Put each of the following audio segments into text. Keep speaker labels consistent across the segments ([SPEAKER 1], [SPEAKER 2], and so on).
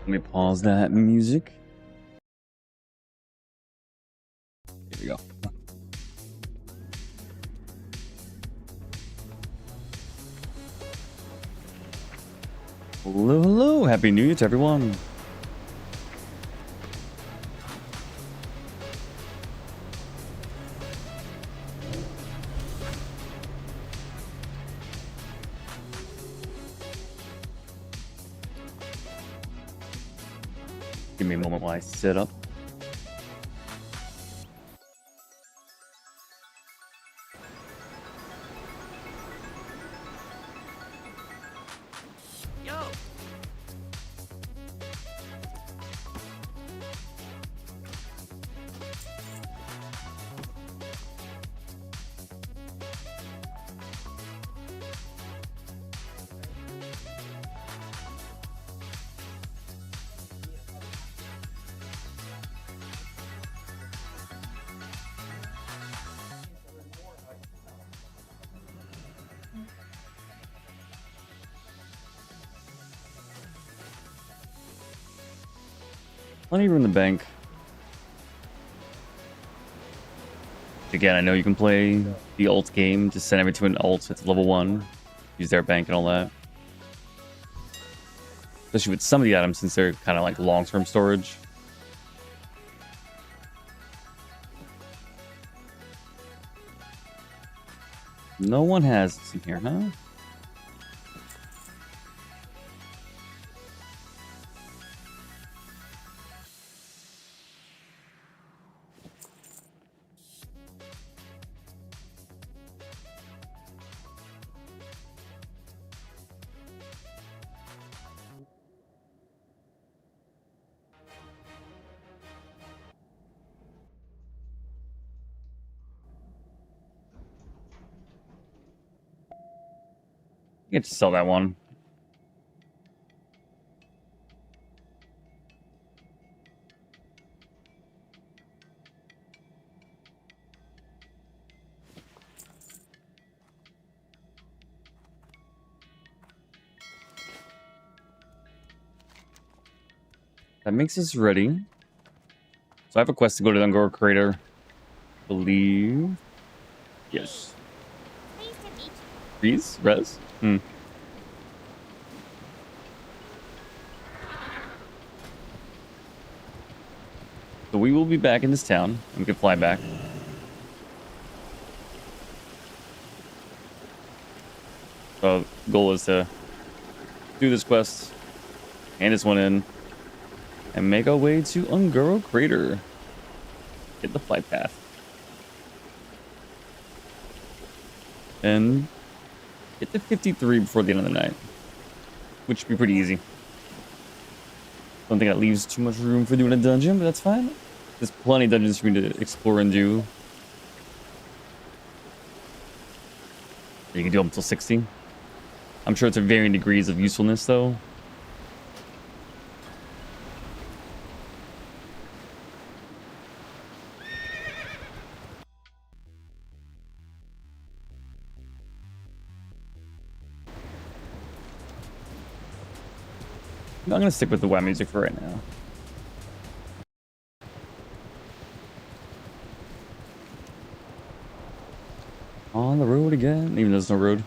[SPEAKER 1] Let me pause that music. Here we go. Hello, hello. Happy New Year to everyone. Give me a moment while I sit up. Plenty room in the bank. Again, I know you can play the ult game, just send everything to an ult. It's level 1. Use their bank and all that. Especially with some of the items, since they're kind of like long-term storage. No one has this in here, huh? You get to sell that one. That makes us ready. So I have a quest to go to the Angora Crater. I believe. Yes. Freeze? Res? So we will be back in this town. We can fly back. So the goal is to do this quest, hand this one in, and make our way to Ungoro Crater. Hit the flight path. And get to 53 before the end of the night. Which should be pretty easy. Don't think that leaves too much room for doing a dungeon, but that's fine. There's plenty of dungeons for me to explore and do. You can do them until 60. I'm sure it's at varying degrees of usefulness, though. I'm gonna stick with the WoW music for right now. On the road again, even though there's no road.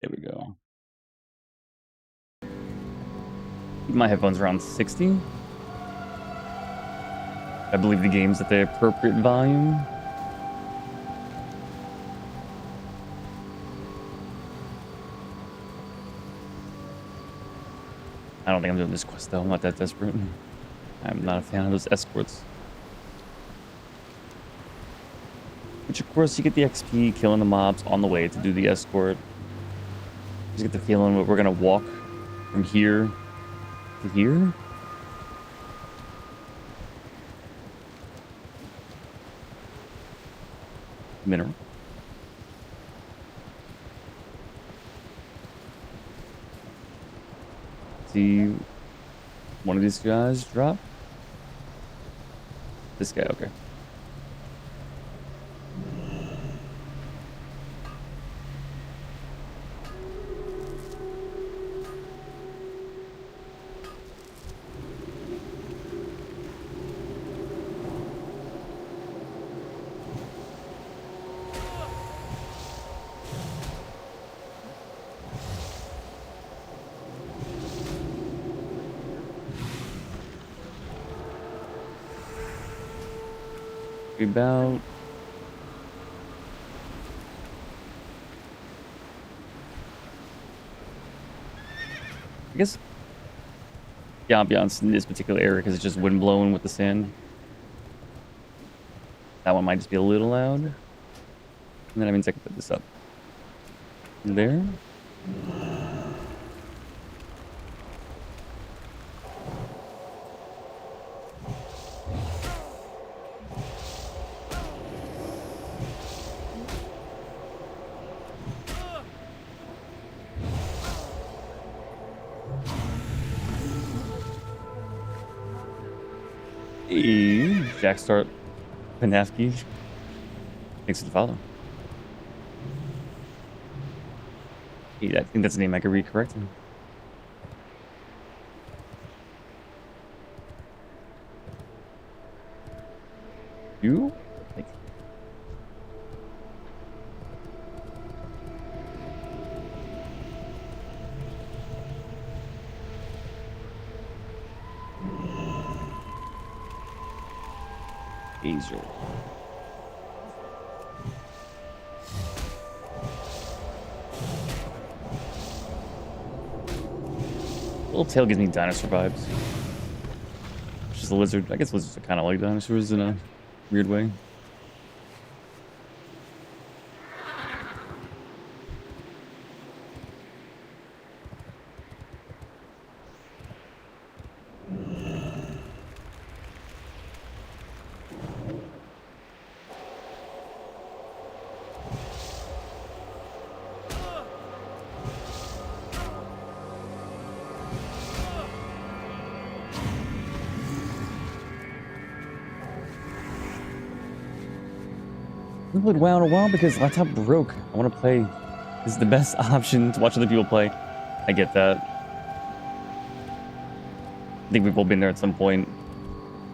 [SPEAKER 1] There we go. Keep my headphones around 60. I believe the game's at the appropriate volume. I don't think I'm doing this quest though. I'm not that desperate. I'm not a fan of those escorts. Which of course you get the XP killing the mobs on the way to do the escort. Just get the feeling that we're gonna walk from here to here. Mineral. See one of these guys drop. This guy, okay. about. I guess the ambiance in this particular area, because it's just wind blowing with the sand. That one might just be a little loud. And then that means I can put this up there. Hey, Jack Start Panafsky. Thanks for the follow. Hey, I think that's the name I could read correctly. You? Thanks. Hazel. Little tail gives me dinosaur vibes. It's just a lizard. I guess lizards are kind of like dinosaurs in a weird way. I haven't played WoW in a while because laptop broke. I want to play. This is the best option to watch other people play. I get that. I think we've all been there at some point.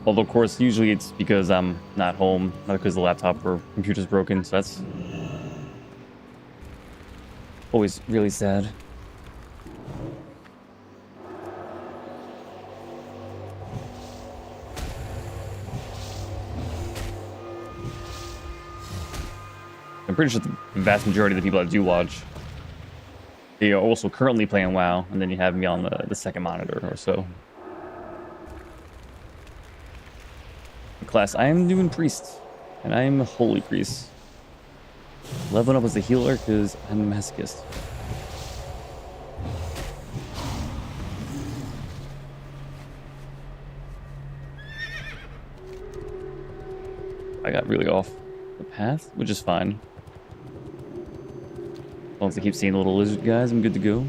[SPEAKER 1] Although, of course, usually it's because I'm not home, not because the laptop or computer's broken. So that's always really sad. I'm pretty sure the vast majority of the people that do watch, they are also currently playing WoW, and then you have me on the second monitor or so. Class, I am doing Priest, and I am a Holy Priest. Leveling up as a healer because I'm a masochist. I got really off the path, which is fine. As long as I keep seeing the little lizard guys, I'm good to go.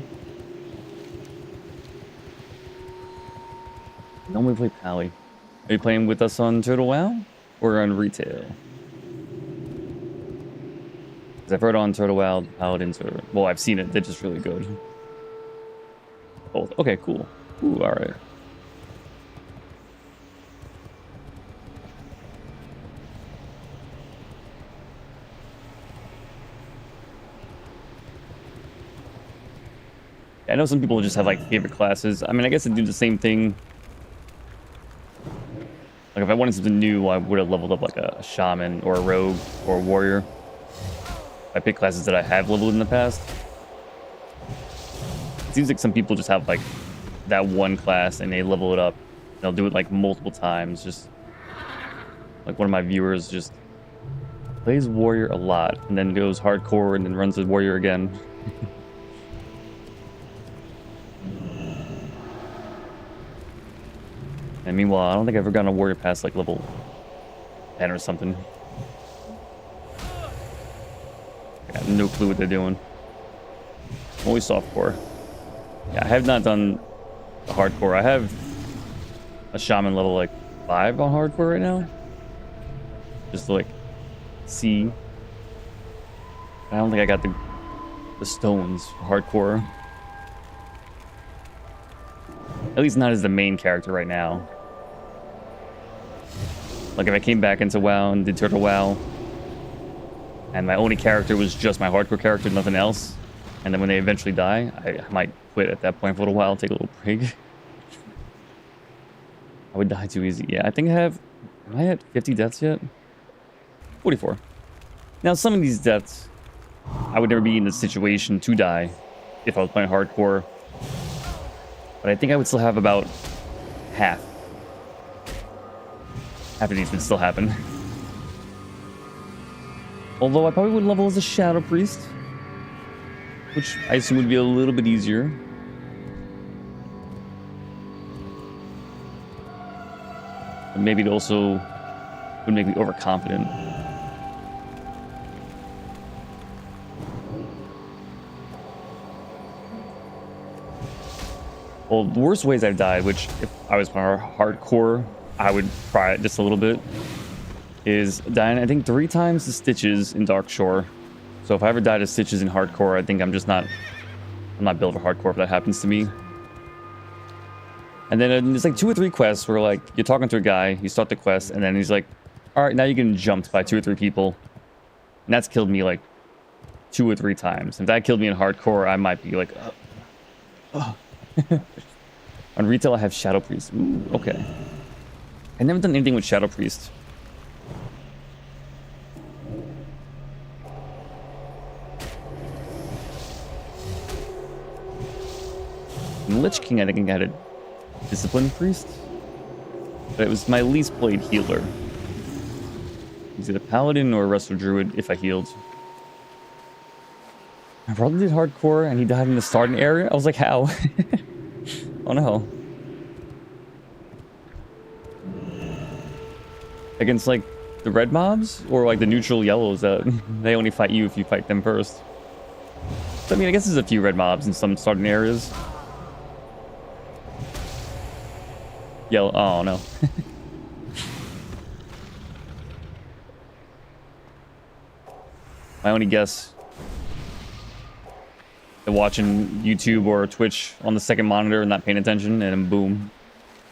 [SPEAKER 1] Normally play Pally. Are you playing with us on Total WoW or on retail? Because I've heard on Total WoW, Paladins are... Well, I've seen it. They're just really good. Both. Okay, cool. Ooh, alright. I know some people just have like favorite classes. I mean, I guess I do the same thing. Like if I wanted something new, I would have leveled up like a shaman or a rogue or a warrior. I pick classes that I have leveled in the past. It seems like some people just have like that one class and they level it up. They'll do it like multiple times. Just like one of my viewers just plays warrior a lot and then goes hardcore and then runs the warrior again. And meanwhile, I don't think I've ever gotten a warrior past like level 10 or something. I got no clue what they're doing. I'm always softcore. Yeah, I have not done the hardcore. I have a shaman level like 5 on hardcore right now. Just to like see. I don't think I got the stones for hardcore. At least not as the main character right now. Like if I came back into WoW and did Turtle WoW, and my only character was just my hardcore character, nothing else, and then when they eventually die, I might quit at that point for a little while, take a little break. I would die too easy. Yeah, I think I have... Am I at 50 deaths yet? 44. Now, some of these deaths, I would never be in the situation to die if I was playing hardcore. But I think I would still have about half. Half of these would still happen. Although I probably would level as a Shadow Priest, which I assume would be a little bit easier. But maybe it also would make me overconfident. Well, the worst ways I've died, which if I was hardcore, I would try it just a little bit, is dying, I think, 3 times to Stitches in Dark Shore. So if I ever die to Stitches in hardcore, I think I'm not built for hardcore if that happens to me. And then there's like 2 or 3 quests where like you're talking to a guy, you start the quest, and then he's like, all right, now you can jumped by 2 or 3 people. And that's killed me like 2 or 3 times. If that killed me in hardcore, I might be like, On retail, I have Shadow Priest. Ooh, okay. I've never done anything with Shadow Priest. In Lich King, I think I had a Discipline Priest. But it was my least played healer. He's either Paladin or Resto Druid if I healed. My brother did hardcore and he died in the starting area. I was like, how? Oh no. Against like the red mobs or like the neutral yellows that they only fight you if you fight them first. So, I mean, I guess there's a few red mobs in some starting areas. Yellow. Oh no. My only guess. They're watching YouTube or Twitch on the second monitor and not paying attention, and then boom,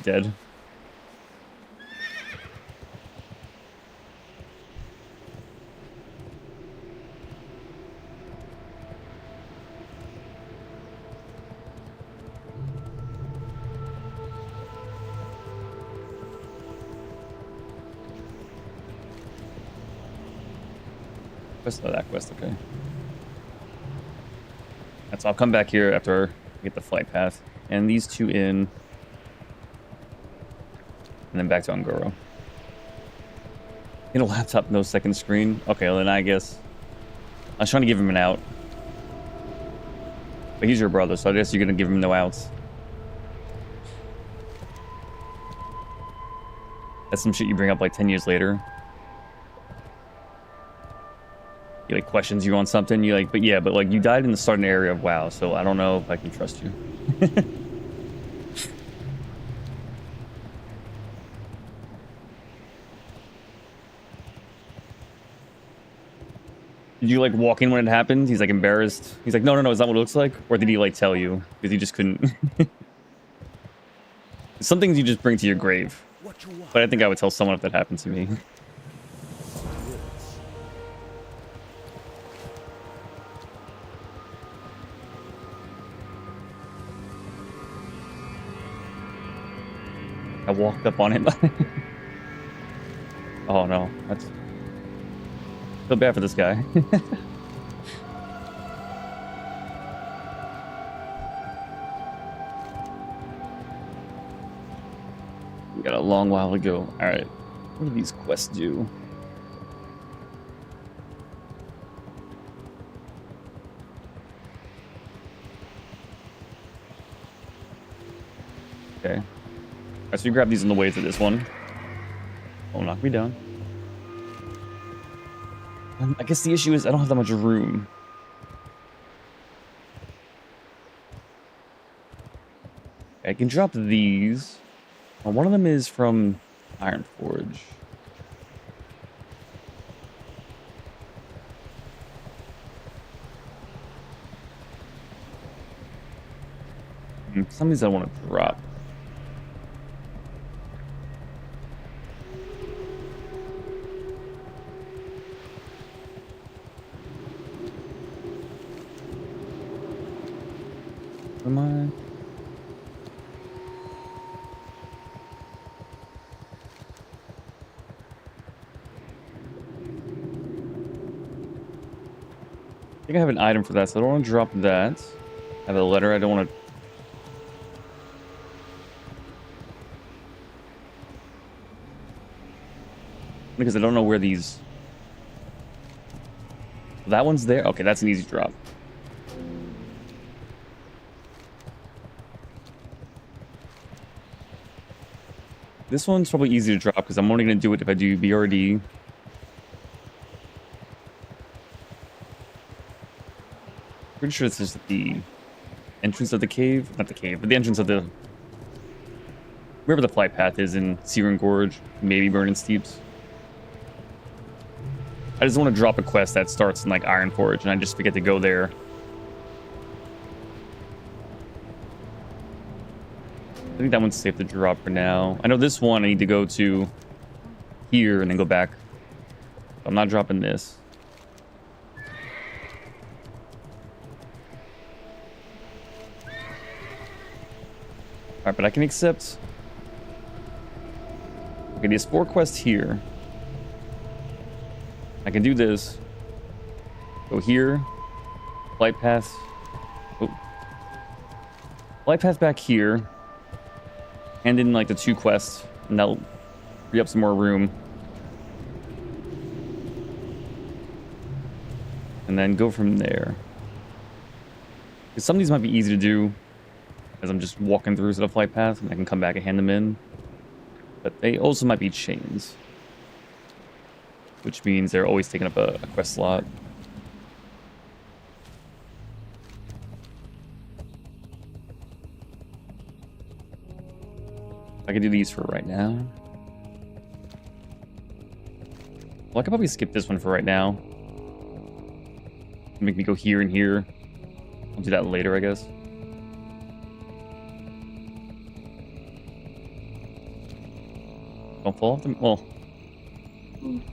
[SPEAKER 1] dead. Quest, oh, that quest, okay. That's, I'll come back here after I get the flight path. And these 2 in. And then back to Ungoro. In a laptop, no second screen. Okay, well then I guess. I was trying to give him an out. But he's your brother, so I guess you're gonna give him no outs. That's some shit you bring up like 10 years later. He like questions you on something, you like, but yeah, but like you died in the starting area of WoW, so I don't know if I can trust you. Did you like walk in when it happened? He's like embarrassed. He's like, no, is that what it looks like? Or did he like tell you? Because he just couldn't. Some things you just bring to your grave. But I think I would tell someone if that happened to me. I walked up on him. Oh no, that's feel bad for this guy. We got a long while to go. All right, what do these quests do? Okay. Alright, so you grab these on the way to this one. Won't knock me down. I guess the issue is I don't have that much room. I can drop these. Well, one of them is from Ironforge. Some of these I want to drop. Am I? think I have an item for that, so I don't want to drop that. I have a letter. I don't want to. Because I don't know where these. That one's there. Okay, that's an easy drop. This one's probably easy to drop because I'm only going to do it if I do BRD. Pretty sure this is the entrance of the cave. Not the cave, but the entrance of the... Wherever the flight path is in Searing Gorge. Maybe Burning Steeps. I just want to drop a quest that starts in like Iron Forge and I just forget to go there. I think that one's safe to drop for now. I know this one I need to go to here and then go back. I'm not dropping this. Alright, but I can accept... Okay, there's 4 quests here. I can do this. Go here. Flight path. Oh. Flight path back here. Hand in like the 2 quests. And that'll free up some more room. And then go from there. Because some of these might be easy to do. As I'm just walking through the flight path. And I can come back and hand them in. But they also might be chains. Which means they're always taking up a quest slot. I can do these for right now. Well, I could probably skip this one for right now. Make me go here and here. I'll do that later, I guess. Don't fall off them. Well,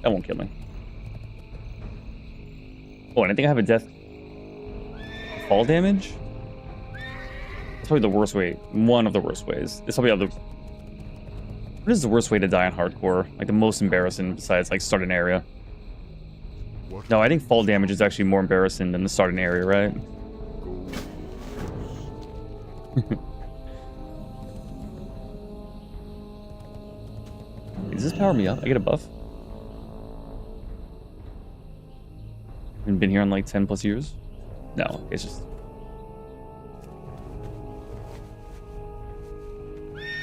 [SPEAKER 1] that won't kill me. Oh, and I think I have a death fall damage. That's probably the worst way. One of the worst ways. It's probably the. What is the worst way to die on hardcore? Like the most embarrassing besides like start an area. No, I think fall damage is actually more embarrassing than the start an area, right? Does this power me up? I get a buff? I've been here on like 10 plus years? No, it's just...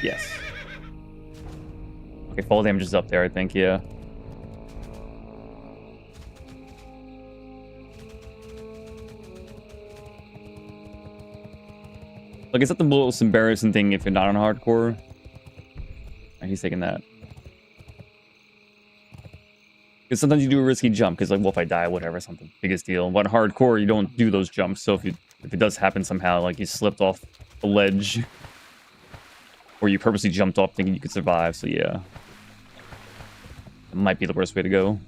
[SPEAKER 1] Yes. Okay, fall damage is up there, I think, yeah. Like, it's not the most embarrassing thing if you're not on hardcore. Oh, he's taking that. Because sometimes you do a risky jump, because like, well, if I die, whatever, something biggest deal. But in hardcore, you don't do those jumps. So if it does happen somehow, like you slipped off a ledge, or you purposely jumped off thinking you could survive, so yeah, it might be the worst way to go.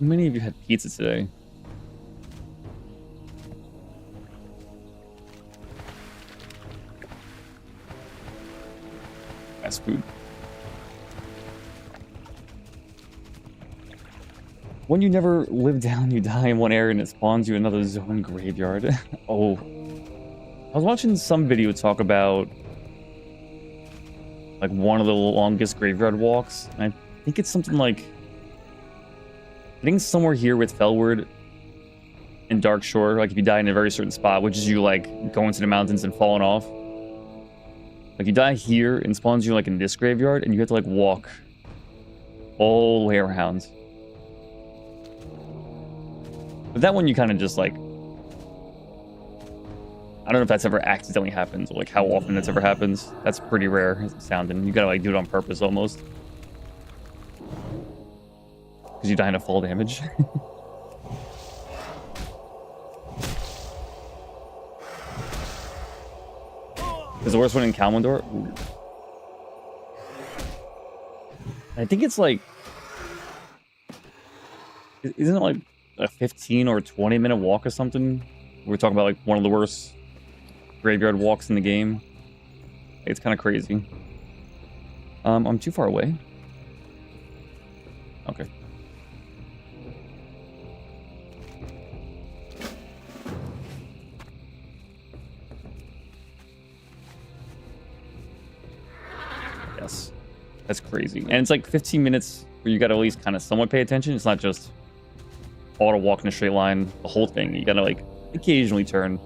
[SPEAKER 1] How many of you had pizza today? Fast food. When you never live down, you die in one area and it spawns you another zone graveyard. Oh. I was watching some video talk about like one of the longest graveyard walks. And I think it's something like... I think somewhere here with Fellward and Dark Shore, like if you die in a very certain spot, which is you like go into the mountains and falling off. Like you die here and spawns you like in this graveyard and you have to like walk all the way around. But that one you kind of just like... I don't know if that's ever accidentally happens or like how often that's ever happens. That's pretty rare sounding. You gotta like do it on purpose almost. Because you die in a fall damage. Is the worst one in Kalmandor? Ooh. I think it's like... Isn't it like a 15 or 20 minute walk or something? We're talking about like one of the worst graveyard walks in the game. It's kind of crazy. I'm too far away. Okay. Yes. That's crazy. And it's like 15 minutes where you gotta at least kind of somewhat pay attention. It's not just auto walk in a straight line, the whole thing. You gotta like occasionally turn.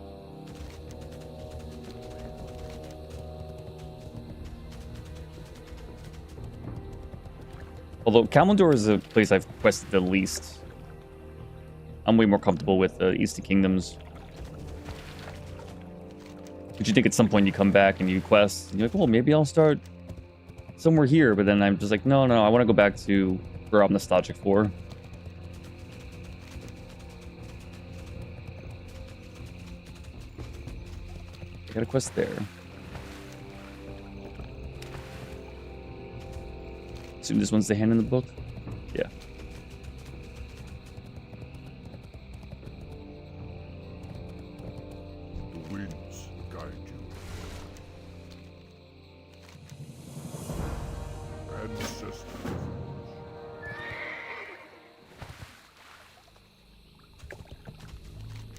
[SPEAKER 1] Although Kalimdor is a place I've quested the least. I'm way more comfortable with the Eastern Kingdoms. But you think at some point you come back and you quest, and you're like, well, maybe I'll start somewhere here. But then I'm just like, no, I want to go back to where I'm nostalgic for. I got a quest there. Assume this one's the hand in the book? Yeah.
[SPEAKER 2] The winds guide you. Ancestors.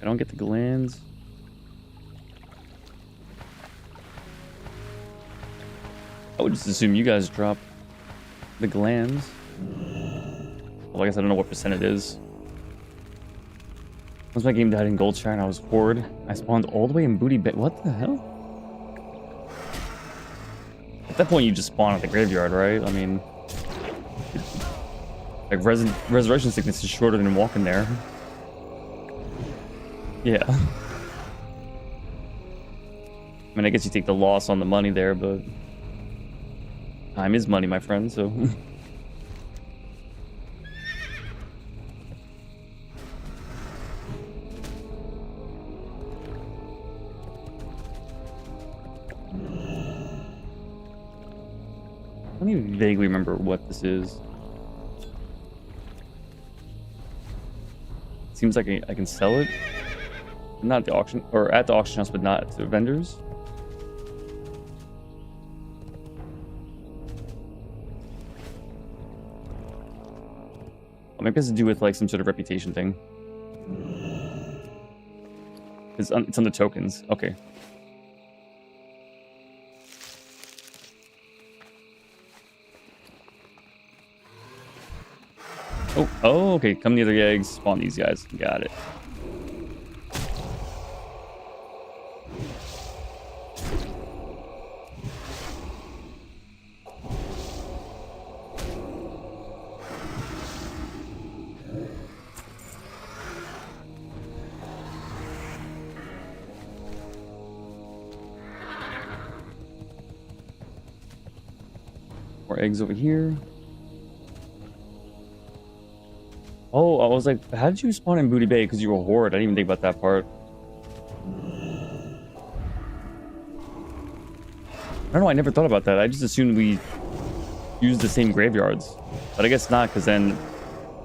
[SPEAKER 1] I don't get the glands. I would just assume you guys drop the glands. Well, I guess I don't know what percent it is. Once my game died in Goldshire and I was Horde, I spawned all the way in Booty Bay. What the hell? At that point, you just spawn at the graveyard, right? I mean, like resurrection sickness is shorter than walking there. Yeah. I mean, I guess you take the loss on the money there, but time is money, my friend, so. I don't even vaguely remember what this is. Seems like I can sell it. Not at the auction, or at the auction house, but not to vendors. Maybe it has to do with like some sort of reputation thing. It's on the tokens. Okay. Oh, okay. Come near the eggs. Spawn these guys. Got it. More eggs over here. Oh, I was like, how did you spawn in Booty Bay? Because you were a Horde. I didn't even think about that part. I don't know. I never thought about that. I just assumed we used the same graveyards. But I guess not, because then...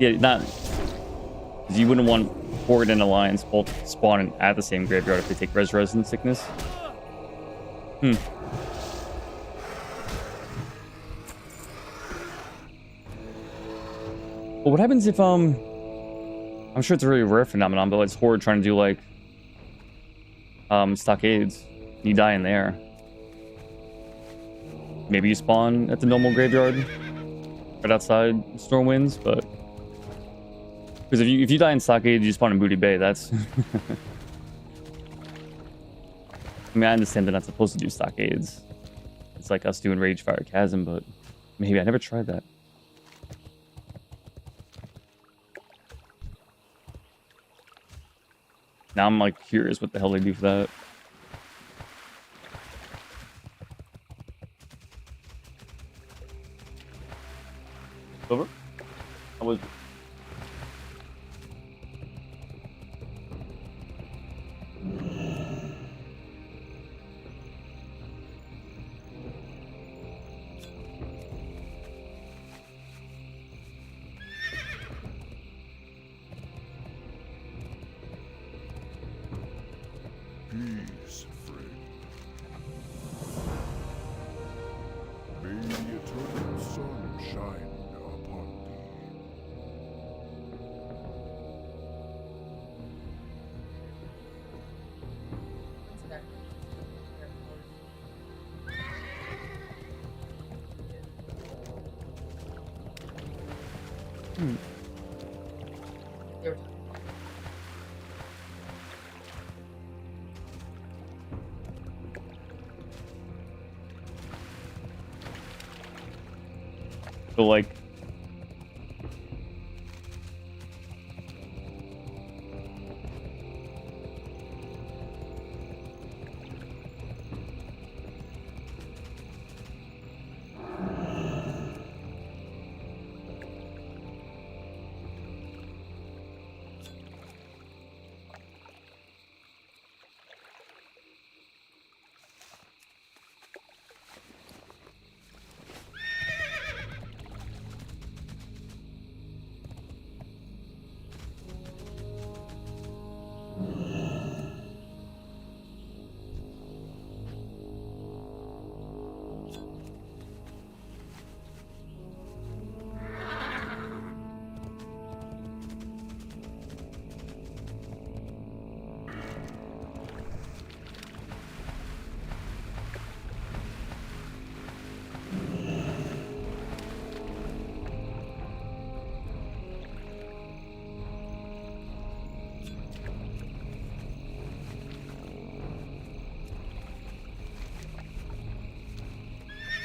[SPEAKER 1] Yeah, not... Because you wouldn't want Horde and Alliance both spawning at the same graveyard if they take resurrection sickness. Hmm. Well, what happens if, I'm sure it's a really rare phenomenon, but it's Horde trying to do, like, stockades. You die in there. Maybe you spawn at the normal graveyard right outside Stormwinds, but... Because if you die in stockades, you spawn in Booty Bay, that's... I mean, I understand they're not supposed to do stockades. It's like us doing Ragefire Chasm, but maybe I never tried that. Now I'm like curious what the hell they do for that. Over? I was.
[SPEAKER 2] Peace, friend.
[SPEAKER 1] Hmm. So like,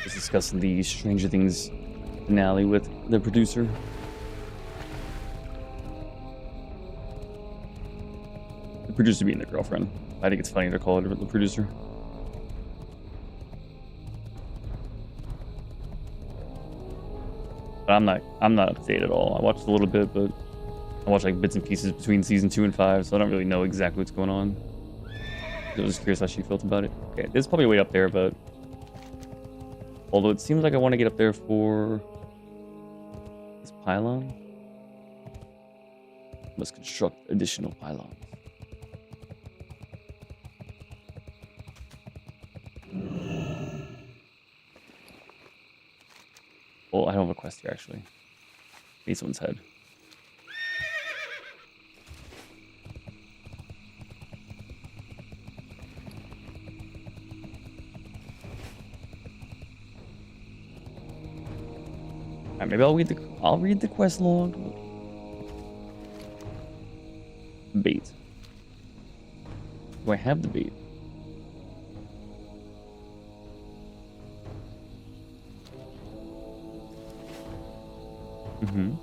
[SPEAKER 1] just discussing the Stranger Things finale with the producer. The producer being the girlfriend. I think it's funny to call her the producer. But I'm not up to date at all. I watched a little bit, but I watched like bits and pieces between season 2 and 5, so I don't really know exactly what's going on. I was just curious how she felt about it. Okay, this is probably way up there, but although it seems like I want to get up there for this pylon. Must construct additional pylons. Well, I don't have a quest here actually. Need someone's head. Alright, maybe I'll read the quest log. Bait. Do I have the bait? Mm-hmm.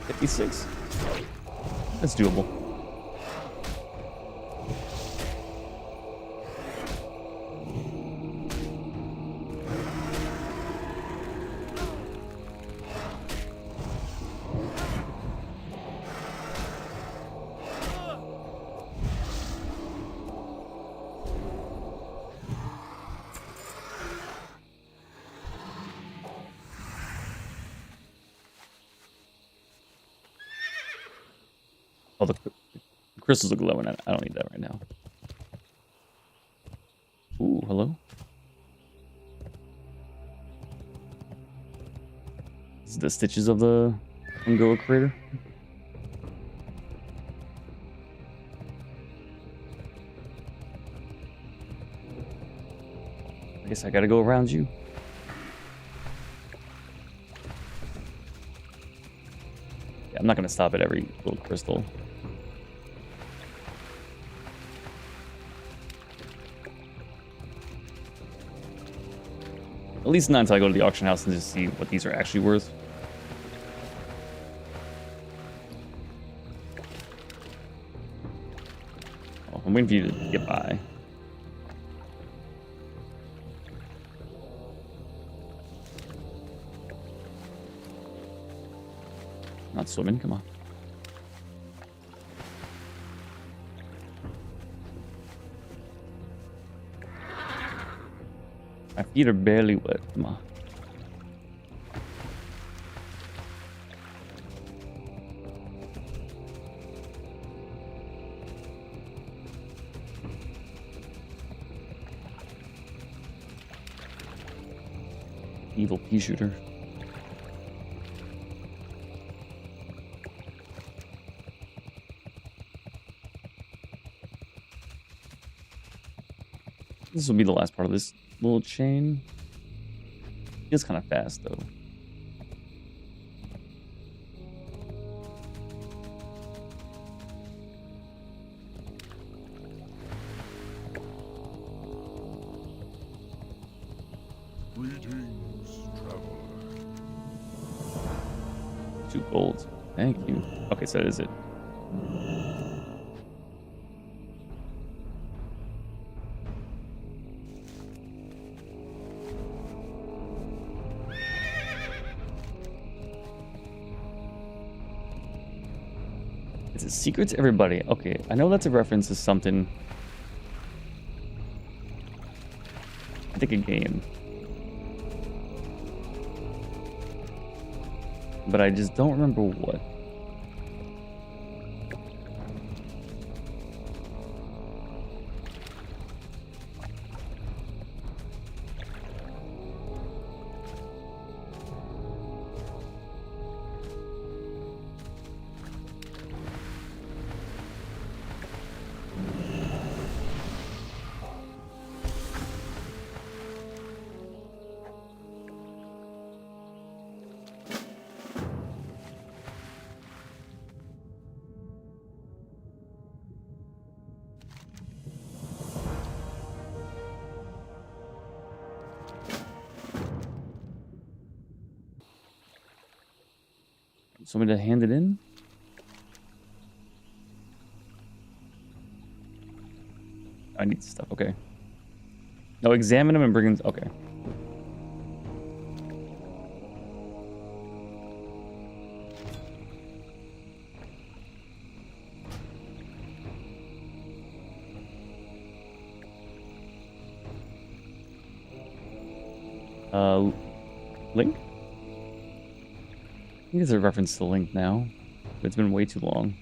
[SPEAKER 1] $56. That's doable. Oh, the crystals are glowing. I don't need that right now. Ooh, hello? This is the stitches of the Ungoa crater. I guess I gotta go around you. Yeah, I'm not gonna stop at every little crystal. At least not until I go to the auction house and just see what these are actually worth. Oh, I'm waiting for you to get by. Not swimming, come on. My feet are barely wet, come on. Evil pea shooter. This will be the last part of this little chain. Feels kind of fast though.
[SPEAKER 2] Greetings, traveler.
[SPEAKER 1] 2 gold. Thank you. Okay, so that is it. It's a secret to everybody. Okay, I know that's a reference to something. I think a game. But I just don't remember what. Somebody to hand it in? I need stuff. Okay. No, examine them and bring them. Okay. Link? I think it's a reference to Link now, but it's been way too long.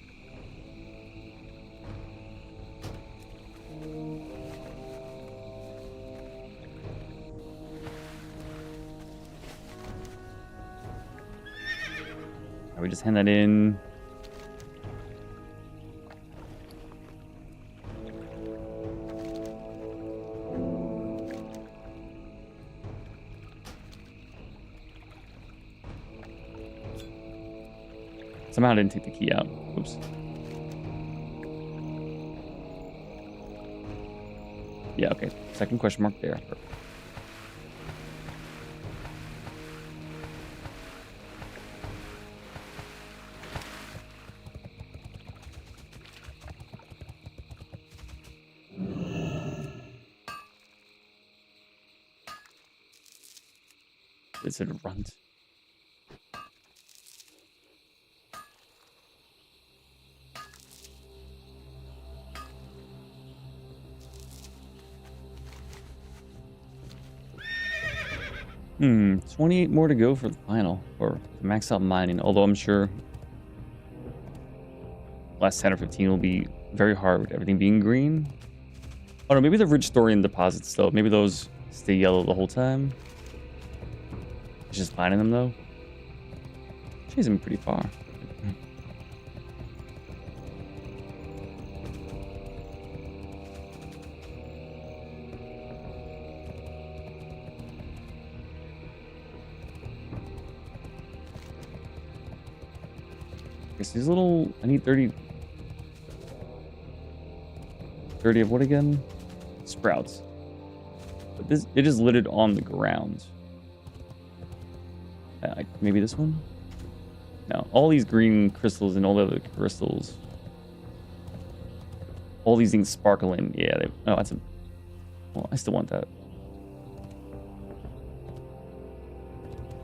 [SPEAKER 1] We just hand that in. Somehow I didn't take the key out. Oops. Yeah, okay. Second question mark there. Perfect. Is it a runt? Hmm, 28 more to go for the final, or max out mining, although I'm sure last 10 or 15 will be very hard with everything being green. Oh no, maybe the Ridge Thorian deposits though, maybe those stay yellow the whole time. It's just finding them though. Chasing me pretty far. These little, I need 30 of what again? Sprouts. But this, it is littered on the ground. Maybe this one? No, all these green crystals and all the other crystals. All these things sparkling. Yeah, oh, that's a, well, I still want that.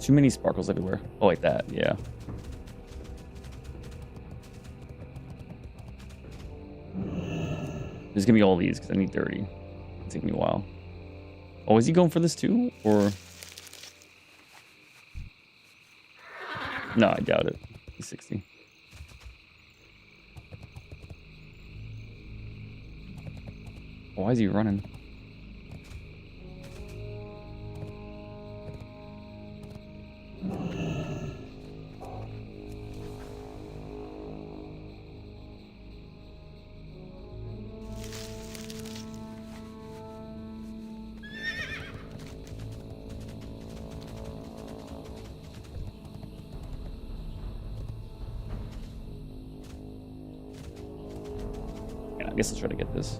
[SPEAKER 1] Too many sparkles everywhere. Oh, like that, yeah. There's gonna be all these because I need 30. It's taking me a while. Oh, is he going for this too? Or no, I doubt it. He's 60. Oh, why is he running? I guess I'll try to get this.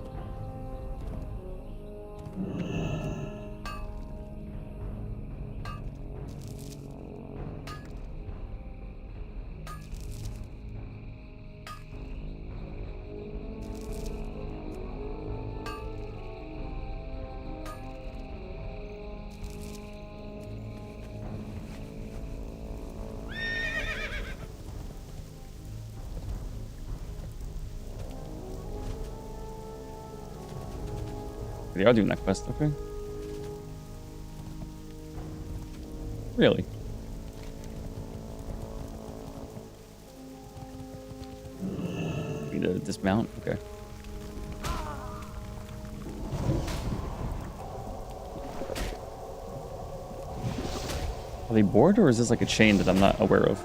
[SPEAKER 1] They are doing that quest, okay. Really? Need to dismount? Okay. Are they bored, or is this like a chain that I'm not aware of?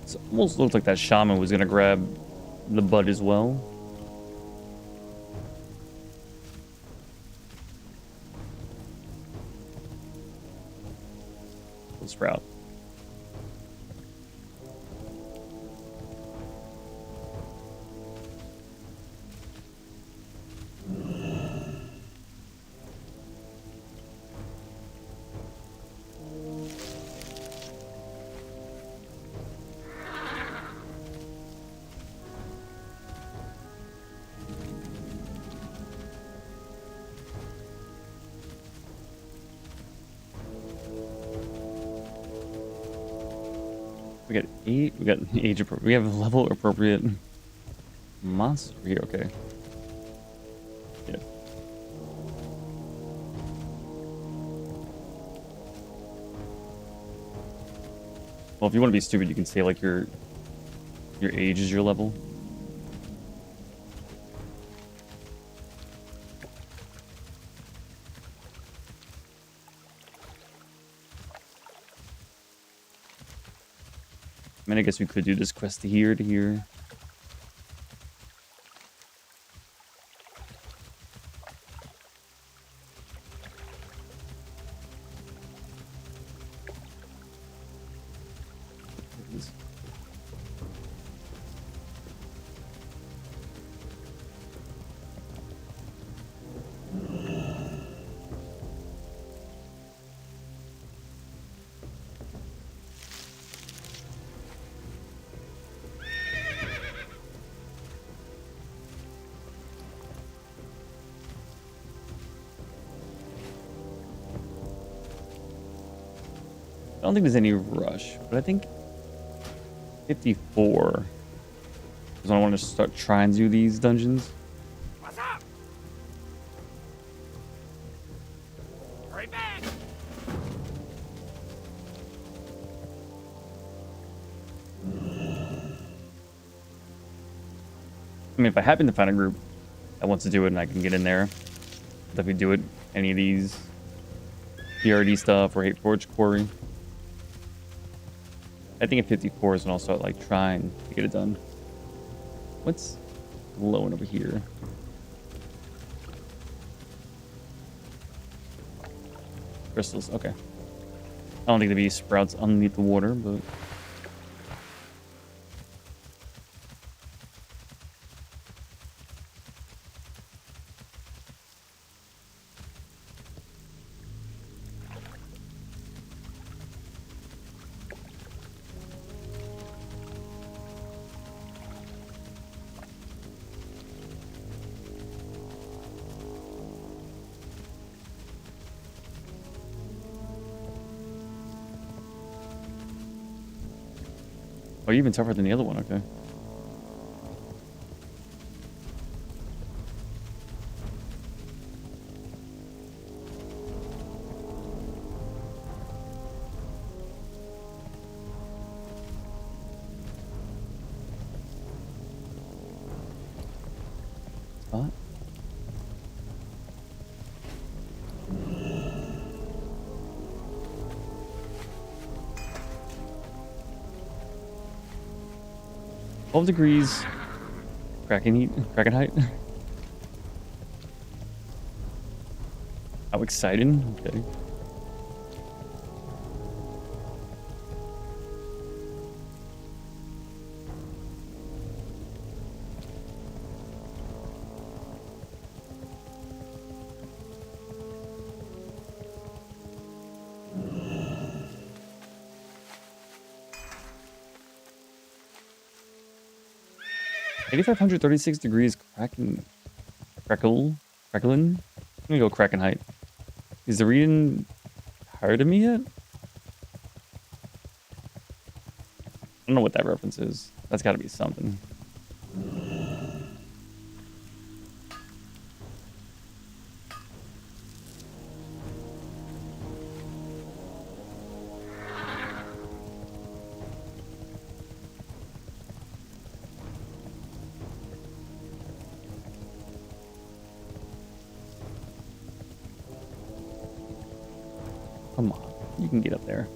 [SPEAKER 1] It almost looked like that shaman was gonna grab the bud as well. Let's sprout. We got eight. We got age. We have level appropriate monster here. Okay. Yeah. Well, if you want to be stupid, you can say like your age is your level. I mean, I guess we could do this quest to here to here. I don't think there's any rush, but I think 54 is when I want to start trying to do these dungeons.
[SPEAKER 3] What's up? Hurry back!
[SPEAKER 1] I mean, if I happen to find a group that wants to do it and I can get in there, I'll definitely do it. Any of these PRD stuff or Hate Forge Quarry. I think at 54 is when I'll start like trying to get it done. What's glowing over here? Crystals, okay. I don't think there'd be sprouts underneath the water, but oh, you're even tougher than the other one, okay. Spot. 12 degrees. Kraken heat. Kraken height. How exciting. Okay. $8,536 degrees cracking. Crackling? I'm gonna go Kraken height. Is the reading tired of me yet? I don't know what that reference is. That's gotta be something. Come on, you can get up there.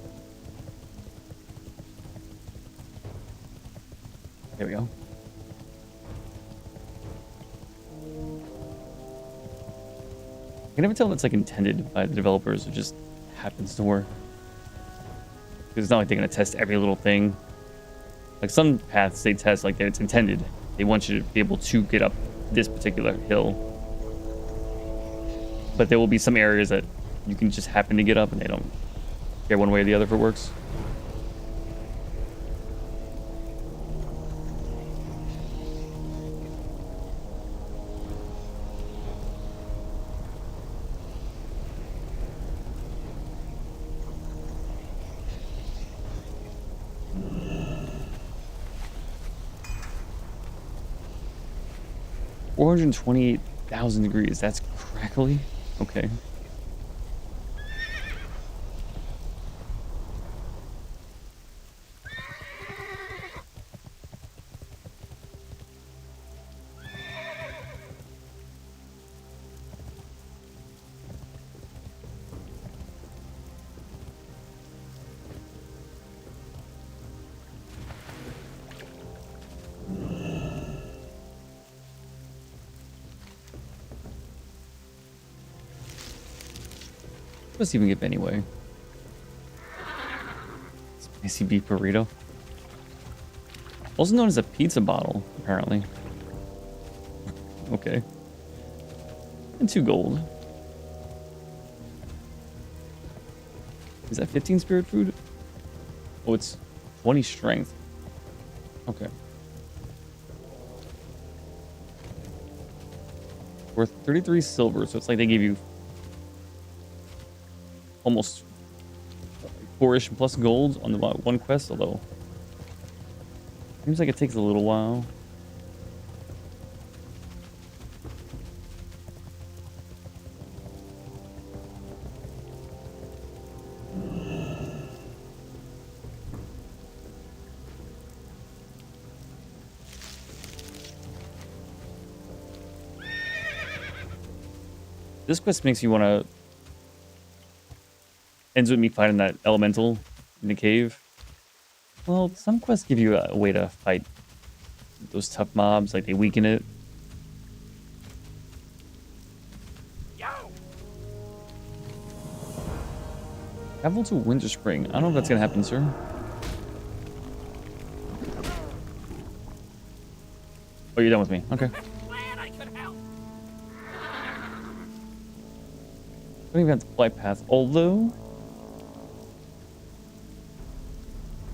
[SPEAKER 1] There we go. I can never tell if it's like intended by the developers or just happens to work. Because it's not like they're gonna test every little thing. Like some paths they test like that it's intended. They want you to be able to get up this particular hill. But there will be some areas that you can just happen to get up and they don't care one way or the other if it works. $428,000 degrees. That's crackly. Okay. Let's even get anyway. Spicy beef burrito. Also known as a pizza bottle, apparently. Okay. And 2 gold. Is that 15 spirit food? Oh, it's 20 strength. Okay. Worth 33 silver, so it's like they gave you almost 4-ish plus gold on the one quest, although seems like it takes a little while. This quest makes you want to... Ends with me fighting that elemental in the cave. Well, some quests give you a way to fight those tough mobs, like they weaken it.
[SPEAKER 3] Yo!
[SPEAKER 1] Travel to Winter Spring. I don't know if that's gonna happen, sir. Oh, you're done with me. Okay.
[SPEAKER 3] Glad I could help.
[SPEAKER 1] Don't even have to fly path, although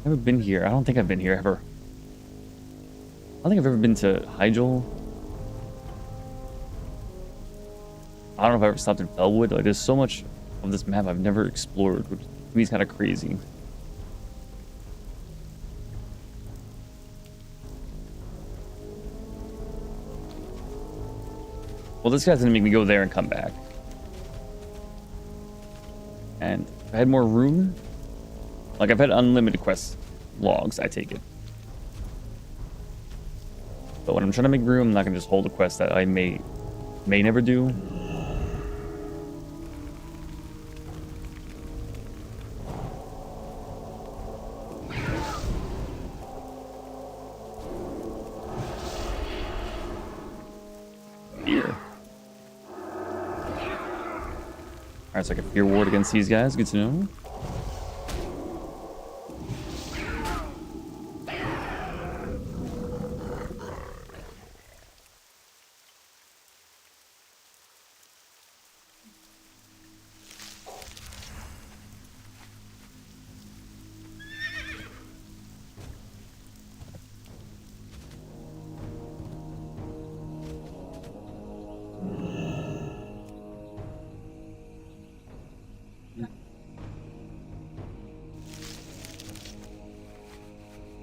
[SPEAKER 1] I've never been here. I don't think I've been here ever. I don't think I've ever been to Hyjal. I don't know if I ever stopped in Felwood. Like, there's so much of this map I've never explored, which to me is kind of crazy. Well, this guy's gonna make me go there and come back. And if I had more room, like I've had unlimited quest logs, I take it. But when I'm trying to make room, I'm not gonna just hold a quest that I may never do. Alright, so I can fear ward against these guys. Good to know.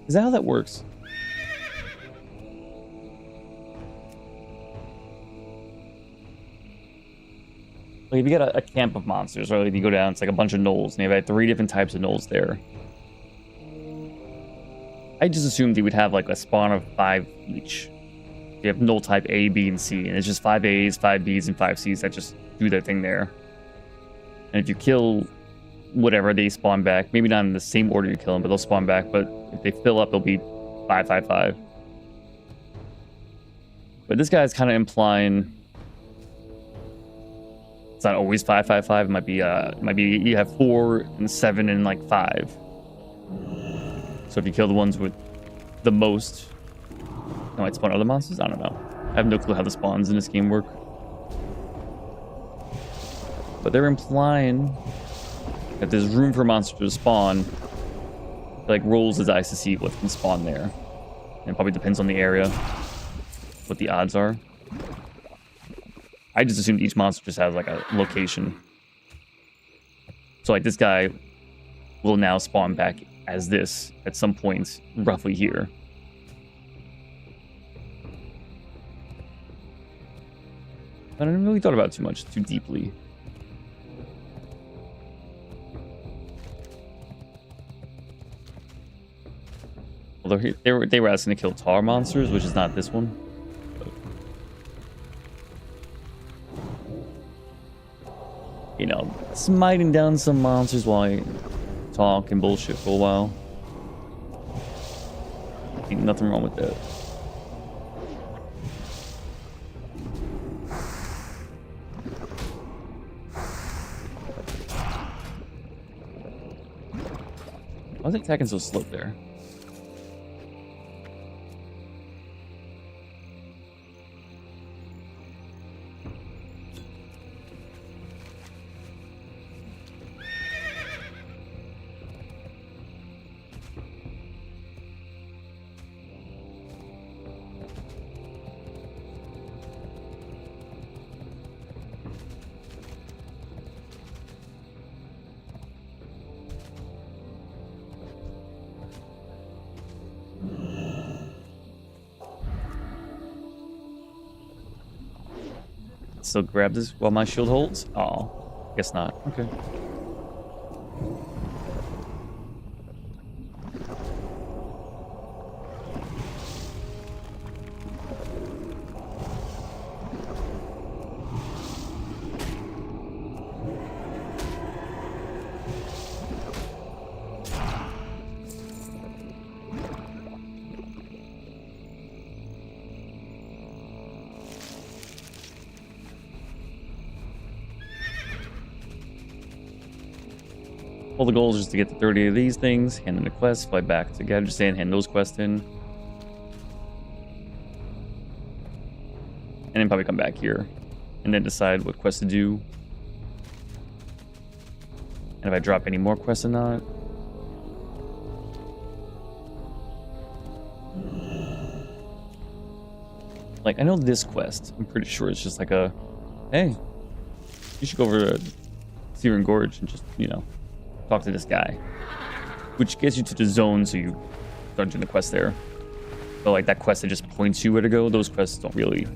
[SPEAKER 1] Is that how that works? Like if you get a camp of monsters, right? Like you go down, it's like a bunch of gnolls, and you have like 3 different types of gnolls there. I just assumed you would have like a spawn of 5 each. You have gnoll type A, B, and C, and it's just 5 A's, 5 B's, and 5 C's that just do their thing there. And if you kill whatever, they spawn back. Maybe not in the same order you kill them, but they'll spawn back. But if they fill up, they'll be 5, 5, 5. But this guy's kind of implying it's not always 5, 5, 5. It might be you have 4 and 7 and like 5. So if you kill the ones with the most, it might spawn other monsters. I don't know. I have no clue how the spawns in this game work. But they're implying that there's room for monsters to spawn. It like rolls the dice to see what can spawn there. And it probably depends on the area, what the odds are. I just assumed each monster just has like a location. So like this guy will now spawn back as this at some point roughly here. I hadn't really thought about it too deeply. Although they were asking to kill tar monsters, which is not this one. But, you know, smiting down some monsters while I talk and bullshit for a while. Ain't nothing wrong with that. Why is it attacking so slow there? Still grab this while my shield holds? Oh, guess not. Okay. Well, the goal is just to get to 30 of these things, hand in the quest, fly back to Gadgerstan, hand those quests in. And then probably come back here. And then decide what quests to do. And if I drop any more quests or not. Like, I know this quest, I'm pretty sure it's just like a, hey, you should go over to Searing Gorge and just, you know, talk to this guy, which gets you to the zone, so you start doing the quest there. But like that quest that just points you where to go, those quests don't really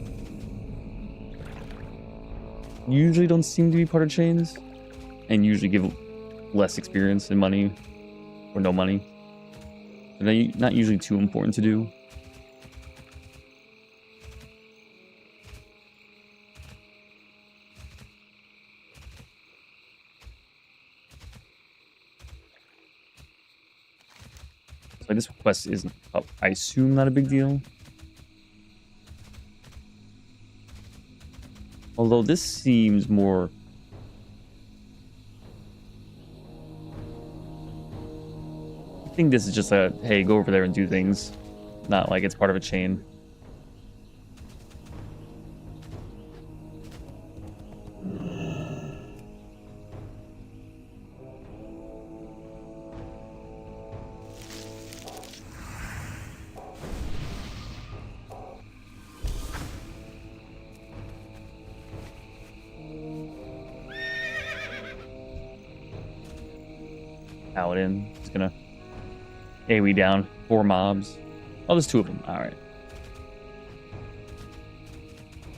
[SPEAKER 1] usually don't seem to be part of chains, and usually give less experience and money, or no money. So they're not usually too important to do. So this quest is, I assume, not a big deal. Although this seems more think this is just a, hey, go over there and do things. Not like it's part of a chain. Paladin is gonna AoE down 4 mobs. Oh, there's 2 of them. All right.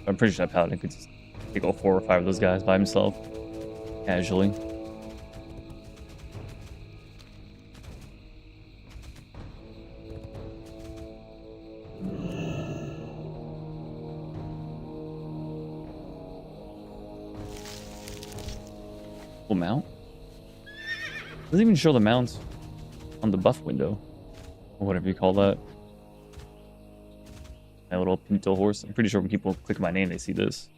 [SPEAKER 1] I'm pretty sure that Paladin could just take all 4 or 5 of those guys by himself, casually. Full mount? Doesn't even show the mount on the buff window, or whatever you call that. My little pinto horse. I'm pretty sure when people click my name, they see this.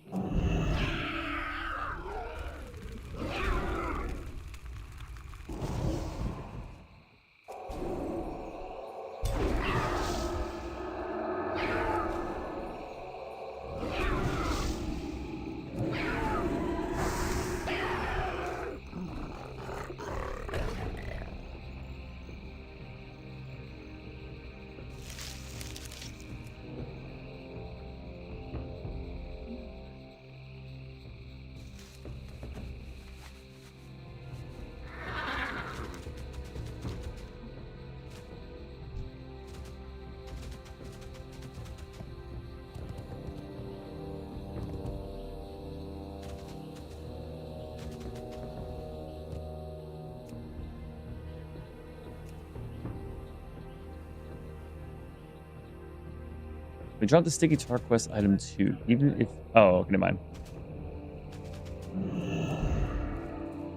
[SPEAKER 1] We dropped the sticky tar quest item 2, even if... Oh, okay, never mind.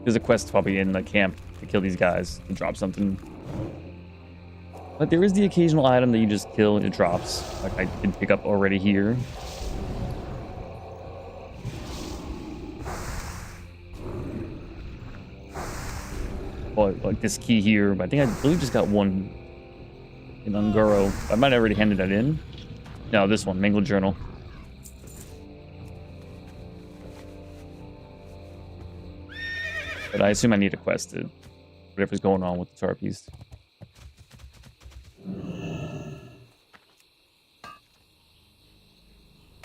[SPEAKER 1] There's a quest probably in the camp to kill these guys to drop something. But there is the occasional item that you just kill and it drops. Like I did pick up already here. Well, like this key here, but I think I believe just got one in Unguro. I might have already handed that in. No, this one, Mangled Journal. But I assume I need a quest to whatever's going on with the tar piece.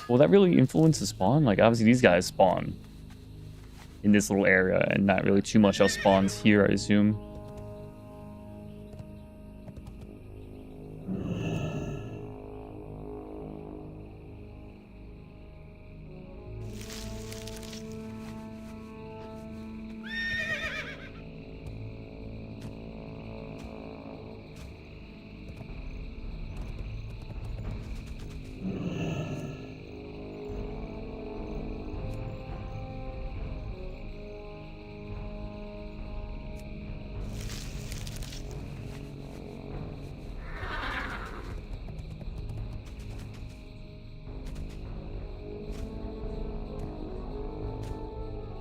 [SPEAKER 1] Will that really influence the spawn? Like, obviously these guys spawn in this little area, and not really too much else spawns here, I assume.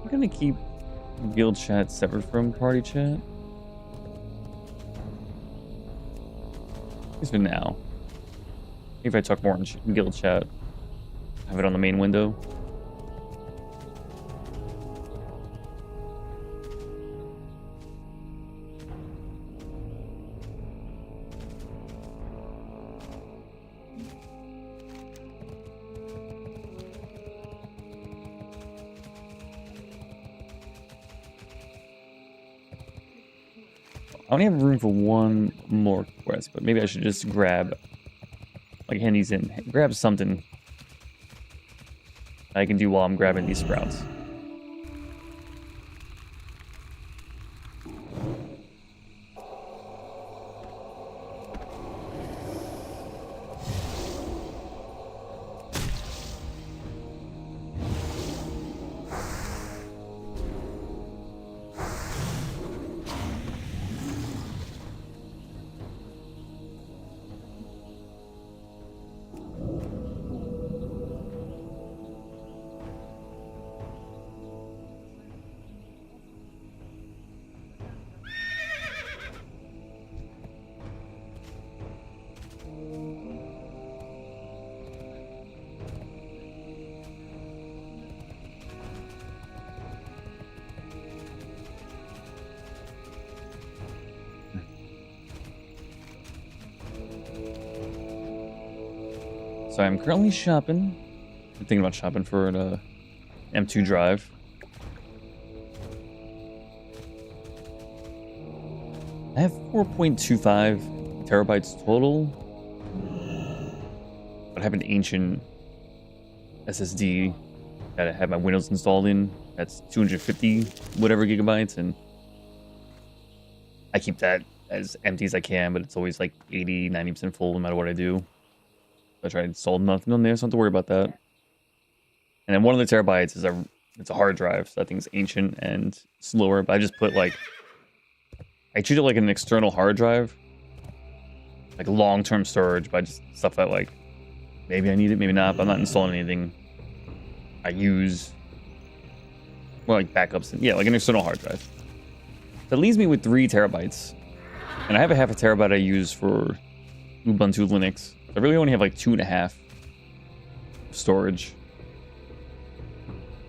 [SPEAKER 1] I'm gonna keep guild chat separate from party chat. At least for now. Maybe if I talk more in guild chat, have it on the main window. I only have room for one more quest, but maybe I should just grab, like, hand these in. Grab something I can do while I'm grabbing these sprouts. So I'm currently shopping. I'm thinking about shopping for an M2 drive. I have 4.25 terabytes total. But I have an ancient SSD that I have my Windows installed in. That's 250 whatever gigabytes, and I keep that as empty as I can, but it's always like 80, 90% full no matter what I do. I try to install nothing on there, so I don't have to worry about that. And then one of the terabytes is it's a hard drive, so that thing's ancient and slower, but I just put like, I treat it like an external hard drive, like long-term storage, but just stuff that like, maybe I need it, maybe not, but I'm not installing anything I use. Well, like backups, yeah, like an external hard drive. That leaves me with 3 terabytes. And I have a half a terabyte I use for Ubuntu Linux. I really only have like 2.5 storage.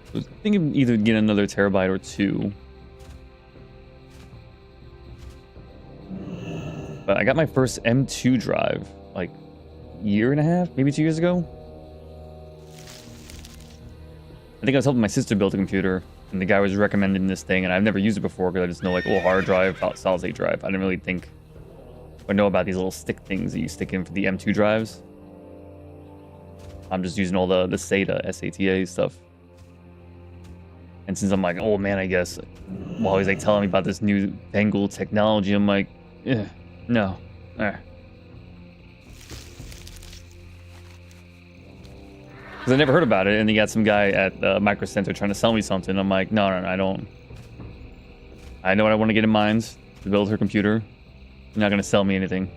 [SPEAKER 1] So I was thinking either get another terabyte or 2. But I got my first M2 drive like a year and a half, maybe 2 years ago. I think I was helping my sister build a computer, and the guy was recommending this thing, and I've never used it before because I just know like, oh, hard drive, solid state drive. I didn't really think or know about these little stick things that you stick in for the M2 drives. I'm just using all the SATA, SATA stuff. And since I'm like, oh man, I guess, while he's like telling me about this new Bengal technology, I'm like, no. Because I never heard about it, and you got some guy at Micro Center trying to sell me something. I'm like, no, I don't. I know what I want to get in mind to build her computer. You're not going to sell me anything.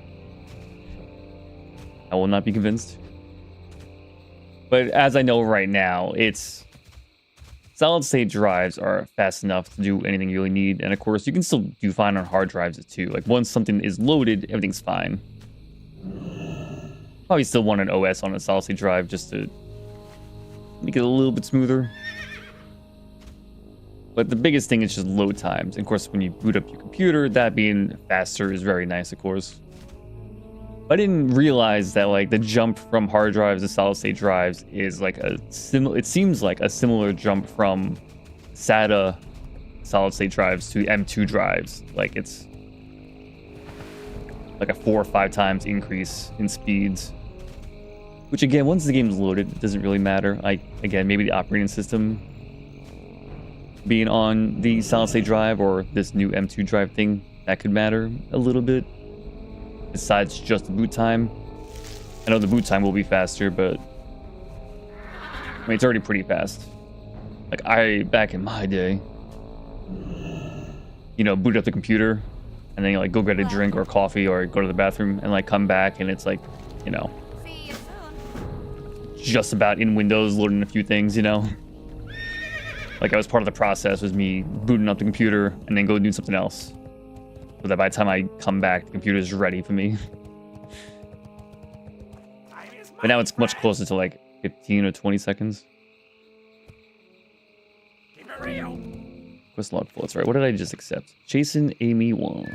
[SPEAKER 1] I will not be convinced. But as I know right now, it's solid state drives are fast enough to do anything you really need. And of course, you can still do fine on hard drives too. Like once something is loaded, everything's fine. Probably still want an OS on a solid state drive just to make it a little bit smoother. But the biggest thing is just load times. And of course, when you boot up your computer, that being faster is very nice, of course. I didn't realize that like the jump from hard drives to solid state drives is like it seems like a similar jump from SATA solid state drives to M2 drives. Like it's like a 4 or 5 times increase in speeds. Which again, once the game's loaded, it doesn't really matter. Again, maybe the operating system being on the solid state drive or this new M2 drive thing, that could matter a little bit. Besides just the boot time. I know the boot time will be faster, but I mean, it's already pretty fast. Like back in my day, you know, boot up the computer and then you like go get a drink or coffee or go to the bathroom and like come back and it's like, you know, just about in Windows loading a few things, you know. Like I was part of the process was me booting up the computer and then go do something else. So that by the time I come back, the computer is ready for me. But now it's much closer to like 15 or 20 seconds.
[SPEAKER 3] Keep it real.
[SPEAKER 1] Quest log full. That's right. What did I just accept? Jason Amy Wong.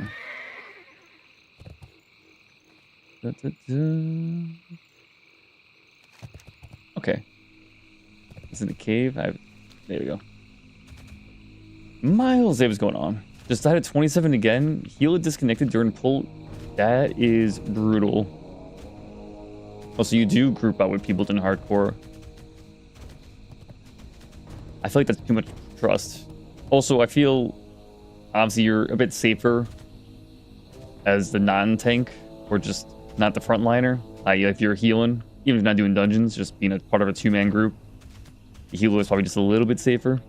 [SPEAKER 1] Okay. It's in the cave. There we go. Miles, what's going on? Just died at 27 again. Heal disconnected during pull. That is brutal. Also, you do group out with people in hardcore. I feel like that's too much trust. Also, I feel obviously you're a bit safer as the non-tank or just not the frontliner. If you're healing, even if you're not doing dungeons, just being a part of a 2-man group, the healer is probably just a little bit safer.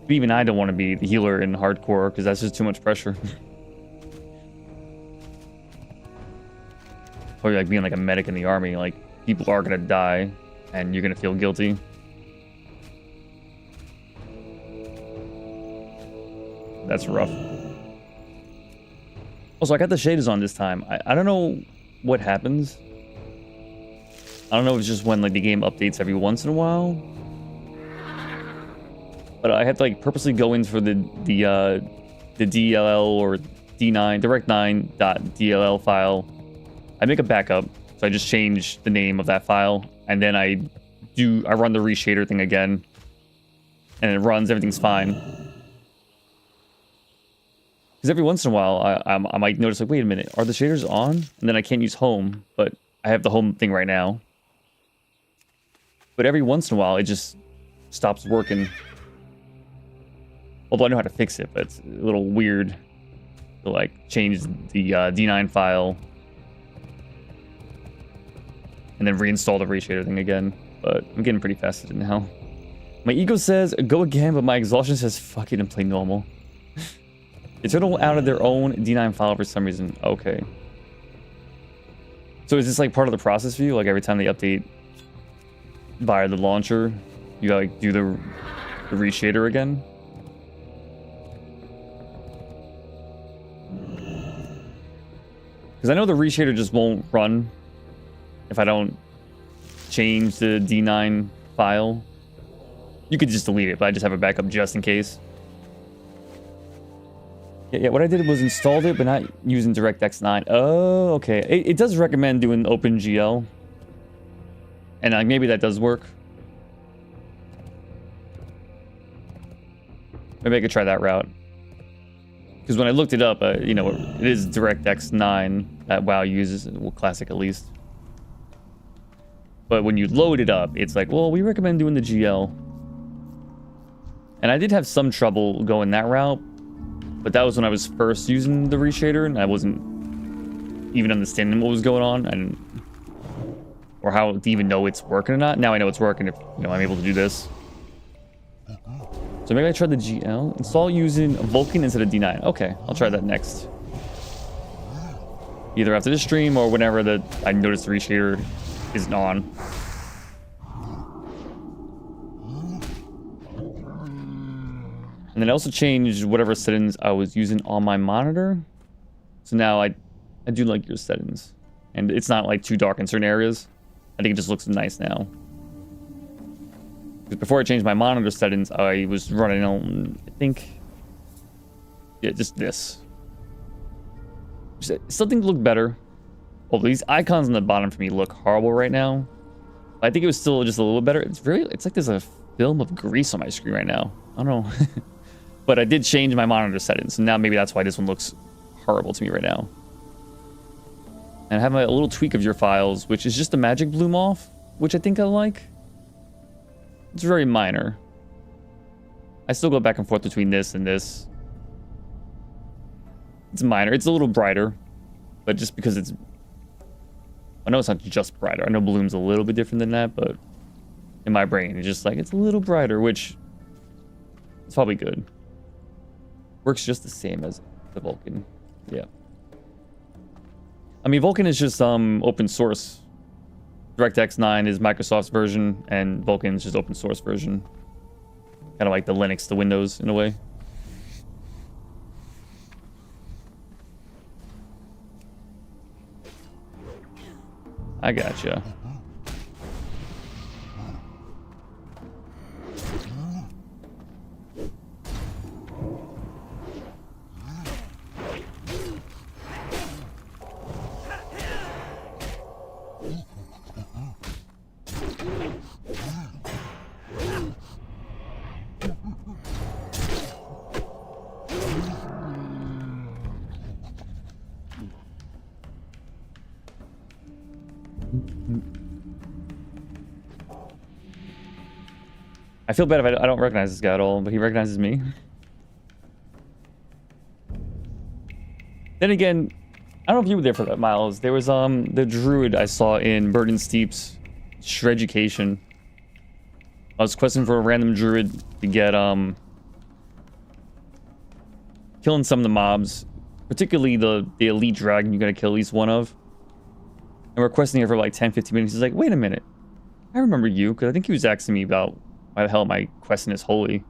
[SPEAKER 1] But even I don't want to be the healer in hardcore because that's just too much pressure. Or like being like a medic in the army, like people are gonna die and you're gonna feel guilty. That's rough. Also, I got the shaders on this time. I don't know what happens. I don't know if it's just when like the game updates every once in a while. But I have to like purposely go in for the DLL or D9 direct9.dll file. I make a backup So I just change the name of that file, and then I run the reshader thing again, and it runs, everything's fine. Because every once in a while, I might notice, like, wait a minute, are the shaders on? And then I can't use home, but I have the home thing right now. But every once in a while, it just stops working. Although I know how to fix it, but it's a little weird to, like, change the D9 file and then reinstall the reshader thing again. But I'm getting pretty fast at it now. My ego says, go again, but my exhaustion says, fuck it and play normal. They turn out of their own D9 file for some reason. Okay. So is this like part of the process for you? Like every time they update via the launcher, you gotta like do the reshader again? Because I know the reshader just won't run if I don't change the D9 file. You could just delete it, but I just have a backup just in case. Yeah, what I did was installed it, but not using DirectX 9. Oh, okay. It does recommend doing OpenGL. And maybe that does work. Maybe I could try that route. Because when I looked it up, you know, it is DirectX 9 that WoW uses, well, Classic at least. But when you load it up, it's like, well, we recommend doing the GL. And I did have some trouble going that route. But that was when I was first using the reshader, and I wasn't even understanding what was going on, or how to even know it's working or not. Now I know it's working if, you know, I'm able to do this. So maybe I try the GL. Install using Vulkan instead of D9. Okay, I'll try that next. Either after this stream or whenever I notice the reshader isn't on. And then I also changed whatever settings I was using on my monitor. So now I do like your settings. And it's not like too dark in certain areas. I think it just looks nice now. Because before I changed my monitor settings, I was running on, I think, yeah, just this. Something looked better. Although these icons on the bottom for me look horrible right now. I think it was still just a little better. It's like there's a film of grease on my screen right now. I don't know. But I did change my monitor settings, so now maybe that's why this one looks horrible to me right now. And I have a little tweak of your files, which is just the magic bloom off, which I think I like. It's very minor. I still go back and forth between this and this. It's minor. It's a little brighter, but just because it's... I know it's not just brighter. I know bloom's a little bit different than that, but in my brain, it's just like, it's a little brighter, which is probably good. Works just the same as the Vulkan. Yeah. I mean, Vulkan is just open source. DirectX 9 is Microsoft's version, and Vulkan is just open source version. Kind of like the Linux to Windows in a way. I gotcha. I feel bad if I don't recognize this guy at all, but he recognizes me. Then again, I don't know if you were there for that, Miles. There was the druid I saw in Burden Steep's Shreducation. I was questing for a random druid to get killing some of the mobs, particularly the elite dragon you gotta kill at least one of. And we're questing it for like 10-15 minutes. He's like, wait a minute, I remember you, because I think he was asking me about why the hell am I questing this holy?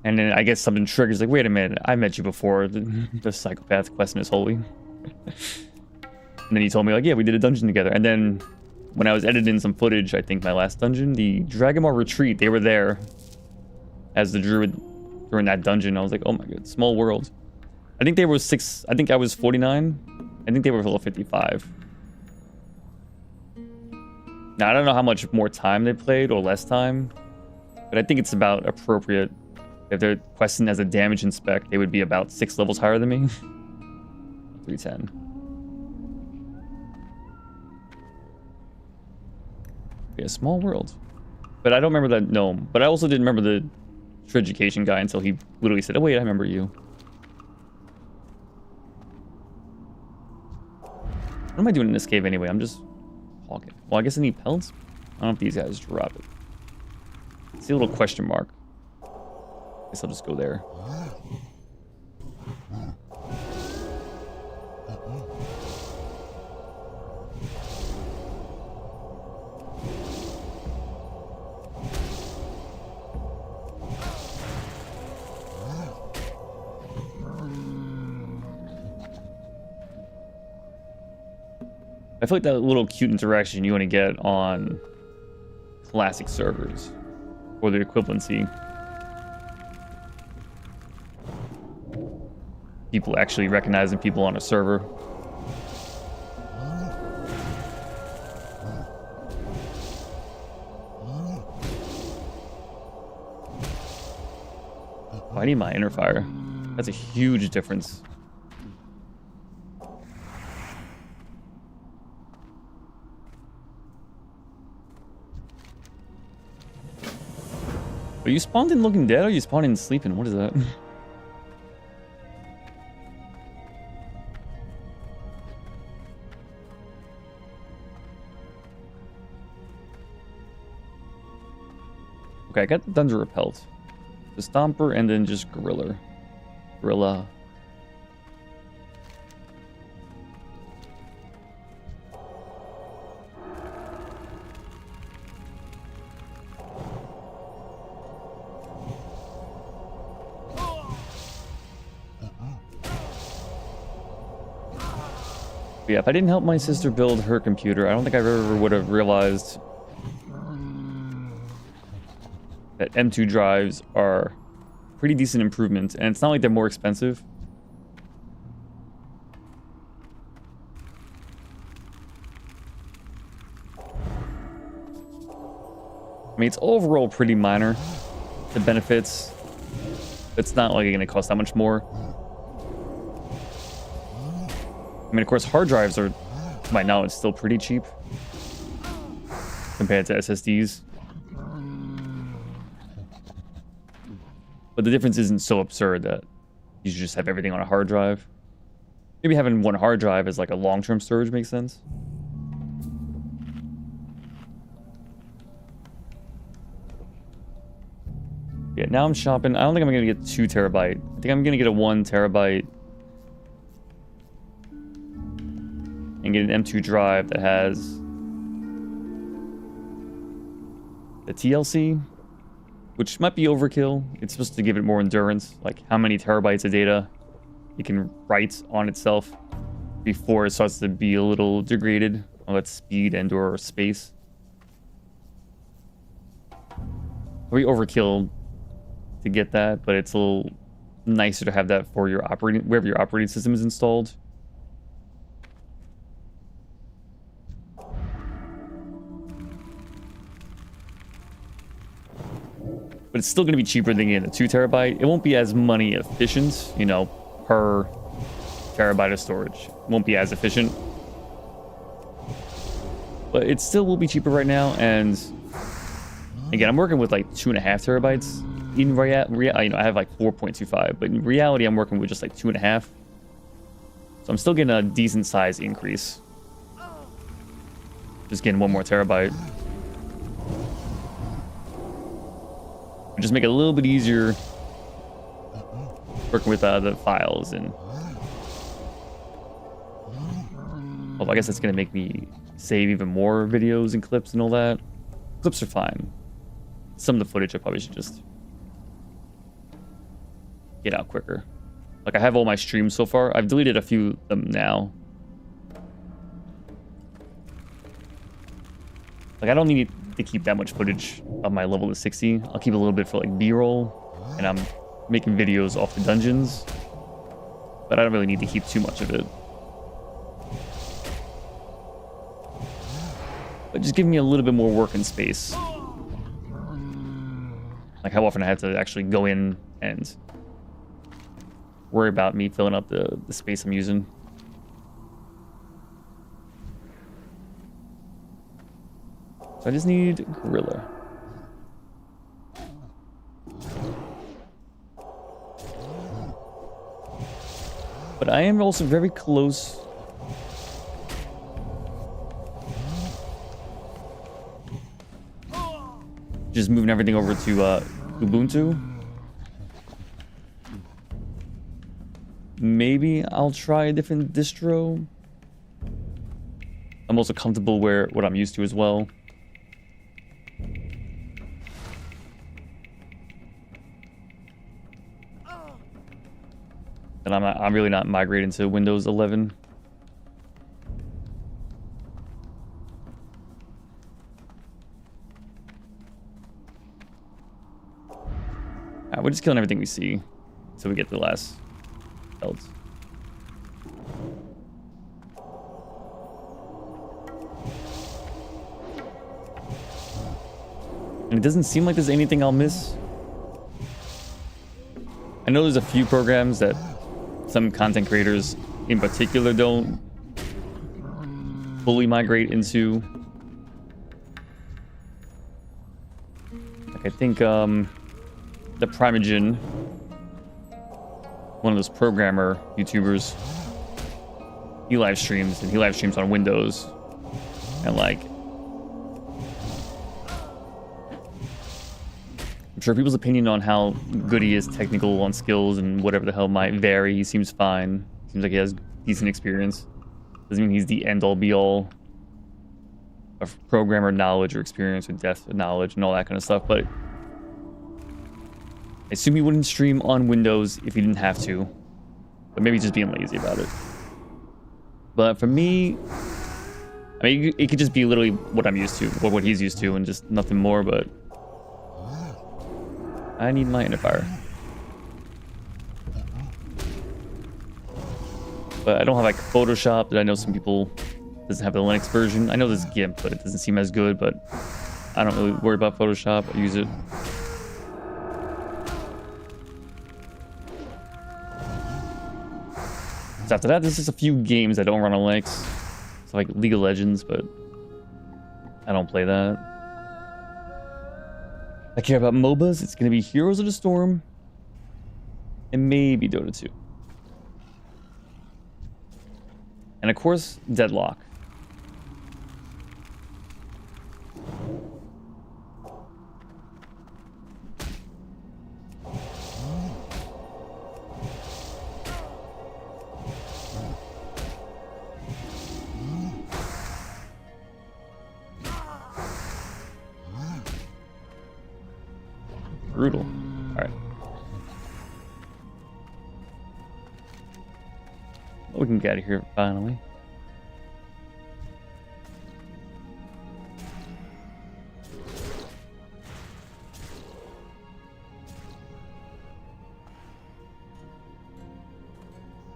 [SPEAKER 1] And then I guess something triggers like, wait a minute, I met you before, the psychopath questing is holy. And then he told me like, yeah, we did a dungeon together. And then when I was editing some footage, I think my last dungeon, the Dragonmaw Retreat, they were there as the druid during that dungeon. I was like, oh my god, small world. I think they were 6, I think I was 49. I think they were level 55. Now, I don't know how much more time they played or less time, but I think it's about appropriate. If they're questing as a damage inspect, they would be about 6 levels higher than me. 310. Yeah, small world. But I don't remember that gnome. But I also didn't remember the education guy until he literally said, "Oh wait, I remember you." What am I doing in this cave anyway? I'm just talking. Well, I guess I need pelts. I don't know if these guys drop it. See a little question mark. Guess I'll just go there. I feel like that little cute interaction you want to get on classic servers, or the equivalency. People actually recognizing people on a server. Oh, I need my inner fire. That's a huge difference. Are you spawned in looking dead or are you spawned in sleeping? What is that? Okay, I got the Thunder Repelled. The Stomper and then just Gorilla. Gorilla. But yeah, if I didn't help my sister build her computer, I don't think I ever would have realized that M2 drives are pretty decent improvements, and it's not like they're more expensive. I mean, it's overall pretty minor, the benefits. It's not like it's going to cost that much more. I mean, of course, hard drives are, by now, it's still pretty cheap compared to SSDs. But the difference isn't so absurd that you should just have everything on a hard drive. Maybe having one hard drive as like a long-term storage makes sense. Yeah, now I'm shopping. I don't think I'm going to get 2 terabyte. I think I'm going to get a 1 terabyte and get an M2 drive that has the TLC, which might be overkill. It's supposed to give it more endurance, like how many terabytes of data it can write on itself before it starts to be a little degraded on its speed and or space. We overkill to get that, but it's a little nicer to have that for your operating, wherever your operating system is installed. But it's still going to be cheaper than getting a 2 terabyte. It won't be as money efficient, you know, per terabyte of storage. It won't be as efficient. But it still will be cheaper right now. And again, I'm working with like 2.5 terabytes. In reality, you know, I have like 4.25, but in reality, I'm working with just like 2.5. So I'm still getting a decent size increase. Just getting 1 more terabyte. Just make it a little bit easier working with the files. And well, I guess that's gonna make me save even more videos and clips and all that. Clips are fine. Some of the footage I probably should just get out quicker. Like, I have all my streams so far. I've deleted a few of them now. Like, I don't need to keep that much footage of my level to 60. I'll keep a little bit for like B-roll, and I'm making videos off the dungeons, but I don't really need to keep too much of it. but just giving me a little bit more working space. Like how often I have to actually go in and worry about me filling up the space I'm using. So I just need gorilla. But I am also very close. Just moving everything over to Ubuntu. Maybe I'll try a different distro. I'm also comfortable where what I'm used to as well. And I'm really not migrating to Windows 11. Alright, we're just killing everything we see until we get to the last belt. And it doesn't seem like there's anything I'll miss. I know there's a few programs that some content creators in particular don't fully migrate into. Like I think the Primogen, one of those programmer YouTubers, he live streams on Windows, and like I'm sure people's opinion on how good he is technical on skills and whatever the hell might vary. He seems fine. Seems like he has decent experience. Doesn't mean he's the end-all be-all of programmer knowledge or experience or depth of knowledge and all that kind of stuff. But I assume he wouldn't stream on Windows if he didn't have to. But maybe just being lazy about it. But for me, I mean, it could just be literally what I'm used to, or what he's used to, and just nothing more, but I need my identifier. But I don't have like Photoshop that I know some people doesn't have the Linux version. I know there's GIMP, but it doesn't seem as good, but I don't really worry about Photoshop. I use it. So after that, there's just a few games that don't run on Linux. So like League of Legends, but I don't play that. I care about MOBAs. It's going to be Heroes of the Storm and maybe Dota 2. And of course, Deadlock. Brutal. All right. We can get out of here finally.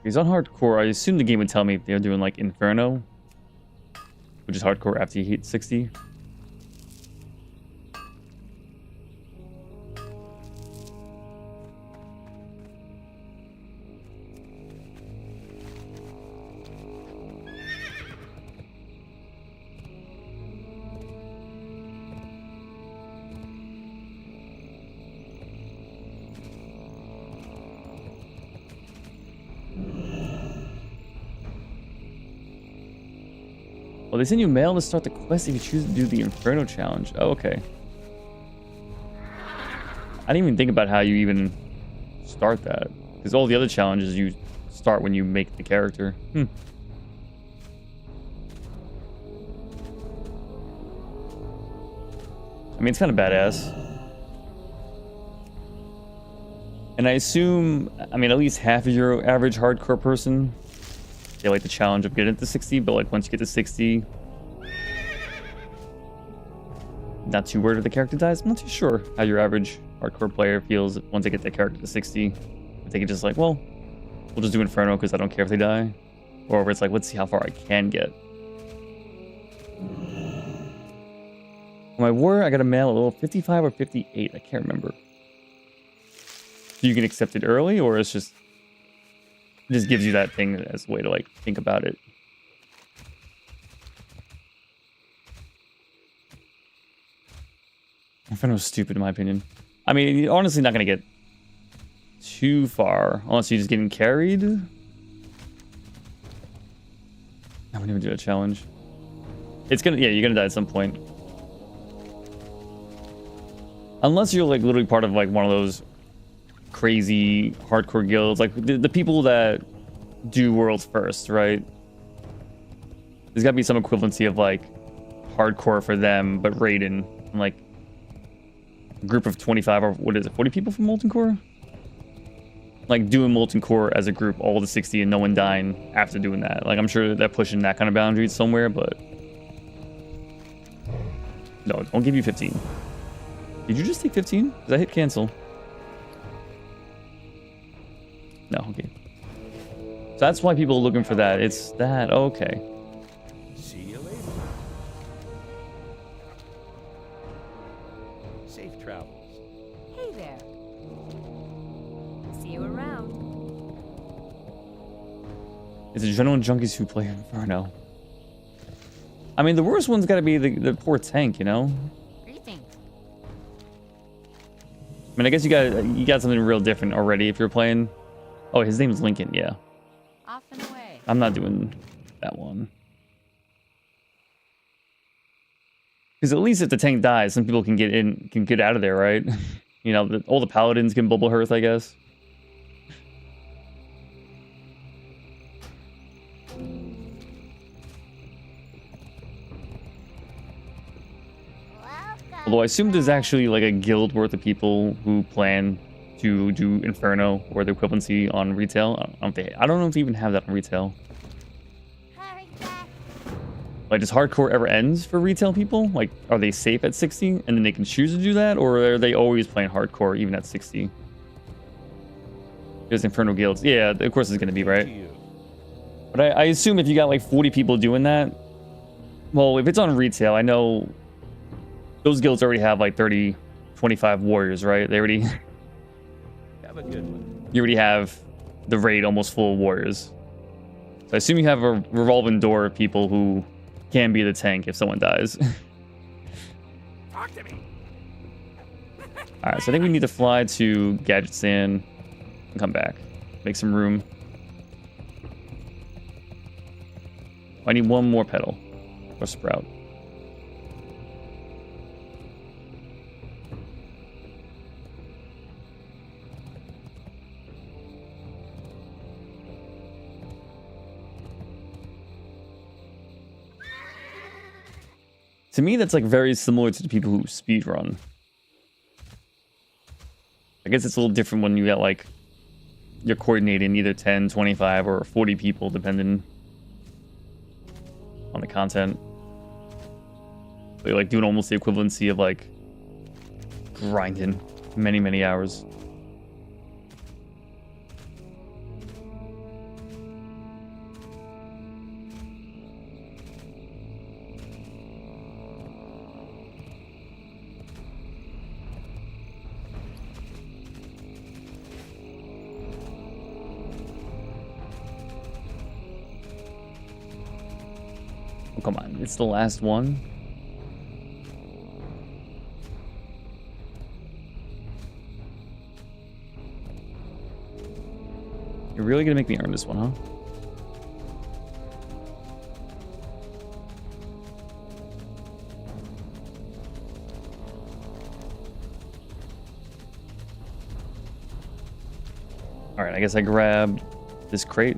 [SPEAKER 1] He's on hardcore. I assume the game would tell me if they're doing like Inferno, which is hardcore after you hit 60. Well, they send you mail to start the quest if you choose to do the Inferno challenge. Oh, okay. I didn't even think about how you even start that. Because all the other challenges you start when you make the character. I mean, it's kind of badass. And I assume, I mean, at least half of your average hardcore person, they like the challenge of getting to 60, but like once you get to 60, not too worried if the character dies. I'm not too sure how your average hardcore player feels once they get their character to 60. If they can just like, well, we'll just do Inferno because I don't care if they die. Or if it's like, let's see how far I can get. my warrior, I got a mail a level 55 or 58. I can't remember. So you can accept it early, or it's just... It just gives you that thing as a way to, like, think about it. Inferno's stupid, in my opinion. I mean, you're honestly not going to get too far, unless you're just getting carried. I wouldn't even do a challenge. It's gonna... Yeah, you're gonna die at some point. Unless you're, like, literally part of, like, one of those crazy hardcore guilds. Like, the people that do worlds first, right? There's gotta be some equivalency of, like, hardcore for them, but Raiden. And, like, a group of 25 or, what is it, 40 people from Molten Core? Like, doing Molten Core as a group, all to 60, and no one dying after doing that. Like, I'm sure they're pushing that kind of boundary somewhere, but... No, it won't give you 15. Did you just take 15? Because I hit cancel. No, okay. So that's why people are looking for that. It's that, okay.
[SPEAKER 4] See you later. Safe travels.
[SPEAKER 5] Hey there. See you around.
[SPEAKER 1] It's adrenaline junkies who play Inferno. I mean, the worst one's got to be the poor tank, you know?
[SPEAKER 5] Greetings.
[SPEAKER 1] I mean, I guess you got something real different already if you're playing. Oh, his name's Lincoln, yeah.
[SPEAKER 5] Off and away.
[SPEAKER 1] I'm not doing that one. Because at least if the tank dies, some people can get out of there, right? You know, all the paladins can bubble hearth, I guess. Although I assume there's actually like a guild worth of people who plan to do Inferno or the equivalency on retail. I don't know if they even have that on retail. Like, does hardcore ever end for retail people? Like, are they safe at 60 and then they can choose to do that, or are they always playing hardcore even at 60? There's Inferno guilds. Yeah, of course it's gonna be, right? But I assume if you got like 40 people doing that, well, if it's on retail, I know those guilds already have like 30, 25 warriors, right? They already...
[SPEAKER 4] Have a good one.
[SPEAKER 1] You already have the raid almost full of warriors. So I assume you have a revolving door of people who can be the tank if someone dies.
[SPEAKER 3] Talk to me.
[SPEAKER 1] Alright, so I think we need to fly to Gadget Stand and come back. Make some room. I need one more petal. Or sprout. To me, that's like very similar to the people who speedrun. I guess it's a little different when you got like, you're coordinating either 10, 25, or 40 people, depending on the content. So you're like doing almost the equivalency of like grinding many, many hours. Oh, come on, it's the last one. You're really gonna make me earn this one, huh? Alright, I guess I grab this crate.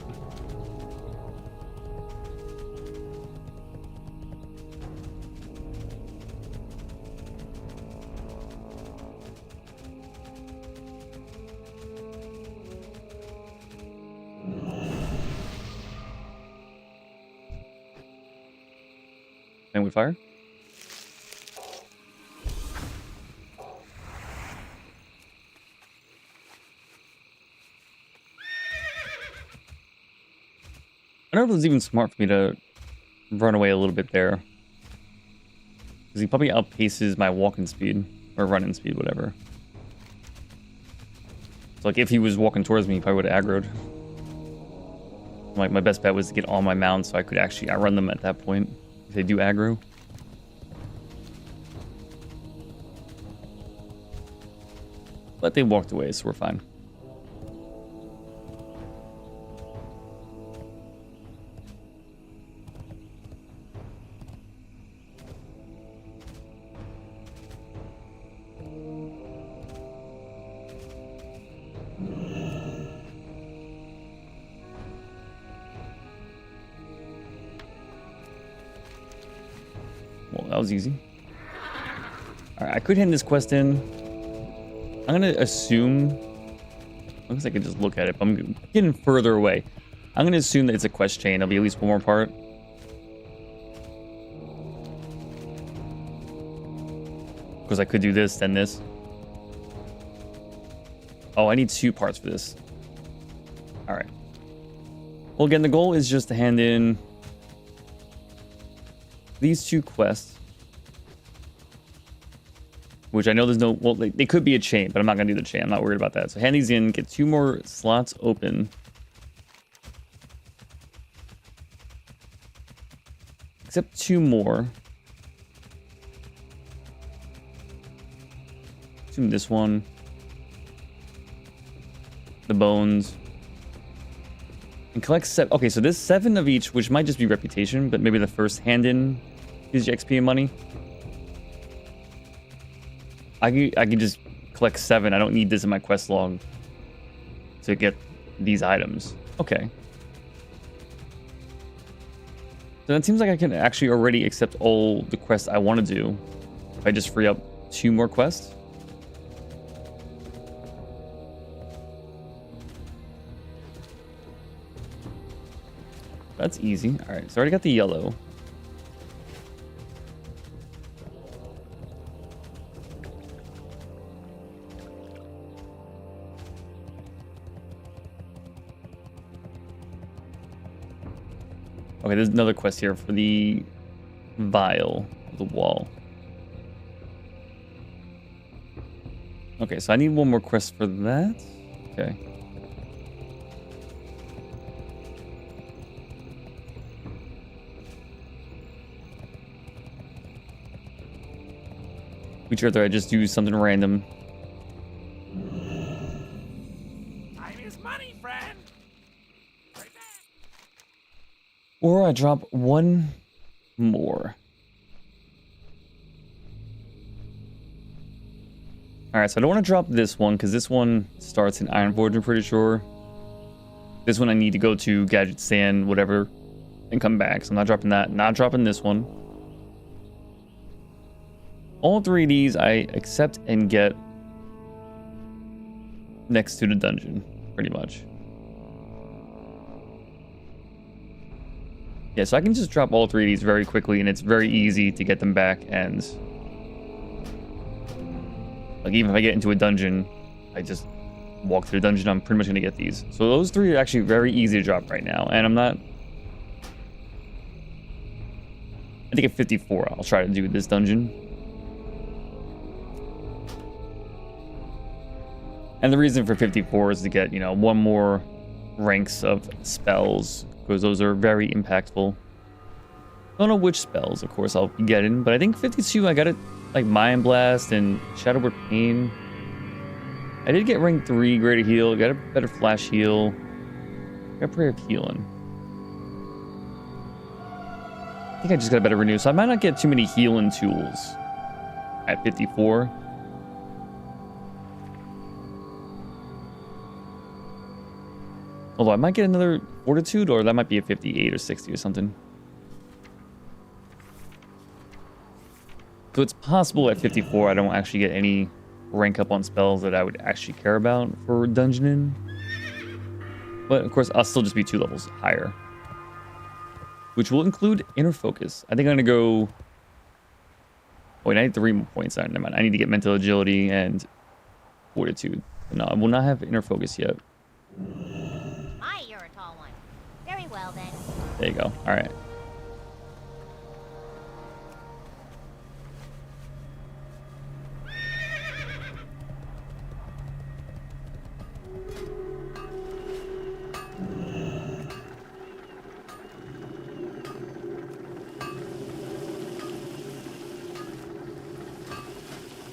[SPEAKER 1] And we fire. I don't know if it was even smart for me to run away a little bit there. Because he probably outpaces my walking speed. Or running speed, whatever. So like if he was walking towards me, he probably would have aggroed. Like my best bet was to get on my mount so I could actually outrun them at that point. If they do aggro. But they walked away, so we're fine. Well, that was easy. Alright, I could hand this quest in. I'm gonna assume... I guess I could just look at it, but I'm getting further away. I'm gonna assume that it's a quest chain. There'll be at least one more part. Because I could do this, then this. Oh, I need 2 parts for this. Alright. Well, again, the goal is just to hand in these 2 quests. Which I know there's no... Well, they could be a chain, but I'm not going to do the chain. I'm not worried about that. So hand these in, get 2 more slots open. Except 2 more. Assume this one. The bones. And collect 7. Okay, so there's 7 of each, which might just be reputation, but maybe the first hand in gives you XP and money. I can just collect 7. I don't need this in my quest log to get these items. Okay. So it seems like I can actually already accept all the quests I want to do if I just free up 2 more quests. That's easy. All right, so I already got the yellow. Okay, there's another quest here for the vial of the wall. Okay, so I need one more quest for that. Okay. Which other I just do something random.
[SPEAKER 3] Time is money, friend. Right back.
[SPEAKER 1] Or I drop 1 more. Alright, so I don't want to drop this one, because this one starts in Ironforge, I'm pretty sure. This one I need to go to Gadget Stand, whatever, and come back. So I'm not dropping that. Not dropping this one. All 3 of these I accept and get next to the dungeon, pretty much. Yeah, so I can just drop all 3 of these very quickly, and it's very easy to get them back, and... like, even if I get into a dungeon, I just walk through the dungeon, I'm pretty much going to get these. So those 3 are actually very easy to drop right now, and I'm not... I think at 54, I'll try to do this dungeon. And the reason for 54 is to get, you know, 1 more ranks of spells, because those are very impactful. Don't know which spells, of course, I'll be getting, but I think 52, I got it, like, Mind Blast and Shadowward Pain. I did get rank 3, Greater Heal, got a better Flash Heal, got Prayer of Healing. I think I just got a better Renew, so I might not get too many healing tools at 54. Although I might get another Fortitude, or that might be a 58 or 60 or something. So it's possible at 54 I don't actually get any rank up on spells that I would actually care about for dungeoning. But of course, I'll still just be 2 levels higher. Which will include Inner Focus. I think I'm going to go... Oh, wait, I need 3 more points. Never mind. I need to get Mental Agility and Fortitude. No, I will not have Inner Focus yet.
[SPEAKER 5] You're a tall one. Very well, then.
[SPEAKER 1] There you go. All right.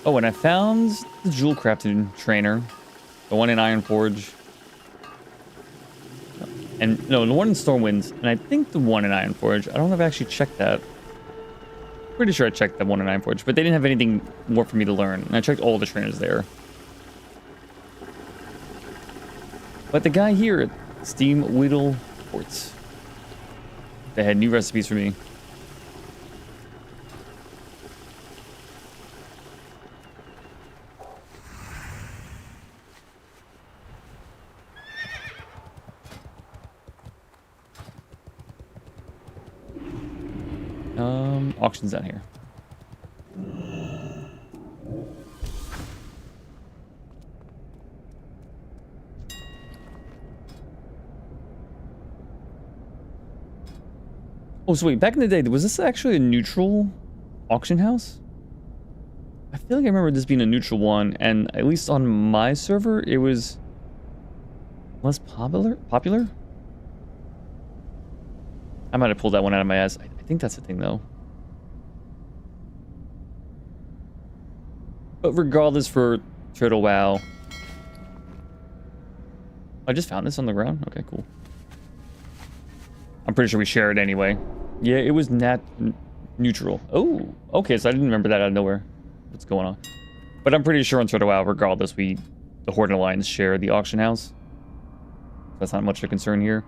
[SPEAKER 1] Oh, and I found the jewel crafting trainer. The one in Iron Forge. And no, the one in Stormwind. And I think the one in Iron Forge. I don't know if I actually checked that. Pretty sure I checked the one in Iron Forge. But they didn't have anything more for me to learn. And I checked all the trainers there. But the guy here at Steam Whittle Ports. They had new recipes for me. Auctions down here. Oh, so wait, back in the day, was this actually a neutral auction house? I feel like I remember this being a neutral one, and at least on my server, it was less popular? I might have pulled that one out of my ass. I think that's the thing, though. But regardless, for Turtle WoW, I just found this on the ground. Okay, cool. I'm pretty sure we share it anyway. Yeah, it was neutral. Oh, okay, so I didn't remember that out of nowhere. What's going on? But I'm pretty sure on Soadaa WoW, regardless, the Horde and Alliance share the auction house. That's not much of a concern here.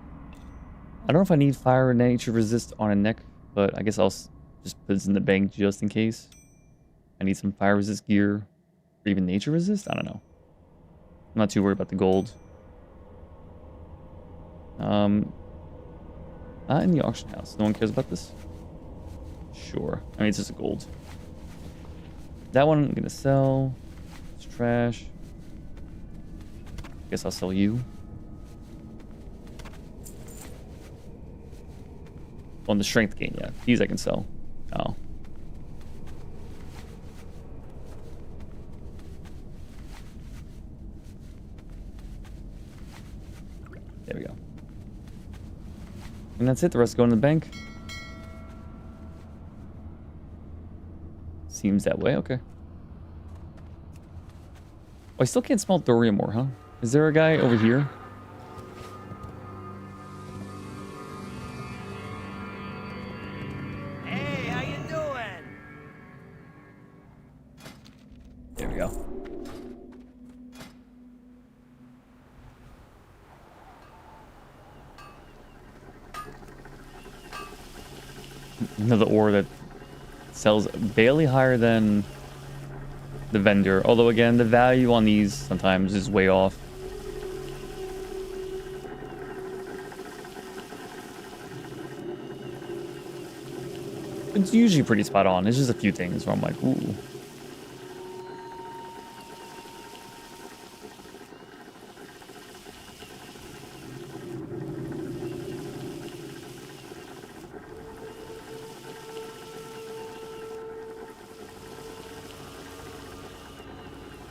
[SPEAKER 1] I don't know if I need fire and nature resist on a neck, but I guess I'll just put this in the bank just in case. I need some fire resist gear, or even nature resist? I don't know. I'm not too worried about the gold. Not in the auction house. No one cares about this? Sure. I mean, it's just a gold. That one I'm gonna sell. It's trash. Guess I'll sell you. On the strength gain, yeah. These I can sell. Oh. There we go. And that's it. The rest go in the bank. Seems that way. Okay. Oh, I still can't smell thorium ore, huh? Is there a guy over here?
[SPEAKER 3] Hey, how you doing?
[SPEAKER 1] There we go. Another ore that sells barely higher than the vendor. Although, again, the value on these sometimes is way off. It's usually pretty spot on. It's just a few things where I'm like, ooh.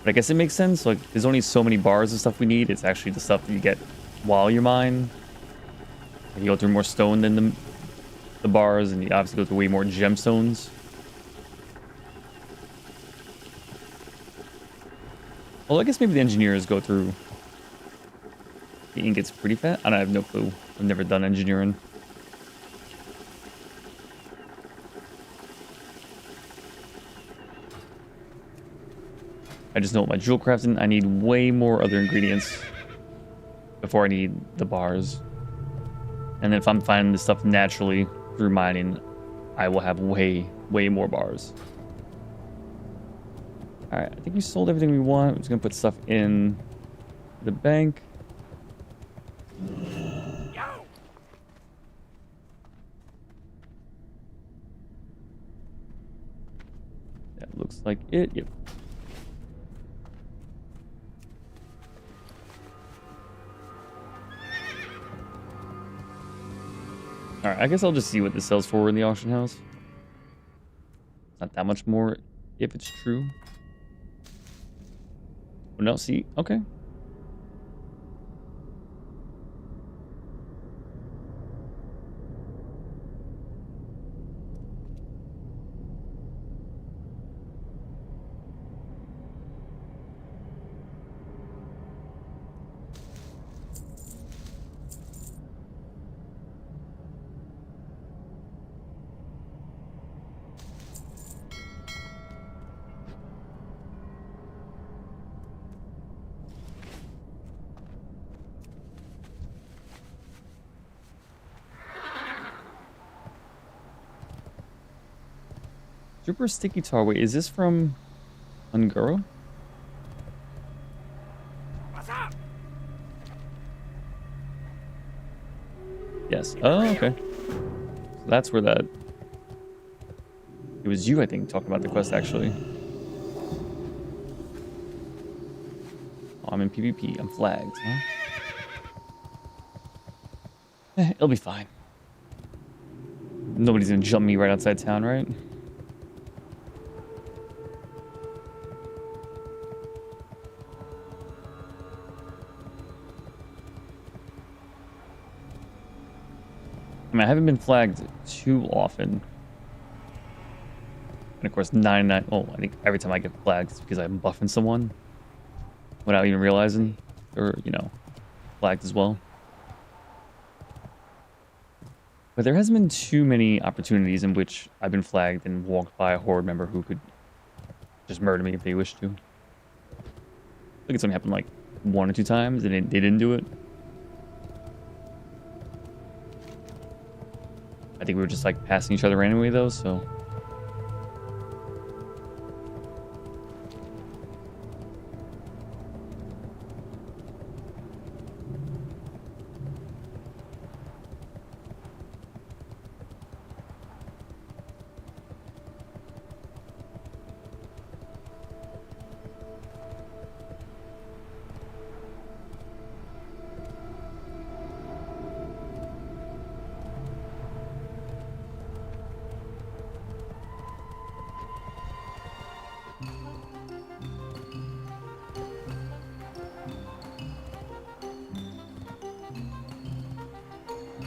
[SPEAKER 1] But I guess it makes sense. Like, there's only so many bars of stuff we need. It's actually the stuff that you get while you mine. You go through more stone than the bars, and you obviously go through way more gemstones. Well, I guess maybe the engineers go through the ingots pretty fast. I have no clue. I've never done engineering. I just know with my jewel crafting, I need way more other ingredients before I need the bars. And then if I'm finding this stuff naturally through mining, I will have way more bars. Alright, I think we sold everything we want. I'm just going to put stuff in the bank.
[SPEAKER 3] Yo!
[SPEAKER 1] That looks like it. Yep. Alright, I guess I'll just see what this sells for in the auction house. Not that much more, if it's true. Oh, no, see, okay. Super sticky tar. Wait, is this from Unguro?
[SPEAKER 3] What's up?
[SPEAKER 1] Yes. Oh, okay. So that's where that... It was you, I think, talking about the quest, actually. Oh, I'm in PvP. I'm flagged, huh? It'll be fine. Nobody's gonna jump me right outside town, right? I mean, I haven't been flagged too often. And of course, 99... Oh, I think every time I get flagged, it's because I'm buffing someone without even realizing. Or, you know, flagged as well. But there hasn't been too many opportunities in which I've been flagged and walked by a horde member who could just murder me if they wished to. I think it's only happened like 1 or 2 times and they didn't do it. I think we were just like passing each other anyway though, so...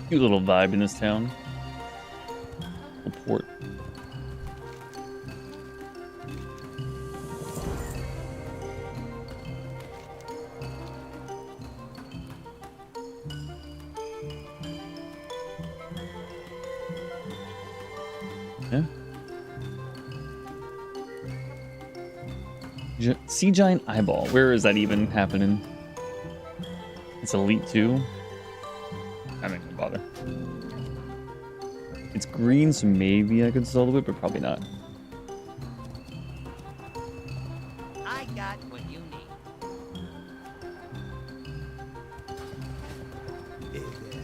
[SPEAKER 1] Cute little vibe in this town. Little port. Yeah. Sea Giant Eyeball. Where is that even happening? It's Elite 2. I'm not gonna bother. It's green, so maybe I could solo it, but probably not.
[SPEAKER 3] I got what you need. Hey there.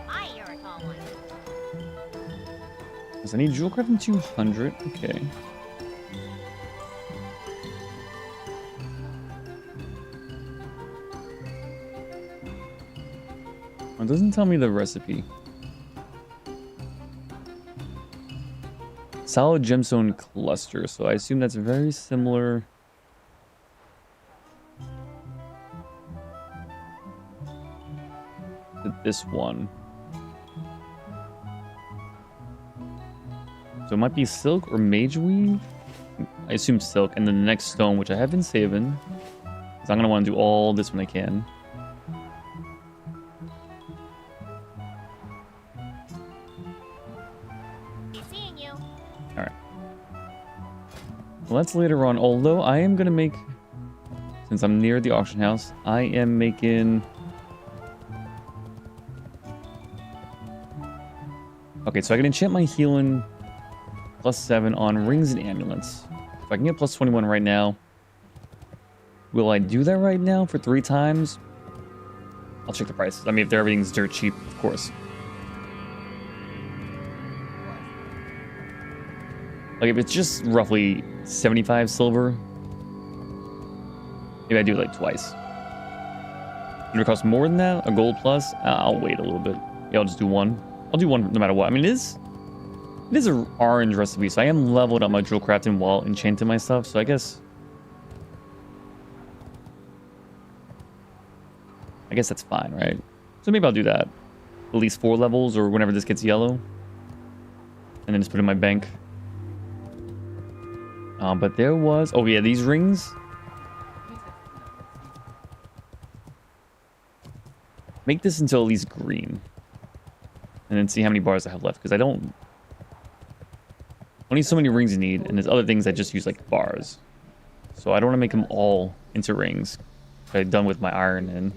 [SPEAKER 5] Hi, you're a tall one.
[SPEAKER 1] Does I need jewel crafting 200? Okay. It doesn't tell me the recipe. Solid gemstone cluster, so I assume that's very similar. To this one. So it might be silk or mage weave. I assume silk, and then the next stone, which I have been saving. Because I'm gonna want to do all this when I can. Well, that's later on, although I am going to make, since I'm near the auction house, I am making... Okay, so I can enchant my healing +7 on rings and amulets. If I can get +21 right now, will I do that right now for 3 times? I'll check the prices. I mean, if everything's dirt cheap, of course. Like, if it's just roughly 75 silver, maybe I do it like twice. If it costs more than that, a gold plus, I'll wait a little bit. Yeah, I'll just do one. I'll do one no matter what. I mean, it is an orange recipe, so I am leveled up my jewel crafting while enchanting my stuff, so I guess that's fine, right? So maybe I'll do that. At least 4 levels, or whenever this gets yellow. And then just put it in my bank. But there was... Oh, yeah, these rings. Make this until at least green. And then see how many bars I have left. Because I don't... Only so many rings you need. And there's other things that just use, like, bars. So I don't want to make them all into rings. I'm done with my iron and...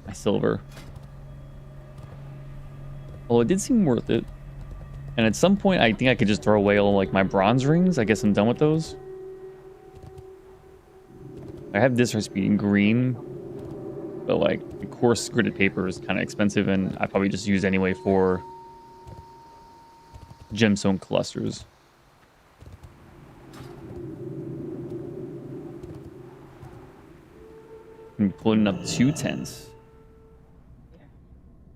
[SPEAKER 1] my silver. Well, it did seem worth it. And at some point, I think I could just throw away all like my bronze rings. I guess I'm done with those. I have this recipe in green, but like the coarse gridded paper is kind of expensive, and I probably just use anyway for gemstone clusters. I'm pulling up 2 tents.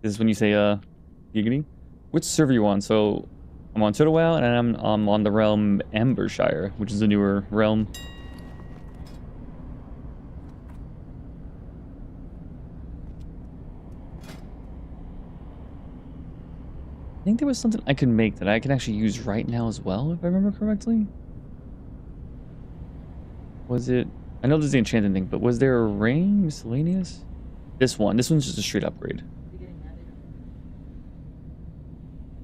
[SPEAKER 1] This is when you say, Giggity? Which server you on? So, I'm on Total WoW, and I'm on the realm Ambershire, which is a newer realm. I think there was something I could make that I can actually use right now as well, if I remember correctly. Was it... I know there's the enchanted thing, but was there a ring? Miscellaneous? This one's just a straight upgrade.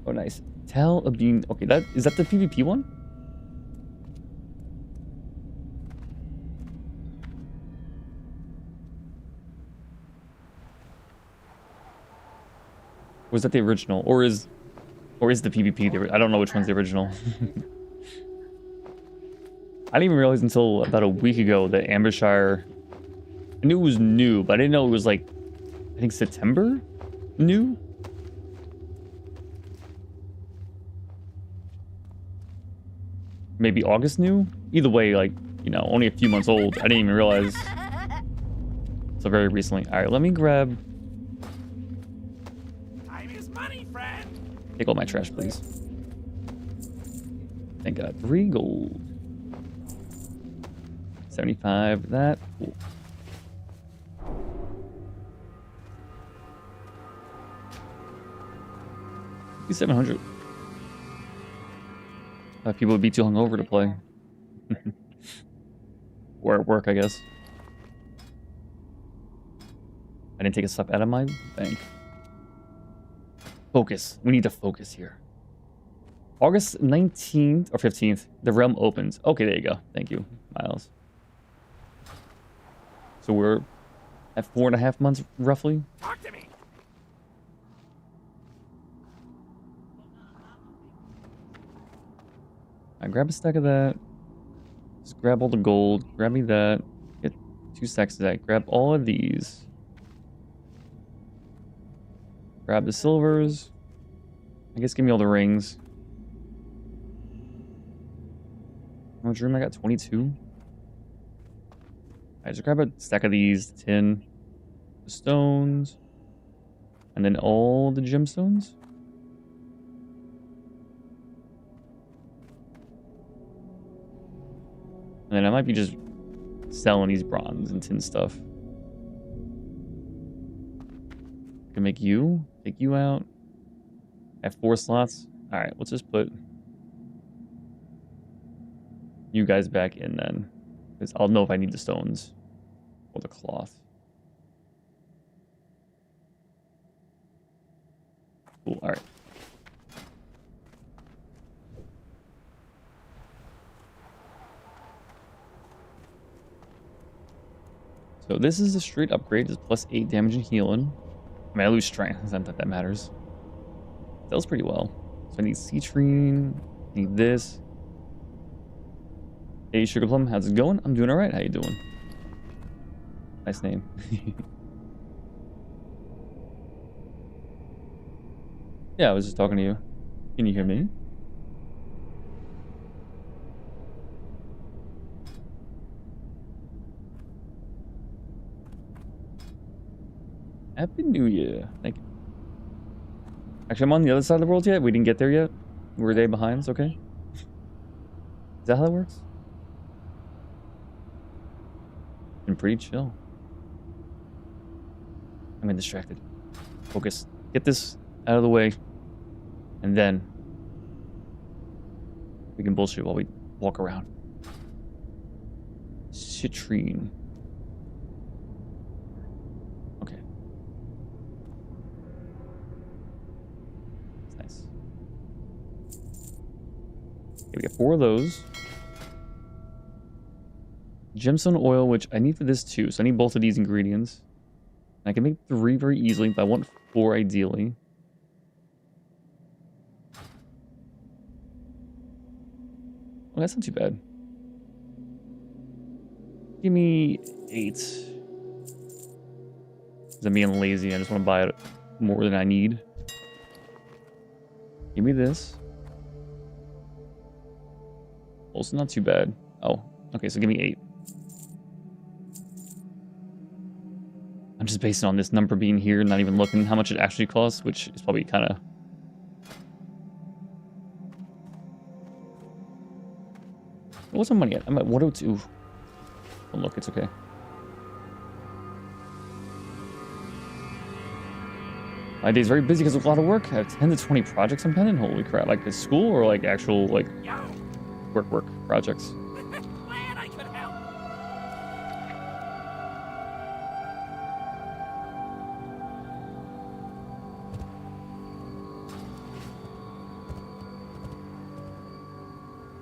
[SPEAKER 1] Oh, nice. Tell a bean... Okay, is that the PvP one? Was that the original? Or is the PvP I don't know which one's the original. I didn't even realize until about a week ago that Ambershire... I knew it was new, but I didn't know it was like... I think September? New? Maybe August new? Either way, like, you know, only a few months old. I didn't even realize. So very recently. Alright, let me grab...
[SPEAKER 3] Time is money, friend.
[SPEAKER 1] Take all my trash, please. Thank God. 3 gold. 75, that. Cool. Be 700. People would be too hungover to play. Or at work, I guess. I didn't take a step out of my bank. Focus. We need to focus here. August 19th or 15th, the realm opens. Okay, there you go. Thank you, Miles. So we're at 4.5 months, roughly.
[SPEAKER 3] Talk to me.
[SPEAKER 1] I grab a stack of that. Just grab all the gold. Grab me that. Get 2 stacks of that. Grab all of these. Grab the silvers. I guess give me all the rings. How much room I got? 22. I just grab a stack of these, the tin, the stones, and then all the gemstones. And then I might be just selling these bronze and tin stuff. Can make you, take you out. I have 4 slots. All right, let's just put you guys back in then, because I'll know if I need the stones or the cloth. Cool. All right. So this is a straight upgrade. It's plus 8 damage and healing. I mean, I lose strength. It's not that matters. Sells pretty well. So I need citrine. Need this. Hey, Sugar Plum, how's it going? I'm doing all right. How you doing? Nice name. Yeah, I was just talking to you. Can you hear me? Happy New Year. Thank you. Actually, I'm on the other side of the world yet. We didn't get there yet. We're a day behind. It's okay. Is that how that works? Been pretty chill. I'm getting distracted. Focus. Get this out of the way. And then we can bullshit while we walk around. Citrine. Okay. That's nice. Okay, we got 4 of those. Gemstone oil, which I need for this too, so I need both of these ingredients. I can make 3 very easily, but I want 4 ideally. Well, that's not too bad. Give me 8. Because I'm being lazy. I just want to buy it more than I need. Give me this. Also not too bad. Oh, okay, so give me 8. I'm just basing on this number being here, not even looking how much it actually costs, which is probably kind of... What's my money at? I'm at 102. Don't look, it's okay. My day's very busy because of a lot of work. I have 10 to 20 projects I'm pending. Holy crap. Like at school or like actual like
[SPEAKER 3] Yo,
[SPEAKER 1] work projects?
[SPEAKER 3] glad I could help.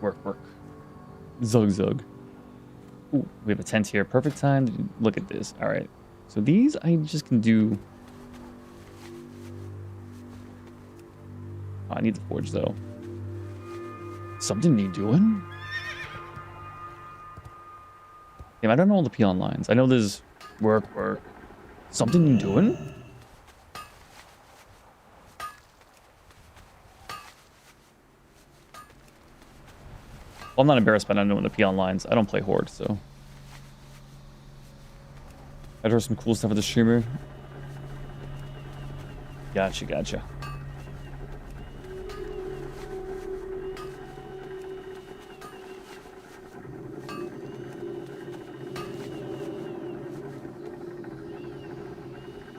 [SPEAKER 1] Work. Zug. Ooh, we have a tent here. Perfect time to look at this. All right. So these I just can do. Oh, I need the forge though. Something need doing? Damn, I don't know all the peon lines. I know there's work. Something need doing? Well, I'm not embarrassed by not knowing the peon lines. I don't play Horde, so. I'd heard some cool stuff with the streamer. Gotcha.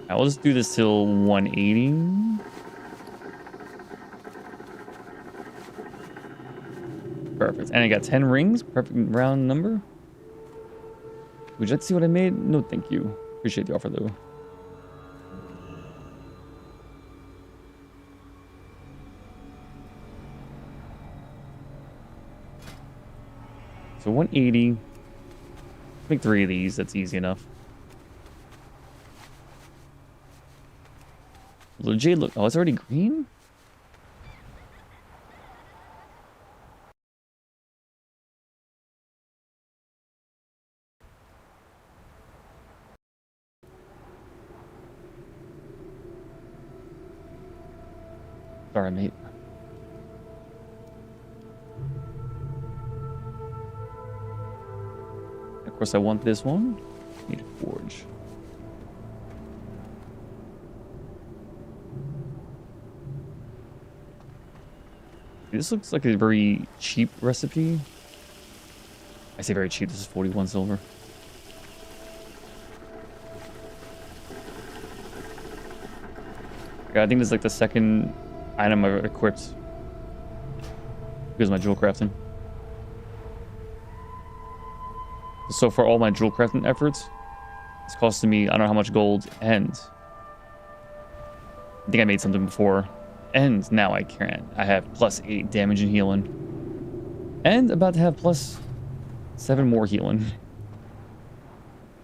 [SPEAKER 1] I'll just do this till 180. Perfect. And I got 10 rings. Perfect round number. Would you like to see what I made? No, thank you. Appreciate the offer, though. So 180. Make 3 of these. That's easy enough. Legit look. Oh, it's already green? Sorry, mate. Of course, I want this one. Need a forge. This looks like a very cheap recipe. I say very cheap. This is 41 silver. Yeah, I think this is like the second item I've equipped because of my jewel crafting. So for all my jewel crafting efforts, it's costing me, I don't know how much gold, and I think I made something before. And now I can't. I have +8 damage and healing. And about to have +7 more healing.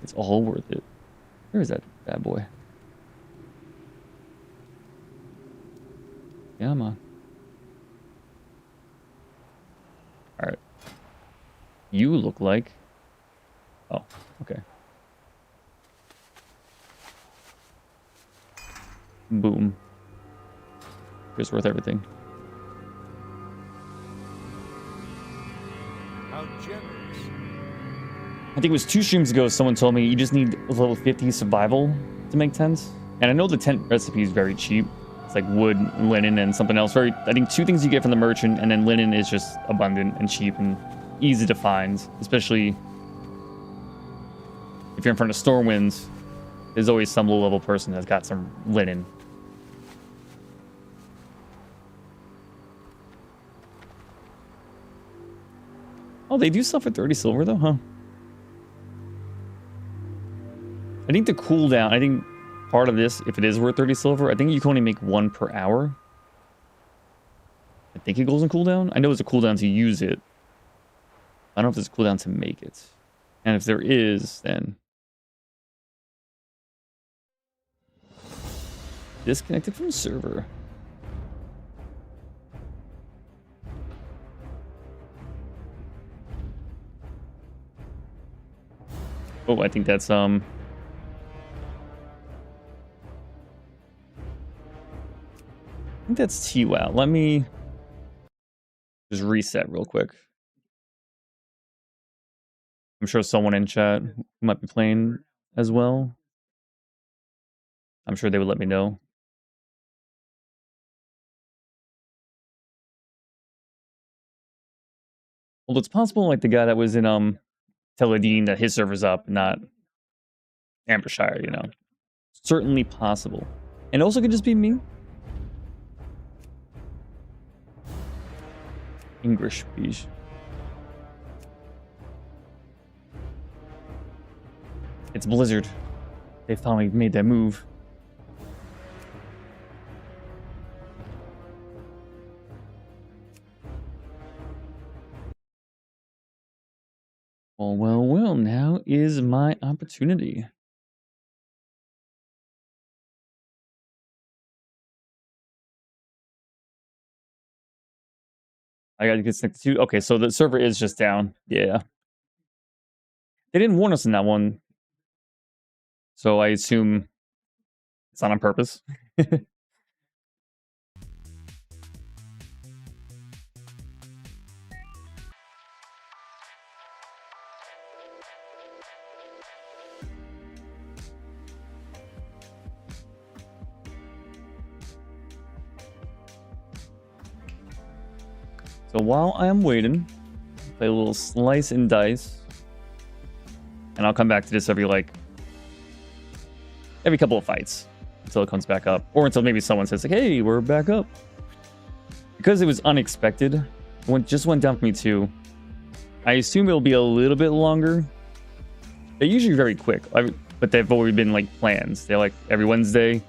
[SPEAKER 1] It's all worth it. Where is that bad boy? Yeah, I'm on. Alright. You look like... Oh, okay. Boom. It's worth everything.
[SPEAKER 4] How generous.
[SPEAKER 1] I think it was 2 streams ago someone told me you just need a level 50 survival to make tents. And I know the tent recipe is very cheap. It's like wood, linen, and something else. I think 2 things you get from the merchant, and then linen is just abundant and cheap and easy to find. Especially if you're in front of Stormwinds, there's always some low-level person that's got some linen. Oh, they do sell for 30 silver though, huh? I think the cooldown, I think part of this, if it is worth 30 silver, I think you can only make 1 per hour. I think it goes on cooldown. I know it's a cooldown to use it. I don't know if there's a cooldown to make it. And if there is, then Disconnected from server. Oh, I think that's I think that's TWOW. Let me just reset real quick. I'm sure someone in chat might be playing as well. I'm sure they would let me know. Well, it's possible like the guy that was in Teledine that his server's up, not Ambershire, you know. Certainly possible. And also could just be me. English, please. It's Blizzard. They finally made that move. Well, well, well, now is my opportunity. I gotta get connected to. Okay, so the server is just down. Yeah. They didn't warn us in that one. So I assume it's not on purpose. So while I am waiting, play a little slice and dice. And I'll come back to this every couple of fights until it comes back up. Or until maybe someone says like, hey, we're back up. Because it was unexpected, it just went down for me too. I assume it'll be a little bit longer. They're usually very quick, but they've already been like plans. They're like every Wednesday.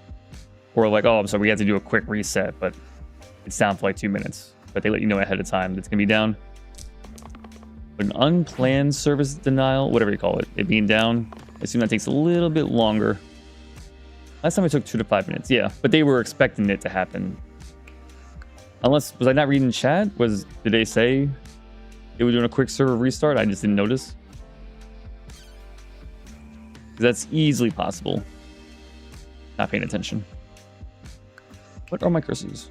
[SPEAKER 1] Or like, oh, I'm sorry, we have to do a quick reset, but it's down for like 2 minutes. But they let you know ahead of time that it's going to be down. But an unplanned service denial, whatever you call it, it being down, I assume that takes a little bit longer. Last time it took 2 to 5 minutes, yeah. But they were expecting it to happen. Unless, was I not reading chat? Did they say they were doing a quick server restart? I just didn't notice. That's easily possible. Not paying attention. What are my curses?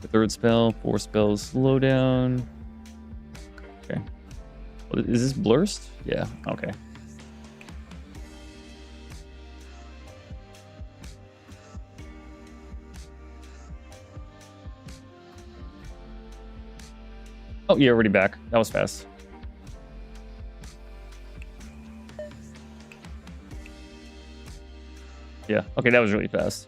[SPEAKER 1] The third spell, 4 spells, slow down. Okay. Is this blurst? Yeah, okay. Oh, yeah, already back. That was fast. Yeah, okay, that was really fast.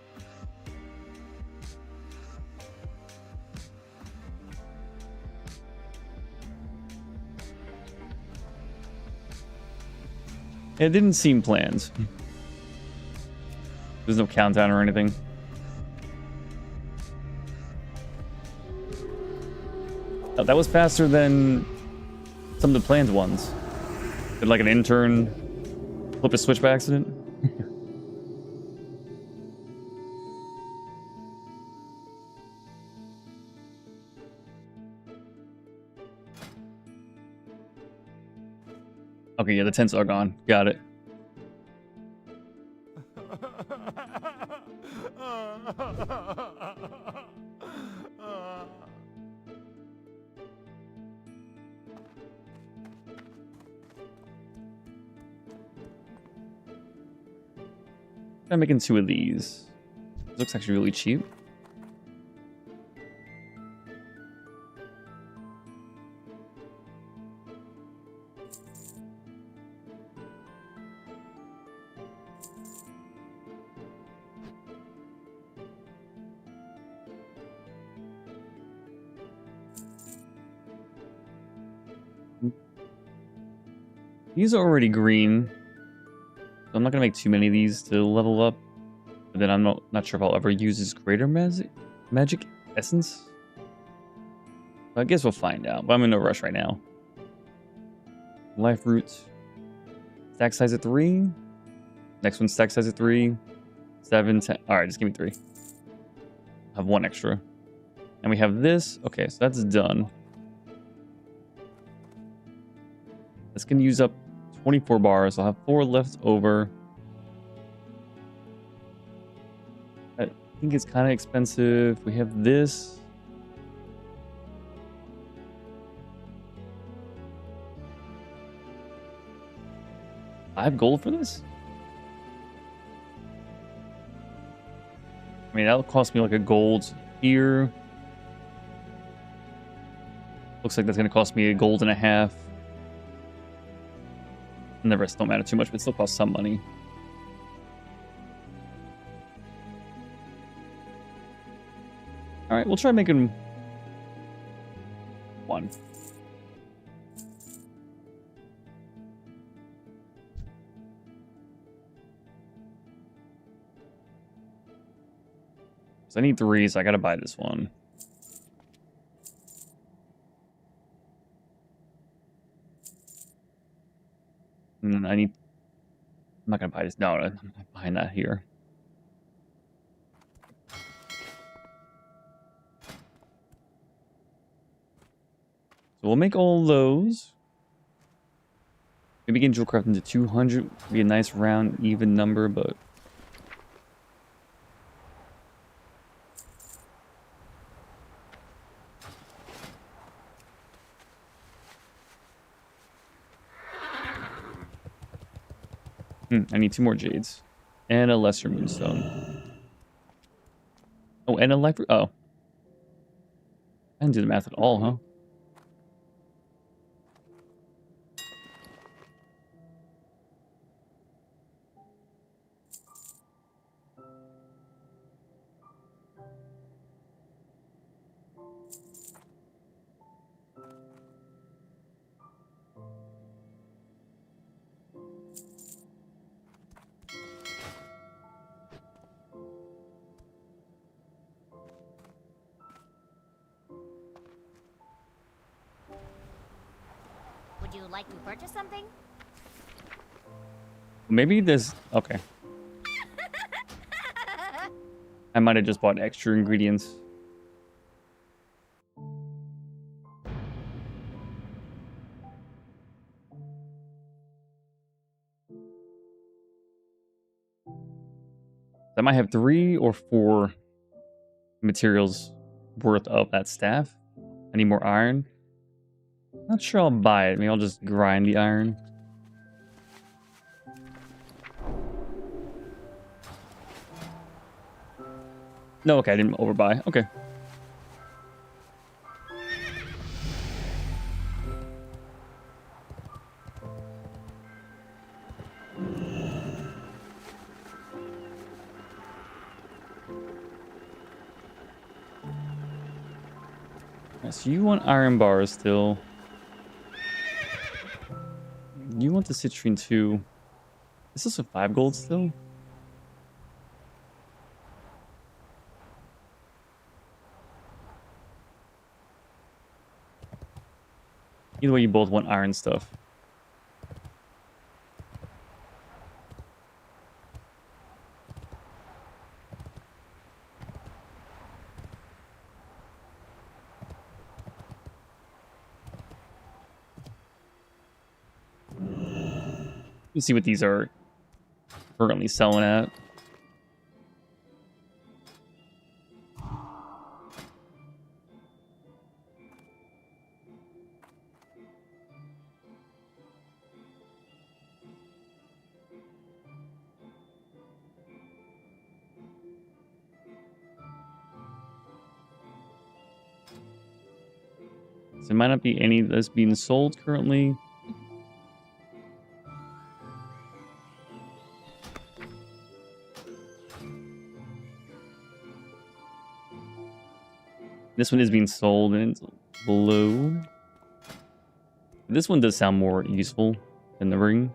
[SPEAKER 1] It didn't seem planned. There's no countdown or anything. Oh, that was faster than some of the planned ones. Did like an intern flip a switch by accident? Okay, yeah, the tents are gone. Got it. I'm making 2 of these. This looks actually really cheap. These are already green. So I'm not going to make too many of these to level up. But then I'm not sure if I'll ever use this greater magic essence. I guess we'll find out. But I'm in no rush right now. Life root. Stack size at 3. Next one stack size at 3. 7, 10. All right, just give me 3. I have 1 extra. And we have this. Okay, so that's done. That's going to use up 24 bars. I'll have 4 left over. I think it's kind of expensive. We have this. I have gold for this? I mean, that'll cost me like a gold here. Looks like that's going to cost me a gold and a half. And the rest don't matter too much, but it still costs some money. All right, we'll try making 1. So I need 3, so I gotta buy this one. And I need... I'm not gonna buy this. No, I'm not buying that here. So we'll make all those. Maybe get jewel crafting to 200. Be a nice round, even number, but... I need 2 more jades. And a lesser moonstone. Oh, and a life... Oh. I didn't do the math at all, huh?
[SPEAKER 5] Would you like to purchase something?
[SPEAKER 1] Maybe this... Okay. I might have just bought extra ingredients. I might have 3 or 4 materials worth of that staff. I need more iron. Not sure I'll buy it. Maybe I'll just grind the iron. No, okay, I didn't overbuy. Okay. So you want iron bars still. You want the citrine too. Is this a 5 gold still? Either way, you both want iron stuff. Let's see what these are currently selling at. So there might not be any that's being sold currently. This one is being sold and it's blue. This one does sound more useful than the ring.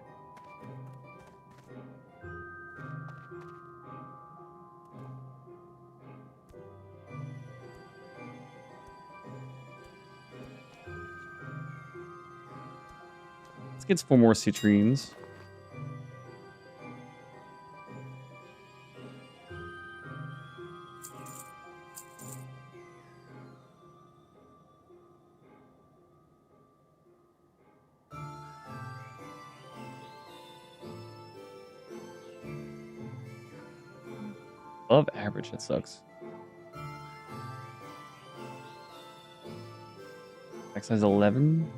[SPEAKER 1] Let's get 4 more citrines. Above average, that sucks. Stack size 11.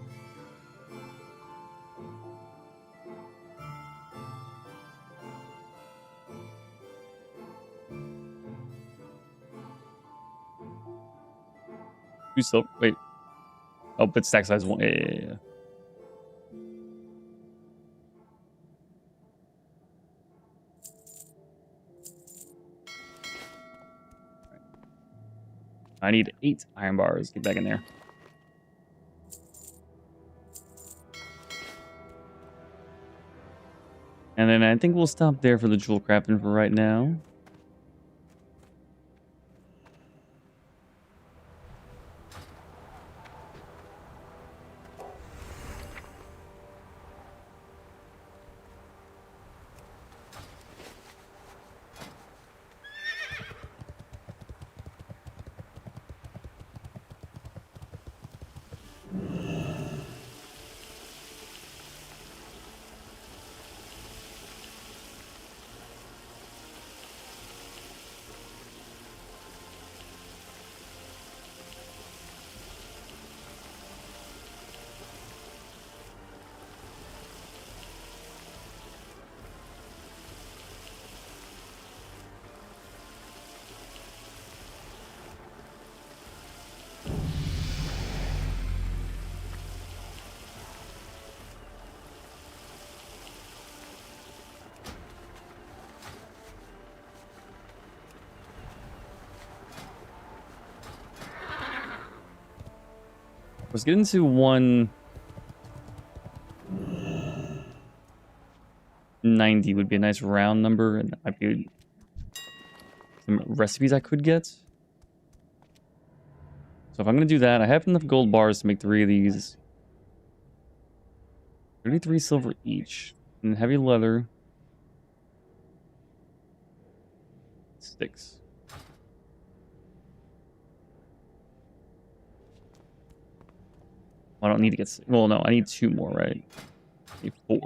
[SPEAKER 1] Two silver. Wait. Oh, but stack size 1. Yeah. I need 8 iron bars. Get back in there. And then I think we'll stop there for the jewel crafting for right now. Let's get into 190 would be a nice round number, and that might be some recipes I could get. So if I'm going to do that, I have enough gold bars to make 3 of these. 33 silver each. And heavy leather. Sticks. I don't need to get... Well, no, I need 2 more, right? I need 4.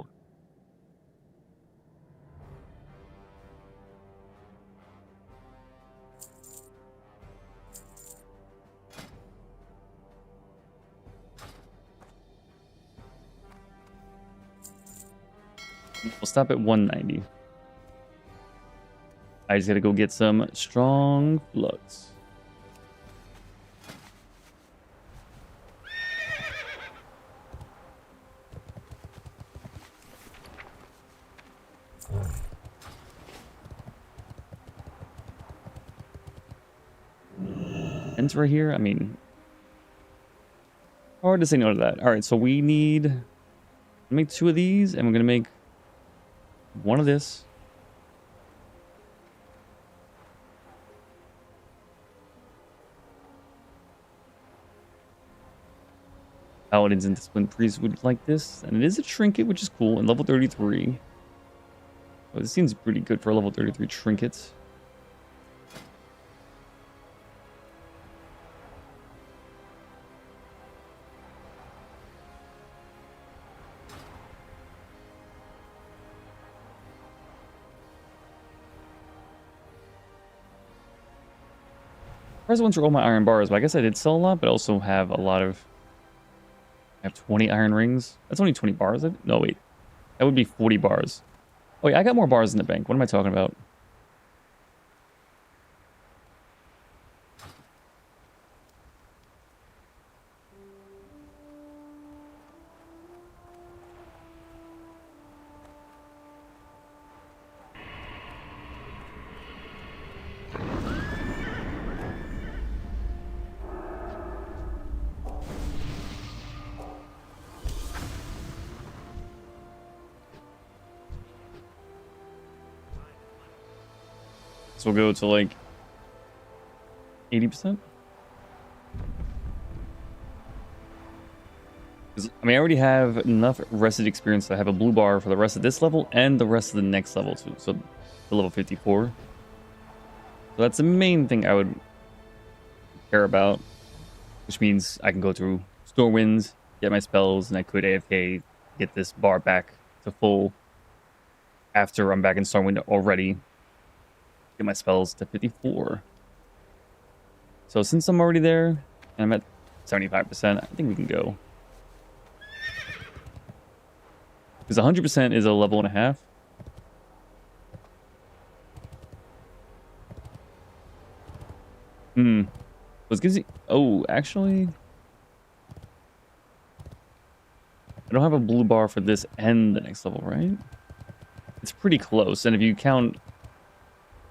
[SPEAKER 1] We'll stop at 190. I just gotta go get some strong flux. Ends right here. I mean, hard to say no to that. All right, so we need to make 2 of these, and we're gonna make 1 of this. Paladins and Disciplined Priests would like this, and it is a trinket, which is cool, and level 33. Oh, this seems pretty good for a level 33 trinket. First ones are all my iron bars, but I guess I did sell a lot, but I also have a lot of... I have 20 iron rings. That's only 20 bars. No, wait. That would be 40 bars. Oh, yeah, I got more bars in the bank. What am I talking about? So we'll go to like 80%. I mean, I already have enough rested experience to have a blue bar for the rest of this level and the rest of the next level too. So the level 54. So that's the main thing I would care about, which means I can go through Stormwinds, get my spells, and I could AFK get this bar back to full after I'm back in Stormwind already. Get my spells to 54. So since I'm already there, and I'm at 75%, I think we can go. Because 100% is a level and a half. Was gives you... Oh, actually... I don't have a blue bar for this and the next level, right? It's pretty close. And if you count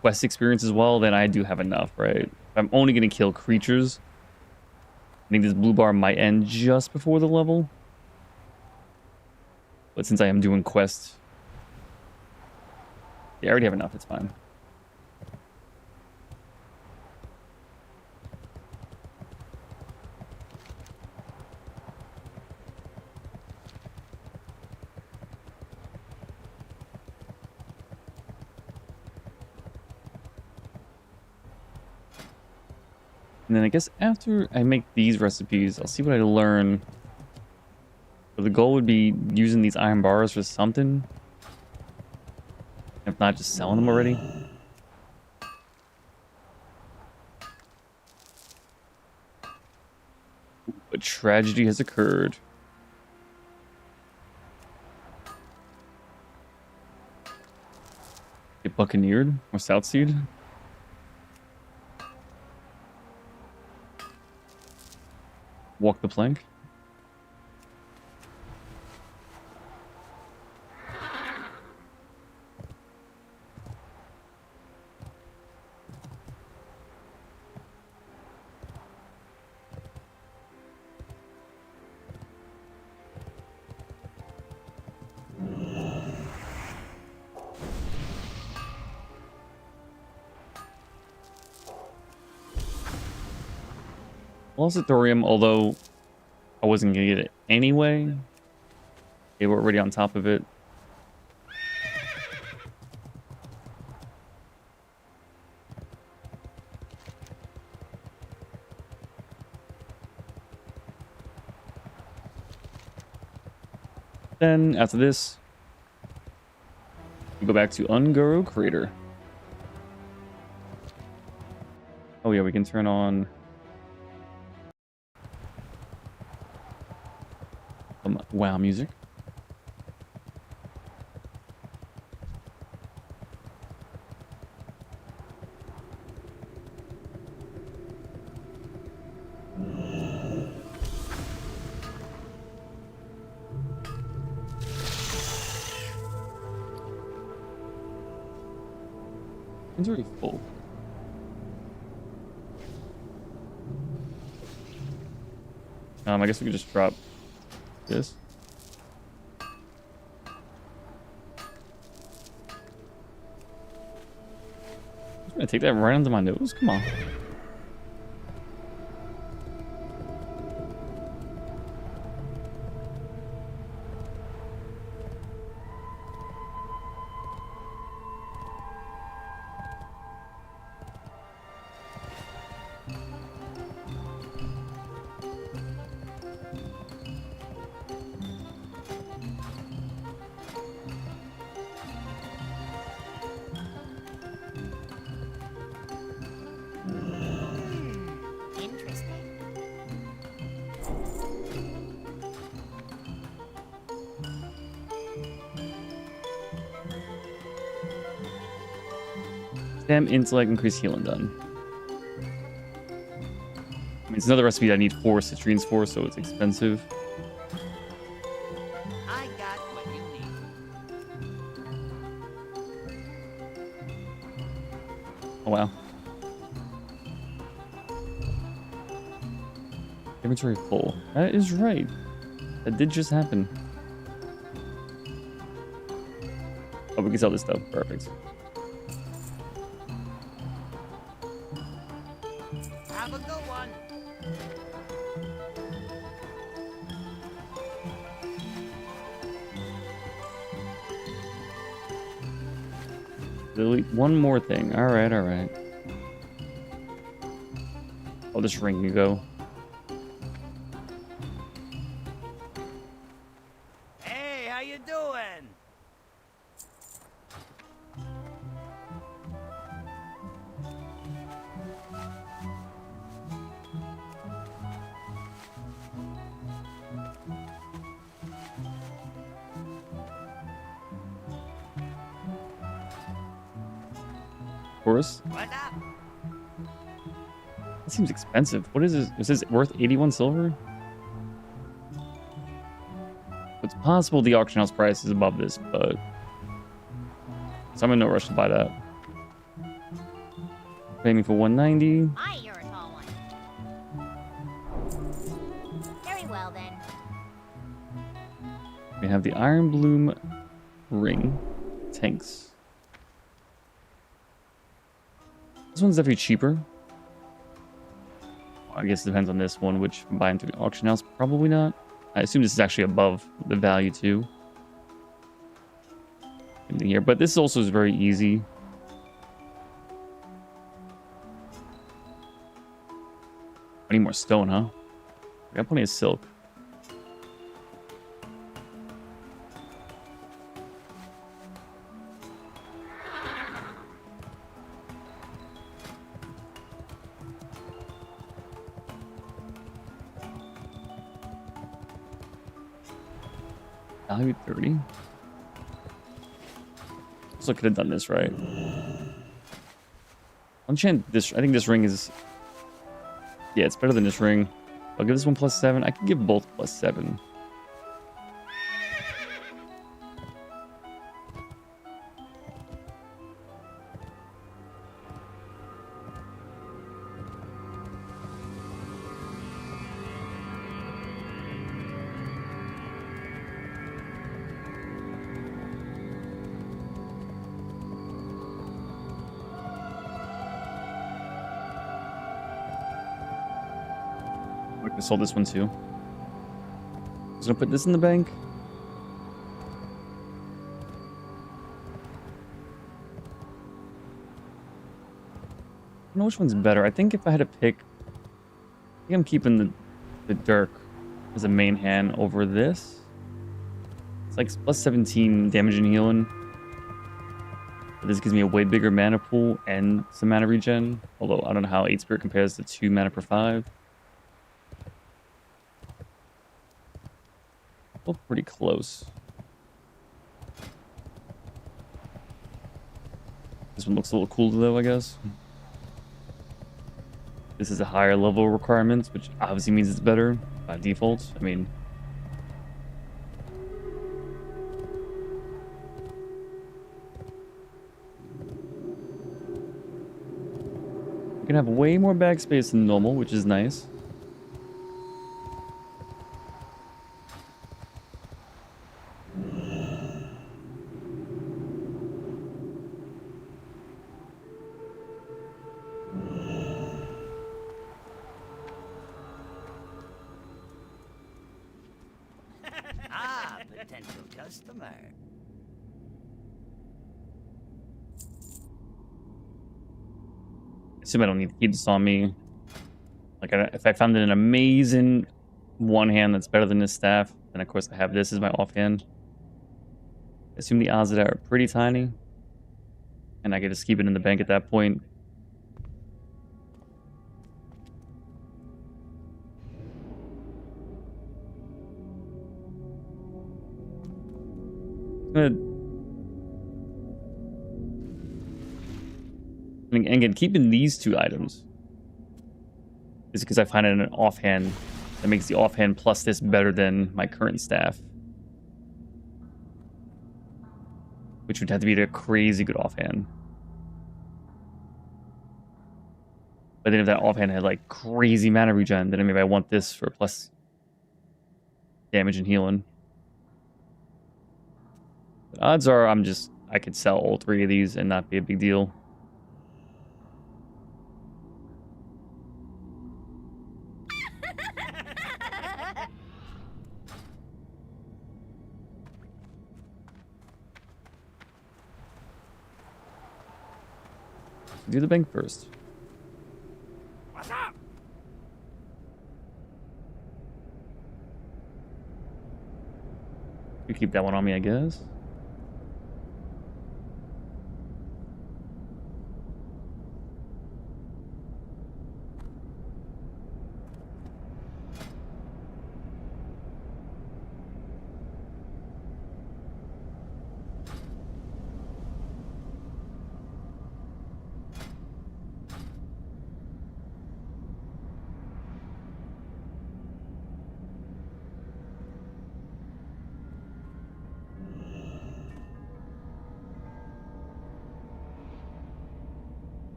[SPEAKER 1] quest experience as well, then I do have enough, right? If I'm only going to kill creatures, I think this blue bar might end just before the level. But since I am doing quests... Yeah, I already have enough. It's fine. And then I guess after I make these recipes, I'll see what I learn. But the goal would be using these iron bars for something. If not, just selling them already. A tragedy has occurred. Get buccaneered or Southseed. Walk the plank. Lost thorium, although I wasn't gonna get it anyway. They were already on top of it. Then after this, we go back to Ungaro Crater. Oh yeah, we can turn on some WoW music. It's already full. I guess we could just drop this. I'm gonna take that right under my nose. Come on.
[SPEAKER 5] Interesting.
[SPEAKER 1] Stem, intellect, increase healing done. I mean, it's another recipe I need 4 citrines for, so it's expensive.
[SPEAKER 3] I got what you need.
[SPEAKER 1] Oh wow. Inventory full. That is right. That did just happen. Oh, we can sell this stuff. Perfect.
[SPEAKER 3] Have a good one.
[SPEAKER 1] Delete one more thing. All right, all right. Oh, this ring can go.
[SPEAKER 3] Hey, how you doing?
[SPEAKER 1] course.
[SPEAKER 3] What up?
[SPEAKER 1] That seems expensive. What is this? Is this worth 81 silver? It's possible the auction house price is above this, but so I'm in no rush to buy that. Pay me for 190.
[SPEAKER 5] My, you're a tall one. Very well then.
[SPEAKER 1] We have the Iron Bloom ring. Tanks. This one's definitely cheaper. I guess it depends on this one, which I'm buying through the auction house. Probably not. I assume this is actually above the value too. In here, but this also is very easy. I need more stone, huh? I got plenty of silk. Value 30. So I could have done this right. Enchant this. I think this ring is. Yeah, it's better than this ring. I'll give this one +7. I can give both +7. I sold this one too. I was gonna put this in the bank. I don't know which one's better. I think if I had to pick, I think I'm keeping the Dirk as a main hand over this. It's like +17 damage and healing. But this gives me a way bigger mana pool and some mana regen. Although I don't know how 8 Spirit compares to 2 mana per 5. Both pretty close. This one looks a little cooler though, I guess. This is a higher level requirement, which obviously means it's better by default. I mean, you can have way more backspace than normal, which is nice.
[SPEAKER 3] Ah, potential customer.
[SPEAKER 1] I assume I don't need to keep this on me. Like, if I found an amazing one hand that's better than this staff, then of course I have this as my offhand. I assume the odds of that are pretty tiny. And I can just keep it in the bank at that point. Good. And again, keeping these 2 items is because I find it in an offhand that makes the offhand plus this better than my current staff. Which would have to be a crazy good offhand. But then if that offhand had like crazy mana regen, then maybe I want this for plus damage and healing. But odds are I could sell all 3 of these and not be a big deal. Do the bank first.
[SPEAKER 3] What's up?
[SPEAKER 1] You keep that one on me, I guess.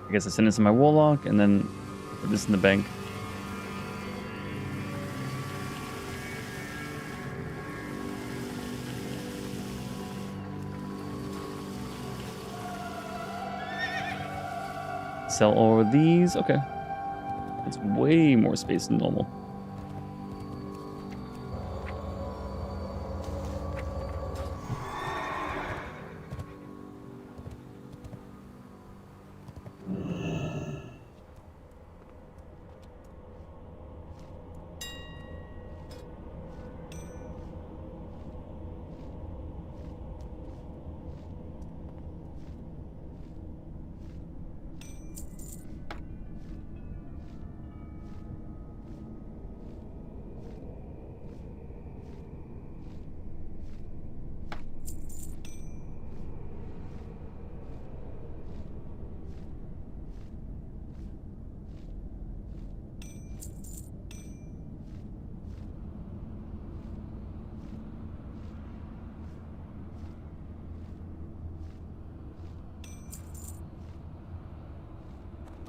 [SPEAKER 1] I guess I send this in my Warlock and then put this in the bank. Sell all of these. Okay. That's way more space than normal.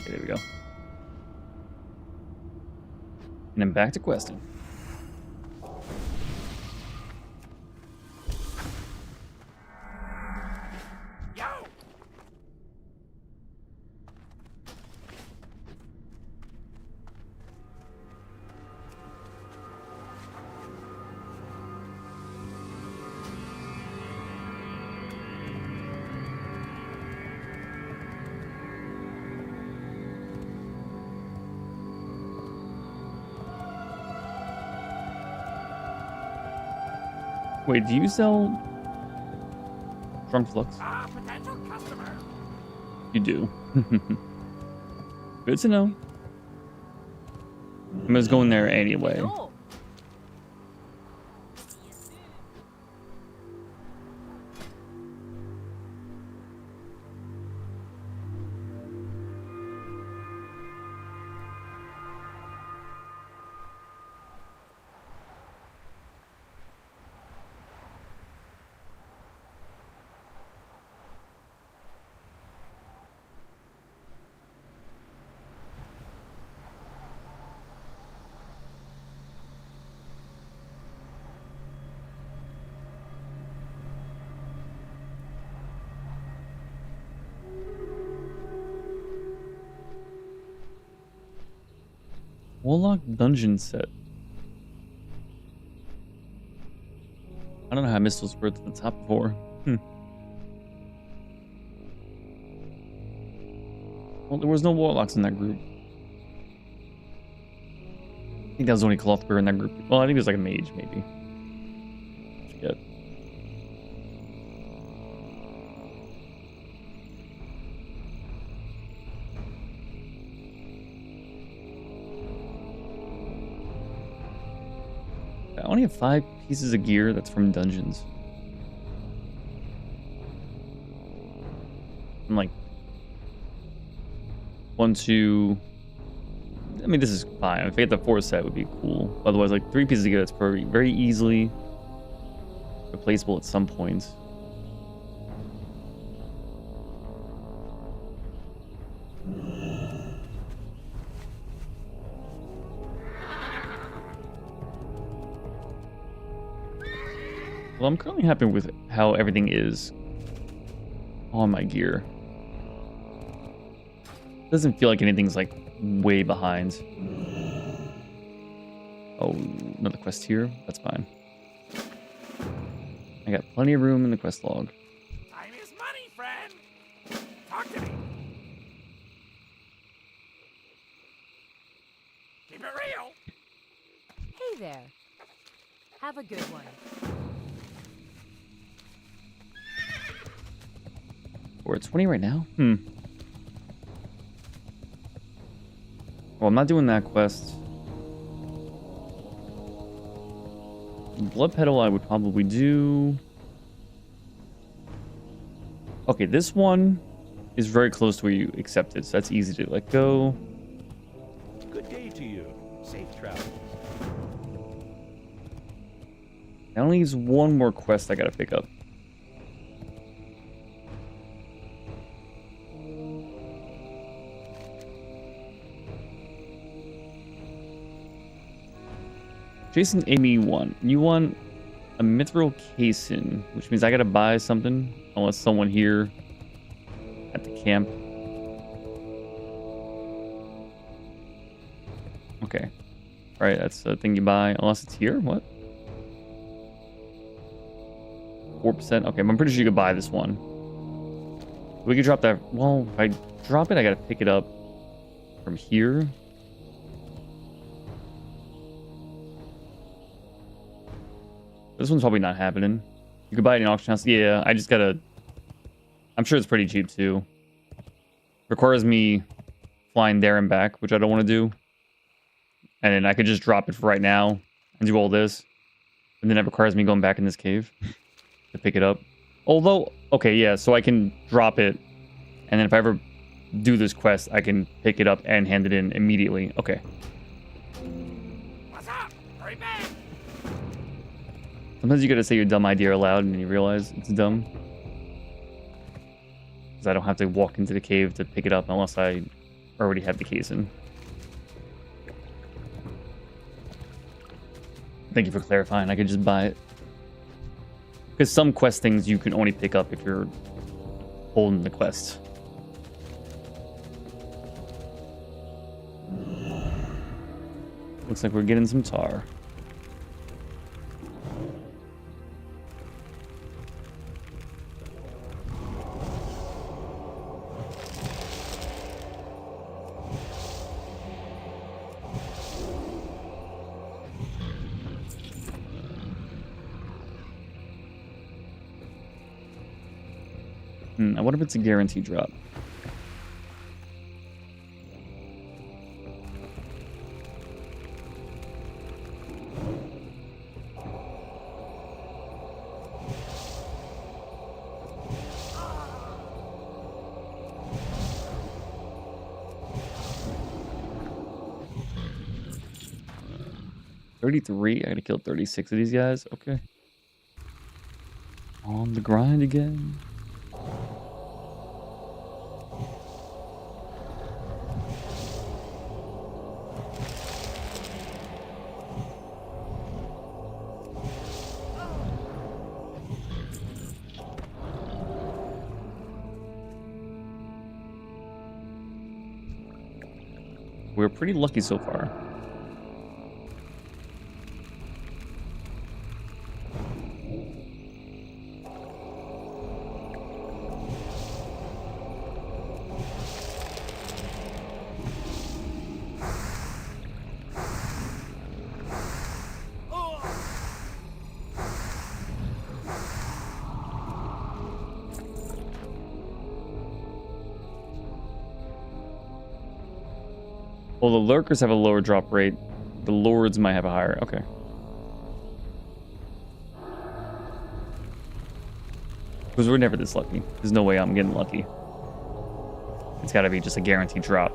[SPEAKER 1] Okay, there we go. And then back to questing.
[SPEAKER 3] Yo!
[SPEAKER 1] Wait, do you sell Drunk Flux?
[SPEAKER 3] Ah, potential customer.
[SPEAKER 1] You do. Good to know. I was going there anyway.
[SPEAKER 5] No.
[SPEAKER 1] Warlock dungeon set. I don't know how I missed those words at the top before. Well, there was no Warlocks in that group. I think that was only Clothbearer in that group. Well, I think it was like a mage, maybe. Forget. I only have 5 pieces of gear that's from dungeons. I'm like 1, 2. I mean, this is fine. If I get the 4 set, would be cool. Otherwise, like 3 pieces of gear that's very, very easily replaceable at some point. Well, I'm currently happy with how everything is on my gear. Doesn't feel like anything's like way behind. Oh, another quest here. That's fine. I got plenty of room in the quest log.
[SPEAKER 3] Time is money, friend. Talk to me. Keep it real.
[SPEAKER 6] Hey there. Have a good one.
[SPEAKER 1] We're at 20 right now? Well, I'm not doing that quest. Blood Petal I would probably do. Okay, this one is very close to where you accept it, so that's easy to let go.
[SPEAKER 4] Good day to you. Safe travels.
[SPEAKER 1] That only leaves one more quest I gotta pick up. Jason, Amy, one. You want a mithril caisson, which means I gotta buy something unless someone here at the camp. Okay. All right, that's the thing you buy unless it's here. What? 4%. Okay, I'm pretty sure you could buy this one. We could drop that. Well, if I drop it, I gotta pick it up from here. This one's probably not happening. You could buy it in an auction house. Yeah, I just gotta... I'm sure it's pretty cheap, too. Requires me flying there and back, which I don't want to do. And then I could just drop it for right now and do all this. And then it requires me going back in this cave to pick it up. Although, okay, yeah, so I can drop it. And then if I ever do this quest, I can pick it up and hand it in immediately. Okay.
[SPEAKER 3] What's up? Hurry back!
[SPEAKER 1] Sometimes you gotta say your dumb idea aloud and then you realize it's dumb. Because I don't have to walk into the cave to pick it up unless I already have the caisson. Thank you for clarifying. I could just buy it. Because some quest things you can only pick up if you're holding the quest. Looks like we're getting some tar. I wonder if it's a guarantee drop. $33. I gotta kill 36 of these guys. Okay. On the grind again. We're pretty lucky so far. Well, the lurkers have a lower drop rate. The lords might have a higher. Okay. Because we're never this lucky. There's no way I'm getting lucky. It's got to be just a guaranteed drop.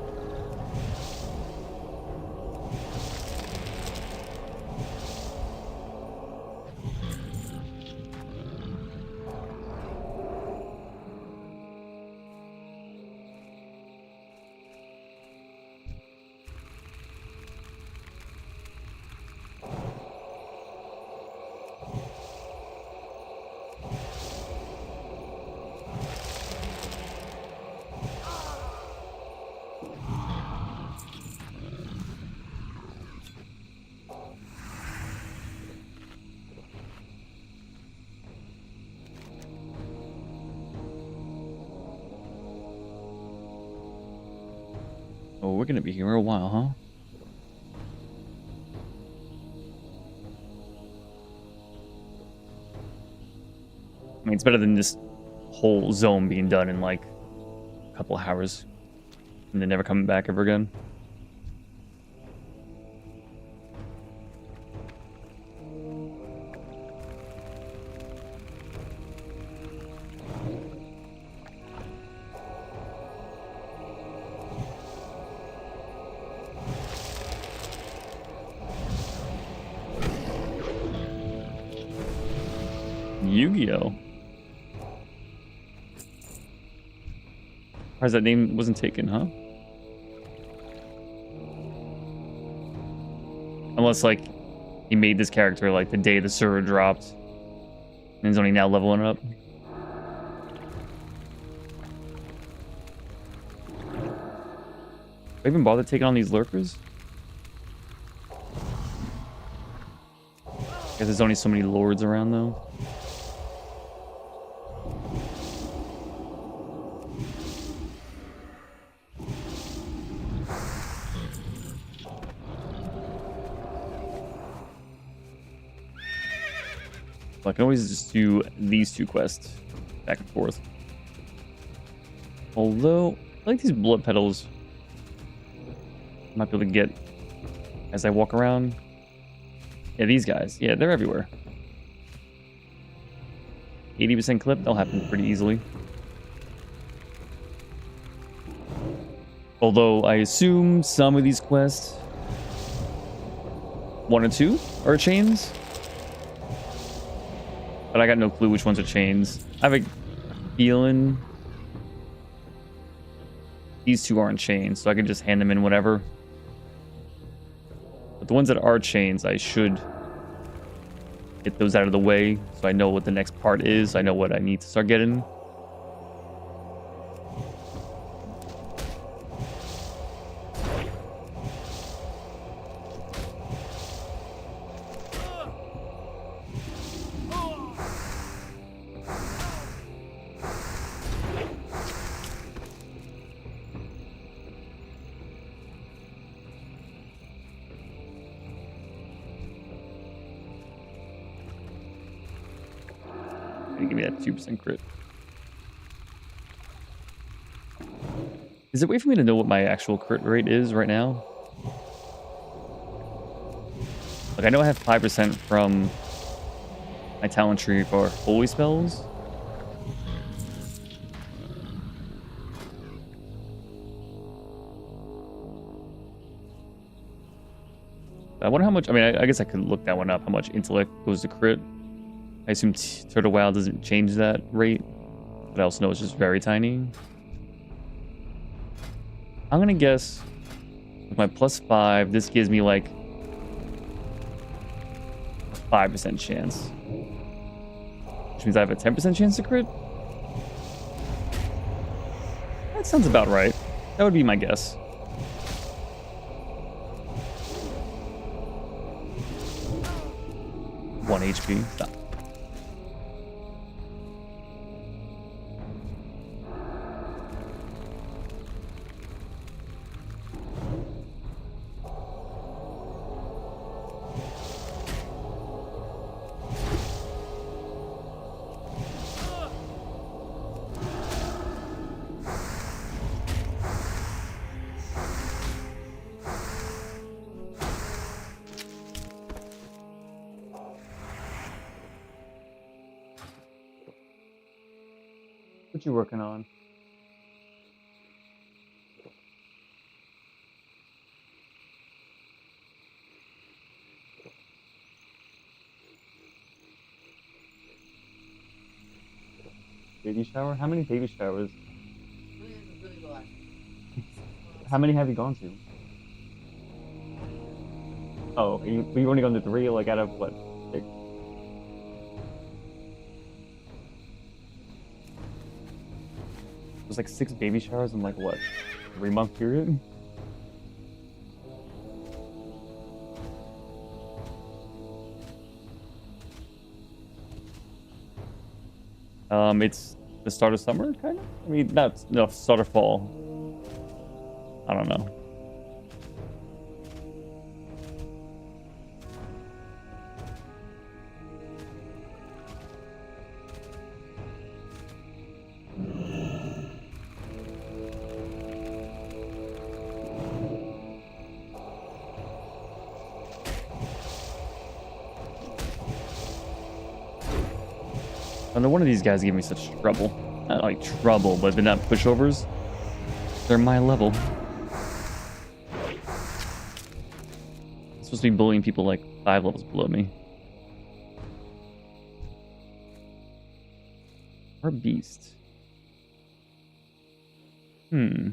[SPEAKER 1] Oh, we're gonna be here a while, huh? I mean, it's better than this whole zone being done in like a couple of hours and then never coming back ever again. Yu-Gi-Oh! Surprised that name wasn't taken, huh? Unless, like, He made this character like the day the server dropped. And he's only now leveling up. I even bother taking on these lurkers? Guess there's only so many lords around though. I can always just do these two quests back and forth. Although, I like these blood petals. I might be able to get as I walk around. Yeah, these guys. Yeah, they're everywhere. 80% clip, they'll happen pretty easily. Although, I assume some of these quests, 1 or 2, are chains. But I got no clue which ones are chains. I have a feeling these two aren't chains, so I can just hand them in whatever. But the ones that are chains, I should get those out of the way so I know what the next part is. I know what I need to start getting. Give me that 2% crit. Is there a way for me to know what my actual crit rate is right now? Like, I know I have 5% from my talent tree for holy spells. I wonder how much, I mean, I guess I could look that one up, how much intellect goes to crit. I assume Turtle WoW doesn't change that rate, but I also know it's just very tiny. I'm gonna guess with my +5, this gives me like a 5% chance, which means I have a 10% chance to crit. That sounds about right. That would be my guess. One HP. Stop. What you working on? Baby shower? How many baby showers? How many have you gone to? Oh, you've only gone to 3, like out of what? 6? There's like 6 baby showers in like what? 3-month period? It's the start of summer, kind of? I mean, not no, start of fall. I don't know. I know one of these guys give me such trouble. Not like trouble, but they're not pushovers. They're my level. I'm supposed to be bullying people like 5 levels below me. Or beast. I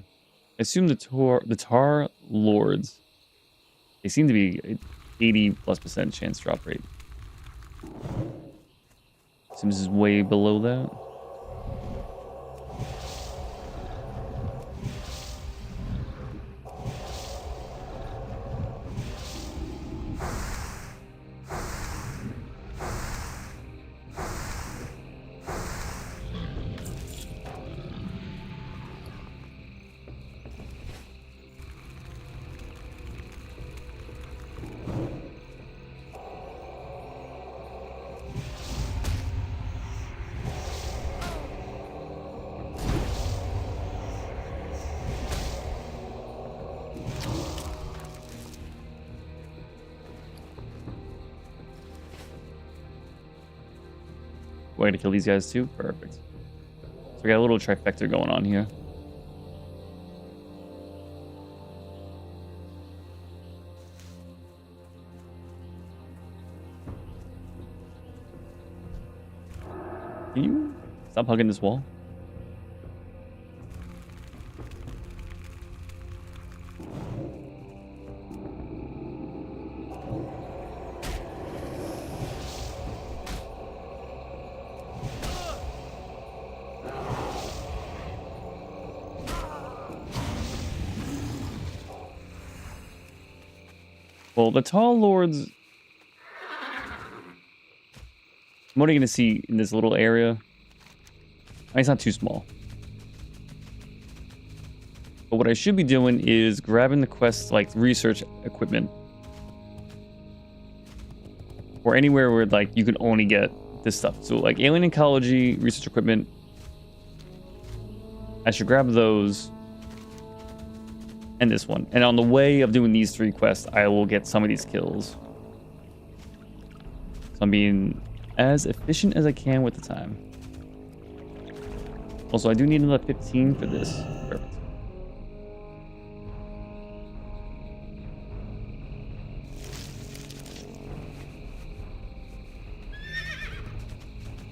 [SPEAKER 1] assume the tar lords. They seem to be 80+% chance drop rate. Seems is way below that. Way to kill these guys too? Perfect. So we got a little trifecta going on here. Can you stop hugging this wall? Well, the Tall Lords, I'm only going to see in this little area. It's not too small. But what I should be doing is grabbing the quest, like research equipment. Or anywhere where like you can only get this stuff. So like alien ecology, research equipment. I should grab those. And this one. And on the way of doing these 3 quests, I will get some of these kills. So I'm being as efficient as I can with the time. Also, I do need another 15 for this. Perfect.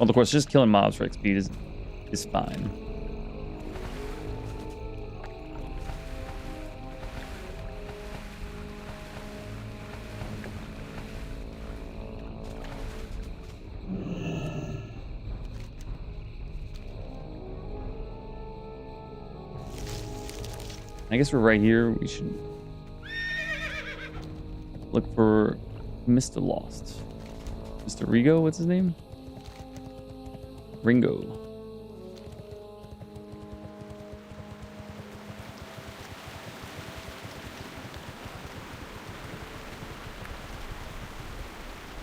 [SPEAKER 1] Well, of course, just killing mobs for XP is fine. I guess we're right here. We should look for Mr. Lost. Mr. Rigo, what's his name? Ringo.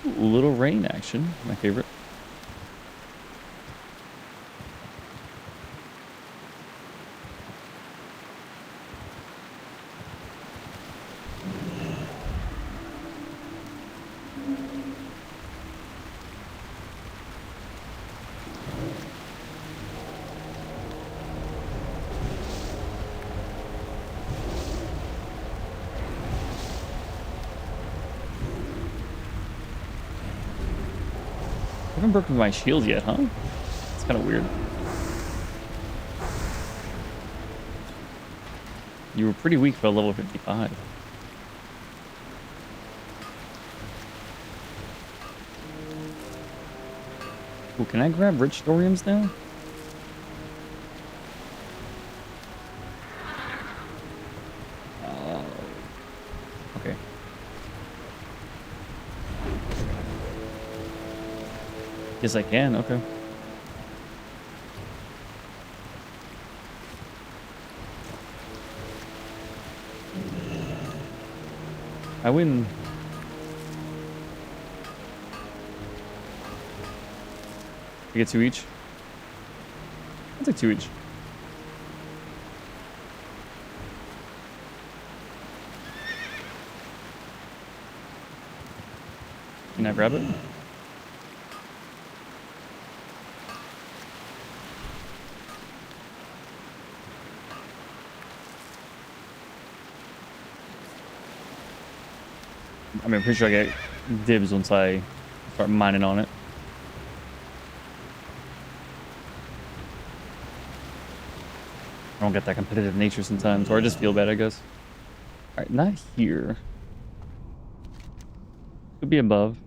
[SPEAKER 1] Ooh, little rain action, my favorite. I haven't broken my shield yet, huh? It's kind of weird. You were pretty weak for a level 55. Ooh, can I grab rich thoriums now? Okay. Yes, I can. Okay. I win. I get 2 each. I'll take 2 each. Can I grab it? I mean, I'm pretty sure I get dibs once I start mining on it. I don't get that competitive nature sometimes, or I just feel bad, I guess. All right, not here. Could be above.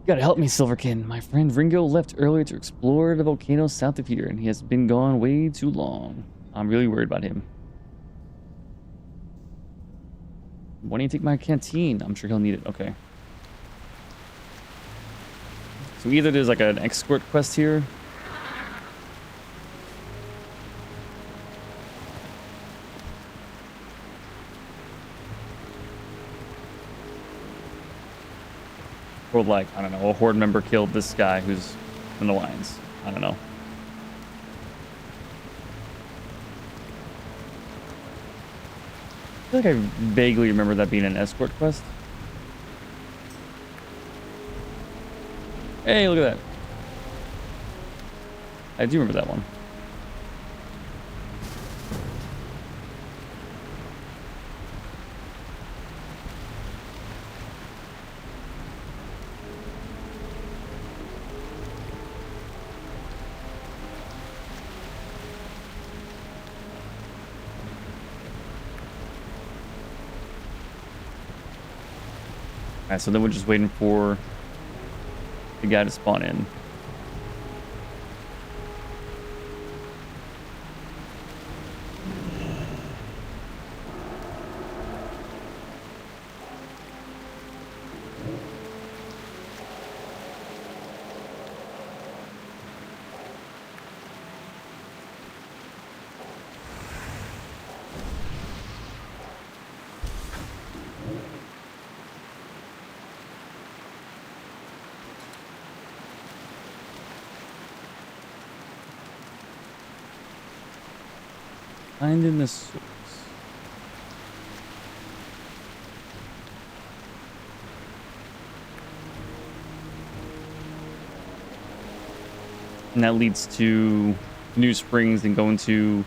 [SPEAKER 1] You gotta help me, Silverkin. My friend Ringo left earlier to explore the volcano south of here, and he has been gone way too long. I'm really worried about him. Why don't you take my canteen? I'm sure he'll need it. Okay. So either there's like an escort quest here. Or like, I don't know, a horde member killed this guy who's in the lines. I don't know. I feel like I vaguely remember that being an escort quest. Hey, look at that. I do remember that one. Alright, so then we're just waiting for the guy to spawn in. Finding the source. And that leads to New Springs and going to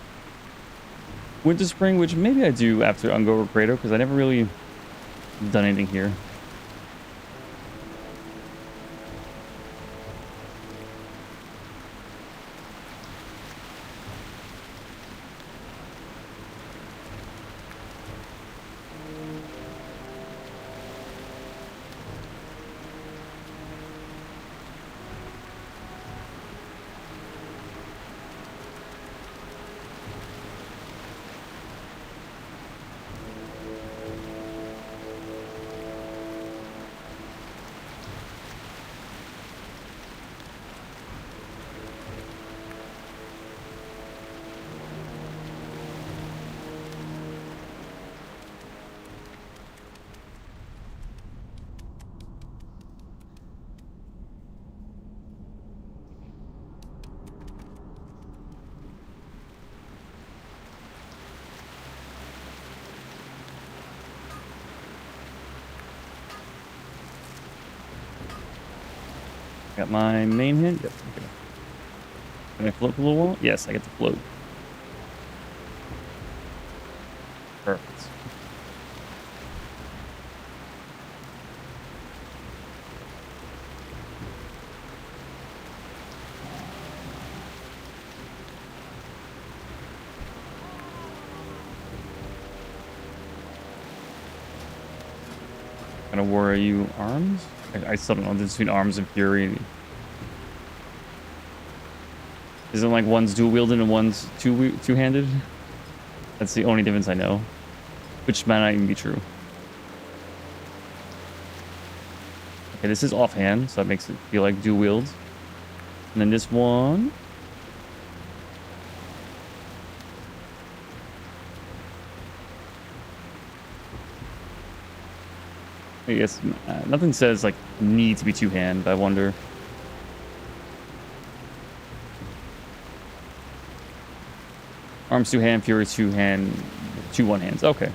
[SPEAKER 1] Winter Spring, which maybe I do after Ungo or Grado, because I never really done anything here. Got my main hint. Yep, okay. Can I float a little wall? Yes, I get to float. Perfect. Kind of war are you arms? I still don't know the difference between arms and fury. Isn't like one's dual wielded and one's two-handed? That's the only difference I know. Which might not even be true. Okay, this is offhand, so that makes it feel like dual wields. And then this one. I guess nothing says like need to be two-hand, but I wonder. Arms two-hand, fury two-hand, two one-hands. Okay.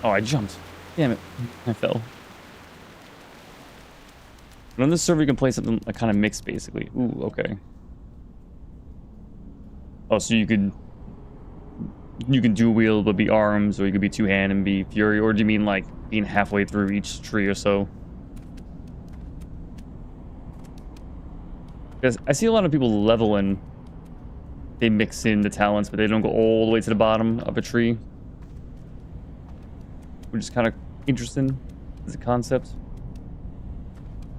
[SPEAKER 1] Oh, I jumped. Damn it. I fell. But on this server, you can play something like kind of mixed, basically. Ooh, okay. Oh, so you could dual wield but be arms, or you could be two-hand and be fury, or do you mean like being halfway through each tree or so? Because I see a lot of people leveling. They mix in the talents, but they don't go all the way to the bottom of a tree. Which is kind of interesting as a concept.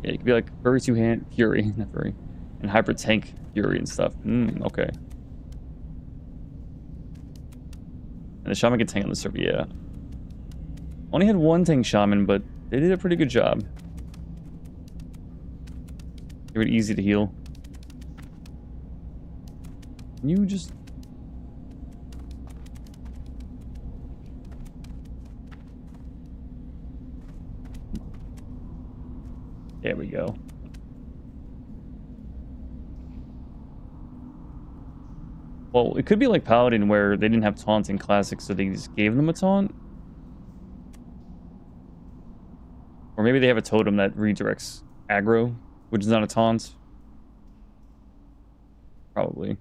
[SPEAKER 1] Yeah, you could be like Furry two-hand Fury, not Furry, and Hybrid Tank Fury and stuff. Okay. And the Shaman can tank on the server, yeah. Only had one tank Shaman, but they did a pretty good job. They were easy to heal. Can you just... There we go. Well, it could be like Paladin where they didn't have taunt in Classic, so they just gave them a taunt. Or maybe they have a totem that redirects aggro, which is not a taunt. Probably.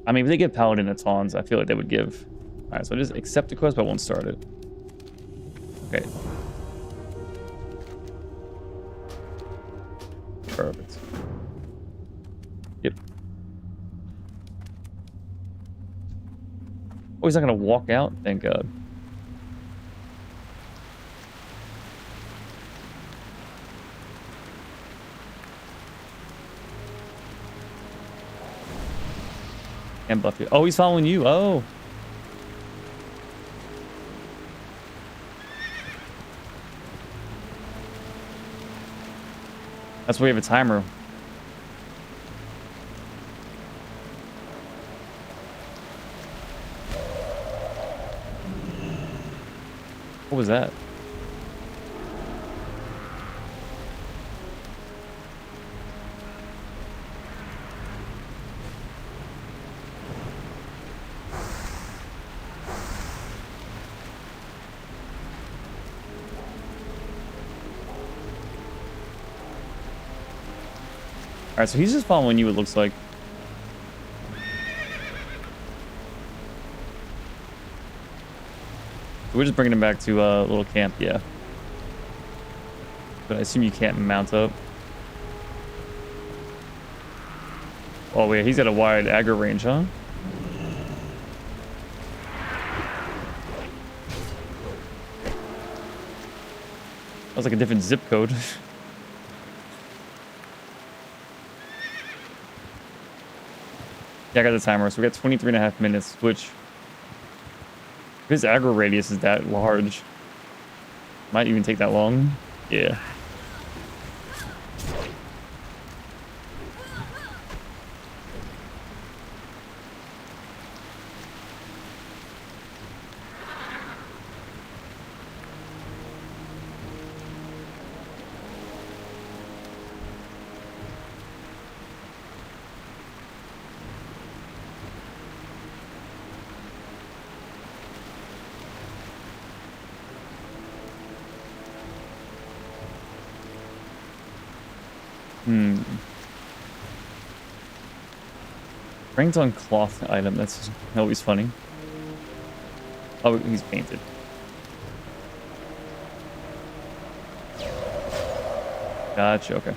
[SPEAKER 1] I mean, if they give Paladin a taunt, I feel like they would give... Alright, so I just accept the quest, but I won't start it. Okay. Perfect. Yep. Oh, he's not gonna walk out? Thank God. Can't buff you. Oh, he's following you. Oh. That's why we have a timer. What was that? Alright, so he's just following you, it looks like. We're just bringing him back to a little camp, yeah. But I assume you can't mount up. Oh, wait, he's got a wide aggro range, huh? That was like a different zip code. Yeah, I got the timer, so we got 23.5 minutes, which... If his aggro radius is that large, might even take that long. Yeah. Ranked on cloth item, that's always funny. Oh, he's painted. Gotcha, okay.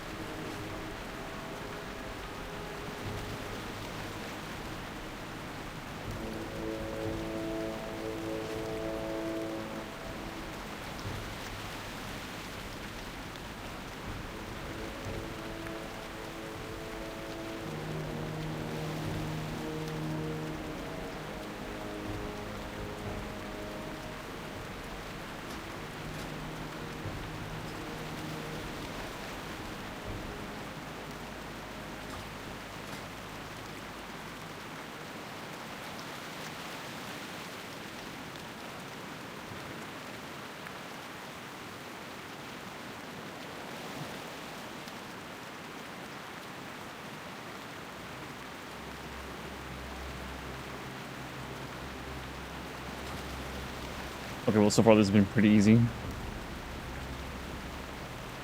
[SPEAKER 1] Okay, well, so far this has been pretty easy.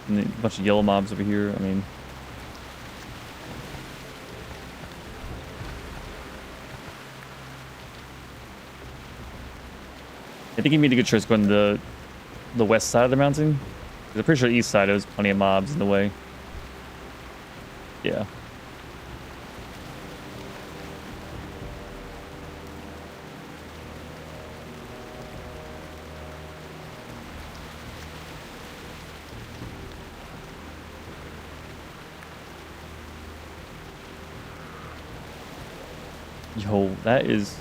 [SPEAKER 1] And a bunch of yellow mobs over here, I mean... I think he made a good choice going to the west side of the mountain. Because I'm pretty sure the east side, there's plenty of mobs in the way. Yeah. Yo, that is...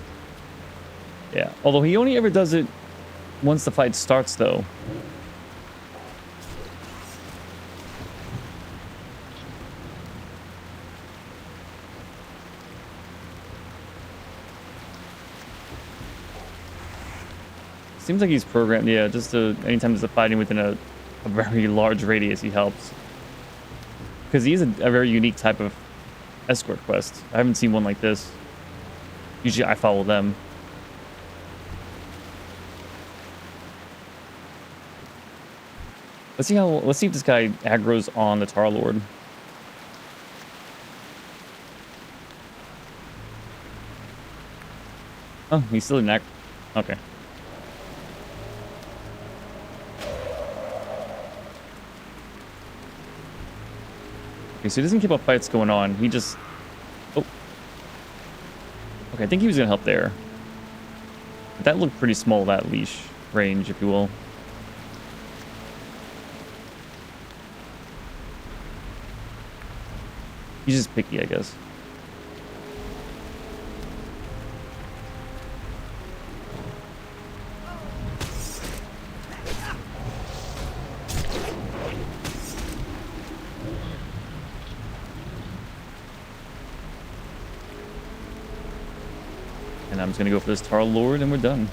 [SPEAKER 1] Yeah. Although he only ever does it once the fight starts, though. Seems like he's programmed, yeah, just to, anytime there's a fighting within a very large radius, he helps. Because he is a very unique type of escort quest. I haven't seen one like this. Usually I follow them. Let's see if this guy aggro's on the Tar Lord. Oh, he's still in okay. Okay, so he doesn't keep up fights going on. He just... Oh. Okay, I think he was going to help there. But that looked pretty small, that leash range, if you will. He's just picky, I guess. And I'm just gonna go for this Tar Lord and we're done.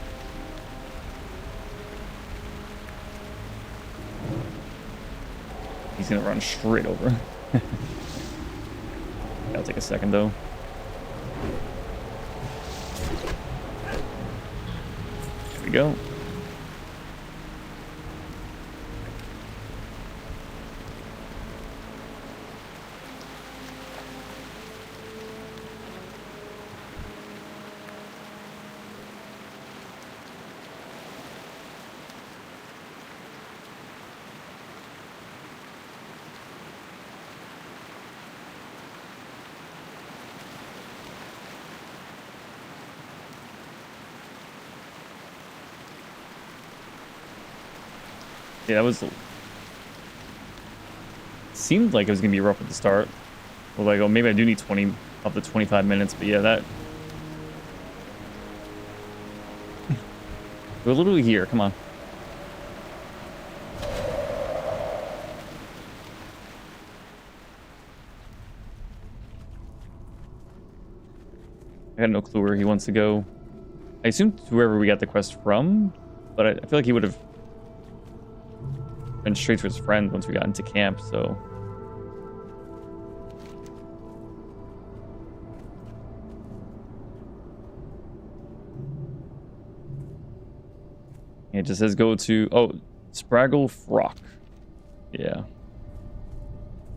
[SPEAKER 1] He's gonna run straight over. That'll take a second though. There we go. Yeah, that was... Seemed like it was going to be rough at the start. Well, like, oh, maybe I do need 20 of the 25 minutes, but yeah, that... We're literally here, come on. I got no clue where he wants to go. I assumed whoever we got the quest from, but I feel like he would have been straight to his friend once we got into camp, so... It just says go to... Oh, Spraggle Frock. Yeah.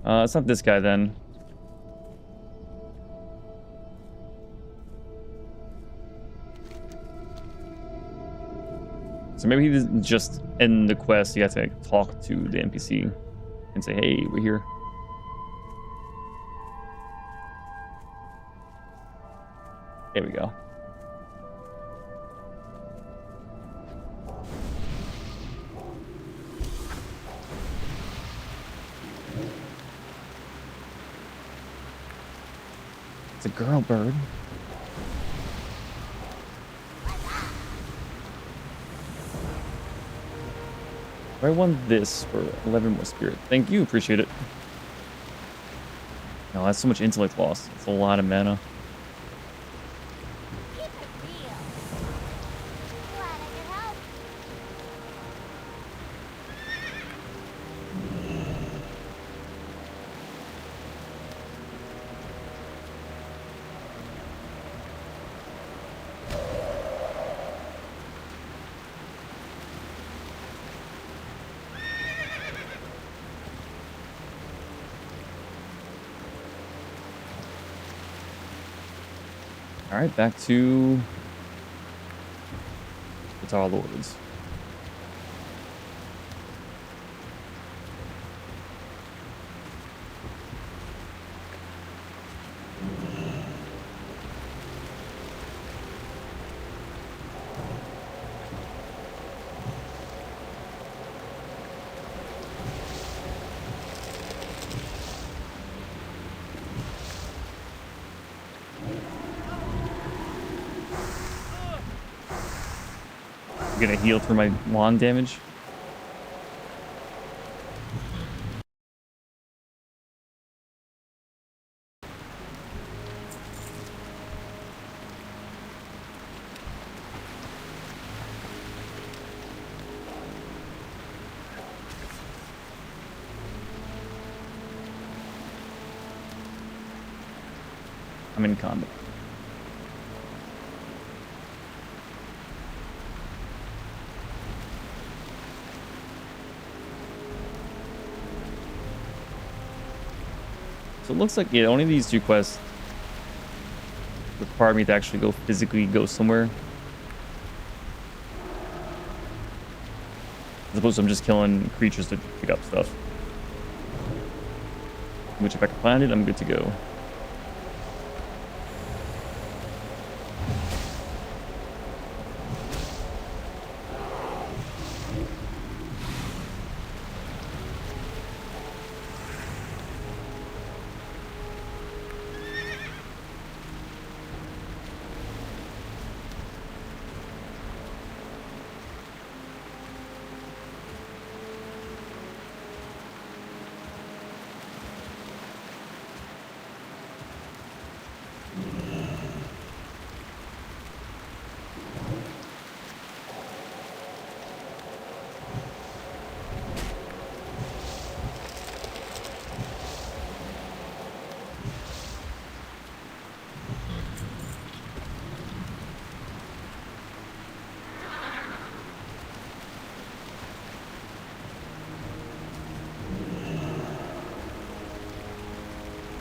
[SPEAKER 1] It's not this guy then. So maybe he doesn't just end the quest. You have to like, talk to the NPC and say, hey, we're here. There we go. It's a girl bird. I want this for 11 more spirit. Thank you, appreciate it. No, that's so much intellect loss. It's a lot of mana.
[SPEAKER 5] Keep it real. Glad I could help.
[SPEAKER 1] All right, back to the Tar Lords. I'm gonna heal through my wand damage. I'm in combat. So it looks like, yeah, only these 2 quests require me to actually physically go somewhere. As opposed to I'm just killing creatures to pick up stuff. Which if I can find it, I'm good to go.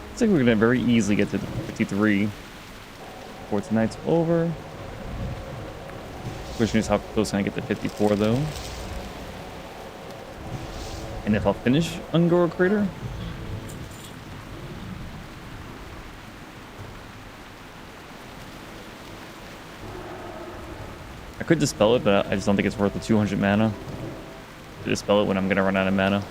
[SPEAKER 1] Looks like we're gonna very easily get to the 53 before tonight's over. Question is how close can I get to 54 though? And if I'll finish Ungoro Crater? I could dispel it, but I just don't think it's worth the 200 mana to dispel it when I'm gonna run out of mana.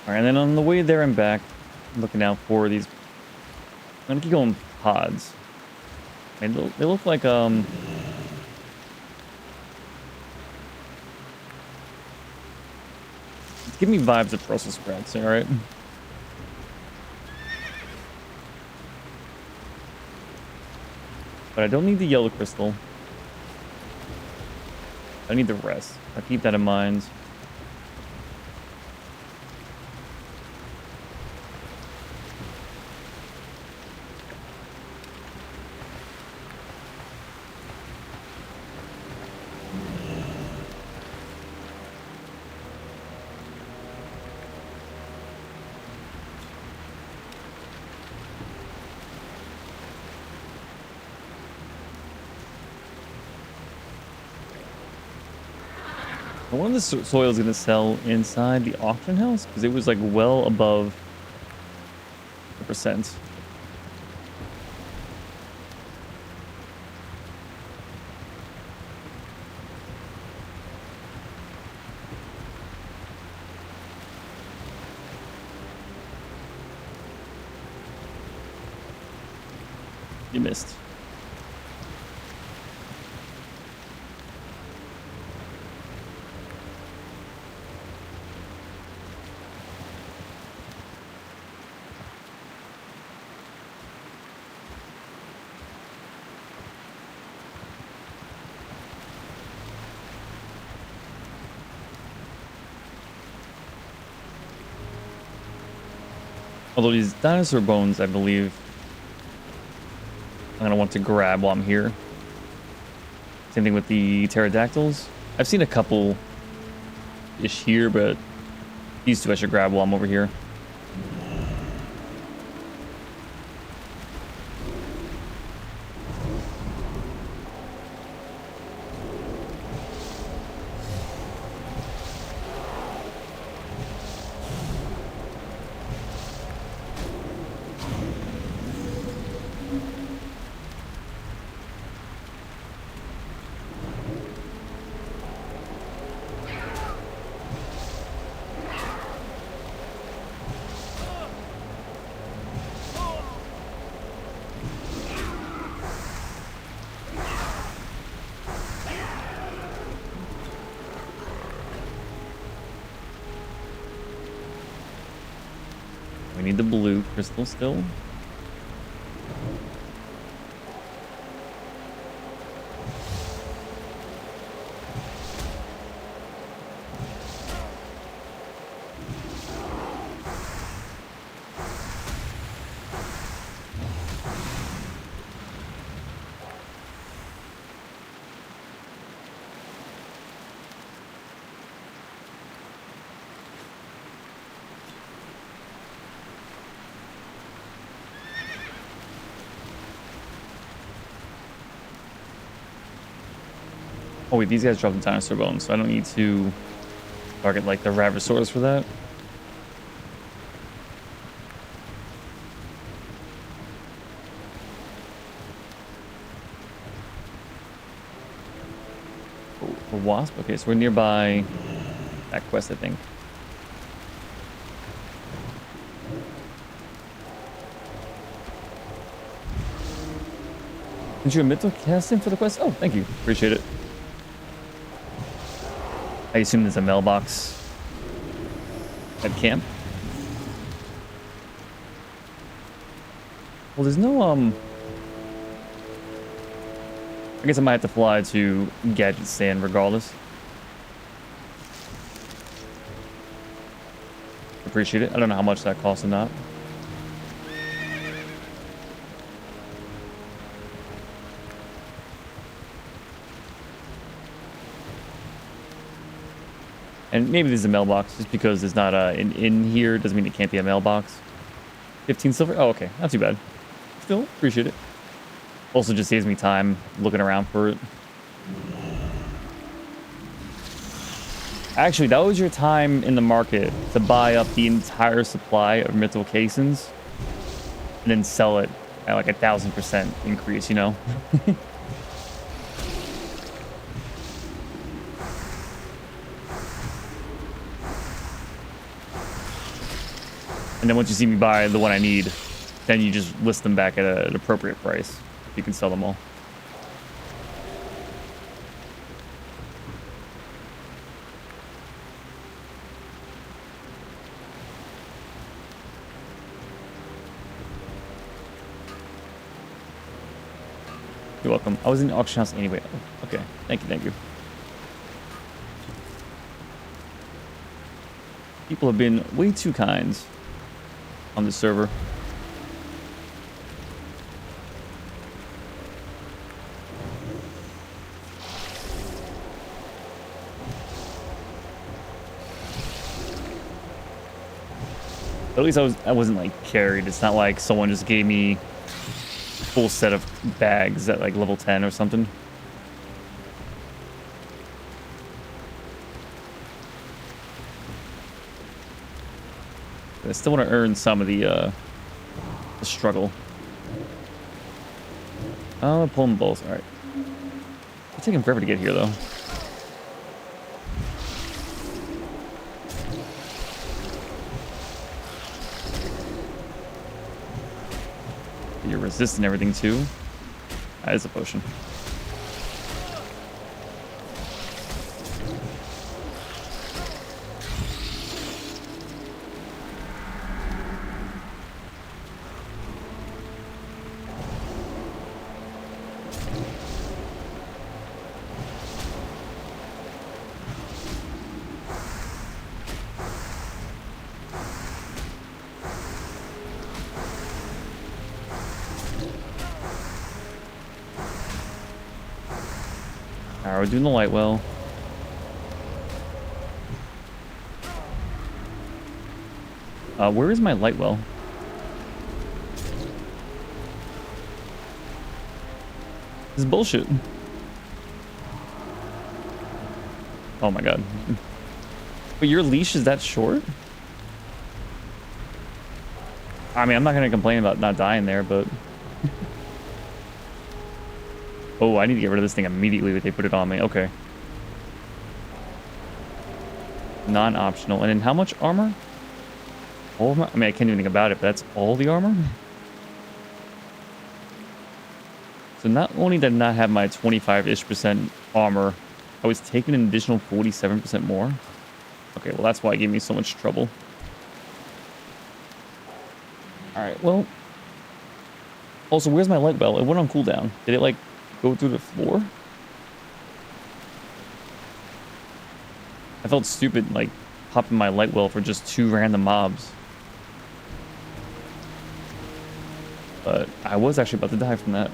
[SPEAKER 1] Alright, and then on the way there and back, I'm looking out for these. I'm gonna keep going pods. And they look like give me vibes of Brussels sprouts, alright? But I don't need the yellow crystal. I need the rest. I'll keep that in mind. One of the soil is going to sell inside the auction house because it was like well above the percent. You missed. Although these dinosaur bones, I believe, I'm going to want to grab while I'm here. Same thing with the pterodactyls. I've seen a couple ish here, but these two I should grab while I'm over here. We need the blue crystal still. Oh wait, these guys drop the dinosaur bones, so I don't need to target like the Ravasaurus for that. Oh, a wasp? Okay, so we're nearby that quest, I think. Did you admit to casting for the quest? Oh, thank you. Appreciate it. I assume there's a mailbox at camp. Well, there's no, I guess I might have to fly to Gadget Stand regardless. Appreciate it. I don't know how much that costs or not. And maybe there's a mailbox, just because there's not an inn here doesn't mean it can't be a mailbox. 15 silver? Oh, okay. Not too bad. Still, appreciate it. Also just saves me time looking around for it. Actually, that was your time in the market to buy up the entire supply of mythical casings and then sell it at like 1,000% increase, you know? And then once you see me buy the one I need, then you just list them back at an appropriate price. You can sell them all. You're welcome. I was in the auction house anyway. Oh, okay. Thank you. Thank you. People have been way too kind on the server. At least I wasn't like carried. It's not like someone just gave me full set of bags at like level 10 or something. I still want to earn some of the struggle. Oh, I'm pulling both. All right. It's taking forever to get here, though. You're resisting everything, too. That is a potion. Alright, we're doing the light well. Where is my light well? This is bullshit. Oh my god. But your leash is that short? I mean, I'm not gonna complain about not dying there, but... Oh, I need to get rid of this thing immediately when they put it on me. Okay. Non-optional. And then how much armor? All of my... I mean, I can't even think about it, but that's all the armor? So not only did I not have my 25-ish% armor, I was taking an additional 47% more. Okay, well, that's why it gave me so much trouble. Alright, well... Also, where's my light bell? It went on cooldown. Did it, like, go through the floor? I felt stupid, like, popping my light well for just 2 random mobs. But I was actually about to die from that.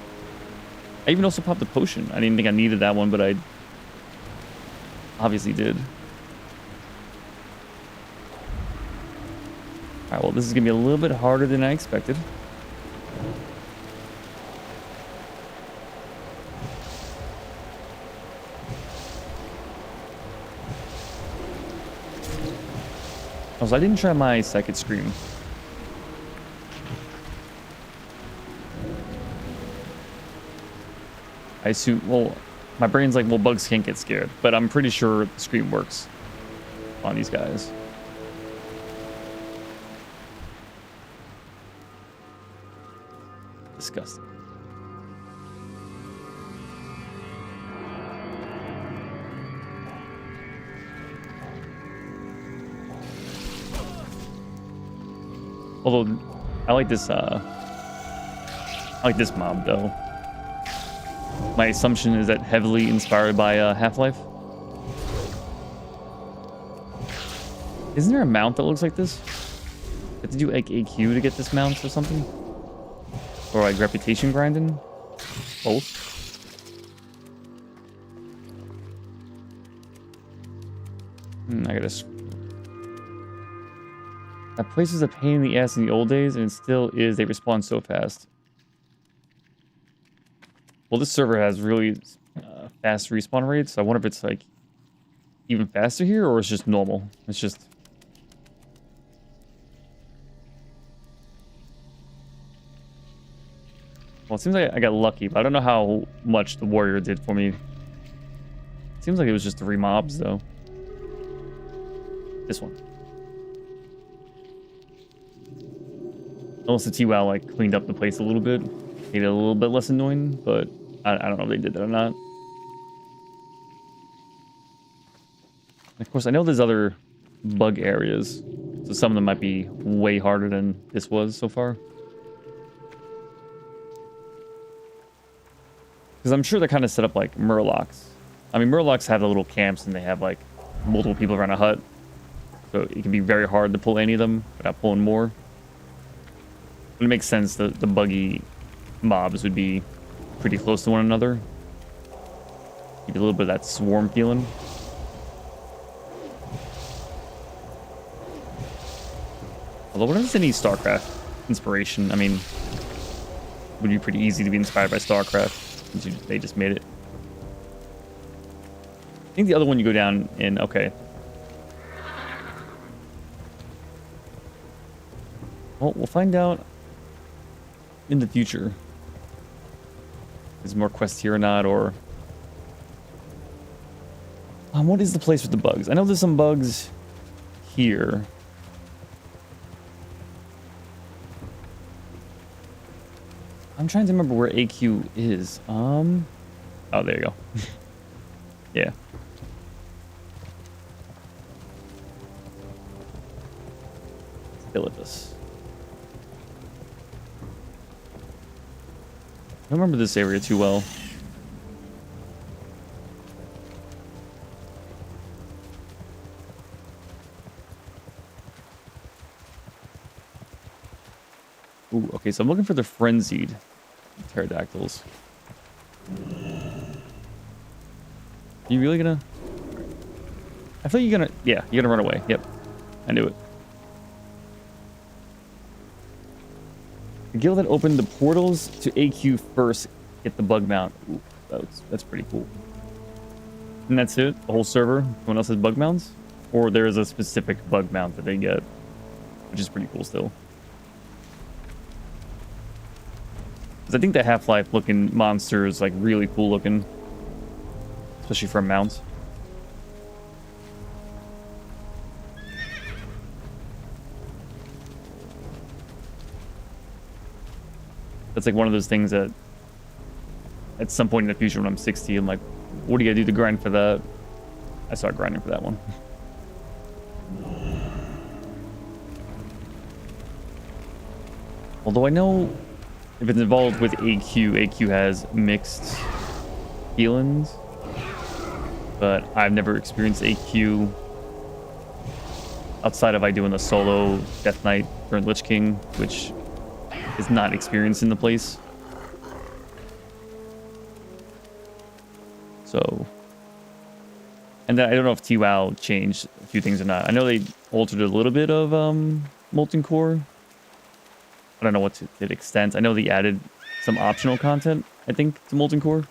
[SPEAKER 1] I even also popped a potion. I didn't think I needed that one, but I obviously did. Alright, well, this is going to be a little bit harder than I expected. Also, I didn't try my second scream. I assume, well, my brain's like, well, bugs can't get scared, but I'm pretty sure the scream works on these guys. Disgusting. Although, I like this mob, though. My assumption is that heavily inspired by Half-Life. Isn't there a mount that looks like this? You have to do like AQ to get this mount or something? Or like reputation grinding? Both? I gotta... That place was a pain in the ass in the old days, and it still is. They respawn so fast. Well, this server has really fast respawn rates, so I wonder if it's like even faster here, or it's just normal. It's just... Well, it seems like I got lucky, but I don't know how much the warrior did for me. It seems like it was just 3 mobs, though. This one. Unless the T-WoW like cleaned up the place a little bit, made it a little bit less annoying, but I don't know if they did that or not. Of course, I know there's other bug areas, so some of them might be way harder than this was so far. Because I'm sure they're kind of set up like Murlocs. I mean, Murlocs have the little camps and they have like multiple people around a hut. So it can be very hard to pull any of them without pulling more. But it makes sense that the buggy mobs would be pretty close to one another. Give you a little bit of that swarm feeling. Although, what if there's any StarCraft inspiration? I mean, it would be pretty easy to be inspired by StarCraft since they just made it. I think the other one you go down in, okay. Well, we'll find out in the future. Is more quests here or not, or... what is the place with the bugs? I know there's some bugs here. I'm trying to remember where AQ is. Oh, there you go. Yeah. Philippus. I don't remember this area too well. Ooh, okay, so I'm looking for the frenzied pterodactyls. Are you really gonna... I thought you're gonna... Yeah, you're gonna run away. Yep. I knew it. The guild that opened the portals to AQ first get the bug mount. Ooh, that's pretty cool. And that's it? The whole server? No one else has bug mounts? Or there is a specific bug mount that they get, which is pretty cool still. Because I think the Half-Life looking monster is like really cool looking, especially for a mount. That's like one of those things that at some point in the future when I'm 60, I'm like, what do you gotta do to grind for that? I start grinding for that one. Although I know if it's involved with AQ has mixed feelings. But I've never experienced AQ outside of I doing the solo Death Knight for Lich King, which is not experienced in the place. So, and then I don't know if TWoW changed a few things or not. I know they altered a little bit of Molten Core. I don't know what to the extent. I know they added some optional content, I think, to Molten Core.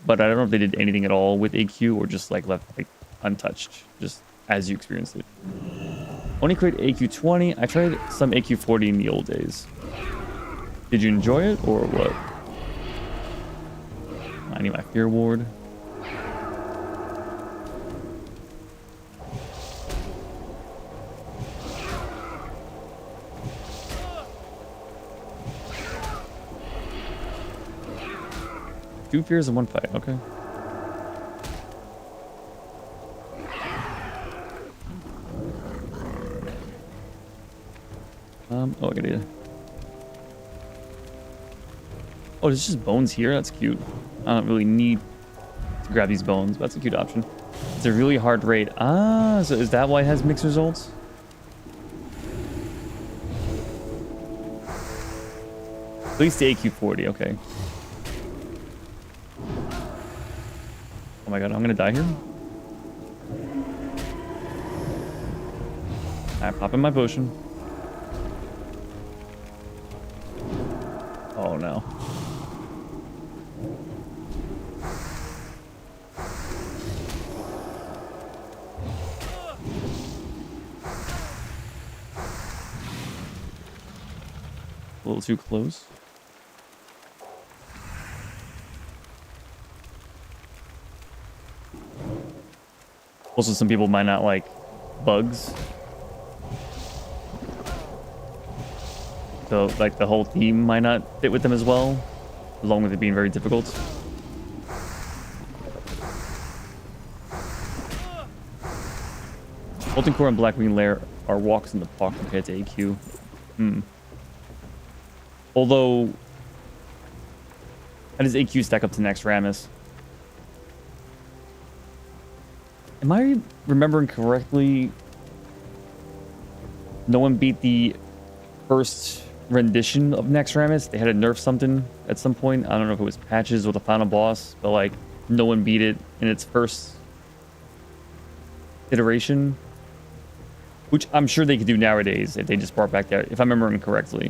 [SPEAKER 1] But I don't know if they did anything at all with AQ or just like left like untouched, just as you experienced it. Only create AQ 20. I tried some AQ 40 in the old days. Did you enjoy it or what? I need my fear ward. Two fears in one fight, okay. Oh, I gotta... Oh, there's just bones here? That's cute. I don't really need to grab these bones, but that's a cute option. It's a really hard raid. Ah, so is that why it has mixed results? At least the AQ 40, okay. Oh my god, I'm gonna die here. I'm popping my potion. Oh no. A little too close. Also, some people might not like bugs. So, like, the whole theme might not fit with them as well, along with it being very difficult. Molten Core and Blackwing Lair are walks in the park compared to AQ. Although, how does AQ stack up to next Ramus? Am I remembering correctly? No one beat the first rendition of Next Ramus. They had to nerf something at some point. I don't know if it was patches or the final boss, but like no one beat it in its first iteration, which I'm sure they could do nowadays if they just brought back that. If I'm remembering correctly,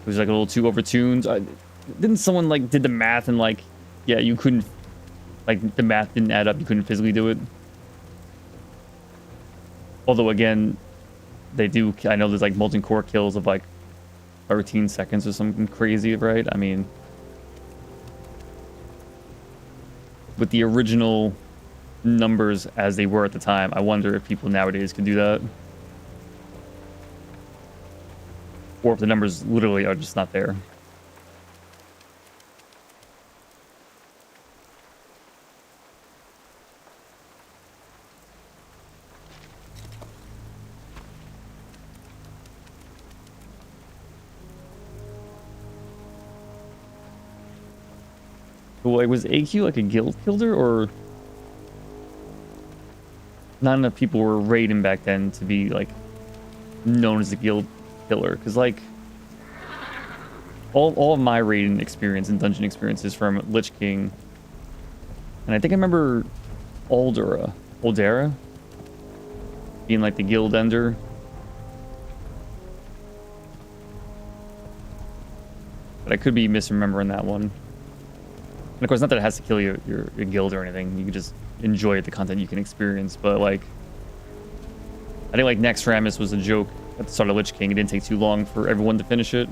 [SPEAKER 1] it was like a little too overtuned. Didn't someone like did the math and like, yeah, you couldn't. Like, the math didn't add up. You couldn't physically do it. Although, again, they do... I know there's, like, Molten Core kills of, like, 13 seconds or something crazy, right? I mean... With the original numbers as they were at the time, I wonder if people nowadays could do that. Or if the numbers literally are just not there. Wait, was AQ like a guild killer, or not enough people were raiding back then to be like known as a guild killer? Because like all of my raiding experience and dungeon experiences from Lich King, and I think I remember Aldera being like the guild ender. But I could be misremembering that one. And of course, not that it has to kill your guild or anything. You can just enjoy the content you can experience. But like, I think like Next Ramus was a joke at the start of Lich King. It didn't take too long for everyone to finish it.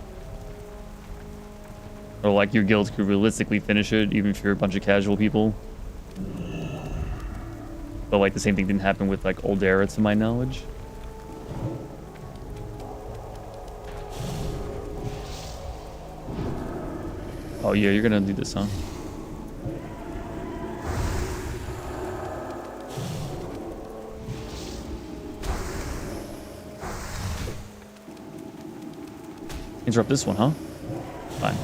[SPEAKER 1] Or like your guild could realistically finish it, even if you're a bunch of casual people. But like the same thing didn't happen with like Old Era, to my knowledge. Oh yeah, you're gonna do this, huh? Interrupt this one, huh? Fine.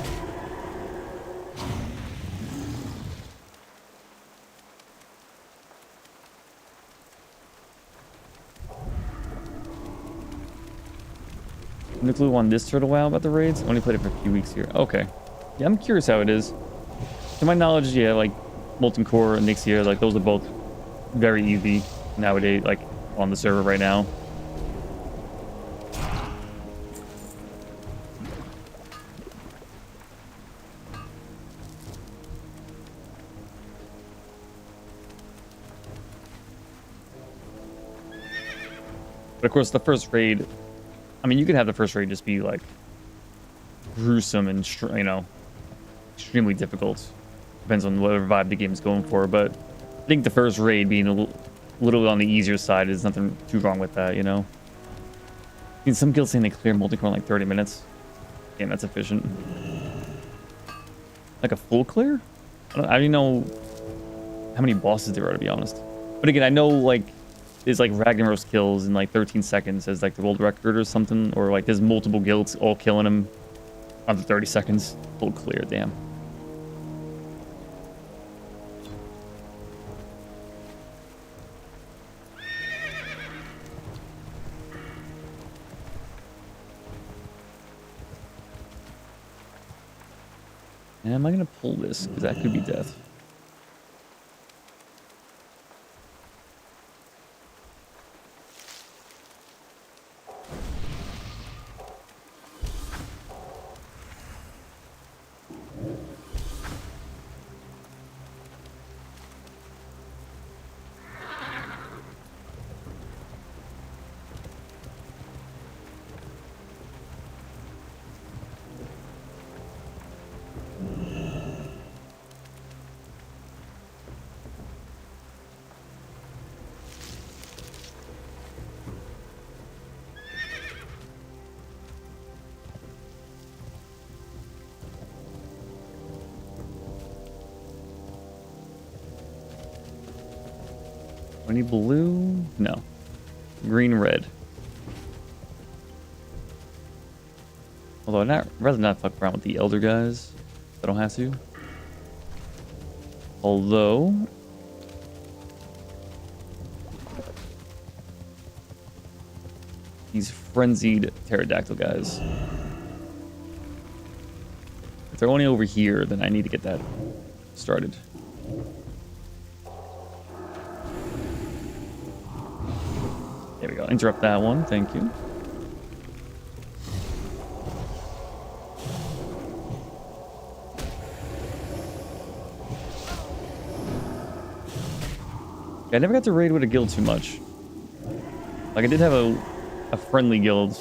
[SPEAKER 1] No clue on this Turtle WoW about the raids? Only played it for a few weeks here. Okay. Yeah, I'm curious how it is. To my knowledge, yeah, like Molten Core and Nixia, like those are both very easy nowadays, like on the server right now. But of course, the first raid, I mean, you could have the first raid just be like gruesome and, you know, extremely difficult. Depends on whatever vibe the game's going for. But I think the first raid being a little on the easier side is nothing too wrong with that, you know? I mean, some guilds saying they clear Molten Core in like 30 minutes. Damn, that's efficient. Like a full clear? I don't even know how many bosses there are, to be honest. But again, I know like there's like Ragnaros kills in like 13 seconds as like the world record or something, or like there's multiple guilds all killing him under 30 seconds. Full clear, damn. And am I gonna pull this? Because that could be death. Any blue? No. Green, red. Although I'd rather not fuck around with the elder guys. I don't have to. Although these frenzied pterodactyl guys. If they're only over here, then I need to get that started. There we go. Interrupt that one. Thank you. Yeah, I never got to raid with a guild too much. Like, I did have a friendly guild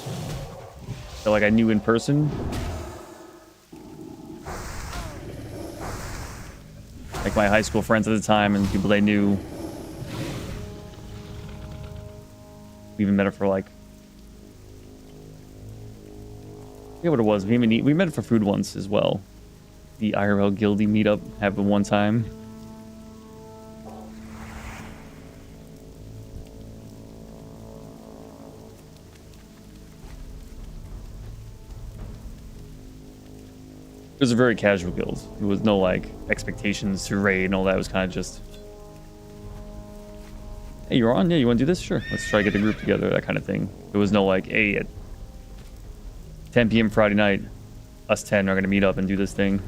[SPEAKER 1] that, like, I knew in person. Like, my high school friends at the time and people they knew. We even met her for, like... I forget what it was. We met for food once as well. The IRL guildy meetup happened one time. It was a very casual guild. There was no, like, expectations to raid and all that. It was kind of just... Hey, you're on? Yeah, you want to do this? Sure. Let's try to get the group together, that kind of thing. There was no, like, hey, at 10 p.m. Friday night, us 10 are going to meet up and do this thing.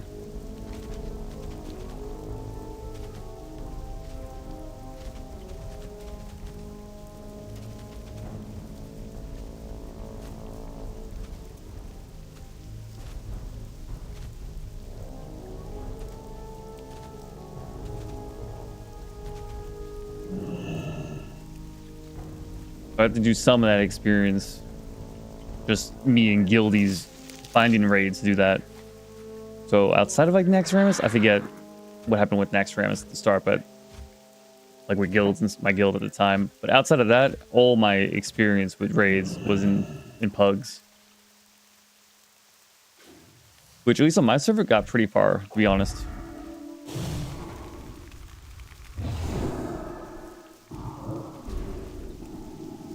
[SPEAKER 1] I have to do some of that experience. Just me and guildies finding raids to do that. So outside of like Naxxramas, I forget what happened with Naxxramas at the start, but like with guilds and my guild at the time. But outside of that, all my experience with raids was in pugs. Which at least on my server got pretty far, to be honest.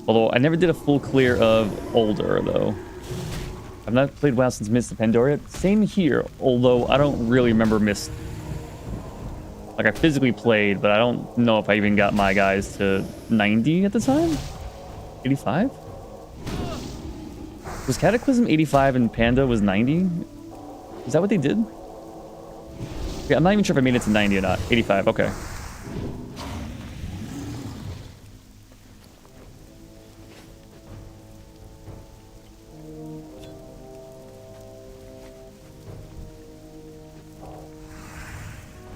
[SPEAKER 1] Although I never did a full clear of Older though. I've not played WoW since Mist of Pandaria. Same here, although I don't really remember Mist. Like I physically played, but I don't know if I even got my guys to 90 at the time? 85? Was Cataclysm 85 and Panda was 90? Is that what they did? Yeah, I'm not even sure if I made it to 90 or not. 85, okay.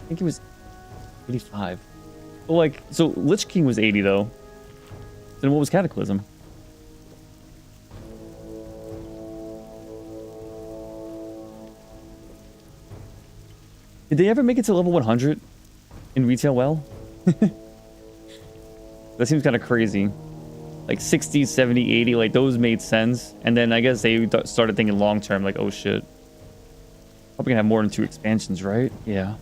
[SPEAKER 1] I think it was 85. Well, like, so Lich King was 80 though. Then what was Cataclysm? Did they ever make it to level 100 in retail WoW? That seems kind of crazy. Like 60, 70, 80, like those made sense. And then I guess they started thinking long term, like, oh shit. Probably gonna have more than 2 expansions, right? Yeah.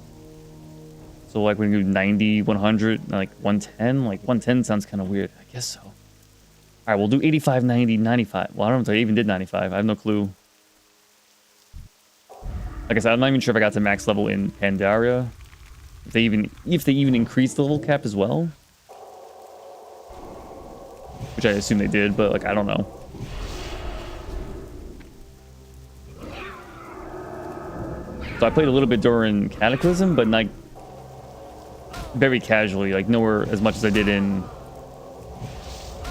[SPEAKER 1] So like when you do 90, 100, like 110, like 110 sounds kind of weird. I guess so. All right, we'll do 85, 90, 95. Well, I don't know if I even did 95. I have no clue. Like I said, I'm not even sure if I got to max level in Pandaria. If they even increased the level cap as well. Which I assume they did, but like I don't know. So I played a little bit during Cataclysm, but like very casually, like nowhere as much as I did in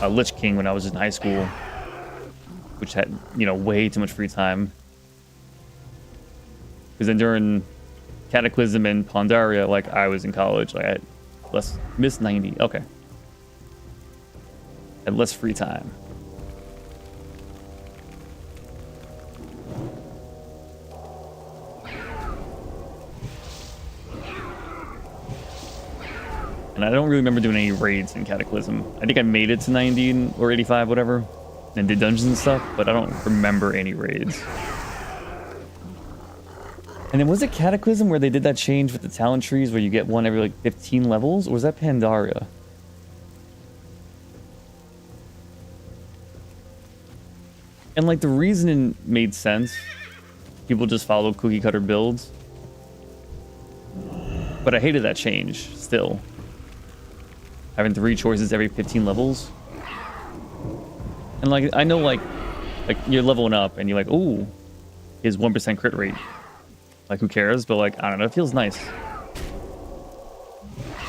[SPEAKER 1] Lich King when I was in high school, which had, you know, way too much free time. Because then during Cataclysm and Pandaria, like I was in college, like I had less, missed 90. Okay. Had less free time. And I don't really remember doing any raids in Cataclysm. I think I made it to 90 or 85, whatever, and did dungeons and stuff, but I don't remember any raids. And then was it Cataclysm where they did that change with the talent trees where you get one every like 15 levels? Or was that Pandaria? And like the reasoning made sense. People just follow cookie cutter builds. But I hated that change still. Having 3 choices every 15 levels. And like I know like you're leveling up and you're like, ooh, his 1% crit rate. Like, who cares? But, like, I don't know. It feels nice.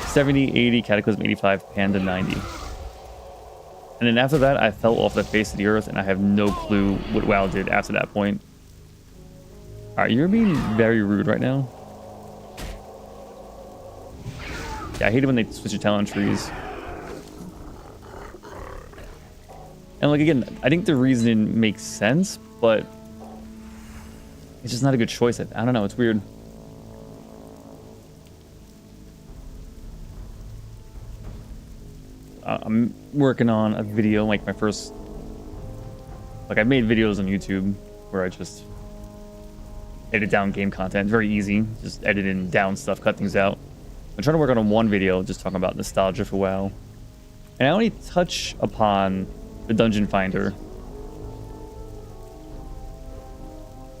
[SPEAKER 1] 70, 80, Cataclysm 85, Panda 90. And then after that, I fell off the face of the earth, and I have no clue what WoW did after that point. Alright, you're being very rude right now. Yeah, I hate it when they switch your talent trees. And, like, again, I think the reasoning makes sense, but it's just not a good choice. I don't know. It's weird. I'm working on a video, like my first... Like, I've made videos on YouTube where I just edit down game content. Very easy. Just edit in down stuff, cut things out. I'm trying to work on one video just talking about nostalgia for WoW. And I only touch upon the Dungeon Finder.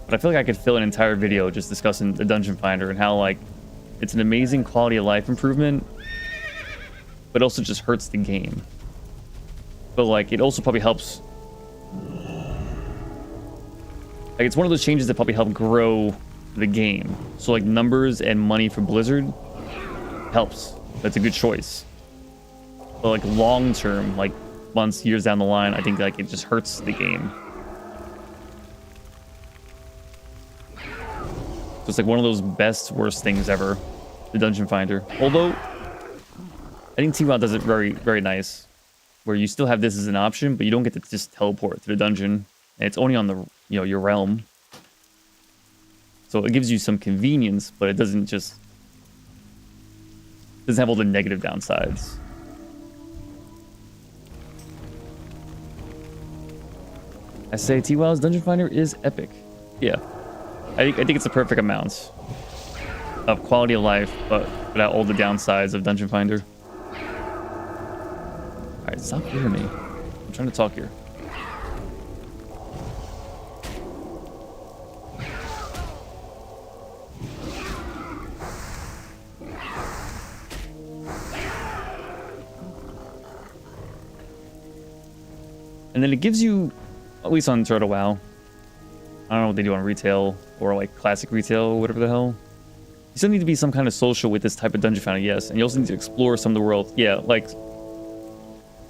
[SPEAKER 1] But I feel like I could fill an entire video just discussing the Dungeon Finder and how, like, it's an amazing quality of life improvement, but also just hurts the game. But, like, it also probably helps... Like, it's one of those changes that probably help grow the game. So, like, numbers and money for Blizzard helps. That's a good choice. But, like, long-term, like, months, years down the line, I think, like, it just hurts the game. So it's like one of those best, worst things ever, the Dungeon Finder. Although, I think T-WoW does it very, very nice. where you still have this as an option, but you don't get to just teleport to the dungeon. And it's only on the, your realm. So it gives you some convenience, but it doesn't have all the negative downsides. I say T-Wow's Dungeon Finder is epic. Yeah. I think it's a perfect amount of quality of life, but without all the downsides of Dungeon Finder. Alright, stop hearing me. I'm trying to talk here. And then it gives you, at least on Turtle WoW, I don't know what they do on retail or like classic retail or whatever the hell. You still need to be some kind of social with this type of dungeon finder, yes. And you also need to explore some of the world. Yeah, like,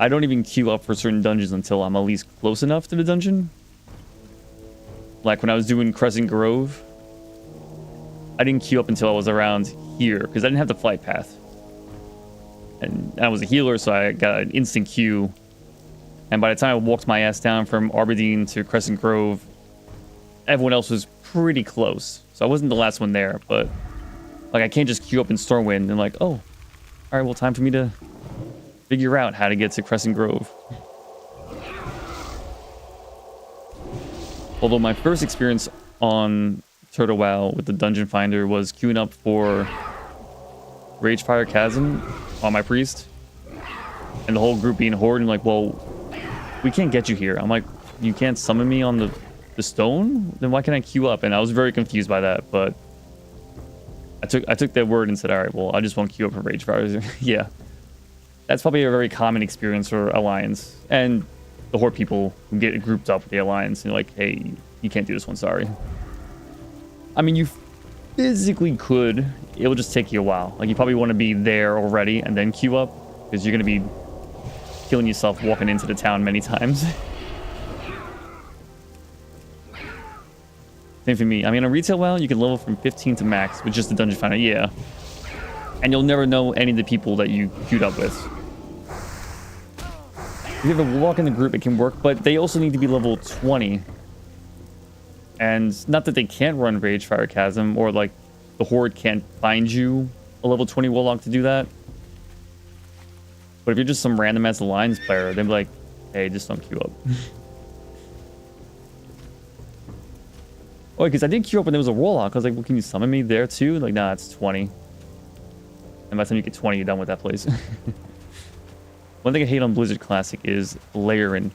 [SPEAKER 1] I don't even queue up for certain dungeons until I'm at least close enough to the dungeon. Like when I was doing Crescent Grove, I didn't queue up until I was around here because I didn't have the flight path. And I was a healer, so I got an instant queue. And by the time I walked my ass down from Aberdeen to Crescent Grove, everyone else was pretty close. So I wasn't the last one there, but like I can't just queue up in Stormwind and like, oh, all right, well, time for me to figure out how to get to Crescent Grove. Although my first experience on Turtle WoW with the Dungeon Finder was queuing up for Ragefire Chasm on my priest. And the whole group being horde and like, well, we can't get you here. I'm like, you can't summon me on the stone? Then why can't I queue up? And I was very confused by that, but I took their word and said, all right, well, I just won't queue up for Ragefire. Yeah. That's probably a very common experience for Alliance. And the horde people who get grouped up with the Alliance and like, hey, you can't do this one, sorry. I mean, you physically could. It will just take you a while. Like, you probably want to be there already and then queue up, because you're going to be killing yourself walking into the town many times. Same for me. I mean, on retail WoW, you can level from 15 to max with just the Dungeon Finder, yeah. And you'll never know any of the people that you queued up with. If you ever walk in the group, it can work, but they also need to be level 20. And not that they can't run Ragefire Chasm, or like the horde can't find you a level 20 warlock to do that. But if you're just some random ass Alliance player, they'd be like, hey, just don't queue up. Oh, because I did queue up when there was a warlock. I was like, well, can you summon me there too? Like, nah, it's 20. And by the time you get 20, you're done with that place. One thing I hate on Blizzard Classic is layering.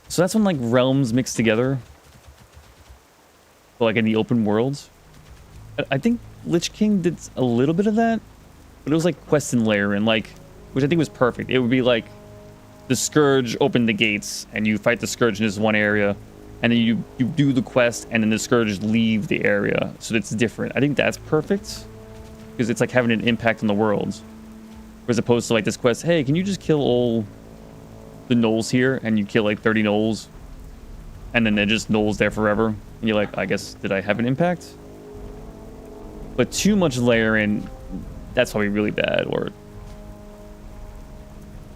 [SPEAKER 1] So that's when like realms mix together. So, like in the open world. I think Lich King did a little bit of that. But it was like quest and layering, like, which I think was perfect. It would be like the Scourge opened the gates and you fight the Scourge in this one area. And then you do the quest and then the Scourge leave the area. So it's different. I think that's perfect. Because it's like having an impact on the world. As opposed to like this quest, hey, can you just kill all the gnolls here? And you kill like 30 gnolls. And then they're just gnolls there forever. And you're like, I guess, did I have an impact? But too much layering, that's probably really bad. Or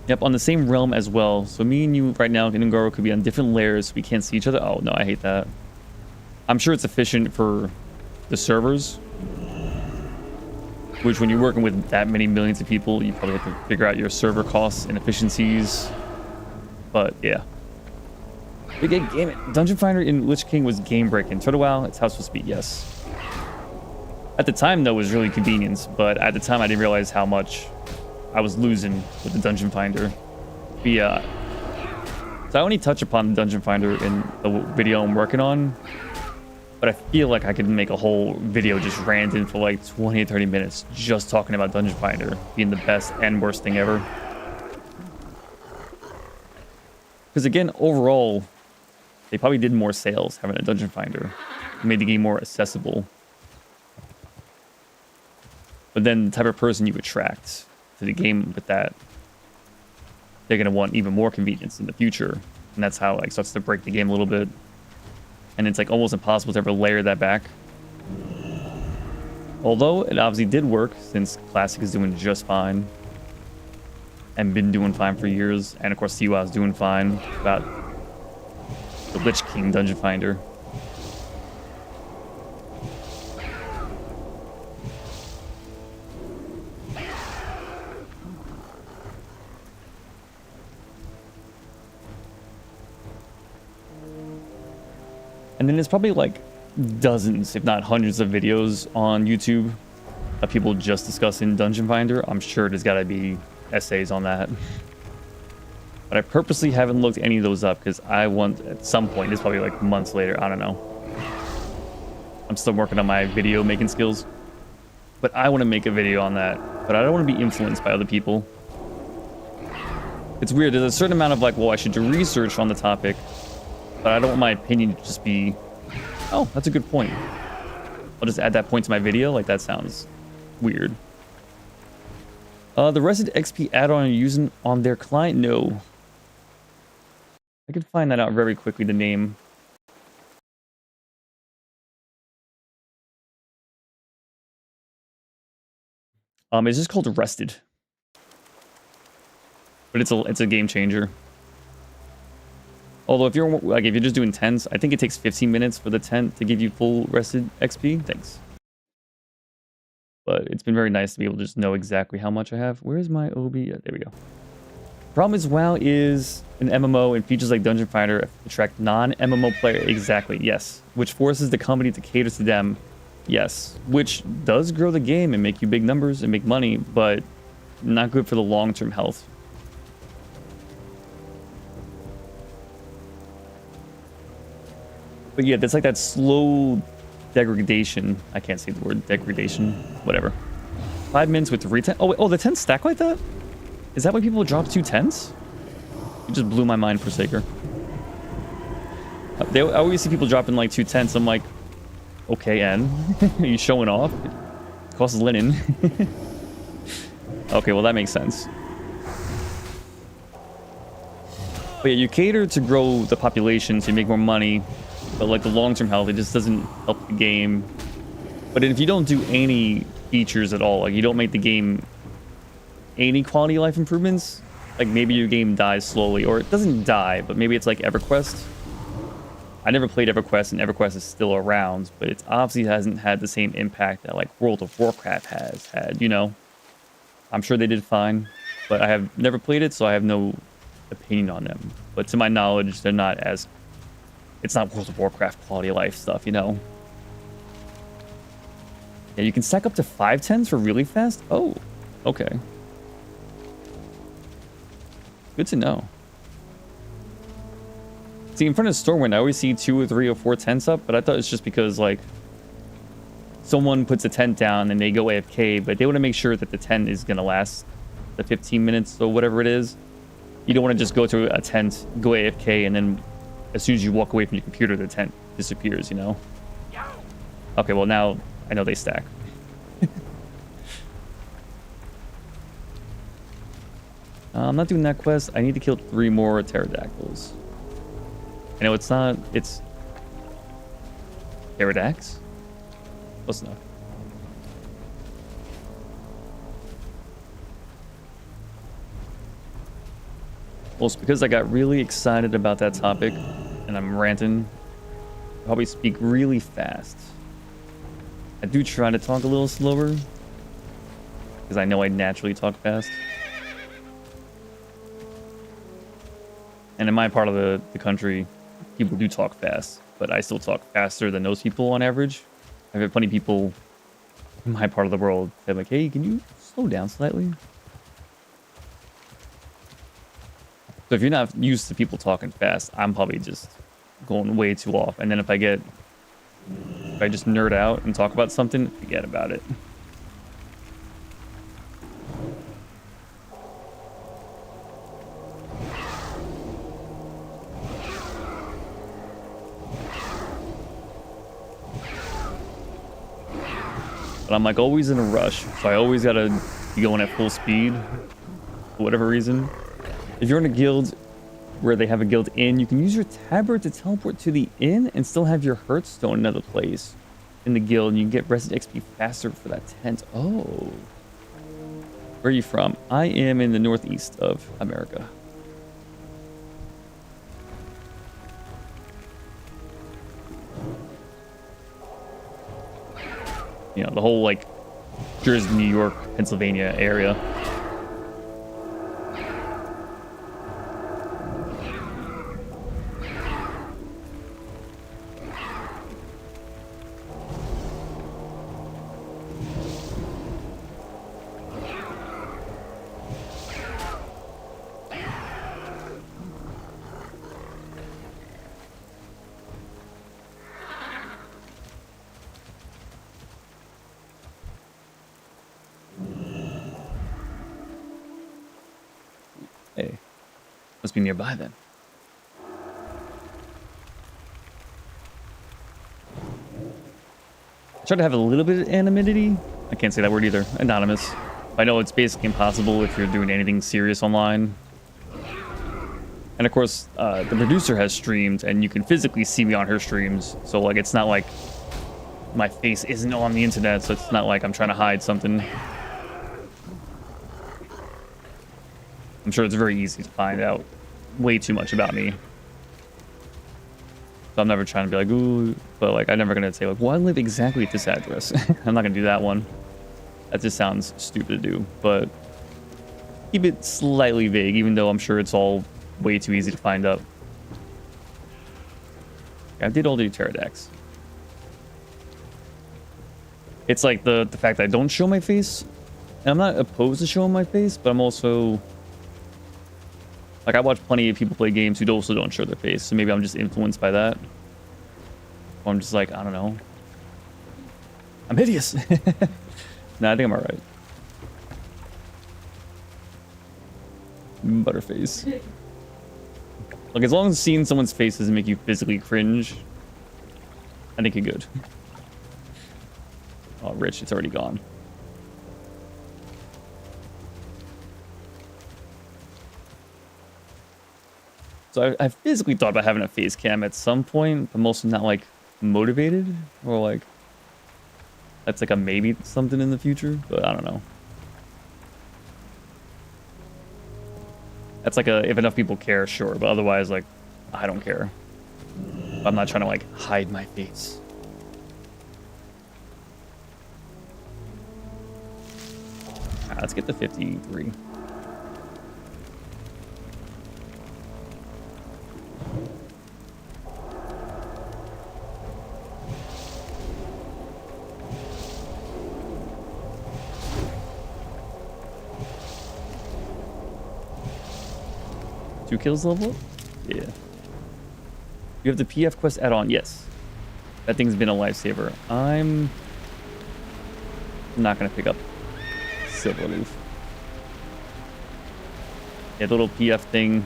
[SPEAKER 1] yep, on the same realm as well. So me and you right now in Ngaro could be on different layers. We can't see each other. Oh, no, I hate that. I'm sure it's efficient for the servers. Which, when you're working with that many millions of people, you probably have to figure out your server costs and efficiencies. But, yeah. Big game. Dungeon Finder in Lich King was game-breaking. Turtle WoW, it's how it's supposed to be, yes. At the time, though, it was really convenience. But at the time, I didn't realize how much I was losing with the Dungeon Finder. But, yeah. So I only touch upon the Dungeon Finder in the video I'm working on. But I feel like I could make a whole video just random for like 20 or 30 minutes just talking about Dungeon Finder being the best and worst thing ever. Because again, overall, they probably did more sales having a Dungeon Finder. It made the game more accessible. But then the type of person you attract to the game with that, they're going to want even more convenience in the future. And that's how it like starts to break the game a little bit. And it's like almost impossible to ever layer that back. Although it obviously did work since Classic is doing just fine. and been doing fine for years. And of course, Siwa's doing fine about the Lich King Dungeon Finder. And then there's probably like dozens, if not hundreds of videos on YouTube of people just discussing Dungeon Finder. I'm sure there's got to be essays on that. But I purposely haven't looked any of those up because I want, at some point, it's probably like months later, I don't know. I'm still working on my video making skills. But I want to make a video on that. But I don't want to be influenced by other people. It's weird, there's a certain amount of like, well, I should do research on the topic. But I don't want my opinion to just be, oh, that's a good point. I'll just add that point to my video. Like, that sounds weird. The Resident XP add-on you're using on their client? No. I could find that out very quickly, the name. It's just called Rested. But it's a game changer. Although if you're just doing tents, I think it takes 15 minutes for the tent to give you full rested XP. Thanks. But it's been very nice to be able to just know exactly how much I have. Where's my OB? Yeah, there we go. Problem is WoW is an MMO and features like Dungeon Finder attract non-MMO players. Exactly, yes. Which forces the company to cater to them. Yes. Which does grow the game and make you big numbers and make money, but not good for the long-term health. But yeah, that's like that slow degradation. I can't say the word degradation. Whatever. 5 minutes with 3 tents. Oh, wait, oh, the tents stack like that? Is that why people drop 2 tents? It just blew my mind, Forsaker. I always see people dropping like 2 tents. I'm like, okay, N. Are you showing off? It costs linen. Okay, well, that makes sense. But yeah, you cater to grow the population to make more money. But like the long-term health, it just doesn't help the game. But if you don't do any features at all, like you don't make the game any quality of life improvements, like maybe your game dies slowly, or it doesn't die, but maybe it's like EverQuest. I never played EverQuest, and EverQuest is still around, but it obviously hasn't had the same impact that like World of Warcraft has had, you know? I'm sure they did fine, but I have never played it, so I have no opinion on them. But to my knowledge, they're not as... It's not World of Warcraft quality of life stuff, you know? Yeah, you can stack up to 5 tens for really fast? Oh, okay. Good to know. See, in front of Stormwind, I always see 2 or 3 or 4 tents up, but I thought it's just because, like, someone puts a tent down and they go AFK, but they want to make sure that the tent is going to last the 15 minutes or whatever it is. You don't want to just go to a tent, go AFK, and then as soon as you walk away from your computer, the tent disappears, you know? Okay, well, now I know they stack. I'm not doing that quest. I need to kill 3 more pterodactyls. I know it's not... It's... Pterodax? Close enough. Well, it's because I got really excited about that topic, and I'm ranting. I'll probably speak really fast. I do try to talk a little slower, because I know I naturally talk fast. And in my part of the country, people do talk fast, but I still talk faster than those people on average. I've had plenty of people in my part of the world say like, hey, can you slow down slightly? So if you're not used to people talking fast, I'm probably just going way too off. And then if I just nerd out and talk about something, forget about it. But I'm like always in a rush, so I always gotta be going at full speed for whatever reason. If you're in a guild where they have a guild inn, you can use your tabard to teleport to the inn and still have your Hearthstone in another place in the guild, and you can get resident XP faster for that tent. Oh. Where are you from? I am in the northeast of America. You know, the whole like Jersey, New York, Pennsylvania area. Hey, must be nearby then. I try to have a little bit of anonymity. I can't say that word either. Anonymous. I know it's basically impossible if you're doing anything serious online. And of course, the producer has streamed, and you can physically see me on her streams. So like, it's not like my face isn't on the internet. So it's not like I'm trying to hide something. I'm sure it's very easy to find out way too much about me. So I'm never trying to be like, ooh, but like, I'm never going to say like, well, I live exactly at this address. I'm not going to do that one. That just sounds stupid to do, but keep it slightly vague, even though I'm sure it's all way too easy to find out. I did all the pterodactyls. It's like the fact that I don't show my face. And I'm not opposed to showing my face, but I'm also... Like, I watch plenty of people play games who also don't show their face, so maybe I'm just influenced by that. Or I'm just like, I don't know. I'm hideous. Nah, I think I'm alright. Butterface. Like, as long as seeing someone's face doesn't make you physically cringe, I think you're good. Oh, Rich, it's already gone. So I physically thought about having a face cam at some point, but mostly not like motivated or like that's like a maybe something in the future, but I don't know. That's like a if enough people care, sure, but otherwise like I don't care. I'm not trying to like hide my face. Let's get to 53. Two kills level up? Yeah. You have the PF quest add-on? Yes. That thing's been a lifesaver. I'm not going to pick up Silver Leaf. Yeah, the little PF thing.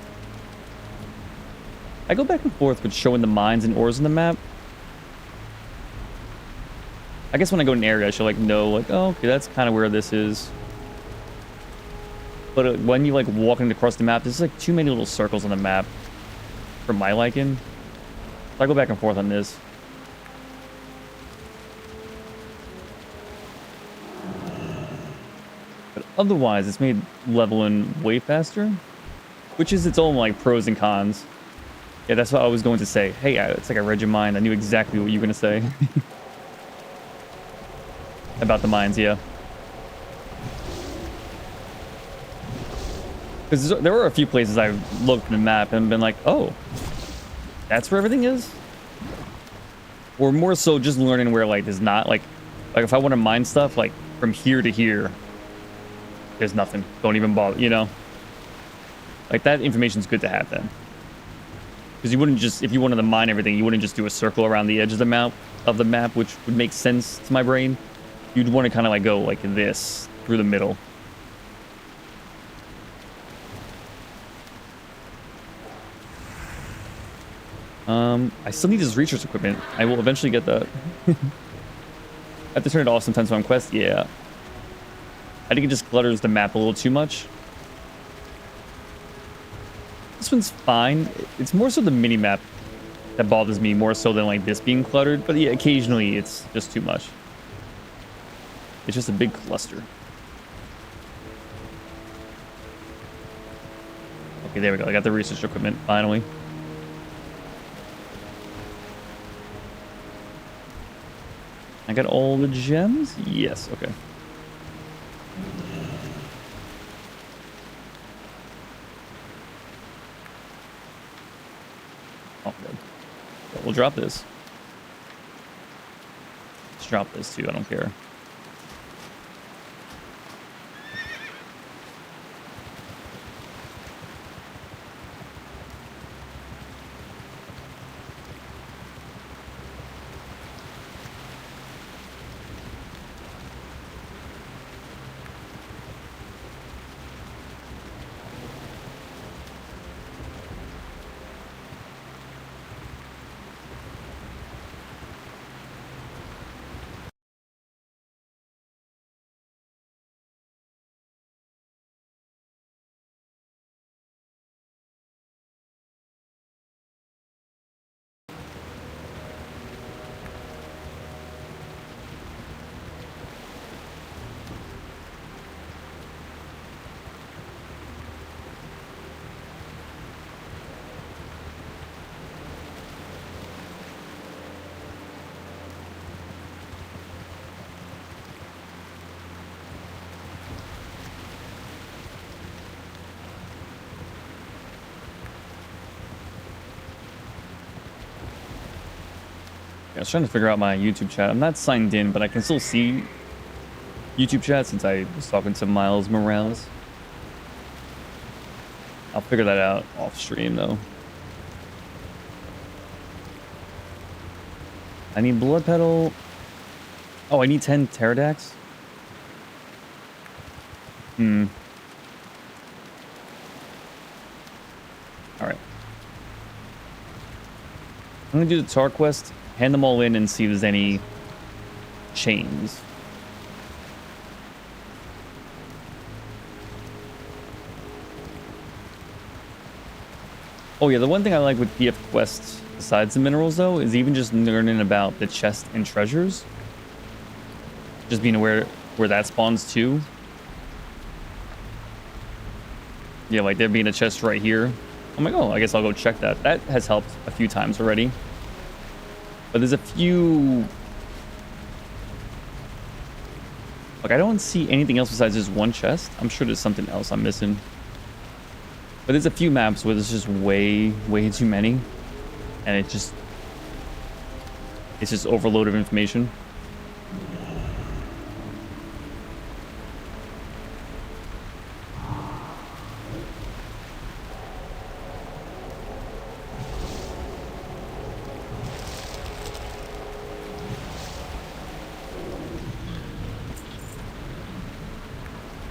[SPEAKER 1] I go back and forth with showing the mines and ores in the map. I guess when I go in an area, I should like know, like, oh, okay, that's kind of where this is. But when you like walking across the map, there's like too many little circles on the map for my liking. So I go back and forth on this. But otherwise, it's made leveling way faster, which is its own like pros and cons. Yeah, that's what I was going to say. Hey, it's like I read your mind. I knew exactly what you were going to say. About the mines, yeah. Because there were a few places I've looked at the map and been like, oh, that's where everything is? Or more so just learning where, like, there's not, like if I want to mine stuff, like, from here to here, there's nothing. Don't even bother, you know? Like, that information's good to have then. Because you wouldn't just, if you wanted to mine everything, you wouldn't just do a circle around the edge of the map, which would make sense to my brain. You'd want to kind of, like, go like this through the middle. I still need his research equipment. I will eventually get that. I have to turn it off sometimes on quest. Yeah. I think it just clutters the map a little too much. This one's fine. It's more so the mini-map that bothers me more so than like this being cluttered. But yeah, occasionally it's just too much. It's just a big cluster. Okay, there we go. I got the research equipment finally. I got all the gems? Yes, okay. Oh, good. So we'll drop this. Let's drop this too. I don't care. I was trying to figure out my YouTube chat. I'm not signed in, but I can still see YouTube chat since I was talking to Miles Morales. I'll figure that out off stream though. I need blood petal. Oh, I need 10 pterodax. All right. I'm gonna do the Tar quest, hand them all in, and see if there's any chains. Oh yeah, the one thing I like with PF quests, besides the minerals though, is even just learning about the chest and treasures. Just being aware where that spawns too. Yeah, like there being a chest right here. I'm like, oh, I guess I'll go check that. That has helped a few times already. But there's a few... Like, I don't see anything else besides this one chest. I'm sure there's something else I'm missing. But there's a few maps where there's just way too many. And it's just overload of information.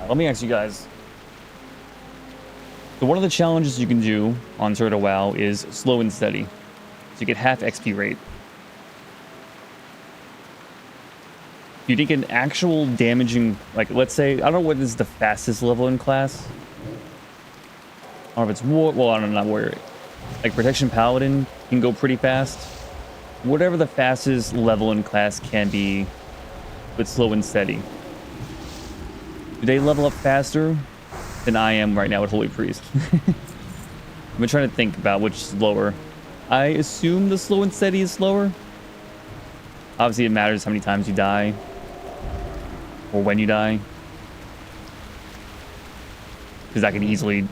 [SPEAKER 1] Let me ask you guys. So one of the challenges you can do on Soadaa WoW is slow and steady. So you get half XP rate. If you take an actual damaging, like let's say, I don't know what is the fastest level in class. I don't know if it's war, well, I don't know, not warrior. Like Protection Paladin can go pretty fast. Whatever the fastest level in class can be with slow and steady. Do they level up faster than I am right now with Holy Priest? I've been trying to think about which is lower. I assume the slow and steady is slower. Obviously, it matters how many times you die. Or when you die. Because that can easily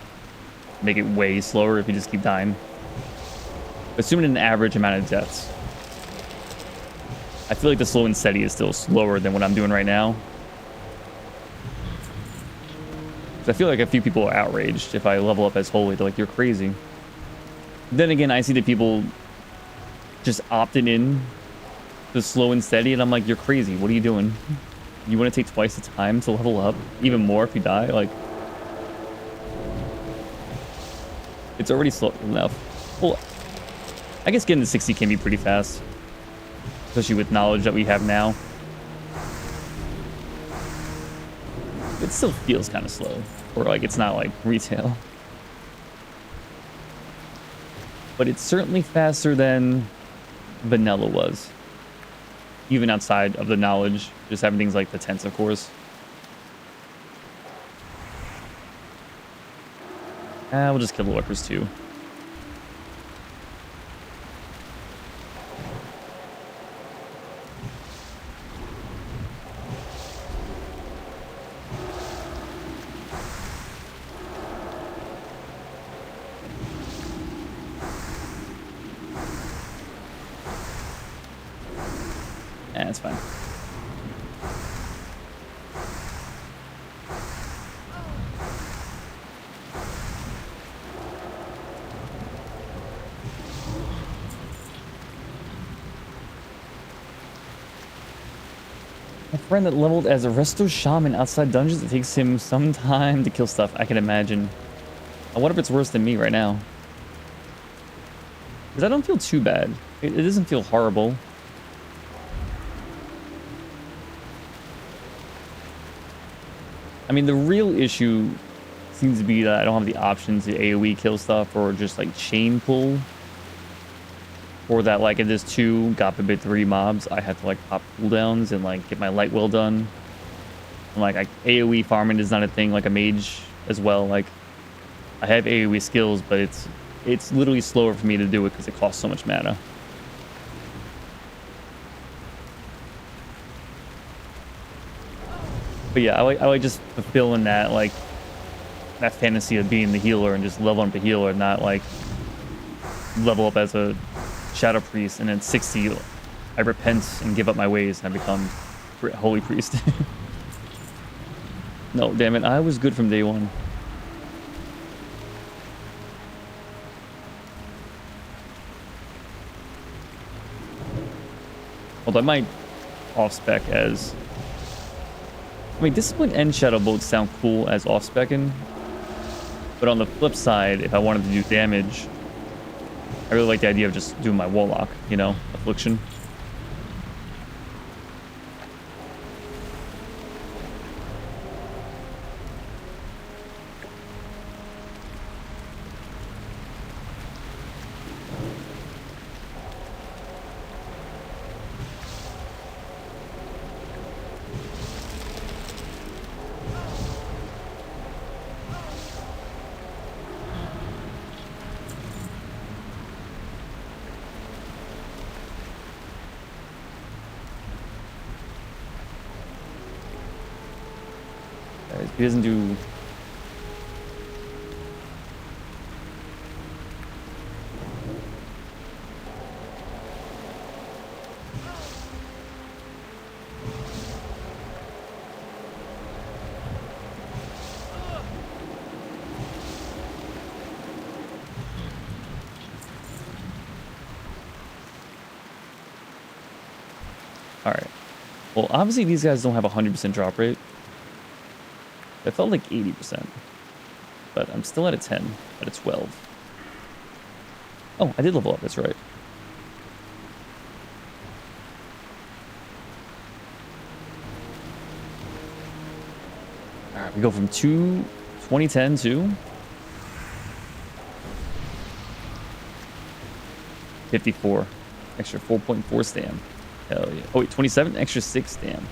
[SPEAKER 1] make it way slower if you just keep dying. Assuming an average amount of deaths. I feel like the slow and steady is still slower than what I'm doing right now. I feel like a few people are outraged if I level up as holy. They're like, you're crazy. Then again, I see the people just opting in to slow and steady, and I'm like, you're crazy. What are you doing? You want to take twice the time to level up? Even more if you die? Like, it's already slow enough. Well, I guess getting to 60 can be pretty fast. Especially with knowledge that we have now. It still feels kind of slow, or like it's not like retail, but it's certainly faster than vanilla was, even outside of the knowledge, just having things like the tents, of course. We'll just kill the workers too. That's fine. A friend that leveled as a resto shaman outside dungeons, it takes him some time to kill stuff. I can imagine. I wonder if it's worse than me right now. Because I don't feel too bad. It doesn't feel horrible. I mean, the real issue seems to be that I don't have the option to AoE kill stuff or just like chain pull. Or that like if there's 2 God forbid 3 mobs, I have to like pop cooldowns and like get my light well done. And like AoE farming is not a thing like a mage as well. Like I have AoE skills, but it's literally slower for me to do it because it costs so much mana. But yeah, I like just fulfilling that like that fantasy of being the healer and just leveling up a healer, not like level up as a shadow priest and then 60 I repent and give up my ways and I become holy priest. No, damn it, I was good from day one. Although I might off-spec as... I mean, Discipline and Shadow Bolt sound cool as off-specing. But on the flip side, if I wanted to do damage, I really like the idea of just doing my Warlock, you know, Affliction. He doesn't do... Alright. Well, obviously these guys don't have a 100% drop rate. It felt like 80%, but I'm still at a 10, at a 12. Oh, I did level up, that's right. All right, we go from 2010 to 54, extra 4.4 stam. Hell yeah. Oh wait, 27, extra 6 stam.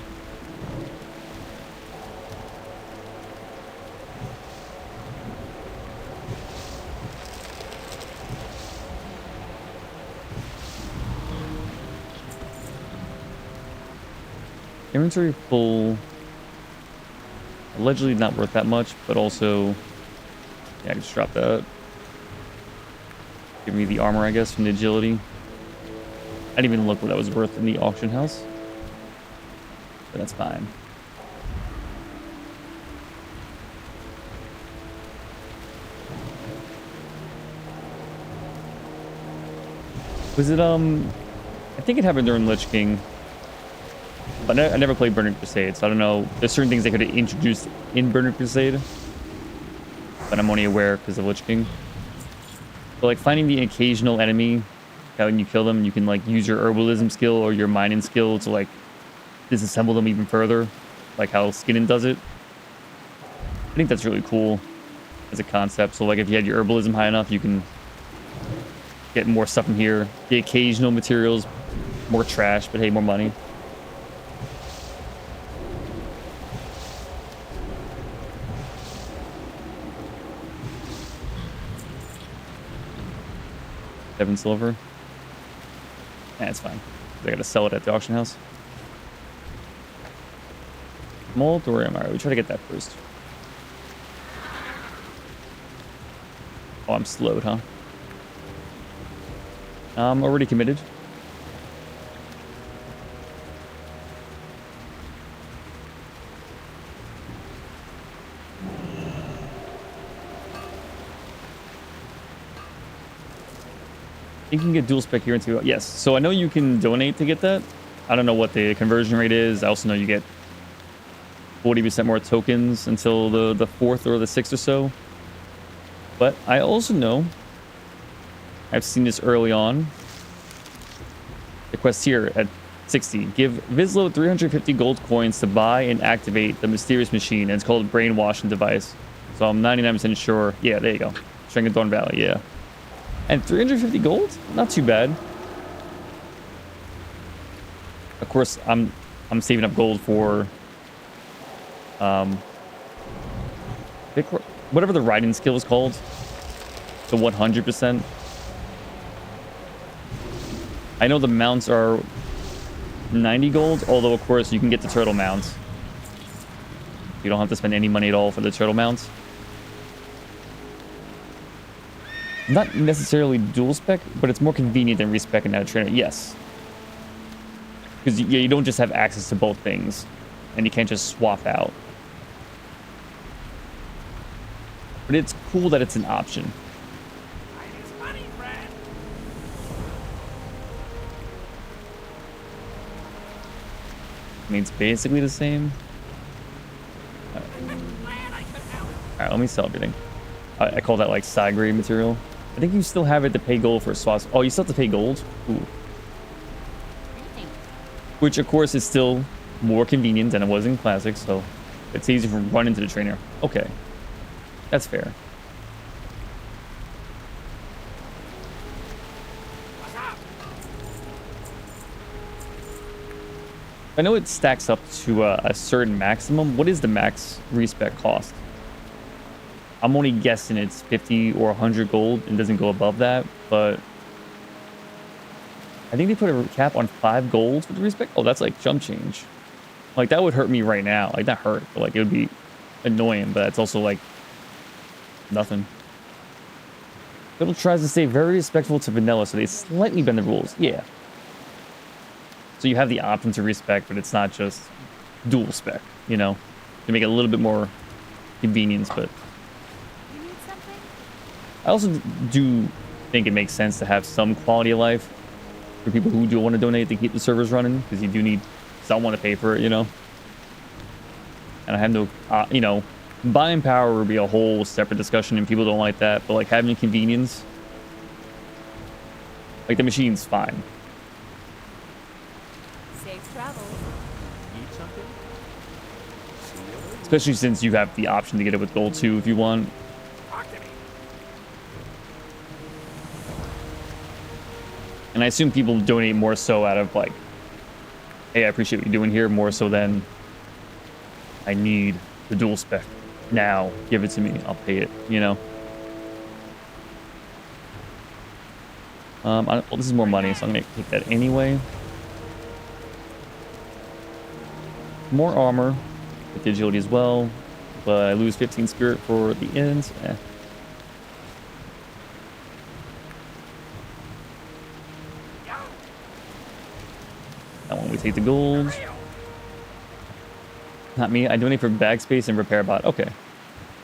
[SPEAKER 1] Inventory full. Allegedly not worth that much, but also, yeah, I can just drop that. Give me the armor, I guess, from the agility. I didn't even look what that was worth in the auction house, but that's fine. Was it, I think it happened during Lich King. But I never played Burning Crusade, so I don't know. There's certain things they could have introduced in Burning Crusade, but I'm only aware because of Lich King. So like finding the occasional enemy, how when you kill them, you can like use your herbalism skill or your mining skill to like disassemble them even further, like how Skinnen does it. I think that's really cool as a concept. So like if you had your herbalism high enough, you can get more stuff in here. The occasional materials, more trash, but hey, more money. 7 silver. That's fine. I gotta sell it at the auction house. Moratorium. Alright, we try to get that first. Oh, I'm slowed, huh? I'm already committed. You can get dual spec here into yes. So I know you can donate to get that. I don't know what the conversion rate is. I also know you get 40% more tokens until the 4th or the 6th or so. But I also know I've seen this early on. The quest here at 60. Give Vizlo 350 gold coins to buy and activate the mysterious machine. And it's called brainwashing device. So I'm 99% sure. Yeah, there you go. Strength of Dawn Valley, yeah. And 350 gold? Not too bad. Of course, I'm saving up gold for whatever the riding skill is called. The 100%. I know the mounts are 90 gold, although of course you can get the turtle mounts. You don't have to spend any money at all for the turtle mounts. Not necessarily dual spec, but it's more convenient than respecing out a trainer. Yes. Because yeah, you don't just have access to both things. And you can't just swap out. But it's cool that it's an option.
[SPEAKER 3] Time is money, friend.
[SPEAKER 1] I mean, it's basically the same.
[SPEAKER 3] Glad I could help.
[SPEAKER 1] Alright, let me sell everything. I call that like side grade material. I think you still have it to pay gold for swaps. Oh, you still have to pay gold? Ooh. Which, of course, is still more convenient than it was in Classic, so it's easy to run into the trainer. Okay. That's fair.
[SPEAKER 3] What's up?
[SPEAKER 1] I know it stacks up to a certain maximum. What is the max respec cost? I'm only guessing it's 50 or 100 gold and doesn't go above that, but I think they put a cap on 5 gold for the respec. Oh, that's like jump change. Like, that would hurt me right now. Like, not hurt, but like, it would be annoying, but it's also like nothing. Fiddle tries to stay very respectful to vanilla, so they slightly bend the rules. Yeah. So you have the option to respec, but it's not just dual spec, you know? To make it a little bit more convenience, but
[SPEAKER 6] You need something?
[SPEAKER 1] I also do think it makes sense to have some quality of life for people who do want to donate to keep the servers running, because you do need someone to pay for it, you know? And I have no, you know, buying power would be a whole separate discussion, and people don't like that, but like having convenience, like the machine's fine.
[SPEAKER 6] Safe travels.
[SPEAKER 4] Need something? See you later.
[SPEAKER 1] Especially since you have the option to get it with gold too if you want.
[SPEAKER 3] Talk to me.
[SPEAKER 1] And I assume people donate more so out of like, hey, I appreciate what you're doing here, more so than I need the dual spec. Now, give it to me. I'll pay it, you know? Well, this is more money, so I'm going to take that anyway. More armor with the agility as well, but I lose 15 spirit for the ends. Eh. That one we take the gold. Not me. I donate for bag space and repair bot. Okay.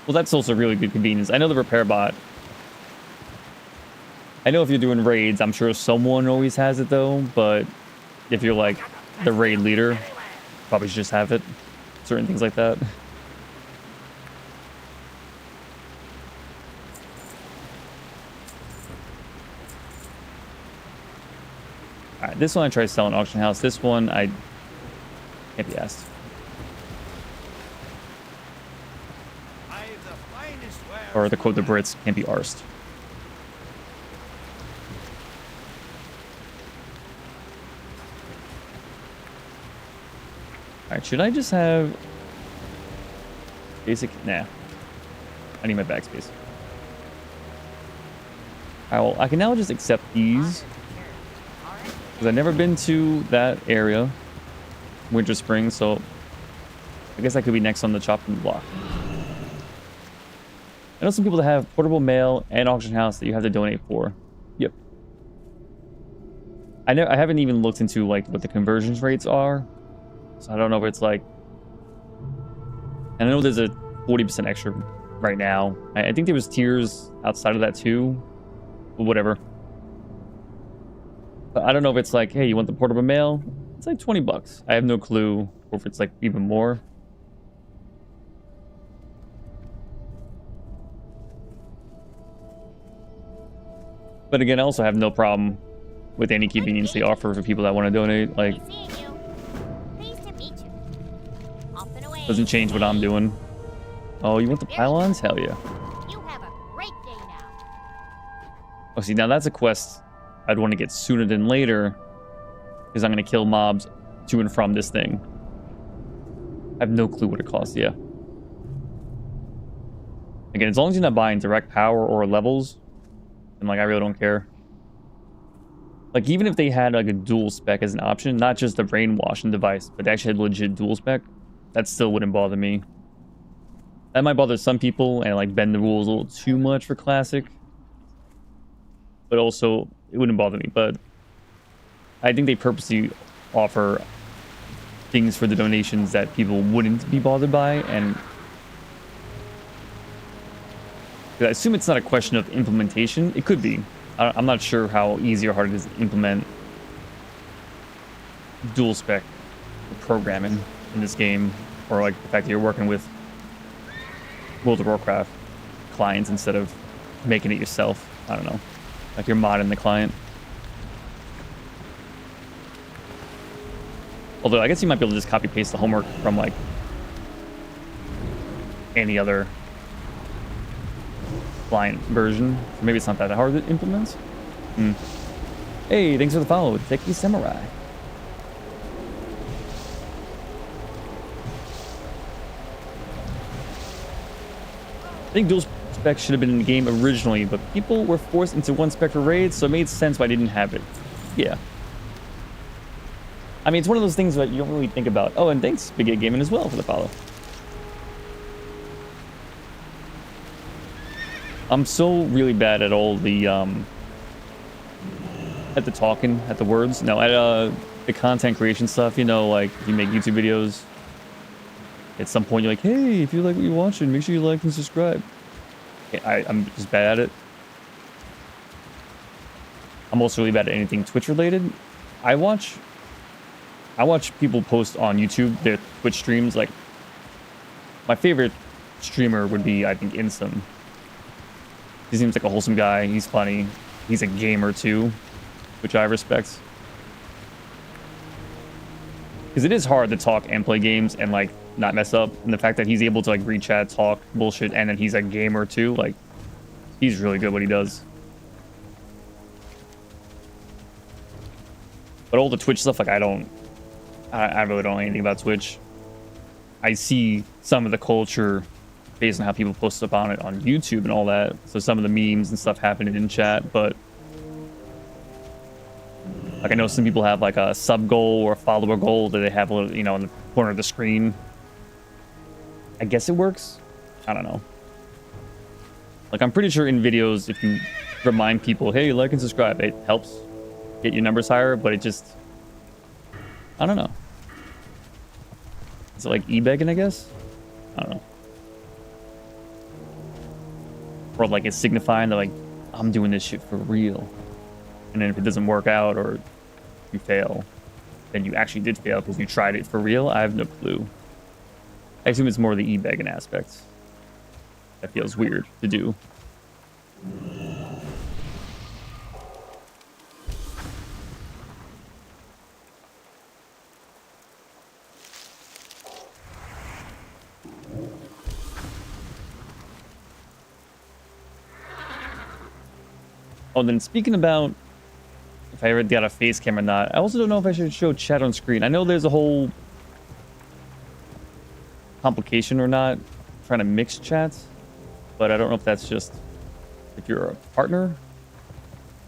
[SPEAKER 1] Well, that's also really good convenience. I know the repair bot. I know if you're doing raids, I'm sure someone always has it though, but if you're like the raid leader, probably should just have it. Certain things like that. Alright, this one I tried to sell in auction house. This one I can't be asked.
[SPEAKER 3] I've the finest wares.
[SPEAKER 1] Or the quote the Brits can't be arsed. Alright, should I just have basic? Nah. I need my backspace. I can now just accept these because I've never been to that area, Winter Spring, so I guess that could be next on the chopping block. I know some people that have portable mail and auction house that you have to donate for. Yep. I haven't even looked into like what the conversions rates are, so I don't know if it's like. And I know there's a 40% extra right now. I think there was tiers outside of that too, but whatever. But I don't know if it's like, hey, you want the portable mail? It's like 20 bucks. I have no clue if it's like even more. But again, I also have no problem with any convenience they offer for people that want to donate. Like,
[SPEAKER 5] Seeing you. Pleased to meet you. Off and away.
[SPEAKER 1] doesn't change what I'm doing. Oh, you want the pylons? Hell yeah.
[SPEAKER 5] You have a great day now.
[SPEAKER 1] Oh, see, now that's a quest I'd want to get sooner than later, because I'm going to kill mobs to and from this thing. I have no clue what it costs, yeah. Again, as long as you're not buying direct power or levels, and like I really don't care. Like even if they had like a dual spec as an option, not just the brainwashing device, but they actually had legit dual spec, that still wouldn't bother me. That might bother some people and like bend the rules a little too much for classic. But also it wouldn't bother me. But I think they purposely offer things for the donations that people wouldn't be bothered by, and I assume it's not a question of implementation. It could be. I'm not sure how easy or hard it is to implement dual spec programming in this game, or like the fact that you're working with World of Warcraft clients instead of making it yourself. I don't know. Like you're modding the client. Although I guess you might be able to just copy paste the homework from like any other client version. Maybe it's not that hard to implement. Hey, thanks for the follow. Techie Samurai. I think dual spec should have been in the game originally, but people were forced into one spec for raids, so it made sense why I didn't have it. Yeah. I mean, it's one of those things that you don't really think about. Oh, and thanks, Big 8 Gaming, as well, for the follow. I'm so really bad at all the at the talking, at the words. No, at the content creation stuff. You know, like if you make YouTube videos, at some point you're like, hey, if you like what you're watching, make sure you like and subscribe. I'm just bad at it. I'm also really bad at anything Twitch related. I watch people post on YouTube their Twitch streams. Like my favorite streamer would be, I think, Insum. He seems like a wholesome guy. He's funny. He's a gamer too, which I respect. Because it is hard to talk and play games and like not mess up. And the fact that he's able to like read chat, talk bullshit, and then he's a gamer too, like he's really good at what he does. But all the Twitch stuff, like I really don't know anything about Twitch. I see some of the culture based on how people post up on it on YouTube and all that. So some of the memes and stuff happening in chat, but like I know some people have like a sub goal or a follower goal that they have, you know, in the corner of the screen. I guess it works. I don't know. Like I'm pretty sure in videos, if you remind people, hey, like and subscribe, it helps get your numbers higher, but it just, I don't know. Is it like e-begging, I guess? I don't know. Or like it's signifying that like I'm doing this shit for real, and then if it doesn't work out or you fail, then you actually did fail because you tried it for real. I have no clue. I assume it's more the e-begging aspect that feels weird to do. Oh, then speaking about if I ever got a face cam or not, I also don't know if I should show chat on screen. I know there's a whole complication or not trying to mix chats, but I don't know if that's just if you're a partner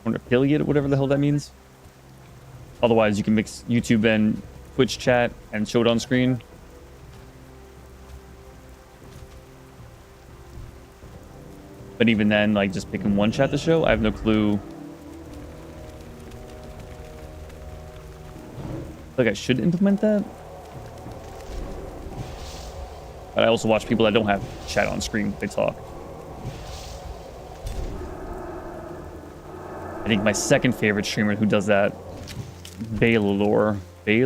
[SPEAKER 1] or an affiliate, whatever the hell that means. Otherwise, you can mix YouTube and Twitch chat and show it on screen. But even then, like just picking one chat to show, I have no clue. Like I should implement that. But I also watch people that don't have chat on screen. They talk. I think my second favorite streamer who does that, Baylor Lord. He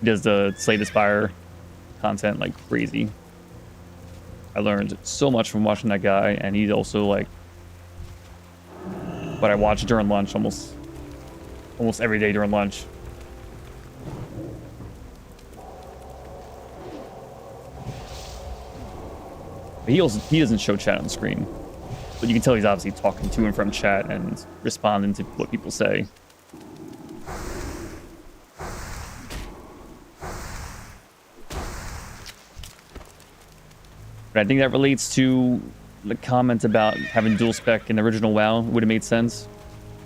[SPEAKER 1] does the Slay the Spire content like crazy. I learned so much from watching that guy, and he's also like what I watch during lunch almost every day during lunch. But he doesn't show chat on the screen, but you can tell he's obviously talking to and from chat and responding to what people say. But I think that relates to the comment about having dual spec in the original WoW. Would have made sense.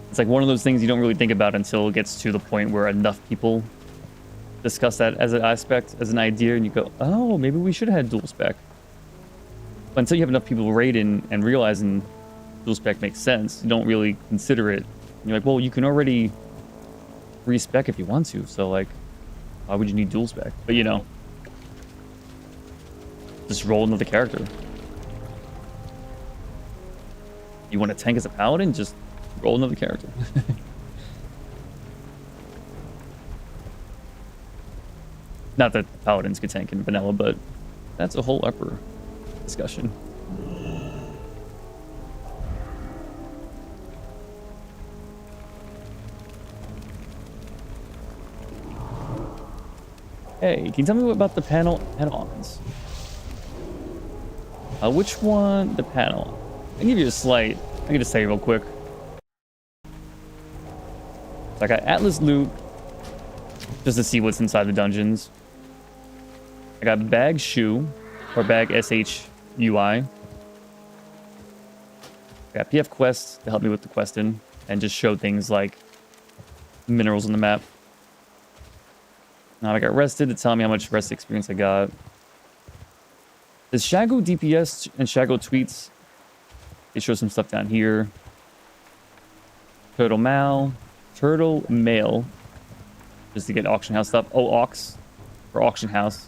[SPEAKER 1] It's like one of those things you don't really think about until it gets to the point where enough people discuss that as an aspect, as an idea, and you go, oh, maybe we should have had dual spec. But until you have enough people raiding and realizing dual spec makes sense, you don't really consider it. And you're like, well, you can already respec if you want to, so like, why would you need dual spec? But you know, just roll another character. You want to tank as a paladin? Just roll another character. Not that paladins could tank in vanilla, but that's a whole upper discussion. Hey, can you tell me about the panel-ons? Which one? The panel. I'll give you a slight. I can just tell you real quick. So I got Atlas loot, just to see what's inside the dungeons. I got bag shoe, or bag SHUI. I got PF quests to help me with the questing, and just show things like minerals on the map. Now I got rested to tell me how much rest experience I got. There's Shago DPS and Shago tweets. They show some stuff down here. Turtle mail, just to get auction house stuff. Oh, Aux for auction house.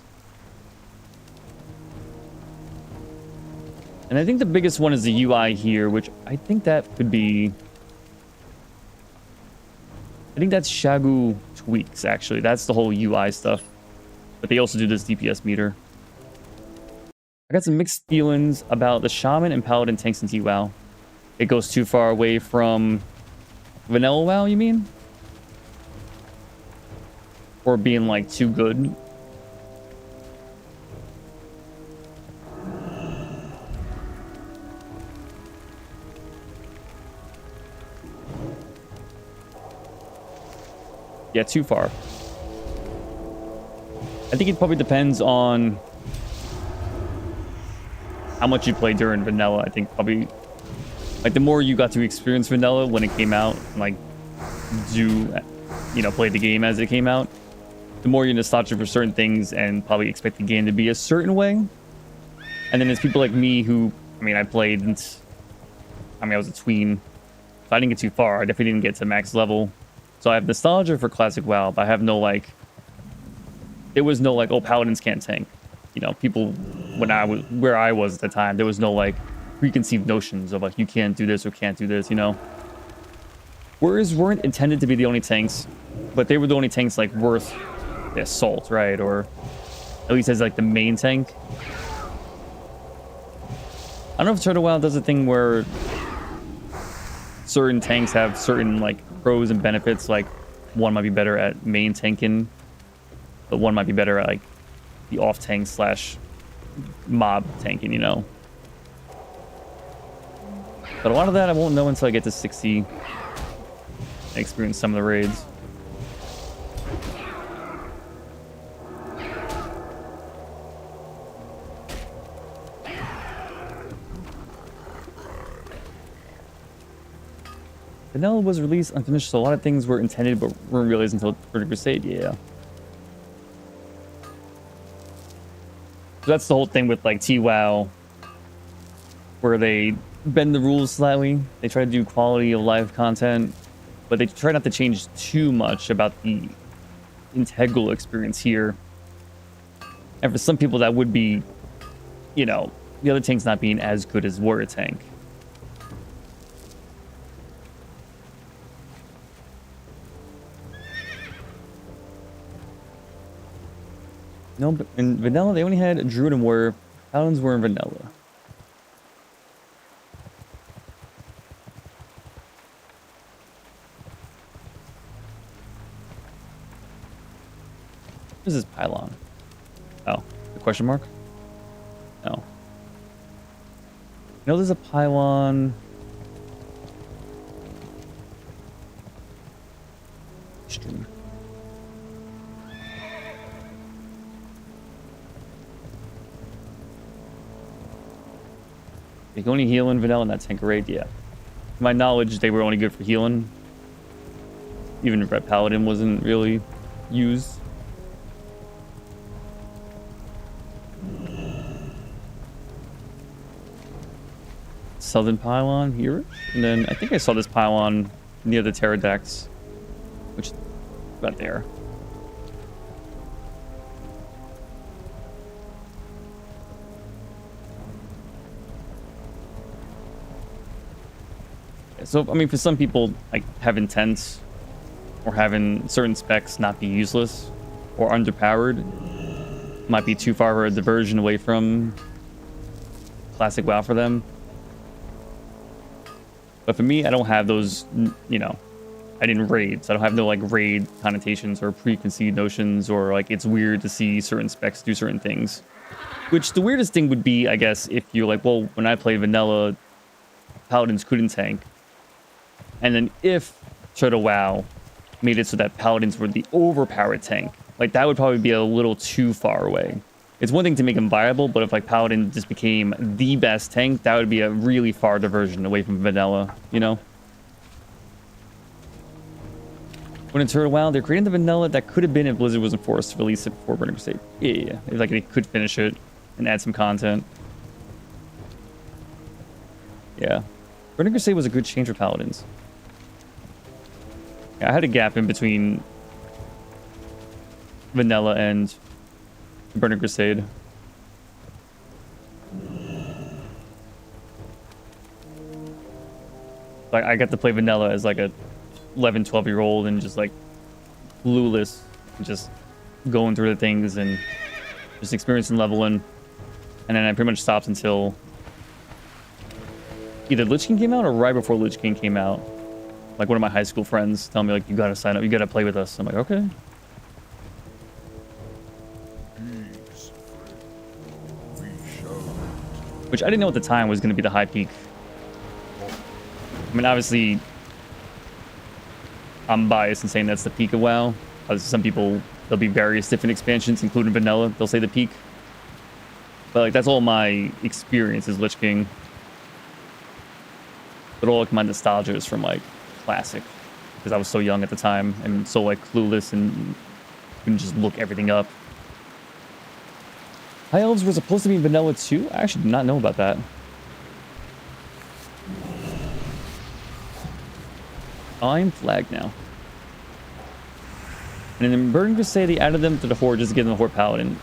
[SPEAKER 1] And I think the biggest one is the UI here, which I think that could be. I think that's Shagu tweaks, actually. That's the whole UI stuff. But they also do this DPS meter. I got some mixed feelings about the Shaman and Paladin tanks in T-WoW. It goes too far away from vanilla WoW, you mean? Or being, like, too good? Yeah, too far. I think it probably depends on how much you play during vanilla. I think probably like the more you got to experience vanilla when it came out, and like play the game as it came out, the more you're nostalgic for certain things and probably expect the game to be a certain way. And then there's people like me who, I played, I was a tween, so I didn't get too far. I definitely didn't get to max level. So I have nostalgia for classic WoW, but I have no there was no oh, paladins can't tank. People where I was at the time, there was no preconceived notions of you can't do this or can't do this, Warriors weren't intended to be the only tanks, but they were the only tanks worth the assault, right? Or at least as the main tank. I don't know if Turtle WoW does a thing where certain tanks have certain pros and benefits. One might be better at main tanking, but one might be better at the off tank / mob tanking, But a lot of that I won't know until I get to 60 and experience some of the raids. Vanilla was released unfinished, so a lot of things were intended but weren't realized until Burning Crusade. Yeah. So that's the whole thing with like TWoW, where they bend the rules slightly. They try to do quality of life content, but they try not to change too much about the integral experience here. And for some people, that would be, you know, the other tanks not being as good as Warrior Tank. No, but in Vanilla, they only had Druid and Warrior. Paladins were in Vanilla. What is this pylon? Oh, the question mark? No. No, there's a pylon. Stream. You can only heal in Vanilla in that tank raid, yeah. To my knowledge, they were only good for healing. Even Red Paladin wasn't really used. Southern pylon here, and then I think I saw this pylon near the pterodactyls, which is about there. So I mean, for some people, like having tents or having certain specs not be useless or underpowered might be too far of a diversion away from classic WoW for them. But for me, I don't have those, you know, I didn't raid, so I don't have no like raid connotations or preconceived notions or like it's weird to see certain specs do certain things. Which the weirdest thing would be, I guess, if you're like, well, when I played Vanilla, Paladins couldn't tank. And then if Soadaa WoW made it so that Paladins were the overpowered tank, like that would probably be a little too far away. It's one thing to make them viable, but if like Paladin just became the best tank, that would be a really far diversion away from Vanilla, you know? When in Soadaa WoW, they're creating the Vanilla that could have been if Blizzard wasn't forced to release it before Burning Crusade. Yeah. Like they could finish it and add some content. Yeah. Burning Crusade was a good change for Paladins. Yeah, I had a gap in between Vanilla and Burning Crusade. Like I got to play Vanilla as like a 11, 12-year-old and just like clueless, just going through the things and just experiencing leveling. And then I pretty much stopped until either Lich King came out or right before Lich King came out. Like one of my high school friends telling me like, you gotta sign up, you gotta play with us. I'm like, okay. Which I didn't know at the time was going to be the high peak. I mean, obviously, I'm biased in saying that's the peak of WoW. Some people, there'll be various different expansions, including Vanilla. They'll say the peak. But like, that's all my experience is Lich King. But all like my nostalgia is from like Classic, because I was so young at the time and so like clueless and couldn't just look everything up. High Elves were supposed to be in Vanilla too? I actually did not know about that. I'm flagged now. And in Burning Crusade, they added them to the Horde just to give them the Horde Paladin.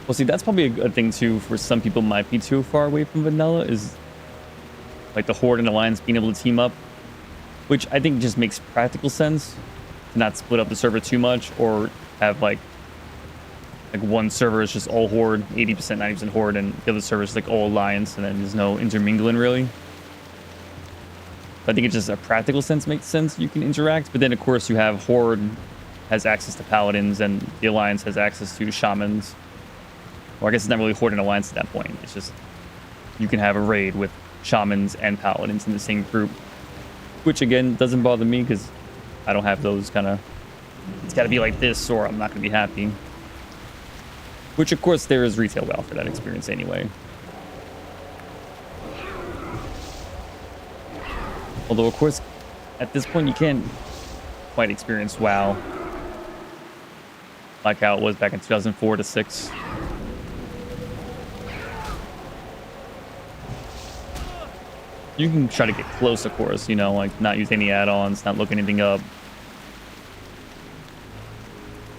[SPEAKER 1] Well, see, that's probably a thing too for some people might be too far away from Vanilla is like the Horde and Alliance being able to team up, which I think just makes practical sense to not split up the server too much or have like one server is just all Horde, 80%, 90% Horde, and the other server is like all Alliance, and then there's no intermingling really. I think it just a practical sense makes sense. You can interact, but then of course you have Horde has access to Paladins and the Alliance has access to Shamans. Or I guess it's not really Horde and Alliance at that point. It's just you can have a raid with shamans and paladins in the same group, which again doesn't bother me because I don't have those kind of, it's got to be like this or I'm not going to be happy. Which of course there is retail WoW for that experience anyway. Although of course at this point you can't quite experience WoW like how it was back in 2004 to 6. You can try to get close, of course, you know, like not use any add-ons, not look anything up.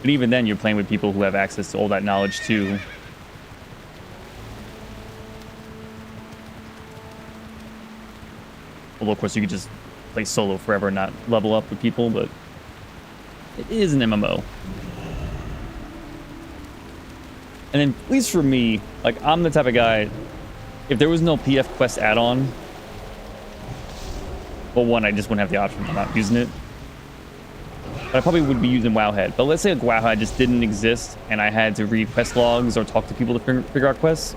[SPEAKER 1] But even then, you're playing with people who have access to all that knowledge too. Although, of course, you could just play solo forever and not level up with people, but it is an MMO. And then, at least for me, like, I'm the type of guy, if there was no PF Quest add-on, well, one, I just wouldn't have the option. I'm not using it. But I probably would be using Wowhead. But let's say like Wowhead just didn't exist and I had to read quest logs or talk to people to figure out quests,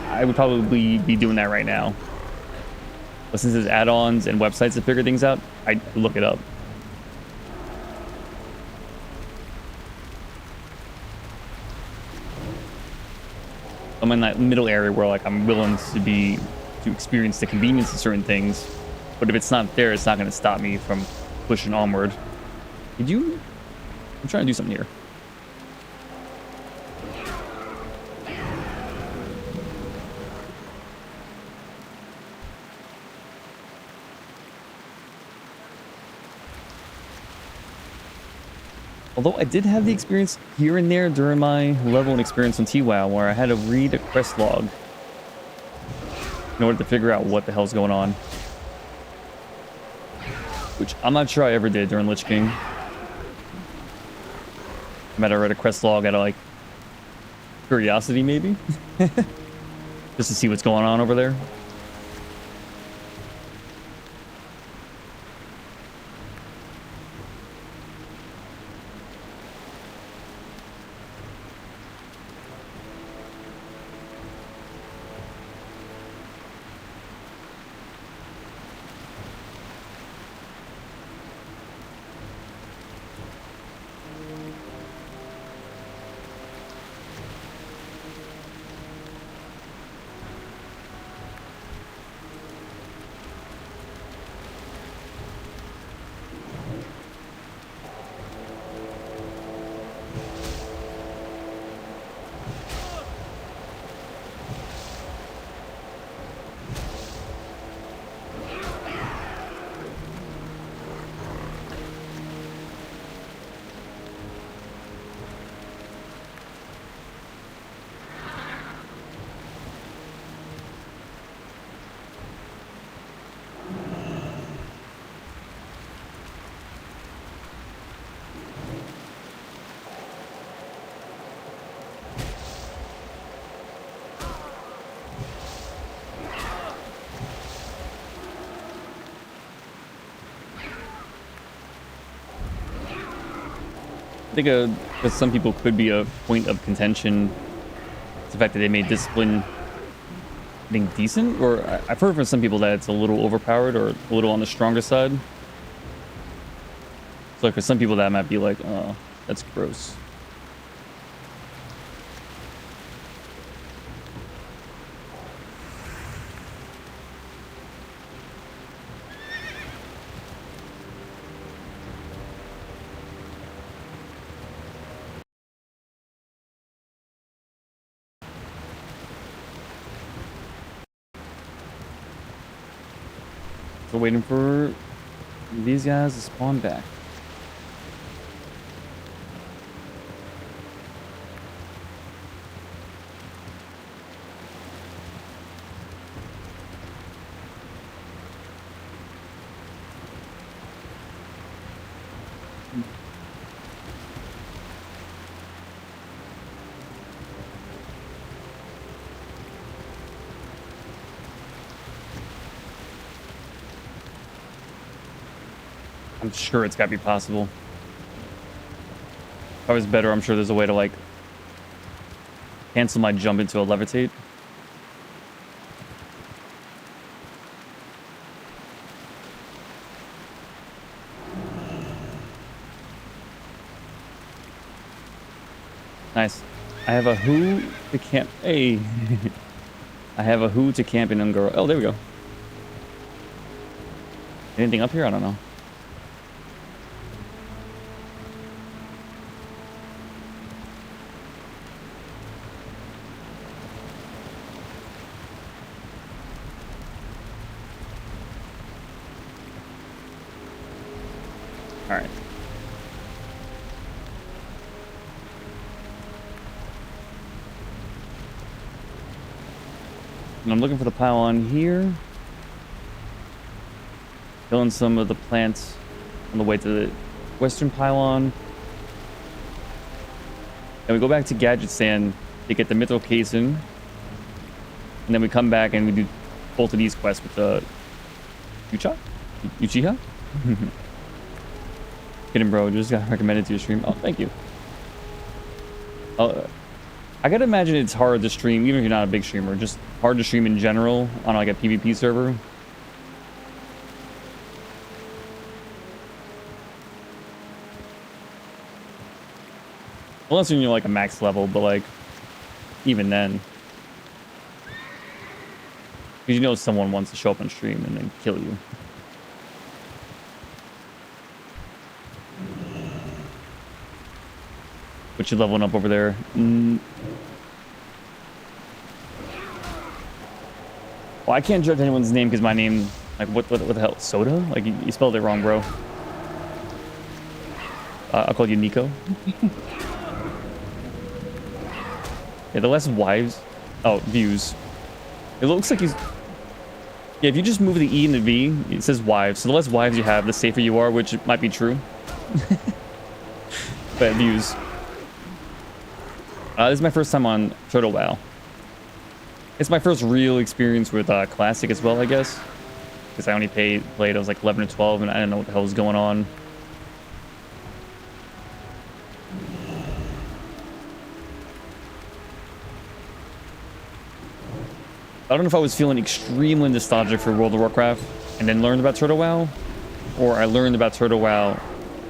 [SPEAKER 1] I would probably be doing that right now. But since there's add-ons and websites to figure things out, I'd look it up. I'm in that middle area where like I'm willing to experience the convenience of certain things. But if it's not there, it's not going to stop me from pushing onward. I'm trying to do something here. Although I did have the experience here and there during my level and experience on TWoW where I had to read a quest log in order to figure out what the hell's going on. Which I'm not sure I ever did during Lich King. I might have read a quest log out of like curiosity maybe. Just to see what's going on over there. I think for some people could be a point of contention. It's the fact that they made discipline being decent, or I've heard from some people that it's a little overpowered or a little on the stronger side. So for some people that might be like, oh, that's gross. We're waiting for these guys to spawn back. I'm sure it's got to be possible. If I was better, I'm sure there's a way to like cancel my jump into a levitate. Nice. I have a who to camp. Hey. I have a who to camp in Ungaro. Oh, there we go. Anything up here? I don't know. All right. And I'm looking for the pylon here. Killing some of the plants on the way to the western pylon. And we go back to Gadget Stand to get the Mithril Casing. And then we come back and we do both of these quests with the Uchiha? Kidding, bro. Just got recommended to your stream. Oh, thank you. I gotta imagine it's hard to stream, even if you're not a big streamer. Just hard to stream in general on like a PvP server. Unless you're like a max level, but like even then, because you know someone wants to show up on stream and then kill you. But you're leveling up over there. Well, I can't judge anyone's name because my name, like, what the hell? Soadaa? Like, you spelled it wrong, bro. I'll call you Nico. Yeah, the less wives. Oh, views. It looks like he's. Yeah, if you just move the E and the V, it says wives. So the less wives you have, the safer you are, which might be true. But views. This is my first time on Turtle WoW. It's my first real experience with Classic as well, I guess. Because I only played, I was like 11 or 12, and I didn't know what the hell was going on. I don't know if I was feeling extremely nostalgic for World of Warcraft and then learned about Turtle WoW, or I learned about Turtle WoW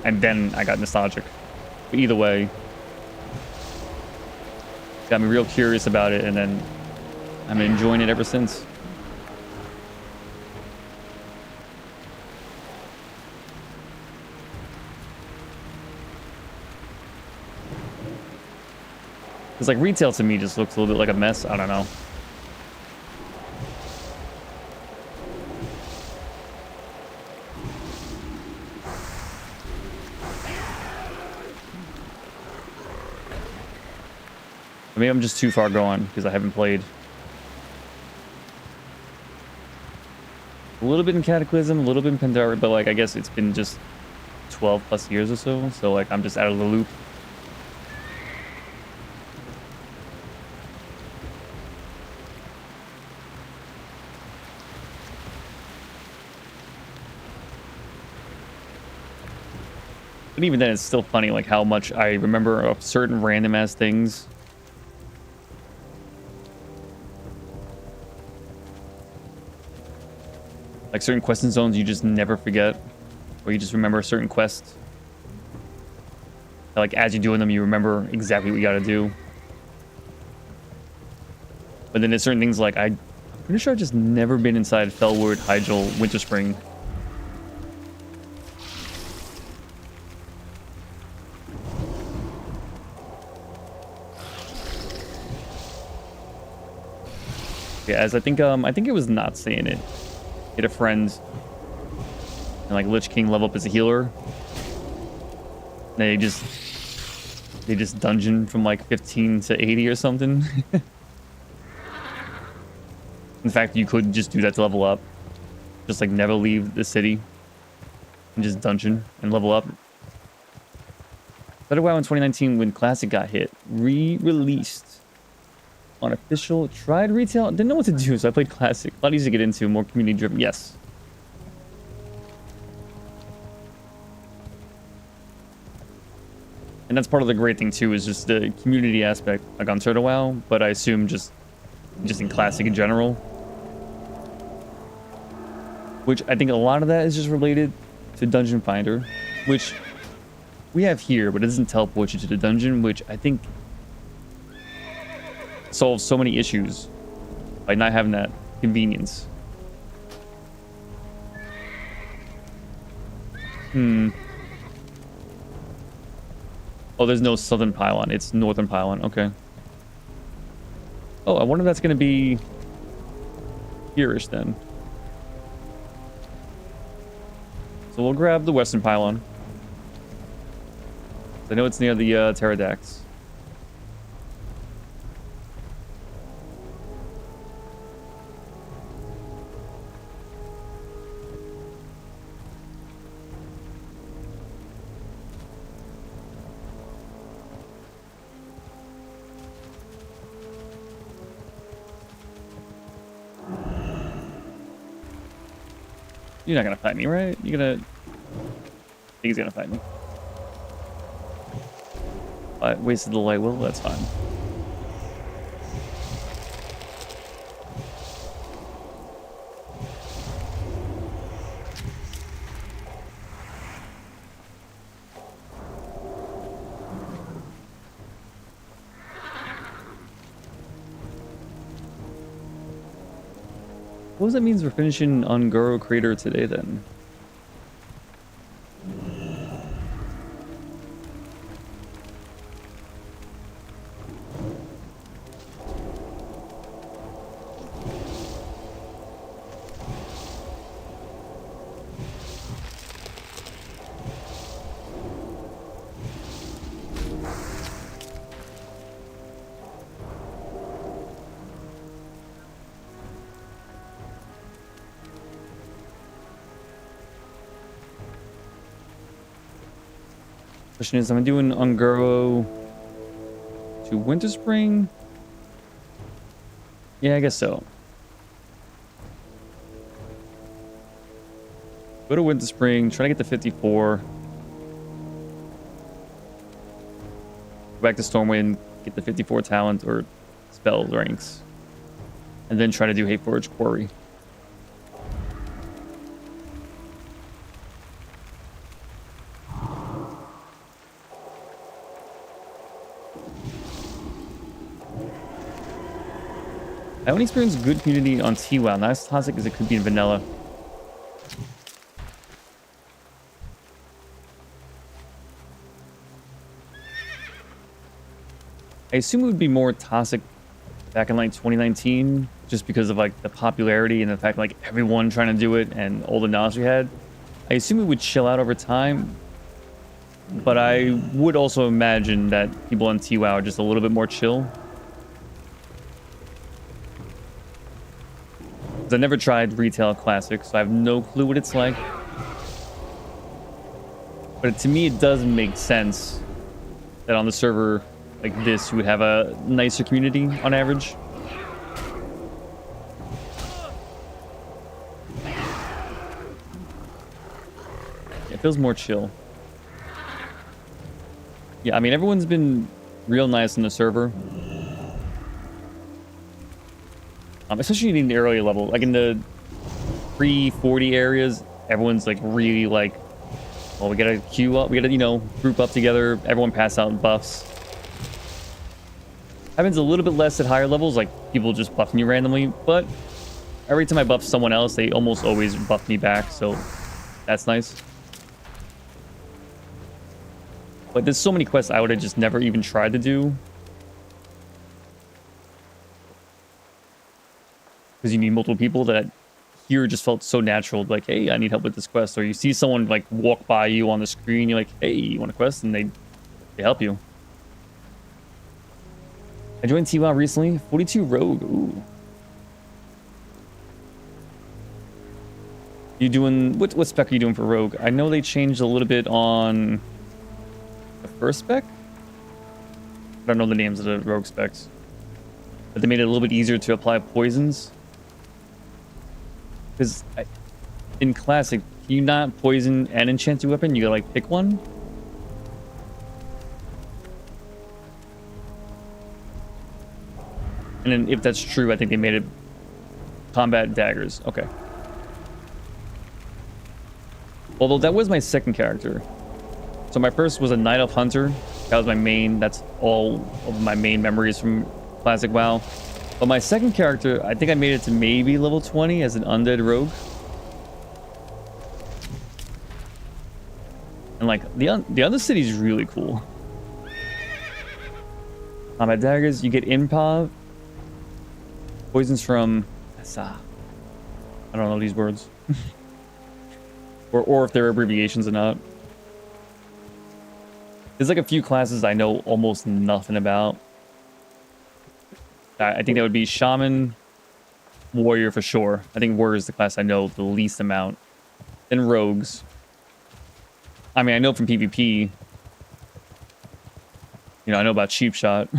[SPEAKER 1] and then I got nostalgic. But either way, got me real curious about it, and then I'm enjoying it ever since. Because like retail to me just looks a little bit like a mess. I don't know. Maybe I'm just too far gone because I haven't played. A little bit in Cataclysm, a little bit in Pandora, but like I guess it's been just 12 plus years or so. So like I'm just out of the loop. But even then, it's still funny like how much I remember of certain random ass things. Like certain quests and zones you just never forget, or you just remember a certain quest. Like as you're doing them, you remember exactly what you gotta do. But then there's certain things like I'm pretty sure I've just never been inside Felwood, Hyjal, Winterspring. Yeah, as I think it was not saying it. Get a friend and like Lich King level up as a healer. They just dungeon from like 15 to 80 or something. In fact, you could just do that to level up. Just like never leave the city and just dungeon and level up. Better WoW in 2019 when Classic got hit. Re-released on official. Tried retail. Didn't know what to do, so I played Classic. A lot easier to get into, more community driven. Yes. And that's part of the great thing too, is just the community aspect, like on Turtle WoW, but I assume just in Classic in general. Which I think a lot of that is just related to Dungeon Finder, which we have here, but it doesn't teleport you to the dungeon, which I think solve so many issues by not having that convenience. Oh, there's no southern pylon. It's northern pylon. Okay. Oh, I wonder if that's going to be here-ish then. So we'll grab the western pylon. I know it's near the pterodactyls. You're not gonna fight me, right? You're gonna... I think he's gonna fight me. I wasted the light will, that's fine. What does that mean we're finishing Ungoro Crater today then? Question is, am I doing Ungoro to Winter Spring? Yeah, I guess so. Go to Winter Spring, try to get to 54. Go back to Stormwind, get the 54 talent or spell ranks. And then try to do Hateforge Quarry. I only experienced good community on TWoW, not as toxic as it could be in vanilla. I assume it would be more toxic back in like 2019, just because of like the popularity and the fact like everyone trying to do it and all the knowledge we had. I assume it would chill out over time, but I would also imagine that people on TWoW are just a little bit more chill. I never tried retail classic, so I have no clue what it's like. But to me, it does make sense that on the server like this, you would have a nicer community on average. It feels more chill. Yeah, I mean, everyone's been real nice on the server. Especially in the early level, like in the pre-40 areas, everyone's like really like, well, we gotta queue up, we gotta, you know, group up together, everyone pass out buffs. Happens a little bit less at higher levels, like people just buffing you randomly, but every time I buff someone else, they almost always buff me back, so that's nice. But there's so many quests I would have just never even tried to do. Because you need multiple people. That here just felt so natural, like, hey, I need help with this quest. Or you see someone like walk by you on the screen, you're like, hey, you want a quest? And they help you. I joined TWoW recently. 42 Rogue. Ooh. You doing what spec are you doing for Rogue? I know they changed a little bit on the first spec. I don't know the names of the Rogue specs, but they made it a little bit easier to apply poisons. Because in Classic, can you not poison and enchant your weapon? You gotta like pick one. And then if that's true, I think they made it combat daggers. Okay. Although that was my second character. So my first was a Night Elf Hunter. That was my main. That's all of my main memories from classic WoW. But my second character, I think I made it to maybe level 20 as an undead rogue. And like the other city is really cool. Combat daggers, you get improv. Poisons from I don't know these words. or if they're abbreviations or not. There's like a few classes I know almost nothing about. I think that would be Shaman, Warrior for sure. I think Warrior is the class I know the least amount. Then Rogues. I mean, I know from PvP. You know, I know about Cheap Shot.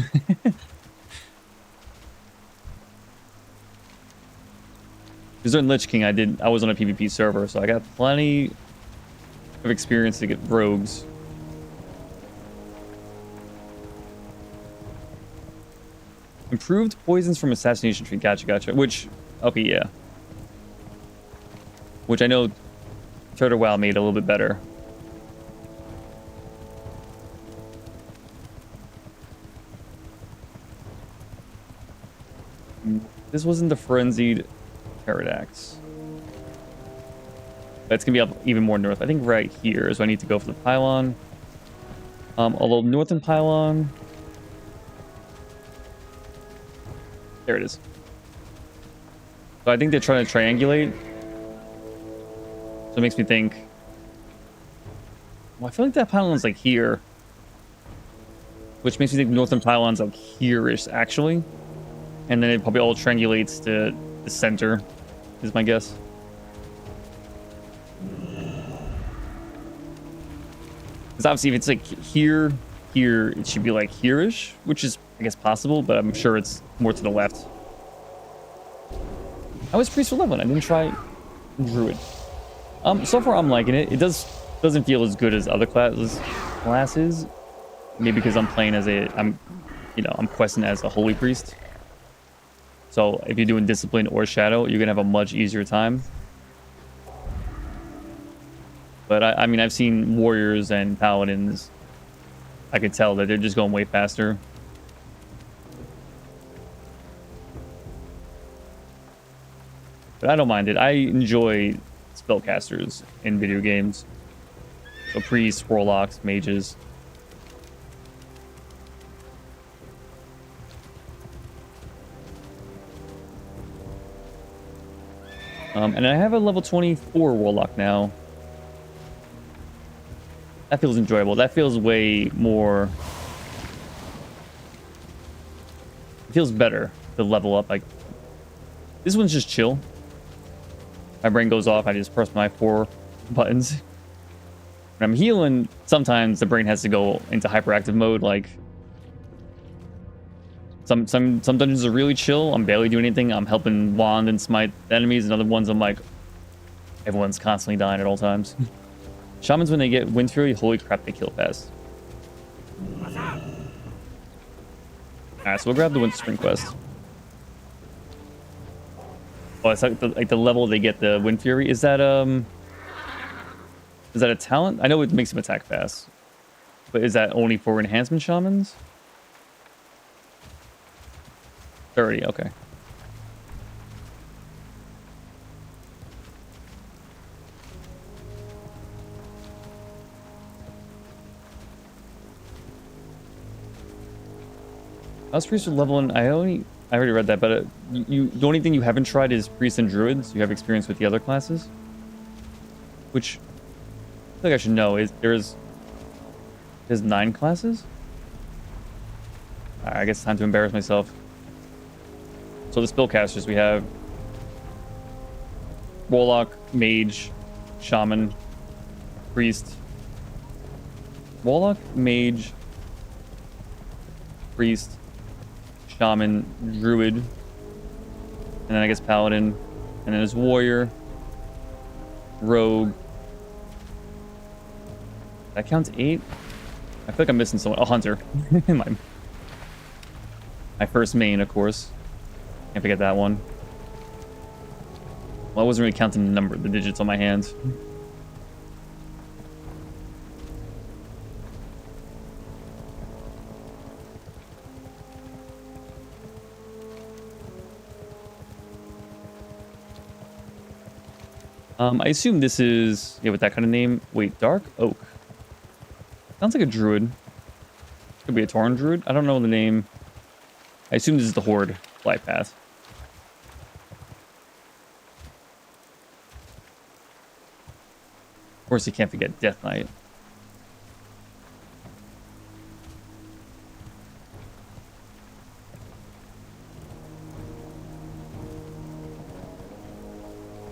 [SPEAKER 1] Because during Lich King, I was on a PvP server, so I got plenty of experience to get Rogues. Improved poisons from assassination tree. Gotcha. Which, okay, yeah. Which I know Turtle WoW made a little bit better. This wasn't the frenzied Pterodax. That's gonna be up even more north. I think right here is where I need to go for the pylon. Although northern pylon. There it is. So I think they're trying to triangulate. So it makes me think. Well, I feel like that pylon's like here. Which makes me think northern pylon's like here-ish, actually. And then it probably all triangulates to the center, is my guess. Because obviously if it's like here, it should be like here-ish, which is, I guess, possible, but I'm sure it's more to the left. I was priest for level 1. I didn't try druid. So far I'm liking it. It doesn't feel as good as other classes. Maybe because I'm playing as I'm questing as a holy priest. So if you're doing discipline or shadow, you're gonna have a much easier time. But I mean, I've seen warriors and paladins. I could tell that they're just going way faster. But I don't mind it. I enjoy spellcasters in video games. So priests, warlocks, mages. And I have a level 24 warlock now. That feels enjoyable. That feels way more... It feels better to level up. Like, this one's just chill. My brain goes off. I just press my 4 buttons. When I'm healing, sometimes the brain has to go into hyperactive mode. Like, some dungeons are really chill. I'm barely doing anything. I'm helping wand and smite enemies. And other ones, I'm like, everyone's constantly dying at all times. Shamans, when they get Wind Fury, holy crap, they kill fast. Alright, so we'll grab the Winter Spring quest. Oh, it's like the level they get the Wind Fury. Is that a talent? I know it makes them attack fast. But is that only for enhancement shamans? 30, okay. House Priest with level 1. I already read that, but the only thing you haven't tried is Priests and Druids. You have experience with the other classes. Which I feel like I should know. There's 9 classes? I guess it's time to embarrass myself. So the spellcasters we have Warlock, Mage, Shaman, Priest. Warlock, Mage, Priest, Shaman, Druid, and then I guess Paladin, and then there's Warrior, Rogue. That counts 8? I feel like I'm missing someone. Oh, Hunter. my first main, of course. Can't forget that one. Well, I wasn't really counting the digits on my hand. I assume this is, yeah, with that kind of name. Wait, Dark Oak. Sounds like a druid. Could be a Tauren druid. I don't know the name. I assume this is the Horde flight path. Of course, you can't forget Death Knight.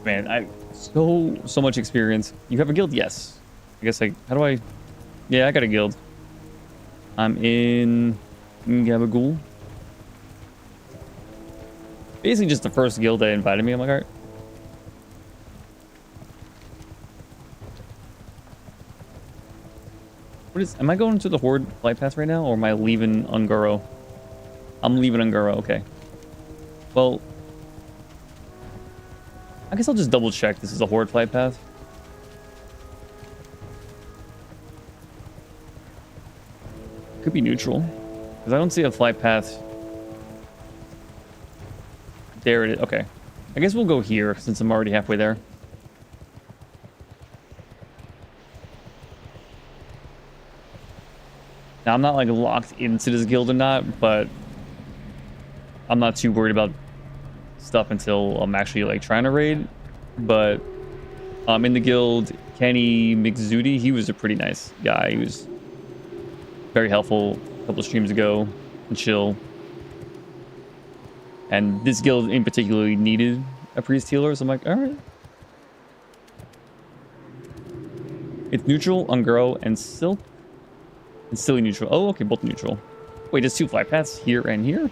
[SPEAKER 1] Man, I so much experience. You have a guild? Yes. I guess how do I? Yeah, I got a guild. I'm in Gabagool. Basically just the first guild that invited me. I'm like, all right. Am I going to the Horde flight path right now, or am I leaving Unguro? I'm leaving Unguro, okay. Well, I guess I'll just double check this is a Horde flight path. Could be neutral, because I don't see a flight path. There it is, okay. I guess we'll go here, since I'm already halfway there. Now, I'm not like locked into this guild or not, but I'm not too worried about stuff until I'm actually like trying to raid. But in the guild, Kenny McZudi, he was a pretty nice guy. He was very helpful a couple of streams ago and chill. And this guild in particular needed a priest healer, so I'm like, all right. It's neutral, Ungro, and Silk. And silly neutral. Oh, okay, both neutral. Wait, there's two flight paths here and here?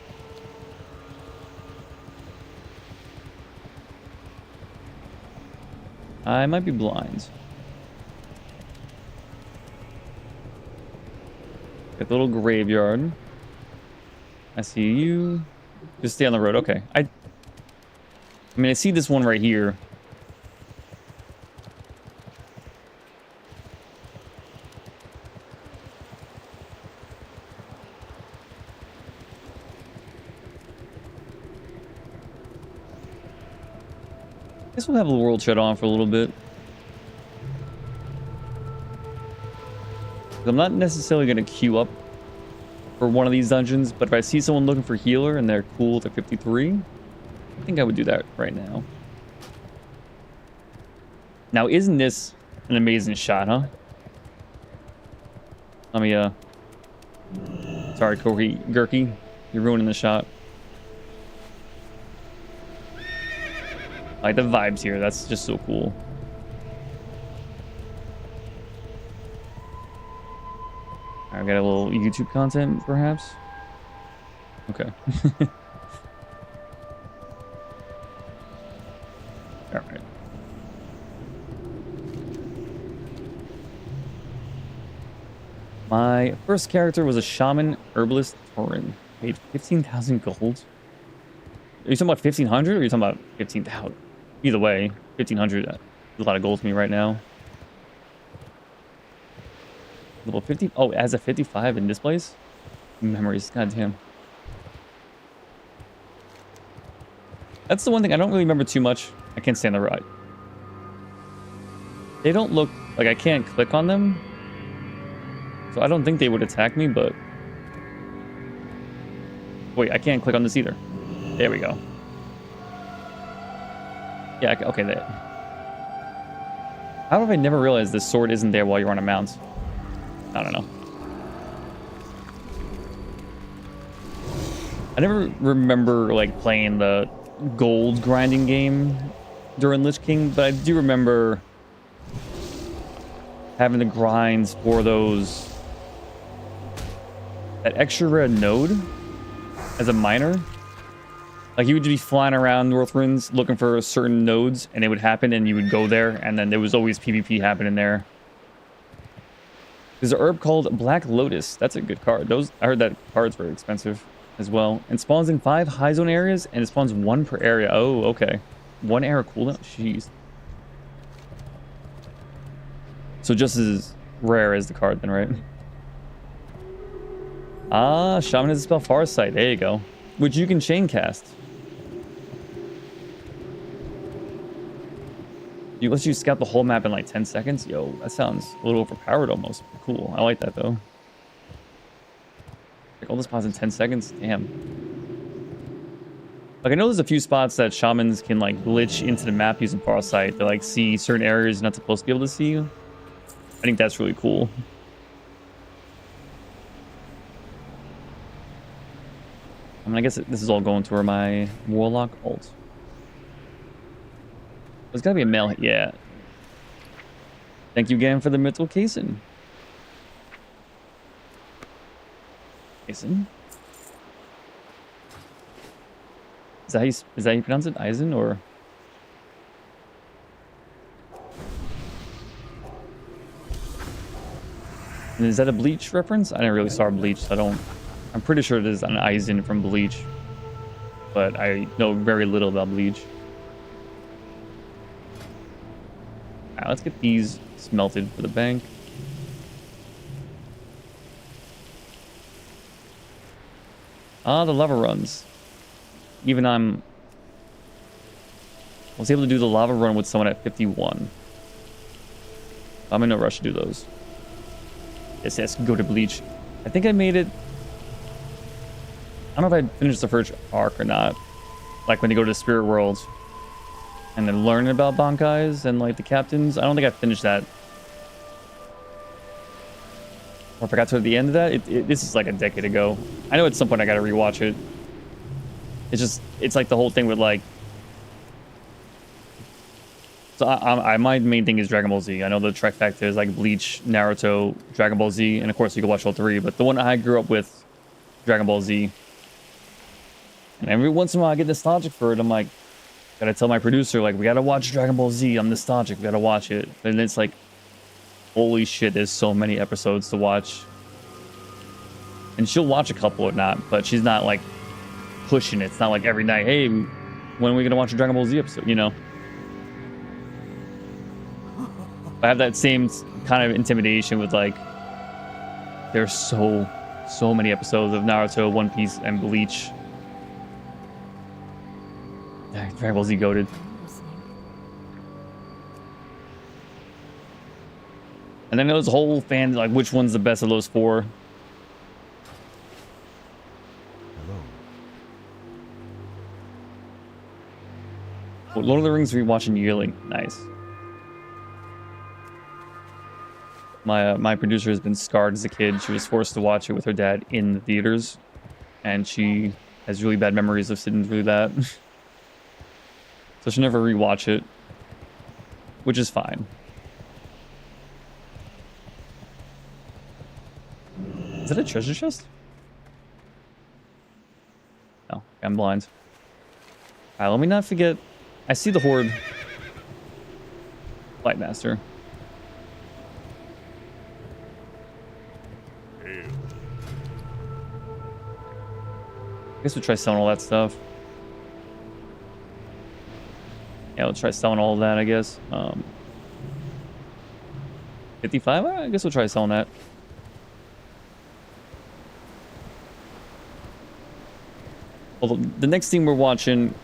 [SPEAKER 1] I might be blind. Got the little graveyard. I see you. Just stay on the road. Okay. I mean, I see this one right here. I guess we'll have the world shut on for a little bit. I'm not necessarily going to queue up for one of these dungeons, but if I see someone looking for healer and they're cool with a 53, I think I would do that right now. Now, isn't this an amazing shot, huh? Let me, sorry, Gurky, you're ruining the shot. I like the vibes here. That's just so cool. I got a little YouTube content, perhaps. Okay. All right. My first character was a shaman herbalist Tauren. Paid 15,000 gold. Are you talking about 1,500 or are you talking about 15,000? Either way, 1,500 is a lot of gold to me right now. Level 50? Oh, it has a 55 in this place? Memories, goddamn. That's the one thing I don't really remember too much. I can't stand the ride. They don't look like I can't click on them. So I don't think they would attack me, but... Wait, I can't click on this either. There we go. Yeah, okay, there. How have I never realized this sword isn't there while you're on a mount? I don't know. I never remember, like, playing the gold grinding game during Lich King, but I do remember having the grinds for those... that extra rare node as a miner. Like, you would be flying around Northrends looking for certain nodes, and it would happen, and you would go there, and then there was always PvP happening there. There's an herb called Black Lotus. That's a good card. I heard that card's very expensive as well. And spawns in 5 high zone areas, and it spawns 1 per area. Oh, okay. 1 area cooldown? Jeez. So just as rare as the card then, right? Ah, Shaman has a spell Farsight. There you go. Which you can chain cast. You let you scout the whole map in like 10 seconds? Yo, that sounds a little overpowered almost. Cool. I like that though. Like all the spots in 10 seconds? Damn. Like I know there's a few spots that shamans can like glitch into the map using Farsight to like see certain areas you're not supposed to be able to see. I think that's really cool. I mean, I guess this is all going toward my Warlock ult. There's gotta be a male. Yeah. Thank you again for the mental casing. Eisen? Is that how you pronounce it? Eisen or? And is that a Bleach reference? I didn't really saw Bleach, so I don't. I'm pretty sure it is an Eisen from Bleach, but I know very little about Bleach. Alright, let's get these smelted for the bank. Ah, the lava runs. Even I was able to do the lava run with someone at 51. I'm in no rush to do those. Yes, go to Bleach. I think I made it. I don't know if I finished the first arc or not. Like when you go to the spirit world and then learn about Bankais and like the captains. I don't think I finished that. Or if I got to the end of that, this is like a decade ago. I know at some point I got to rewatch it. It's like the whole thing with like. So my main thing is Dragon Ball Z. I know the trifecta is like Bleach, Naruto, Dragon Ball Z, and of course you can watch all three. But the one I grew up with, Dragon Ball Z. And every once in a while I get nostalgic for it. I'm like, gotta tell my producer, like, we gotta watch Dragon Ball Z. I'm nostalgic. We gotta watch it. And it's like, holy shit, there's so many episodes to watch. And she'll watch a couple or not, but she's not like pushing it. It's not like every night, hey, when are we gonna watch a Dragon Ball Z episode? You know? I have that same kind of intimidation with like, there's so many episodes of Naruto, One Piece, and Bleach. Dragon Ball Z goated. And then there's whole fans like which one's the best of those four. Hello. Lord of the Rings rewatching yearly. Nice. My producer has been scarred as a kid. She was forced to watch it with her dad in the theaters, and she has really bad memories of sitting through that. So she'll never rewatch it, which is fine. Is that a treasure chest? No, I'm blind. Alright, let me not forget. I see the horde. Lightmaster. I guess we'll try selling all that stuff. Yeah, we'll try selling all of that, I guess. 55? I guess we'll try selling that. Well, the next thing we're watching...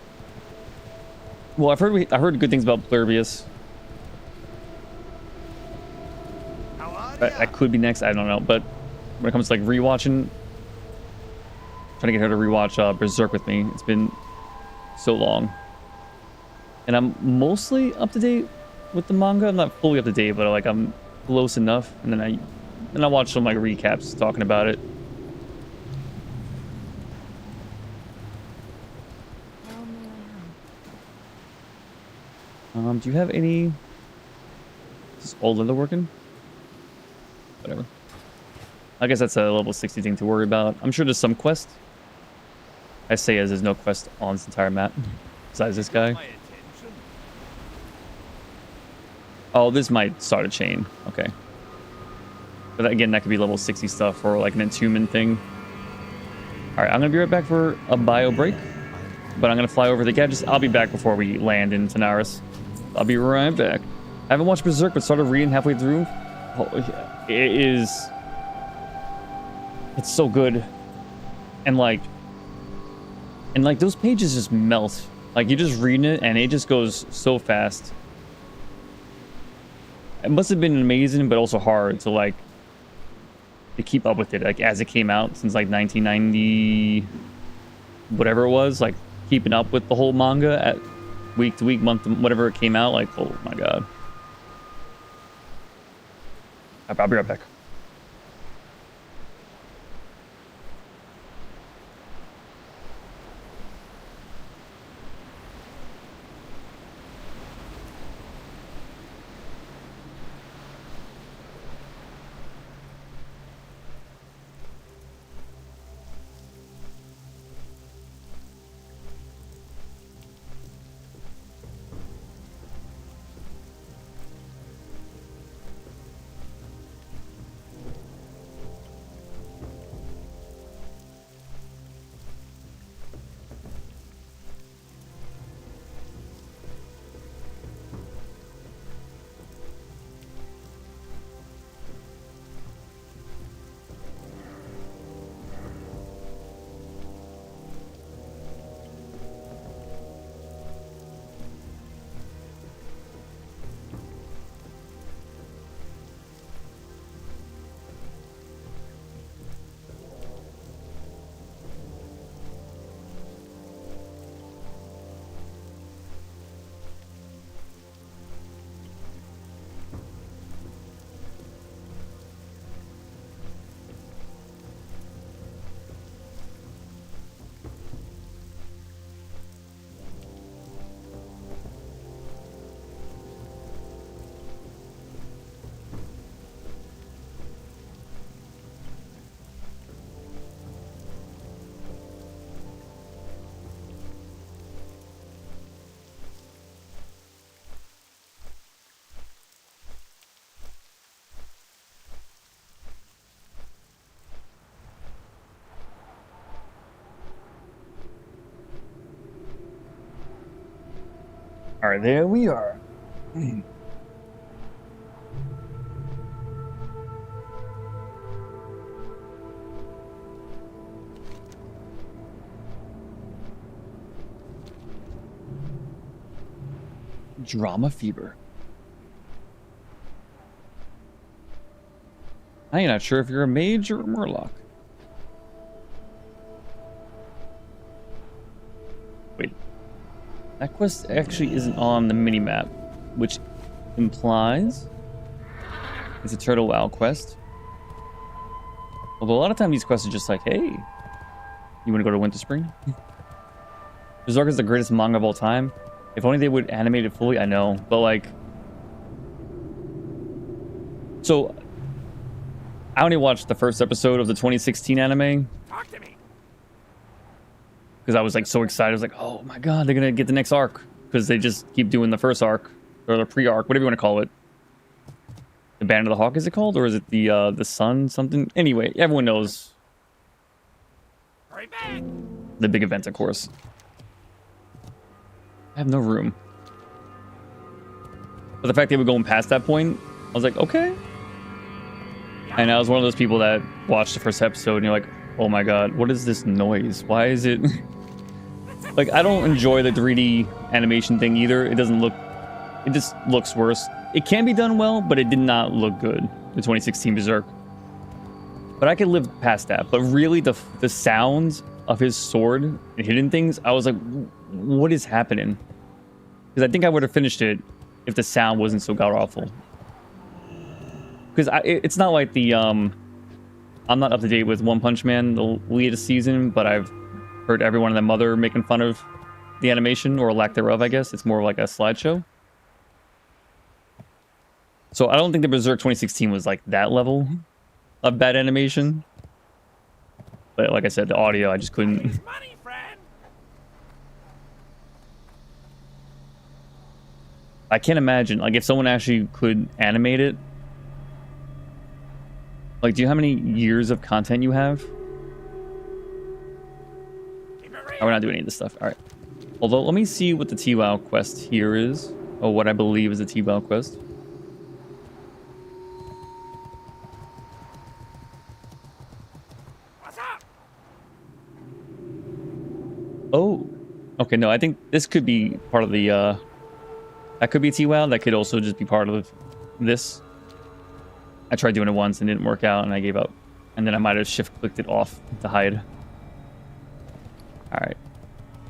[SPEAKER 1] Well, I heard good things about Plurbius. That could be next, I don't know. But when it comes to like rewatching... Trying to get her to rewatch Berserk with me. It's been so long. And I'm mostly up to date with the manga. I'm not fully up to date, but like I'm close enough. And then I watch some like recaps talking about it. Do you have any? Is this all leather working? Whatever. I guess that's a level 60 thing to worry about. I'm sure there's some quest. I say as there's no quest on this entire map besides this guy. Oh, this might start a chain. Okay. But again, that could be level 60 stuff or like an attunement thing. Alright, I'm going to be right back for a bio break. But I'm going to fly over the gadgets. I'll be back before we land in Tanaris. I'll be right back. I haven't watched Berserk, but started reading halfway through. Oh, it is... It's so good. And like those pages just melt. Like you're just reading it and it just goes so fast. It must have been amazing, but also hard to like to keep up with it, like as it came out since like 1990, whatever it was, like keeping up with the whole manga at week to week, month to whatever it came out. Like, oh my god. I'll be right back. All right, there we are. Drama fever. I ain't not sure if you're a mage or a murloc. Wait. That quest actually isn't on the mini-map, which implies it's a Turtle WoW quest. Although a lot of times these quests are just like, hey, you want to go to Winter Spring? Berserk is the greatest manga of all time. If only they would animate it fully, I know. But like... So, I only watched the first episode of the 2016 anime.
[SPEAKER 3] Talk to me.
[SPEAKER 1] Because I was like so excited. I was like, oh my god, they're gonna get the next arc. Because they just keep doing the first arc. Or the pre-arc, whatever you want to call it. The Band of the Hawk, is it called? Or is it the Sun something? Anyway, everyone knows.
[SPEAKER 3] Hurry back.
[SPEAKER 1] The big event, of course. I have no room. But the fact they were going past that point, I was like, okay. And I was one of those people that watched the first episode and you're like, oh my god, what is this noise? Why is it... Like, I don't enjoy the 3D animation thing either. It doesn't look... It just looks worse. It can be done well, but it did not look good. The 2016 Berserk. But I could live past that. But really, the sounds of his sword and hidden things, I was like, what is happening? Because I think I would have finished it if the sound wasn't so god-awful. Because it's not like the... I'm not up to date with One Punch Man, the latest season, but I've heard everyone and their mother making fun of the animation, or lack thereof, I guess. It's more like a slideshow. So I don't think the Berserk 2016 was like that level of bad animation. But like I said, the audio, I just couldn't...
[SPEAKER 3] Money, friend.
[SPEAKER 1] I can't imagine, like, if someone actually could animate it. Like, do you know how many years of content you have?
[SPEAKER 3] Keep it
[SPEAKER 1] Oh,
[SPEAKER 3] real.
[SPEAKER 1] we're not doing any of this stuff. All right. Although, let me see what the T-WoW quest here is. Or what I believe is the T-WoW quest.
[SPEAKER 3] What's up?
[SPEAKER 1] Oh. Okay, no, I think this could be part of the, that could be T-WoW. That could also just be part of this. I tried doing it once and it didn't work out, and I gave up. And then I might have shift-clicked it off to hide. Alright.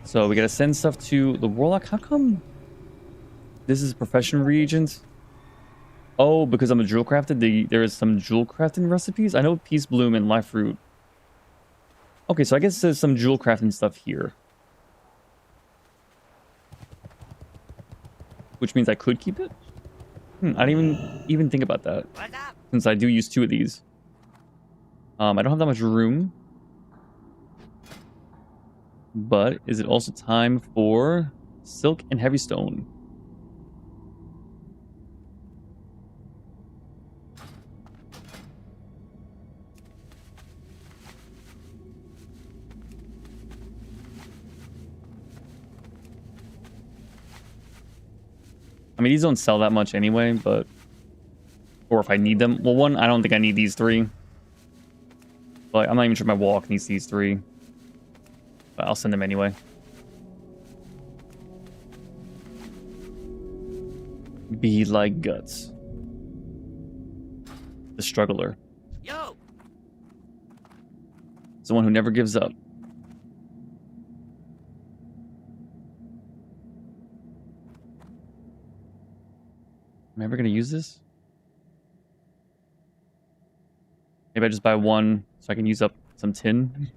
[SPEAKER 1] So we gotta send stuff to the Warlock. How come this is profession reagent? Oh, because I'm a jewel crafted, there is some jewel crafting recipes. I know Peace Bloom and Life Fruit. Okay, so I guess there's some jewel crafting stuff here. Which means I could keep it? I didn't even think about that.
[SPEAKER 3] What's up?
[SPEAKER 1] Since I do use 2 of these. I don't have that much room. But is it also time for Silk and Heavy Stone? I mean, these don't sell that much anyway, but... Or if I need them. Well, one, I don't think I need these 3. But I'm not even sure my walk needs these 3. But I'll send them anyway. Be like Guts. The struggler.
[SPEAKER 3] Yo!
[SPEAKER 1] Someone who never gives up. Am I ever going to use this? Maybe I just buy 1 so I can use up some tin.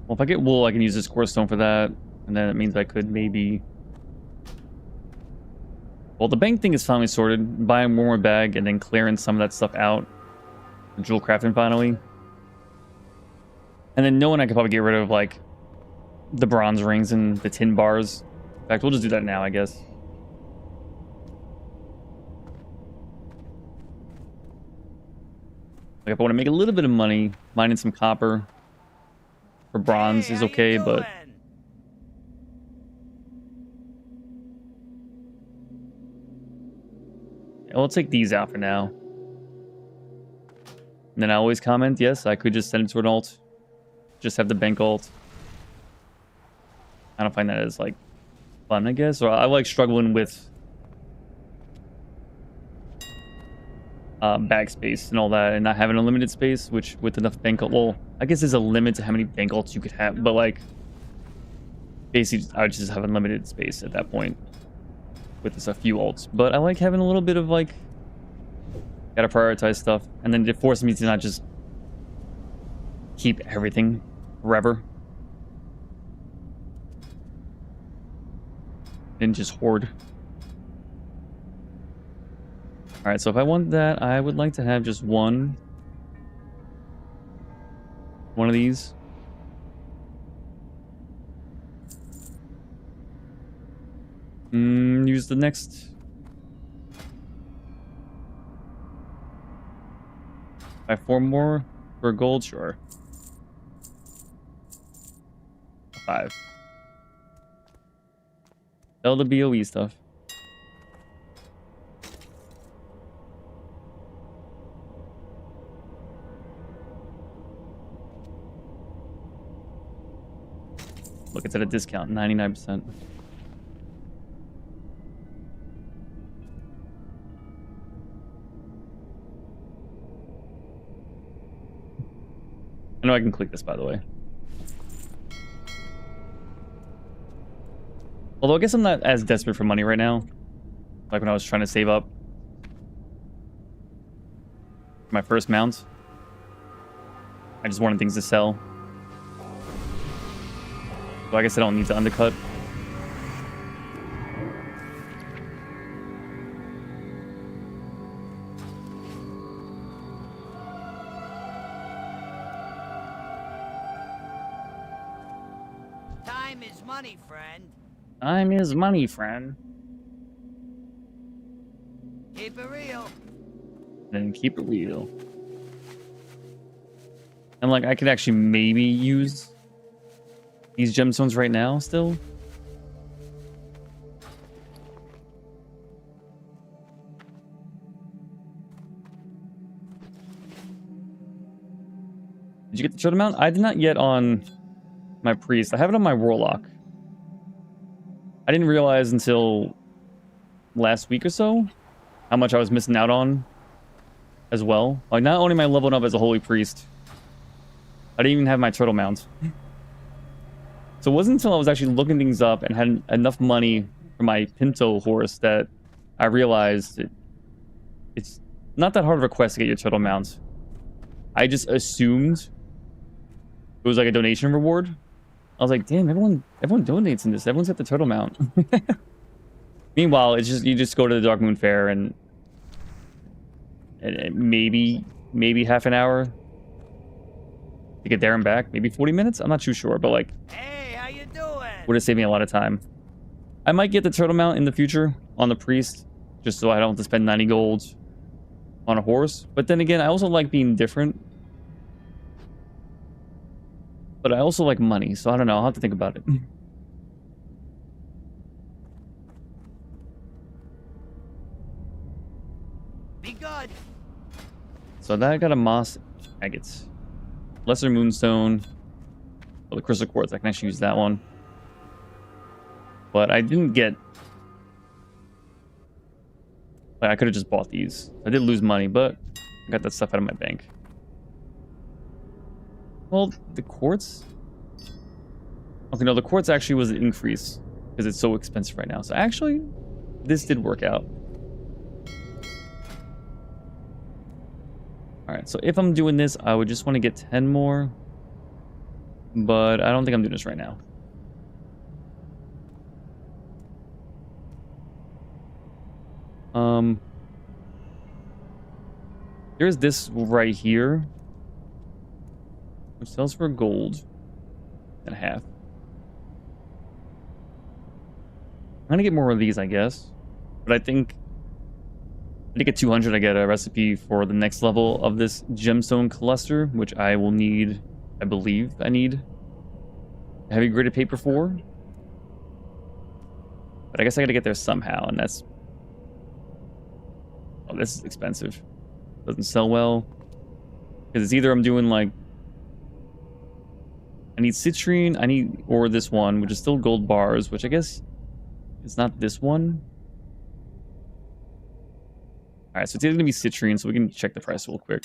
[SPEAKER 1] Well, if I get wool, I can use this core stone for that. And then it means I could maybe... Well, the bank thing is finally sorted. Buying one more bag and then clearing some of that stuff out. Jewel crafting finally. And then knowing I could probably get rid of, like, the bronze rings and the tin bars. In fact, we'll just do that now, I guess. Like, if I want to make a little bit of money, mining some copper for bronze
[SPEAKER 3] Hey,
[SPEAKER 1] is
[SPEAKER 3] how you
[SPEAKER 1] okay, but...
[SPEAKER 3] doing?
[SPEAKER 1] Yeah, we'll take these out for now. And then I always comment, yes, I could just send it to an alt. Just have the bank alt. I don't find that as, like, fun, I guess. Or I like struggling with bag space and all that, and not having a limited space, which with enough bank alt... Well, I guess there's a limit to how many bank alts you could have, but, like, basically, I would just have unlimited space at that point with just a few alts. But I like having a little bit of, like, gotta prioritize stuff, and then it forces me to not just keep everything forever. And just hoard. Alright, so if I want that, I would like to have just one of these. Use the next. Buy 4 more for gold, sure. 5. Sell the BOE stuff. Look, it's at a discount, 99%. I know I can click this, by the way. Although I guess I'm not as desperate for money right now. Like when I was trying to save up for my first mount. I just wanted things to sell. So I guess I don't need to undercut.
[SPEAKER 3] Time is money, friend.
[SPEAKER 1] Time is money, friend.
[SPEAKER 3] Keep it real.
[SPEAKER 1] Then keep it real. And like I could actually maybe use these gemstones right now still. you get the turtle mount? I did not yet on my priest. I have it on my warlock. I didn't realize until last week or so how much I was missing out on as well. Like, not only am I leveling up as a holy priest, I didn't even have my turtle mount. So it wasn't until I was actually looking things up and had enough money for my Pinto horse that I realized it's not that hard of a quest to get your turtle mount. I just assumed it was like a donation reward. I was like, damn, everyone donates in this. Everyone's got the turtle mount. Meanwhile, it's just you just go to the Dark Moon Fair and maybe half an hour to get there and back. Maybe 40 minutes. I'm not too sure, but like,
[SPEAKER 3] Hey, how you doing?
[SPEAKER 1] would have saved me a lot of time. I might get the turtle mount in the future on the priest, just so I don't have to spend 90 gold on a horse. But then again, I also like being different. But I also like money, so I don't know. I'll have to think about it.
[SPEAKER 3] Be good.
[SPEAKER 1] So that got a moss agates. Lesser moonstone. Oh, the crystal quartz. I can actually use that one. But I didn't get... Like, I could have just bought these. I did lose money, but I got that stuff out of my bank. Well, the quartz... Okay, no, the quartz actually was an increase because it's so expensive right now. So actually, this did work out. Alright, so if I'm doing this, I would just want to get 10 more. But I don't think I'm doing this right now. There's this right here, which sells for gold and a half. I'm gonna get more of these, I guess. But I think to get 200, I get a recipe for the next level of this gemstone cluster, which I will need, I believe I need heavy graded paper for. But I guess I gotta get there somehow, and that's... Oh, this is expensive. Doesn't sell well. Because it's either I'm doing like... I need citrine, or this one, which is still gold bars, which I guess it's not this one. Alright, so it's either gonna be citrine, so we can check the price real quick.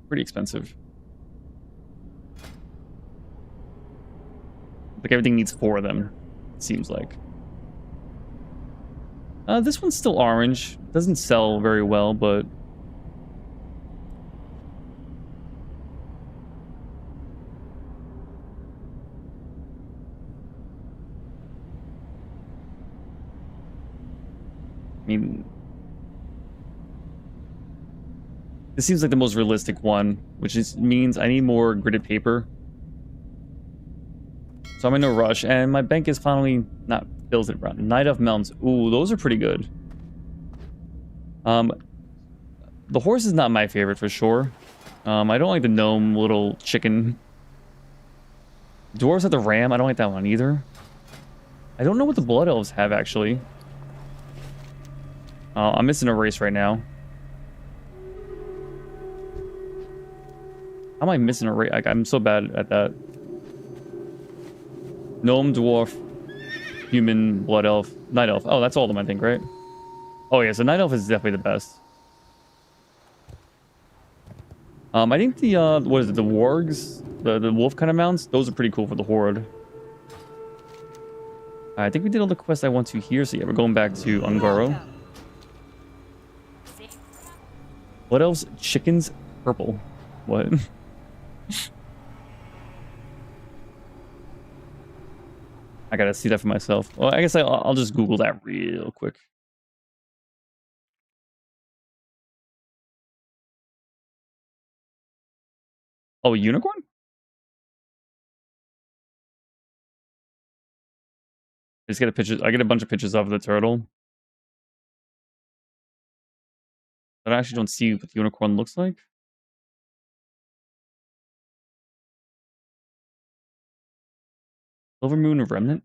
[SPEAKER 1] Pretty expensive. Like everything needs 4 of them, it seems like. This one's still orange. Doesn't sell very well, but... I mean... This seems like the most realistic one, which means I need more gridded paper. So I'm in no rush, and my bank is finally not built it around. Night of Mountains. Ooh, those are pretty good. The horse is not my favorite for sure. I don't like the gnome little chicken. Dwarves have the ram. I don't like that one either. I don't know what the blood elves have actually. I'm missing a race right now. How am I missing a race? Like, I'm so bad at that. Gnome, dwarf, human, blood elf, night elf. Oh, that's all of them, I think, right? Oh yeah, so night elf is definitely the best. I think the what is it? The wargs, the wolf kind of mounts. Those are pretty cool for the horde. I think we did all the quests I want to here. So yeah, we're going back to Ungaro. What else? Chickens, purple. What? I gotta see that for myself. Well, I guess I'll just Google that real quick. Oh, a unicorn? Just get a picture. I get a bunch of pictures of the turtle. But I actually don't see what the unicorn looks like. Silver Moon of Remnant?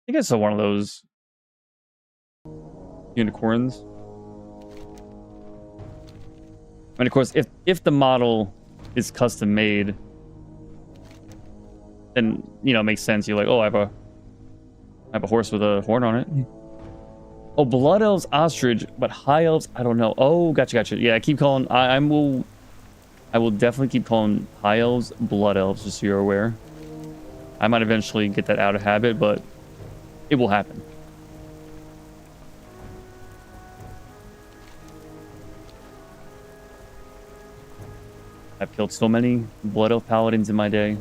[SPEAKER 1] think I saw one of those unicorns. And of course, if the model is custom made, then you know it makes sense. You're like, oh, I have a horse with a horn on it. Oh, blood elves, ostrich, but high elves, I don't know. Oh, gotcha. Yeah, I keep calling. I will definitely keep calling high elves blood elves, just so you're aware. I might eventually get that out of habit, but it will happen. I've killed so many blood elf paladins in my day.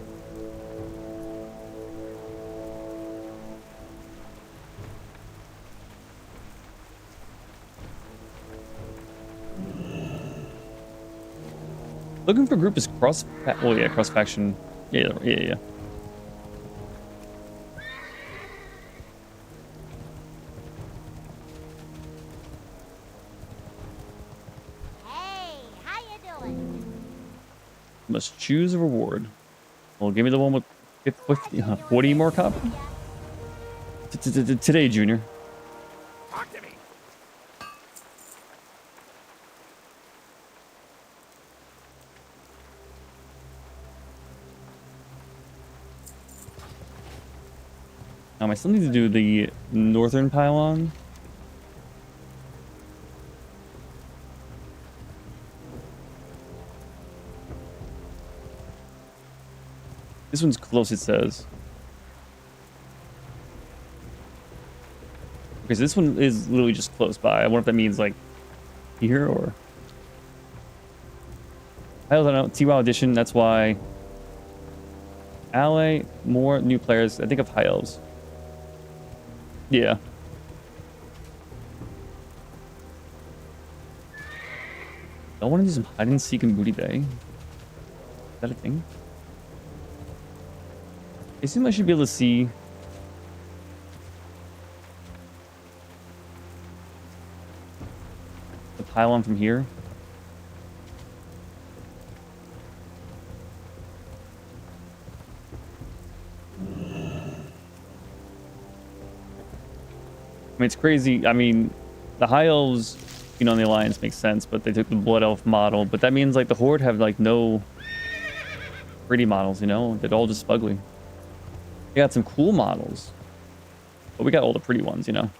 [SPEAKER 1] Looking for group is cross. Oh yeah, cross faction. Yeah.
[SPEAKER 5] Hey, how you doing?
[SPEAKER 1] Must choose a reward. Well, give me the one with 50, 40 more copper. Today, Junior.
[SPEAKER 3] Talk to me.
[SPEAKER 1] I still need to do the northern pylon. This one's close, it says. Because this one is literally just close by. I wonder if that means like here or... I don't know. TWoW edition, that's why. Ally, more new players. I think of high elves. Yeah. I want to do some hide and seek in Booty Bay. Is that a thing? I assume I should be able to see the pylon from here. I mean, it's crazy. I mean, the high elves, you know, in the alliance makes sense, but they took the blood elf model. But that means like the horde have like no pretty models, you know? They're all just ugly. They got some cool models, but we got all the pretty ones, you know?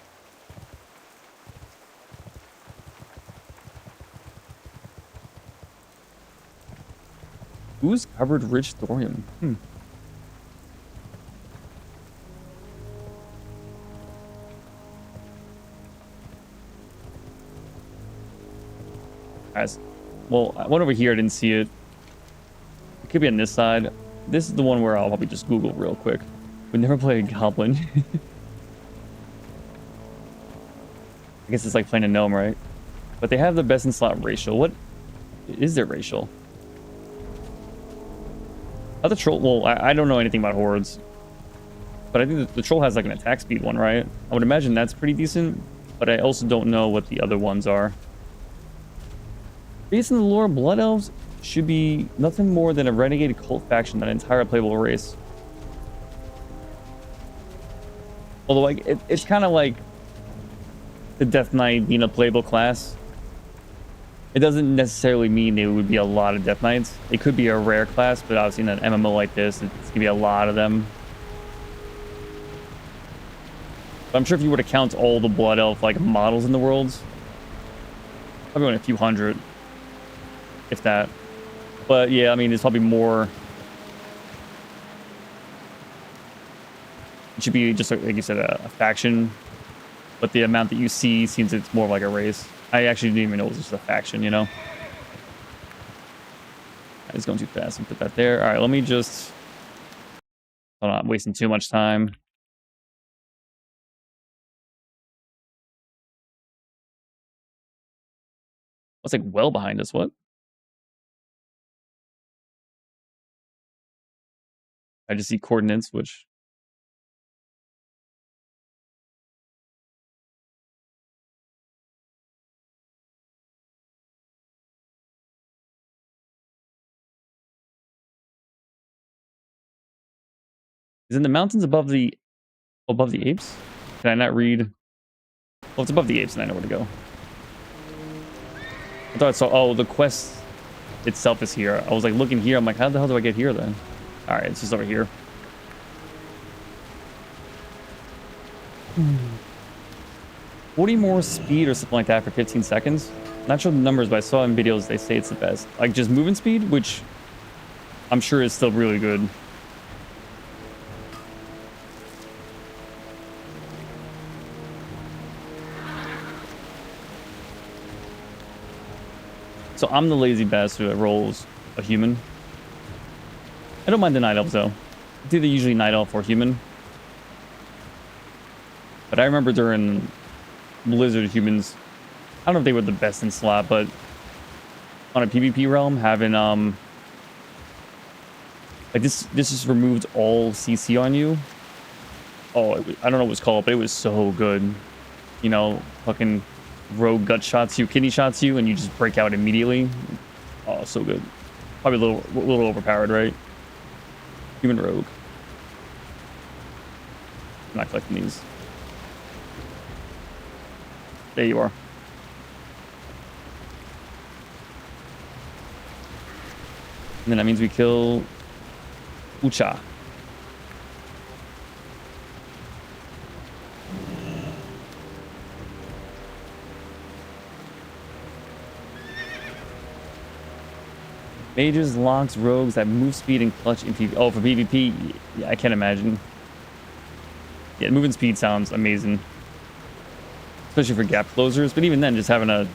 [SPEAKER 1] Who's covered rich thorium? Guys, well, I went over here, I didn't see it. It could be on this side. This is the one where I'll probably just Google real quick. We never played Goblin. I guess it's like playing a gnome, right? But they have the best in slot racial. What is their racial? Oh, the troll. Well, I don't know anything about hordes, but I think the troll has like an attack speed one, right? I would imagine that's pretty decent, but I also don't know what the other ones are. Based on the lore, blood elves should be nothing more than a renegade cult faction, that entire playable race. Although like it's kind of like the Death Knight being a playable class. It doesn't necessarily mean there would be a lot of Death Knights. It could be a rare class, but obviously in an MMO like this, it's gonna be a lot of them. But I'm sure if you were to count all the blood elf like models in the worlds, probably only a few hundred, if that. But yeah, I mean, it's probably more. It should be just like you said, a faction. But the amount that you see seems it's more like a race. I actually didn't even know it was just a faction, you know? It's going too fast. And put that there. All right, let me just... Hold on, I'm wasting too much time. What's like well behind us? What? I just see coordinates, which... is in the mountains above the Above the apes? Can I not read? Well, it's above the apes and I know where to go. I thought I saw, oh, the quest itself is here. I was like looking here. I'm like, how the hell do I get here then? All right, it's just over here. 40 more speed or something like that for 15 seconds. Not sure the numbers, but I saw in videos they say it's the best. Like just movement speed, which I'm sure is still really good. So I'm the lazy bastard that rolls a human. I don't mind the night elves though. It's either usually night elf or human. But I remember during Blizzard humans, I don't know if they were the best in slot, but on a PvP realm, having like this just removed all CC on you. Oh, I don't know what it's called, but it was so good. You know, fucking rogue gut shots you, kidney shots you, and you just break out immediately. Oh, so good. Probably a little overpowered, right? Human rogue. I'm not collecting these. There you are. And then that means we kill Ucha. Mages, locks, rogues that move speed and clutch in PvP. Oh, for PvP, yeah, I can't imagine. Yeah, moving speed sounds amazing. Especially for gap closers, but even then, just having a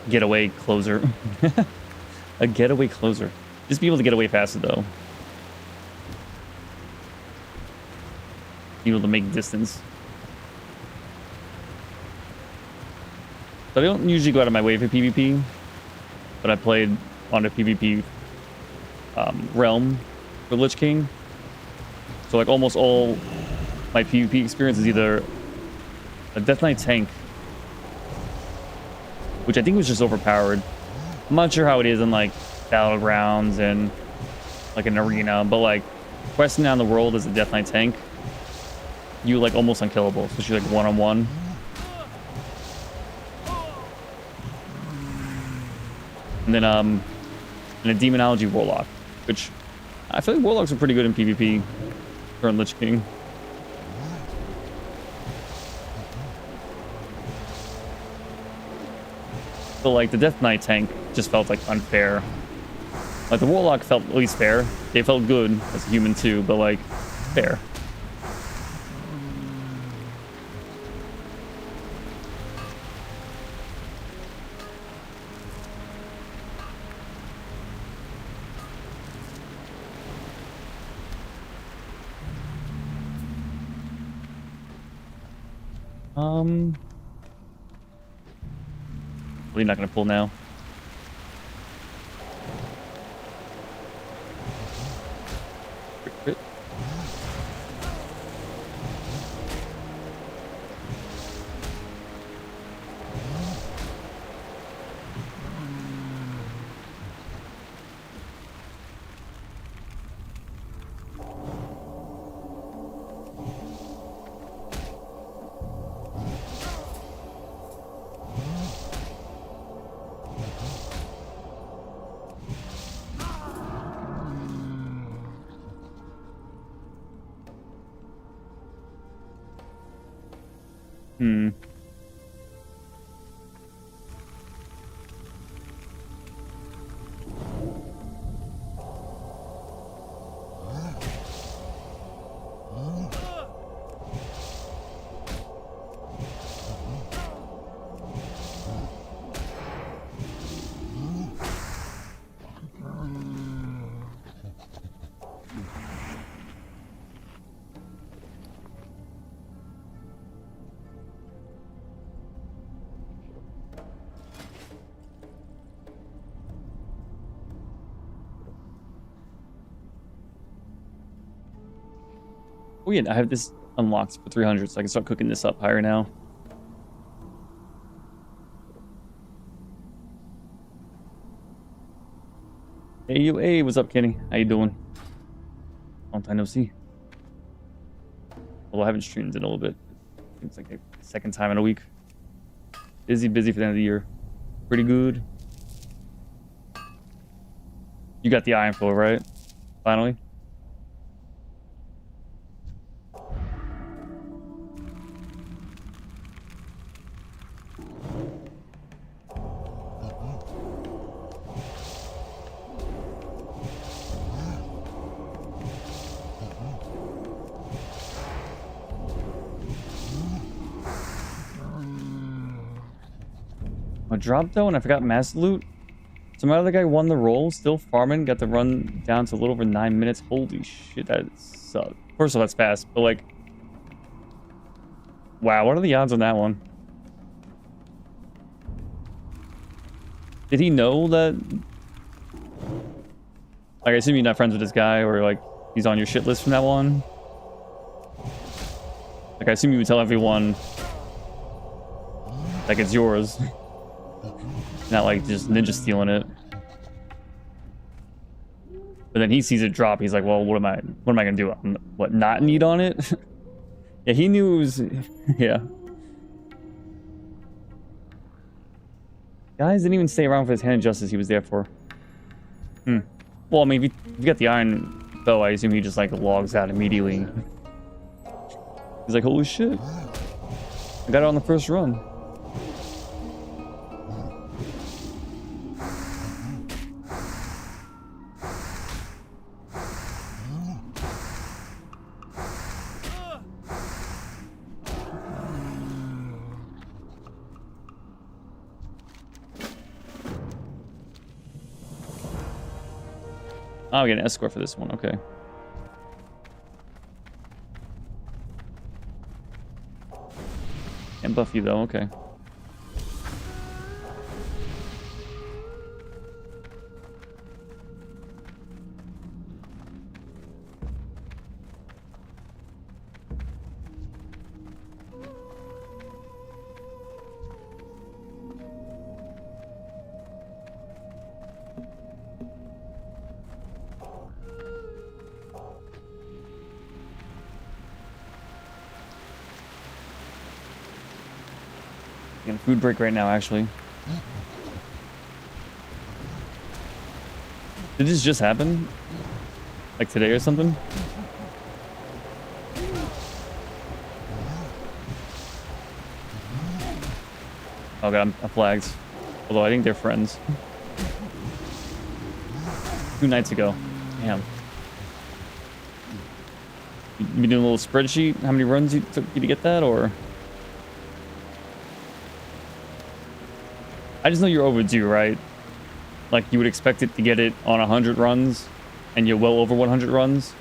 [SPEAKER 1] getaway closer. A getaway closer. Just be able to get away faster, though. Be able to make distance. So I don't usually go out of my way for PvP, but I played on a PvP realm for Lich King. So like almost all my PvP experience is either a Death Knight tank, which I think was just overpowered. I'm not sure how it is in like battlegrounds and like an arena, but like questing down the world as a Death Knight tank, you like almost unkillable, especially like one-on-one. And then and a Demonology Warlock, which I feel like Warlocks are pretty good in PvP for Lich King. But like the Death Knight tank just felt like unfair. Like the Warlock felt at least fair. They felt good as a human too, but like fair. Really not gonna pull now. Crit. Hmm. Oh yeah, I have this unlocked for 300, so I can start cooking this up higher now. Hey, you, hey, what's up, Kenny? How you doing? Long time no see. Although I haven't streamed in a little bit. It's like the second time in a week. Busy for the end of the year. Pretty good. You got the iron floor, right? Finally. I dropped though, and I forgot mass loot. So my other guy won the roll, still farming, got the run down to a little over 9 minutes. Holy shit, that sucks. First of all, that's fast, but like, wow, what are the odds on that one? Did he know that? Like, I assume you're not friends with this guy, or like, he's on your shit list from now on? Like, I assume you would tell everyone, like, it's yours. Not like just ninja stealing it. But then he sees it drop. He's like, well, what am I gonna do? What, not need on it? Yeah, he knew it was, yeah. Guys didn't even stay around for his hand of justice he was there for. Well, I mean, if you got the iron bow, I assume he just like logs out immediately. He's like, holy shit. I got it on the first run. Oh, we get an escort for this one. Okay. Can't buff you though. Okay. Getting a food break right now, actually. Did this just happen? Like today or something? Oh god, I'm flagged. Although I think they're friends. 2 nights ago. Damn. You been doing a little spreadsheet? How many runs you took you to get that, or? I just know you're overdue, right? Like, you would expect it to get it on 100 runs, and you're well over 100 runs.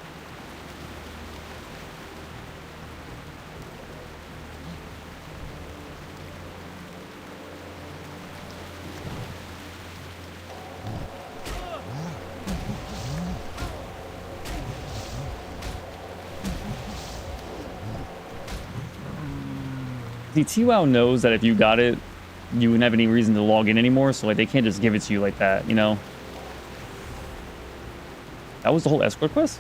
[SPEAKER 1] The TWoW knows that if you got it, you wouldn't have any reason to log in anymore, so like they can't just give it to you like that, you know? That was the whole escort quest?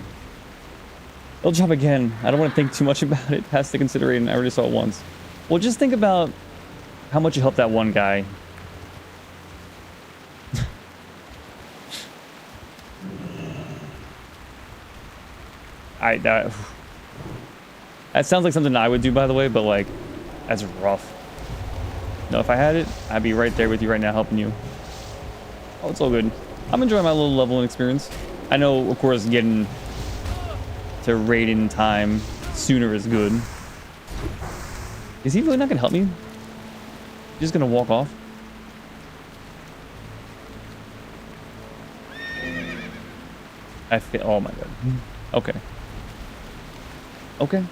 [SPEAKER 1] They'll drop again. I don't want to think too much about it. Has to consider it, and I already saw it once. Well, just think about how much you helped that one guy. That sounds like something I would do, by the way, but like, that's rough. No, if I had it, I'd be right there with you right now helping you. Oh, it's all good. I'm enjoying my little leveling experience. I know, of course, getting to raid in time sooner is good. Is he really not going to help me? He's just going to walk off? Oh my god. Okay. Okay.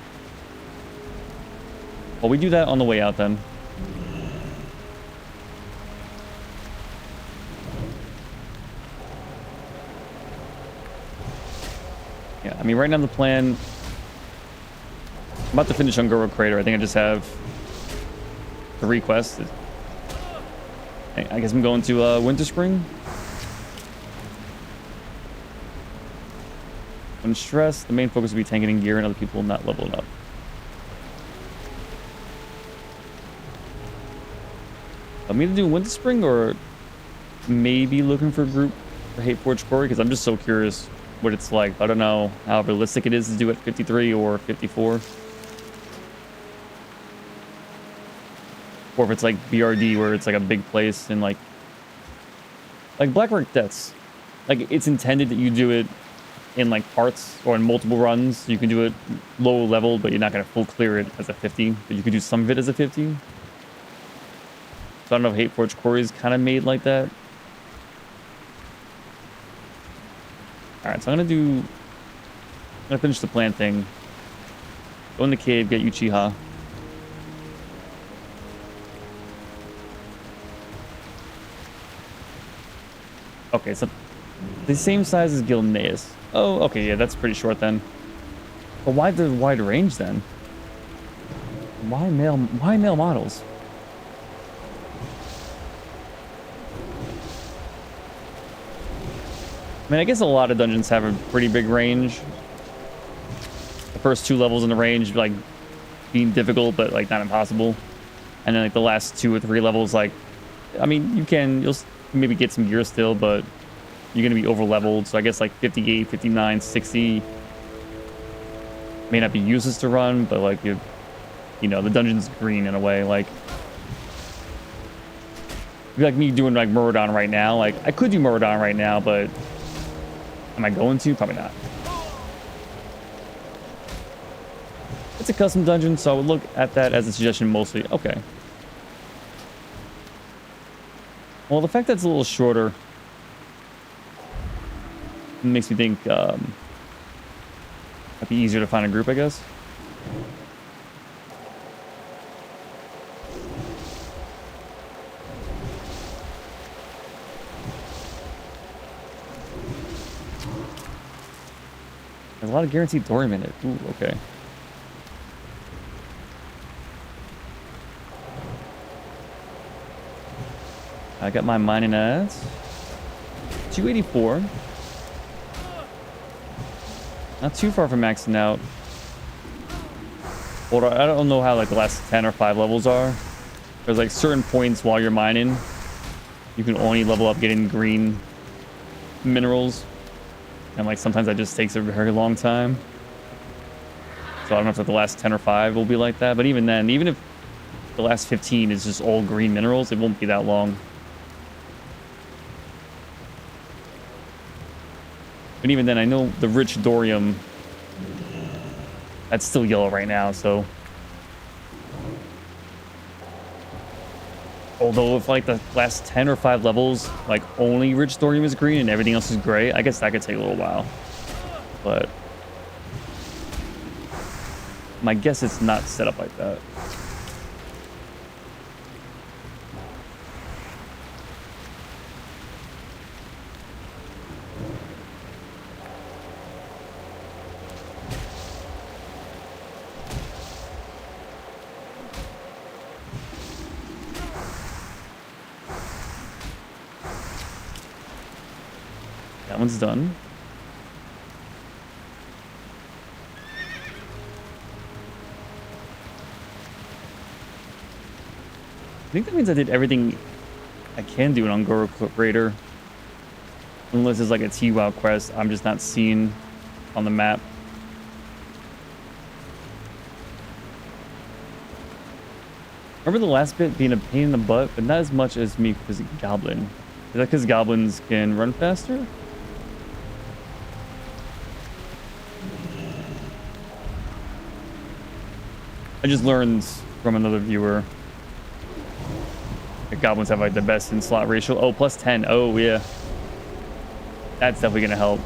[SPEAKER 1] Well, we do that on the way out then. Yeah, I mean, right now the plan... I'm about to finish Ungoro Crater. I think I just have 3 quests. I guess I'm going to Winter Spring. When stressed, the main focus will be tanking gear and other people not leveling up. I'm either doing Winter Spring or maybe looking for a group for Hateforge Quarry, because I'm just so curious what it's like. I don't know how realistic it is to do at 53 or 54. Or if it's like BRD where it's like a big place and like Blackrock Deaths. Like it's intended that you do it in like parts or in multiple runs. You can do it low level, but you're not going to full clear it as a 50. But you could do some of it as a 50. So I don't know if Hateforge Quarry is kind of made like that. Alright, so I'm gonna finish the plan thing. Go in the cave, get Uchiha. Okay, so the same size as Gilneas. Oh, okay, yeah, that's pretty short then. But why the wide range then? Why male models? I mean, I guess a lot of dungeons have a pretty big range. The first 2 levels in the range, like, being difficult, but, like, not impossible. And then, like, the last 2 or 3 levels, like, I mean, you'll maybe get some gear still, but you're going to be over-leveled. So I guess, like, 58, 59, 60 may not be useless to run, but, like, you know, the dungeon's green in a way. Like, it'd be like me doing, like, Muradin right now. Like, I could do Muradin right now, but am I going to? Probably not. It's a custom dungeon, so I would look at that as a suggestion mostly. Okay. Well, the fact that it's a little shorter makes me think it'd be easier to find a group, I guess. There's a lot of guaranteed thorium in it. Ooh, okay. I got my mining ads. 284. Not too far from maxing out. Well, I don't know how like the last 10 or 5 levels are. There's like certain points while you're mining, you can only level up getting green minerals. And like sometimes that just takes a very long time. So I don't know if like the last 10 or 5 will be like that. But even then, even if the last 15 is just all green minerals, it won't be that long. But even then, I know the rich Dorium, that's still yellow right now, so. Although if like the last 10 or 5 levels, like only rich thorium is green and everything else is gray, I guess that could take a little while. But my guess it's not set up like that. That one's done. I think that means I did everything I can do in Angora Raider. Unless it's like a T-WoW quest I'm just not seeing on the map. Remember the last bit being a pain in the butt, but not as much as me because Goblin. Is that because goblins can run faster? I just learned from another viewer that goblins have like the best in slot ratio. Oh, plus 10. Oh, yeah. That's definitely going to help.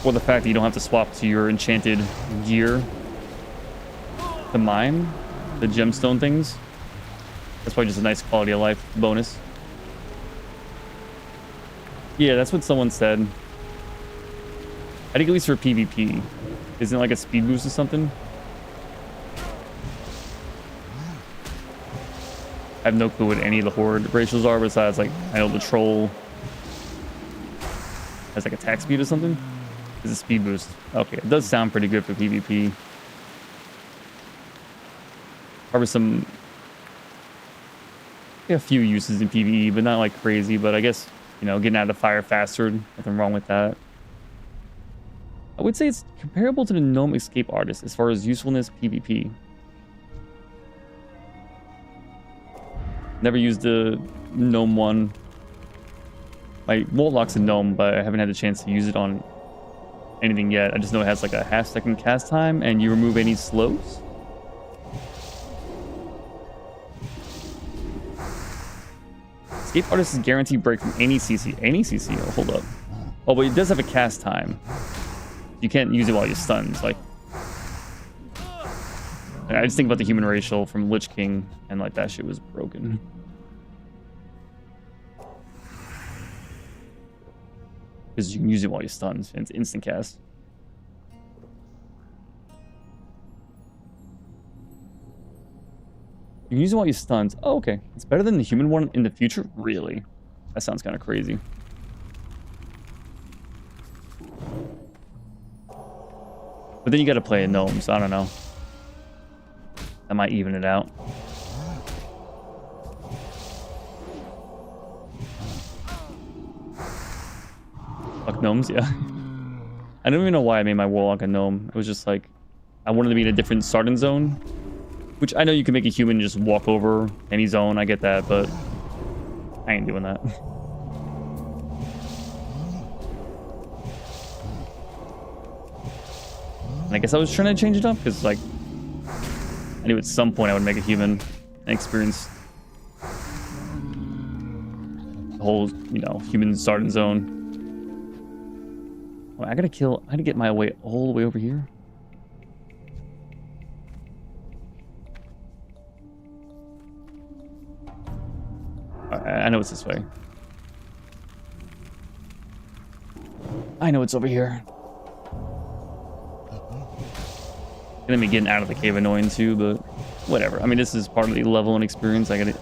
[SPEAKER 1] Or the fact that you don't have to swap to your enchanted gear to mine the gemstone things. That's probably just a nice quality of life bonus. Yeah, that's what someone said. I think at least for PvP. Isn't it like a speed boost or something? I have no clue what any of the horde ratios are besides like I know the troll has like attack speed or something. It's a speed boost. Okay, it does sound pretty good for PvP. Probably some, a few uses in PvE, but not like crazy. But I guess, you know, getting out of the fire faster, nothing wrong with that. I would say it's comparable to the Gnome Escape Artist as far as usefulness PvP. Never used the Gnome one. My Warlock's a Gnome, but I haven't had the chance to use it on anything yet. I just know it has like a half-second cast time, and you remove any slows. Escape Artist is guaranteed break from any CC. Any CC? Oh, hold up. Oh, but it does have a cast time. You can't use it while you're stunned. Like, I just think about the human racial from Lich King, and like that shit was broken. Because you can use it while you're stunned, and it's instant cast. You can use it while you're stunned. Oh, okay. It's better than the human one in the future? Really? That sounds kind of crazy. But then you gotta play a gnome, so I don't know. That might even it out. Fuck gnomes, yeah. I don't even know why I made my warlock a gnome. It was just like, I wanted to be in a different starting zone. Which I know you can make a human just walk over any zone, I get that, but I ain't doing that. And I guess I was trying to change it up, because like, I knew at some point I would make a human and experience the whole, you know, human starting zone. Oh, I gotta get my way all the way over here. I know it's this way. I know it's over here. Gonna be getting out of the cave annoying too, but whatever. I mean, this is part of the level and experience. I gotta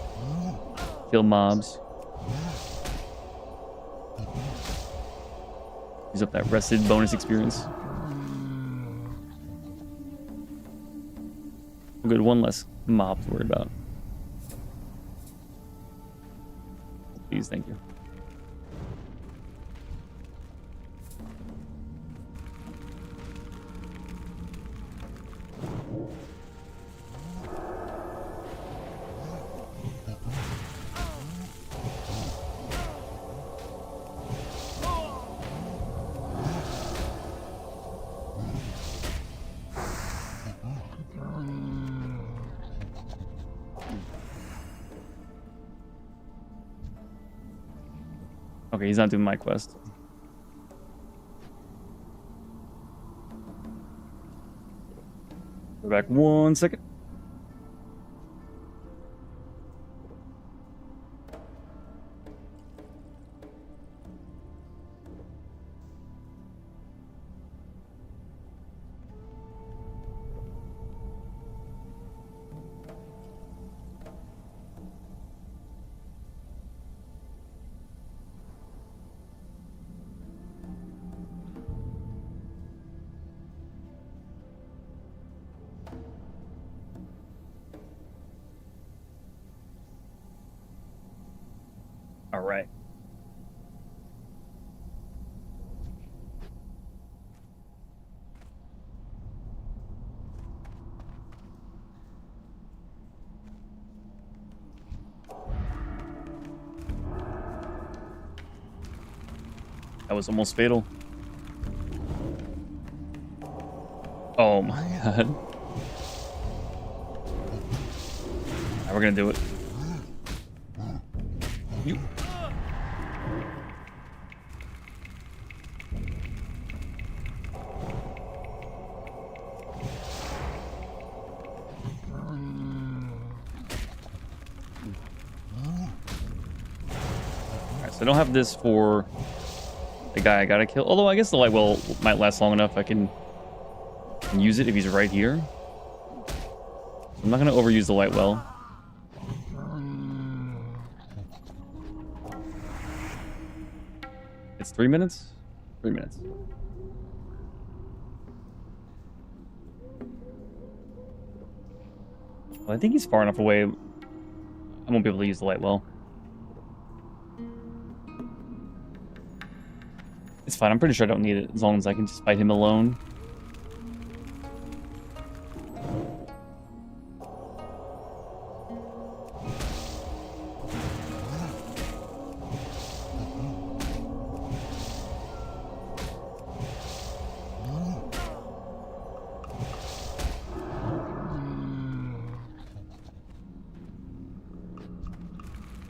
[SPEAKER 1] kill mobs. Use up that rested bonus experience. Good, one less mob to worry about. Please, thank you. Okay, he's not doing my quest. Go back 1 second. All right. That was almost fatal. Oh my god. Now we're gonna do it. You. Alright, so I don't have this for the guy I gotta kill. Although I guess the light well might last long enough. I can use it if he's right here. I'm not gonna overuse the light well. It's 3 minutes? 3 minutes. Well, I think he's far enough away. I won't be able to use the light well. It's fine. I'm pretty sure I don't need it as long as I can just fight him alone.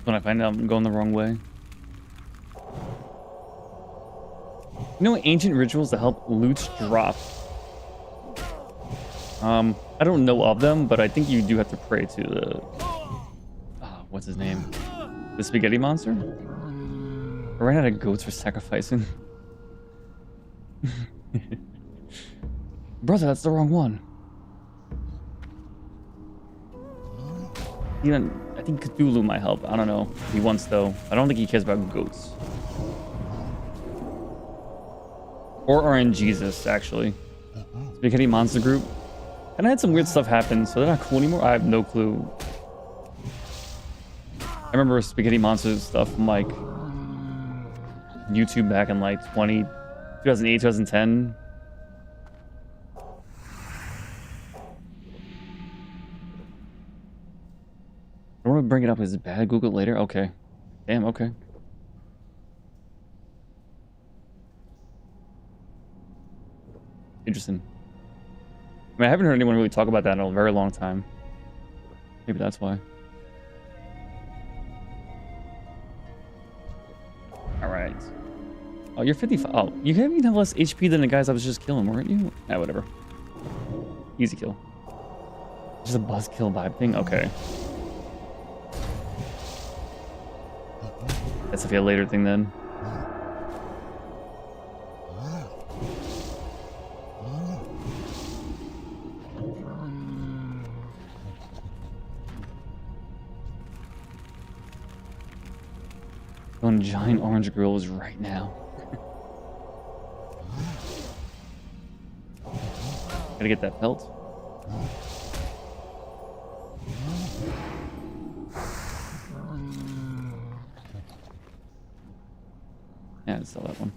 [SPEAKER 1] When I find out I'm going the wrong way. You know ancient rituals to help loot drop? I don't know of them, but I think you do have to pray to the... what's his name? The spaghetti monster? I ran out of goats for sacrificing. Brother, that's the wrong one. Even, I think Cthulhu might help. I don't know. He wants, though. I don't think he cares about goats. Or RNGesus, actually. Spaghetti Monster Group. And I had some weird stuff happen, so they're not cool anymore. I have no clue. I remember Spaghetti Monster stuff from, like, YouTube back in, like, 2008, 2010. I don't want to bring it up as bad. Google it later. Okay. Damn, okay. Interesting. I mean, I haven't heard anyone really talk about that in a very long time. Maybe that's why. Alright. Oh, you're 55. Oh, you even have less HP than the guys I was just killing, weren't you? Ah, whatever. Easy kill. Just a buzzkill vibe thing? Okay. That's a later thing then. Going giant orange grills right now. Gotta get that pelt. Yeah, I saw that one.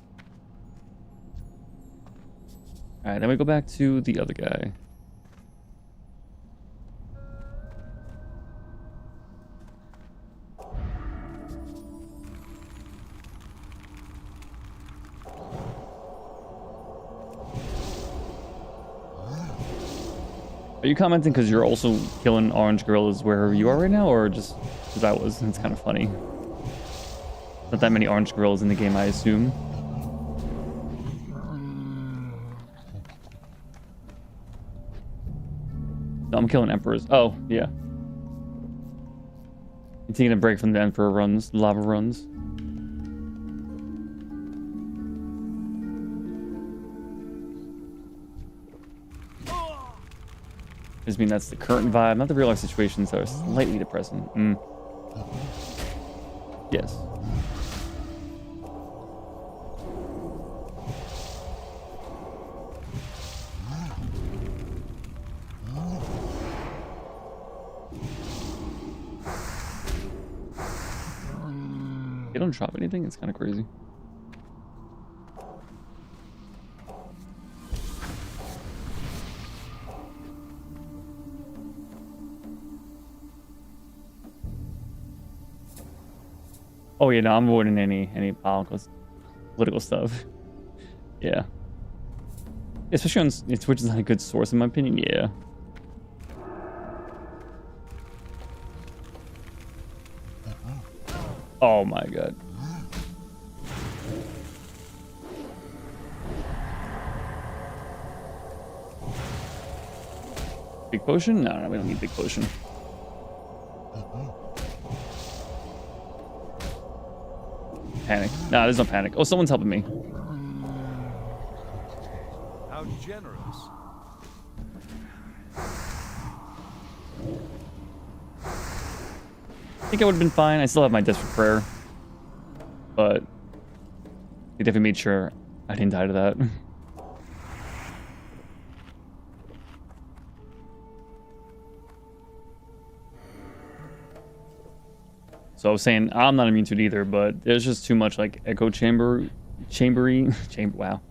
[SPEAKER 1] Alright, then we go back to the other guy. Are you commenting because you're also killing orange gorillas wherever you are right now, or just because I was? It's kind of funny. Not that many orange gorillas in the game, I assume. No, I'm killing emperors. Oh, yeah. I'm taking a break from the emperor runs, lava runs. I just mean that's the current vibe, not the real life situations that are slightly depressing. Yes. They don't drop anything? It's kind of crazy. Oh yeah, no, I'm avoiding any political stuff. Yeah. Especially on Twitch is not a good source in my opinion, yeah. Oh my god. Big potion? No, we don't need big potion. Panic. No, there's no panic. Oh, someone's helping me.
[SPEAKER 4] How generous.
[SPEAKER 1] I think I would have been fine. I still have my desperate prayer. But they definitely made sure I didn't die to that. So I was saying I'm not immune to it either, but there's just too much like echo chamber. Wow.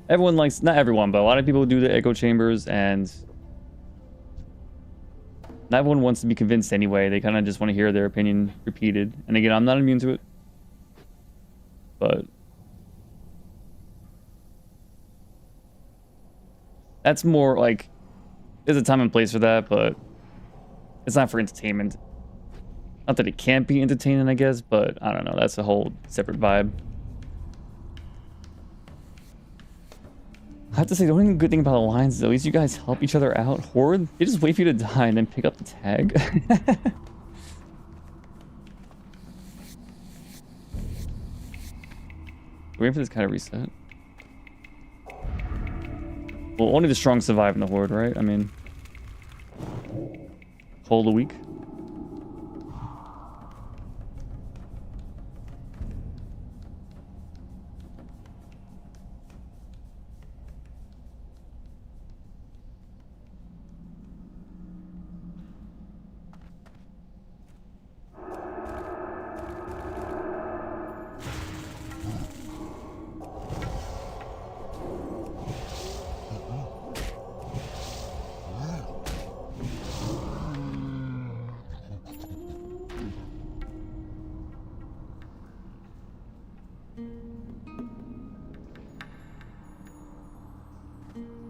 [SPEAKER 1] Everyone likes, not everyone, but a lot of people do the echo chambers, and not everyone wants to be convinced anyway. They kind of just want to hear their opinion repeated. And again, I'm not immune to it, but that's more like, there's a time and place for that, but it's not for entertainment. Not that it can't be entertaining, I guess, but I don't know. That's a whole separate vibe. I have to say, the only good thing about Alliance is at least you guys help each other out. Horde, they just wait for you to die and then pick up the tag. Waiting for this kind of reset. Well, only the strong survive in the Horde, right? I mean, hold a week.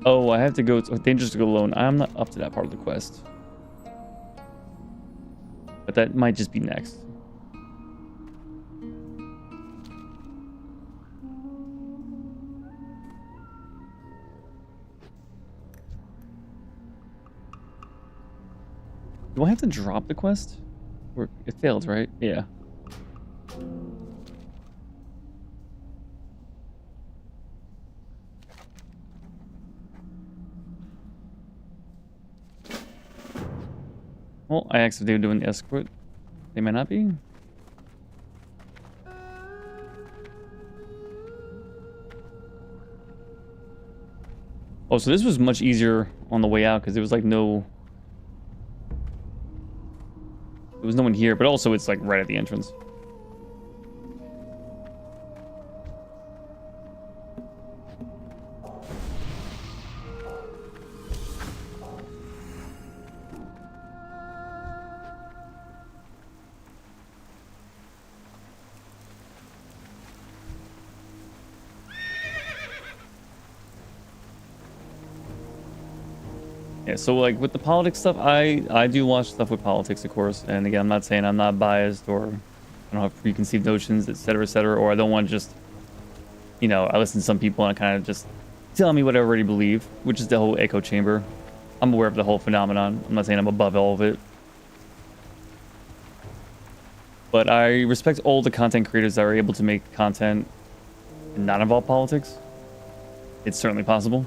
[SPEAKER 1] Oh, I have to go. It's dangerous to go alone. I'm not up to that part of the quest. But that might just be next. Do I have to drop the quest? Or it failed, right? Yeah. Well, I asked if they were doing the escort. They might not be. Oh, so this was much easier on the way out because there was like no... There was no one here, but also it's like right at the entrance. Yeah, so like with the politics stuff, I do watch stuff with politics, of course. And again, I'm not saying I'm not biased or I don't have preconceived notions, etc., or I don't want to just, you know, I listen to some people and kind of just tell me what I already believe, which is the whole echo chamber. I'm aware of the whole phenomenon. I'm not saying I'm above all of it. But I respect all the content creators that are able to make content and not involve politics. It's certainly possible.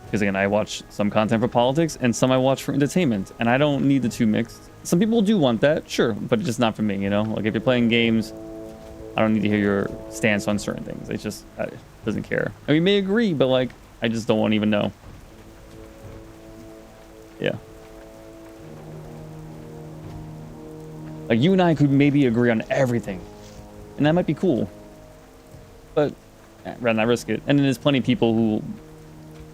[SPEAKER 1] Because again, I watch some content for politics and some I watch for entertainment, and I don't need the two mixed. Some people do want that, sure, but it's just not for me, you know? Like if you're playing games, I don't need to hear your stance on certain things. It just doesn't care. I mean, we may agree, but like, I just don't want to even know. Yeah. Like you and I could maybe agree on everything, and that might be cool, but rather not risk it. And then there's plenty of people who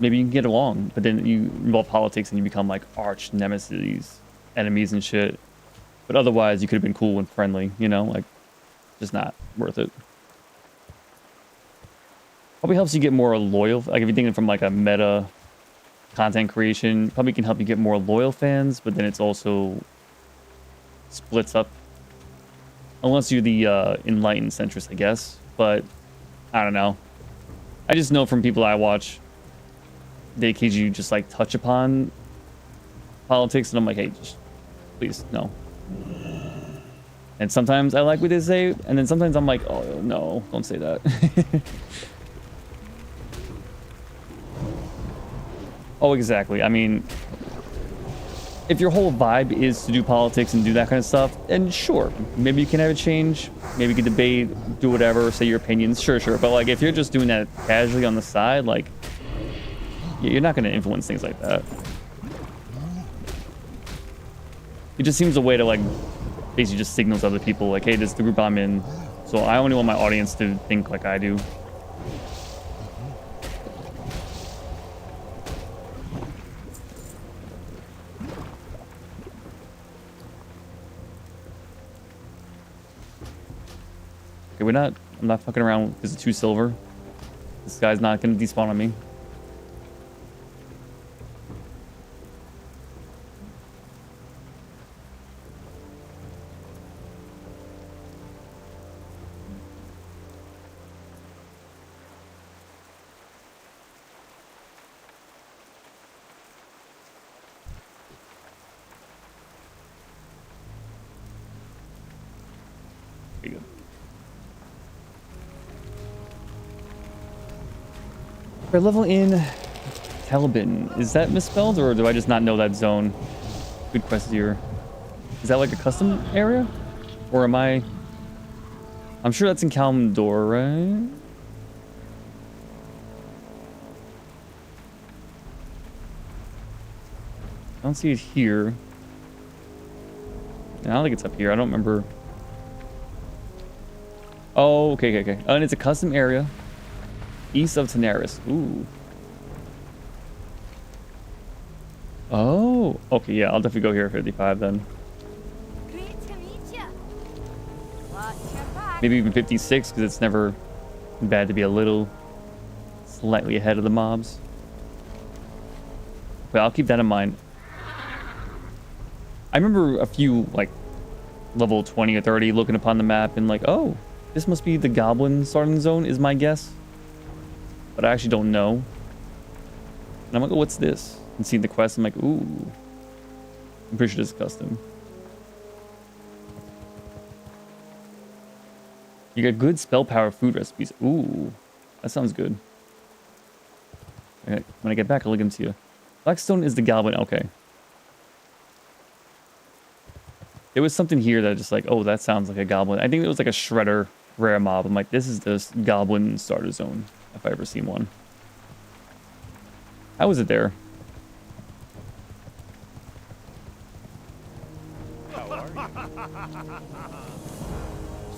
[SPEAKER 1] maybe you can get along, but then you involve politics and you become like arch nemesis, enemies and shit. But otherwise, you could have been cool and friendly, you know, like just not worth it. Probably helps you get more loyal. Like if you're thinking from like a meta content creation, probably can help you get more loyal fans, but then it's also splits up. Unless you're the enlightened centrist, I guess. But I don't know. I just know from people I watch, they occasionally just like touch upon politics, and I'm like, hey, just please no. And sometimes I like what they say, and then sometimes I'm like, oh no, don't say that. Oh, exactly. I mean, if your whole vibe is to do politics and do that kind of stuff, then sure, maybe you can have a change, maybe you can debate, do whatever, say your opinions, sure. But like, if you're just doing that casually on the side, like, you're not going to influence things like that. It just seems a way to like basically just signals to other people like, hey, this is the group I'm in. So I only want my audience to think like I do. Okay, I'm not fucking around because it's 2 silver. This guy's not gonna despawn on me. Pretty good. For level in Talbin, is that misspelled or do I just not know that zone? Good quest here. Is that like a custom area? Or am I... I'm sure that's in Kalimdor, right? I don't see it here. I don't think it's up here. I don't remember. Oh, okay. And it's a custom area. East of Tenaris. Ooh. Oh. Okay, yeah. I'll definitely go here at 55 then.
[SPEAKER 6] Great to meet you. Watch your back.
[SPEAKER 1] Maybe even 56 because it's never bad to be a little slightly ahead of the mobs. But I'll keep that in mind. I remember a few, like, level 20 or 30 looking upon the map and like, oh, this must be the goblin starting zone is my guess. But I actually don't know. And I'm like, oh, what's this? And seeing the quest, I'm like, ooh. I'm pretty sure this is custom. You got good spell power food recipes. Ooh, that sounds good. Okay, when I get back, I'll link them to you. Blackstone is the goblin. Okay. There was something here that just like, oh, that sounds like a goblin. I think it was like a shredder rare mob. I'm like, this is the goblin starter zone, if I ever seen one. How was it there?
[SPEAKER 4] How are you?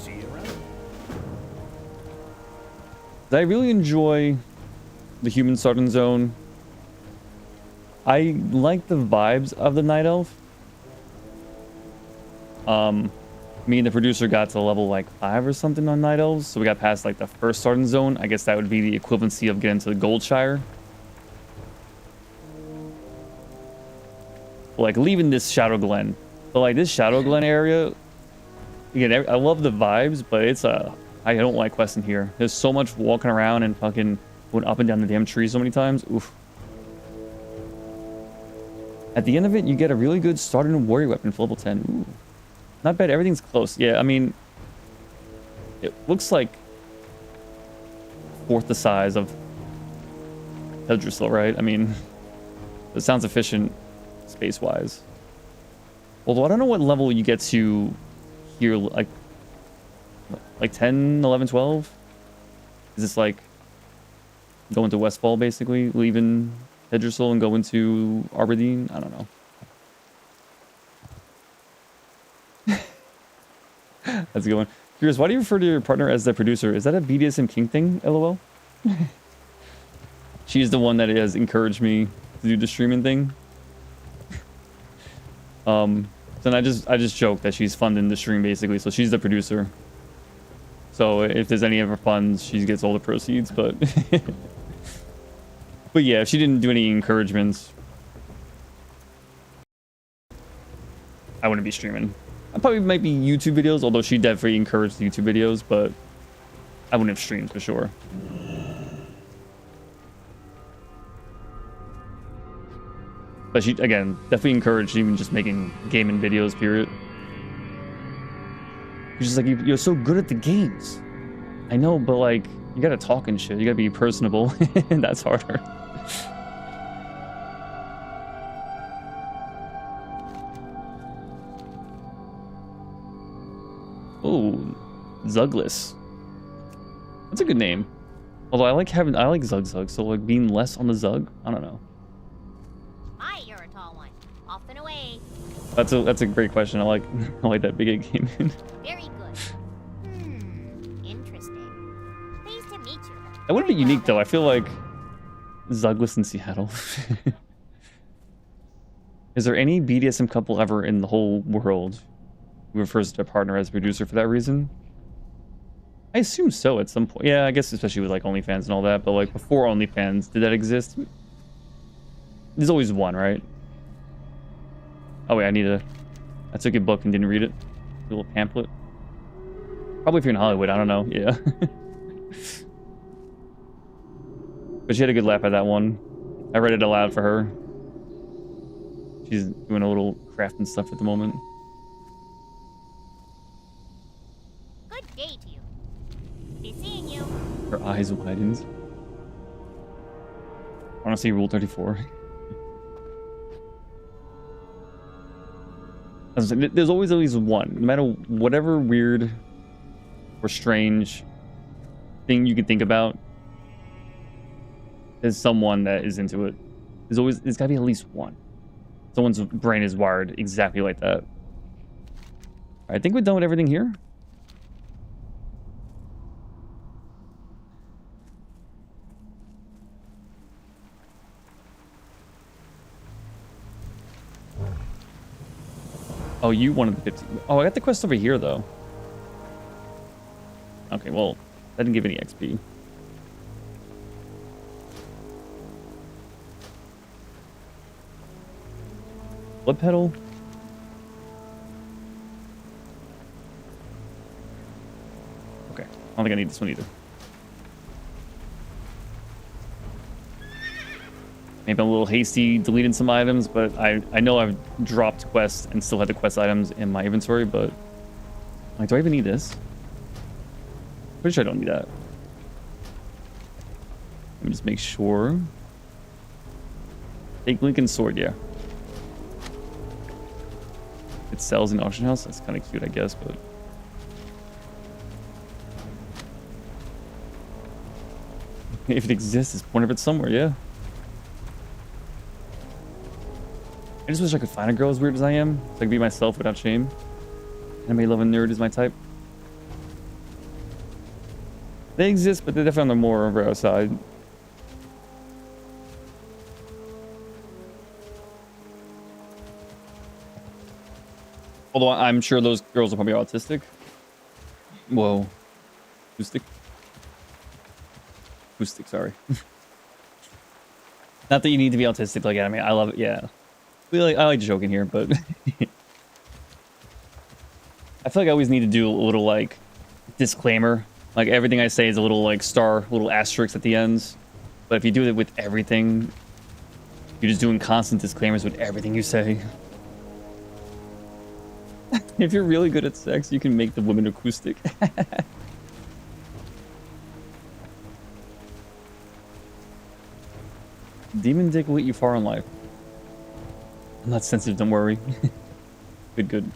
[SPEAKER 4] See you around.
[SPEAKER 1] I really enjoy the human starting zone. I like the vibes of the night elf. Me and the producer got to level like 5 or something on night elves, so we got past like the first starting zone. I guess that would be the equivalency of getting to the Goldshire. Like leaving this Shadow Glen, but like this Shadow Glen area, again, I love the vibes, but it's I don't like questing here. There's so much walking around and fucking going up and down the damn tree so many times. Oof. At the end of it, you get a really good starting warrior weapon for level 10. Ooh. Not bad. Everything's close. Yeah, I mean, it looks like fourth the size of Teldrassil, right? I mean, it sounds efficient space-wise. Although I don't know what level you get to here, like 10, 11, 12? Is this like going to Westfall, basically? Leaving Teldrassil and going to Aberdeen? I don't know. That's a good one. Curious, why do you refer to your partner as the producer? Is that a BDSM king thing, LOL? She's the one that has encouraged me to do the streaming thing. So then I just joke that she's funding the stream basically, so she's the producer. So if there's any ever funds, she gets all the proceeds, but but yeah, if she didn't do any encouragements, I wouldn't be streaming. I probably might be YouTube videos, although she definitely encouraged the YouTube videos, but I wouldn't have streamed for sure. But she, again, definitely encouraged even just making gaming videos, period. She's just like, you're so good at the games. I know, but like, you gotta talk and shit. You gotta be personable, and that's harder. Oh, Zugless. That's a good name. Although I like Zug Zug, so like being less on the Zug, I don't know.
[SPEAKER 5] My you're a tall one. Off and away.
[SPEAKER 1] That's a great question. I like I like that big A game.
[SPEAKER 5] Very good. Interesting. Pleased to meet you.
[SPEAKER 1] That would be
[SPEAKER 5] Very
[SPEAKER 1] unique
[SPEAKER 5] well
[SPEAKER 1] though. I
[SPEAKER 5] then.
[SPEAKER 1] feel like Zuglis in Seattle. Is there any BDSM couple ever in the whole world who refers to a partner as a producer for that reason? I assume so at some point. Yeah, I guess especially with like OnlyFans and all that. But like before OnlyFans, did that exist? There's always one, right? Oh wait, I took a book and didn't read it. A little pamphlet. Probably if you're in Hollywood, I don't know. Yeah. But she had a good laugh at that one. I read it aloud for her. She's doing a little crafting stuff at the moment.
[SPEAKER 5] Good day to you. Be seeing you.
[SPEAKER 1] Her eyes widens. I want to see Rule 34. There's always at least one. No matter whatever weird or strange thing you can think about, there's someone that is into it. There's got to be at least one. Someone's brain is wired exactly like that. All right, I think we're done with everything here. Oh, you wanted the 50. Oh, I got the quest over here, though. Okay, well, that didn't give any XP. Blood pedal. Okay, I don't think I need this one either. Maybe I'm a little hasty deleting some items, but I know I've dropped quests and still had the quest items in my inventory, but like, do I even need this? Pretty sure I don't need that. Let me just make sure. Take Lincoln's sword, yeah. It sells in auction house. That's kind of cute, I guess, but if it exists, it's one of it somewhere, yeah. I just wish I could find a girl as weird as I am, so I could be myself without shame. Anime loving nerd is my type. They exist, but they're definitely on the more rare side. Although I'm sure those girls are probably autistic. Whoa. Acoustic? Acoustic, sorry. Not that you need to be autistic like anime. I love it, yeah. I like joking here, but I feel like I always need to do a little like disclaimer. Like everything I say is a little like star, little asterisk at the ends. But if you do it with everything, you're just doing constant disclaimers with everything you say. If you're really good at sex, you can make the woman acoustic. Demon dick will get you far in life. I'm not sensitive, don't worry. Good, good.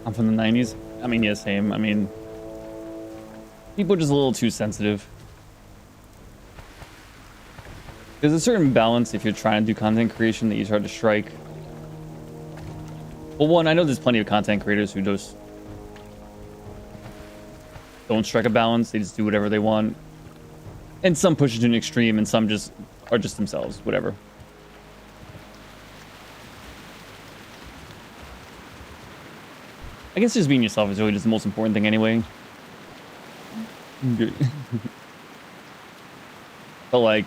[SPEAKER 1] I'm from the 90s. I mean, yeah, same. I mean, people are just a little too sensitive. There's a certain balance if you're trying to do content creation that you try to strike. Well, one, I know there's plenty of content creators who just don't strike a balance. They just do whatever they want. And some push it to an extreme, and some just are just themselves, whatever. I guess just being yourself is really just the most important thing anyway. But like,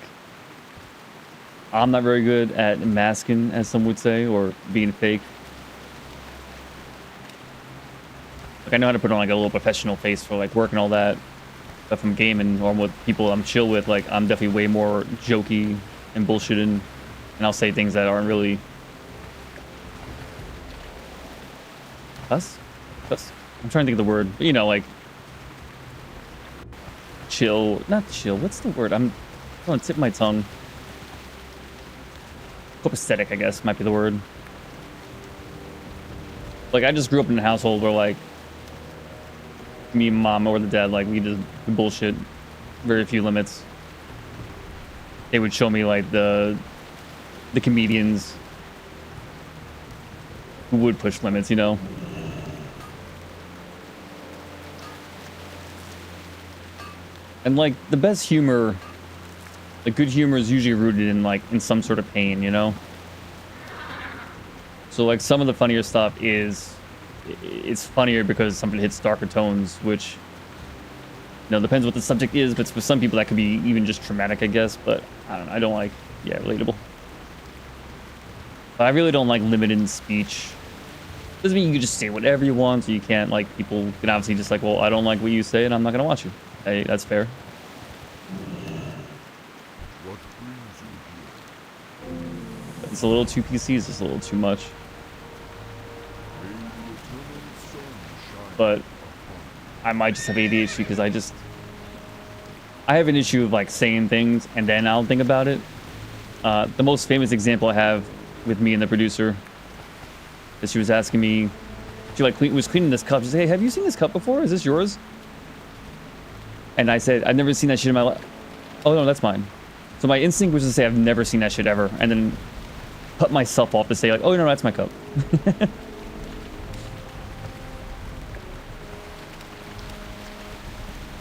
[SPEAKER 1] I'm not very good at masking, as some would say, or being fake. Like, I know how to put on like a little professional face for like work and all that. But from gaming or with people I'm chill with, like I'm definitely way more jokey and bullshitting, and I'll say things that aren't really us. I'm trying to think of the word, but you know, like chill. Not chill. What's the word? I'm on the tip of my tongue. Copacetic, I guess, might be the word. Like, I just grew up in a household where, like, me and mom or the dad, like, we just bullshit. Very few limits. They would show me, like, the comedians who would push limits, you know? And, like, the best humor, the good humor is usually rooted in, like, in some sort of pain, you know? So, like, some of the funnier stuff it's funnier because somebody hits darker tones, which, you know, depends what the subject is, but for some people that could be even just traumatic, I guess, but I don't know, I don't like, yeah, relatable. But I really don't like limited speech. Doesn't mean you can just say whatever you want, so you can't, like, people can obviously just like, well, I don't like what you say and I'm not gonna watch you. Hey, that's fair.
[SPEAKER 2] What brings you here?
[SPEAKER 1] It's a little too PC, it's just a little too much.
[SPEAKER 2] May the eternal sun shine
[SPEAKER 1] But
[SPEAKER 2] upon
[SPEAKER 1] I might just have ADHD because I have an issue of, like, saying things and then I'll think about it. The most famous example I have with me and the producer is she was asking me, she like was cleaning this cup. She said, hey, have you seen this cup before? Is this yours? And I said, I've never seen that shit in my life. Oh, no, that's mine. So my instinct was to say, I've never seen that shit ever. And then cut myself off to say, like, oh, no, that's my cup.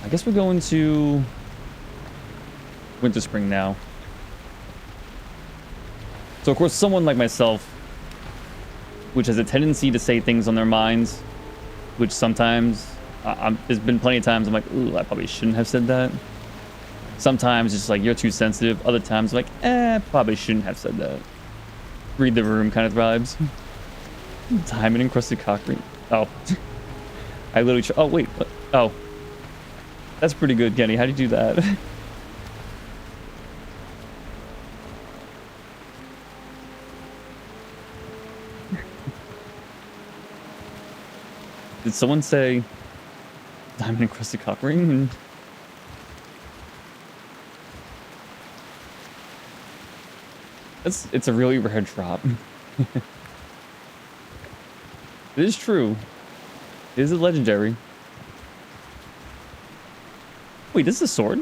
[SPEAKER 1] I guess we're going to Winter Spring now. So, of course, someone like myself, which has a tendency to say things on their minds, which sometimes, there's been plenty of times I'm like, ooh, I probably shouldn't have said that. Sometimes it's just like, you're too sensitive. Other times, like, probably shouldn't have said that. Read the room kind of vibes. Diamond encrusted cock ring. Oh. I literally, oh, wait. What? Oh. That's pretty good, Kenny. How do you do that? Did someone say diamond encrusted cock ring? It's a really rare drop. It is true. It is a legendary. Wait, this is a sword?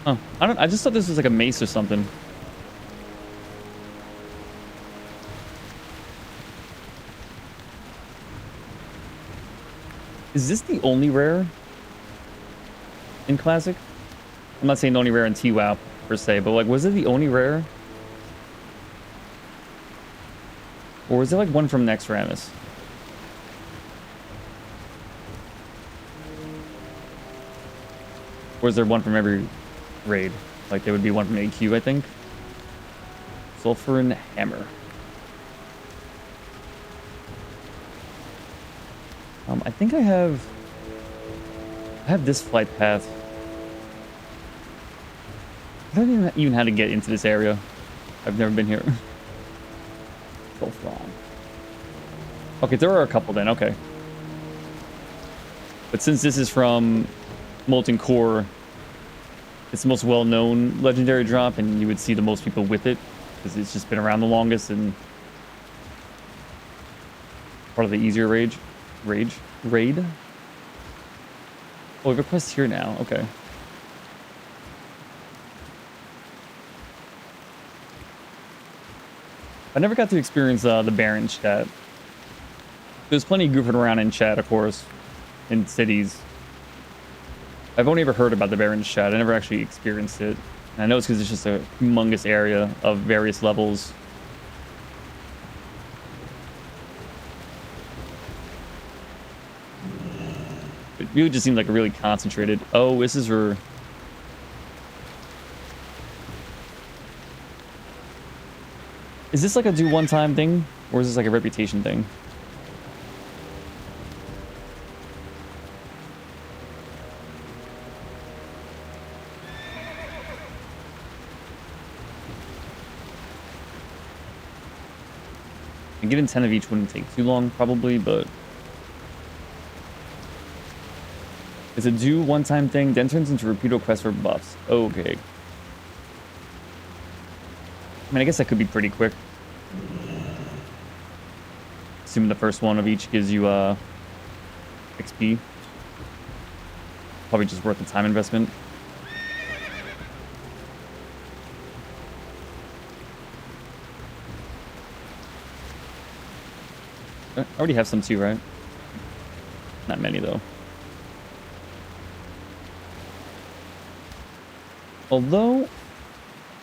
[SPEAKER 1] Oh, I just thought this was like a mace or something. Is this the only rare in Classic? I'm not saying the only rare in TWAP per se, but like, was it the only rare? Or was it like one from Next Ramus? Or is there one from every raid? Like there would be one from AQ, I think. Sulfur and Hammer. I think I have this flight path. I don't even know how to get into this area. I've never been here. Okay, there are a couple then, okay. But since this is from Molten Core, it's the most well-known legendary drop, and you would see the most people with it, because it's just been around the longest and part of the easier raid. Oh, we have a quest here now, okay. I never got to experience the Baron's chat. There's plenty goofing around in chat, of course, in cities. I've only ever heard about the Baron's chat. I never actually experienced it. And I know it's because it's just a humongous area of various levels. It really just seemed like a really concentrated. Oh, this is for. Is this like a do one time thing? Or is this like a reputation thing? And getting 10 of each wouldn't take too long, probably, but... It's a do one-time thing, then turns into repeat requests for buffs. Okay. I mean, I guess that could be pretty quick. Assuming the first one of each gives you XP. Probably just worth the time investment. I already have some too, right? Not many, though. Although,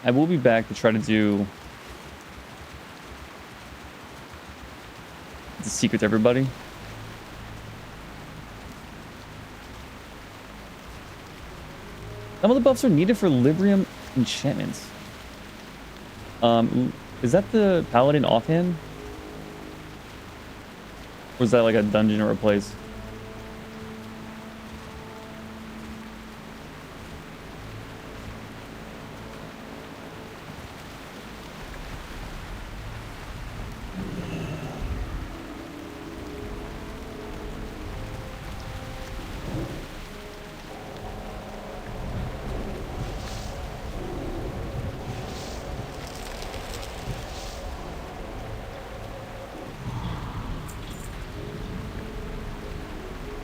[SPEAKER 1] I will be back to try to do the secret to everybody. Some of the buffs are needed for Librium enchantments. Is that the Paladin offhand? Or is that like a dungeon or a place?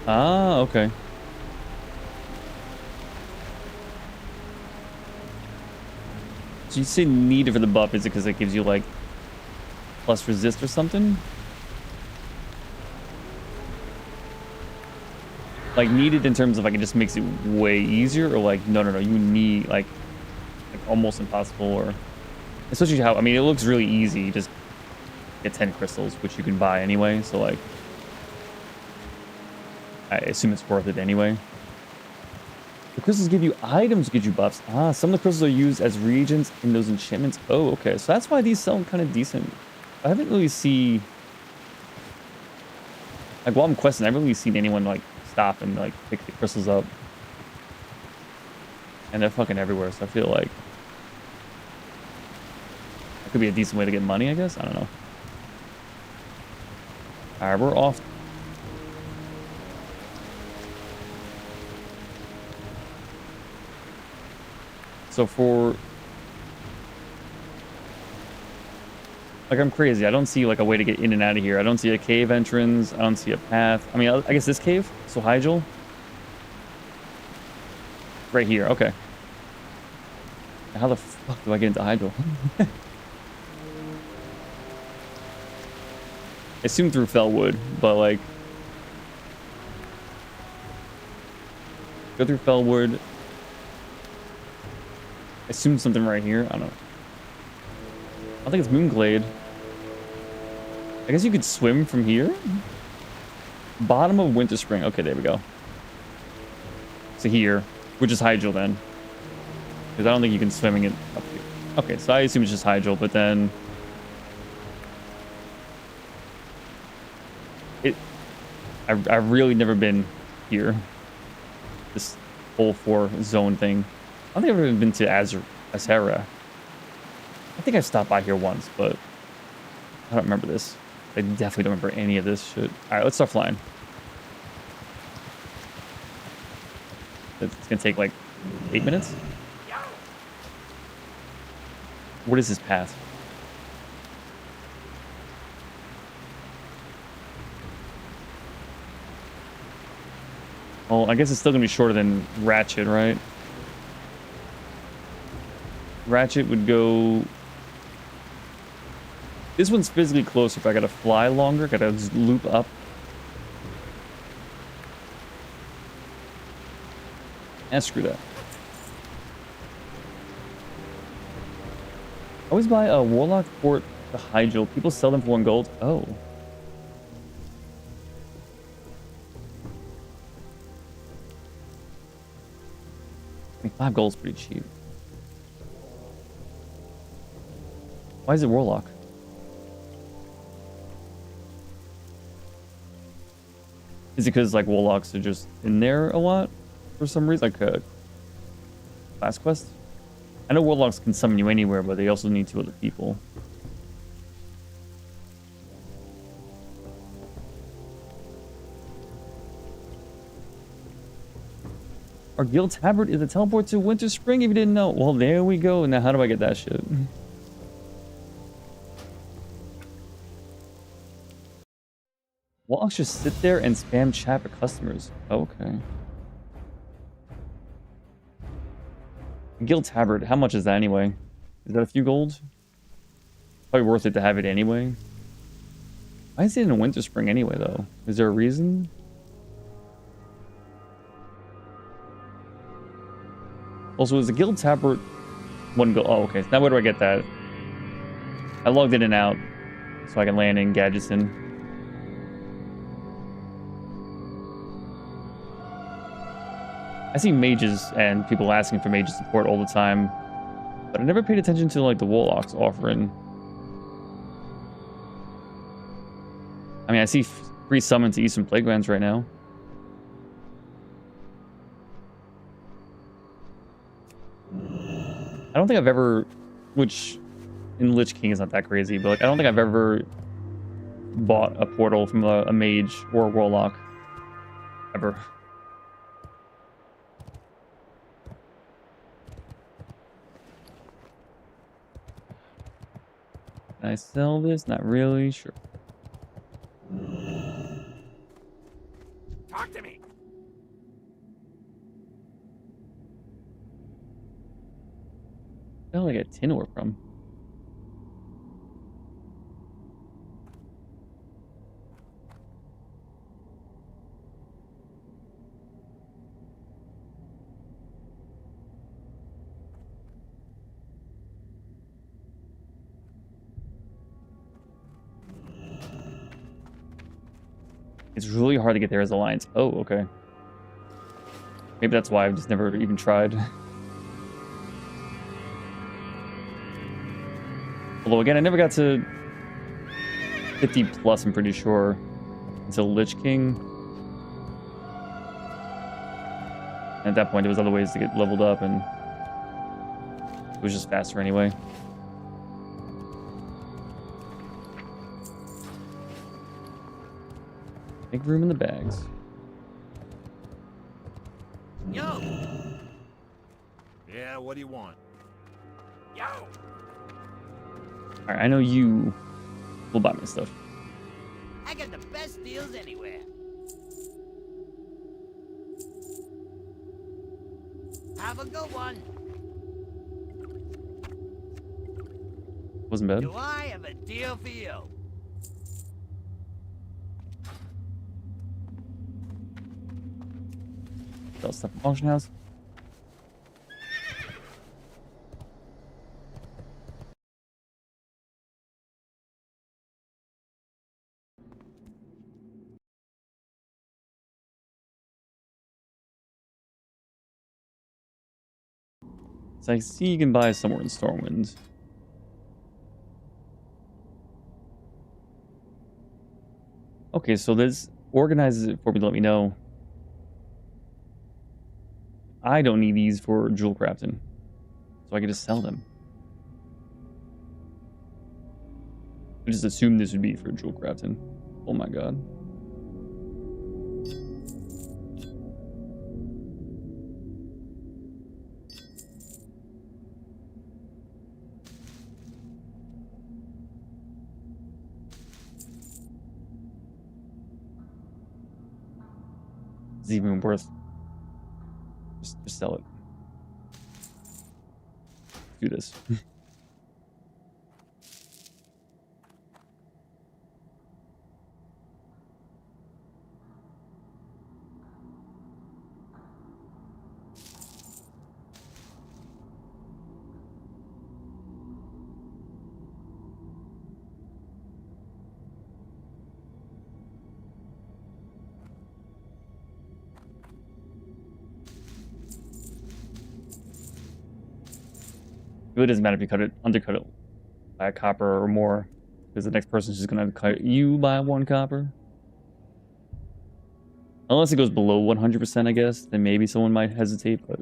[SPEAKER 1] Ah, okay. So you say needed for the buff, is it because it gives you like plus resist or something? Like needed in terms of like it just makes it way easier, or like no, you need like almost impossible, or especially how, I mean, it looks really easy. You just get 10 crystals, which you can buy anyway, so like I assume it's worth it anyway. The crystals give you items, give you buffs. Ah, some of the crystals are used as reagents in those enchantments. Oh, okay. So that's why these sound kind of decent. I haven't really seen... Like, while I'm questing, I haven't really seen anyone, like, stop and, like, pick the crystals up. And they're fucking everywhere, so I feel like... That could be a decent way to get money, I guess? I don't know. Alright, we're off. So for... Like, I'm crazy. I don't see, like, a way to get in and out of here. I don't see a cave entrance. I don't see a path. I mean, I guess this cave? So, Hyjal? Right here. Okay. How the fuck do I get into Hyjal? I assume through Fellwood, but, like... Go through Fellwood... I assume something right here. I don't know. I think it's Moonglade. I guess you could swim from here? Bottom of Winter Spring. Okay, there we go. So here, which is Hyjal then. Because I don't think you can swimming it up here. Okay, so I assume it's just Hyjal, but then... I've really never been here. This whole 4 zone thing. I don't think I've ever been to Azera. I think I've stopped by here once, but I don't remember this. I definitely don't remember any of this shit. All right, let's start flying. It's gonna take like 8 minutes. What is this path? Well, I guess it's still gonna be shorter than Ratchet, right? Ratchet would go... This one's physically closer. If I gotta fly longer, gotta just loop up. Screw that. Always buy a Warlock Port to Hyjal. People sell them for 1 gold. Oh. I mean, 5 gold's pretty cheap. Why is it Warlock? Is it because like Warlocks are just in there a lot for some reason, like a class quest? I know Warlocks can summon you anywhere, but they also need 2 other people. Our guild tabard is a teleport to Winter Spring if you didn't know. Well, there we go. Now, how do I get that shit? Walks just sit there and spam chat for customers. Okay. Guild tabard. How much is that anyway? Is that a few gold? Probably worth it to have it anyway. Why is it in Winter Spring anyway, though? Is there a reason? Also, is the guild tabard one gold? Oh, okay. Now where do I get that? I logged in and out so I can land in Gadgeton. I see mages and people asking for mage support all the time, but I never paid attention to like the warlocks offering. I mean, I see free summon to Eastern Playgrounds right now. I don't think I've ever, which in Lich King is not that crazy, but like I don't think I've ever bought a portal from a mage or a warlock ever. Can I sell this? Not really sure.
[SPEAKER 3] Talk to me.
[SPEAKER 1] Where the hell did I get tin ore from? It's really hard to get there as Alliance. Oh, okay. Maybe that's why I've just never even tried. Although, again, I never got to 50 plus, I'm pretty sure, until Lich King. And at that point, there was other ways to get leveled up, and it was just faster anyway. Make room in the bags.
[SPEAKER 3] Yo!
[SPEAKER 2] Yeah, what do you want?
[SPEAKER 3] Yo!
[SPEAKER 1] Alright, I know you will buy my stuff.
[SPEAKER 3] I got the best deals anywhere. Have a good one.
[SPEAKER 1] Wasn't bad.
[SPEAKER 3] Do I have a deal for you?
[SPEAKER 1] Sell stuff from Auction House. So I see you can buy somewhere in Stormwind. Okay, so this organizes it for me to let me know. I don't need these for jewel crafting, so I can just sell them. I just assumed this would be for jewel crafting. Oh my god. It's even worth. Just sell it. Do this. It really doesn't matter if you undercut it by a copper or more, because the next person's just gonna cut you by 1 copper. Unless it goes below 100%, I guess, then maybe someone might hesitate, but...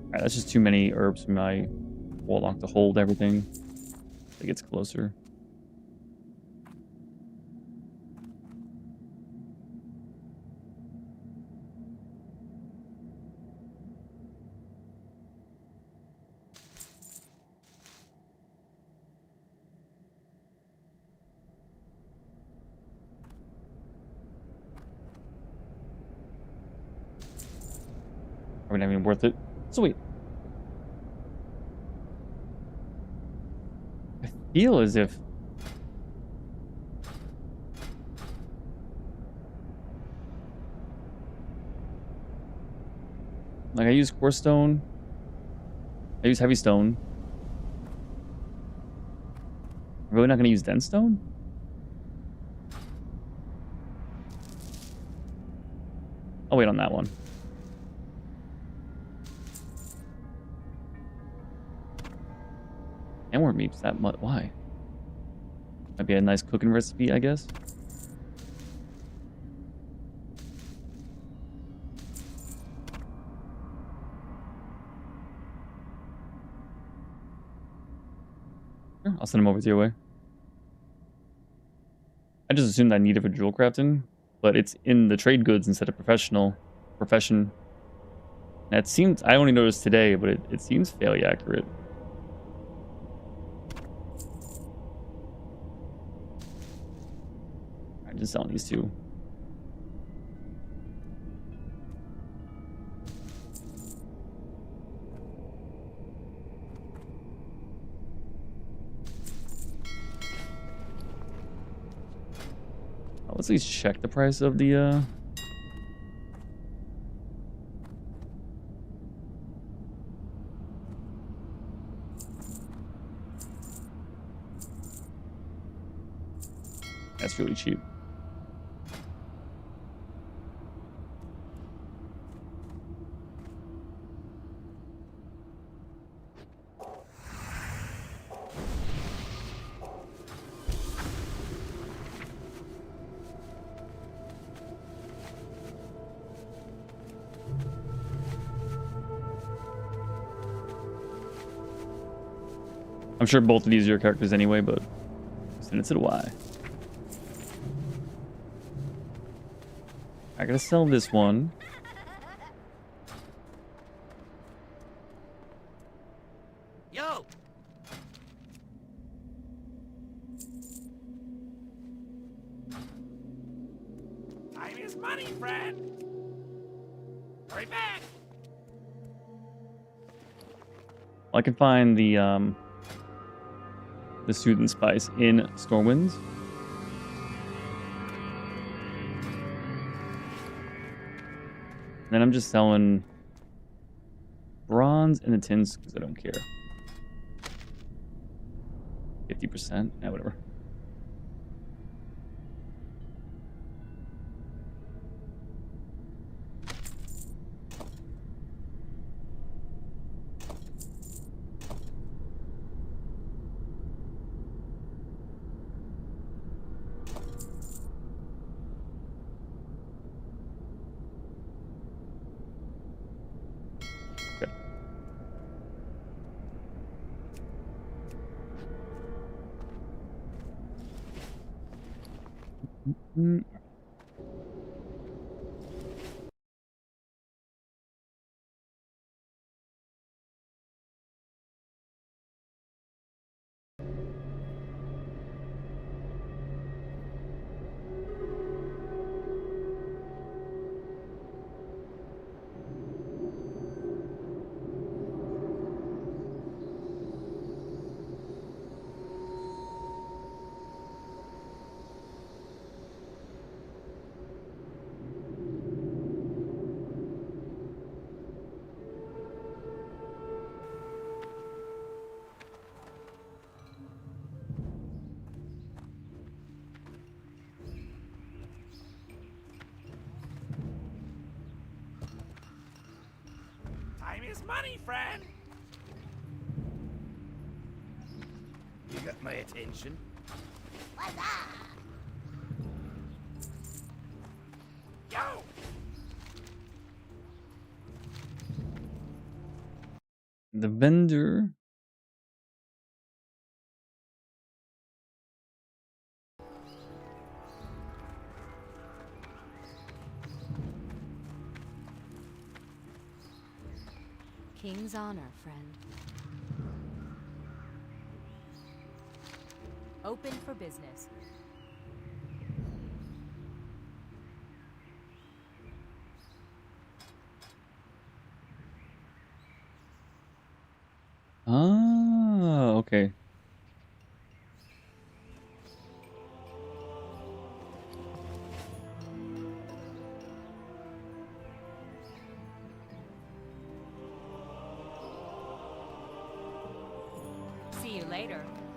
[SPEAKER 1] Alright, that's just too many herbs for my warlock to hold everything. It gets closer. probably not even worth it. So wait. I feel as if... Like, I use core stone. I use heavy stone. I'm really not going to use dense stone? I'll wait on that one. And more meats that much. Why? Might be a nice cooking recipe, I guess. Sure, I'll send them over to your way. I just assumed I needed for jewel crafting, but it's in the trade goods instead of profession. That seems, I only noticed today, but it seems fairly accurate. I'm just selling these two. Let's at least check the price of the that's really cheap. I'm sure both of these are your characters anyway, but send it to the Y. I gotta sell this one.
[SPEAKER 3] Yo! Time is money, friend! Hurry back!
[SPEAKER 1] I can find the student spice in Stormwinds. Then I'm just selling bronze and the tins because I don't care. 50%? Yeah, whatever. Mm.
[SPEAKER 3] Time is money, friend!
[SPEAKER 4] You got my attention.
[SPEAKER 3] Yo!
[SPEAKER 1] The vendor.
[SPEAKER 6] King's honor, friend. Open for business.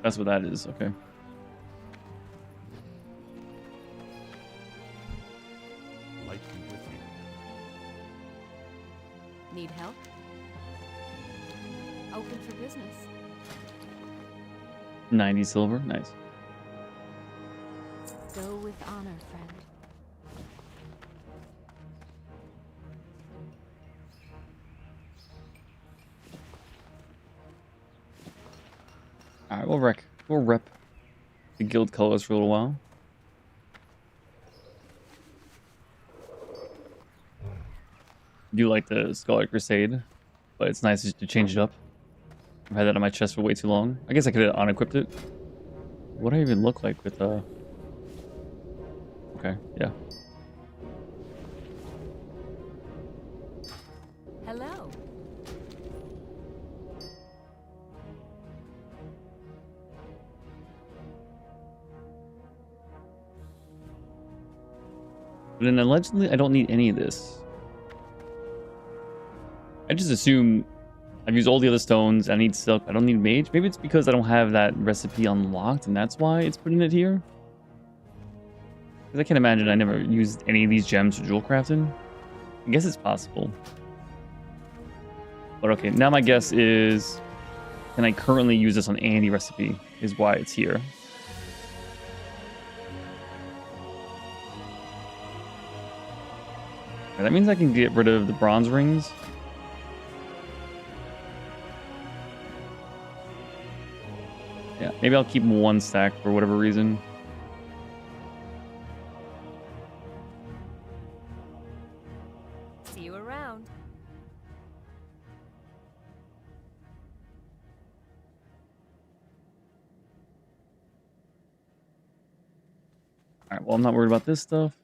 [SPEAKER 1] That's what that is. Okay.
[SPEAKER 4] Light be with you.
[SPEAKER 6] Need help? Open for business.
[SPEAKER 1] 90 silver. Nice.
[SPEAKER 6] Go with honor, friend.
[SPEAKER 1] All right, we'll rep the guild colors for a little while. I do like the Scarlet Crusade, but it's nice just to change it up. I've had that on my chest for way too long. I guess I could have unequipped it. What do I even look like with Okay, yeah.
[SPEAKER 6] Hello.
[SPEAKER 1] But then allegedly, I don't need any of this. I just assume I've used all the other stones. I need silk. I don't need mage. Maybe it's because I don't have that recipe unlocked, and that's why it's putting it here. Because I can't imagine I never used any of these gems for jewel crafting. I guess it's possible. But okay, now my guess is, can I currently use this on any recipe? Is why it's here. Okay, that means I can get rid of the bronze rings. Yeah, maybe I'll keep one stack for whatever reason.
[SPEAKER 6] See you around.
[SPEAKER 1] All right, well, I'm not worried about this stuff.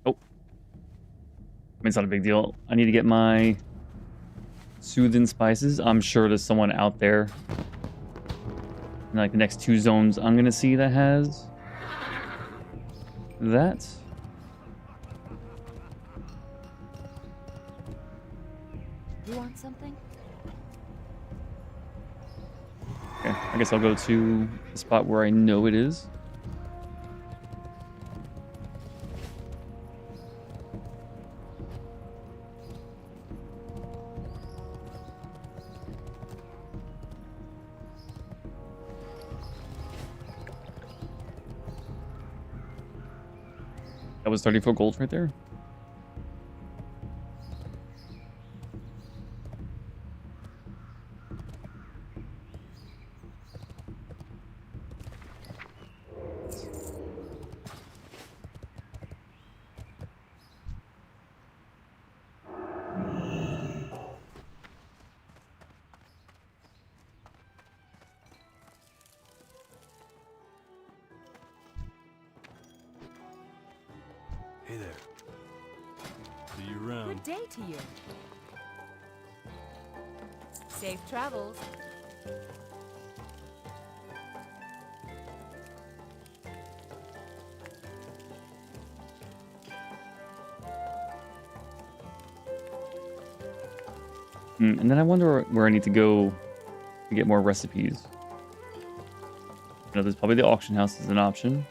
[SPEAKER 1] Oh. I mean, it's not a big deal. I need to get my soothing spices. I'm sure there's someone out there in like the next 2 zones I'm gonna see that has that.
[SPEAKER 6] You want something?
[SPEAKER 1] Okay, I guess I'll go to the spot where I know it is. That was 34 gold right there.
[SPEAKER 4] Hey there. See you around.
[SPEAKER 6] Good day to you. Safe travels.
[SPEAKER 1] And then I wonder where I need to go to get more recipes. You know, there's probably the auction house as an option.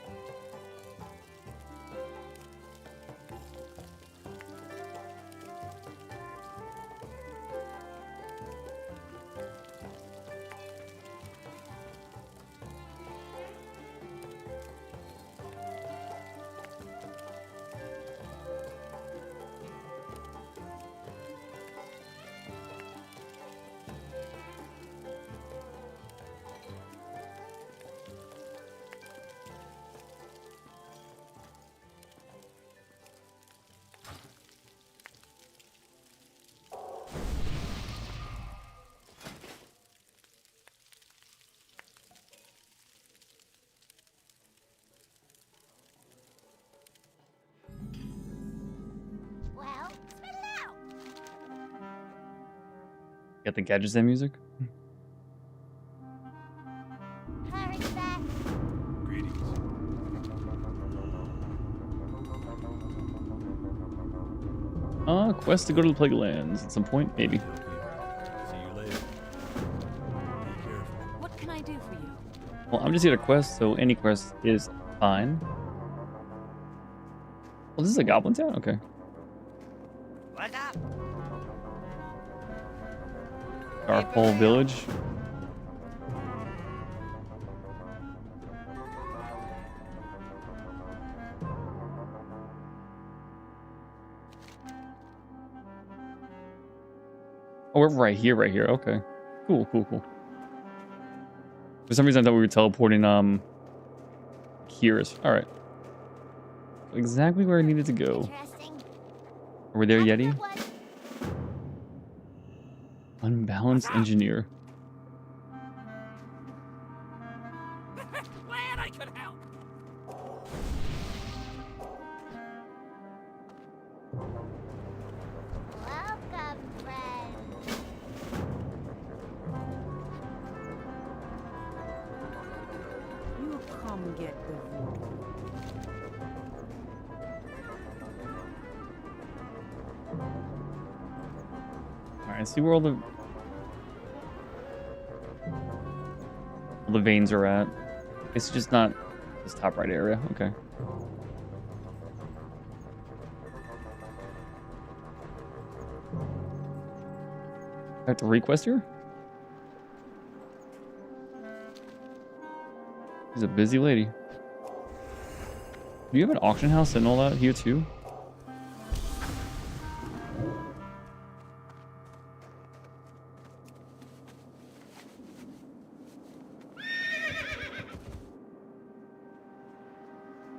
[SPEAKER 5] Well, spit it out.
[SPEAKER 1] Got the gadgets and music.
[SPEAKER 5] Hurry back.
[SPEAKER 4] Greetings.
[SPEAKER 1] Quest to go to the Plague Lands at some point, maybe.
[SPEAKER 4] See you later.
[SPEAKER 6] can I do for you?
[SPEAKER 1] Well, I'm just here to quest, so any quest is fine. Well, this is a goblin town? Okay.
[SPEAKER 3] What's up?
[SPEAKER 1] Darkpole Village. Oh, we're right here, right here. Okay. Cool, cool, cool. For some reason, I thought we were teleporting, here. Alright. Exactly where I needed to go.
[SPEAKER 5] Interesting.
[SPEAKER 1] Are we there,
[SPEAKER 5] Have a
[SPEAKER 1] Yeti?
[SPEAKER 5] good one.
[SPEAKER 1] Unbalanced engineer.
[SPEAKER 3] Glad I could help.
[SPEAKER 5] Welcome, friend.
[SPEAKER 6] You come get the voodoo.
[SPEAKER 1] Alright, see where all the veins are at. It's just not this top right area. Okay. I have to request here? She's a busy lady. Do you have an auction house and all that here too?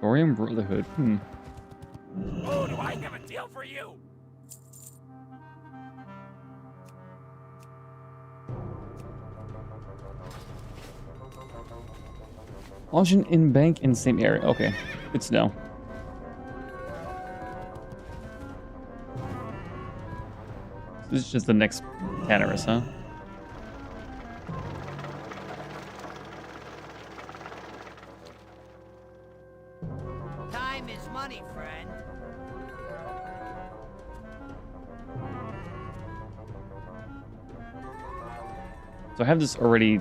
[SPEAKER 1] Dorian Brotherhood.
[SPEAKER 3] Oh, do I have a deal for you?
[SPEAKER 1] Auction in bank in same area. Okay. Good to know. This is just the next Tannerus, huh?
[SPEAKER 3] Time is money, friend.
[SPEAKER 1] So I have this already.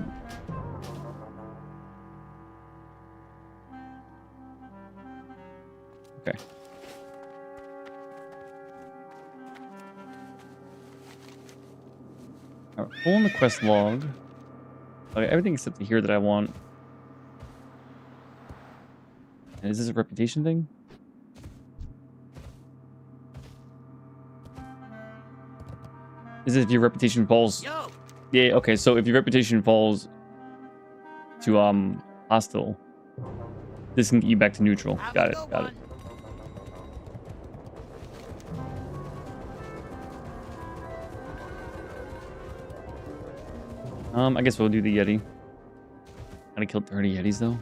[SPEAKER 1] Okay. All right, pull in the quest log. Okay, everything except the here that I want. And is this a reputation thing? Is it if your reputation falls?
[SPEAKER 3] Yo,
[SPEAKER 1] Yeah, okay, so if your reputation falls to hostile, this can get you back to neutral.
[SPEAKER 3] have
[SPEAKER 1] Got
[SPEAKER 3] a
[SPEAKER 1] it,
[SPEAKER 3] good
[SPEAKER 1] got it.
[SPEAKER 3] one.
[SPEAKER 1] I guess we'll do the Yeti. Gotta kill 30 Yetis though.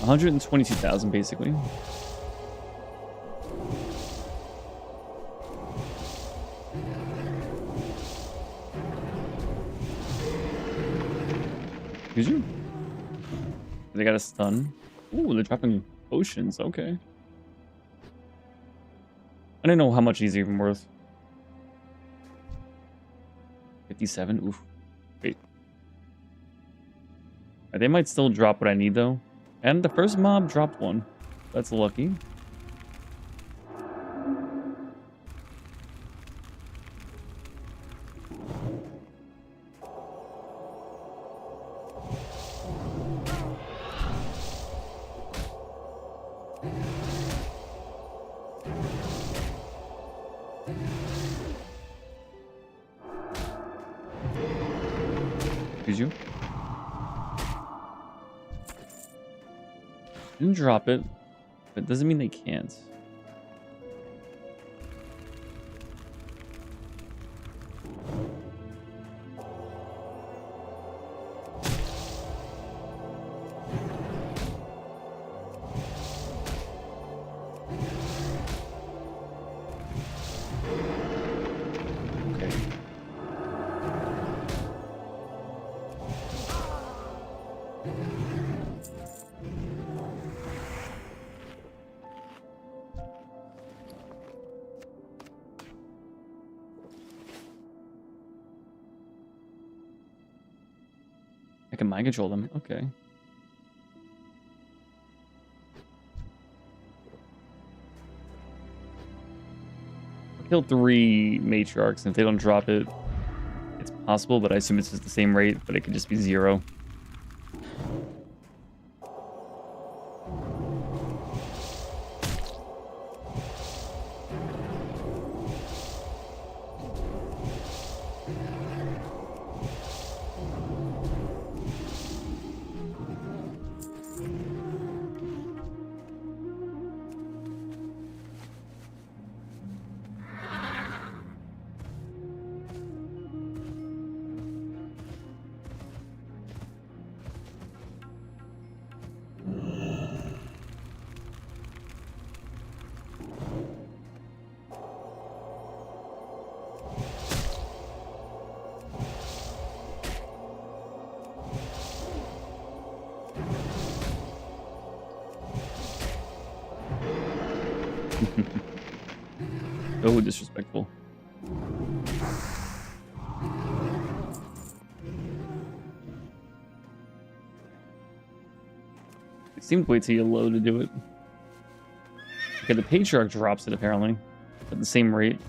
[SPEAKER 1] $122,000 basically. Excuse you? They got a stun. Ooh, they're dropping potions. Okay. I don't know how much he's even worth. 57. Oof. Wait. They might still drop what I need though. And the first mob dropped one. That's lucky. Excuse you. Didn't drop it. But it doesn't mean they can't. I can mind control them. Okay. I'll kill 3 matriarchs, and if they don't drop it, it's possible, but I assume it's just the same rate, but it could just be 0. Oh, disrespectful. It seemed way too low to do it. Okay, the Patriarch drops it apparently at the same rate.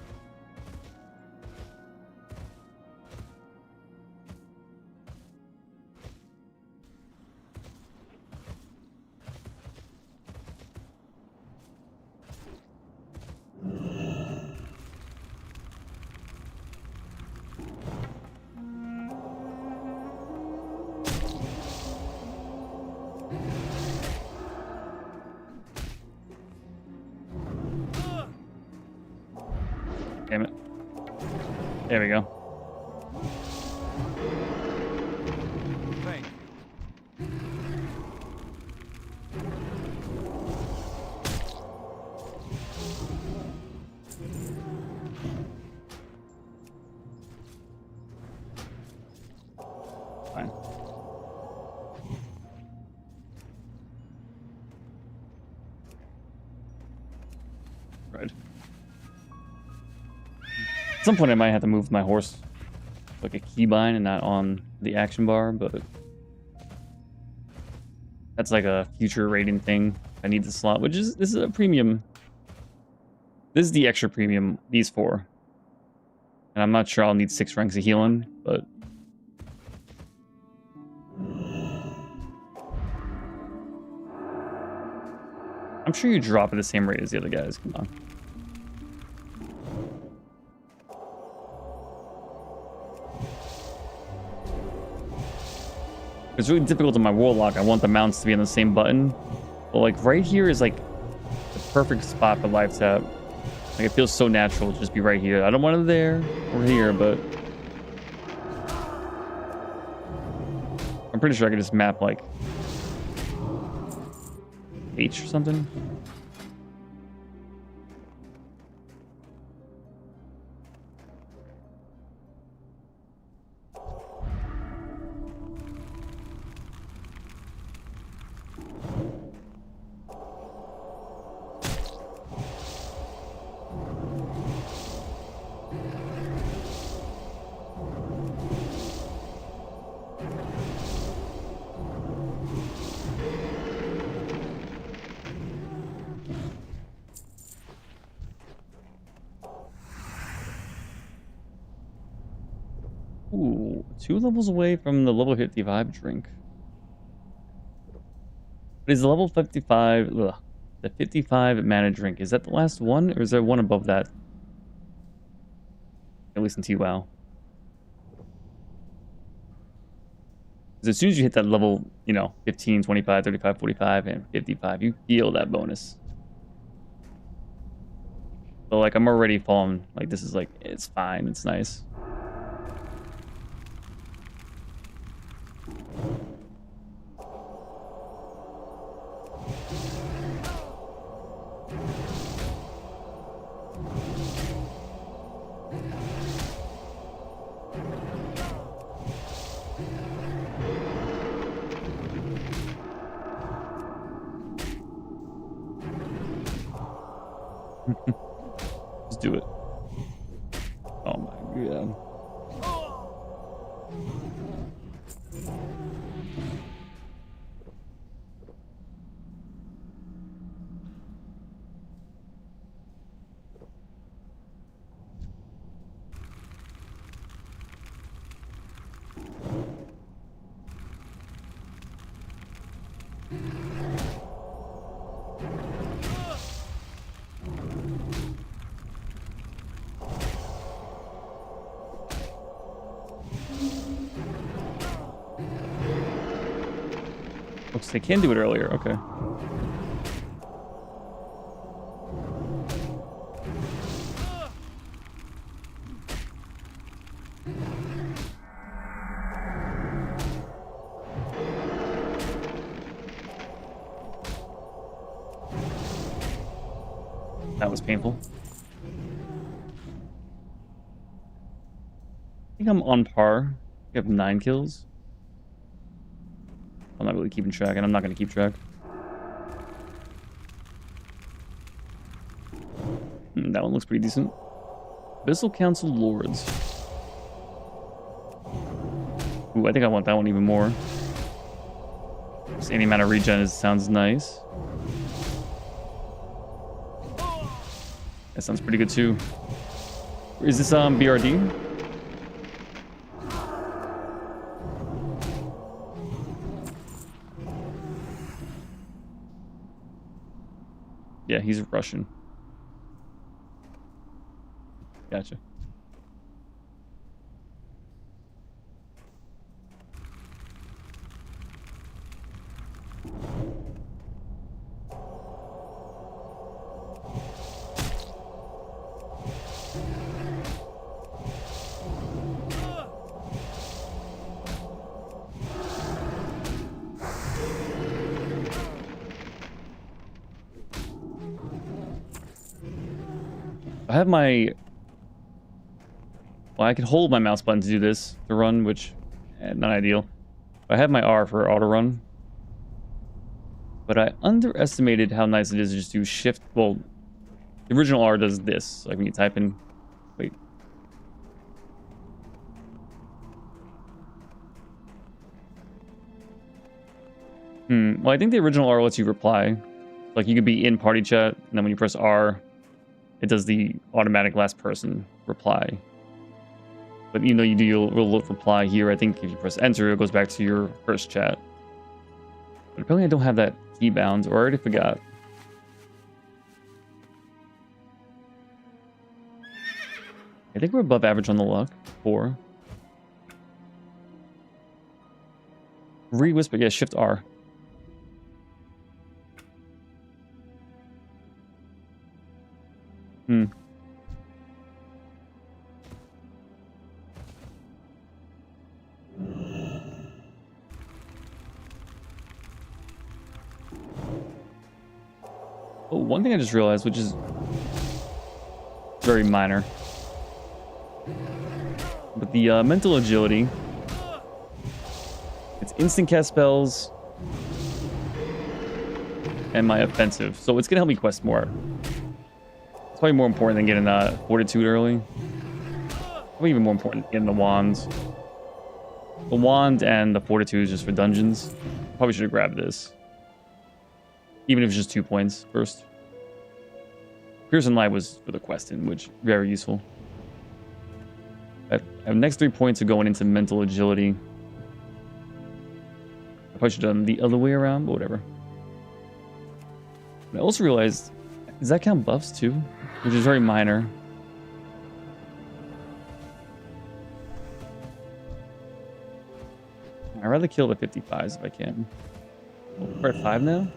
[SPEAKER 1] Damn it. There we go.
[SPEAKER 3] Thank you.
[SPEAKER 1] Fine. Right. At some point, I might have to move my horse like a keybind and not on the action bar, but that's like a future rating thing. I need the slot, which is this is a premium. This is the extra premium. These 4, and I'm not sure I'll need 6 ranks of healing, but I'm sure you drop at the same rate as the other guys. Come on. It's really difficult on my Warlock. I want the mounts to be on the same button. But like right here is like the perfect spot for live tap. Like it feels so natural to just be right here. I don't want it there or here, but I'm pretty sure I could just map like H or something. Ooh, 2 levels away from the level 55 drink. But is the level 55, the 55 mana drink, is that the last one, or is there one above that? At least in TWoW. Because as soon as you hit that level, you know, 15, 25, 35, 45, and 55, you feel that bonus. But like I'm already falling. Like this is like it's fine. It's nice. Just do it. Oh my god. Looks they can do it earlier. Okay. That was painful. I think I'm on par. I have 9 kills. I'm not really keeping track, and I'm not going to keep track. That one looks pretty decent. Abyssal Council Lords. Ooh, I think I want that one even more. Just any amount of regen sounds nice. That sounds pretty good too. Is this BRD? Yeah, he's Russian. Gotcha. I have my... Well, I can hold my mouse button to do this, to run, which... not ideal. I have my R for auto run. But I underestimated how nice it is to just do shift... Well, the original R does this. Like when you type in... Wait. Well, I think the original R lets you reply. Like you could be in party chat, and then when you press R... It does the automatic last person reply. But even though you do your little reply here, I think if you press enter, it goes back to your first chat. But apparently I don't have that key bound, or I already forgot. I think we're above average on the luck. 4. Re-whisper, yeah, shift R. Oh, one thing I just realized, which is very minor, but the mental agility, it's instant cast spells and my offensive, so it's gonna help me quest more. It's probably more important than getting fortitude early. Probably even more important than getting the wands. The wand and the fortitude is just for dungeons. Probably should have grabbed this. Even if it's just 2 points first. Piercing Light was for the questing, which very useful. Our next 3 points are going into mental agility. I probably should have done the other way around, but whatever. I also realized, does that count buffs too? Which is very minor. I'd rather kill the 55s if I can. Oh, we're at 5 now?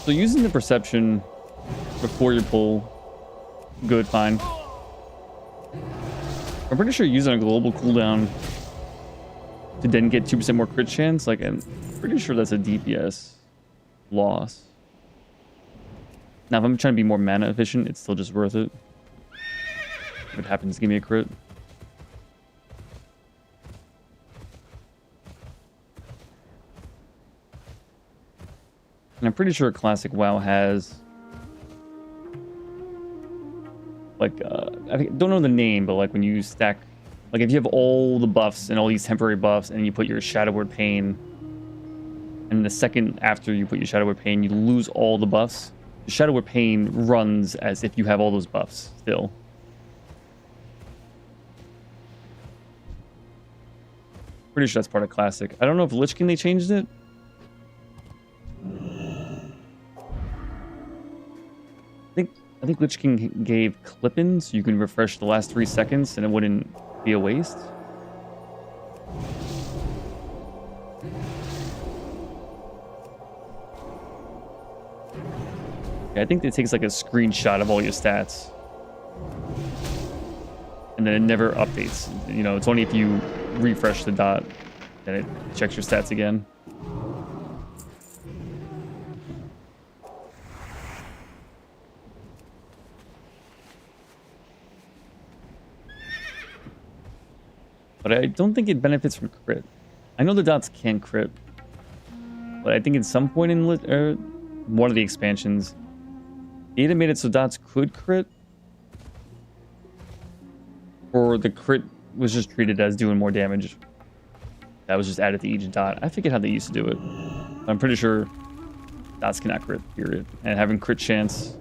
[SPEAKER 1] So using the perception before you pull, good, fine. I'm pretty sure using a global cooldown to then get 2% more crit chance, like, I'm pretty sure that's a DPS loss. Now, if I'm trying to be more mana efficient, it's still just worth it. If it happens to give me a crit. And I'm pretty sure Classic WoW has... like, I don't know the name, but like when you stack... like if you have all the buffs and all these temporary buffs and you put your Shadow Word Pain, and the second after you put your Shadow Word Pain, you lose all the buffs. The Shadow Word Pain runs as if you have all those buffs still. Pretty sure that's part of Classic. I don't know if Lich King they changed it. I think Lich King gave clip-ins, so you can refresh the last 3 seconds and it wouldn't be a waste. Yeah, I think it takes like a screenshot of all your stats. And then it never updates. You know, it's only if you refresh the dot that it checks your stats again. But I don't think it benefits from crit. I know the dots can crit, but I think at some point in one of the expansions, either made it so dots could crit, or the crit was just treated as doing more damage. That was just added to each dot. I forget how they used to do it. But I'm pretty sure dots cannot crit, period. And having crit chance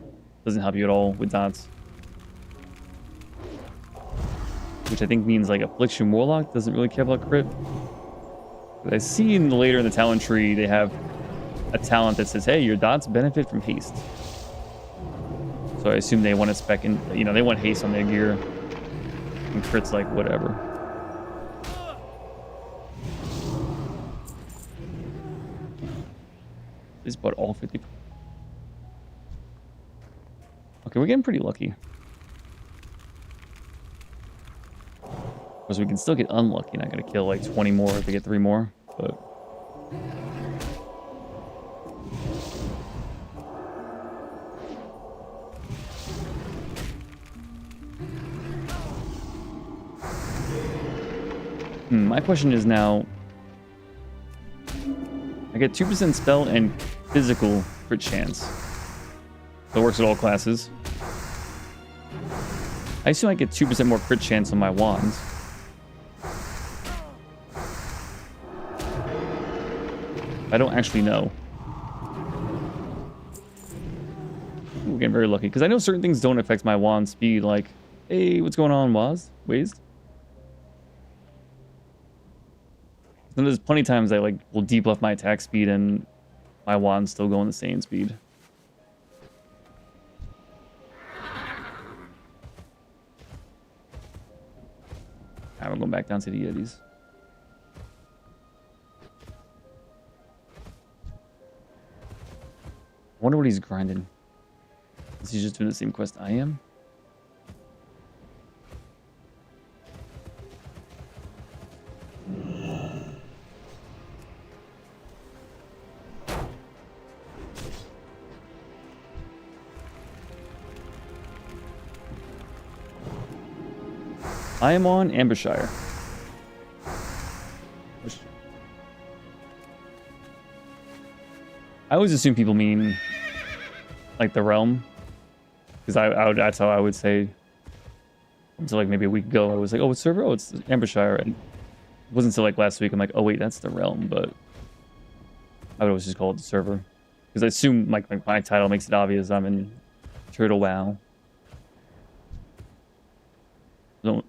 [SPEAKER 1] doesn't help you at all with dots. Which I think means like Affliction Warlock doesn't really care about crit. But I see later in the talent tree, they have a talent that says, hey, your dots benefit from haste. So I assume they want to spec in, you know, they want haste on their gear. And crit's like, whatever. This bought all 50. Okay, we're getting pretty lucky. Of course, we can still get unlucky. Not gonna kill like 20 more if we get 3 more, but... my question is now... I get 2% spell and physical crit chance. So it works at all classes. I assume I get 2% more crit chance on my wands. I don't actually know. We're getting very lucky, because I know certain things don't affect my wand speed, like, hey, what's going on, Waz? Wazed? And there's plenty of times I like will debuff my attack speed and my wand's still going the same speed. Alright, we're going back down to the Yetis. I wonder what he's grinding. Is he just doing the same quest I am? I am on Ambershire. I always assume people mean like the realm, because that's how I would say. Until like maybe a week ago, I was like, "Oh, what server? Oh, it's Ambershire." And it wasn't until like last week I'm like, "Oh wait, that's the realm." But I would always just call it the server, because I assume like my title makes it obvious I'm in Turtle WoW.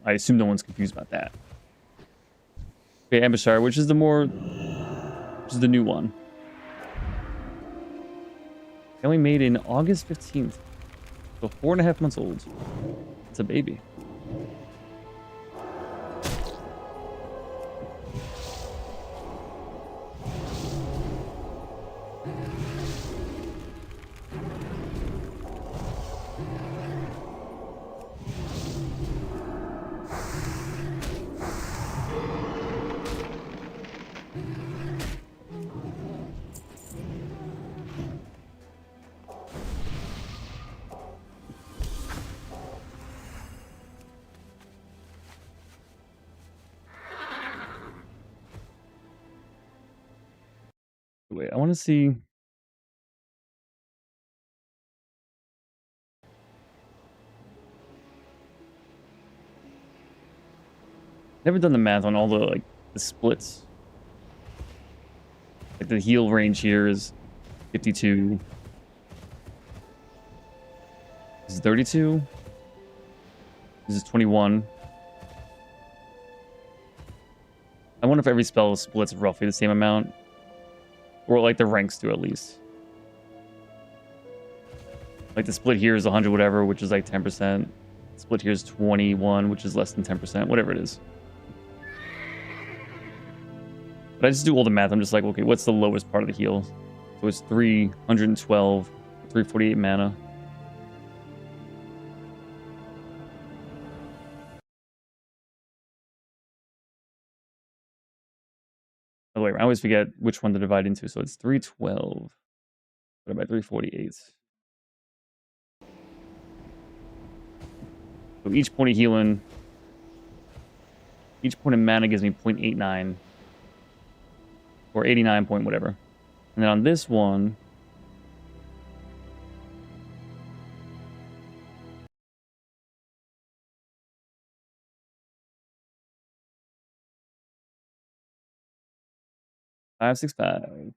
[SPEAKER 1] I assume no one's confused about that. Okay, Ambershire, which is the new one. It only made in August 15th. So 4.5 months old. It's a baby. wait. I want to see. Never done the math on all the the splits. Like the heal range here is 52. This is 32. This is 21. I wonder if every spell splits roughly the same amount. Or like the ranks do at least. Like the split here is 100 whatever, which is like 10%. Split here is 21, which is less than 10%, whatever it is. But I just do all the math. I'm just like, okay, what's the lowest part of the heal? So it's 312, 348 mana. By the way, I always forget which one to divide into. So it's 312 divided by 348. So each point of healing, each point of mana gives me 0.89. Or 89 point whatever. And then on this one, five, 6, 5.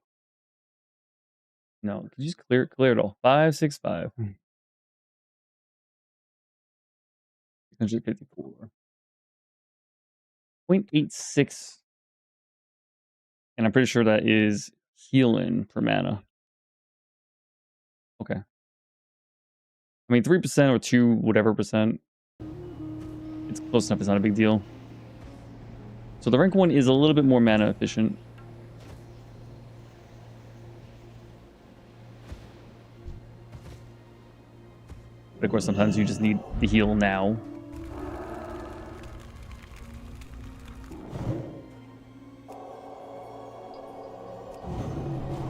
[SPEAKER 1] No, could you just clear it all? 5, 6, 5. 654. 0.86. And I'm pretty sure that is healing per mana. Okay. I mean, 3% or 2 whatever percent. It's close enough. It's not a big deal. So the rank 1 is a little bit more mana efficient. But of course, sometimes you just need the heal now.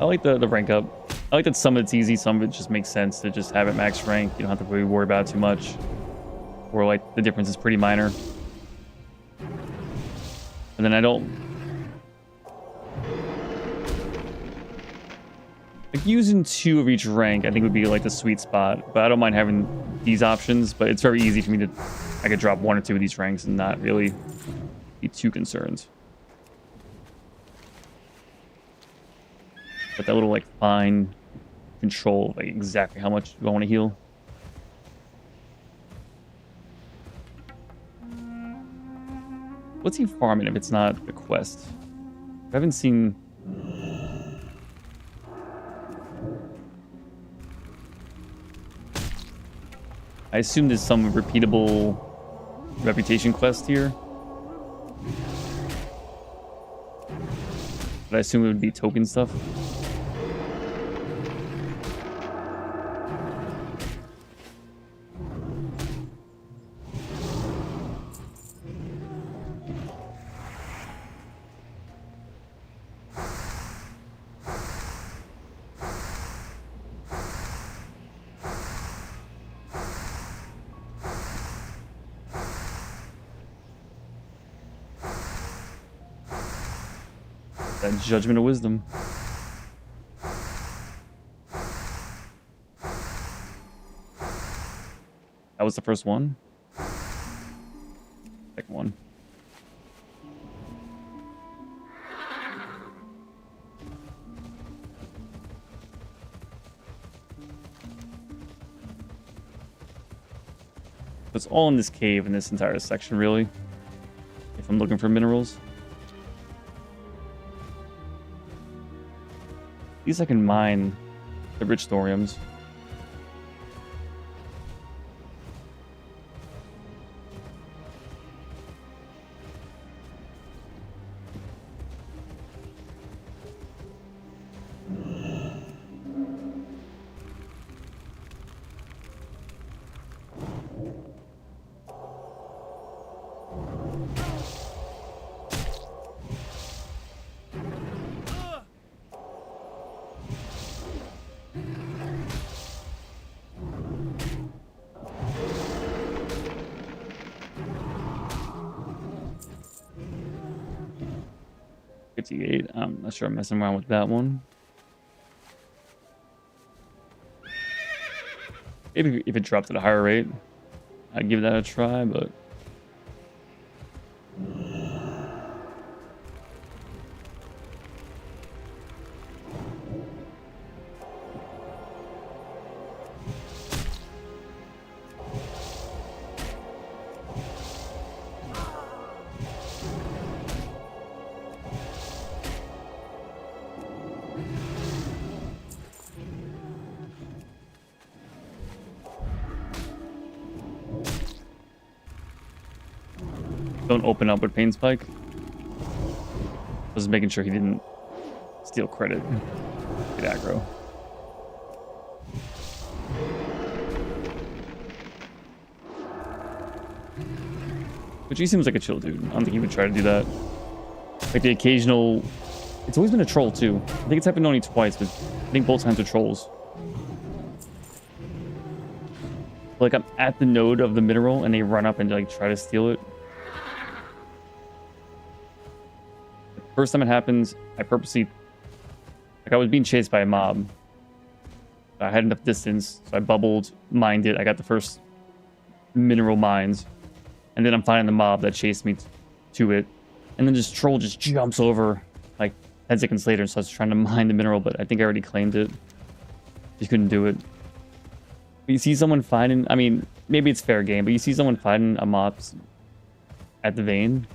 [SPEAKER 1] I like the rank up. I like that some of it's easy, some of it just makes sense to just have it max rank. You don't have to really worry about it too much. Or like the difference is pretty minor. And then I don't... Like using 2 of each rank I think would be like the sweet spot. But I don't mind having these options, but it's very easy for me to... I could drop 1 or 2 of these ranks and not really be too concerned. But that little like fine control of like exactly how much do I want to heal. What's he farming if it's not the quest? I haven't seen... I assume there's some repeatable reputation quest here. But I assume it would be token stuff. That judgment of wisdom. That was the first one. Second one. It's all in this cave in this entire section, really. If I'm looking for minerals. At least I can mine the rich thoriums. I'm not sure I'm messing around with that one. Maybe if it dropped at a higher rate, I'd give that a try, but... Don't open up with Pain Spike. I was making sure he didn't steal credit. Get aggro. Which he seems like a chill dude. I don't think he would try to do that. Like the occasional... It's always been a troll too. I think it's happened only twice, but I think both times are trolls. Like I'm at the node of the mineral and they run up and like try to steal it. First time it happens, I purposely, like I was being chased by a mob. I had enough distance, so I bubbled, mined it. I got the first mineral mines, and then I'm finding the mob that chased me to it, and then this troll just jumps over like 10 seconds later and starts trying to mine the mineral, but I think I already claimed it. Just couldn't do it. But you see someone finding, I mean, maybe it's fair game, but you see someone finding a mob at the vein.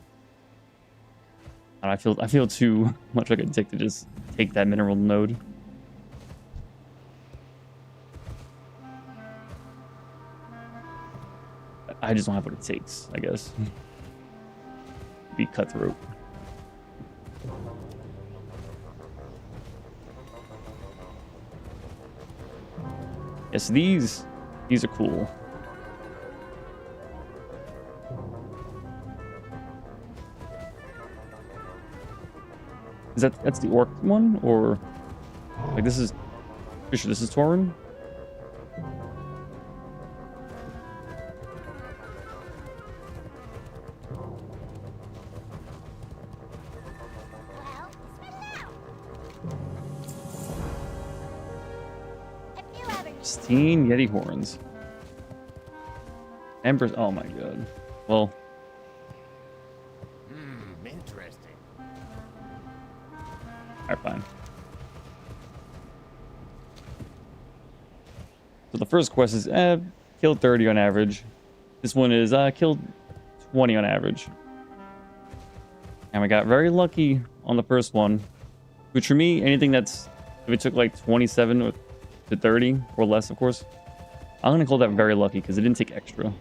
[SPEAKER 1] I feel too much like a dick to just take that mineral node. I just don't have what it takes, I guess. Be cutthroat. Yes, these are cool. Is that's the orc one, or like this is? Pretty sure this is Tauren.
[SPEAKER 5] Well, spit it out. If you ever need
[SPEAKER 1] Pristine Yeti horns. Embers. Oh my god. Well,
[SPEAKER 3] Interesting.
[SPEAKER 1] alright, fine. So the first quest is kill 30 on average. This one is kill 20 on average. And we got very lucky on the first one. Which for me, anything that's, if it took like 27 to 30 or less, of course, I'm gonna call that very lucky because it didn't take extra.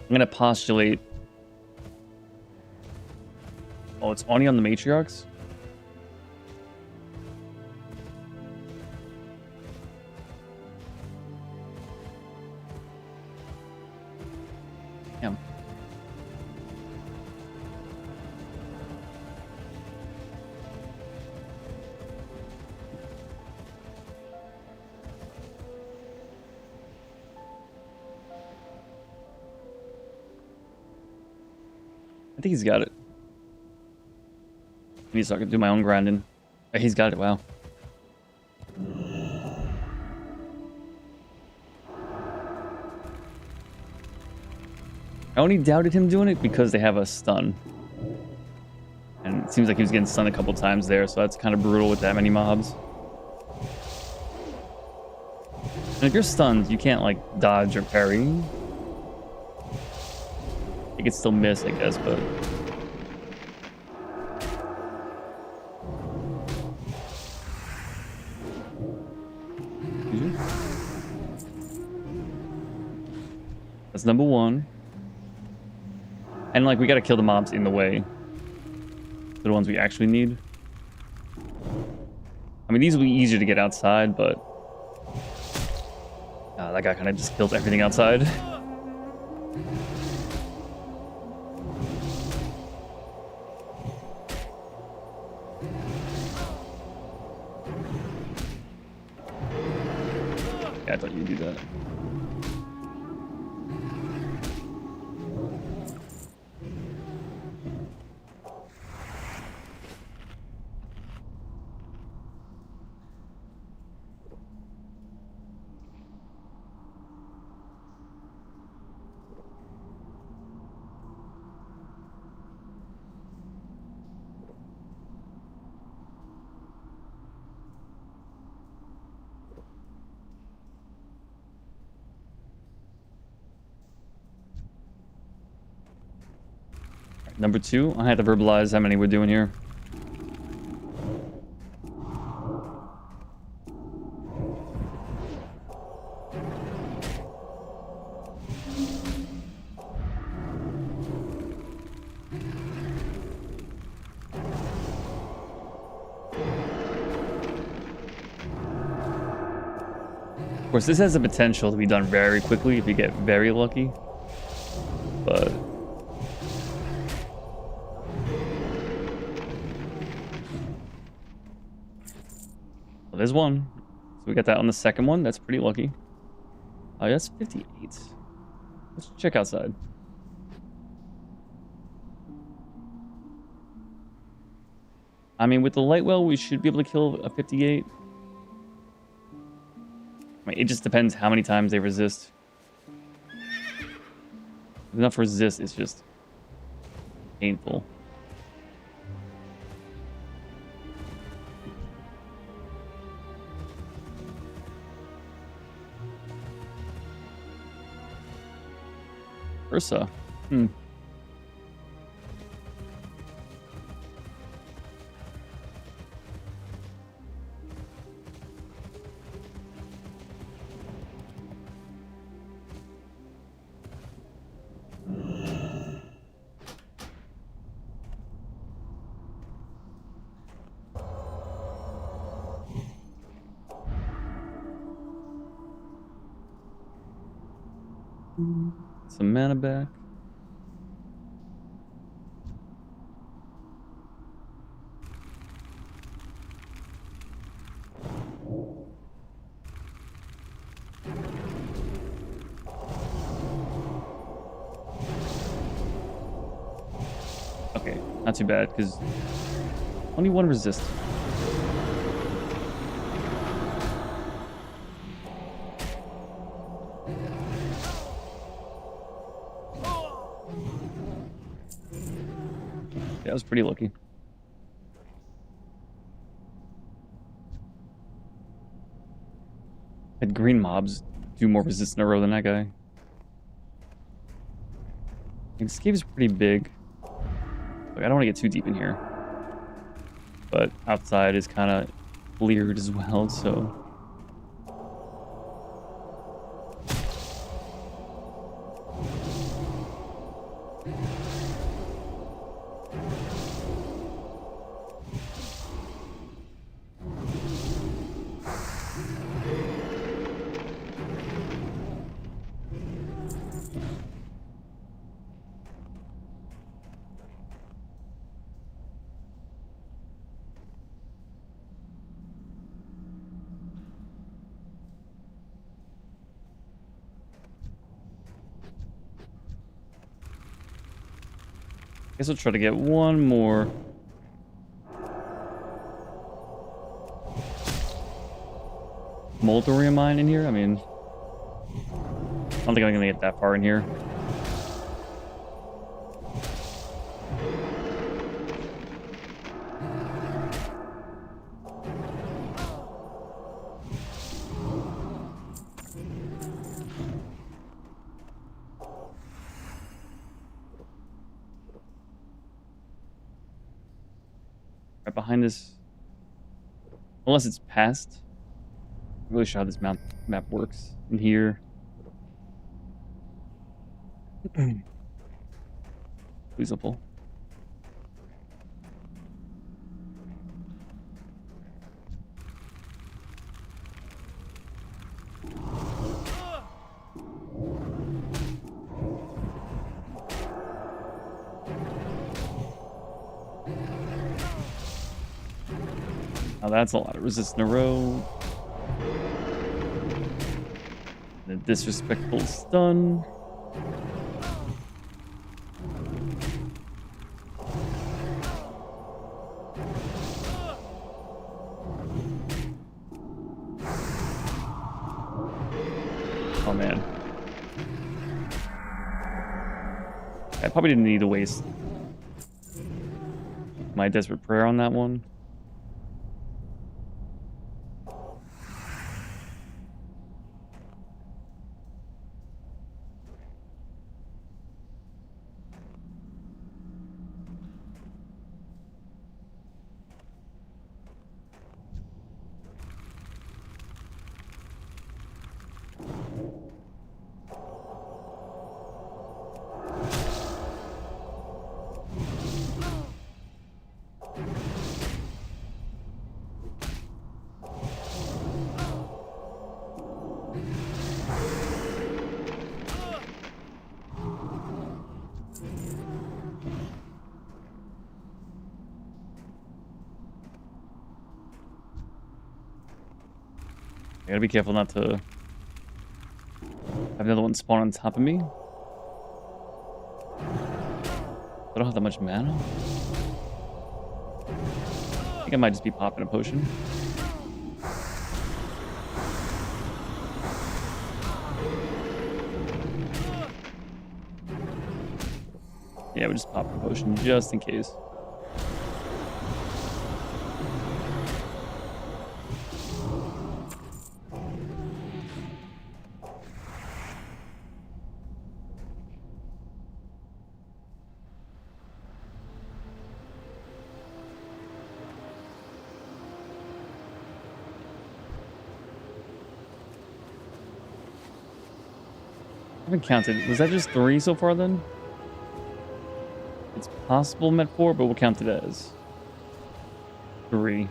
[SPEAKER 1] I'm gonna postulate. Oh, it's only on the matriarchs? Damn. I think he's got it. I need to do my own grinding. Oh, he's got it, wow. I only doubted him doing it because they have a stun. And it seems like he was getting stunned a couple times there, so that's kind of brutal with that many mobs. And if you're stunned, you can't like dodge or parry. You can still miss, I guess, but... That's number one. And like, we gotta kill the mobs in the way. The ones we actually need. I mean, these will be easier to get outside, but... that guy kind of just killed everything outside. Yeah, I thought you'd do that. Number 2, I had to verbalize how many we're doing here. Of course, this has the potential to be done very quickly if you get very lucky. But well, there's one. So we got that on the second one. That's pretty lucky. Oh, that's 58. Let's check outside. I mean, with the light well, we should be able to kill a 58. I mean, it just depends how many times they resist. Enough resist is just painful. Ursa. Some mana back. Okay, not too bad, because only one resist. Yeah, I was pretty lucky. Had green mobs do more resist in a row than that guy. This cave is pretty big. Like, I don't want to get too deep in here. But outside is kind of cleared as well, so... Guess we'll try to get one more. Moldorium mine in here? I mean, I don't think I'm gonna get that far in here. Right behind us. Unless it's past. I'm really sure how this map works in here. Please don't pull. Now that's a lot of resist in a row. The disrespectful stun. Oh man. I probably didn't need to waste my desperate prayer on that one. gotta be careful not to have another one spawn on top of me. I don't have that much mana. I think I might just be popping a potion. Yeah, we just pop a potion just in case. I haven't counted. Was that just 3 so far then? It's possible I'm at 4, but we'll count it as 3.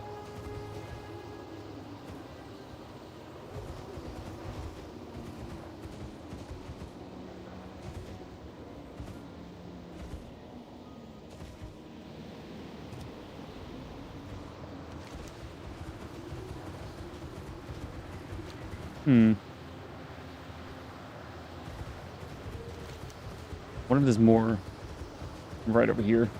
[SPEAKER 1] What if there's more right over here?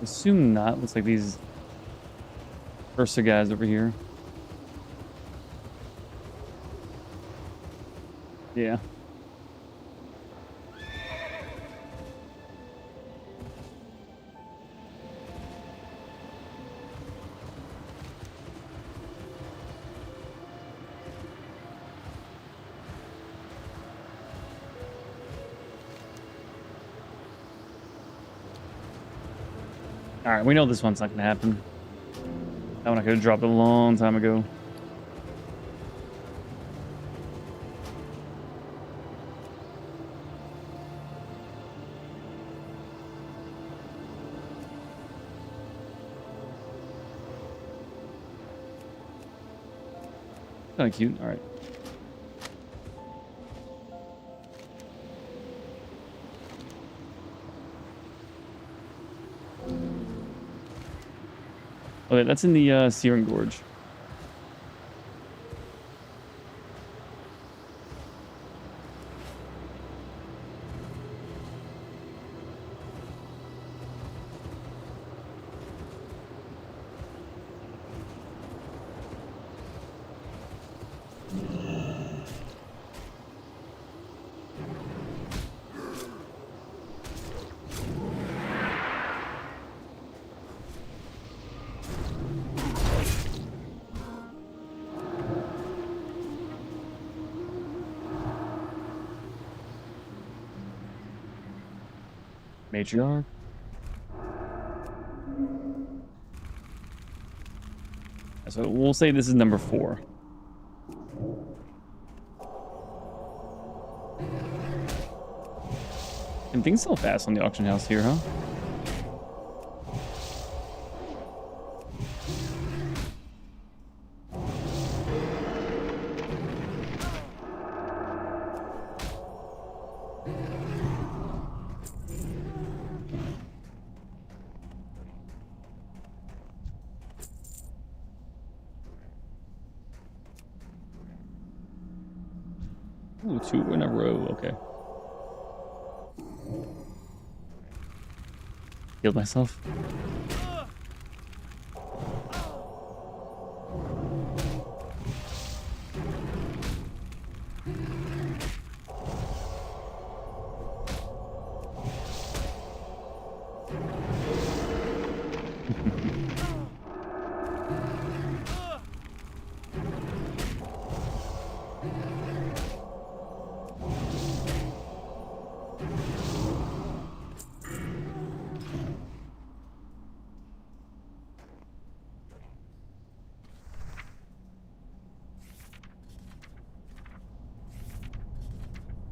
[SPEAKER 1] Assume not. Looks like these Ursa guys over here. Yeah. Alright, we know this one's not gonna happen. That one I could have dropped a long time ago. Kinda cute, alright. Okay, that's in the Searing Gorge. Matriarch. So we'll say this is number 4. And things sell fast on the auction house here, huh? Ooh, 2 in a row. Okay. Healed myself.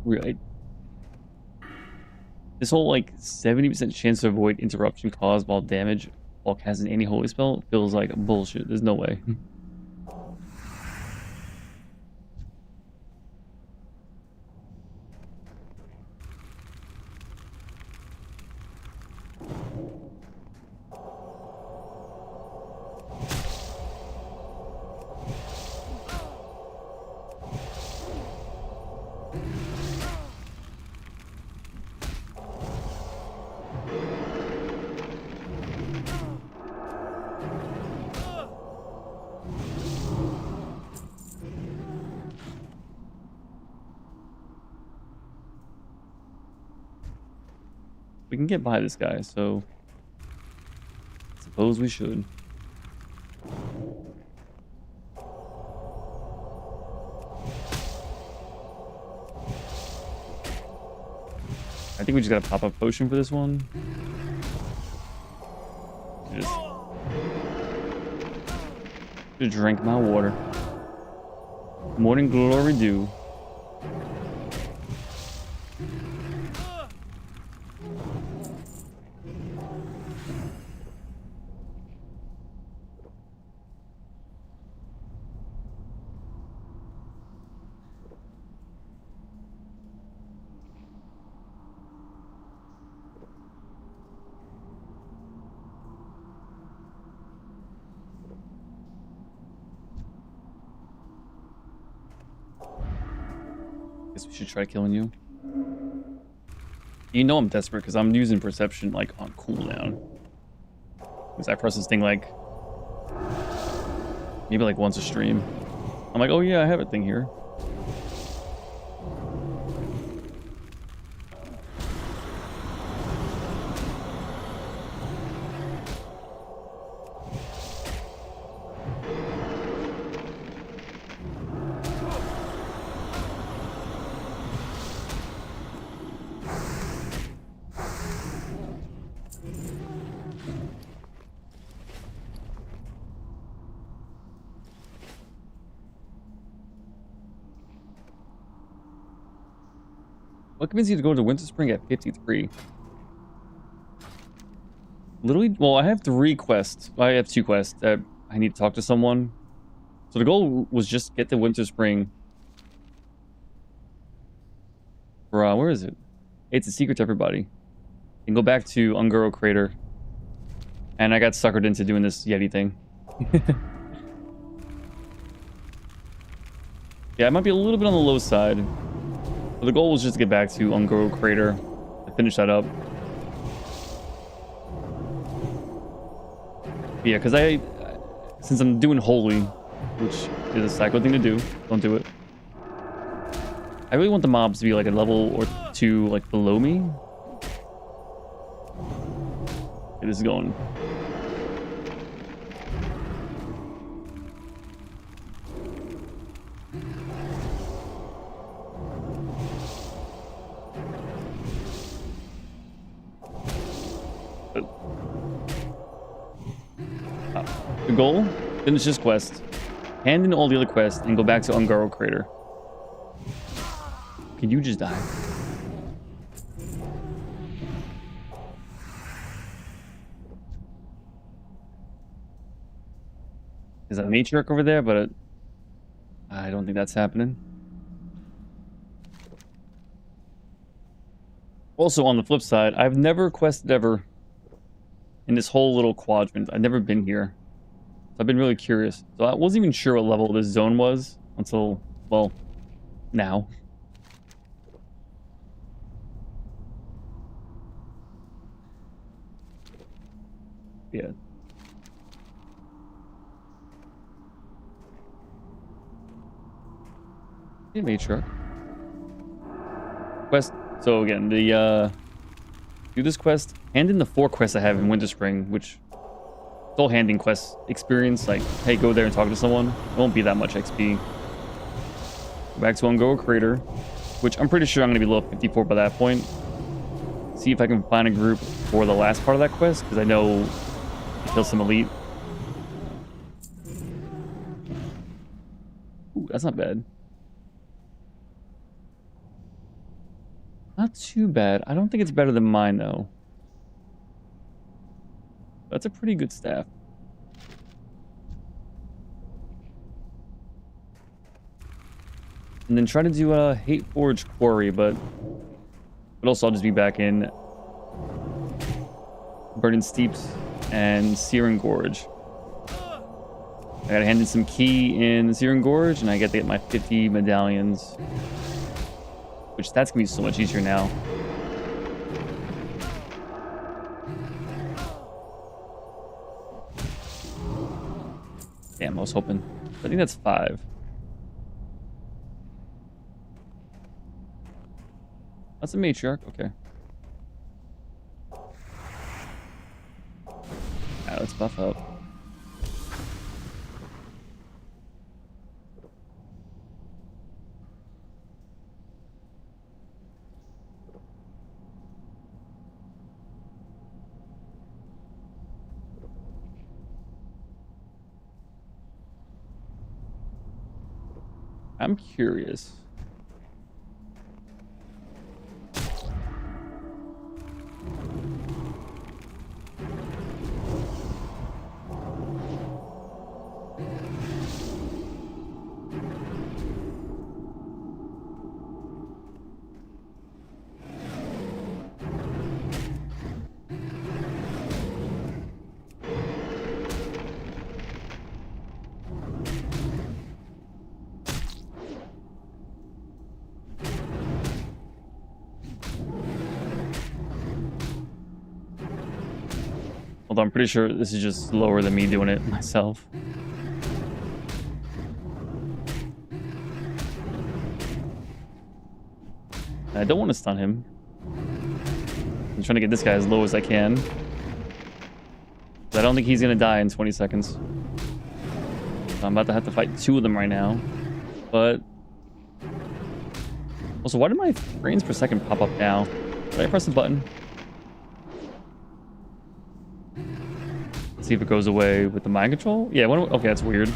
[SPEAKER 1] Right. This whole like 70% chance to avoid interruption caused while damage while casting any holy spell feels like bullshit. There's no way. we can get by this guy, so I suppose we should. I think we just gotta pop a potion for this one. Just drink my water. Morning glory dew. Guess we should try killing you. You know I'm desperate because I'm using perception like on cooldown. Because I press this thing like maybe like once a stream. I'm like, oh yeah, I have a thing here. What convinced you to go to Winter Spring at 53? Literally, well, I have 3 quests. I have 2 quests that I need to talk to someone. So the goal was just get to Winter Spring. For, where is it? It's a secret to everybody. And go back to Ungoro Crater. And I got suckered into doing this Yeti thing. Yeah, it might be a little bit on the low side. But the goal was just to get back to Ungoro Crater to finish that up. Yeah, because since I'm doing Holy, which is a psycho thing to do, don't do it. I really want the mobs to be like a level or 2 like below me. Okay, this is going. The goal, finish this quest, hand in all the other quests, and go back to Ungaro Crater. Can you just die? There's a matriarch over there, but I don't think that's happening. Also, on the flip side, I've never quested ever in this whole little quadrant. I've never been here. So I've been really curious. So I wasn't even sure what level this zone was until, well, now. Yeah. Hey, matriarch. Quest. So again, the do this quest, hand in the 4 quests I have in Winter Spring, which it's all handing quest experience. Like, hey, go there and talk to someone. It won't be that much XP. Go back to Ungoro Crater, which I'm pretty sure I'm gonna be level 54 by that point. See if I can find a group for the last part of that quest, because I know kill some elite. Ooh, that's not bad. Not too bad. I don't think it's better than mine, though. That's a pretty good staff. And then try to do a Hate Forge Quarry, but also I'll just be back in Burning Steeps and Searing Gorge. I gotta hand in some key in Searing Gorge, and I get to get my 50 medallions. Which, that's gonna be so much easier now. Damn, I was hoping. I think that's 5. That's a matriarch, okay. buff up. I'm curious. Although I'm pretty sure this is just slower than me doing it myself. I don't want to stun him. I'm trying to get this guy as low as I can. I don't think he's going to die in 20 seconds. So I'm about to have to fight 2 of them right now. But... Also, why did my frames per second pop up now? Did I press the button? Let's see if it goes away with the mind control. Yeah, okay, that's weird.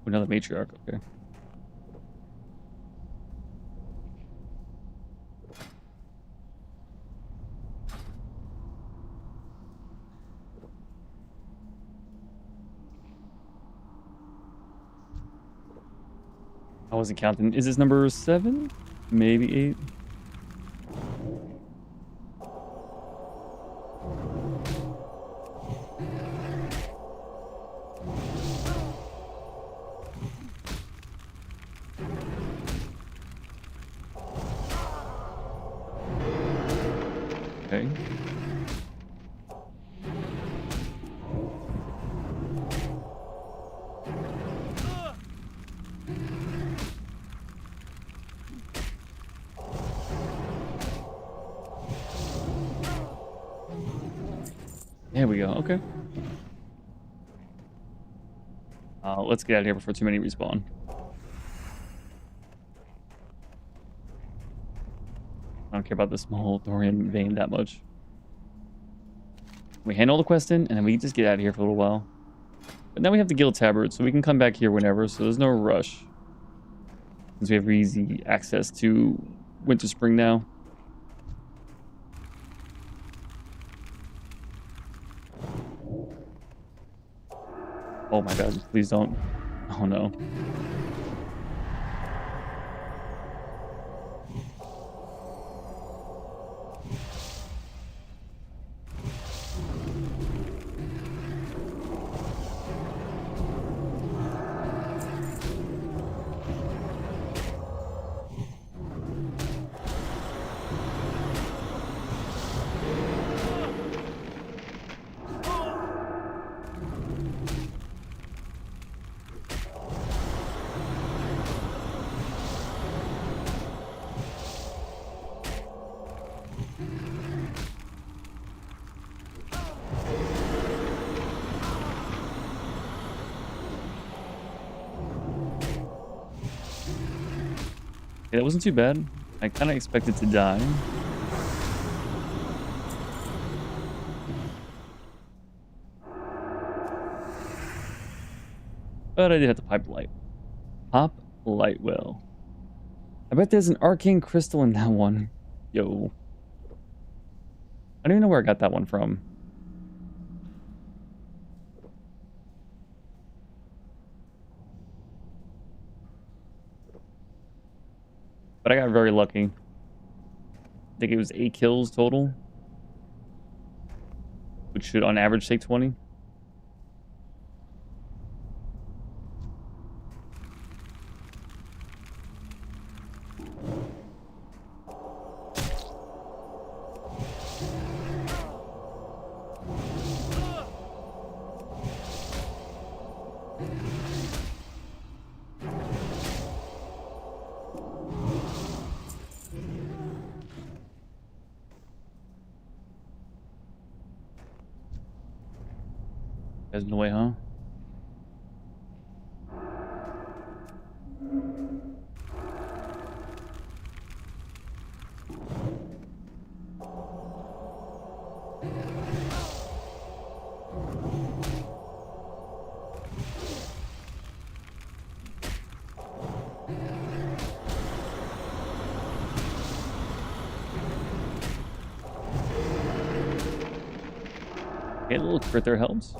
[SPEAKER 1] Another matriarch, okay. I wasn't counting. Is this number 7? Maybe 8? Okay. There we go. Okay. Let's get out of here before too many respawn. I don't care about the small Thorian vein that much. We hand all the quest in, and then we just get out of here for a little while. But now we have the Guild Tabard, so we can come back here whenever, so there's no rush. Since we have easy access to Winter Spring now. Oh my god, please don't. Oh no. Yeah, that wasn't too bad. I kind of expected to die. But I did have to pipe light. Pop light well. I bet there's an arcane crystal in that one. Yo. I don't even know where I got that one from. But I got very lucky. I think it was 8 kills total. which should on average take 20. There's no way, huh? Okay, a little crit there helps.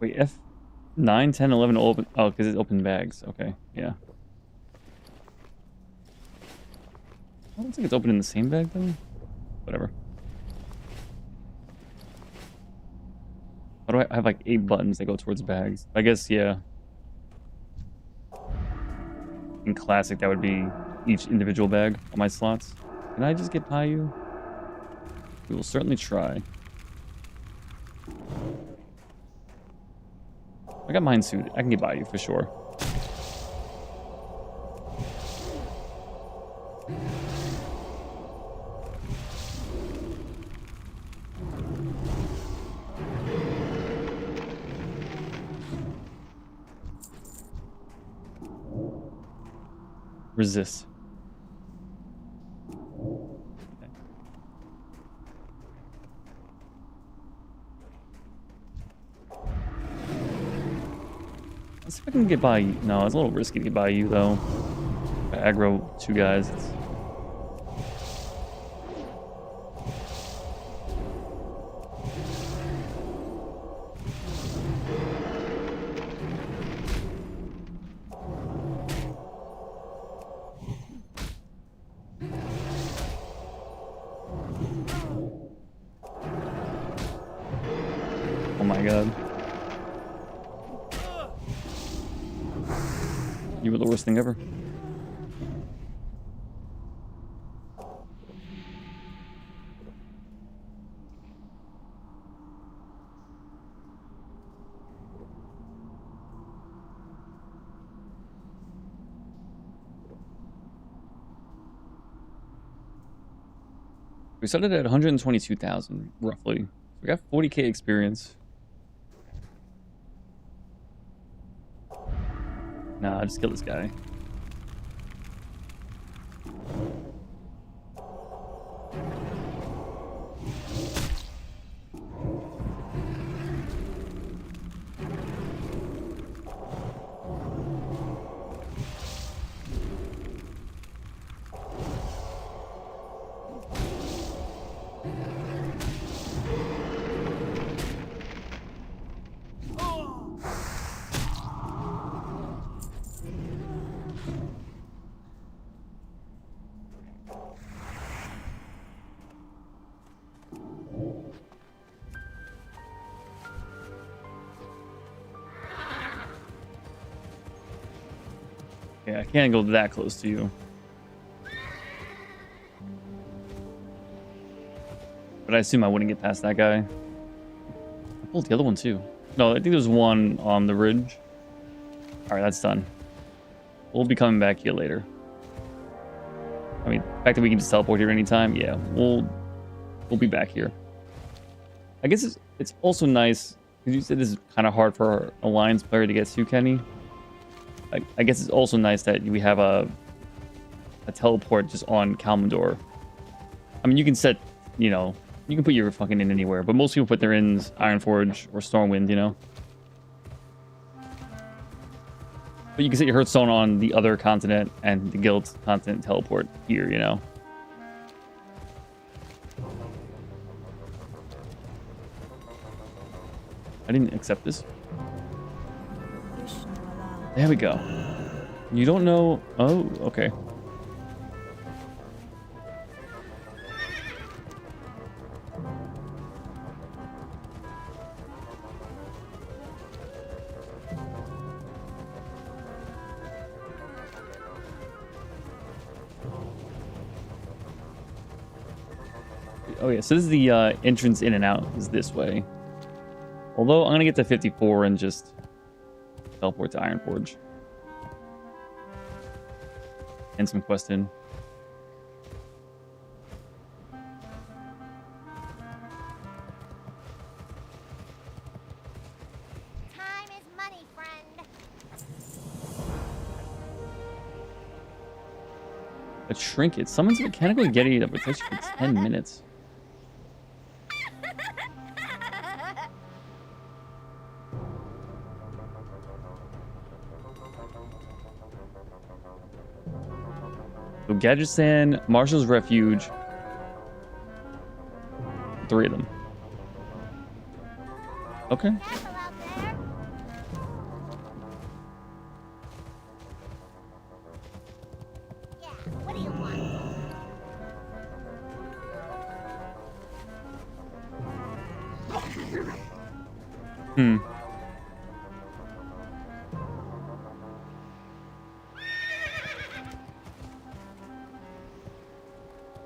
[SPEAKER 1] Wait, F9, 10, 11 open. Oh, because it's open bags. Okay, yeah. I don't think it's open in the same bag though. Whatever. How do I have like 8 buttons that go towards bags? I guess, yeah. In classic, that would be each individual bag on my slots. Can I just get Payu? We will certainly try. I got mine suited. I can get Payu for sure. Resist. Okay. Let's see if I can get by. No, it's a little risky to get by you though. If I aggro 2 guys. It's... Oh my god. You were the worst thing ever. We started at 122,000 roughly. We got 40k experience. Nah, just kill this guy. Yeah, I can't go that close to you. But I assume I wouldn't get past that guy. I pulled the other one too. No, I think there's one on the ridge. Alright, that's done. We'll be coming back here later. I mean, the fact that we can just teleport here anytime, yeah, we'll be back here. I guess it's also nice, because you said this is kind of hard for our Alliance player to get to, Kenny. I guess it's also nice that we have a teleport just on Kalmandor. I mean, you can set, you know, you can put your fucking in anywhere, but most people put their ins Ironforge or Stormwind, you know? But you can set your Hearthstone on the other continent and the Guild continent teleport here, you know? I didn't accept this.
[SPEAKER 6] Ishnuala.
[SPEAKER 1] There we go. You don't know. Oh, okay. Oh yeah, so this is the entrance in and out is this way. Although I'm gonna get to 54 and just teleport to Ironforge. And some quest in.
[SPEAKER 5] Time is money, friend.
[SPEAKER 1] A trinket. Summons a mechanical Yeti that protects you for 10 minutes. So Gadgetzan, Marshall's Refuge. 3 of them. Okay.
[SPEAKER 5] Careful out there. Yeah, what do you want?
[SPEAKER 1] Hmm.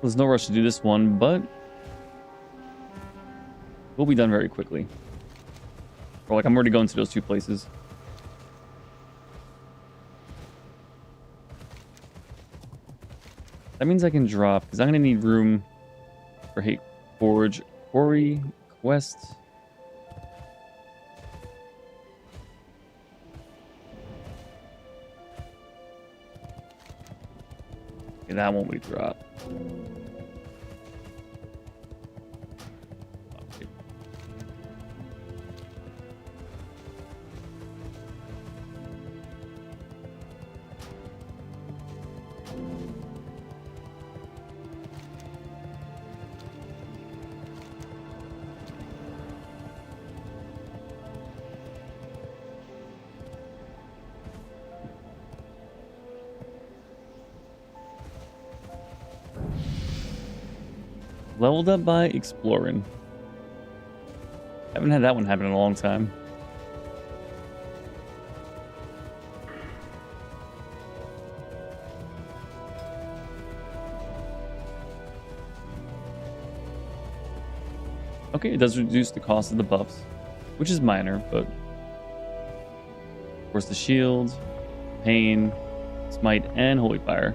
[SPEAKER 1] There's no rush to do this one, but will be done very quickly. Or like I'm already going to those 2 places. That means I can drop, because I'm going to need room for Hate Forge, Quarry, Quest. Okay, that won't be dropped. Okay. Leveled up by exploring. Haven't had that one happen in a long time. Okay, it does reduce the cost of the buffs, which is minor, but of course the shield, pain, smite, and holy fire.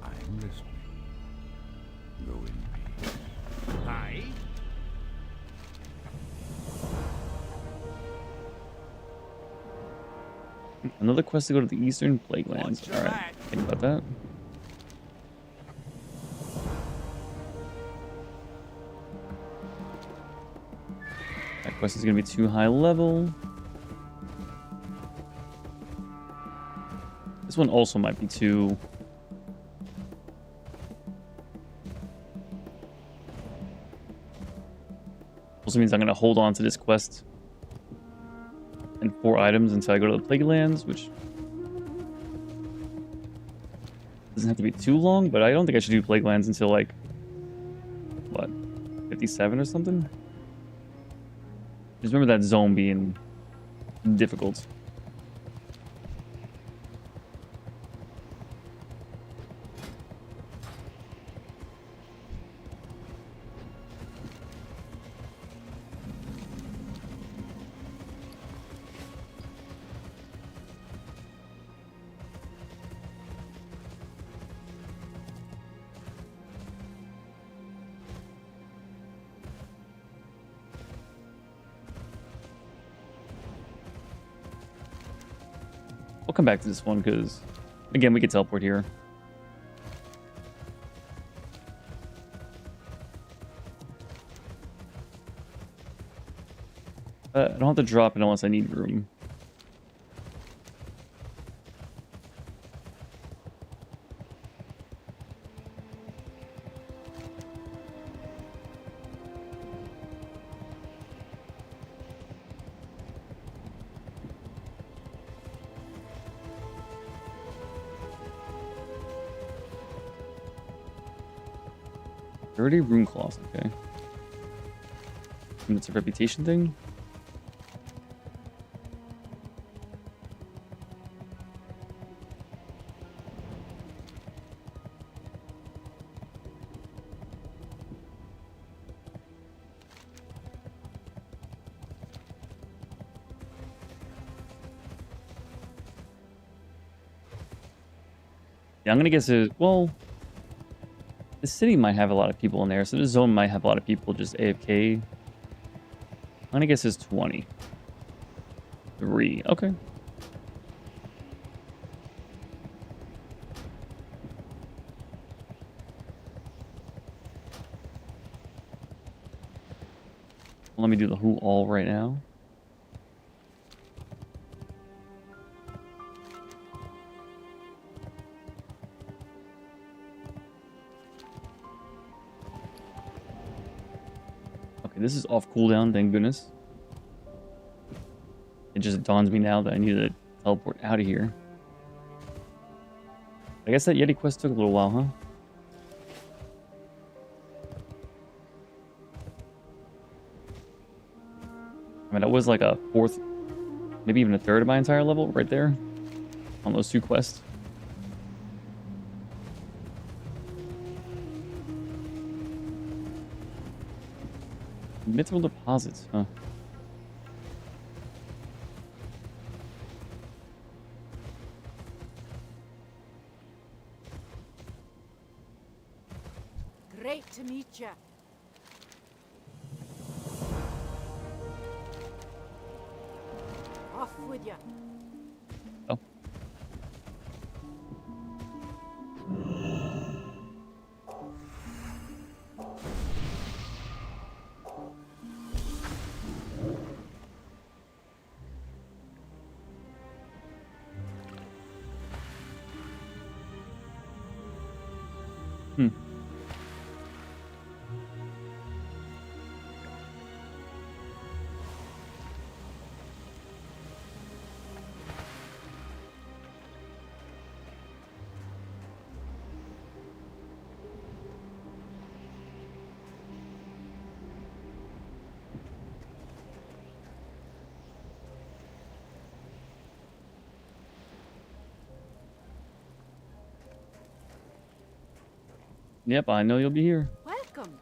[SPEAKER 2] I'm listening. Go in peace.
[SPEAKER 4] Hi.
[SPEAKER 1] Another quest to go to the Eastern Plague Lands.
[SPEAKER 3] Watch your
[SPEAKER 1] Alright,
[SPEAKER 3] back.
[SPEAKER 1] think about that. That quest is going to be too high level. This one also might be too... Also means I'm going to hold on to this quest and 4 items until I go to the Plague Lands, which doesn't have to be too long, but I don't think I should do Plague Lands until like, what, 57 or something? Just remember that zone being difficult. We'll come back to this one because, again, we can teleport here. I don't have to drop it unless I need room. 30 rune claws, okay. And it's a reputation thing. Yeah, I'm gonna guess it. Well, the city might have a lot of people in there, so this zone might have a lot of people just AFK. I'm gonna guess it's 20. 3. Okay. Let me do the who all right now. Okay, this is off cooldown, thank goodness. It just dawns me now that I need to teleport out of here. I guess that Yeti quest took a little while, huh? I mean, that was like a fourth, maybe even a third of my entire level right there on those 2 quests. Mithril deposits, huh?
[SPEAKER 6] Great to meet you. Off with you.
[SPEAKER 1] Oh. Hmm. Yep, I know you'll be here.
[SPEAKER 6] Welcome.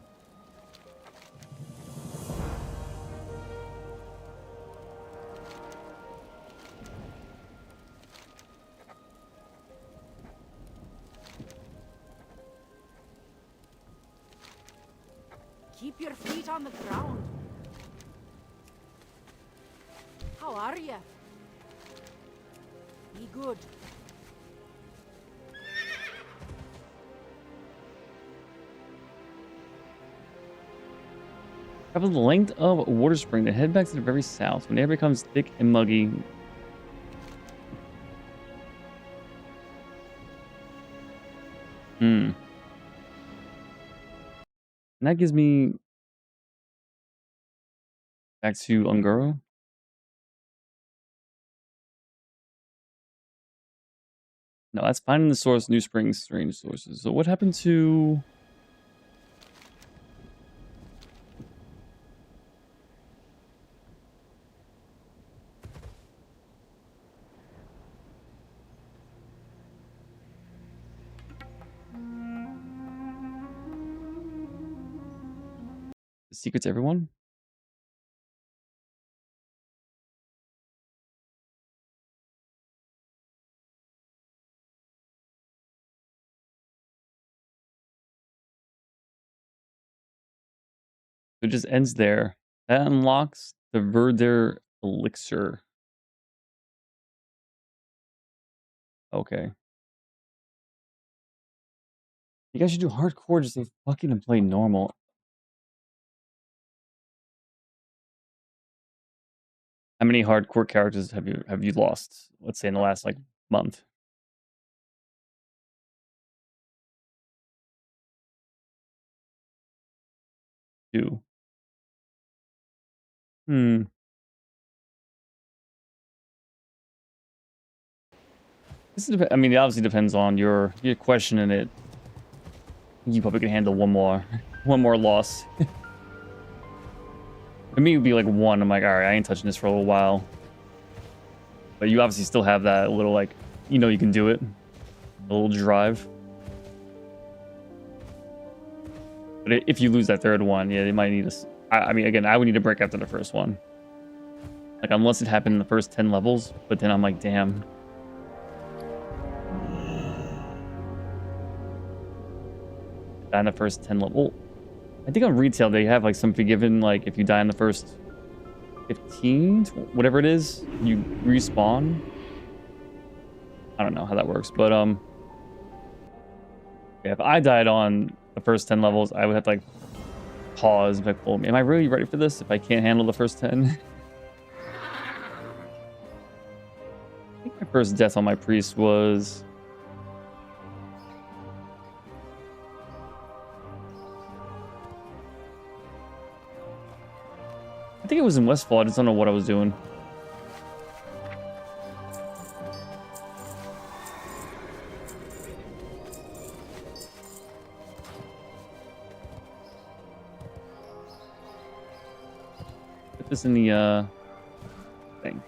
[SPEAKER 6] Keep your feet on the ground. How are you? Be good.
[SPEAKER 1] Travel the length of a water spring to head back to the very south. When the air becomes thick and muggy. Hmm. And that gives me back to Ungaro. No, that's finding the source, new springs, strange sources. So what happened to... the secrets, everyone? It just ends there. That unlocks the Verder elixir. Okay. You guys should do hardcore, just say fucking and play normal. How many hardcore characters have you lost? Let's say in the last like month. 2. Hmm. I mean, it obviously depends on your questioning it You probably can handle one more, one more loss. For me, it would be like one. I'm like, all right, I ain't touching this for a little while. But you obviously still have that little like, you know, you can do it. A little drive. But if you lose that third one, yeah, they might need us. I mean, again, I would need a break after the first one. Like, unless it happened in the first 10 levels. But then I'm like, damn. Die in the first 10 level. I think on retail, they have like some forgiven, like if you die in the first 15, whatever it is, you respawn. I don't know how that works, but yeah, if I died on the first 10 levels, I would have to like pause, like, well, am I really ready for this if I can't handle the first 10? I think my first death on my priest was... I think it was in Westfall. I just don't know what I was doing. Put this in the thing.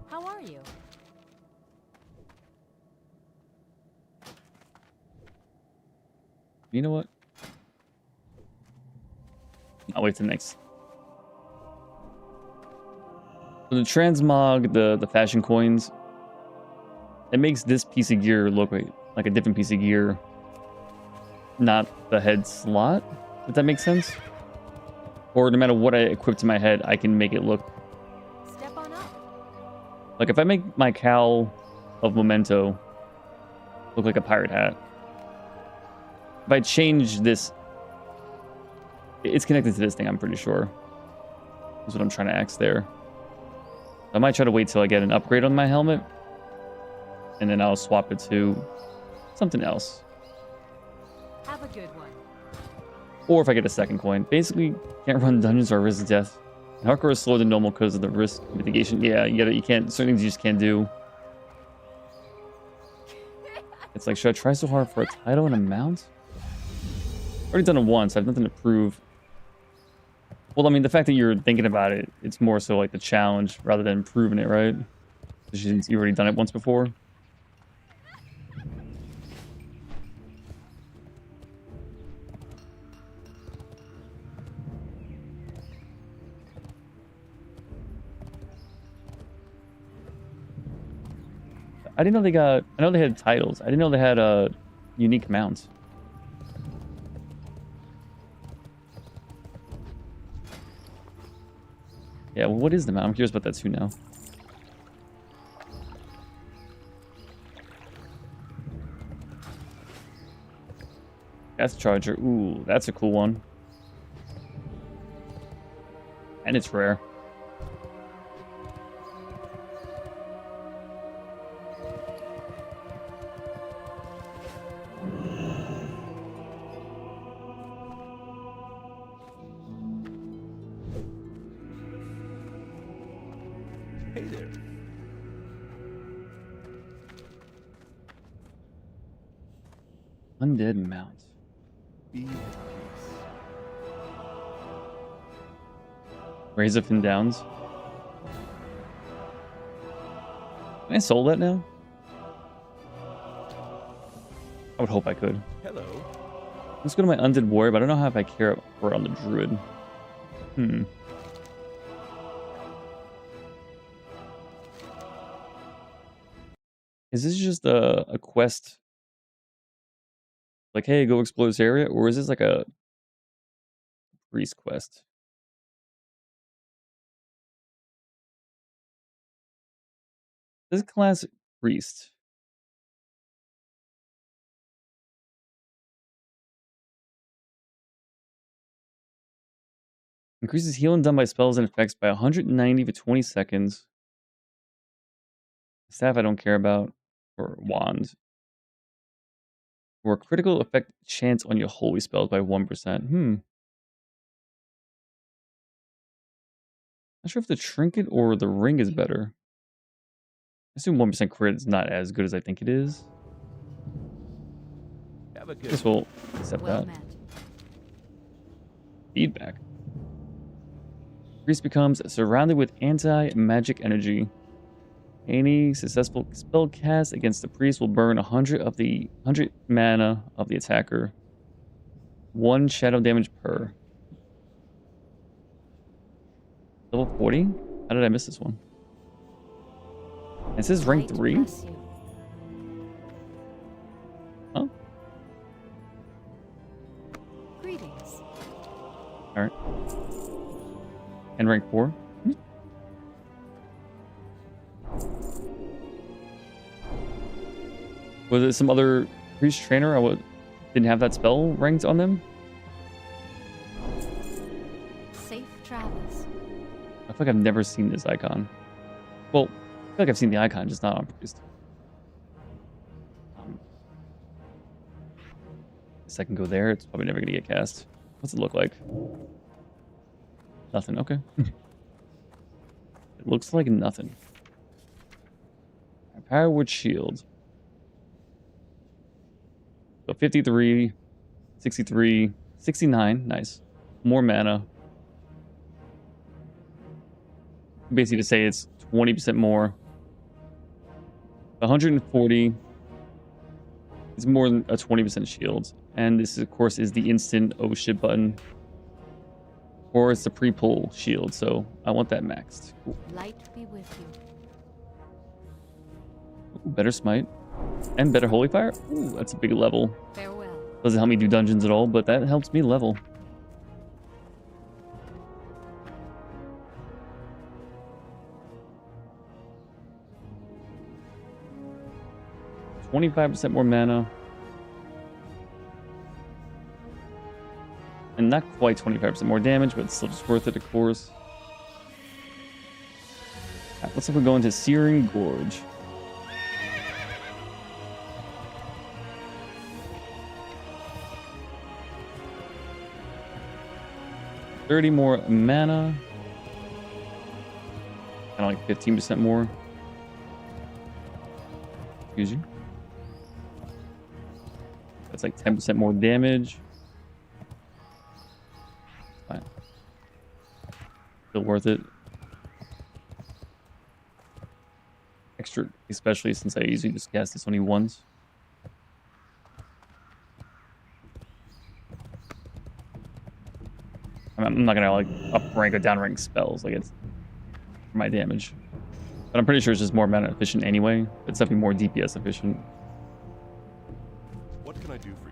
[SPEAKER 6] How are you?
[SPEAKER 1] You know what? I'll wait till next. So the transmog, the fashion coins, it makes this piece of gear look like a different piece of gear, not the head slot, if that makes sense. Or no matter what I equip to my head, I can make it look...
[SPEAKER 6] Step on up.
[SPEAKER 1] Like if I make my cowl of Memento look like a pirate hat, if I change this, it's connected to this thing, I'm pretty sure. That's what I'm trying to axe there. I might try to wait till I get an upgrade on my helmet, and then I'll swap it to something else.
[SPEAKER 6] Have a good one.
[SPEAKER 1] Or if I get a second coin. Basically, can't run dungeons or risk death. Hardcore is slower than normal because of the risk mitigation. Yeah, you can't, certain things you just can't do. It's like, should I try so hard for a title and a mount? Already done it once. I have nothing to prove. Well, I mean, the fact that you're thinking about it, it's more so like the challenge rather than proving it, right? Because you've already done it once before. I didn't know they got... I know they had titles. I didn't know they had unique mounts. Yeah, well, what is the mount? I'm curious about that too now. Gas charger. Ooh, that's a cool one. And it's rare.
[SPEAKER 4] Hey there.
[SPEAKER 1] Undead mount.
[SPEAKER 2] Be at peace.
[SPEAKER 1] Raise up and downs. Can I sold that now? I would hope I could.
[SPEAKER 4] Hello.
[SPEAKER 1] Let's go to my undead warrior, but I don't know how if I care for it on the druid. Hmm. Is this just a quest? Like, hey, go explore this area? Or is this like a priest quest? This is classic priest. Increases healing done by spells and effects by 190 for 20 seconds. Staff I don't care about. Or wand. Or critical effect chance on your holy spells by 1%. Hmm. Not sure if the trinket or the ring is better. I assume 1% crit is not as good as I think it is.
[SPEAKER 4] Have a
[SPEAKER 1] I
[SPEAKER 4] good
[SPEAKER 1] guess we'll accept
[SPEAKER 6] Well
[SPEAKER 1] that.
[SPEAKER 6] met.
[SPEAKER 1] Feedback. Priest becomes surrounded with anti-magic energy. Any successful spell cast against the priest will burn 100 mana of the attacker. 1 shadow damage per. Level 40? How did I miss this one? It says rank
[SPEAKER 6] Light
[SPEAKER 1] 3?
[SPEAKER 6] bless you.
[SPEAKER 1] Huh?
[SPEAKER 6] Greetings.
[SPEAKER 1] Alright. And rank 4? Was it some other priest trainer didn't have that spell ranked on them?
[SPEAKER 6] Safe travels.
[SPEAKER 1] I feel like I've never seen this icon. Well, I feel like I've seen the icon, just not on priest. Guess I can go there. It's probably never going to get cast. What's it look like? Nothing. Okay. It looks like nothing. Power Word Shield. So 53, 63, 69. Nice. More mana. Basically to say it's 20% more. 140 is more than a 20% shield. And this, of course, is the instant oh shit button. Or it's the pre-pull shield, so I want that maxed. Cool.
[SPEAKER 6] Light be with you.
[SPEAKER 1] Ooh, better smite. And better holy fire. Ooh, that's a big level.
[SPEAKER 6] Farewell.
[SPEAKER 1] Doesn't help me do dungeons at all, but that helps me level. $25% more mana. And not quite 25% more damage, but it's still just worth it, of course. Right, looks like we're going to Searing Gorge. $30 more mana. Kind of like 15% more. Excuse you. That's like 10% more damage. Fine. Still worth it. Extra, especially since I usually just cast this only once. I'm not gonna like up rank or down rank spells, like it's for my damage. But I'm pretty sure it's just more mana efficient anyway. It's definitely more DPS efficient.
[SPEAKER 2] What can I do for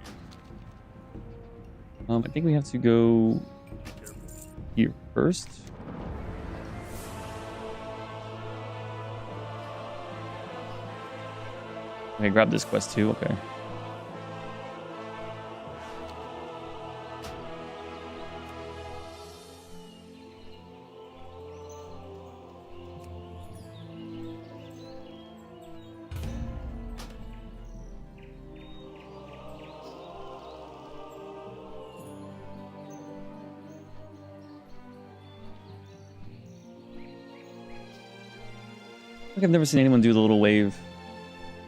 [SPEAKER 2] you?
[SPEAKER 1] I think we have to go here first. Okay, grab this quest too. Okay. Like I've never seen anyone do the little wave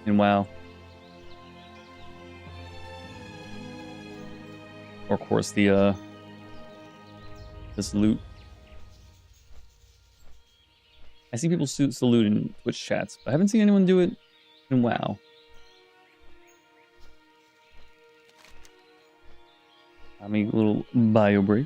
[SPEAKER 1] in WoW. Or of course the this loot. I see people salute in Twitch chats, but I haven't seen anyone do it in WoW. I mean, a little bio break.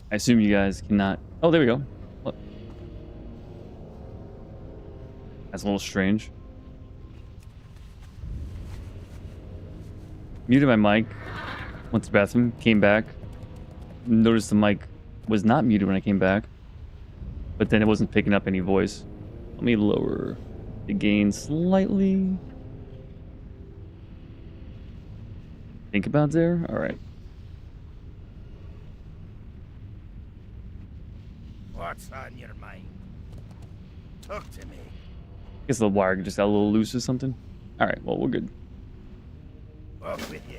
[SPEAKER 1] I assume you guys cannot. Oh, there we go. What? That's a little strange. Muted my mic. Went to the bathroom. Came back. Noticed the mic was not muted when I came back. But then it wasn't picking up any voice. Let me lower the gain slightly. Think about there. All right.
[SPEAKER 3] What's on your mind? Talk to me.
[SPEAKER 1] Guess the wire just got a little loose or something. All right. Well, we're good.
[SPEAKER 3] Off with you.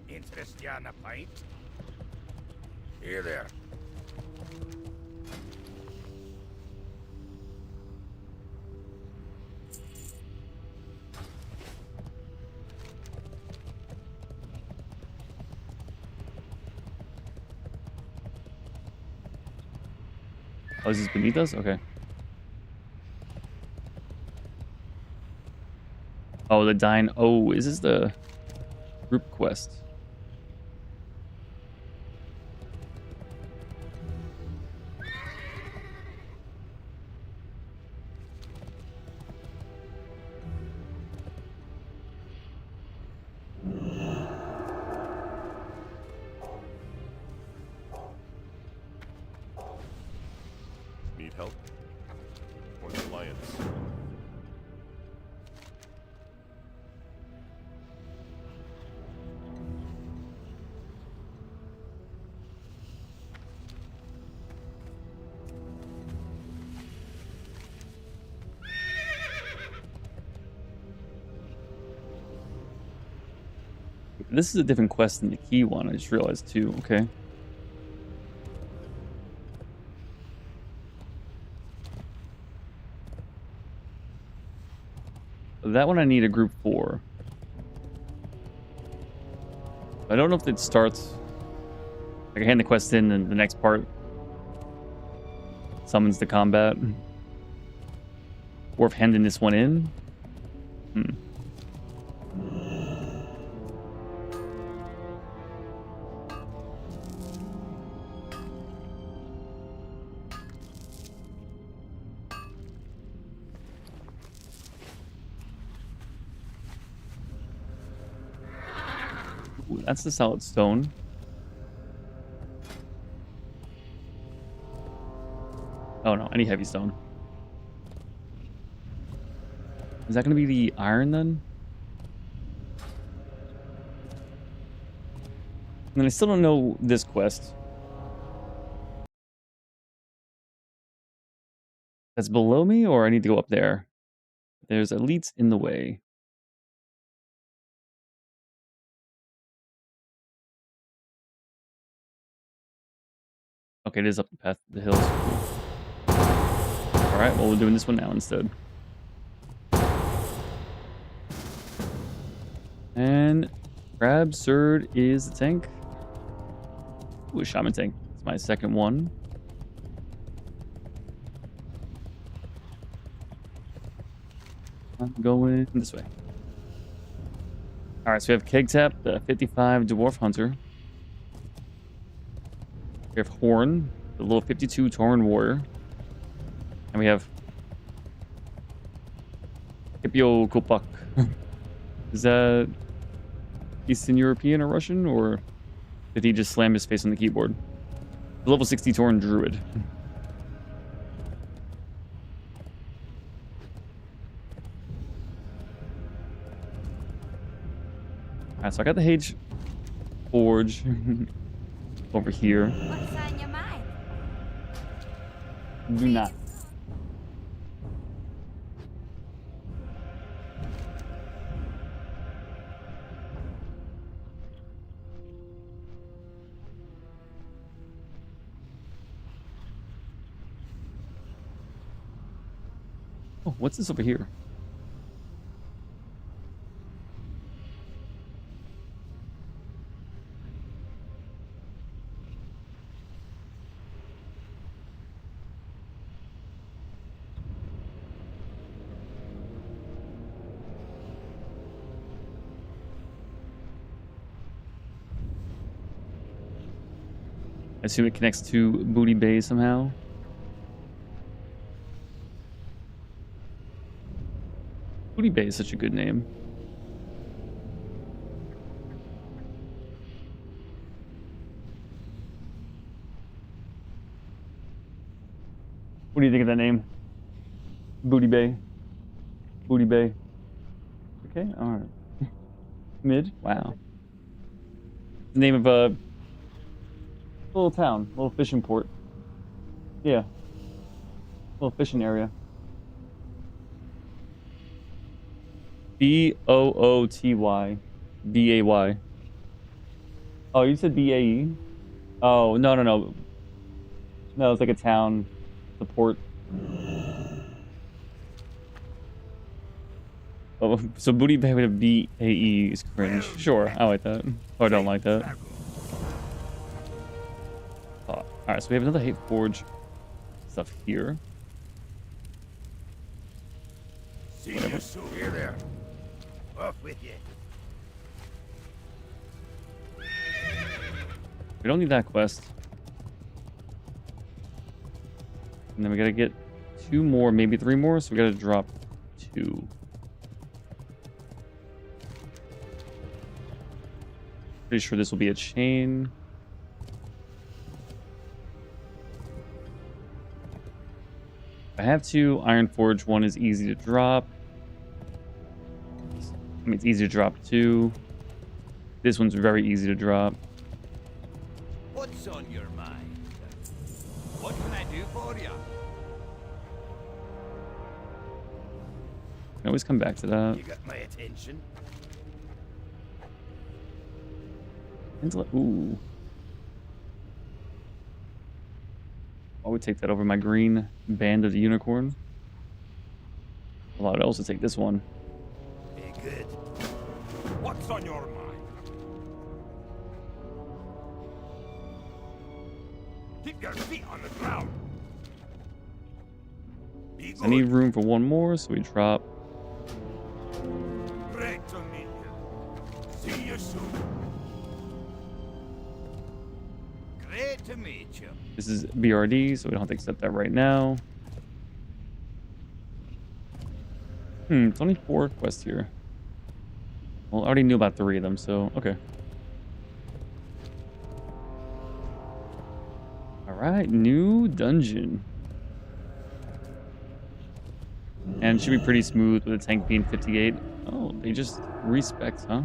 [SPEAKER 3] Interest you on a pint? Here there.
[SPEAKER 1] Oh, is this beneath us? Okay. Oh, the dine. Oh, is this the group quest?
[SPEAKER 2] Need help? Or the alliance?
[SPEAKER 1] This is a different quest than the key one. I just realized too. Okay. That one I need a group for. I don't know if it starts. I can hand the quest in and the next part summons the combat. Or if handing this one in. Ooh, that's the solid stone. Oh no, I need heavy stone. Is that going to be the iron then? And I still don't know this quest. That's below me, or I need to go up there? There's elites in the way. Okay, it is up the path to the hills. Alright, well, we're doing this one now instead. And Crab Surd is the tank. Ooh, a Shaman tank. It's my second one. I'm going this way. Alright, so we have Keg Tap, the 55 Dwarf Hunter. We have Horn, the little 52 Tauren Warrior. And we have Hipio Kopak. Is that Eastern European or Russian, or did he just slam his face on the keyboard? The level 60 Tauren Druid. Alright, so I got the Hage Forge over here.
[SPEAKER 6] What's on your mind?
[SPEAKER 1] Do not. Oh, what's this over here? I assume it connects to Booty Bay somehow. Booty Bay is such a good name. What do you think of that name? Booty Bay. Booty Bay. Okay, alright. Mid? Wow. The name of a little town, little fishing port. Yeah. Little fishing area. Booty. Bay. Oh, you said BAE? Oh, no. No, it's like a town, the port. Oh, so Booty Bay with a BAE is cringe. Sure, I like that. Or I don't like that. Oh, alright, so we have another Hate Forge stuff here.
[SPEAKER 3] See you soon. Here there. Off with you.
[SPEAKER 1] We don't need that quest. And then we gotta get 2 more, maybe 3 more, so we gotta drop 2. Pretty sure this will be a chain. I have 2 Iron Forge. 1 is easy to drop. I mean, it's easy to drop 2. This one's very easy to drop.
[SPEAKER 4] What's on your mind? What can I do for you?
[SPEAKER 1] Can always come back to that.
[SPEAKER 3] You got my attention.
[SPEAKER 1] Ooh. I would take that over my green Band of the Unicorn. A lot else to take this one.
[SPEAKER 3] Be good. What's on your mind? Keep your feet on the ground. Be good.
[SPEAKER 1] I need room for 1 more, so we drop.
[SPEAKER 3] Great to meet you. See you soon. Great to meet you.
[SPEAKER 1] This is BRD, so we don't have to accept that right now. It's only 4 quests here. Well, I already knew about 3 of them, so okay. Alright, new dungeon. And it should be pretty smooth with the tank being 58. Oh, they just respect, huh?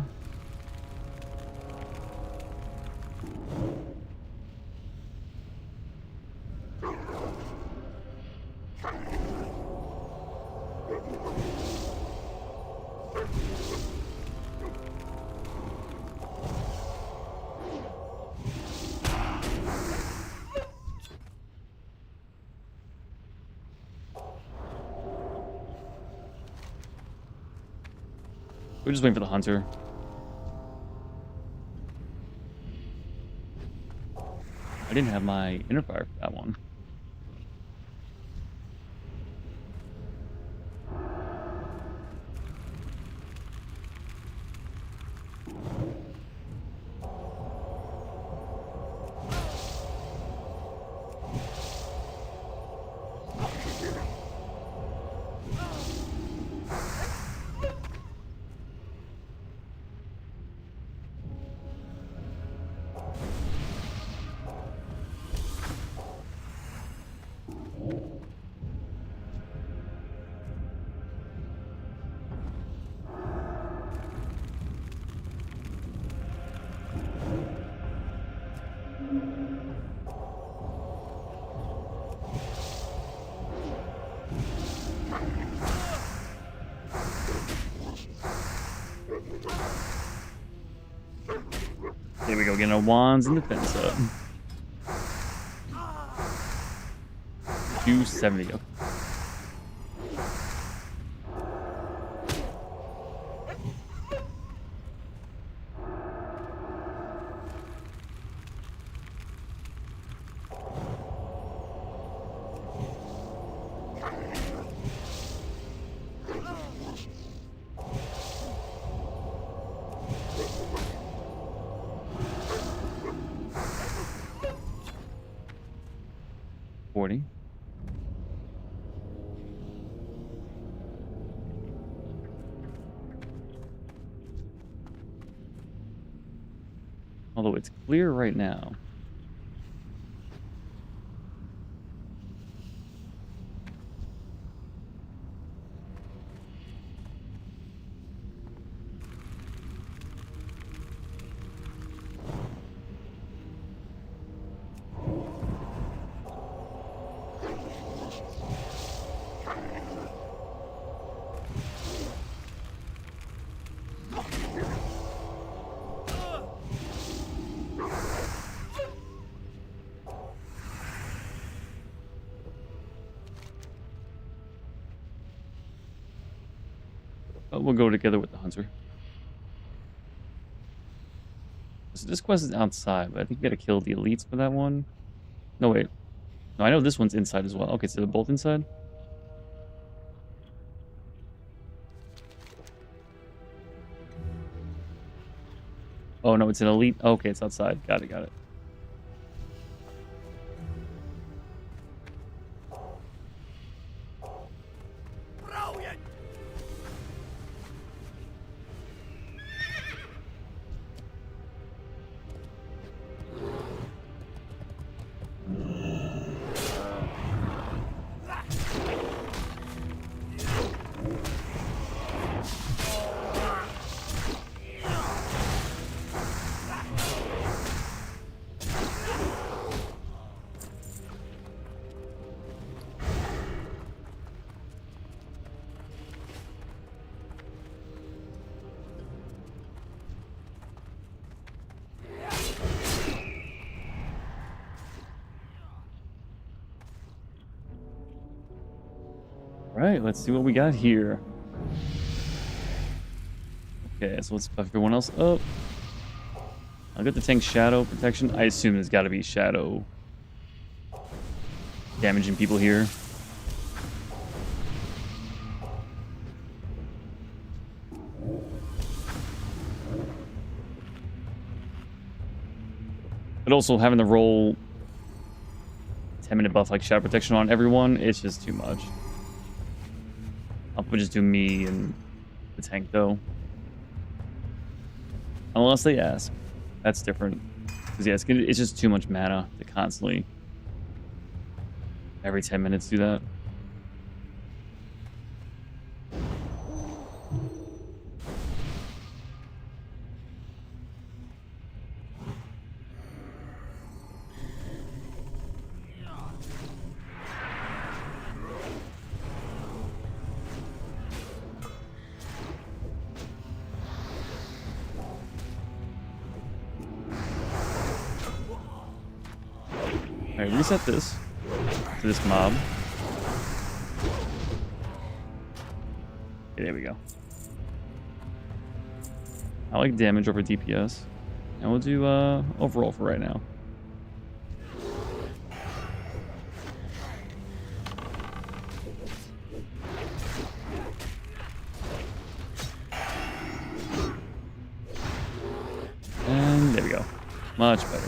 [SPEAKER 1] We're just waiting for the hunter. I didn't have my inner fire for that one. There we go, getting our wands and defense up. 270. Okay. 40. Although it's clear right now. But we'll go together with the hunter. So this quest is outside, but I think you gotta kill the elites for that one. No, wait. No, I know this one's inside as well. Okay, so they're both inside? Oh, no, it's an elite. Okay, it's outside. Got it, got it.
[SPEAKER 3] Brilliant!
[SPEAKER 1] Right, let's see what we got here. Okay, so let's buff everyone else up. I'll get the tank shadow protection. I assume there's got to be shadow damaging people here. But also having the roll 10-minute buff like shadow protection on everyone, it's just too much. I'll probably just do me and the tank though. Unless they ask. That's different. Because yeah, it's just too much mana to constantly every 10 minutes do that. Alright, reset this to this mob. Okay, there we go. I like damage over DPS. And we'll do overall for right now. And there we go. Much better.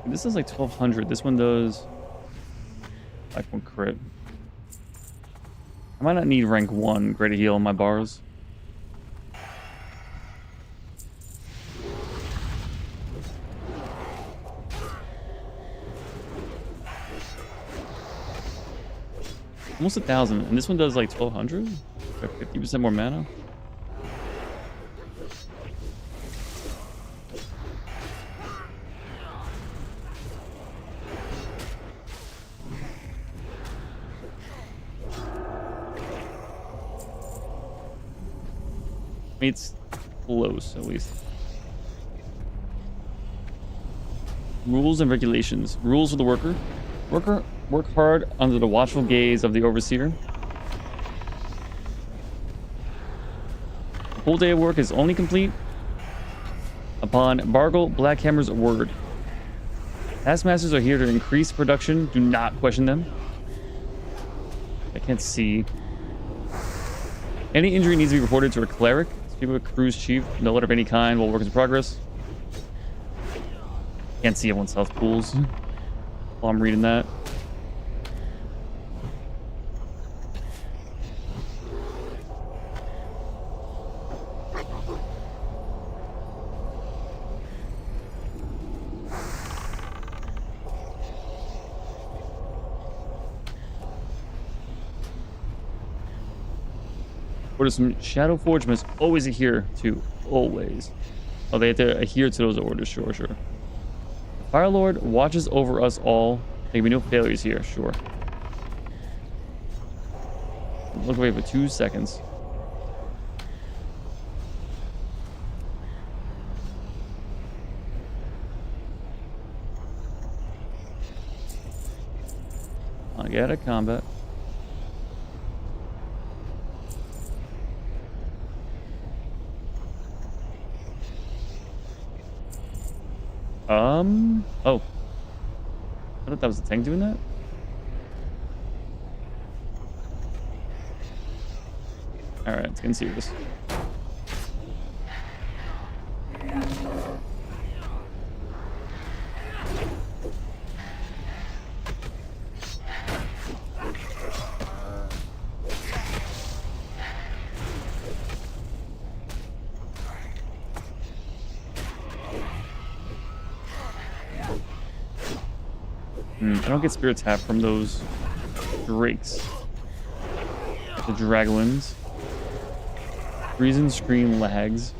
[SPEAKER 1] This is like 1200. This one does 5-1 crit. I might not need rank 1 greater heal on my bars. Almost 1,000, and this one does like 1200. 50% more mana. It's close, at least. Rules and regulations. Rules for the worker. Worker, work hard under the watchful gaze of the overseer. A full day of work is only complete upon Bargle Blackhammer's word. Taskmasters are here to increase production. Do not question them. I can't see. Any injury needs to be reported to a cleric. Speak with a crew's chief. No letter of any kind while work is in progress. Can't see everyone's health pools while I'm reading that. What are some Shadow Forge must always adhere to. Always. Oh, they have to adhere to those orders. Sure, sure. The Fire Lord watches over us all. There can be no failures here. Sure. Look away for 2 seconds. I get a combat. Oh. I thought that was the tank doing that. Alright, let's get serious. I don't get spirit tap from those drakes. The Draglins. Reason screen lags.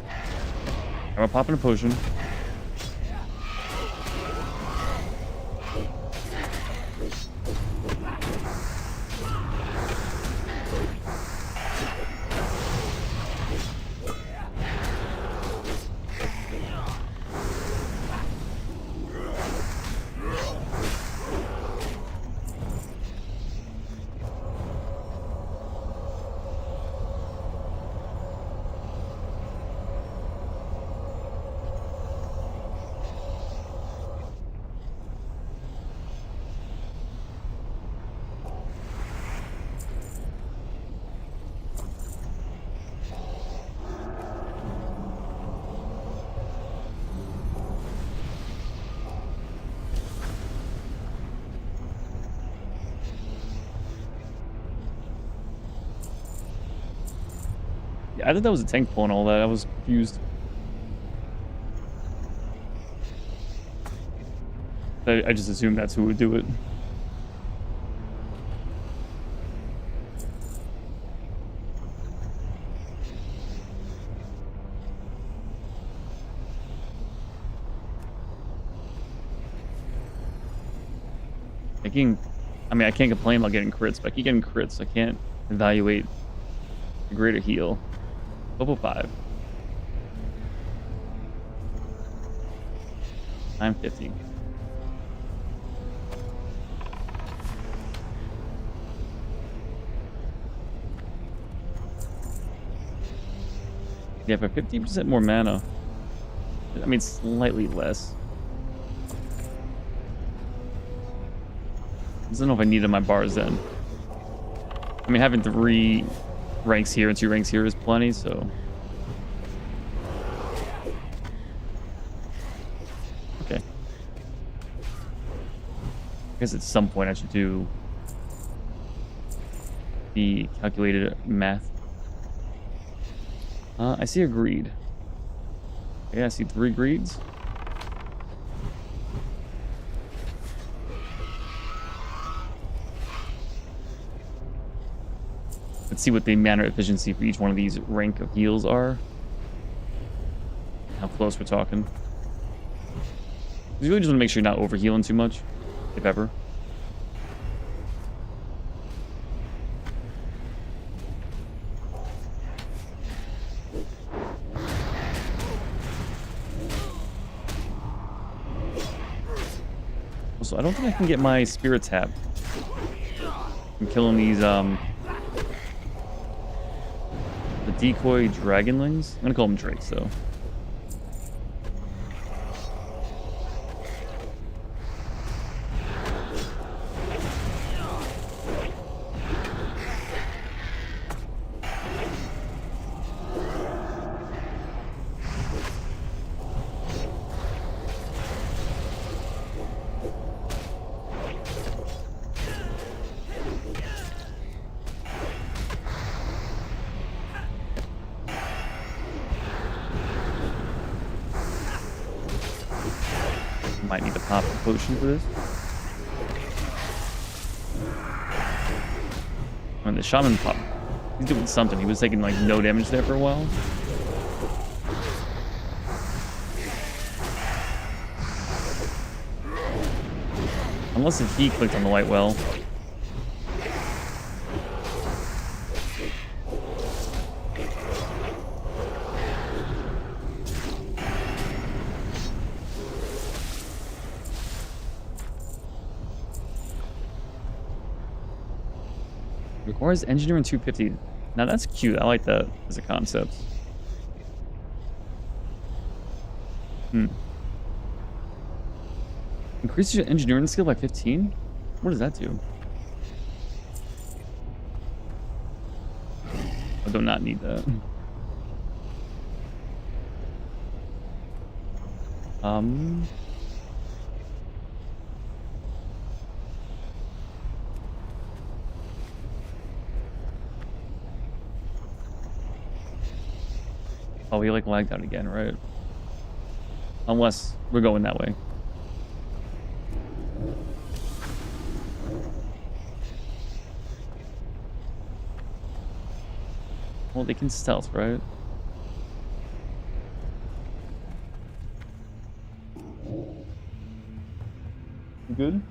[SPEAKER 1] I'm gonna pop in a potion. I thought that was a tank pulling all that. I was confused. I just assumed that's who would do it. I mean, I can't complain about getting crits, but I keep getting crits. I can't evaluate the greater heal. Level 5. 950. Yeah, for 50% more mana. I mean, slightly less. I don't know if I needed my bars then. I mean, having 3 ranks here and 2 ranks here is plenty, so. Okay. I guess at some point I should do the calculated math. I see a greed. Yeah, I see 3 greeds. Let's see what the mana efficiency for each one of these rank of heals are. How close we're talking. You really just want to make sure you're not overhealing too much, if ever. So I don't think I can get my spirit tap. I'm killing these the decoy dragonlings. I'm gonna call them drakes though. Might need to pop a potion for this. When the shaman pop, he's doing something. He was taking like no damage there for a while. Unless if he clicked on the white well. Requires engineering 250. Now that's cute. I like that as a concept. Increases your engineering skill by 15? What does that do? I do not need that. Oh, he like lagged out again, right? Unless we're going that way. Well, they can stealth, right? You good?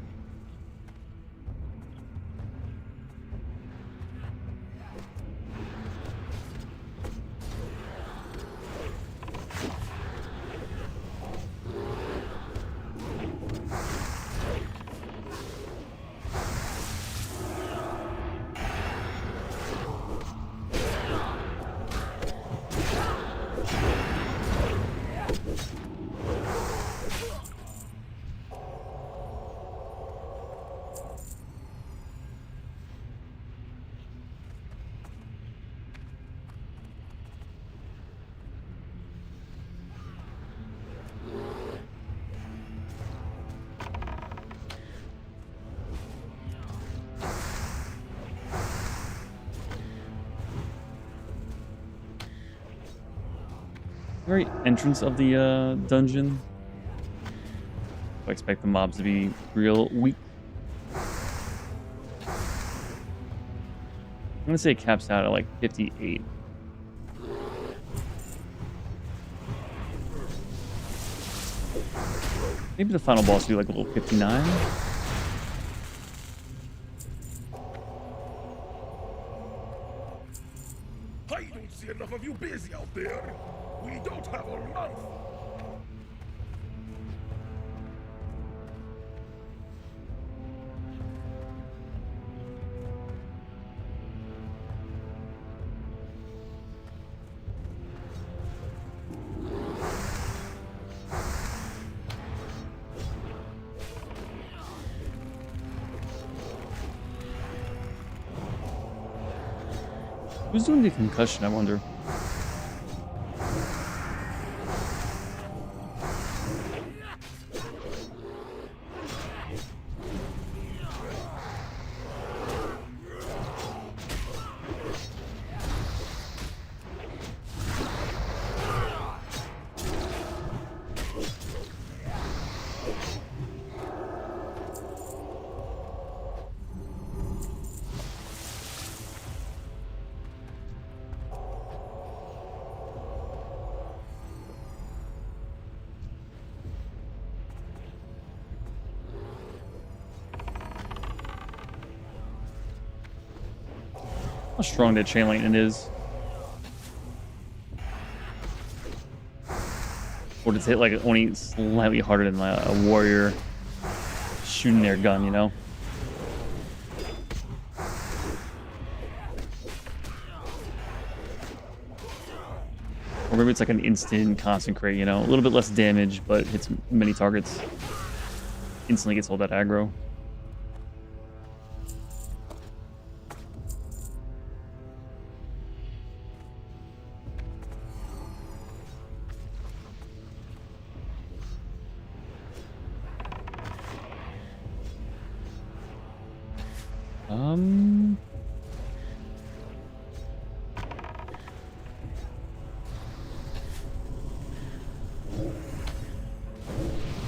[SPEAKER 1] Very entrance of the dungeon. I expect the mobs to be real weak. I'm gonna say it caps out at like 58. Maybe the final boss will be like a little 59.
[SPEAKER 3] I don't see enough of you busy out there. We don't have a month.
[SPEAKER 1] Who's doing the concussion, I wonder? How strong that chain lightning is. Or does it hit like only slightly harder than a warrior shooting their gun, you know? Or maybe it's like an instant concentrate, you know? A little bit less damage, but hits many targets. Instantly gets all that aggro.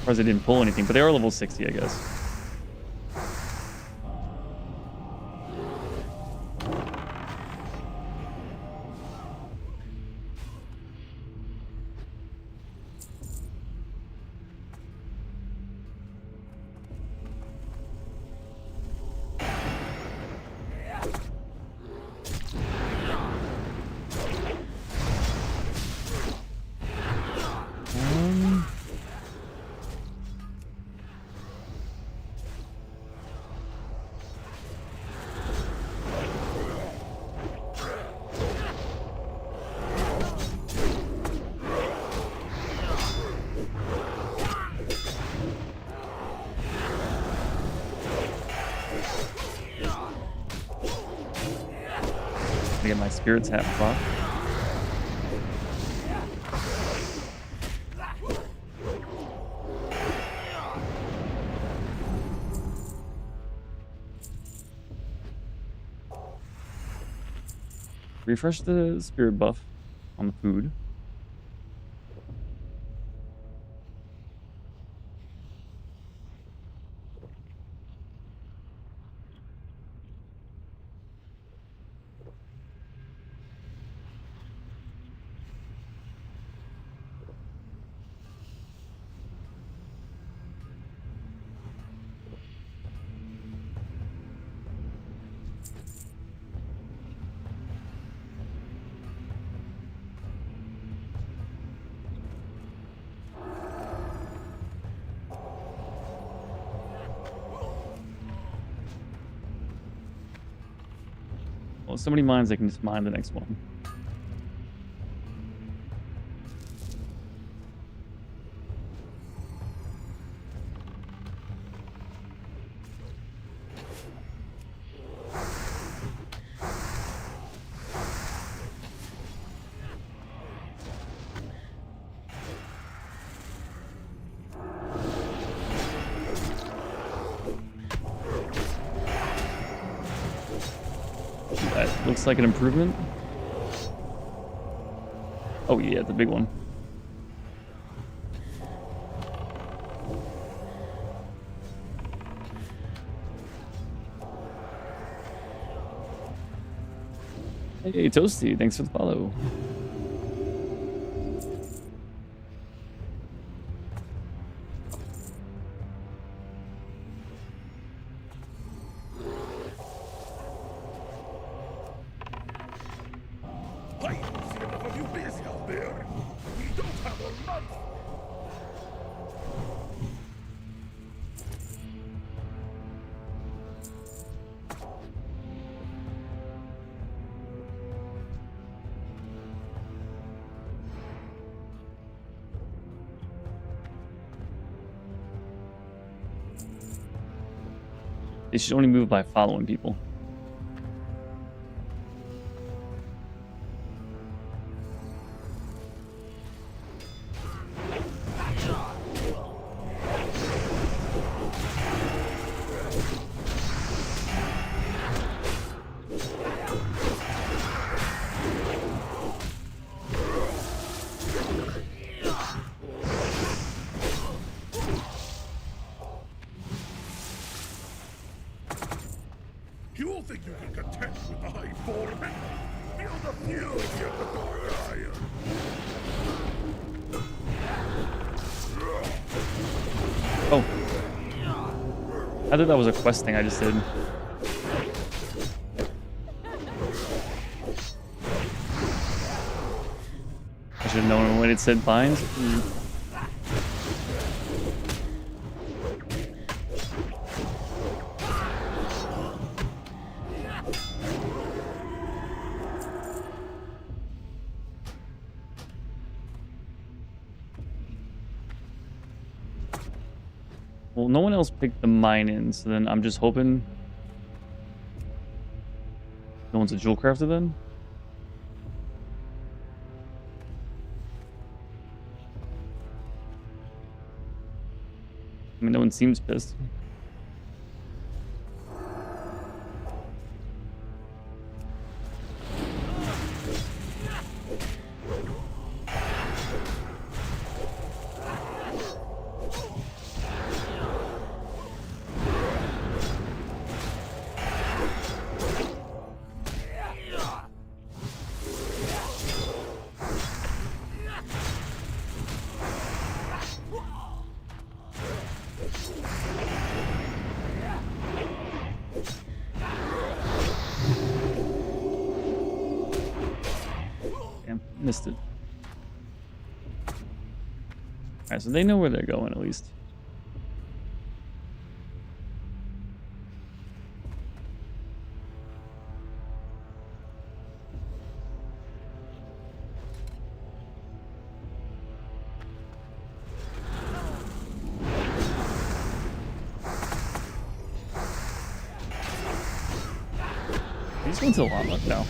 [SPEAKER 1] Or as I didn't pull anything, but they are level 60, I guess. To get my spirits half clock. Refresh the spirit buff on the food. Well, so many mines I can just mine the next one. That looks like an improvement. Oh yeah, the big one. Hey Toasty, thanks for the follow. They should only move by following people.
[SPEAKER 3] You think you can contend with the high form? Feel the fury of the dark iron.
[SPEAKER 1] Oh. I thought that was a quest thing I just did. I should have known when it said bind. Well, no one else picked the mine in, so then I'm just hoping no one's a jewel crafter then. I mean, no one seems pissed. Damn, missed it. Alright, so they know where they're going at least. He's going to a lot left now.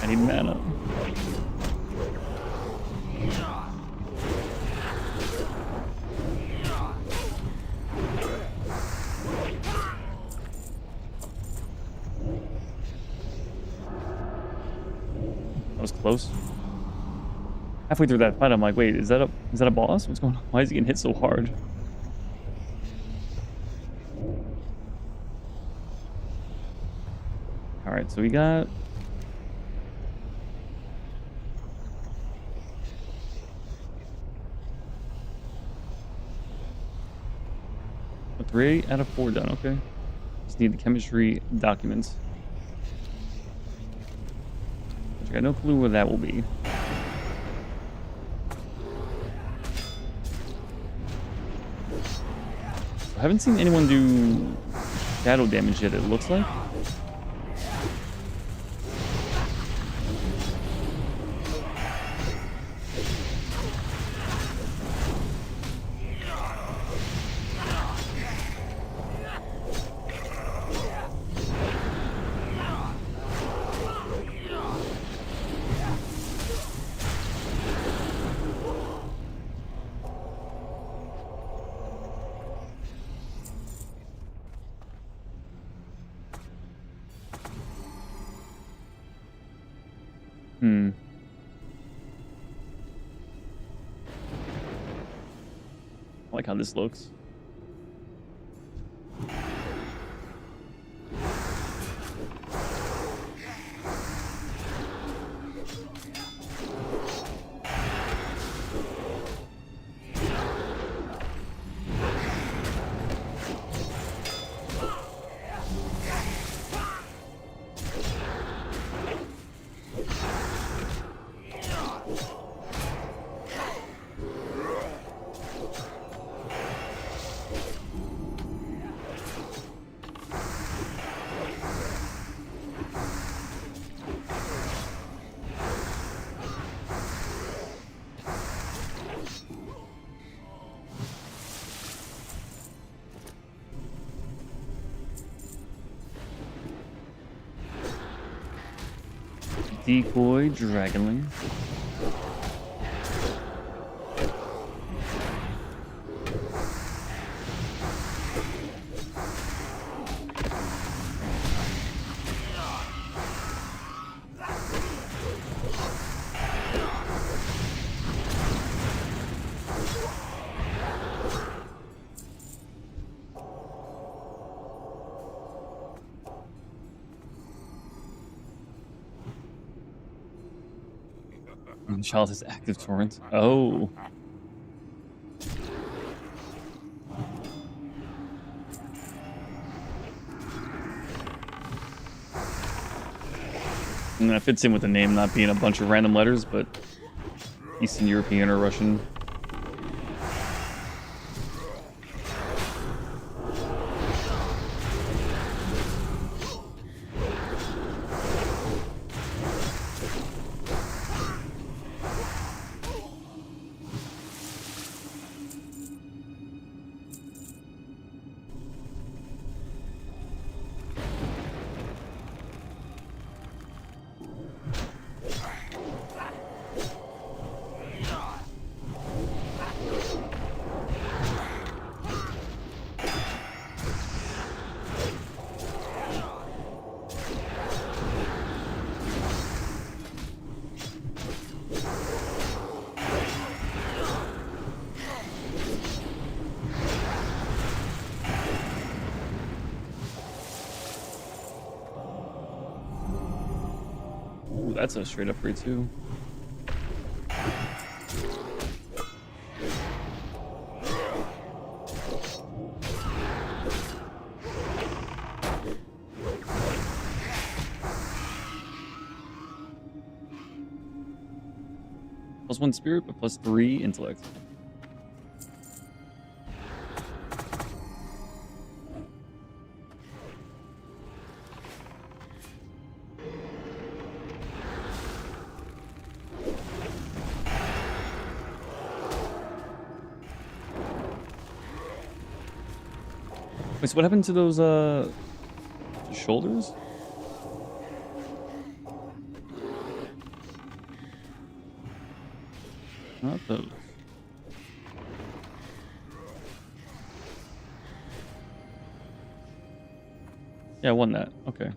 [SPEAKER 1] I need mana. That was close. Halfway through that fight, I'm like, wait, is that a boss? What's going on? Why is he getting hit so hard? All right, so we got a 3 out of 4 done. Okay, just need the chemistry documents. Which I got no clue where that will be. I haven't seen anyone do shadow damage yet, it looks like. I like how this looks. Decoy Dragonling. Chalice's active torrent. Oh. And that fits in with the name not being a bunch of random letters, but Eastern European or Russian. Ooh, that's a straight upgrade too. +1 spirit, but +3 intellect. Wait, so what happened to those shoulders? Not those. Yeah, I won that. Okay.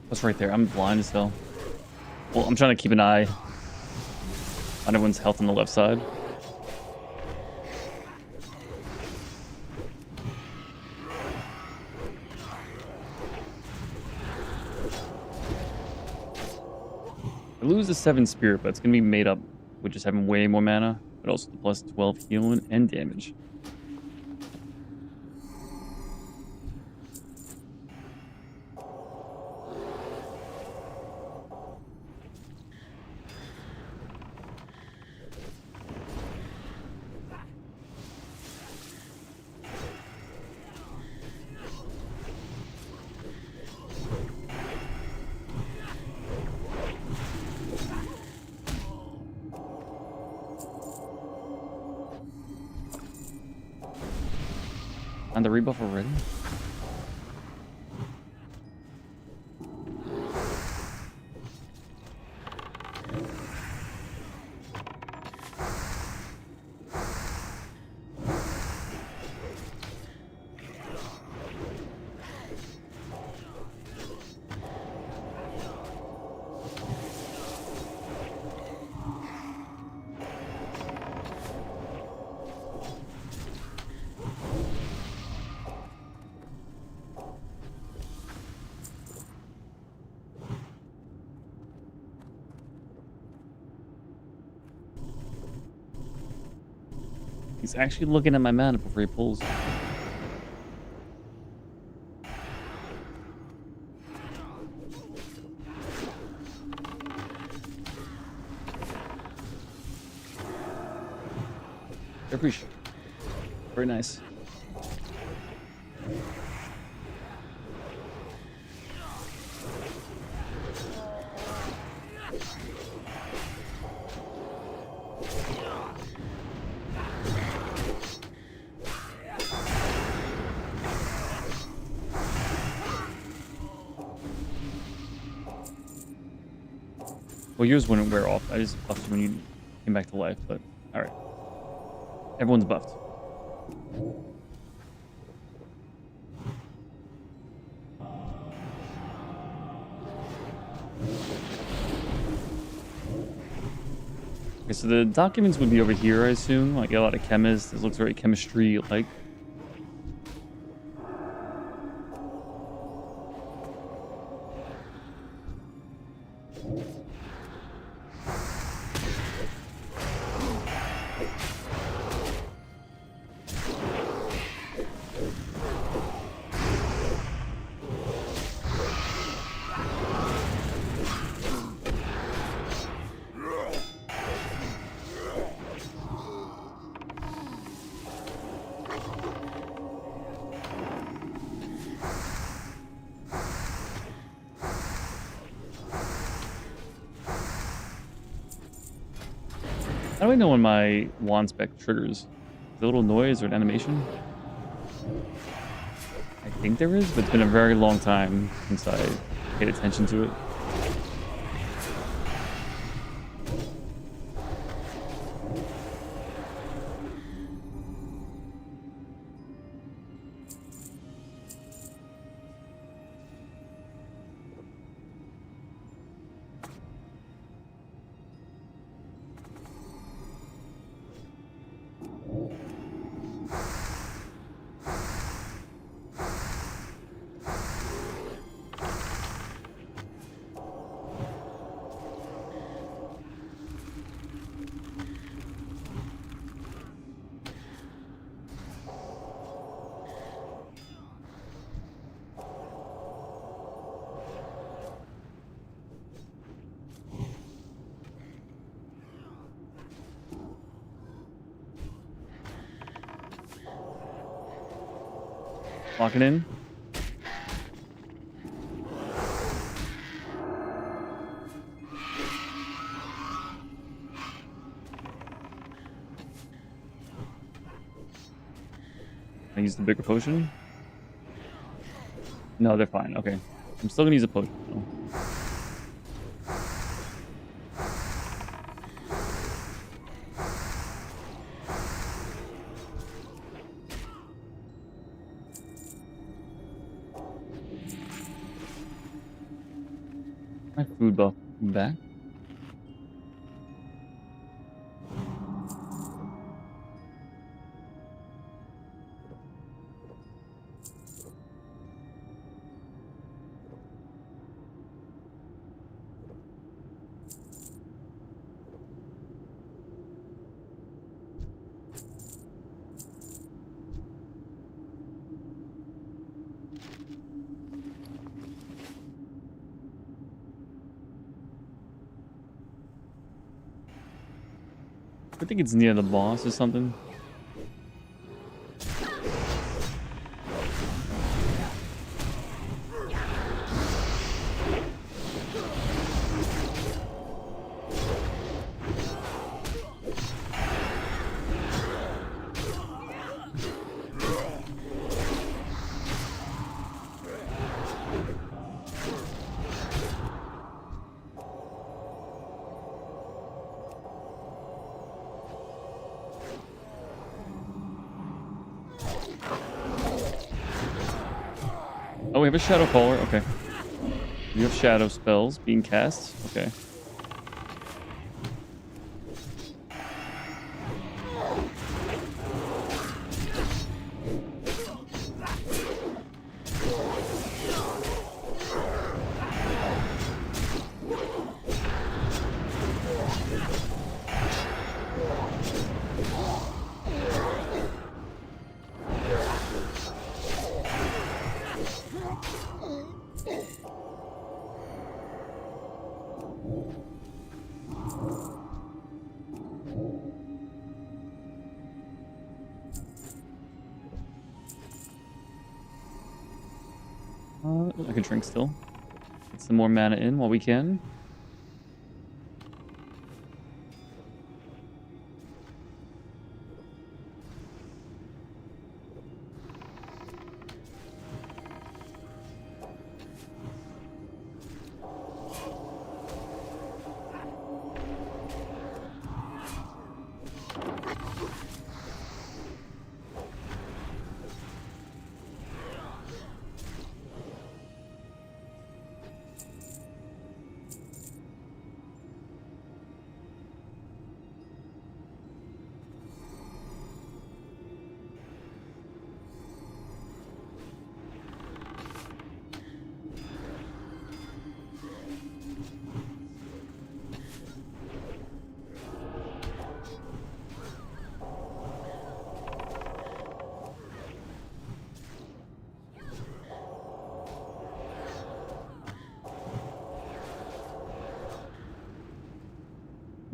[SPEAKER 1] What's right there? I'm blind as hell. Well, I'm trying to keep an eye on everyone's health on the left side. I lose the 7 spirit, but it's gonna be made up with just having way more mana, but also the +12 healing and damage. And the rebuff already? He's actually looking at my mana before he pulls. I appreciate it. Very nice. Well, yours wouldn't wear off. I just buffed you when you came back to life, but alright. Everyone's buffed. Okay, so the documents would be over here, I assume. Like a lot of chemists. This looks very chemistry-like. How do I know when my wand spec triggers? Is there a little noise or an animation? I think there is, but it's been a very long time since I paid attention to it. Lock it in. I use the bigger potion? No, they're fine. Okay. I'm still gonna use a potion. though. My food buff back. I think it's near the boss or something. Oh, we have a shadow caller. Okay. We have shadow spells being cast. Okay. I can drink still. Get some more mana in while we can.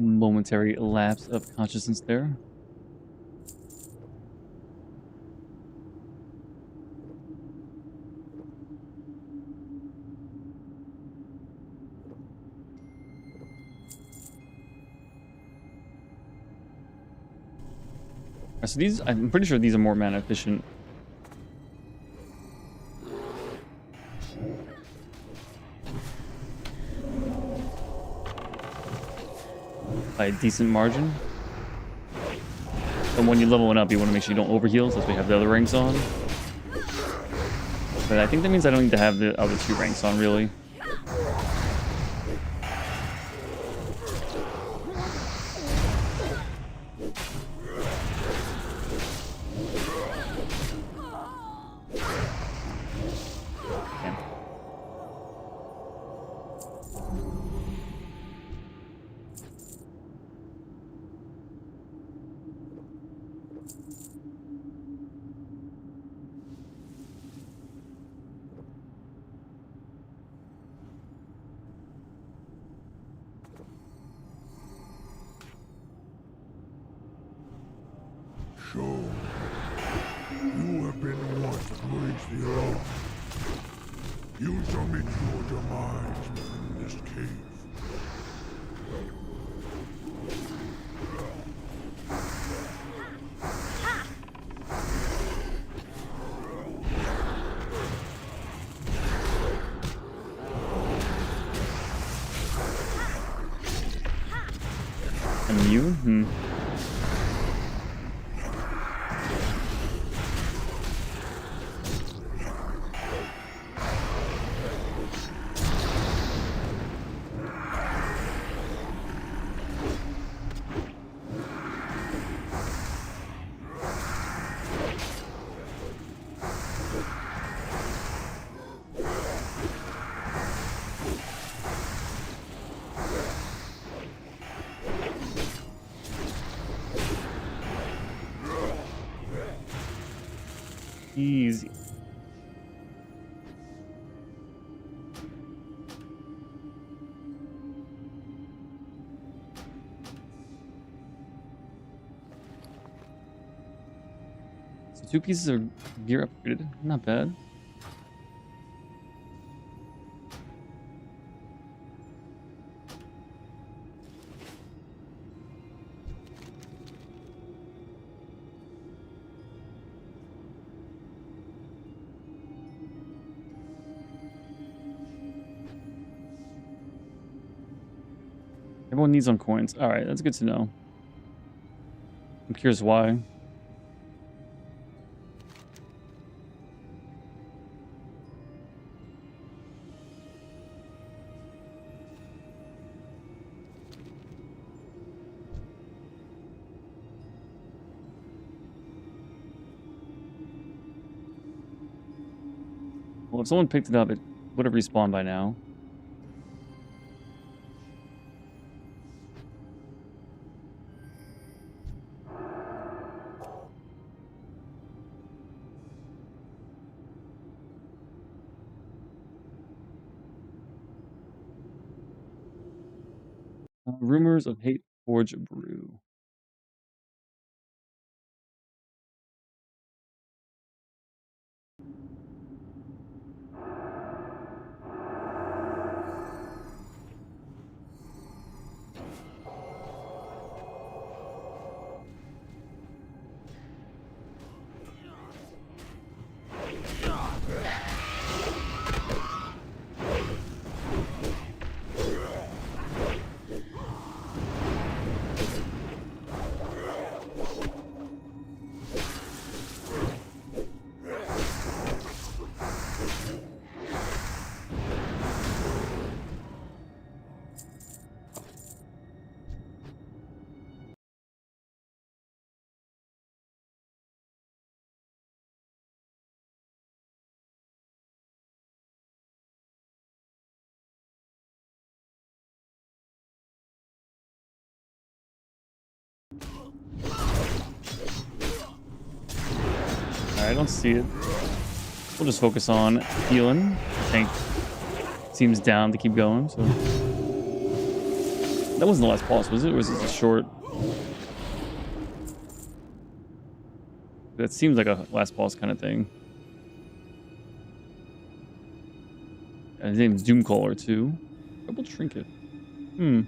[SPEAKER 1] Momentary lapse of consciousness there. So these, I'm pretty sure these are more mana efficient. By a decent margin. And when you level one up, you want to make sure you don't overheal, since we have the other ranks on. But I think that means I don't need to have the other two ranks on, really.
[SPEAKER 3] So, you have been what bridge the earth. You shall meet your demise within this cave.
[SPEAKER 1] Immune? Hmm. Easy. So 2 pieces of gear upgraded. Not bad. Everyone needs on coins. All right, that's good to know. I'm curious why. Well, if someone picked it up, it would have respawned by now. Rumors of Hate Forge Brew. I don't see it. We'll just focus on healing. Tank seems down to keep going, so. That wasn't the last boss, was it? Or was this a short? That seems like a last boss kind of thing. And his name's Doomcaller too. Double trinket. Hmm.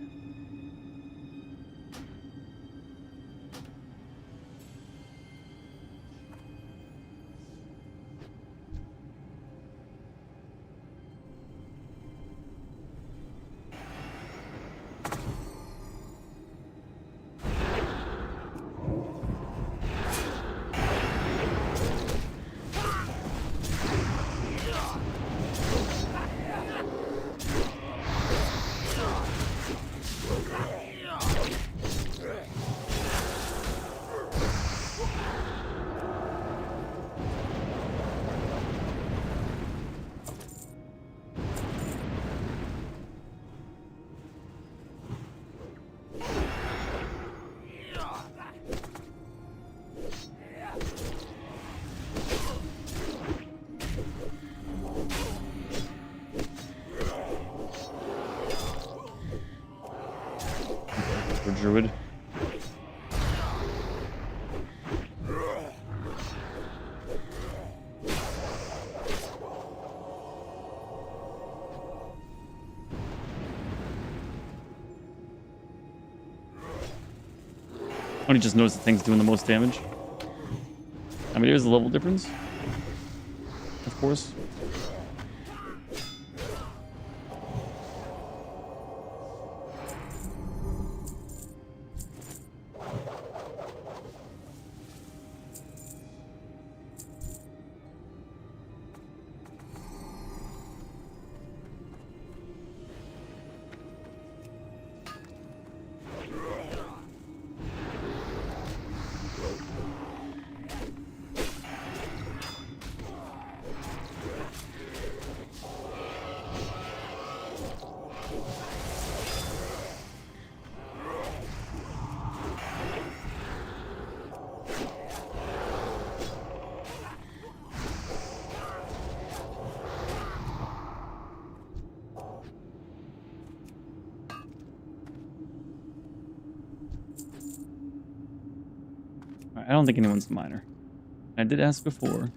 [SPEAKER 1] For Druid. I just noticed the thing's doing the most damage. I mean, there's a level difference, of course. I don't think anyone's the miner. I did ask before.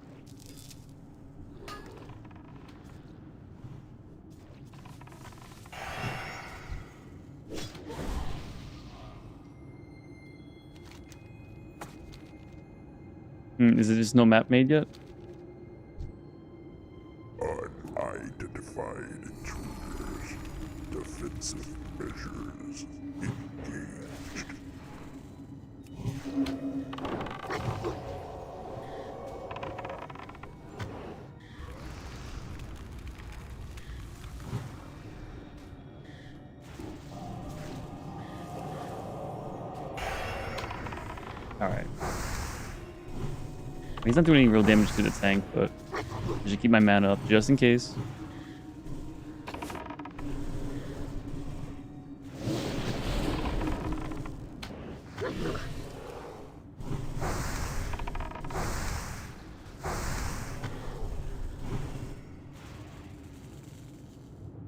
[SPEAKER 1] Is it just no map made yet?
[SPEAKER 3] Unidentified intruders. Defensive measures engaged.
[SPEAKER 1] Alright. He's not doing any real damage to the tank, but I should keep my mana up just in case.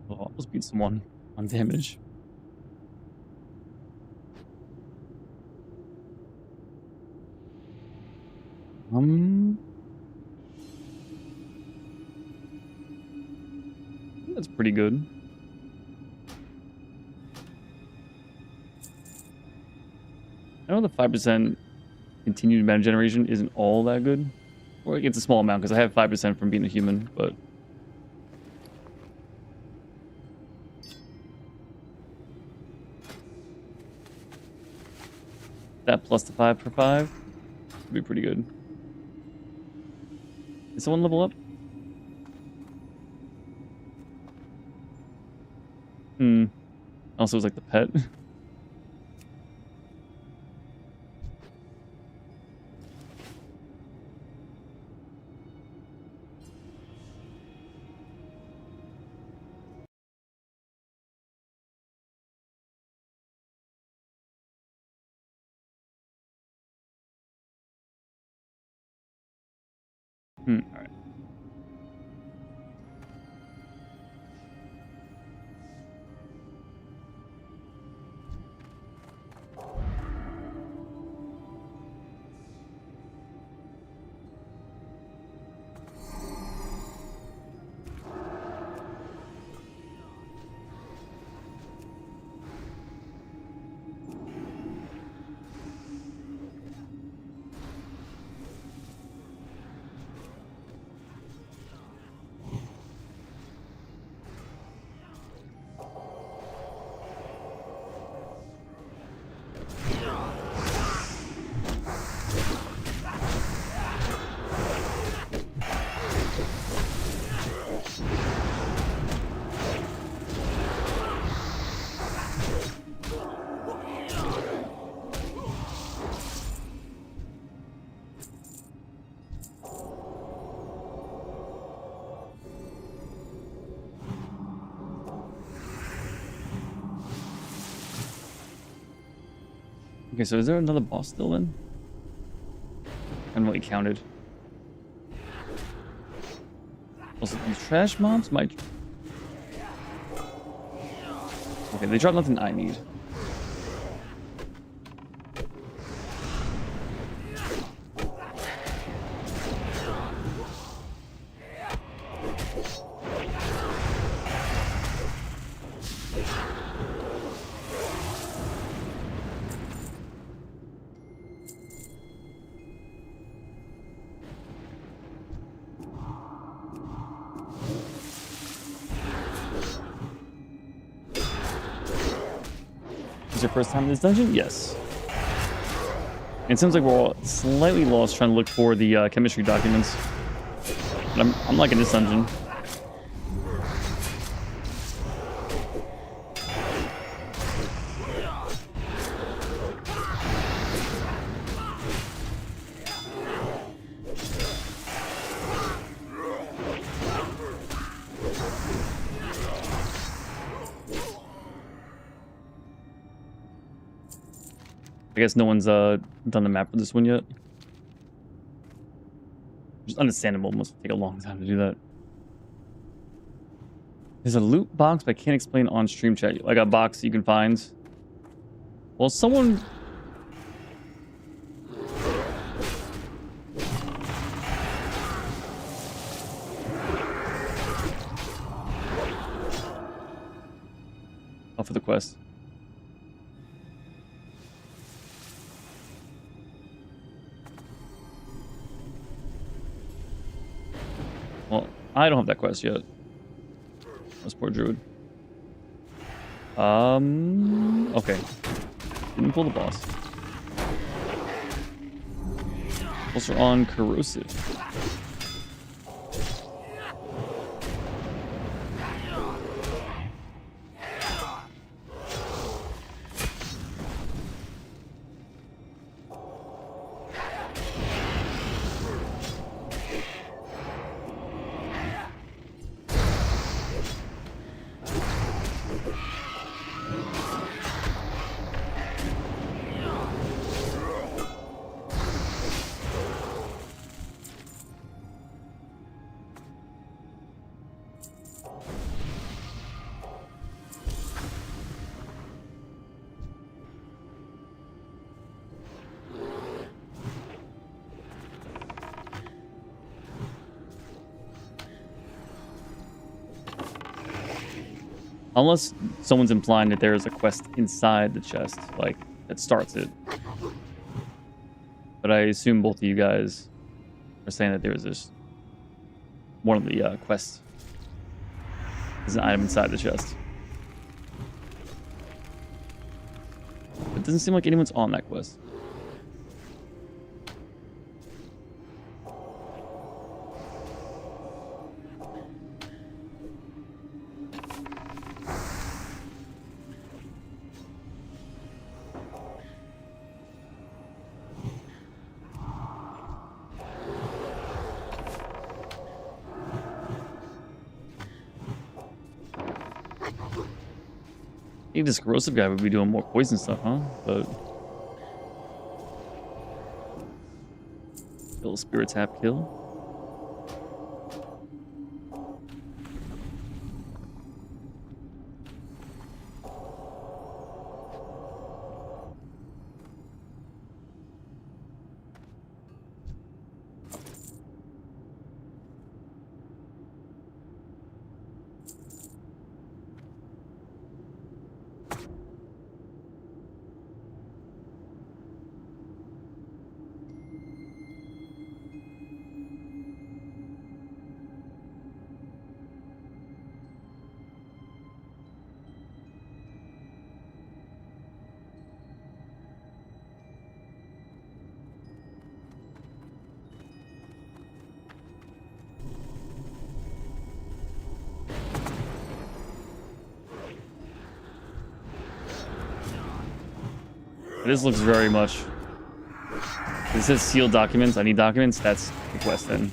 [SPEAKER 1] Oh, I'll almost beat someone on damage. That's pretty good. I know the 5% continued mana generation isn't all that good. Or it's a small amount because I have 5% from being a human, but that plus the 5 for 5 would be pretty good. Did someone level up? Also, it was like the pet. All right. Okay, so is there another boss still then? I haven't really counted. Also, these trash mobs might... Okay, they dropped nothing I need. Is your first time in this dungeon? Yes. It seems like we're all slightly lost trying to look for the chemistry documents. But I'm liking this dungeon. I guess no one's done the map for this one yet. Which is understandable. It must take a long time to do that. There's a loot box, but I can't explain on stream chat. Like a box you can find. Well, someone... Oh, for the quest. Well, I don't have that quest yet. That's poor druid. Okay. Didn't pull the boss. Also on corrosive. Unless someone's implying that there's a quest inside the chest, like, that starts it. But I assume both of you guys are saying that there's this... one of the quests is an item inside the chest. It doesn't seem like anyone's on that quest. I think this corrosive guy would be doing more poison stuff, huh? But... Little spirit tap kill. This looks very much... It says sealed documents. I need documents. That's the quest then.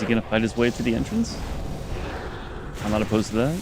[SPEAKER 1] Is he gonna fight his way to the entrance? I'm not opposed to that.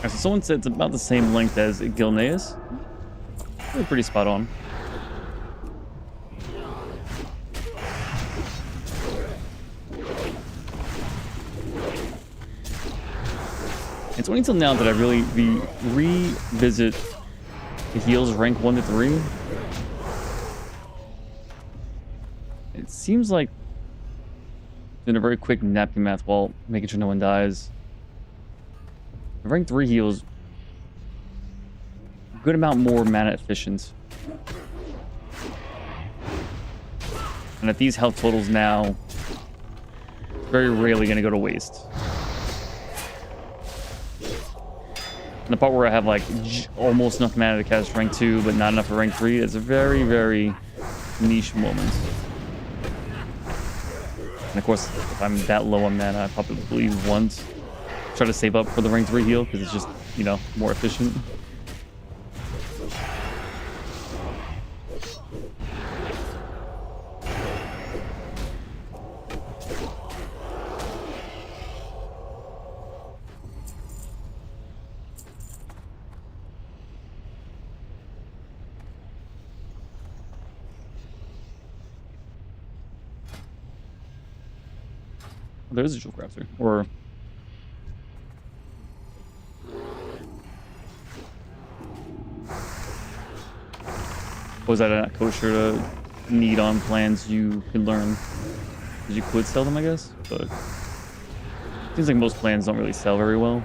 [SPEAKER 1] So someone said it's about the same length as Gilneas. They're pretty spot on. It's only until now that I really revisit the heals rank 1 to 3. It seems like doing a very quick napkin math while making sure no one dies. The rank 3 heals a good amount more mana efficient. And at these health totals now, it's very rarely going to go to waste. And the part where I have like almost enough mana to cast rank 2 but not enough for rank 3, it's a very, very niche moment. And of course, if I'm that low on mana, I probably once try to save up for the rank 3 heal because it's just, you know, more efficient. There's a jewel crafter, or was that not kosher to need on plans you can learn? Because you could sell them, I guess, but it seems like most plans don't really sell very well.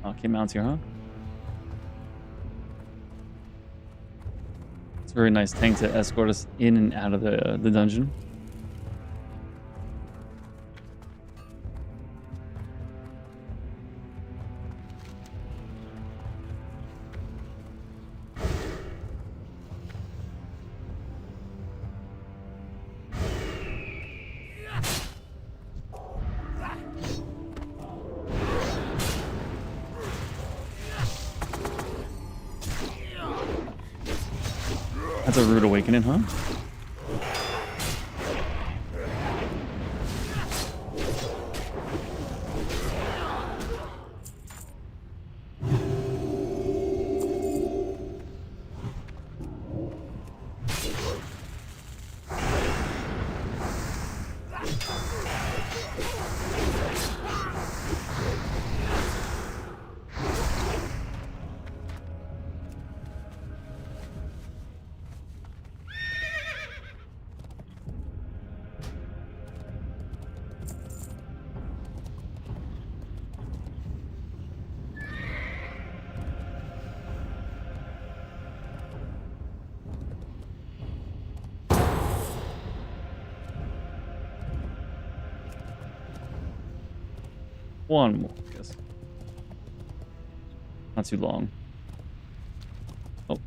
[SPEAKER 1] Okay, mounts here, huh? It's a very nice tank to escort us in and out of the dungeon. That's a rude awakening, huh? one more, I guess. Not too long. Oh.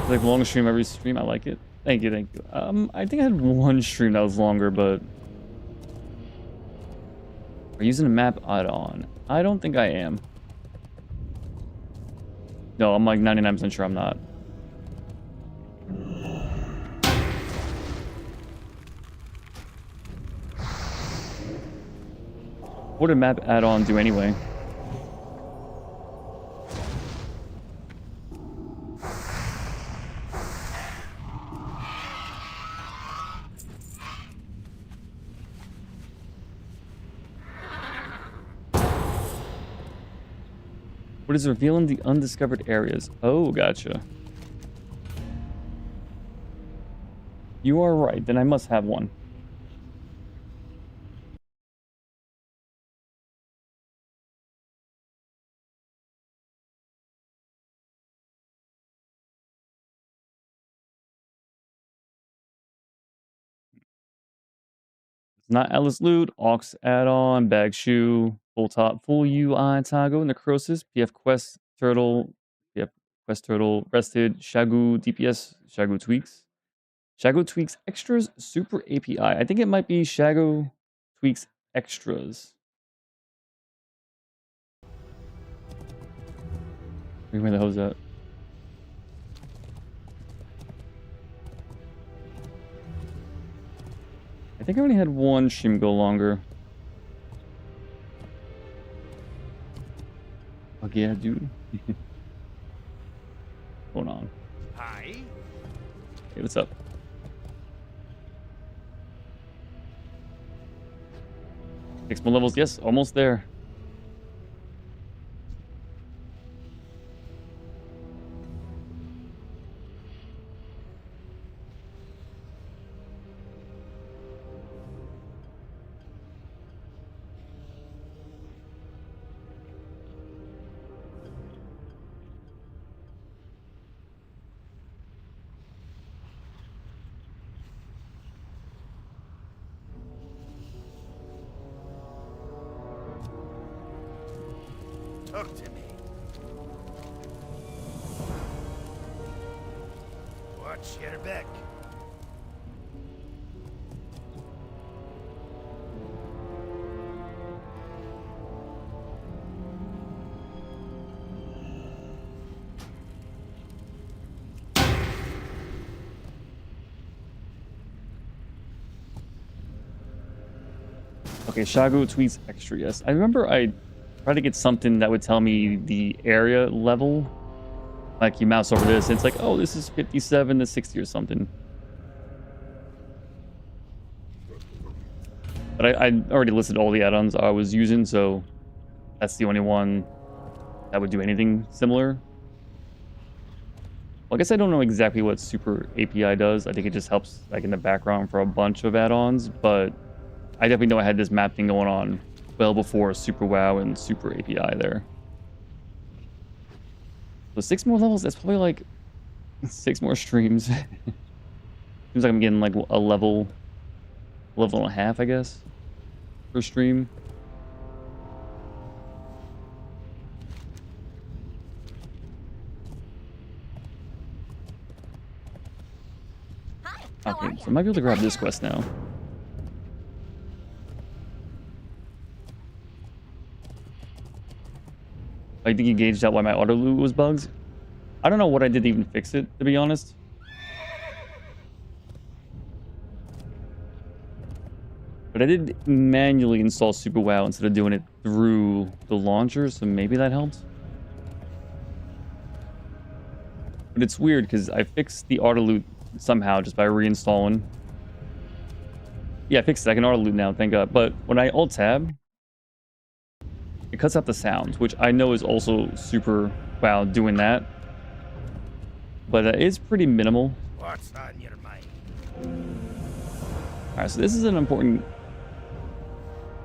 [SPEAKER 1] Like long stream every stream. I like it. Thank you, thank you. I think I had one stream that was longer, but we're using a map add-on. I don't think I am. No, I'm like 99% sure I'm not. What did map add-on do anyway? What is revealing the undiscovered areas? Oh, gotcha. You are right. Then I must have one. It's not Alice Loot, Aux add-on, Bag Shoe, Full Top, Full UI, Tago, Necrosis, PF Quest, Turtle, PF Quest Turtle, Rested, Shagu, DPS, Shagu Tweaks. Shago Tweaks Extras, Super API. I think it might be Shago Tweaks Extras. Where the hell's that? I think I only had one stream go longer. Oh yeah, dude. What's going on?
[SPEAKER 4] Hi.
[SPEAKER 1] Hey, what's up? 6 more levels. Yes, almost there.
[SPEAKER 4] Talk to me. Watch your back.
[SPEAKER 1] Okay, Shago tweets extra. Yes, I remember I tried to get something that would tell me the area level. Like you mouse over this, and it's like, oh, this is 57 to 60 or something. But I already listed all the add-ons I was using, so that's the only one that would do anything similar. Well, I guess I don't know exactly what Super API does. I think it just helps like in the background for a bunch of add-ons, but I definitely know I had this map thing going on well before Super WoW and Super API there. So 6 more levels, that's probably like 6 more streams. Seems like I'm getting like a level and a half, I guess, per stream.
[SPEAKER 5] Hi, how are
[SPEAKER 1] Okay,
[SPEAKER 5] ya?
[SPEAKER 1] so I might be able to grab this quest now. I think you gauged out why my auto loot was bugged. I don't know what I did to even fix it, to be honest. But I did manually install Super WoW instead of doing it through the launcher, so maybe that helps. But it's weird because I fixed the auto loot somehow just by reinstalling. Yeah, I fixed it. I can auto loot now, thank God. But when I alt tab, it cuts out the sounds, which I know is also Super WoW doing that. But it's pretty minimal.
[SPEAKER 4] What's on your mind?
[SPEAKER 1] Alright, so this is an important...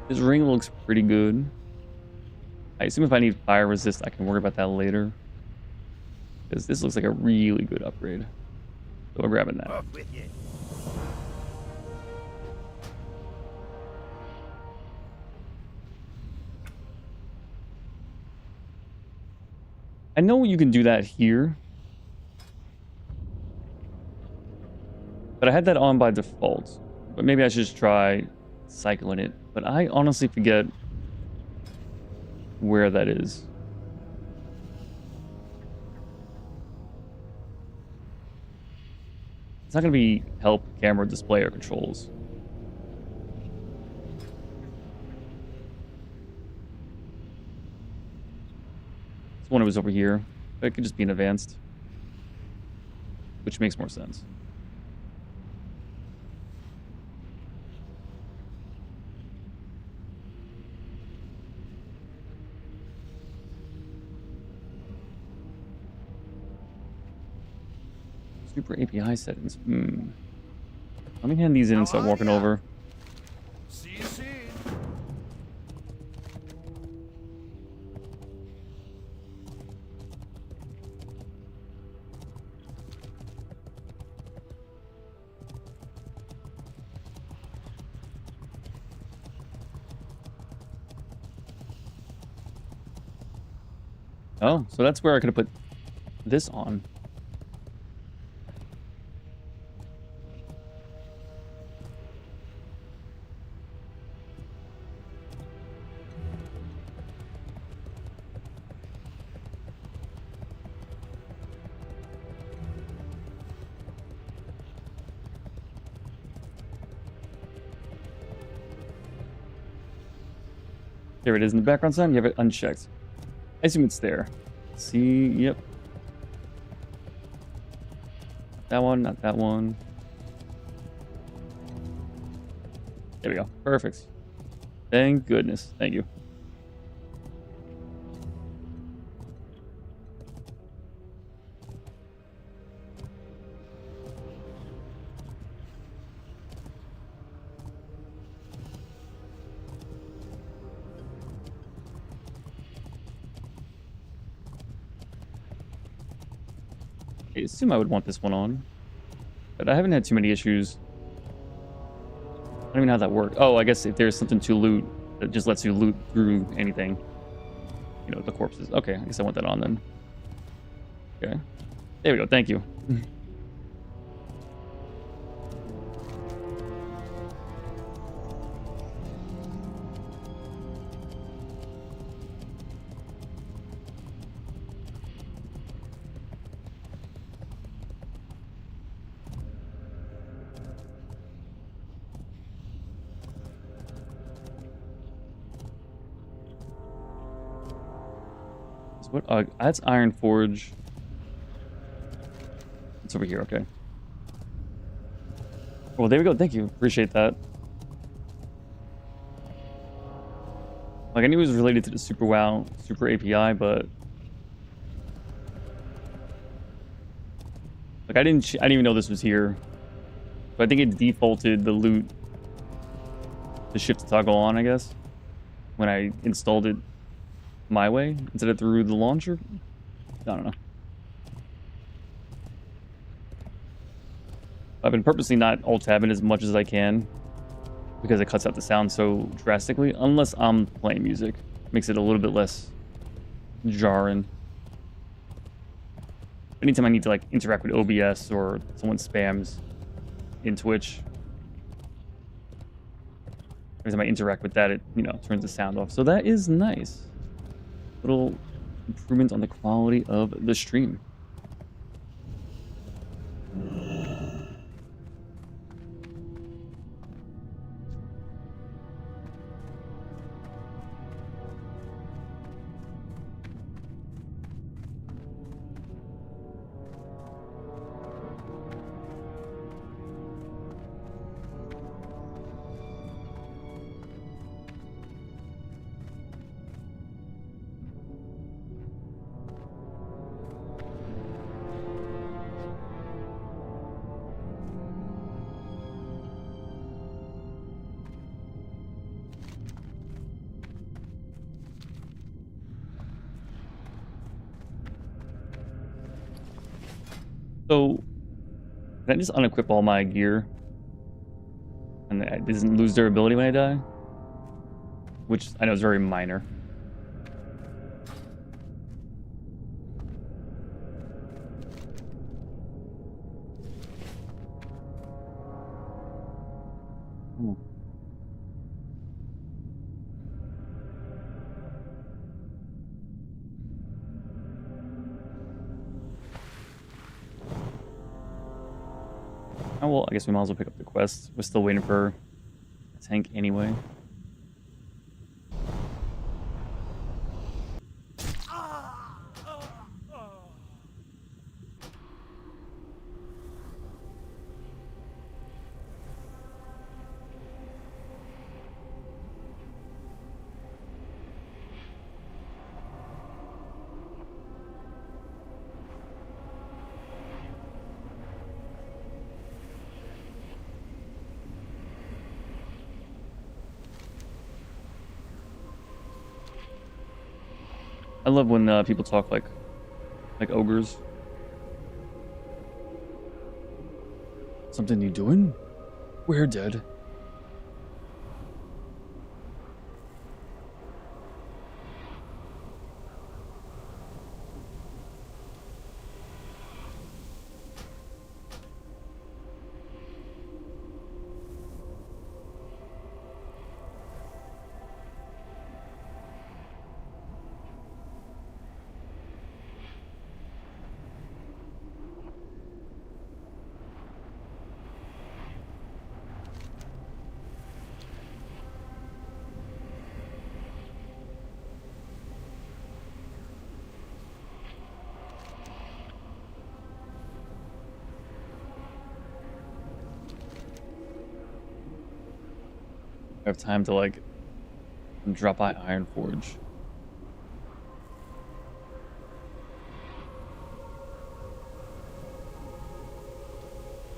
[SPEAKER 1] This ring looks pretty good. I assume if I need fire resist, I can worry about that later. Because this looks like a really good upgrade. So we're grabbing that.
[SPEAKER 4] Off with you.
[SPEAKER 1] I know you can do that here. But I had that on by default. But maybe I should just try cycling it. But I honestly forget where that is. It's not going to be help, camera, display, or controls. This one was over here. But it could just be in advanced. Which makes more sense. Super API settings. Let me hand these in and start walking over.
[SPEAKER 4] See you soon.
[SPEAKER 1] Oh, so that's where I could have put this on. There it is in the background sound. You have it unchecked. I assume it's there. See, yep. That one, not that one. There we go. Perfect. Thank goodness. Thank you. I assume I would want this one on, but I haven't had too many issues. I don't even know how that works. Oh, I guess if there's something to loot, that just lets you loot through anything. You know, the corpses. Okay, I guess I want that on then. Okay. There we go. Thank you. What? That's Iron Forge. It's over here. Okay. Well, there we go. Thank you. Appreciate that. Like I knew it was related to the Super WoW, Super API, but like I didn't even know this was here. But I think it defaulted the loot, the shift toggle on, I guess, when I installed it my way instead of through the launcher. I don't know. I've been purposely not alt-tabbing as much as I can because it cuts out the sound so drastically, unless I'm playing music. Makes it a little bit less jarring. Anytime I need to like interact with OBS or someone spams in Twitch, every time I interact with that, it, you know, turns the sound off. So that is nice. Little improvement on the quality of the stream. So, can I just unequip all my gear? And it doesn't lose durability when I die? Which I know is very minor. Hmm. Oh, well, I guess we might as well pick up the quest. We're still waiting for a tank anyway. I love when people talk like ogres. Something you doing? We're dead. I have time to like drop by Iron Forge.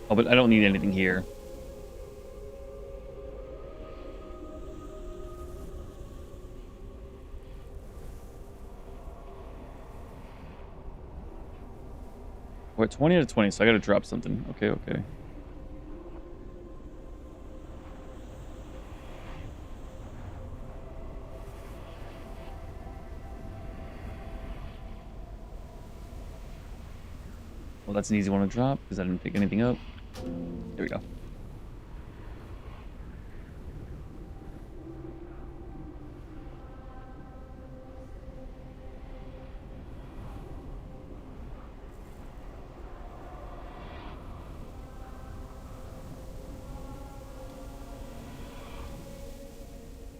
[SPEAKER 1] Oh, but I don't need anything here. We're at 20 out of 20, so I gotta drop something. Okay, okay. Well, that's an easy one to drop because I didn't pick anything up. There we go.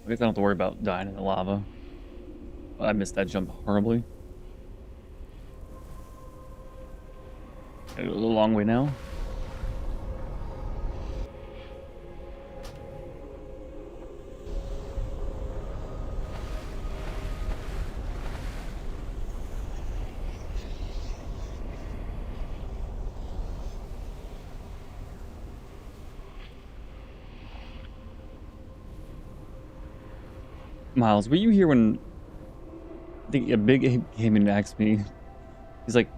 [SPEAKER 1] I guess I don't have to worry about dying in the lava. I missed that jump horribly. Gotta go a long way now. Miles, were you here when I think a big ape came and asked me? He's like,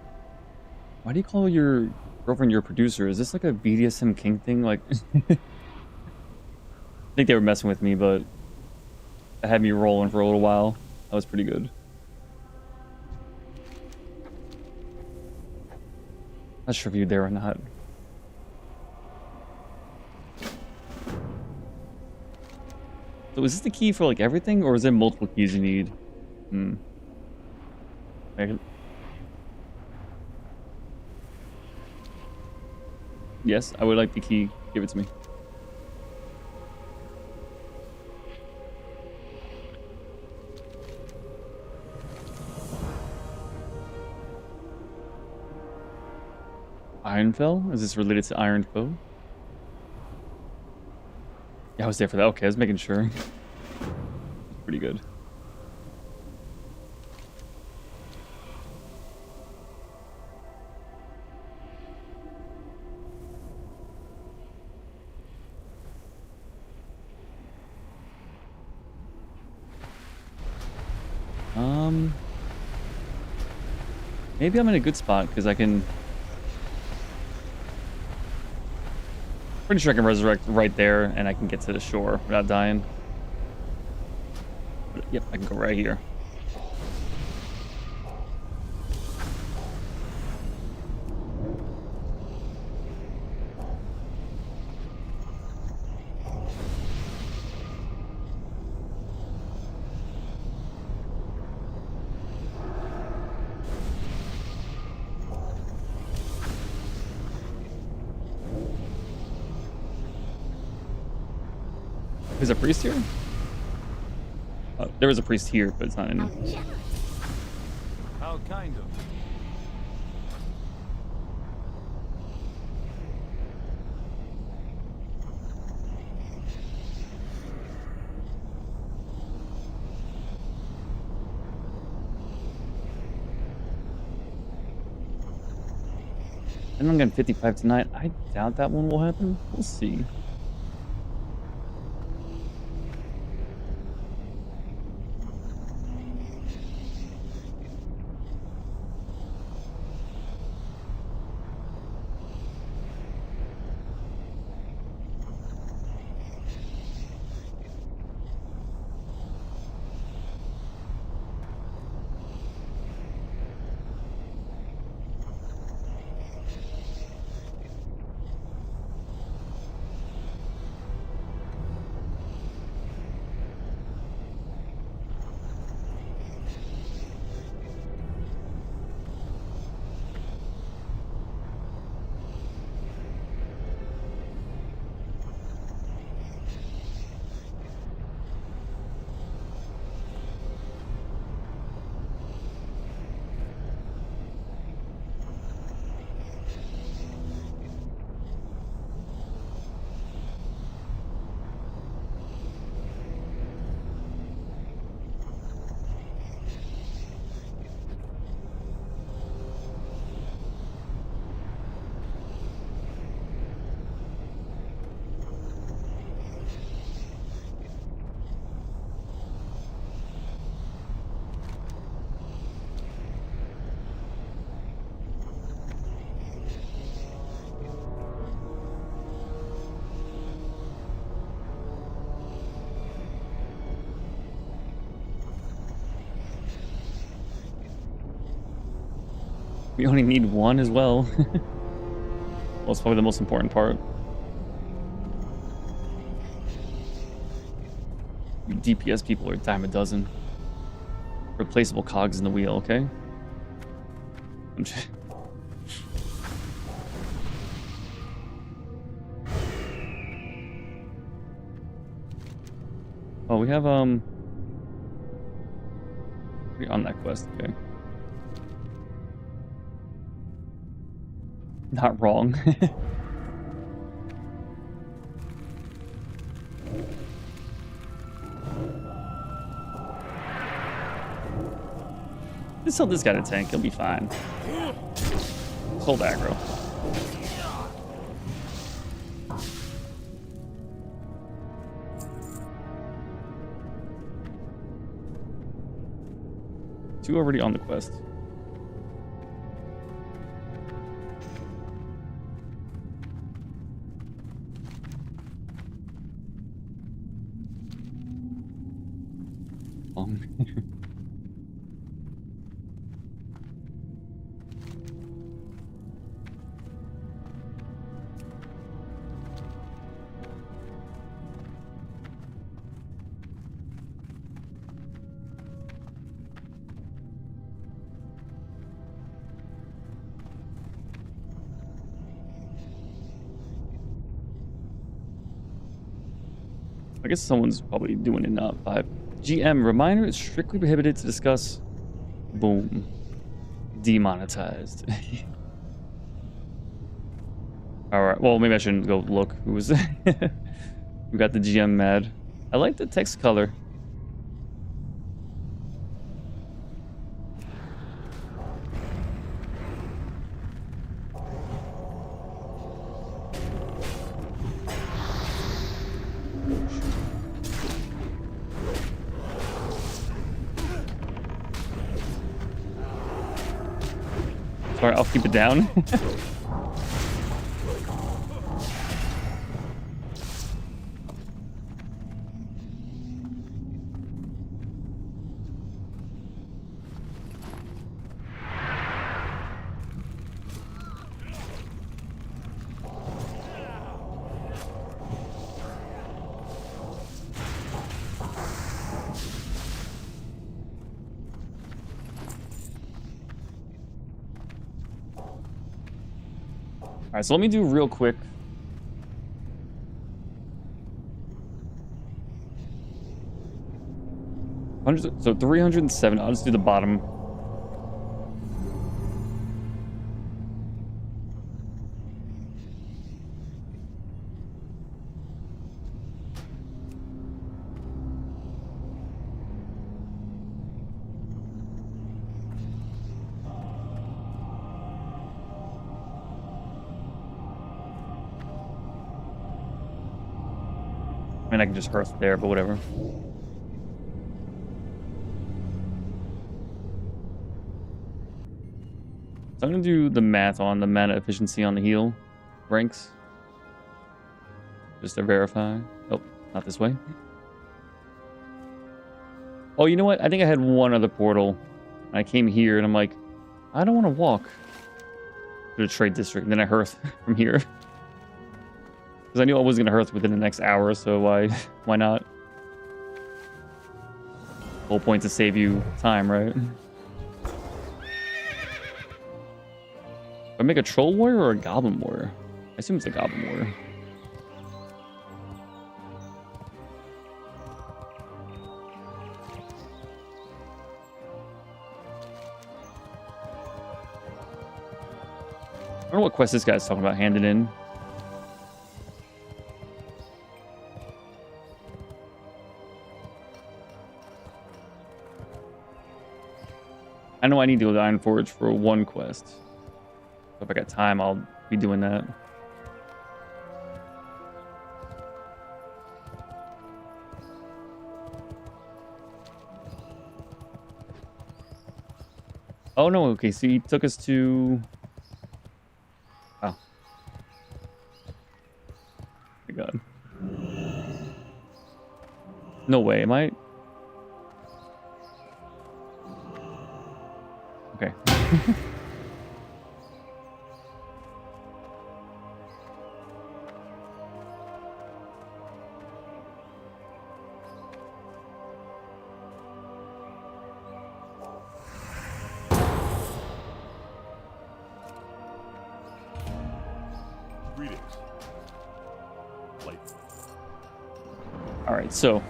[SPEAKER 1] "Why do you call your girlfriend your producer? Is this like a BDSM king thing?" Like, I think they were messing with me, but it had me rolling for a little while. That was pretty good. Not sure if you're there or not. So is this the key for like everything, or is there multiple keys you need? Yes, I would like the key. Give it to me. Ironfell? Is this related to Iron Foe? Yeah, I was there for that. Okay, I was making sure. Pretty good. Maybe I'm in a good spot because I can Pretty sure I can resurrect right there, and I can get to the shore without dying. But, yep, I can go right here. Is a priest here? Oh, there was a priest here, but it's not in.
[SPEAKER 5] How generous.
[SPEAKER 4] How kind of.
[SPEAKER 1] And I'm getting 55 tonight. I doubt that one will happen. We'll see. We only need one as well. Well, it's probably the most important part. You DPS people are a dime a dozen. Replaceable cogs in the wheel, okay? I'm just... Oh, we have, we're on that quest, okay. Not wrong. Just tell this guy to tank, he'll be fine. Hold aggro. Two already on the quest. I guess someone's probably doing it not 5. GM, reminder, it's strictly prohibited to discuss. Boom. Demonetized. Alright, well, maybe I shouldn't go look who was... We got the GM mad. I like the text color. Sorry, I'll keep it down. right, so let me do real quick. So 307. I'll just do the bottom. I mean, I can just hearth there, but whatever. So I'm going to do the math on the mana efficiency on the heal ranks. Just to verify. Oh, not this way. Oh, you know what? I think I had one other portal. I came here and I'm like, I don't want to walk to the trade district. And then I hearth from here. Because I knew I was going to hearth within the next hour, so why not? Whole point to save you time, right? I make a troll warrior or a goblin warrior? I assume it's a goblin warrior. I don't know what quest this guy's talking about handing in. I know I need to go to Iron Forge for one quest. So if I got time, I'll be doing that. Oh no, okay, so he took us to... Oh. My God. No way, am I... Okay.
[SPEAKER 2] Greetings. Light.
[SPEAKER 1] All right, so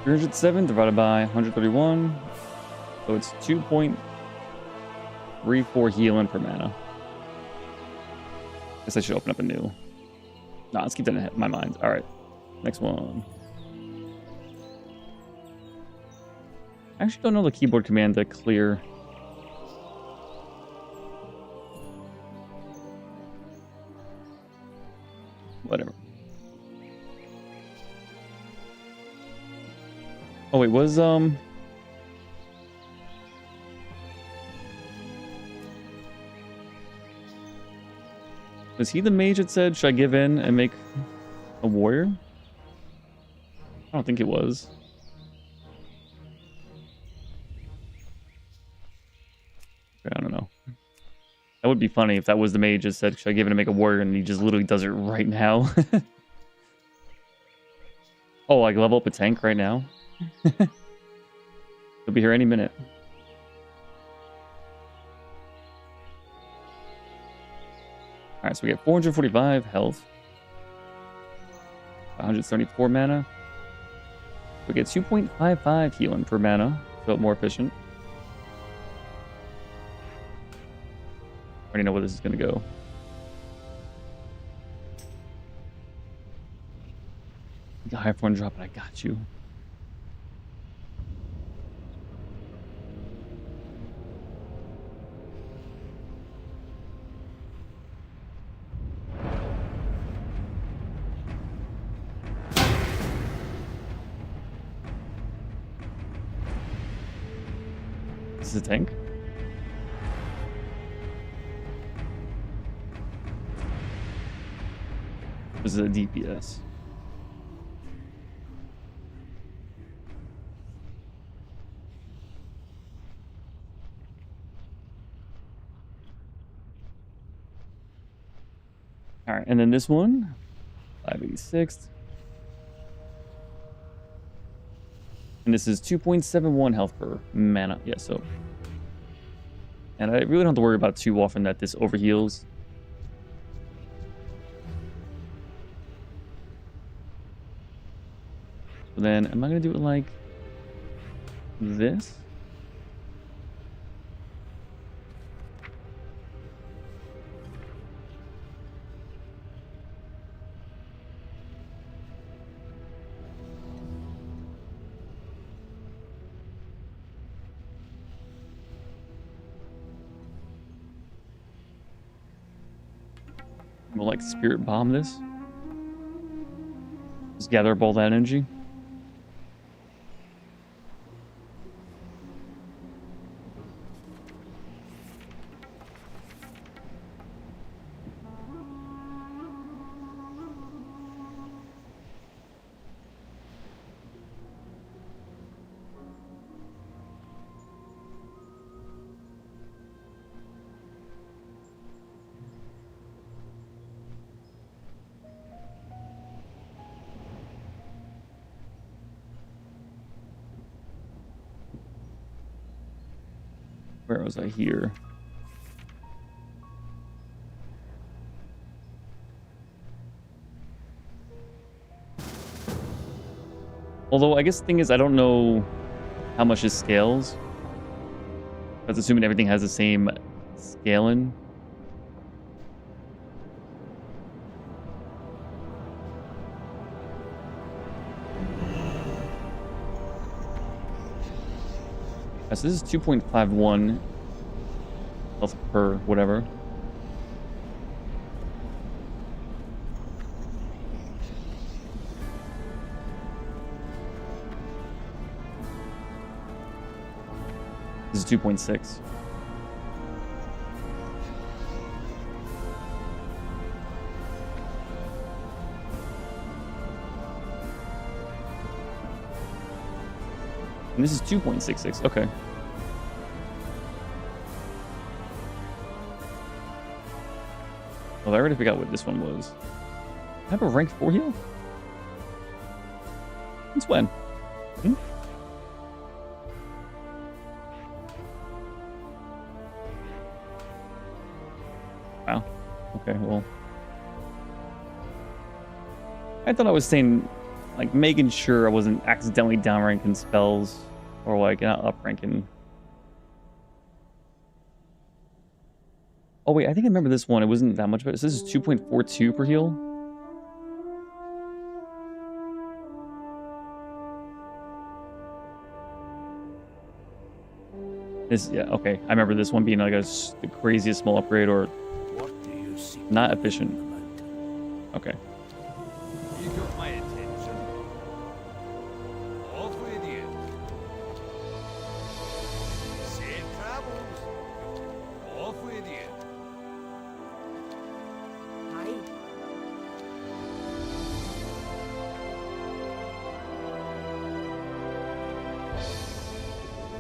[SPEAKER 1] 307 divided by 131, so it's 2.34 healing per mana. Guess I should open up a new. Nah, let's keep that in my mind. All right, next one. I actually don't know the keyboard command to clear. Whatever. Oh wait, was he the mage that said, should I give in and make a warrior? I don't think it was. Okay, I don't know. That would be funny if that was the mage that said, should I give in and make a warrior, and he just literally does it right now. Oh, like level up a tank right now? He'll be here any minute. Alright, so we get 445 health. 174 mana. We get 2.55 healing per mana, so more efficient. I already know where this is going to go. The high for one drop, and I got you. This is a tank. This is a DPS. All right, and then this one, 586. And this is 2.71 health per mana. Yeah, so And I really don't have to worry about too often that this overheals. So then, am I going to do it like this? We'll like spirit bomb this. Just gather up all that energy. Where was I here? Although I guess the thing is I don't know how much it scales. That's assuming everything has the same scaling. So this is 2.51 health per whatever. This is 2.6. And this is 2.66. Okay. Well, I already forgot what this one was. I have a rank 4 heal? Since when? Wow. Okay, well. I thought I was saying, like, making sure I wasn't accidentally downranking spells or, like, not upranking. Oh, wait, I think I remember this one. It wasn't that much better. So this is 2.42 per heal. This, yeah, okay. I remember this one being like the craziest small upgrade or
[SPEAKER 4] What do you see?
[SPEAKER 1] not efficient. Okay.
[SPEAKER 4] You got my attention. Off with you. Safe travels. Off with you.
[SPEAKER 6] Hi.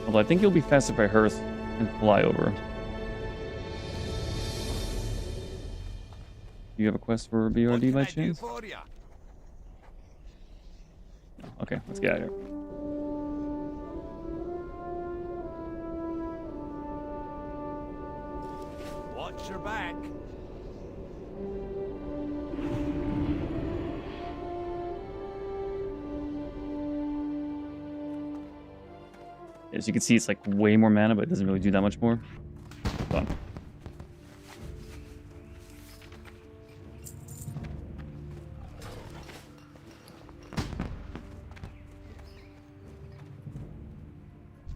[SPEAKER 1] Although I think you'll be faster by Hearth and fly over. Do you have a quest for BRD
[SPEAKER 4] What
[SPEAKER 1] by
[SPEAKER 4] can I do
[SPEAKER 1] chance?
[SPEAKER 4] for ya?
[SPEAKER 1] Okay, let's get out of here.
[SPEAKER 4] Watch your back.
[SPEAKER 1] As you can see, it's like way more mana, but it doesn't really do that much more. Fun.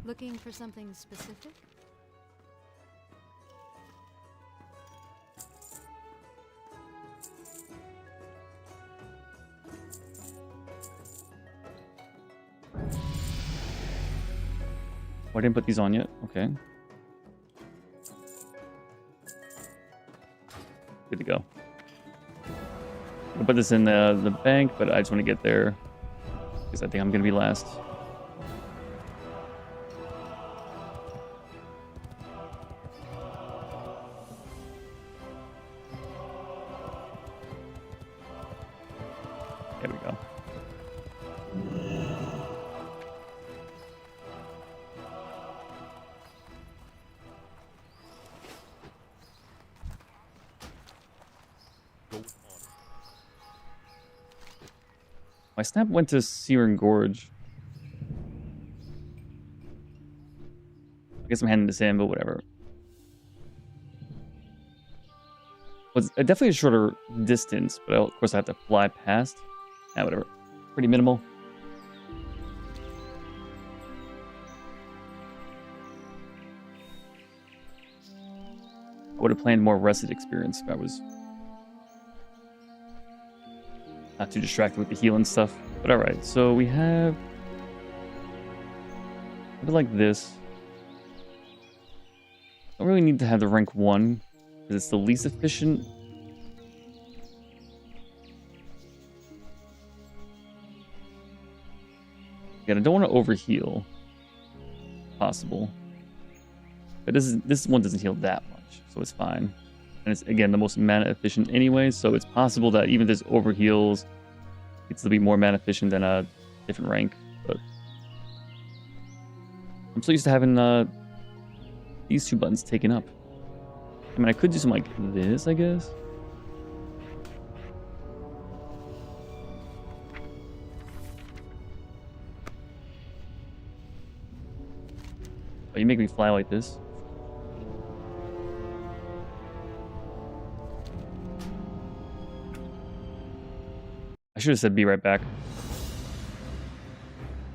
[SPEAKER 6] Looking for something specific?
[SPEAKER 1] Oh, I didn't put these on yet. Okay. Good to go. I'll put this in the bank, but I just want to get there because I think I'm going to be last. There we go.
[SPEAKER 2] Go with honor.
[SPEAKER 1] My snap went to Searing Gorge. I guess I'm handing this in, but whatever. Well, it's definitely a shorter distance, but of course I have to fly past. Yeah, whatever. Pretty minimal. I would have planned more rested experience if I was not too distracted with the healing stuff. But alright, so we have a bit like this. Don't really need to have the rank 1 because it's the least efficient. Again, I don't want to overheal. Possible. But this one doesn't heal that much, so it's fine. And it's, again, the most mana efficient anyway, so it's possible that even if this overheals, it's still be more mana efficient than a different rank. But I'm so used to having these 2 buttons taken up. I mean, I could do something like this, I guess. Oh, you make me fly like this. I should have said be right back.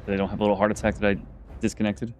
[SPEAKER 1] So they don't have a little heart attack that I disconnected.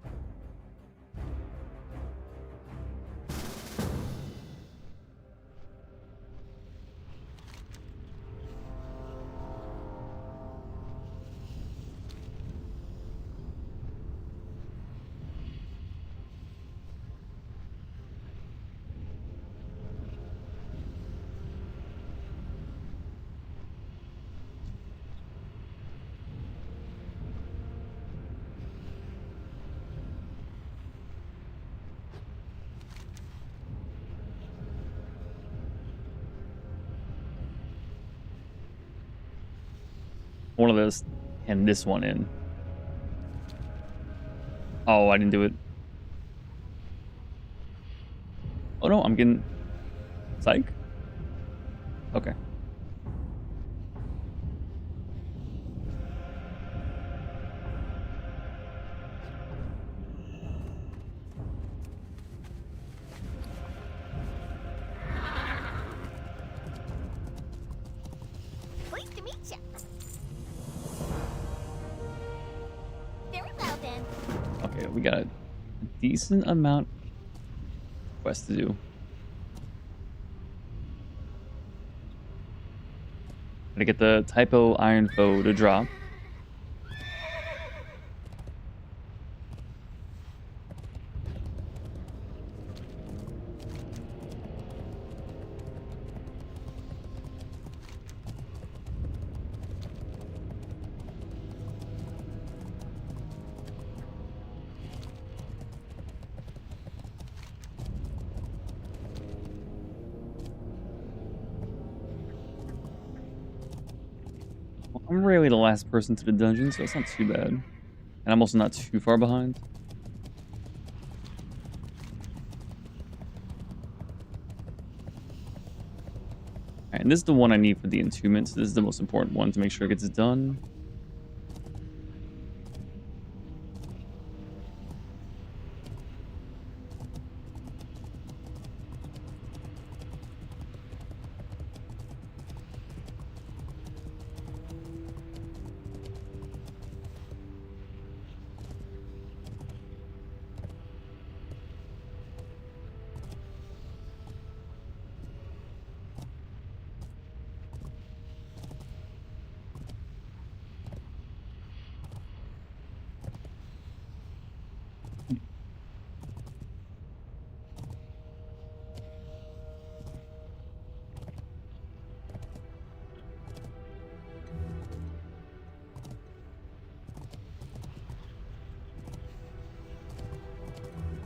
[SPEAKER 1] One of those and this one in. Oh, I didn't do it. Oh no, I'm getting psych. Okay.
[SPEAKER 5] Pleased to meet you. Very well then.
[SPEAKER 1] Okay, we got a decent amount of quests to do. Gotta get the typo iron foe to drop. I'm rarely the last person to the dungeon, so it's not too bad. And I'm also not too far behind. Alright, and this is the one I need for the entombment, so this is the most important one to make sure it gets done.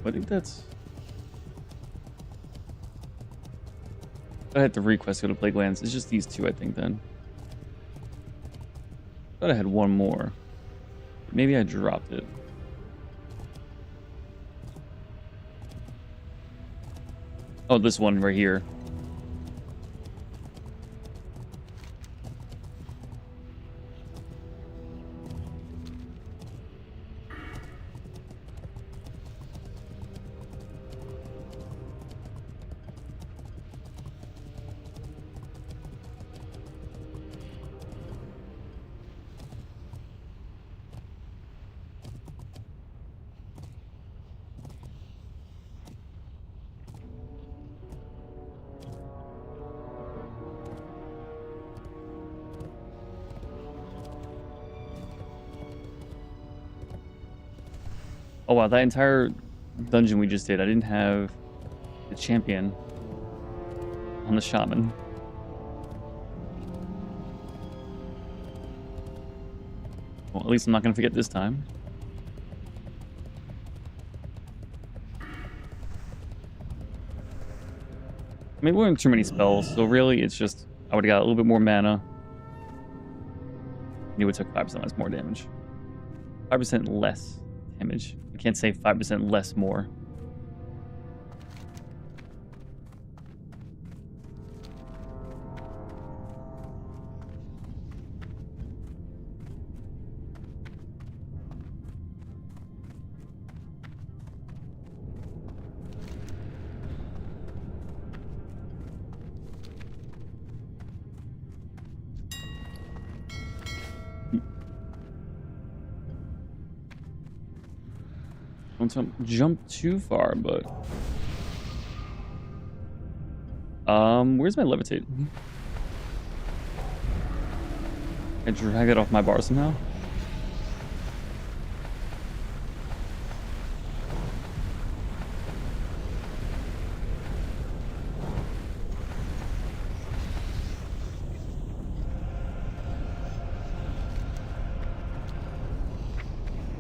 [SPEAKER 1] I think that's... I had to request go to Plague Lands. It's just these 2, I think, then. Thought I had one more. Maybe I dropped it. Oh, this one right here. Oh wow, that entire dungeon we just did, I didn't have the champion on the shaman. Well, at least I'm not gonna forget this time. I mean, we weren't too many spells, so really it's just I would have got a little bit more mana. Knew it took 5% less more damage. 5% less damage. I can't say 5% less more. Don't jump too far, but where's my levitate? I drag it off my bar somehow.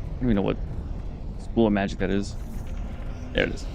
[SPEAKER 1] I don't even know what school of magic that is. There it is.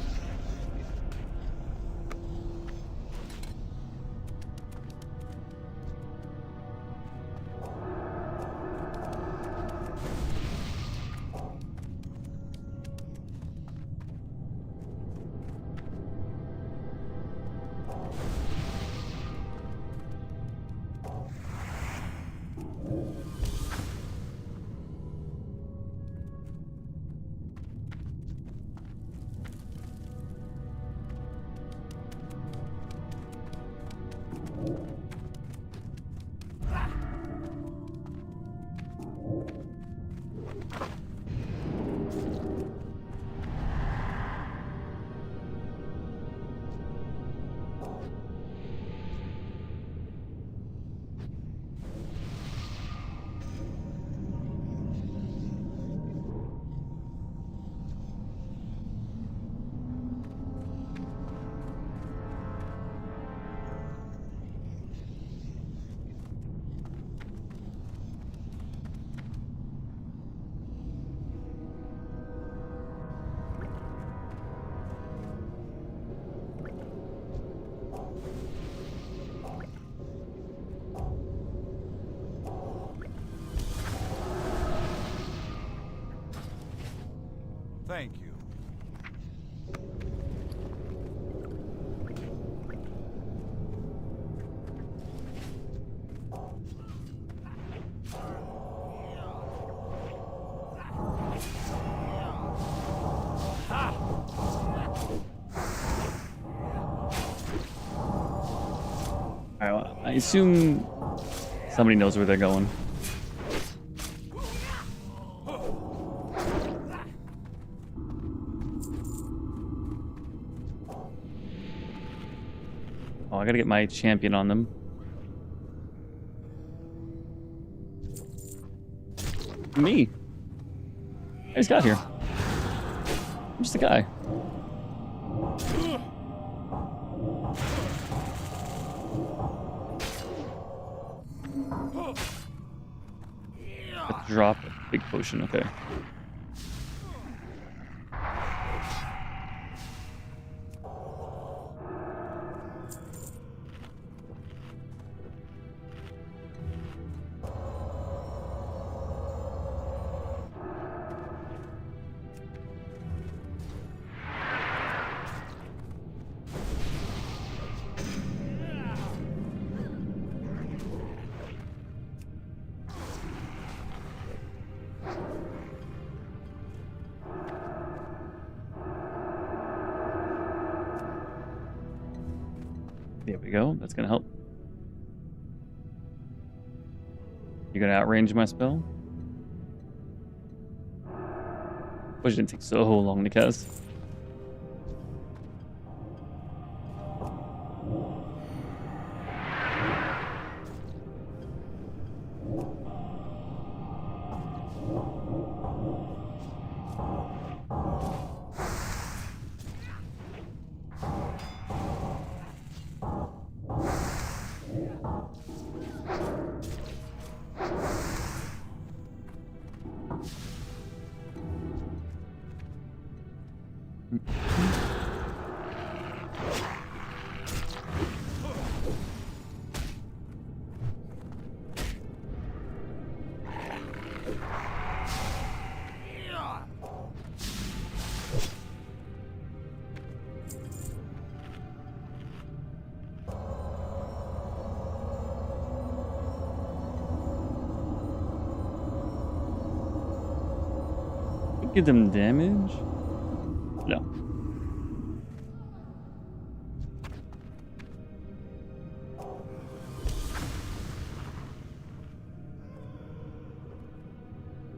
[SPEAKER 4] Thank you.
[SPEAKER 1] Alright, well, I assume somebody knows where they're going. Oh, I gotta get my champion on them. Me. I just got here. I'm just a guy. Drop a big potion, okay. There we go. That's gonna help. You're gonna outrange my spell? Which didn't take so long to cast. Give them damage? No.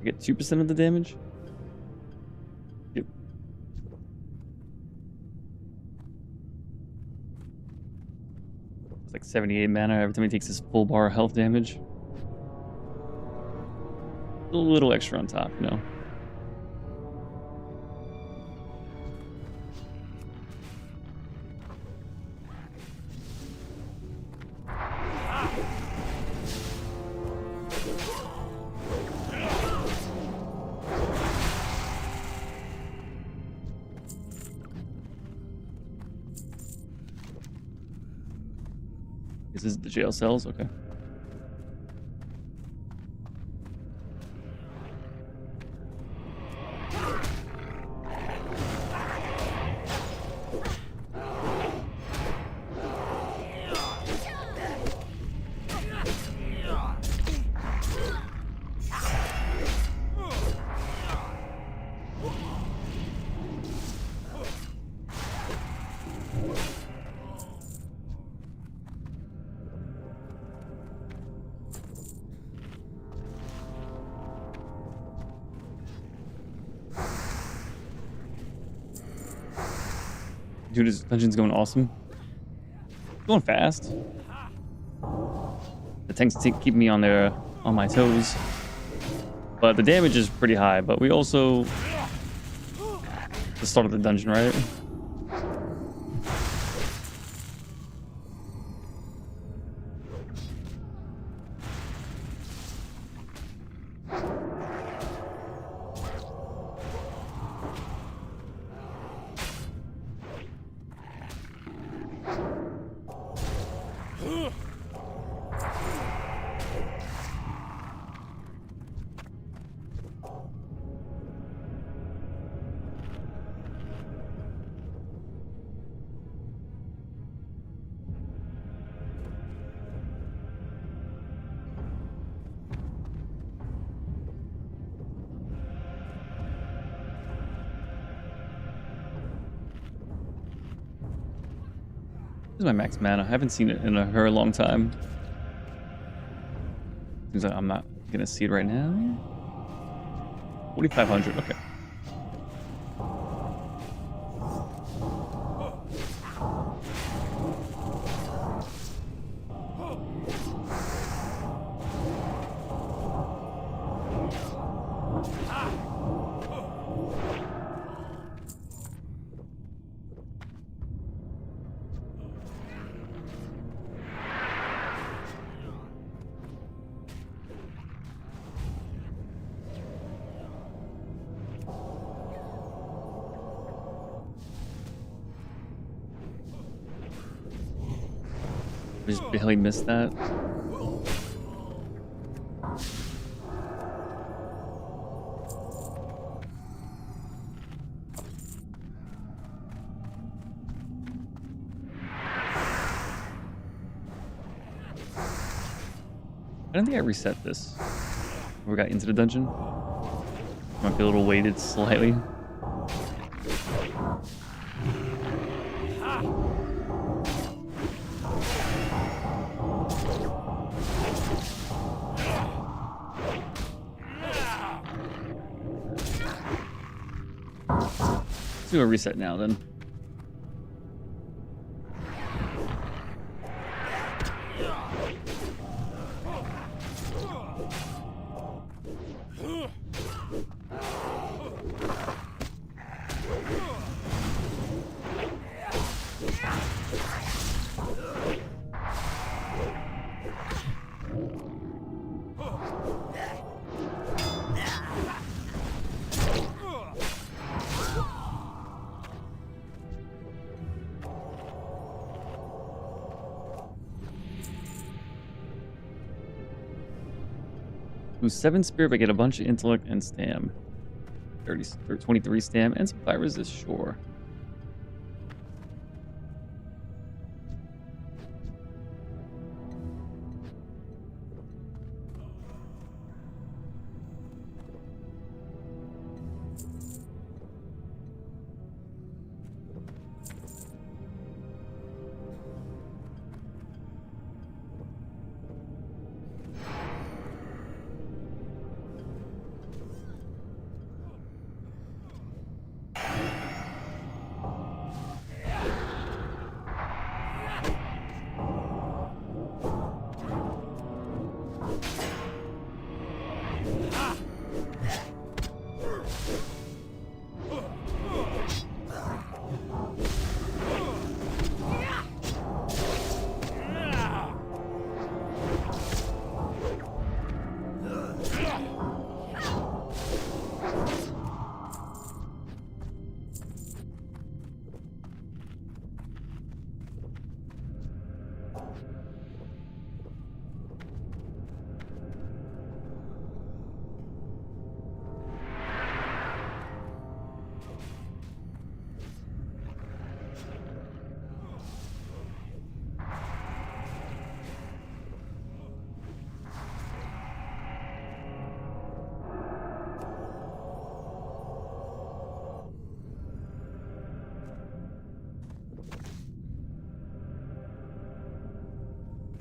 [SPEAKER 1] Get 2% of the damage? Yep. It's like 78 mana every time he takes his full bar of health damage. A little extra on top, you know. This is the jail cells, okay. Dude, this dungeon's going awesome. Going fast. The tanks keep me on my toes. But the damage is pretty high. But we also the start of the dungeon, right? This is my max mana. I haven't seen it in a very long time. Seems like I'm not gonna see it right now. 4,500. Okay. I just barely missed that. I don't think I reset this. We got into the dungeon. Might be a little weighted slightly. Let's do a reset now then. Lose 7 spirit, but get a bunch of intellect and stam. 23 stam and some fire resist, sure.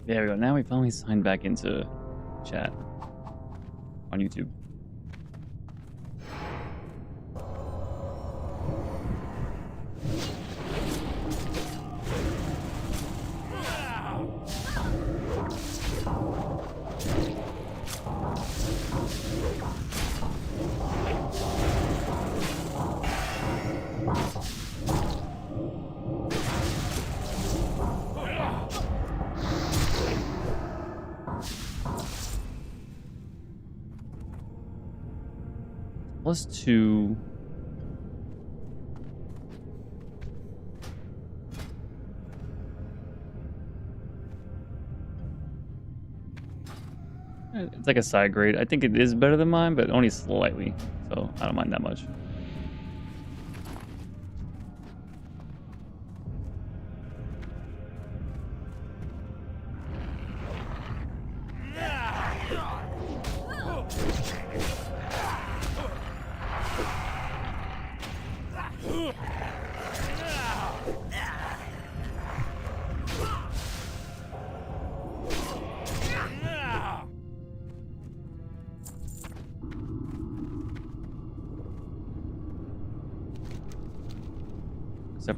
[SPEAKER 1] There we go. Now we finally signed back into chat on YouTube. +2. It's like a side grade. I think it is better than mine, but only slightly. So I don't mind that much.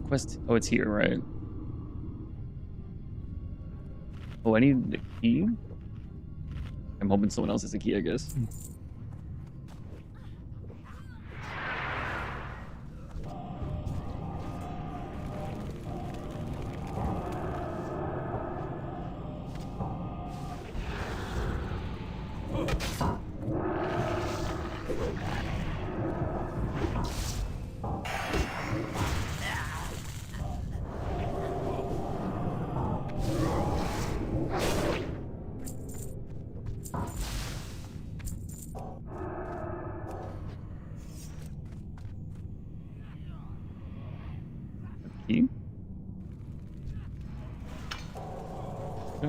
[SPEAKER 1] Quest. Oh, it's here, right? Oh, I need the key. I'm hoping someone else has a key, I guess. Key. Okay.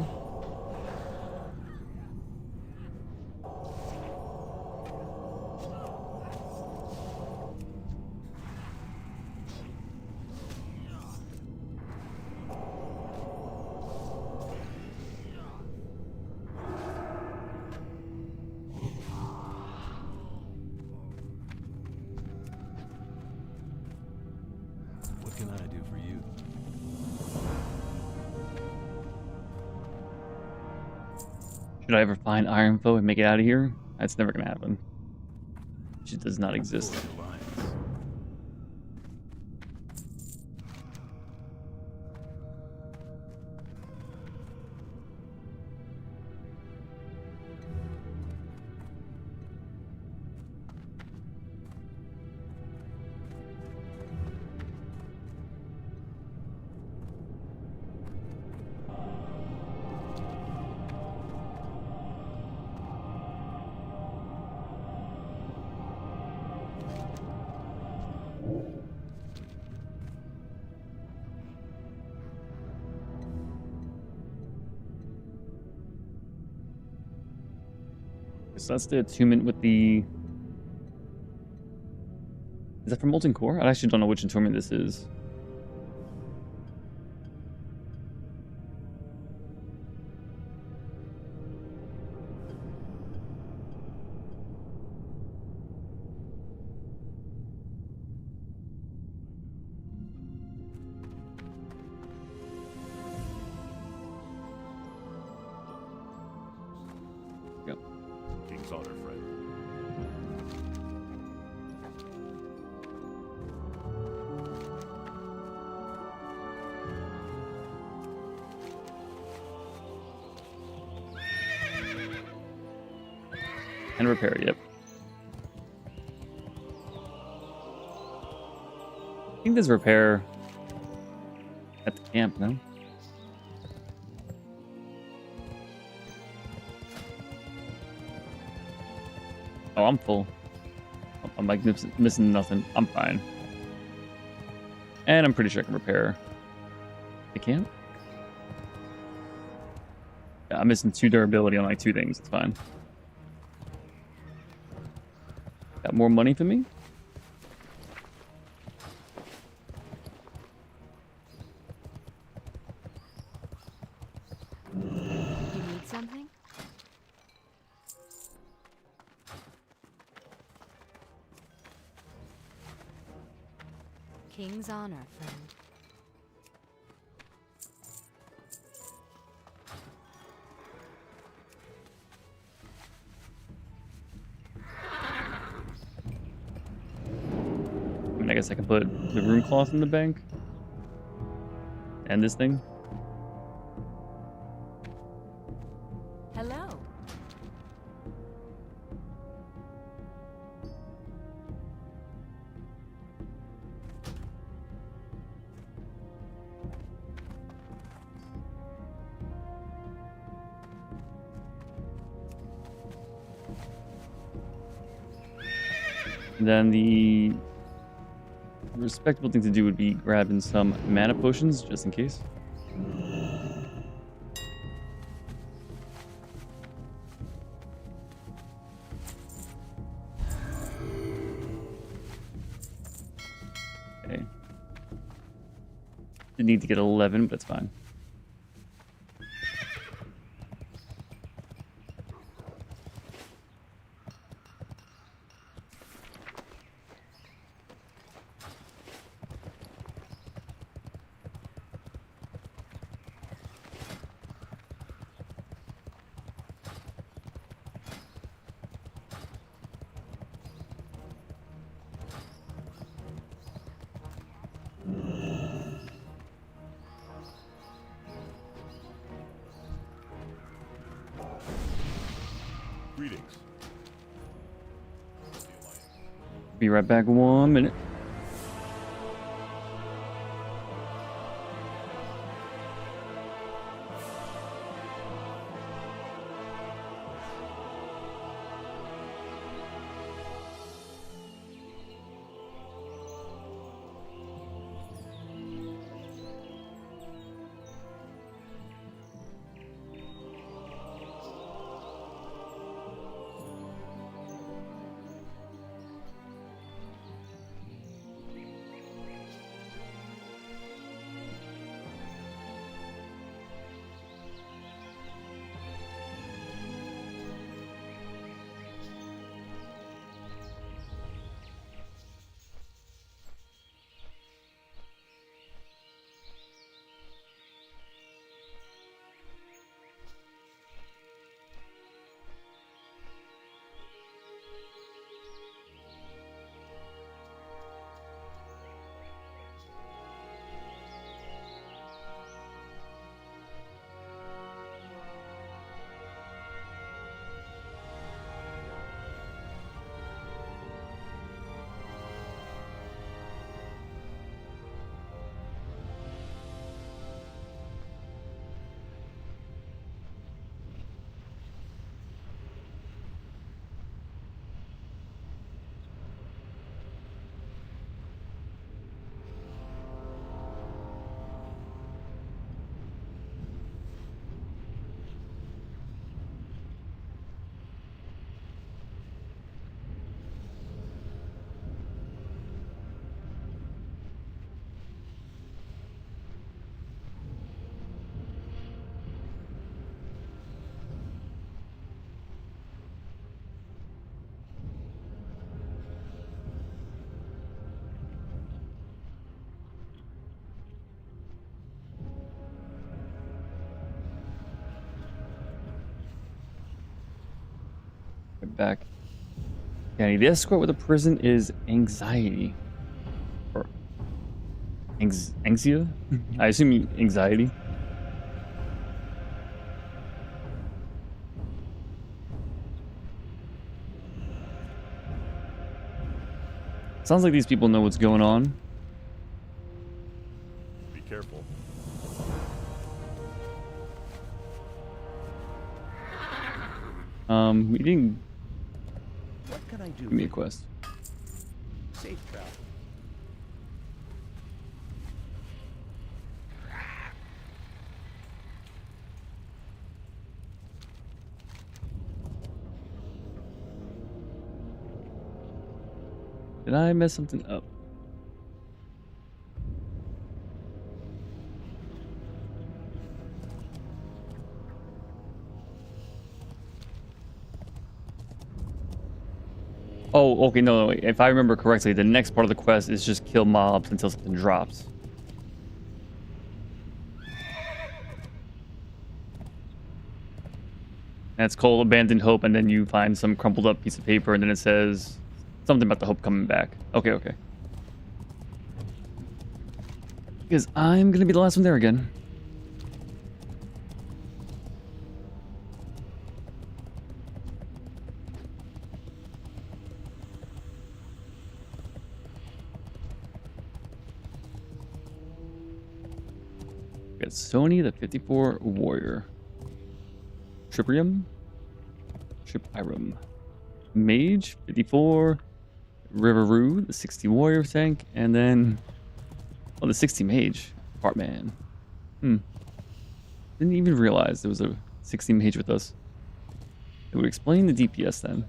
[SPEAKER 7] What can I do for you?
[SPEAKER 1] Should I ever find Iron Foe and make it out of here? That's never gonna happen. She does not exist.
[SPEAKER 7] Alliance.
[SPEAKER 1] So that's the attunement with the... Is that for Molten Core? I actually don't know which attunement this is.
[SPEAKER 2] King's honor, friend.
[SPEAKER 1] And repair, yep. I think there's repair at the camp, no? Oh, I'm full. I'm like missing nothing. I'm fine. And I'm pretty sure I can repair the camp. Yeah, I'm missing 2 durability on like 2 things. It's fine. Got more money for me?
[SPEAKER 6] You need something? King's honor, friend.
[SPEAKER 1] I mean, I guess I can put the rune cloth in the bank. And this thing.
[SPEAKER 6] Hello.
[SPEAKER 1] And then the respectable thing to do would be grabbing some mana potions, just in case. Okay. Did need to get 11, but it's fine.
[SPEAKER 2] Greetings.
[SPEAKER 1] Be right back 1 minute. Right back. Danny, the escort with the prison is anxiety. Or anxia? I assume anxiety. Sounds like these people know what's going on.
[SPEAKER 2] Be careful.
[SPEAKER 1] We didn't
[SPEAKER 4] What can I do?
[SPEAKER 1] give me a quest.
[SPEAKER 4] Safe travel.
[SPEAKER 1] Did I mess something up? Oh, okay, no, if I remember correctly, the next part of the quest is just kill mobs until something drops. That's called Abandoned Hope, and then you find some crumpled up piece of paper, and then it says something about the hope coming back. Okay, okay. Because I'm gonna be the last one there again. We got Sony, the 54 Warrior. Triprium? Tripirum. Mage, 54. Riveroo, the 60 Warrior tank. And then, oh, the 60 Mage. Heartman. Didn't even realize there was a 60 Mage with us. It would explain the DPS then.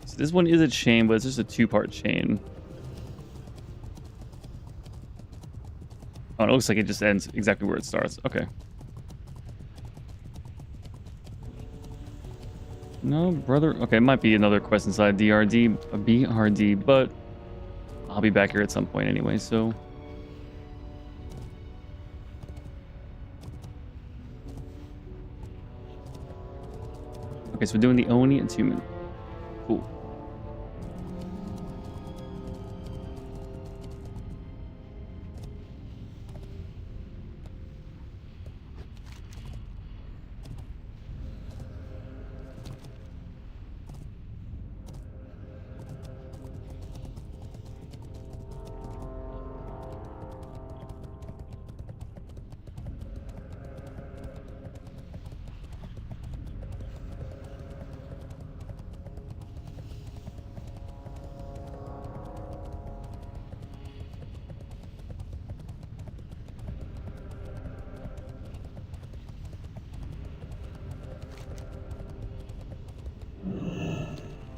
[SPEAKER 1] So this one is a chain, but it's just a two-part chain. Oh, it looks like it just ends exactly where it starts. Okay. No, brother. Okay, it might be another quest inside BRD, but I'll be back here at some point anyway, so. Okay, so we're doing the Oni attunement. Cool.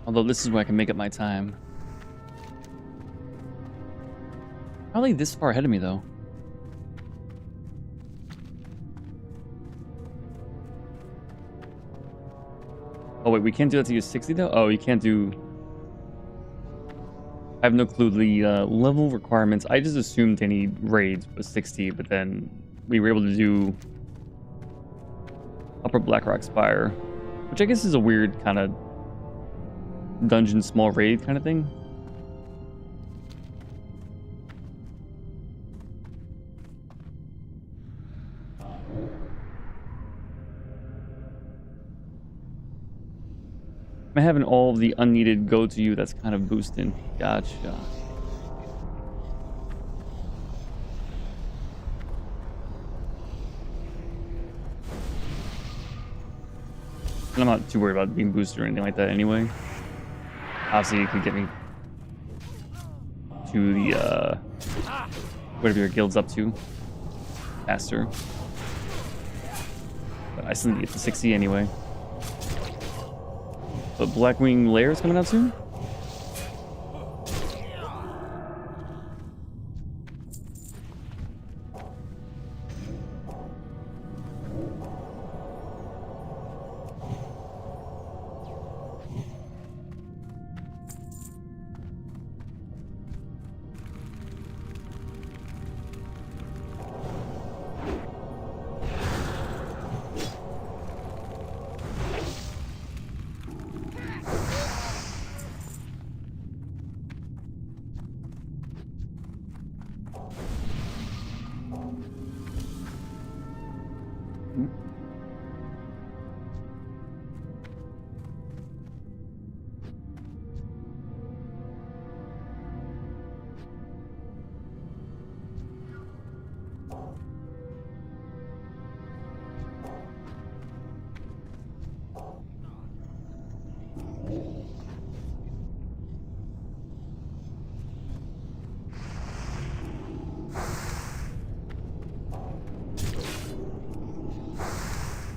[SPEAKER 1] Although this is where I can make up my time. How are they this far ahead of me, though? Oh, wait, we can't do that to use 60, though? Oh, you can't do... I have no clue the level requirements. I just assumed any raids was 60, but then we were able to do Upper Blackrock Spire, which I guess is a weird kind of dungeon small raid kind of thing. I'm having all the unneeded go to you, that's kind of boosting. Gotcha. And I'm not too worried about being boosted or anything like that anyway. Obviously, it could get me to the, whatever your guild's up to faster. But I still need to get to 60 anyway. But Blackwing Lair is coming out soon?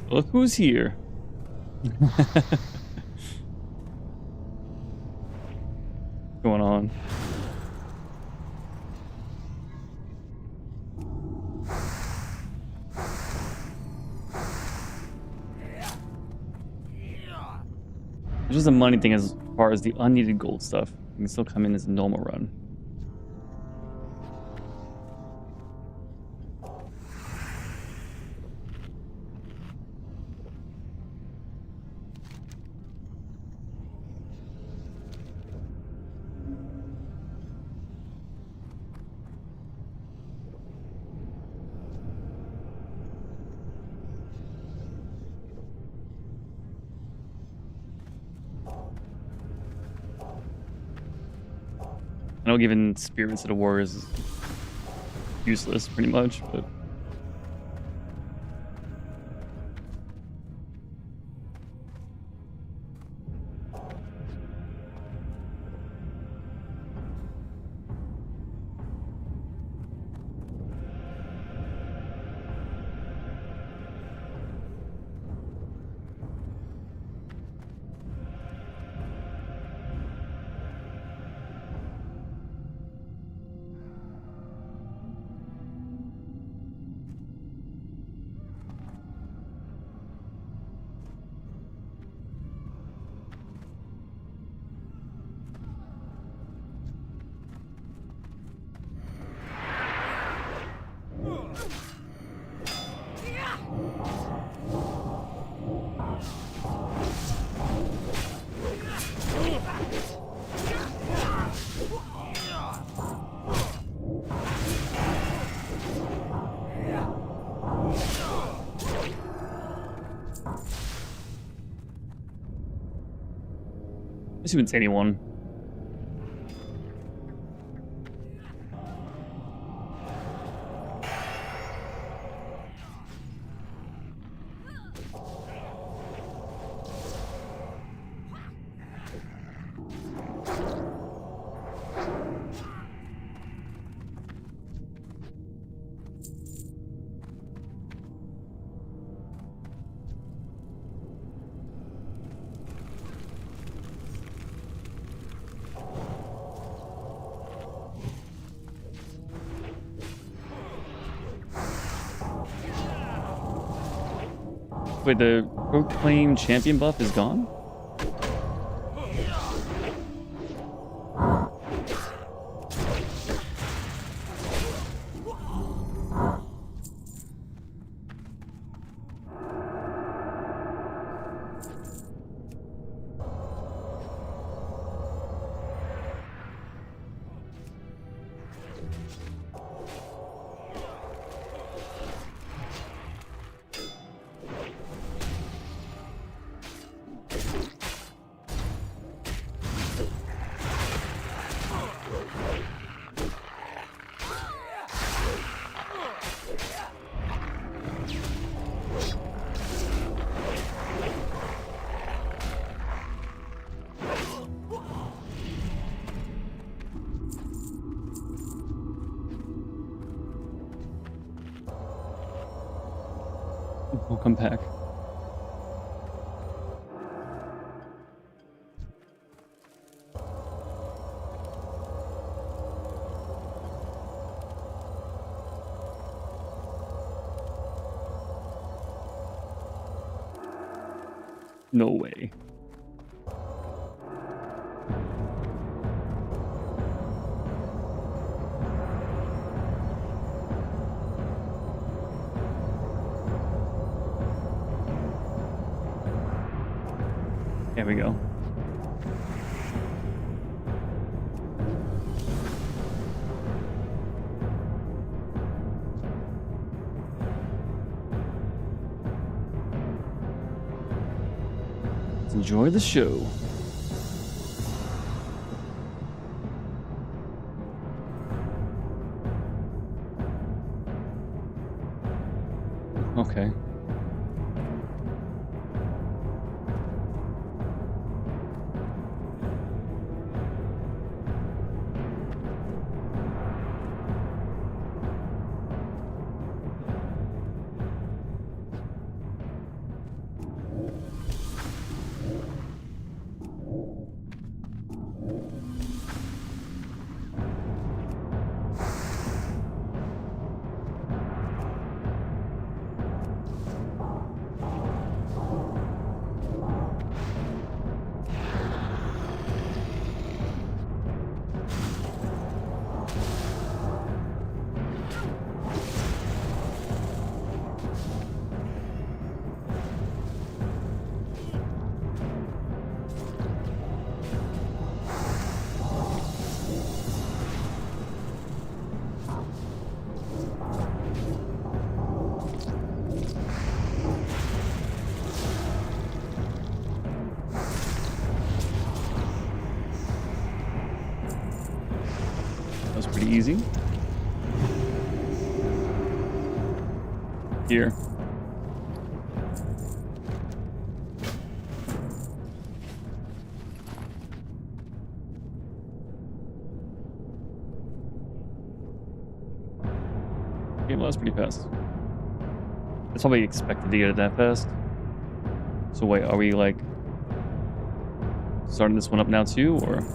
[SPEAKER 1] Look who's here. Going on. It's just a money thing as far as the unneeded gold stuff. You can still come in as a normal run. I know giving spirits to the warriors is useless pretty much, but this isn't anyone. Wait, the proclaimed champion buff is gone? We'll come back. No way. There we go. Let's enjoy the show. Okay. That was pretty easy. Here. Okay, well, that's pretty fast. That's probably expected to get it that fast. So wait, are we like starting this one up now too, or?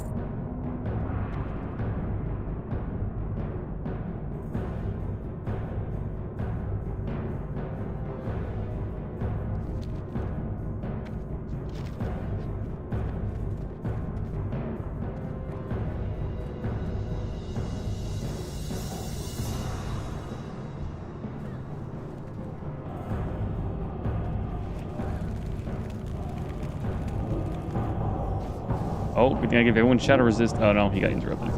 [SPEAKER 1] Oh, good thing I give everyone shadow resist. Oh no, he got interrupted.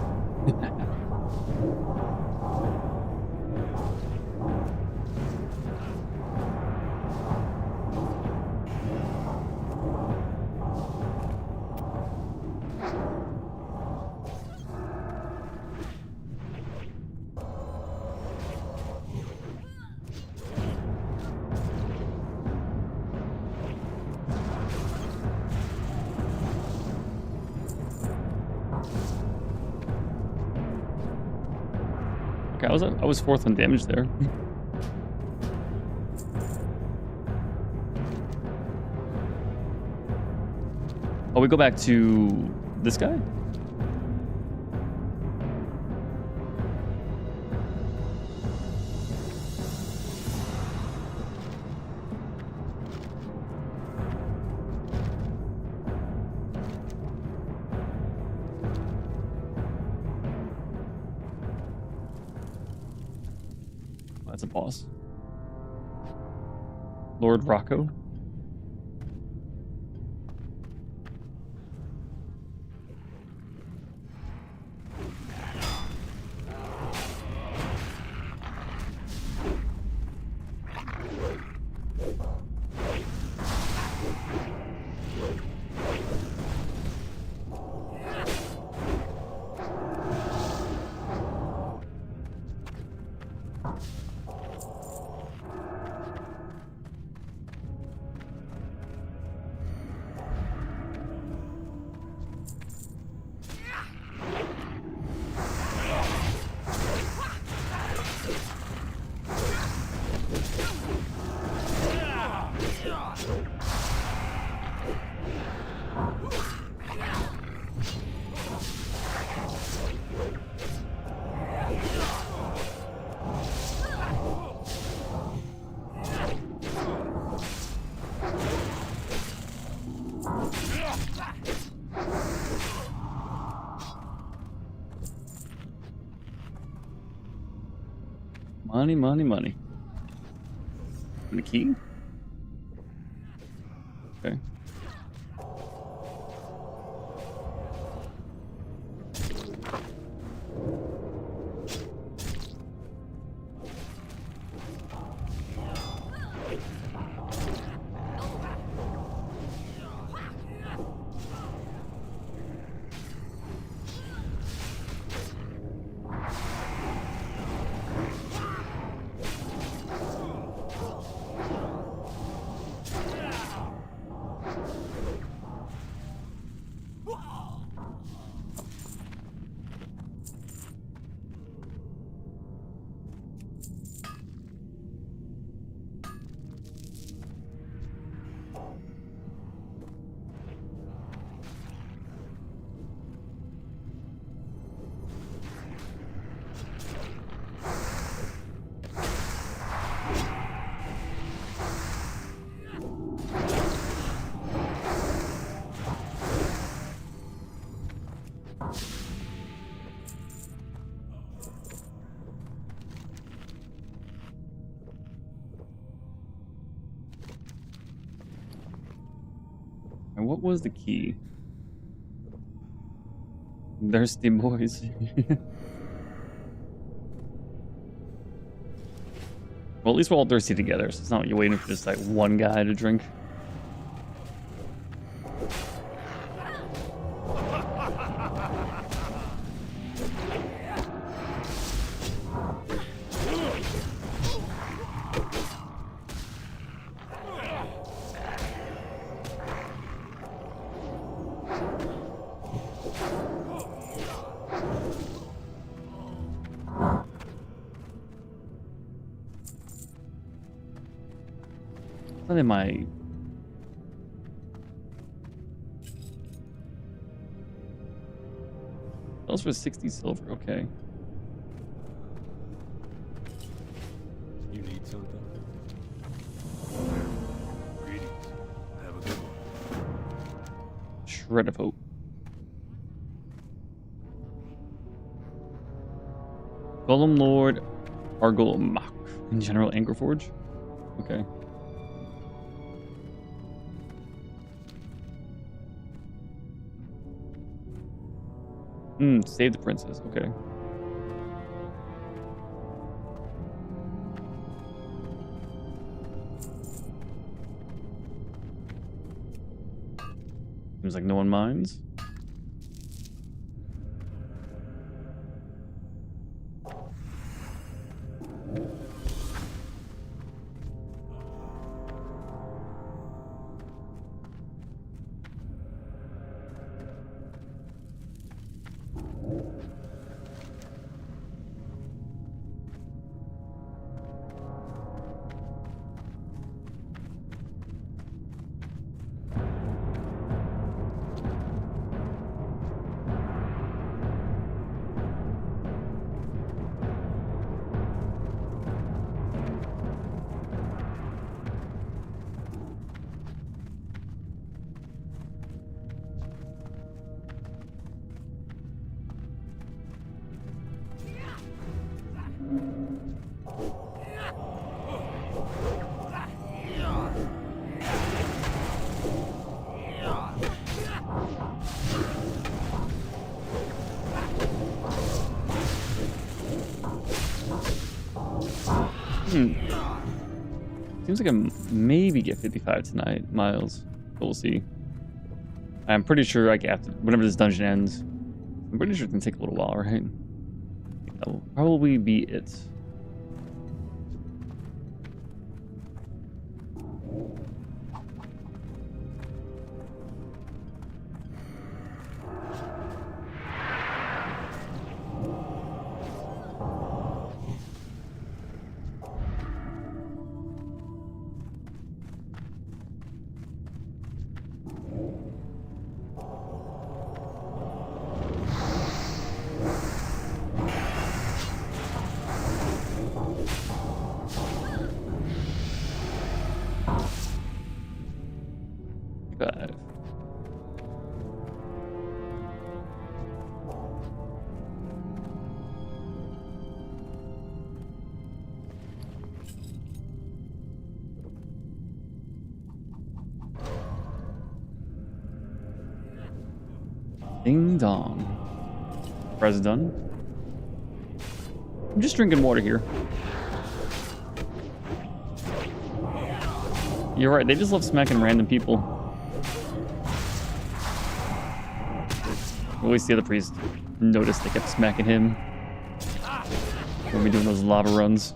[SPEAKER 1] Okay, I was fourth on damage there. Oh, we go back to this guy? That's a boss. Lord Rocco. Money, money, money. And the key? Okay. And what was the key? Thirsty boys. Well, at least we're all thirsty together, so it's not like you're waiting for just like one guy to drink. Not in my... Those for 60 silver, okay.
[SPEAKER 7] You need something?
[SPEAKER 2] Greetings. Have a good one.
[SPEAKER 1] Shred of hope. Golem Lord Argolomak in General Angerforge. Okay. Save the princess. Okay. Seems like no one minds. Seems like I maybe get 55 tonight, Miles. But we'll see. I'm pretty sure like after whenever this dungeon ends, I'm pretty sure it's gonna take a little while, right? That'll probably be it. Ding dong. Press done. I'm just drinking water here. You're right, they just love smacking random people. At least the other priest noticed they kept smacking him when we doing those lava runs.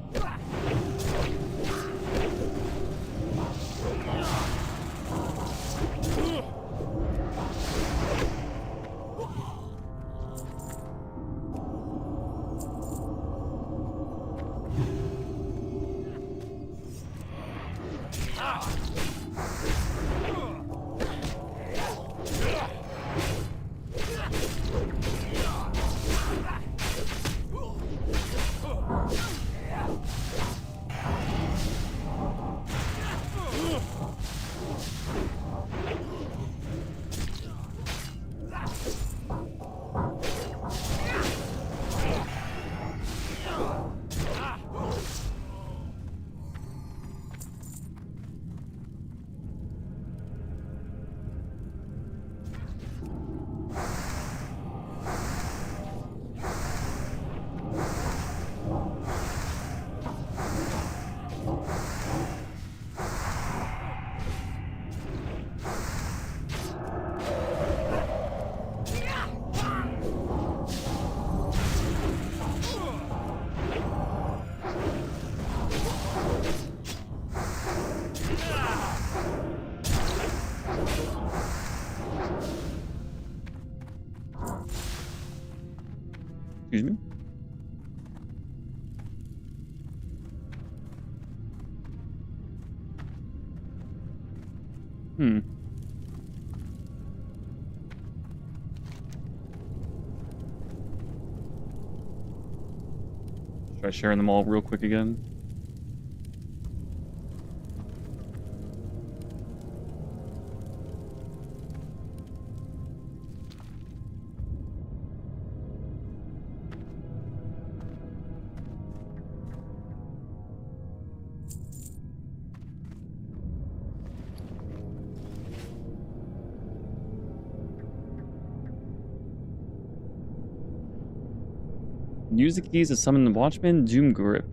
[SPEAKER 1] Excuse me? Try sharing them all real quick again. Use the keys to summon the Watchman Doom Grip.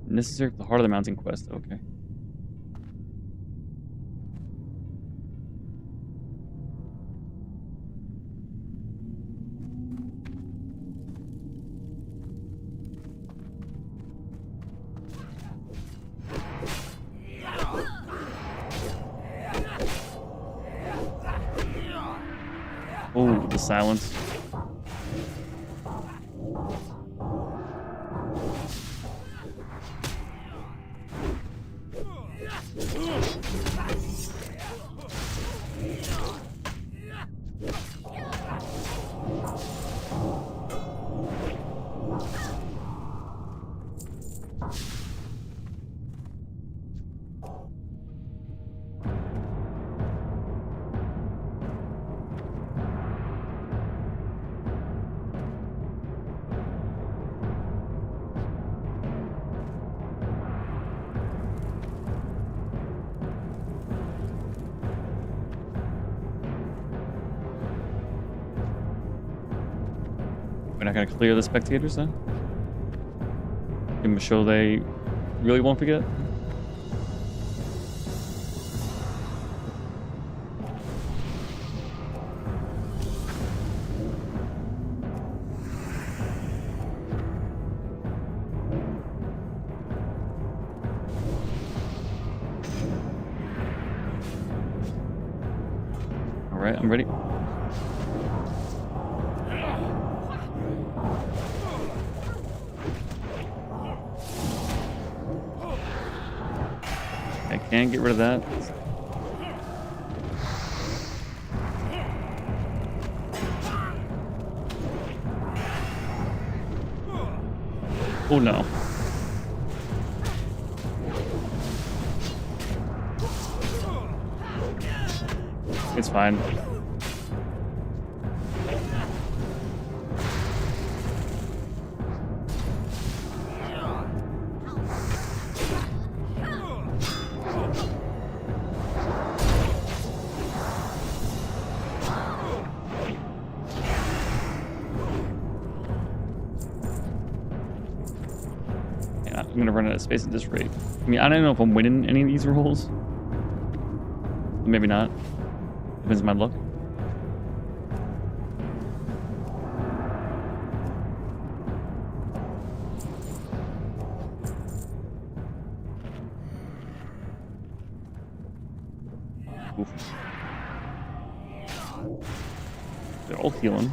[SPEAKER 1] Necessary for the Heart of the Mountain quest. Okay. Oh, the silence. We're not gonna clear the spectators then? Give them a show they really won't forget? Alright, I'm ready. Can't get rid of that. Oh no. It's fine. I'm gonna run out of space at this rate. I mean, I don't know if I'm winning any of these rolls. Maybe not. Depends on my luck. Oof. They're all healing.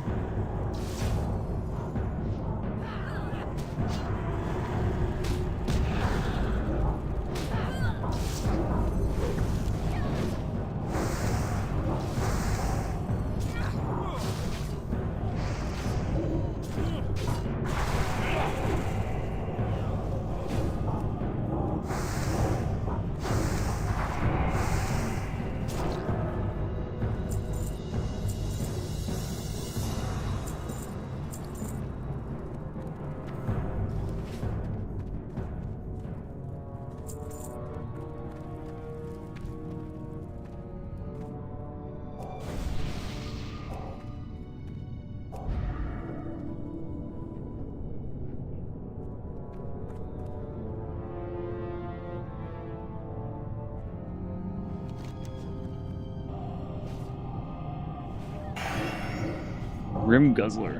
[SPEAKER 1] Rim Guzzler.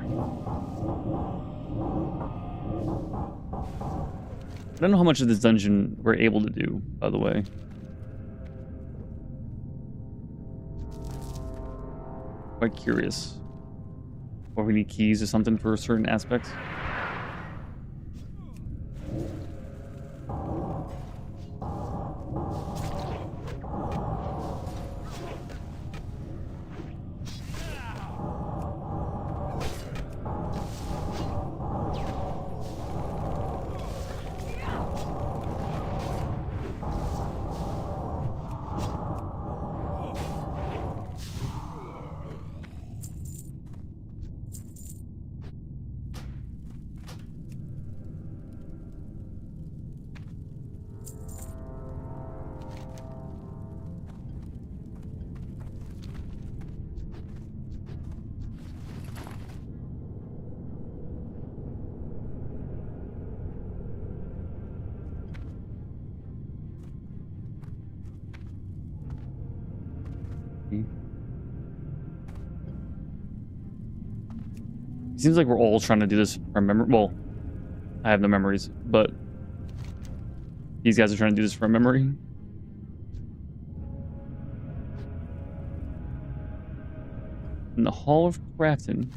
[SPEAKER 1] I don't know how much of this dungeon we're able to do, by the way. Quite curious. Or we need keys or something for certain aspects. Seems like we're all trying to do this from memory. Well, I have no memories, but these guys are trying to do this from memory. In the Hall of Crafton.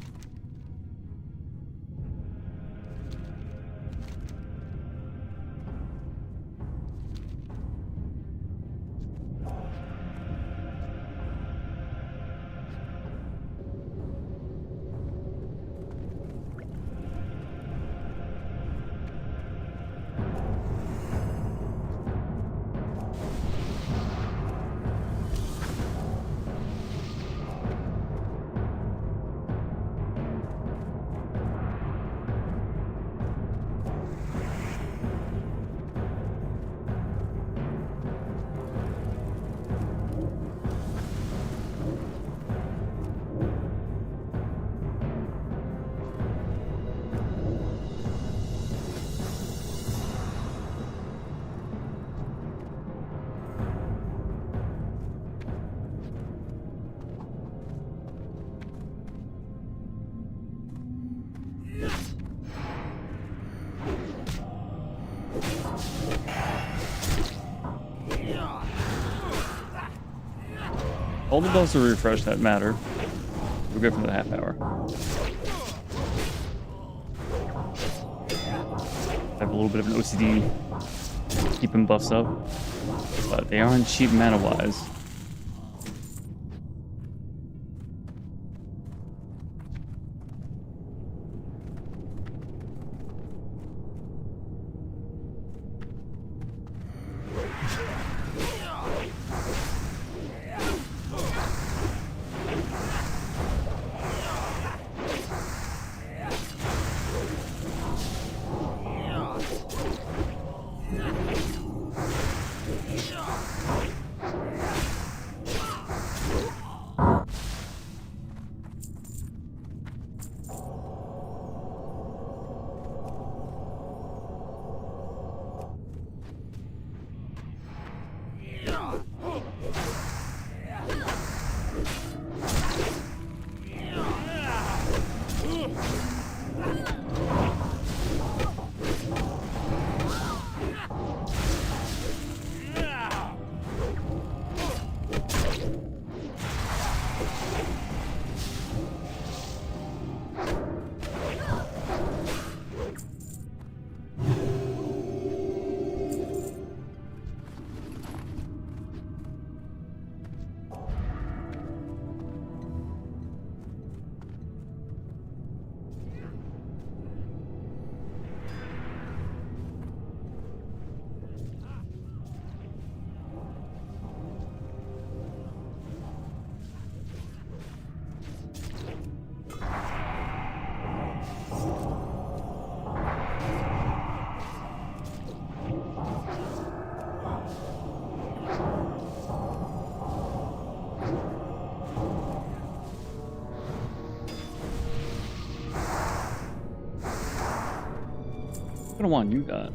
[SPEAKER 1] All the buffs are refreshed that matter. We're good for the half hour. I have a little bit of an OCD keeping buffs up, but they aren't cheap mana wise. gonna want you got.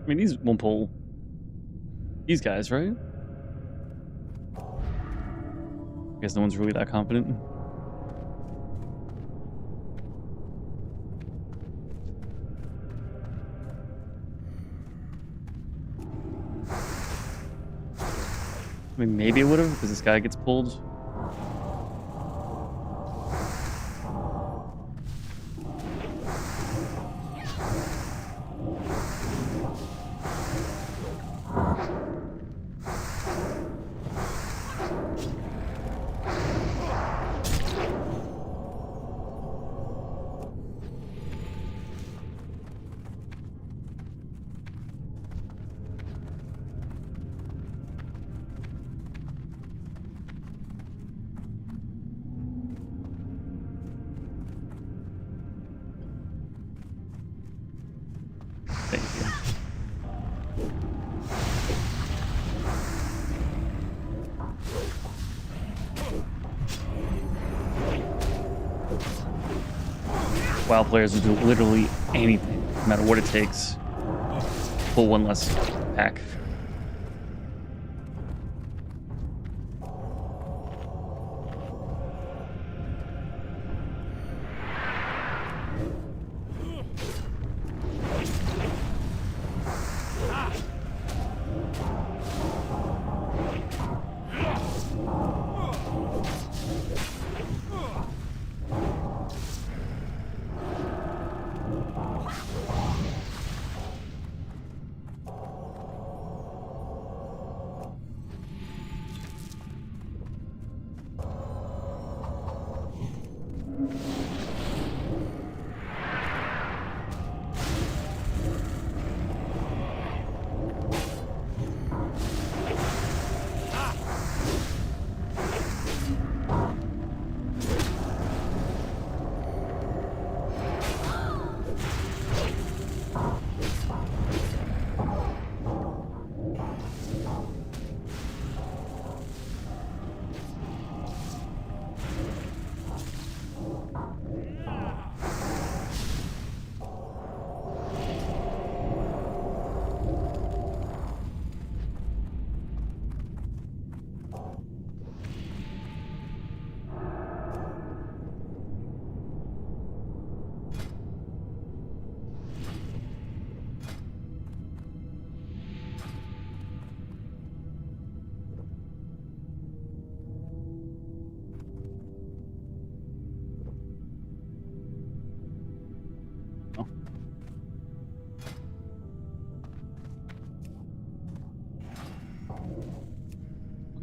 [SPEAKER 1] I mean, these won't pull these guys, right? I guess no one's really that confident. I mean, maybe it would have, because this guy gets pulled. Thank you. WoW players will do literally anything, no matter what it takes. Pull one less pack.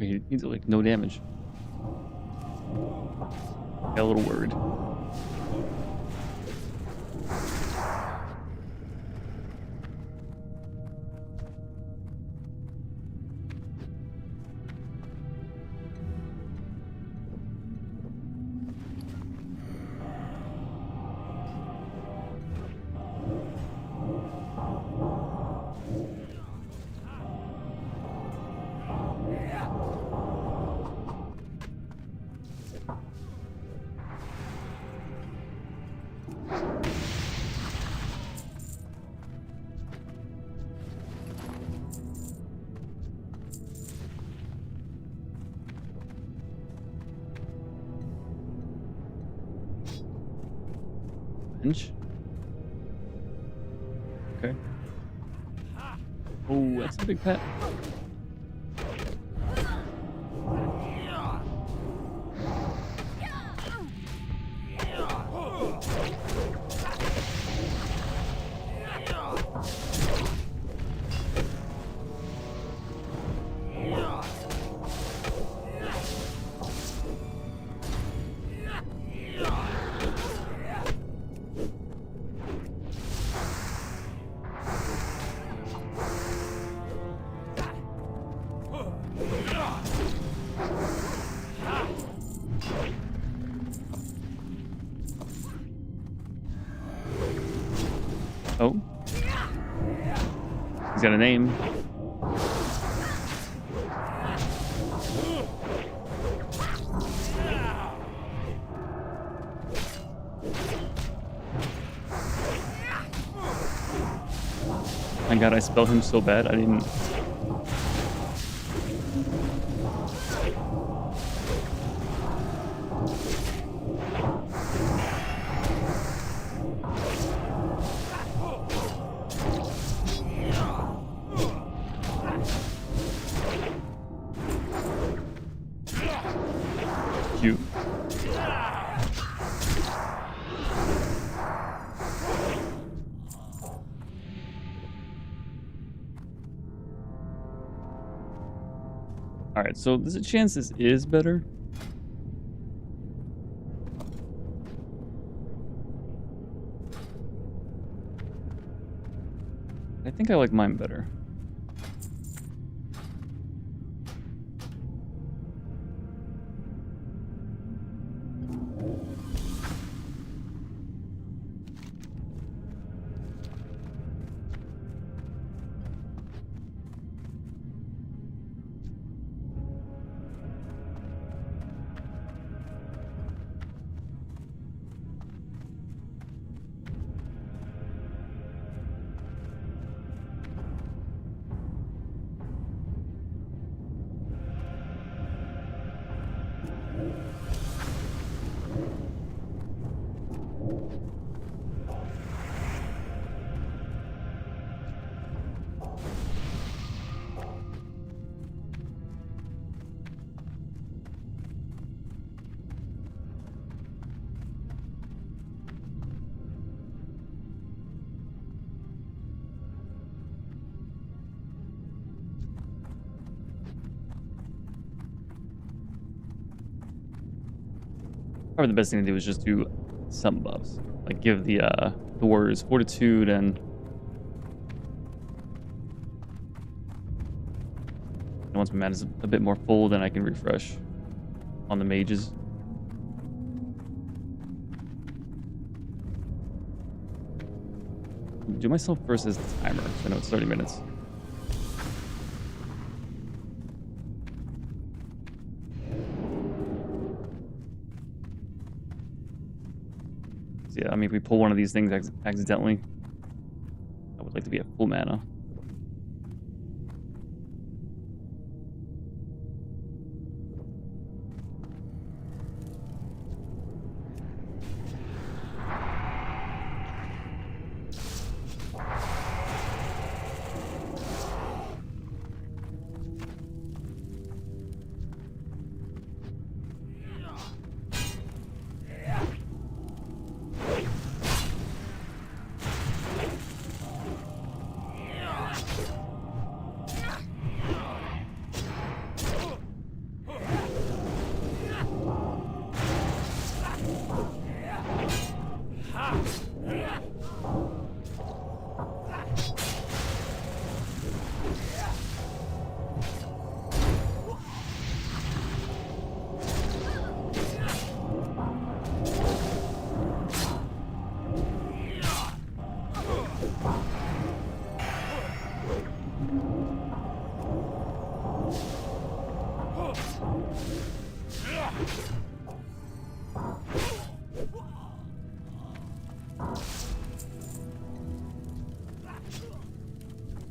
[SPEAKER 1] Okay, he's like no damage. Got a little worried. Bench. Okay. Oh, that's a big pet. He's got a name. My god, I spelled him so bad. I didn't. Cute. All right, so there's a chance this is better. I think I like mine better. Probably the best thing to do is just do some buffs. Like give the warriors fortitude and once my mana is a bit more full, then I can refresh on the mages. Do myself first as the timer. I know it's 30 minutes. So yeah, I mean, if we pull one of these things accidentally, I would like to be at full mana.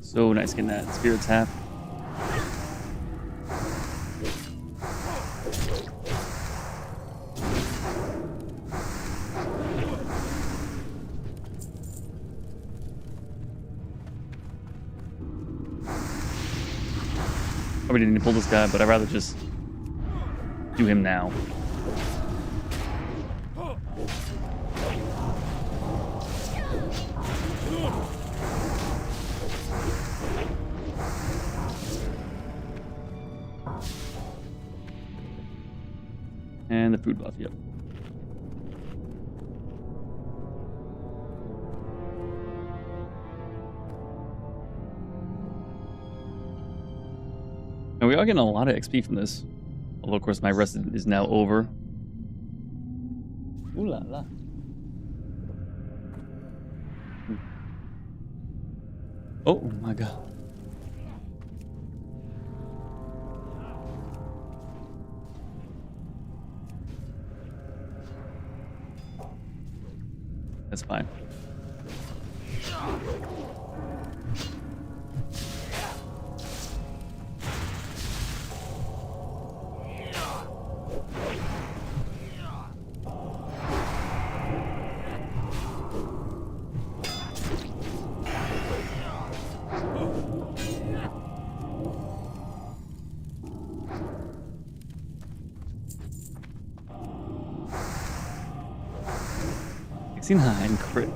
[SPEAKER 1] So nice getting that spirit tap. Probably didn't need to pull this guy, but I'd rather just do him now. And the food buff, yep. And we are getting a lot of XP from this. Although, of course, my rest is now over. Ooh la la. Oh my god. That's fine. Nine crit.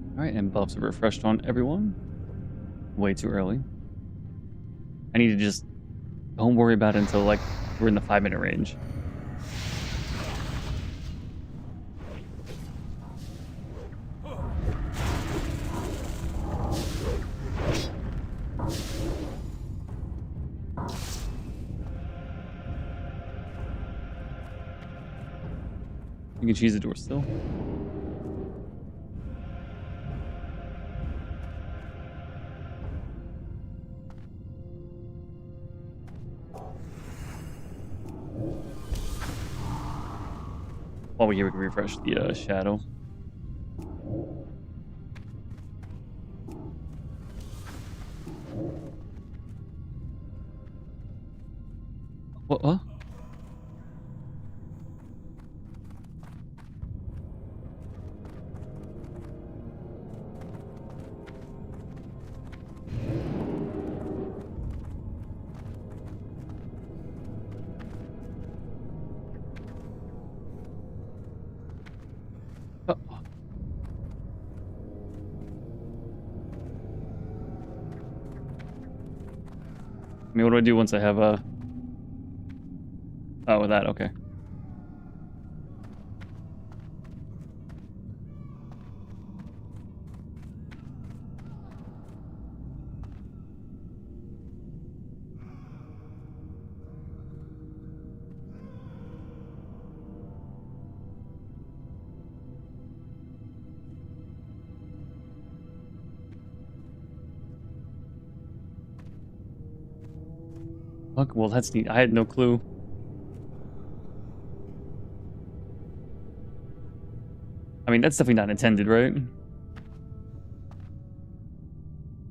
[SPEAKER 1] All right, and buffs are refreshed on everyone. Way too early. I need to just don't worry about it until like we're in the 5-minute range. You can cheese the door still. While we're here, we can refresh the shadow. What? What? I mean, what do I do once I have a... Oh, with that, okay. Fuck, well, that's neat. I had no clue. I mean, that's definitely not intended, right?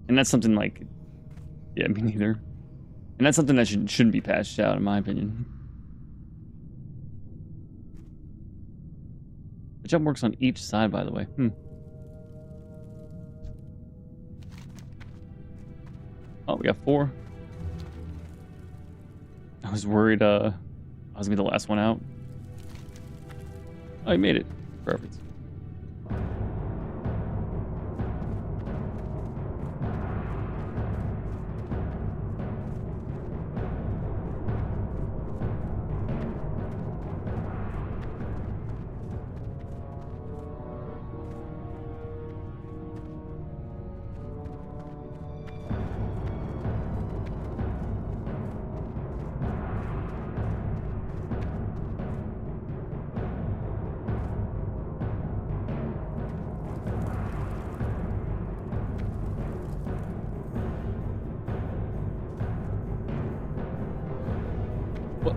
[SPEAKER 1] And that's something like... Yeah, me neither. And that's something that shouldn't be patched out, in my opinion. The jump works on each side, by the way. Oh, we got 4. I was worried I was gonna be the last one out. Oh, you made it. Perfect.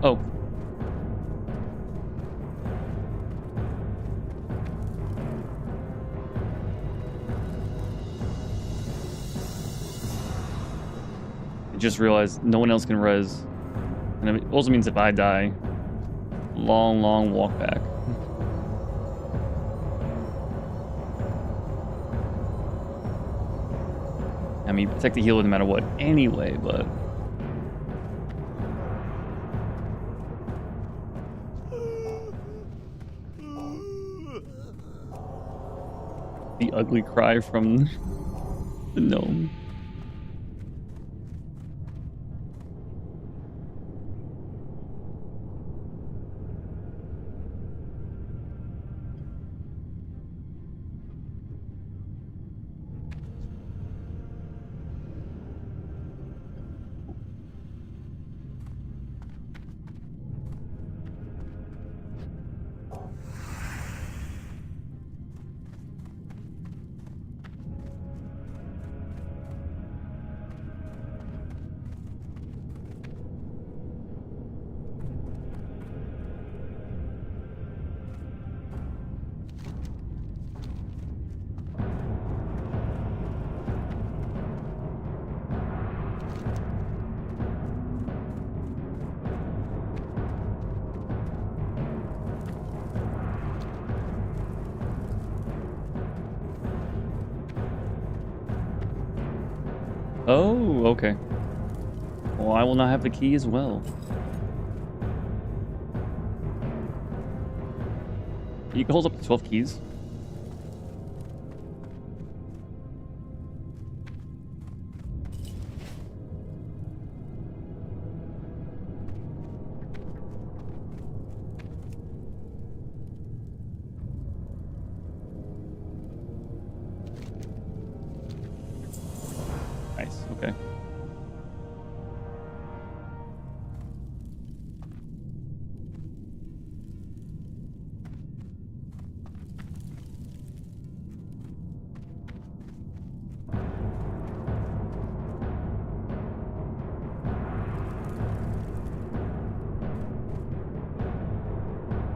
[SPEAKER 1] Oh. I just realized no one else can res. And it also means if I die, long, long walk back. I mean, protect the healer no matter what anyway, but... The ugly cry from the gnome. Oh, okay. Well, I will not have the key as well. You can hold up to 12 keys. Nice, okay.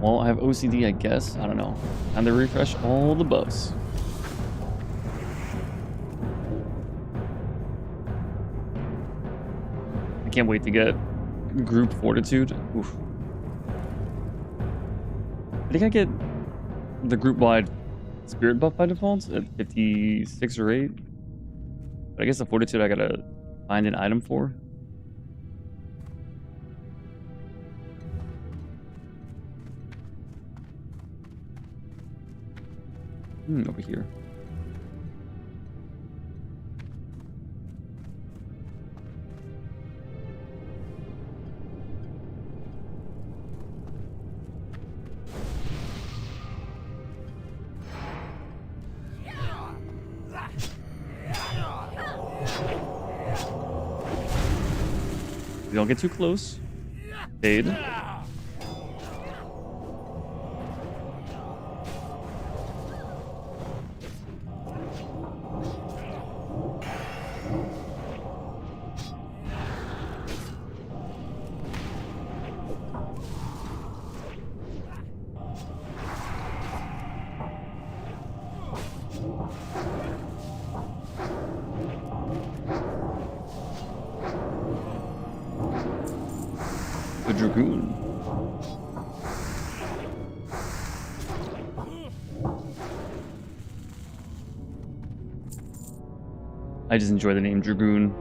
[SPEAKER 1] Well, I have OCD, I guess. I don't know. Time to refresh all the buffs. I can't wait to get group fortitude. Oof. I think I get the group-wide spirit buff by default at 56 or 8. But I guess the fortitude I gotta find an item for. Over here. We don't get too close. Fade. The Dragoon. I just enjoy the name Dragoon.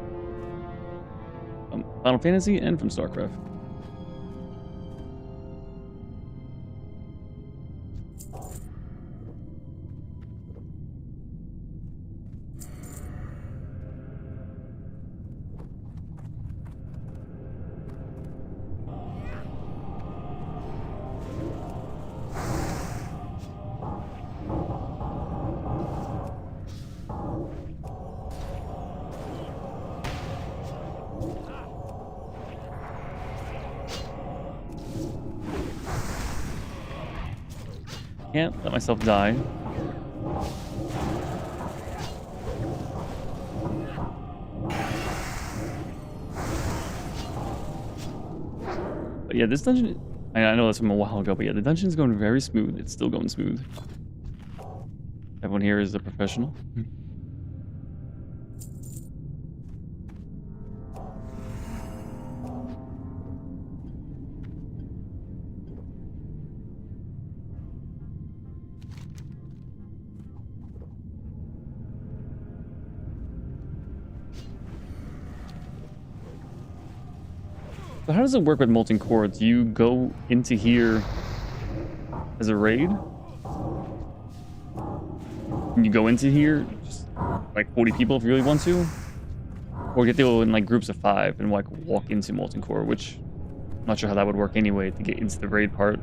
[SPEAKER 1] From Final Fantasy and from StarCraft. Can't let myself die. But yeah, this dungeon, I know that's from a while ago, but yeah, the dungeon's going very smooth. It's still going smooth. Everyone here is a professional. So how does it work with Molten Core? Do you go into here as a raid? Can you go into here, just like 40 people if you really want to? Or get to go in like groups of 5 and like walk into Molten Core, which I'm not sure how that would work anyway to get into the raid part.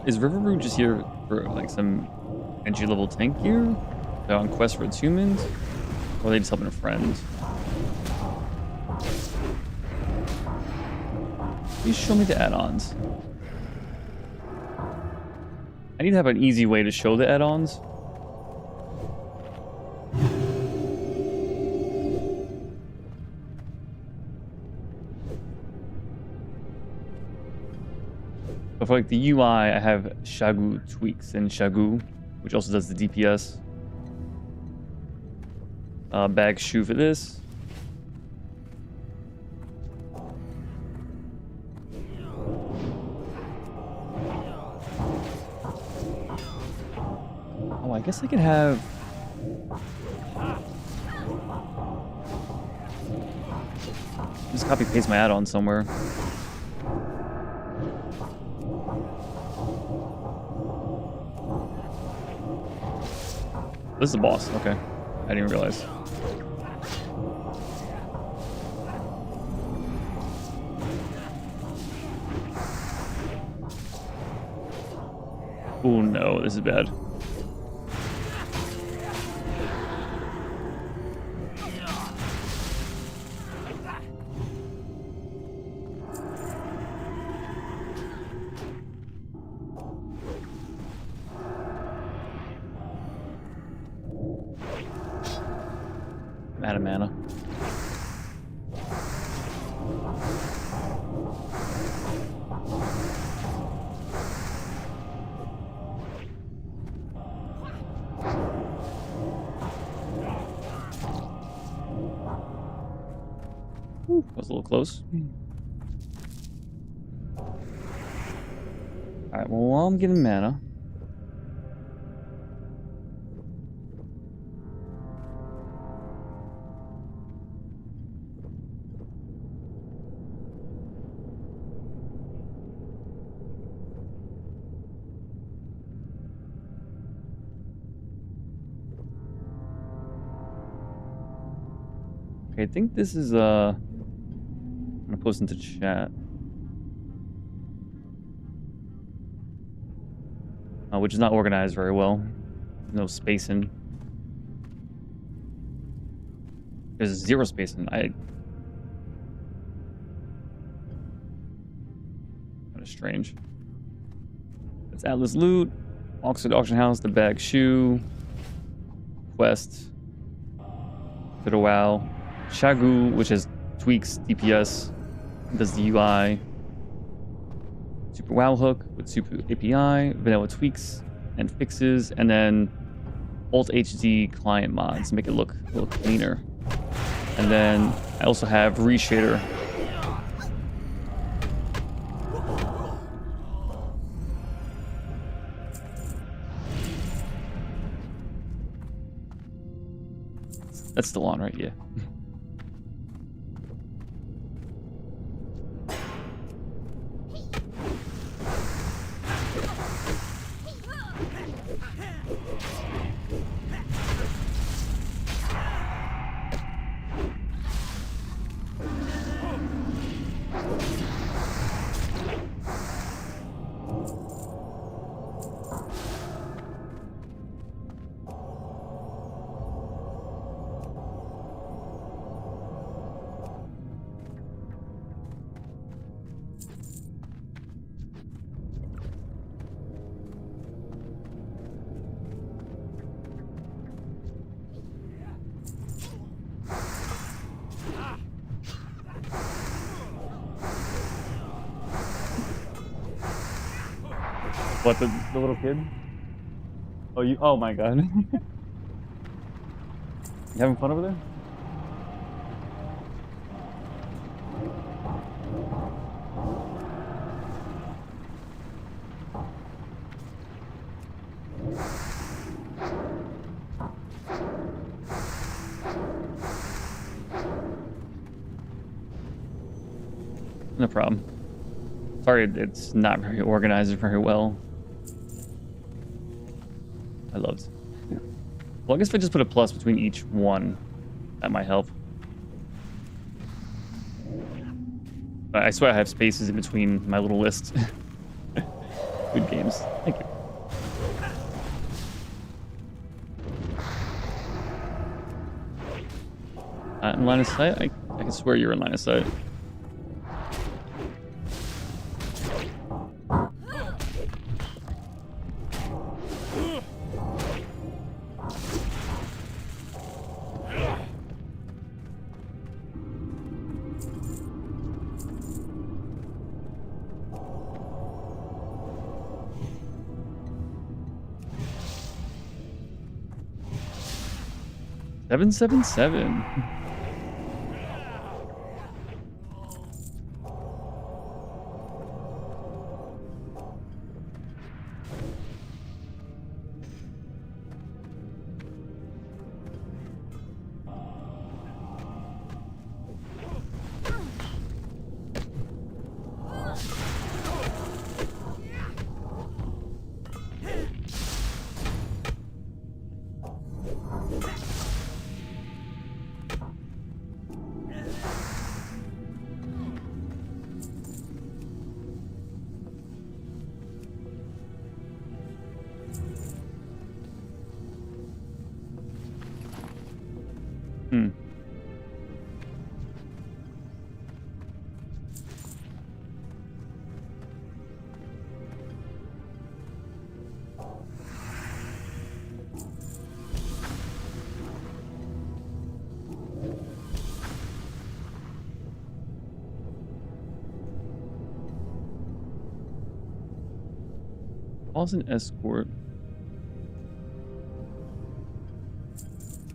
[SPEAKER 1] Is Riverroot just here for like some entry level tank gear? They're on quest for its humans? Or are they just helping a friend? Please show me the add-ons. I need to have an easy way to show the add-ons. But for like the UI, I have Shagu tweaks in Shagu, which also does the DPS. Bag shoe for this. Oh, I guess I could have... Just copy paste my add-on somewhere. This is the boss. Okay. I didn't realize. Oh no, this is bad. I'm out of mana. Ooh, that was a little close. Alright, well, while I'm getting mana, okay, I think this is, I'm gonna post into chat. Which is not organized very well. No spacing. There's zero spacing. Kind of strange. It's Atlas loot, Oxford auction house, the bag shoe, quest, for the WoW, Shagu, which has tweaks DPS, does the UI. Super WoW hook with super API, vanilla tweaks and fixes, and then Alt HD client mods to make it look a little cleaner. And then I also have Reshader. That's still on, right? Yeah. What, the little kid? Oh, you, oh my god. You having fun over there? No problem. Sorry, it's not very organized very well. I loved. Well, I guess if I just put a plus between each one, that might help. I swear I have spaces in between my little list. Good games. Thank you. In line of sight? I can swear you're in line of sight. Seven, 7, 7. Hmm. Pause an escort.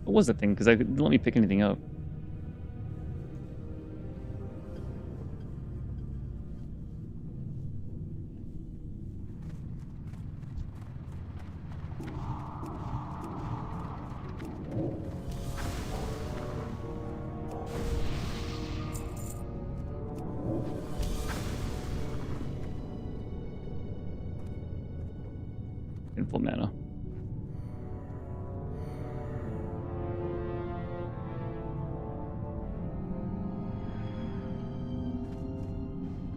[SPEAKER 1] What was the thing? Because I didn't let me pick anything up. Full mana.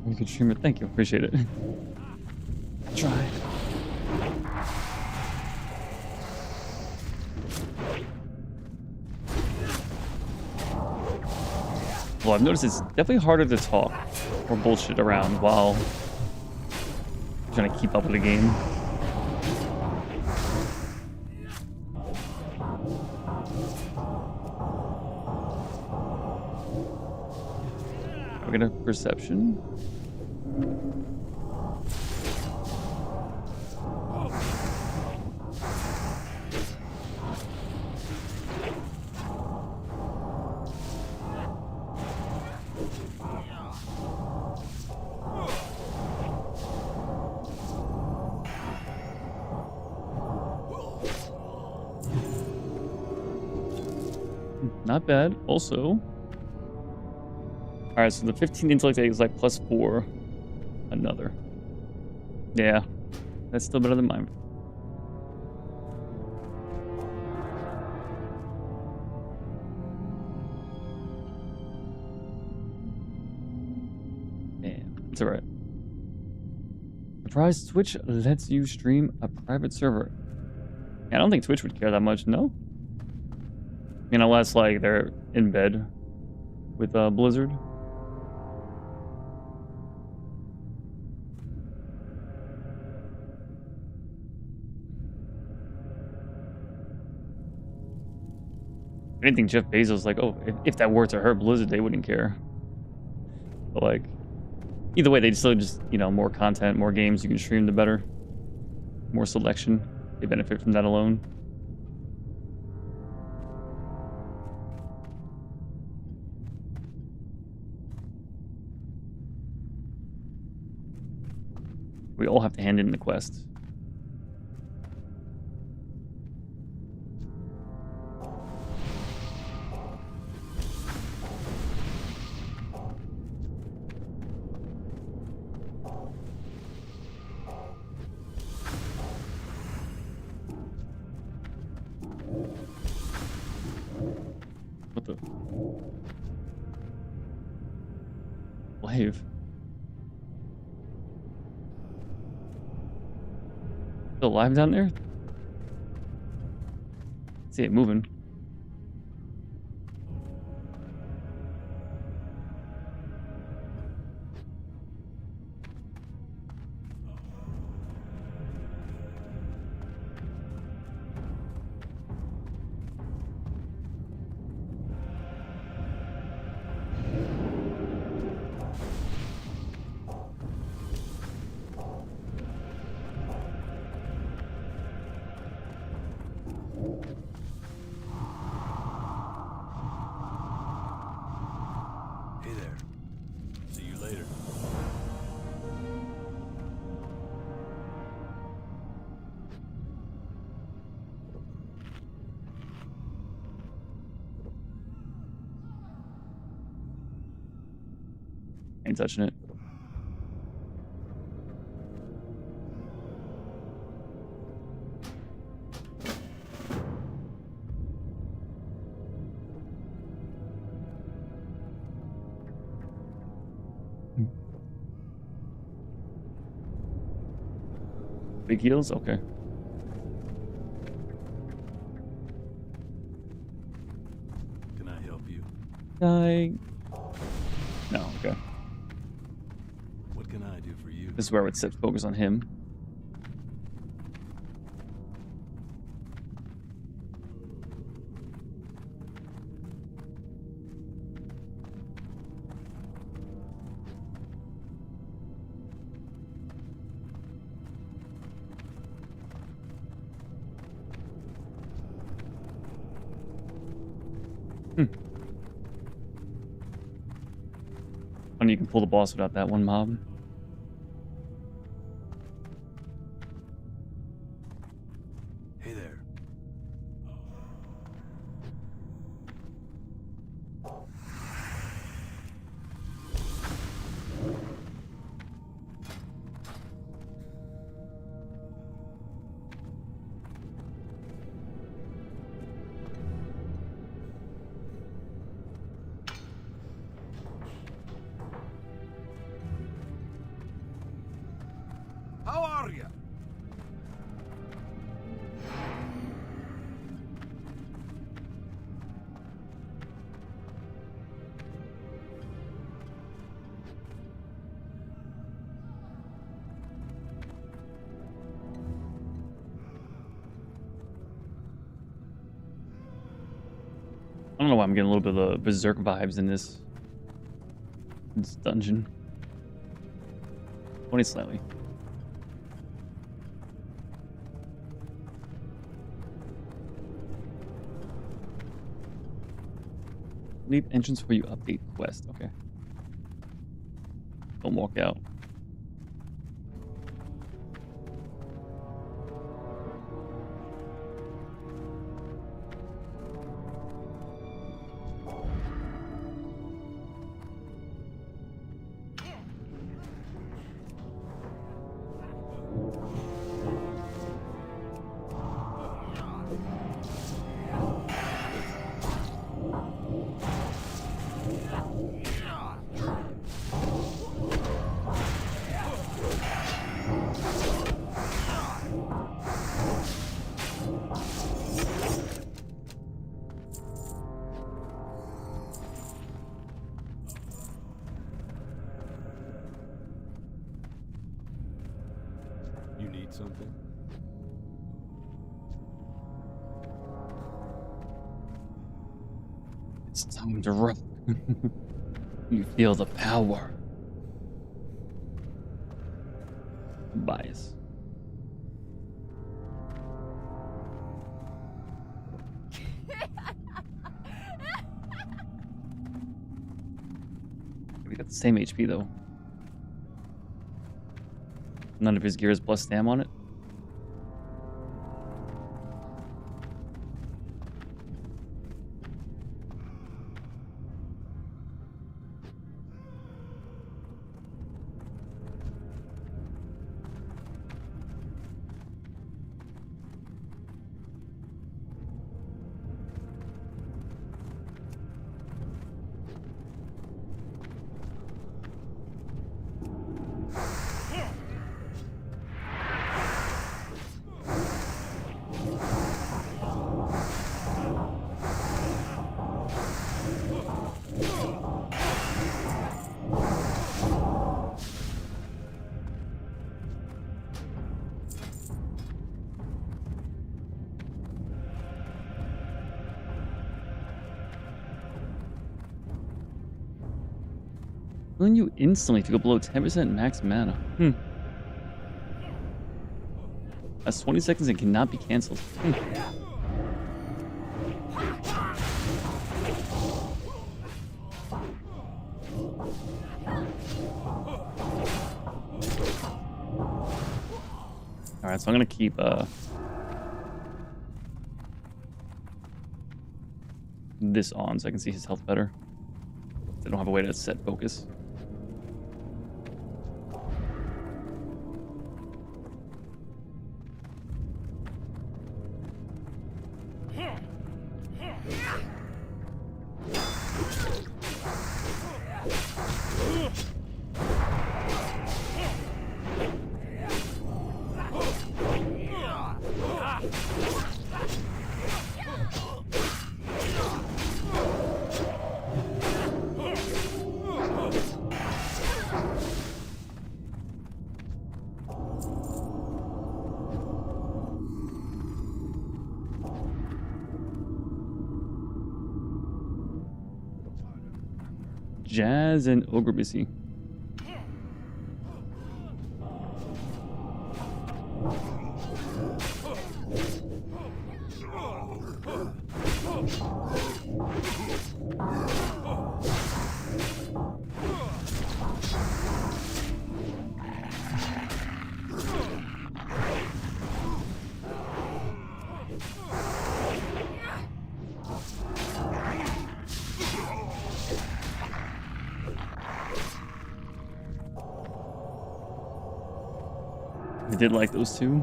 [SPEAKER 1] You could stream it. Thank you. Appreciate it. Try. Well, I've noticed it's definitely harder to talk or bullshit around while trying to keep up with the game. We're gonna perception. Not bad. Also, all right, so the 15 intellect is like +4. Another. Yeah, that's still better than mine. Damn, it's all right. Surprise, Twitch lets you stream a private server. I don't think Twitch would care that much, no? You know, unless like they're in bed with Blizzard. I didn't think Jeff Bezos like, oh, if that were to hurt Blizzard, they wouldn't care. But like, either way, they'd still just, you know, more content, more games you can stream, the better. More selection. They benefit from that alone. We all have to hand in the quest. What the? Wave. Still alive down there? See it moving.
[SPEAKER 2] Hey there. See you later.
[SPEAKER 1] Ain't touching it. Big heals? Okay.
[SPEAKER 2] Can I help you?
[SPEAKER 1] No, okay.
[SPEAKER 2] What can I do for you?
[SPEAKER 1] This is where I would set focus on him. And you can pull the boss without that one mob.
[SPEAKER 2] Hey there. How are you?
[SPEAKER 1] I don't know why I'm getting a little bit of berserk vibes in this dungeon. Only slightly. Leave entrance for you update quest. Okay. Don't walk out.
[SPEAKER 7] You need something?
[SPEAKER 1] It's time to rock. You feel the power. Bias. We got the same HP though. None of his gear is plus stam on it. Killing you instantly if you go below 10% max mana. That's 20 seconds and cannot be cancelled. Alright, so I'm gonna keep this on so I can see his health better. I don't have a way to set focus. Jazz and Ogre Missy. I did like those two.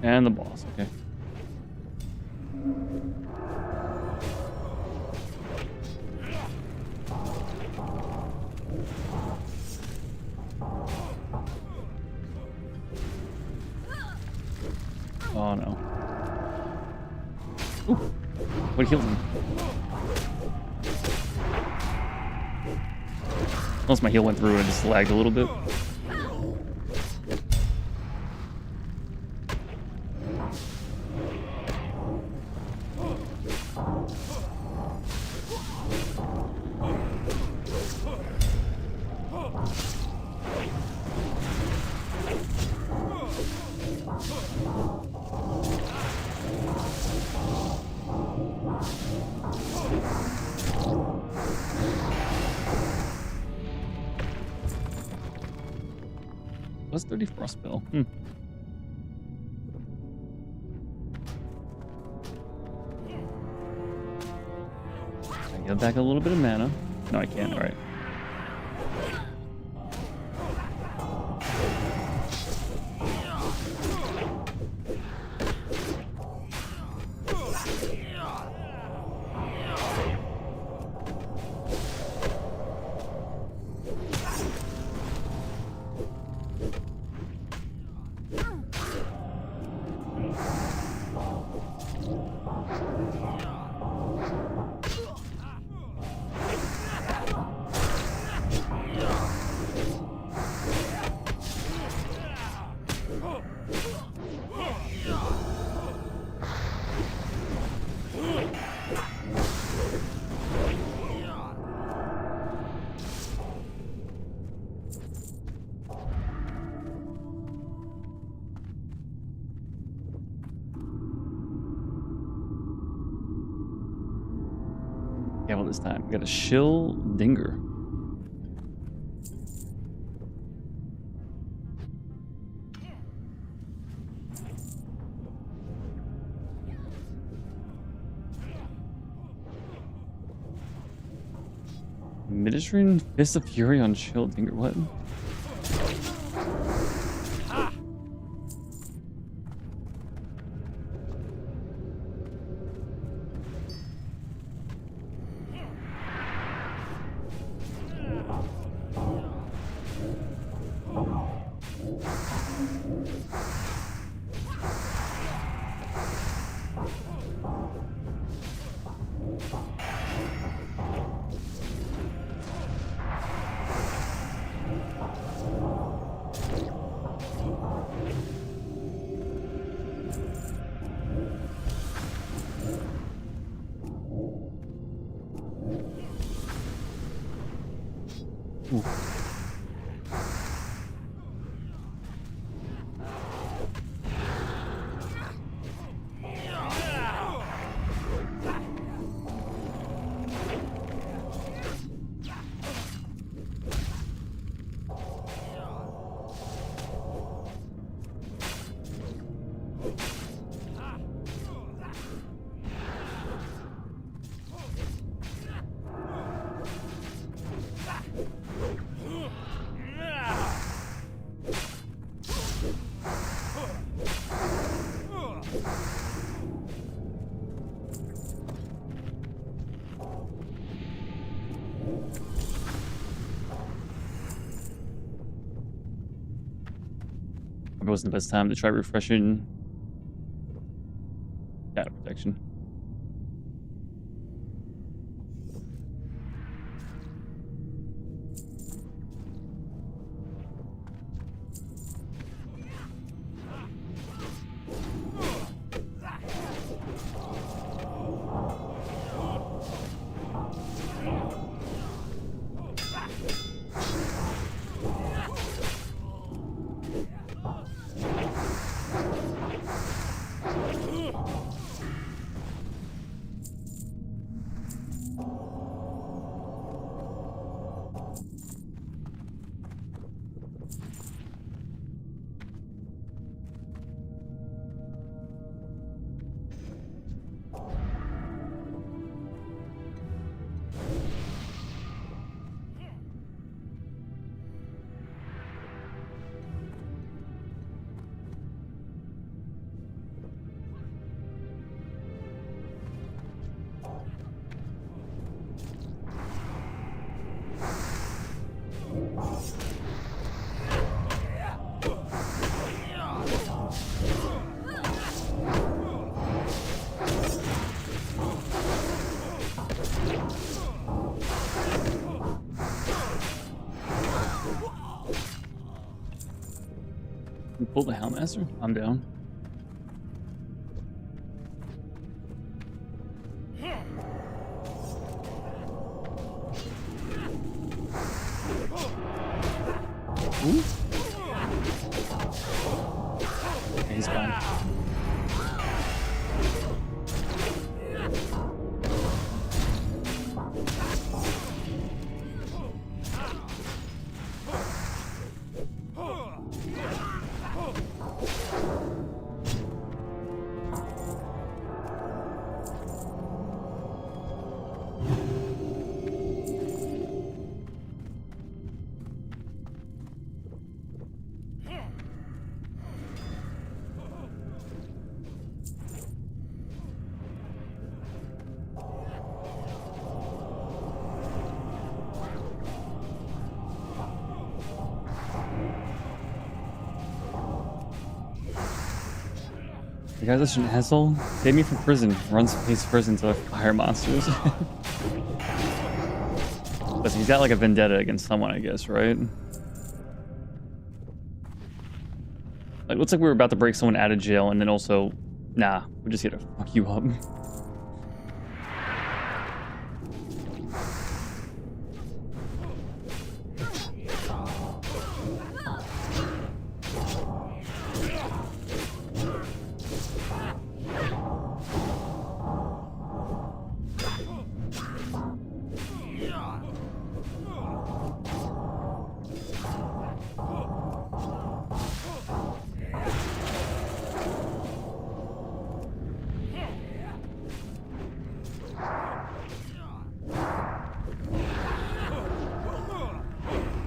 [SPEAKER 1] And the boss, okay. Oh no. Ooh, what healed him? Unless my heal went through and just lagged a little bit. Plus 30 frost spell. I get back a little bit of mana. No, I can't. All right. Careful this time. We got a shill dinger. Midistrin Fist of Fury on shill dinger. What? Ooh. Probably wasn't the best time to try refreshing data protection. You pull the Hellmaster? I'm down. Ooh. Okay, he's gone. The guy's such an asshole. Save me from prison. Runs his prison to hire monsters. But he's got like a vendetta against someone, I guess, right? Like, looks like we were about to break someone out of jail, and then also, nah, we're just here to fuck you up.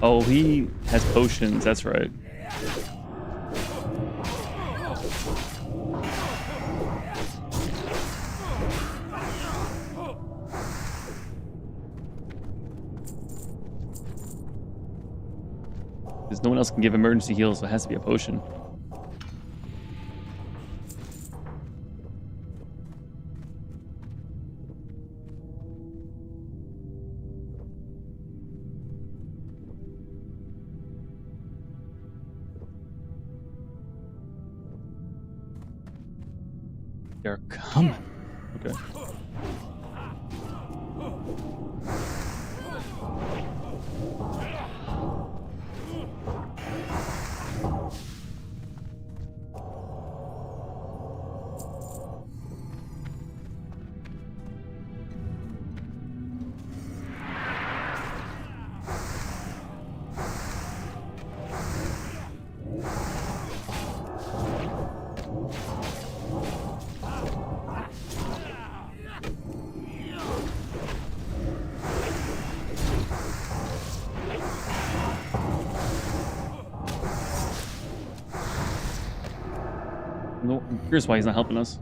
[SPEAKER 1] Oh, he has potions, that's right. Because no one else can give emergency heals, so it has to be a potion. They're coming. Okay. I'm curious why he's not helping us.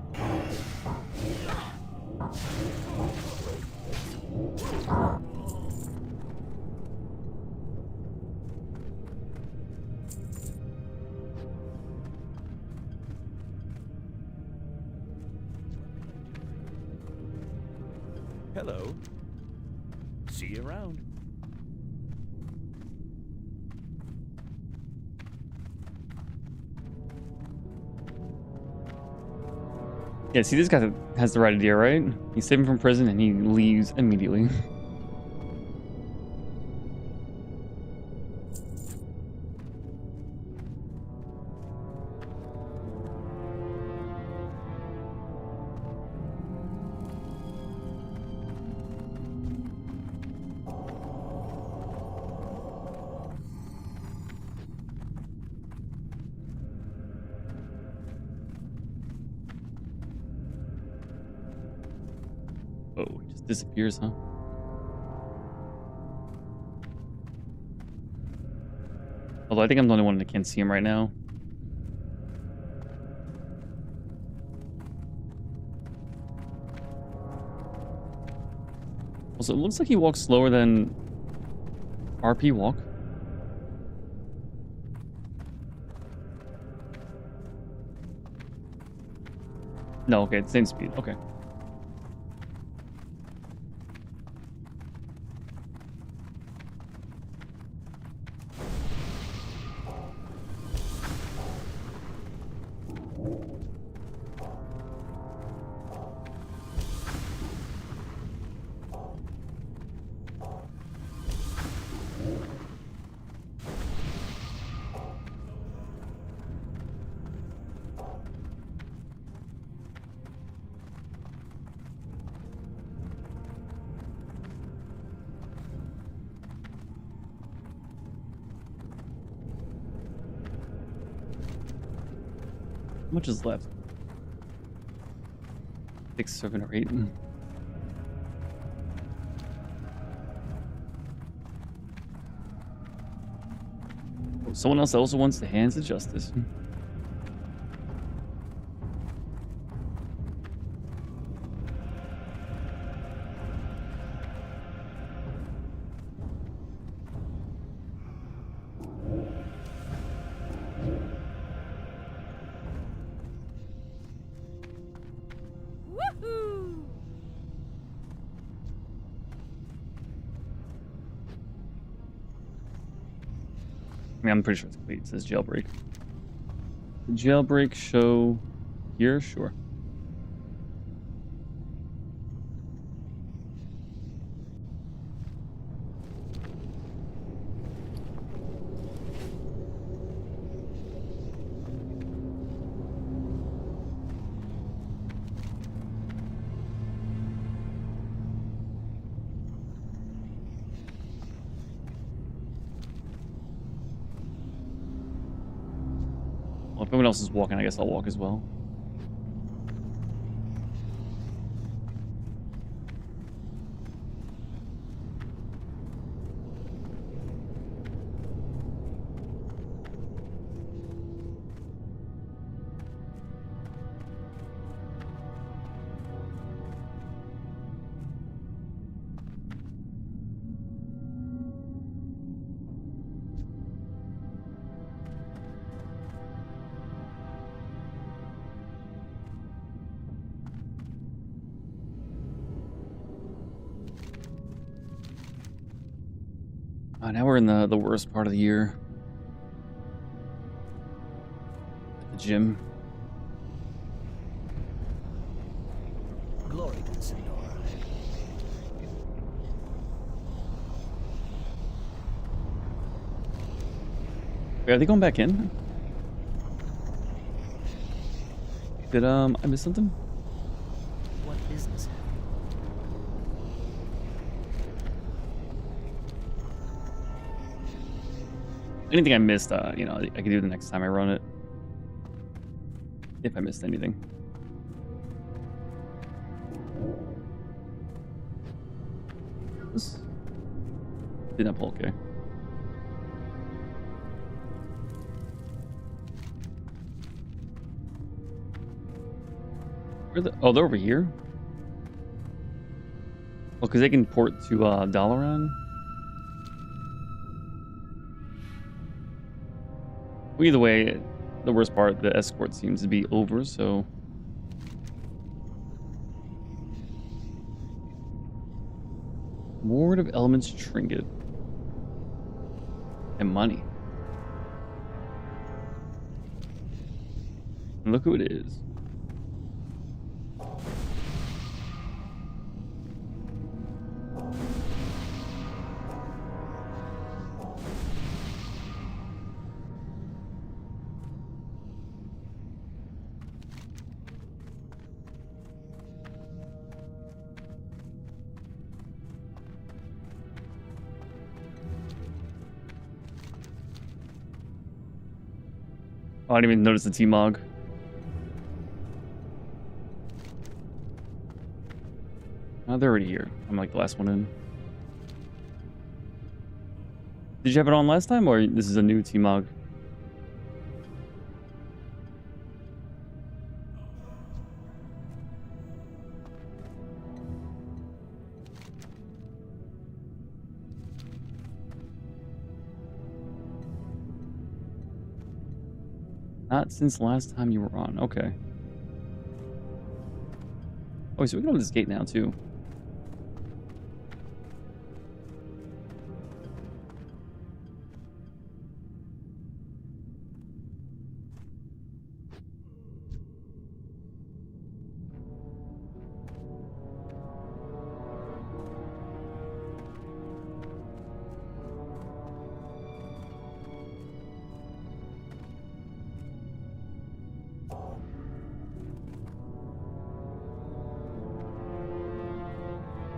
[SPEAKER 4] Hello. See you around.
[SPEAKER 1] Yeah, see, this guy has the right idea, right? He's saving from prison and he leaves immediately. Oh, he just disappears, huh? Although I think I'm the only one that can't see him right now. Also, it looks like he walks slower than RP walk. No, okay, it's same speed. Okay. How much is left? 6, 7, or 8. Oh, someone else also wants the hands of justice.
[SPEAKER 6] Woohoo!
[SPEAKER 1] I mean, I'm pretty sure it's complete. It says jailbreak. The jailbreak show here? Sure. Well, if everyone else is walking, I guess I'll walk as well. Now we're in the worst part of the year. At the gym.
[SPEAKER 4] Glory to the Senor.
[SPEAKER 1] Wait, are they going back in? Did I miss something?
[SPEAKER 4] What business have you?
[SPEAKER 1] Anything I missed, you know, I can do the next time I run it. If I missed anything. This did not pull, okay. Oh, they're over here? Oh, because they can port to Dalaran? Well, either way, the worst part, the escort seems to be over, so... Ward of Elements Trinket. And money. And look who it is. Oh, I didn't even notice the T-Mog. Oh, they're already here. I'm like the last one in. Did you have it on last time, or this is a new T-Mog? Not since last time you were on. Okay. Oh, so we can open this gate now, too.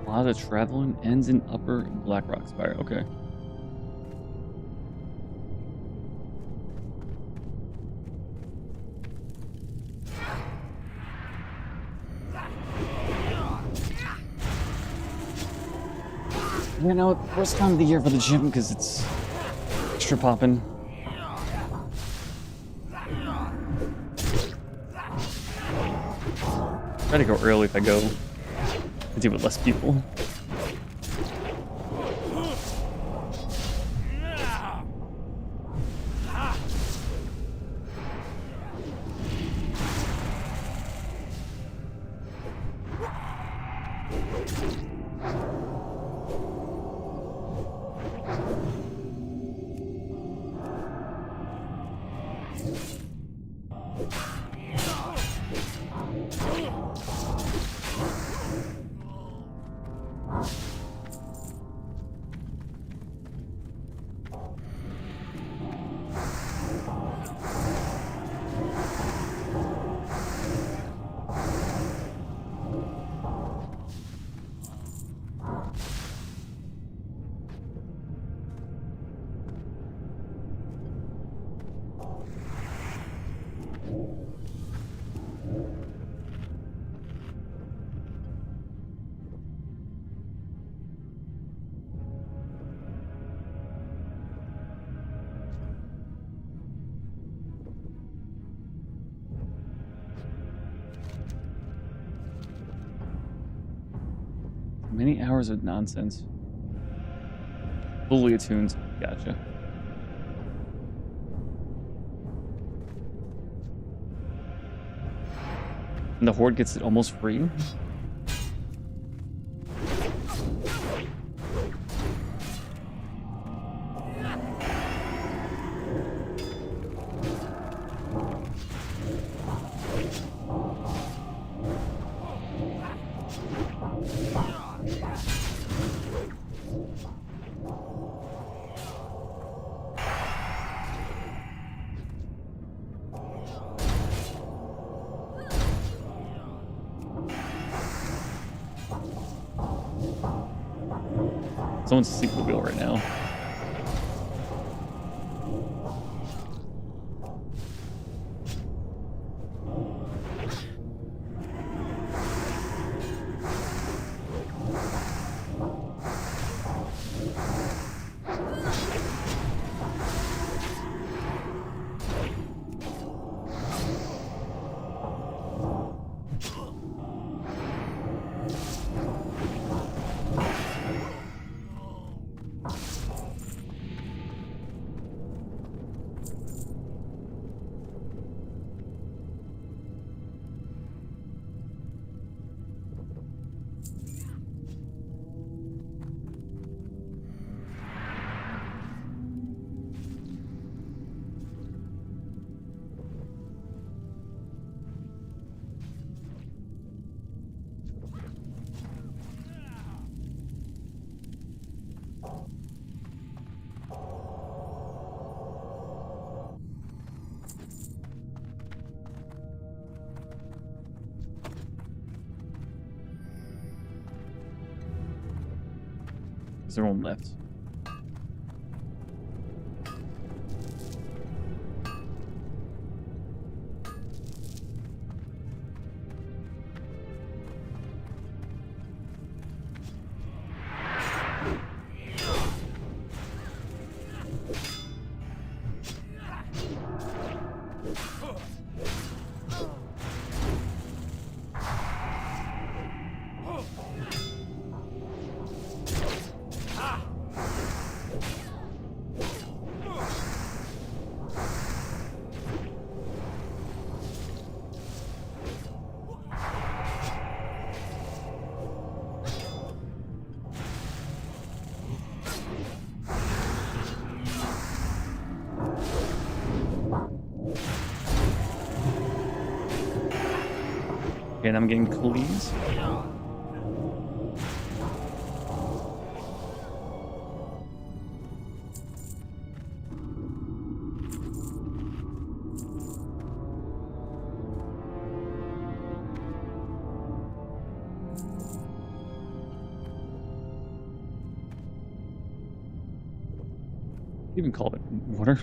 [SPEAKER 1] Plaza Traveling ends in Upper Blackrock Spire. Okay. Yeah, no, worst time of the year for the gym because it's extra popping. Try to go early if I go. I deal with less people. Many hours of nonsense. Fully attuned. Gotcha. And the Horde gets it almost free? Someone's asleep at the wheel right now. Is there one left? Okay, and I'm getting cleaves. Even call it water.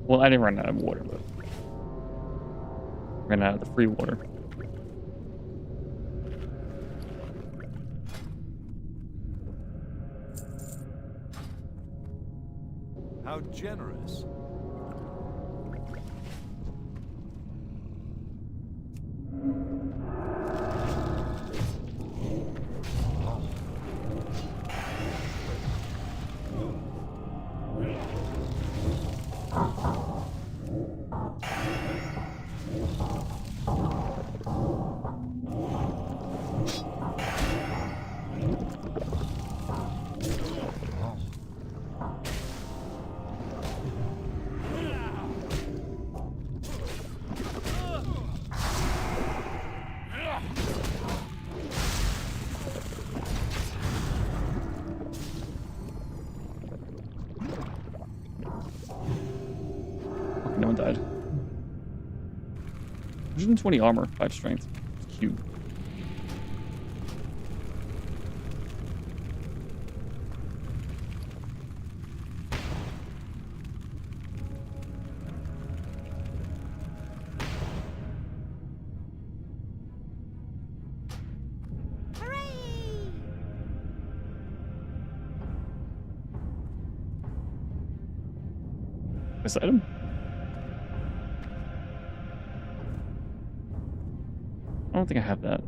[SPEAKER 1] Well, I didn't run out of water, but ran out of the free water.
[SPEAKER 2] How generous.
[SPEAKER 1] No one died. 120 armor, 5 strength. It's cute.
[SPEAKER 6] Hooray!
[SPEAKER 1] Beside him? I don't think I have that.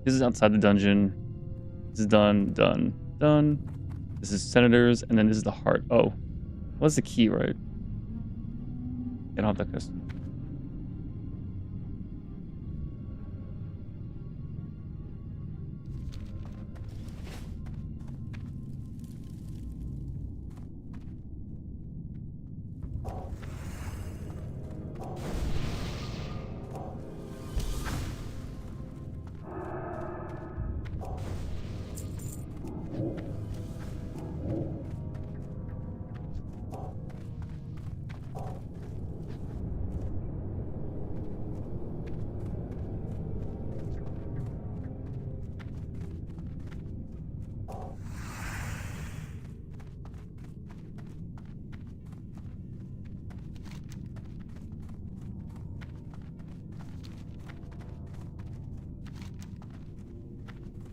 [SPEAKER 1] This is outside the dungeon. This is done, done, done. This is senators, and then this is the heart. Oh, what's the key, right? I don't have that custom.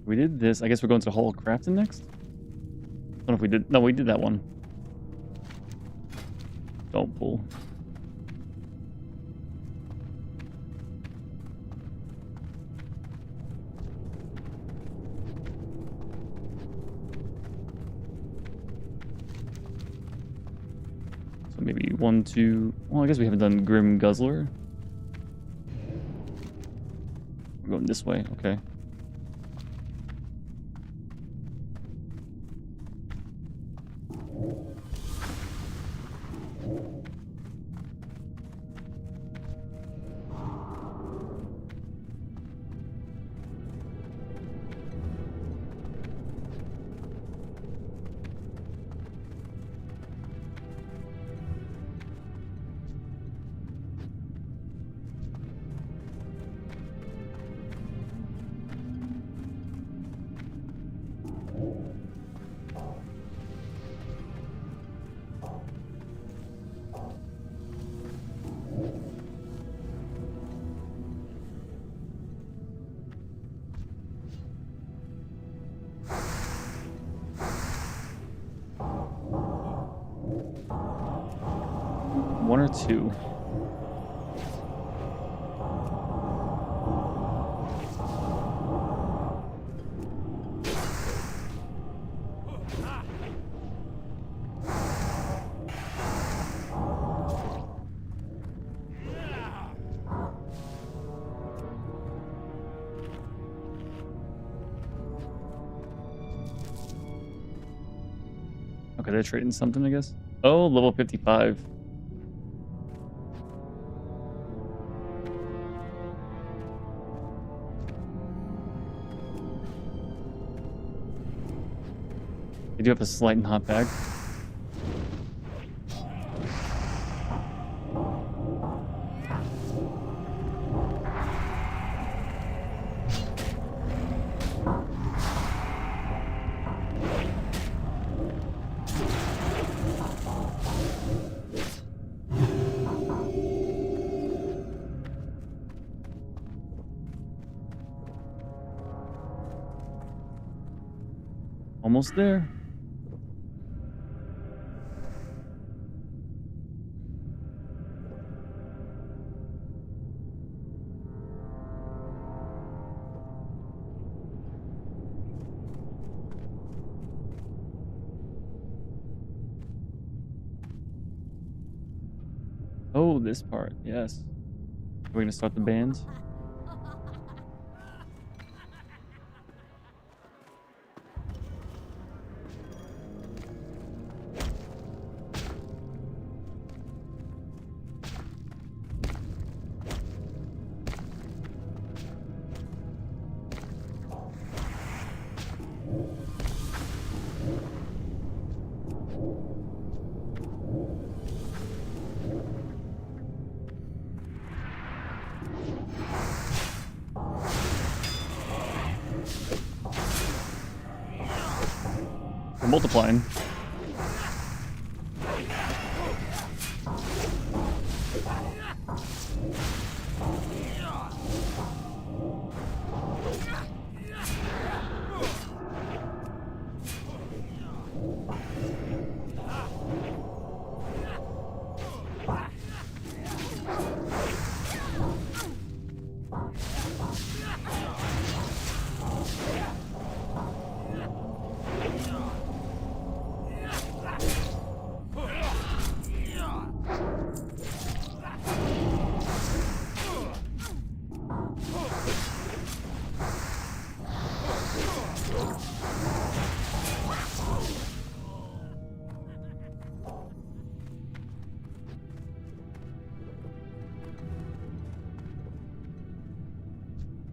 [SPEAKER 1] We did this. I guess we're going to the Hall of Crafting next? I don't know if we did. No, we did that one. Don't pull. So maybe 1, 2. Well, I guess we haven't done Grim Guzzler. We're going this way. Okay. 1 or 2? Okay, they're trading something, I guess. Oh, level 55. They do have a slight knockback. Almost there. Oh, this part, yes. We're gonna start the bands. We're multiplying.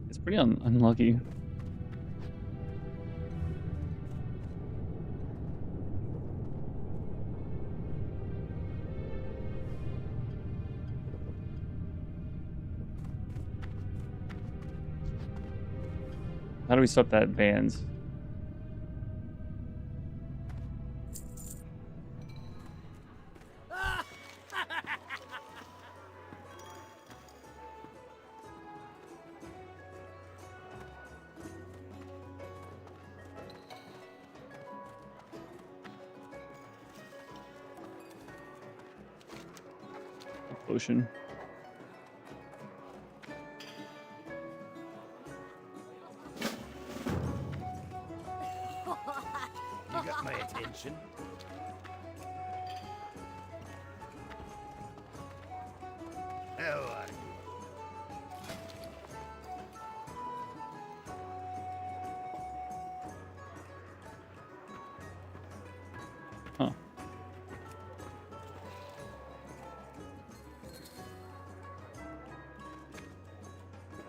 [SPEAKER 1] It's pretty unlucky. How do we start that bands? Potion.
[SPEAKER 4] You got my attention. How are you?
[SPEAKER 1] Huh.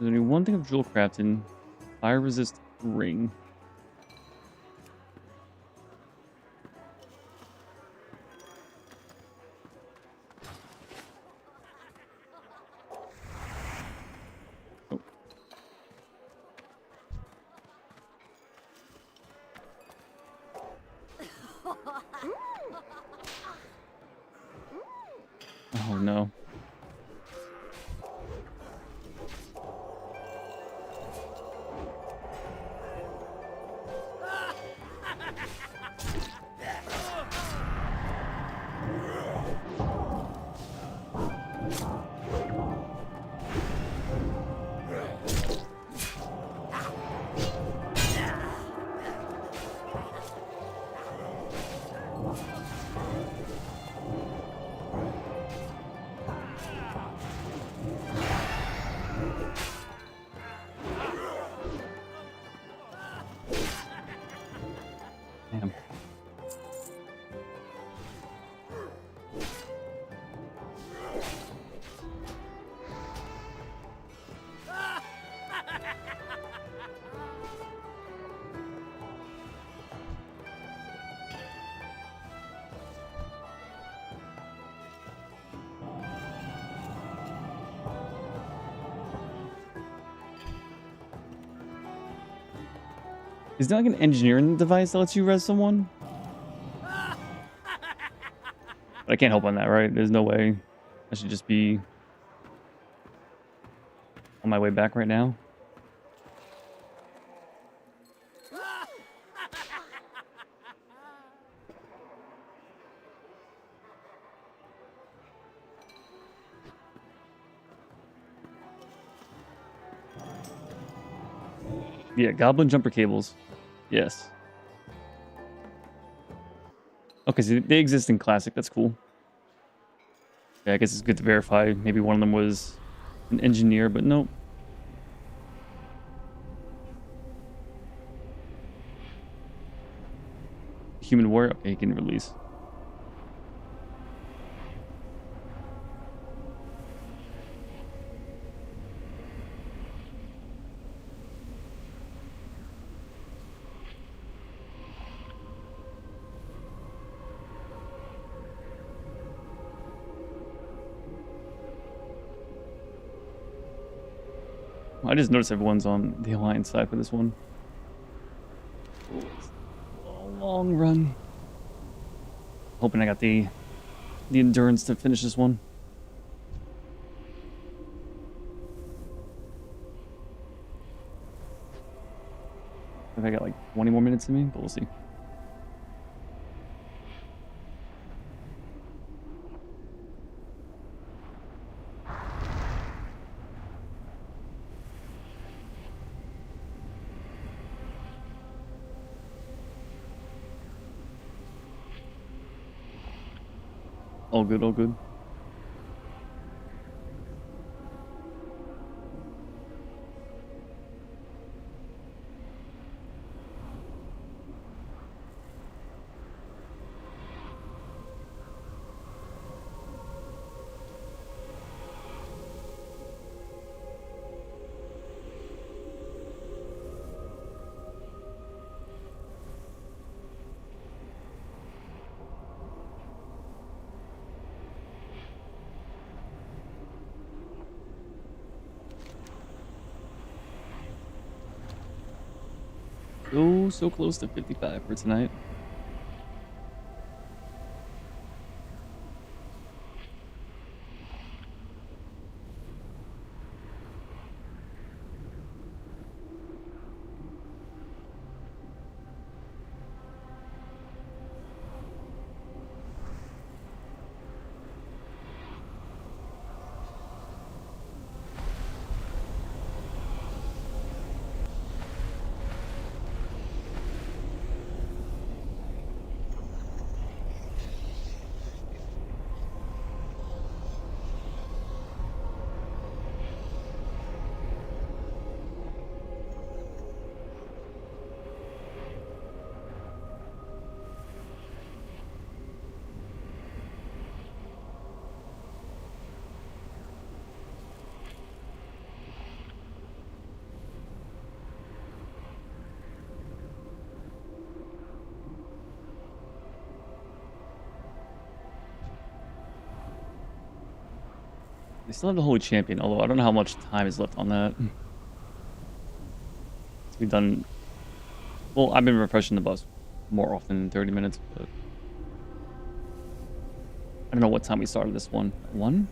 [SPEAKER 1] There's only one thing of jewel crafting. Fire resist ring. Oh. Oh no. Is there like an engineering device that lets you res someone? But I can't help on that, right? There's no way. I should just be on my way back right now. Yeah, goblin jumper cables. Yes. Okay, so they exist in Classic. That's cool. Yeah, I guess it's good to verify. Maybe one of them was an engineer, but nope. Human warrior. Okay, he can release. I just noticed everyone's on the Alliance side for this one. Long run. Hoping I got the endurance to finish this one. I think I got like 20 more minutes in me, but we'll see. All good, all good. Oh, so close to 55 for tonight. They still have the Holy Champion, although I don't know how much time is left on that. We've done... Well, I've been refreshing the bus more often than 30 minutes, but... I don't know what time we started this one. 1?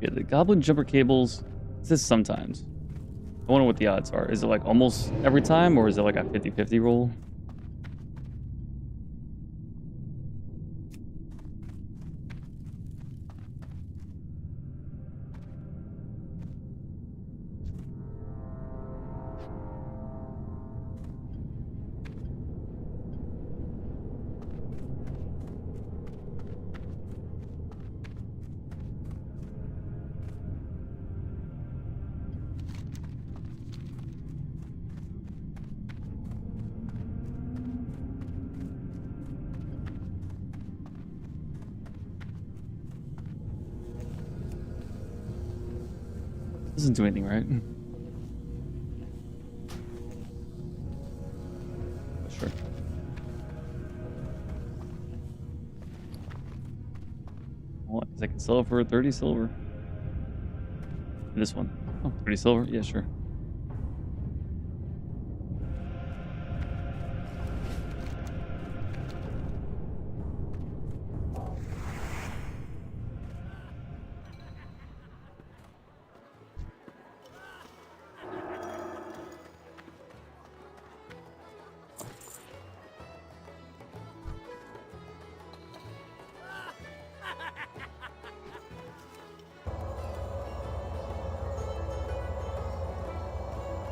[SPEAKER 1] Yeah, the Goblin Jumper cables, it says sometimes. I wonder what the odds are. Is it like almost every time, or is it like a 50-50 roll? Doesn't do anything, right? Sure. Well, I can sell it for 30 silver. This one. Oh, 30 silver? Yeah, sure.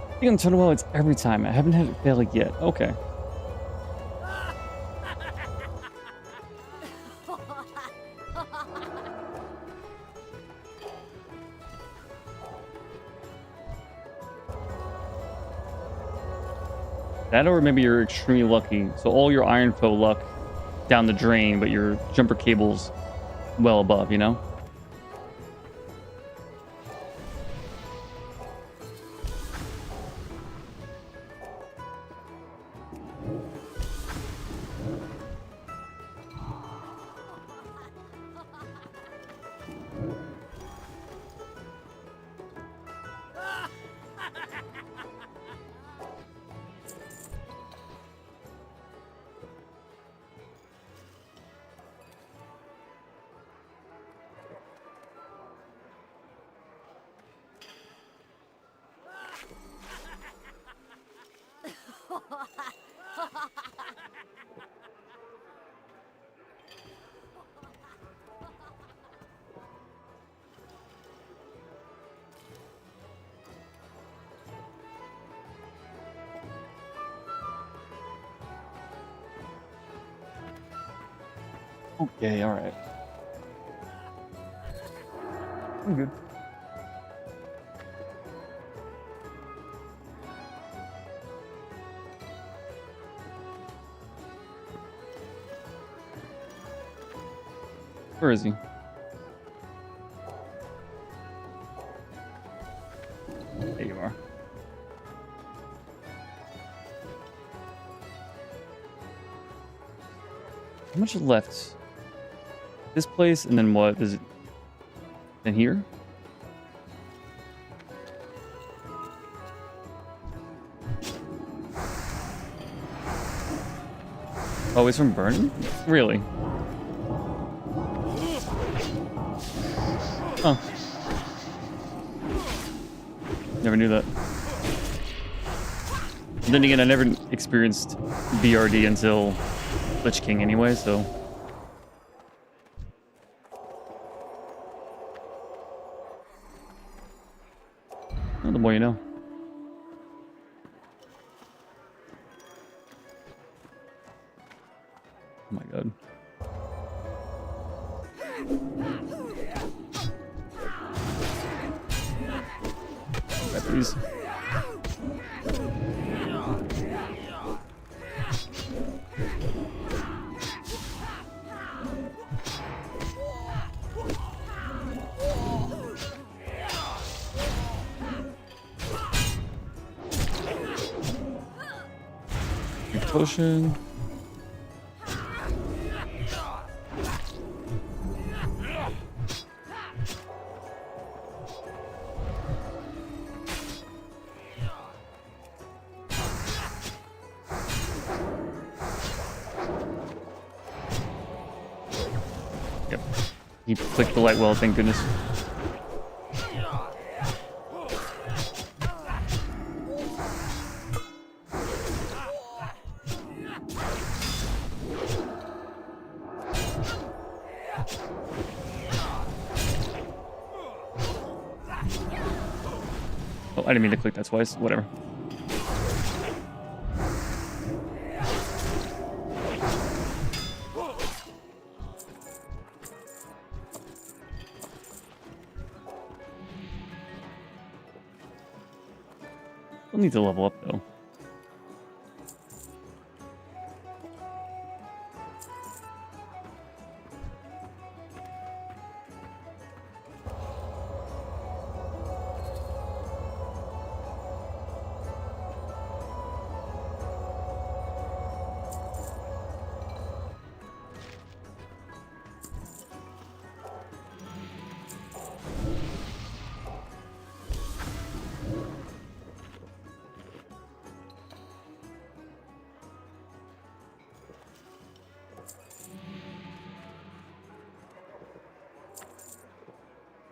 [SPEAKER 1] I think on Total WoW it's every time. I haven't had it fail like yet. Okay. That, or maybe you're extremely lucky. So all your Iron Foe luck down the drain, but your jumper cable's well above, you know? Okay, alright. I'm good. Where is he? There you are. How much is left? This place, and then what is it? Then here? Oh, it's from burning? Really? Oh. Never knew that. And then again, I never experienced BRD until Lich King anyway, so... Well, the more you know. Oh my god. Grab these. Potion. Yep. He clicked the light well, thank goodness. I didn't mean to click that twice. Whatever. Still need to level up though.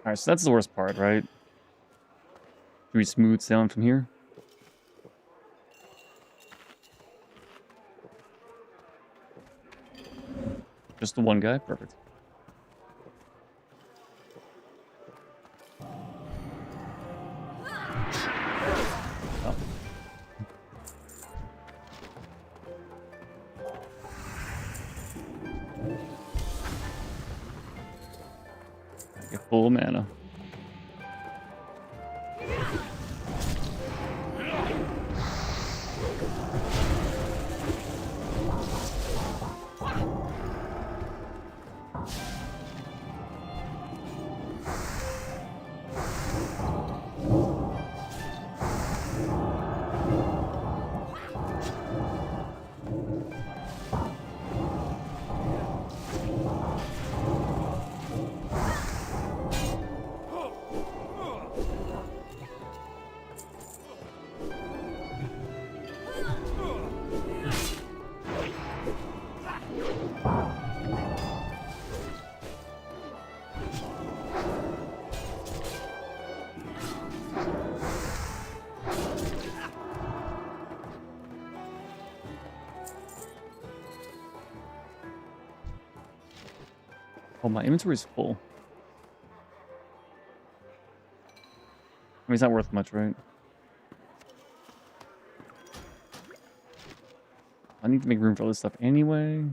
[SPEAKER 1] Alright, so that's the worst part, right? Should we smooth sailing from here? Just the one guy? Perfect. Oh. I get full mana. Oh, my inventory's full. I mean, it's not worth much, right? I need to make room for all this stuff anyway.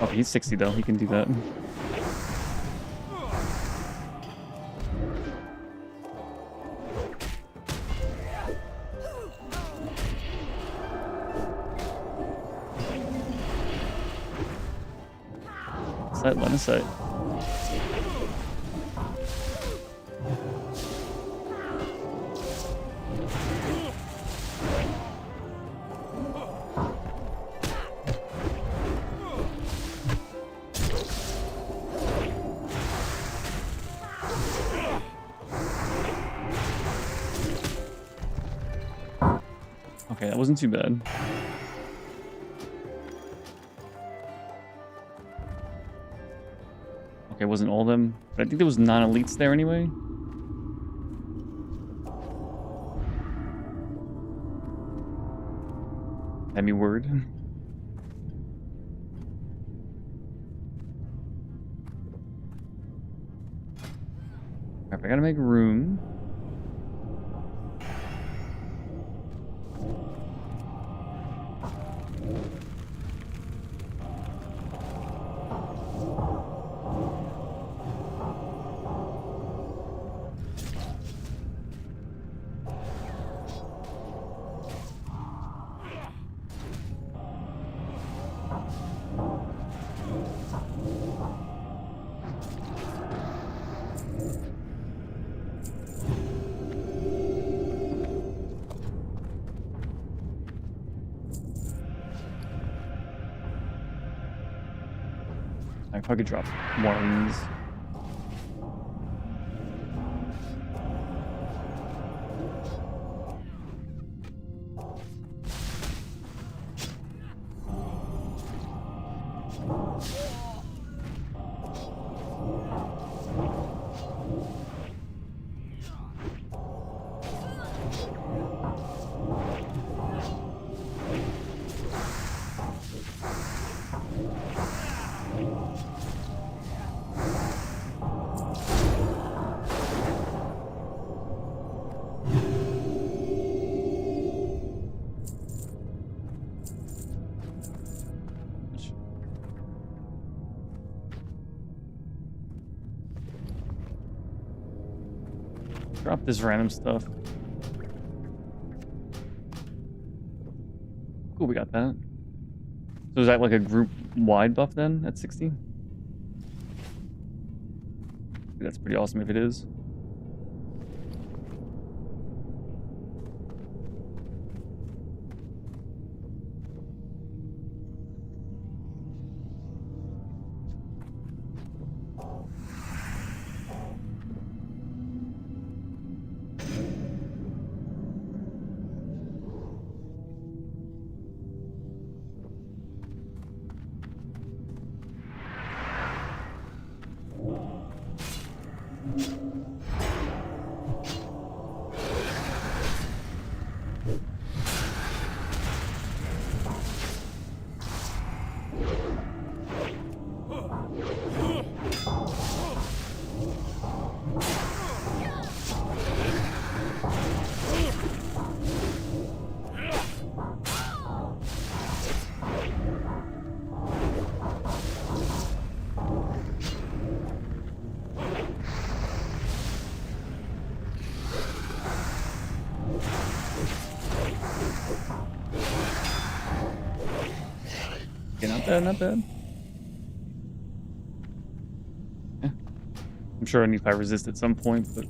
[SPEAKER 1] Okay, he's 60 though. He can do that. Sight, line of sight. Okay, that wasn't too bad. Okay, it wasn't all of them, but I think there was non-elites there anyway. Had me word. Alright, I gotta make room. I could drop more of these. drop this random stuff. Cool, we got that. So is that like a group-wide buff then at 60? That's pretty awesome if it is. Yeah, not bad, not bad. Yeah. I'm sure I need to resist at some point, but...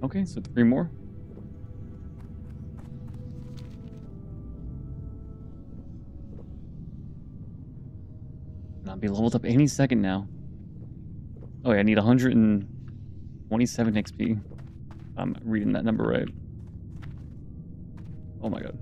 [SPEAKER 1] Okay, so 3 more. And I'll be leveled up any second now. Oh yeah, I need 127 XP. I'm reading that number right. Oh my god.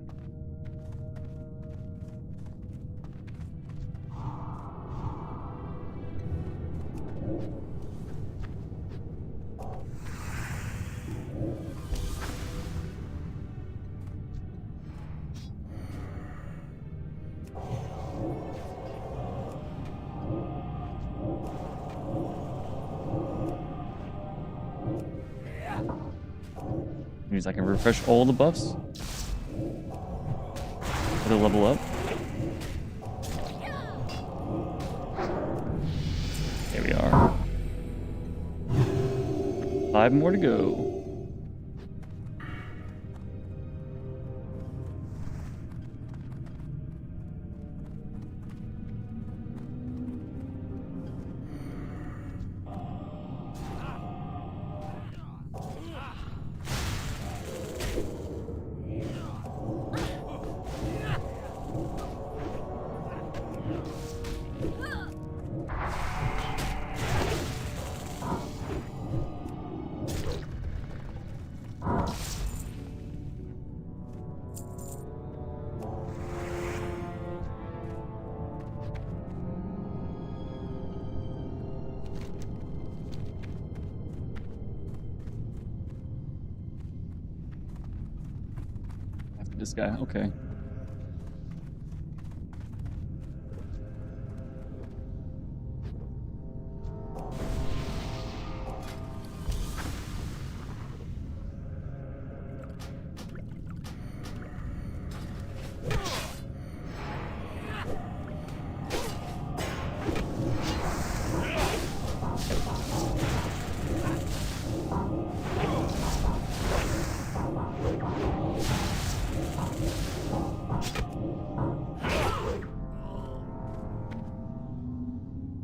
[SPEAKER 1] Means I can refresh all the buffs. To level up. There we are. 5 more to go. This guy, okay.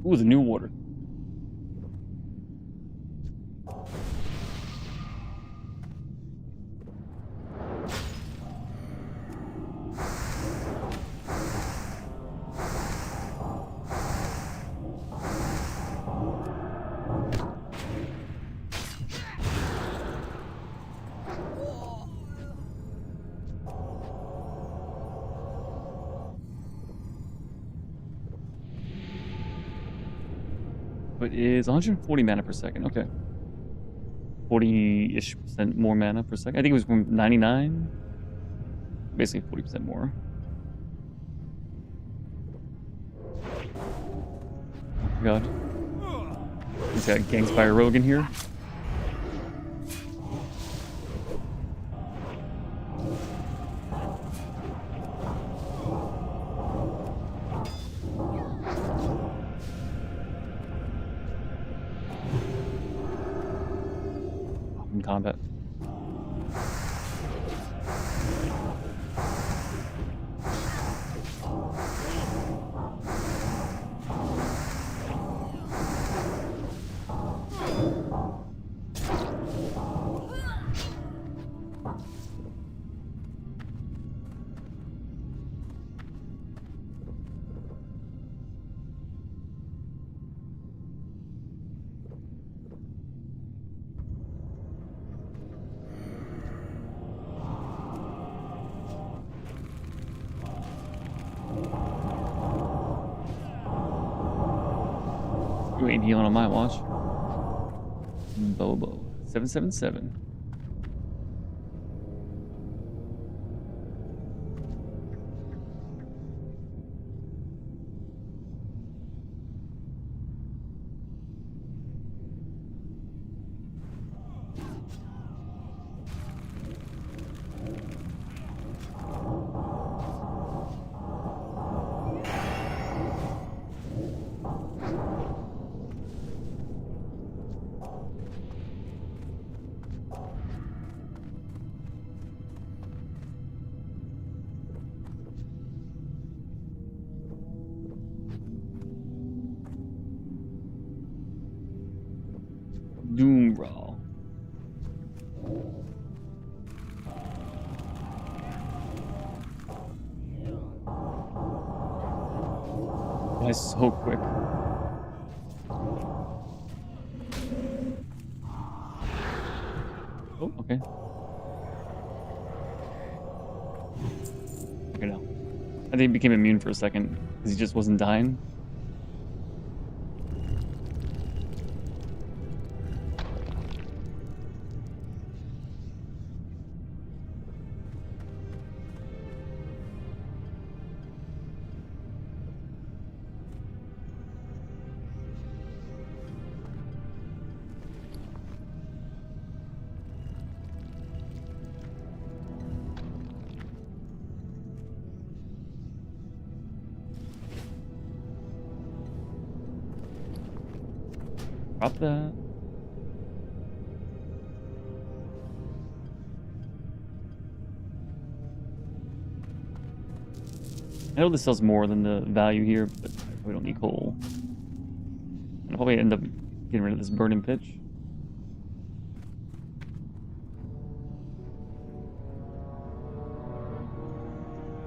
[SPEAKER 1] Ooh, the new water. It is 140 mana per second. Okay. 40-ish% more mana per second. I think it was from 99. Basically 40% more. God. He's got gangs by a rogue in here. In combat. You ain't healing on my watch. Bobo. 777. Doom Brawl. That's so quick. Oh, okay. Okay, now. I think he became immune for a second because he just wasn't dying. Drop that. I know this sells more than the value here, but we don't need coal. And I'll probably end up getting rid of this burning pitch.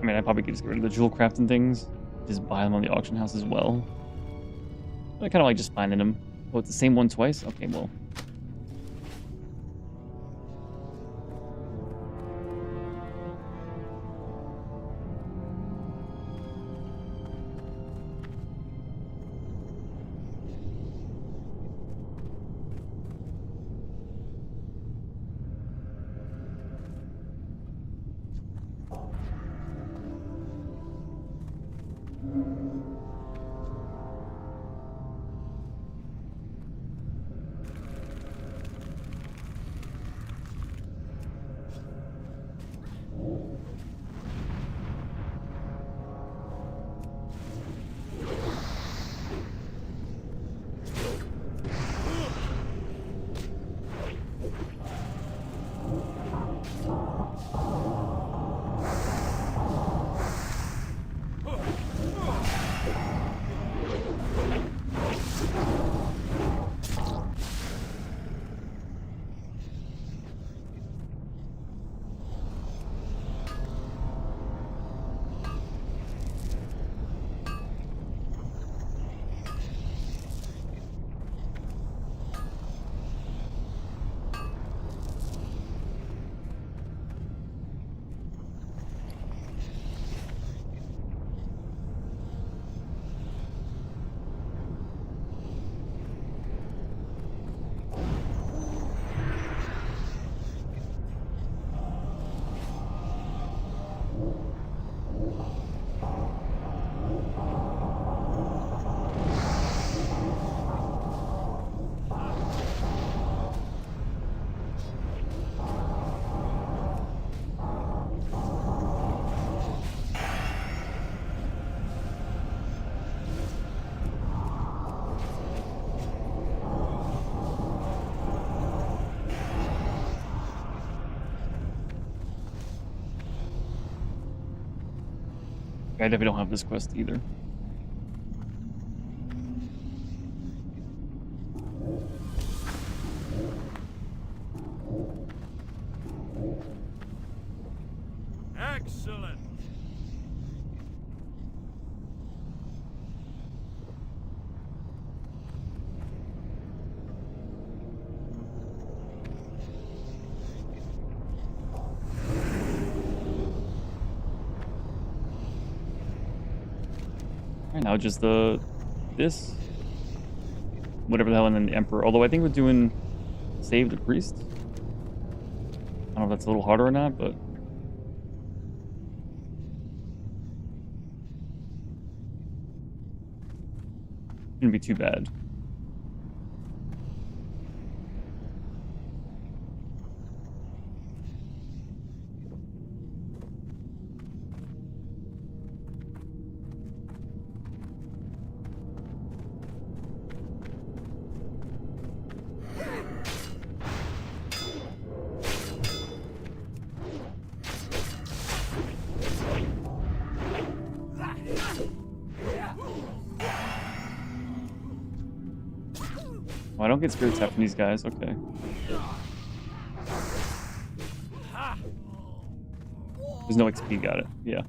[SPEAKER 1] I mean, I probably could just get rid of the jewel crafting things. Just buy them on the auction house as well. I kind of like just finding them. Oh, it's the same one twice? Okay, well. I definitely don't have this quest either.
[SPEAKER 2] Excellent.
[SPEAKER 1] Right now, just this, whatever the hell, and then the Emperor. Although I think we're doing Save the Priest. I don't know if that's a little harder or not, but shouldn't be too bad. Oh, I don't get spirit tap from these guys. Okay. There's no XP. Got it. Yeah.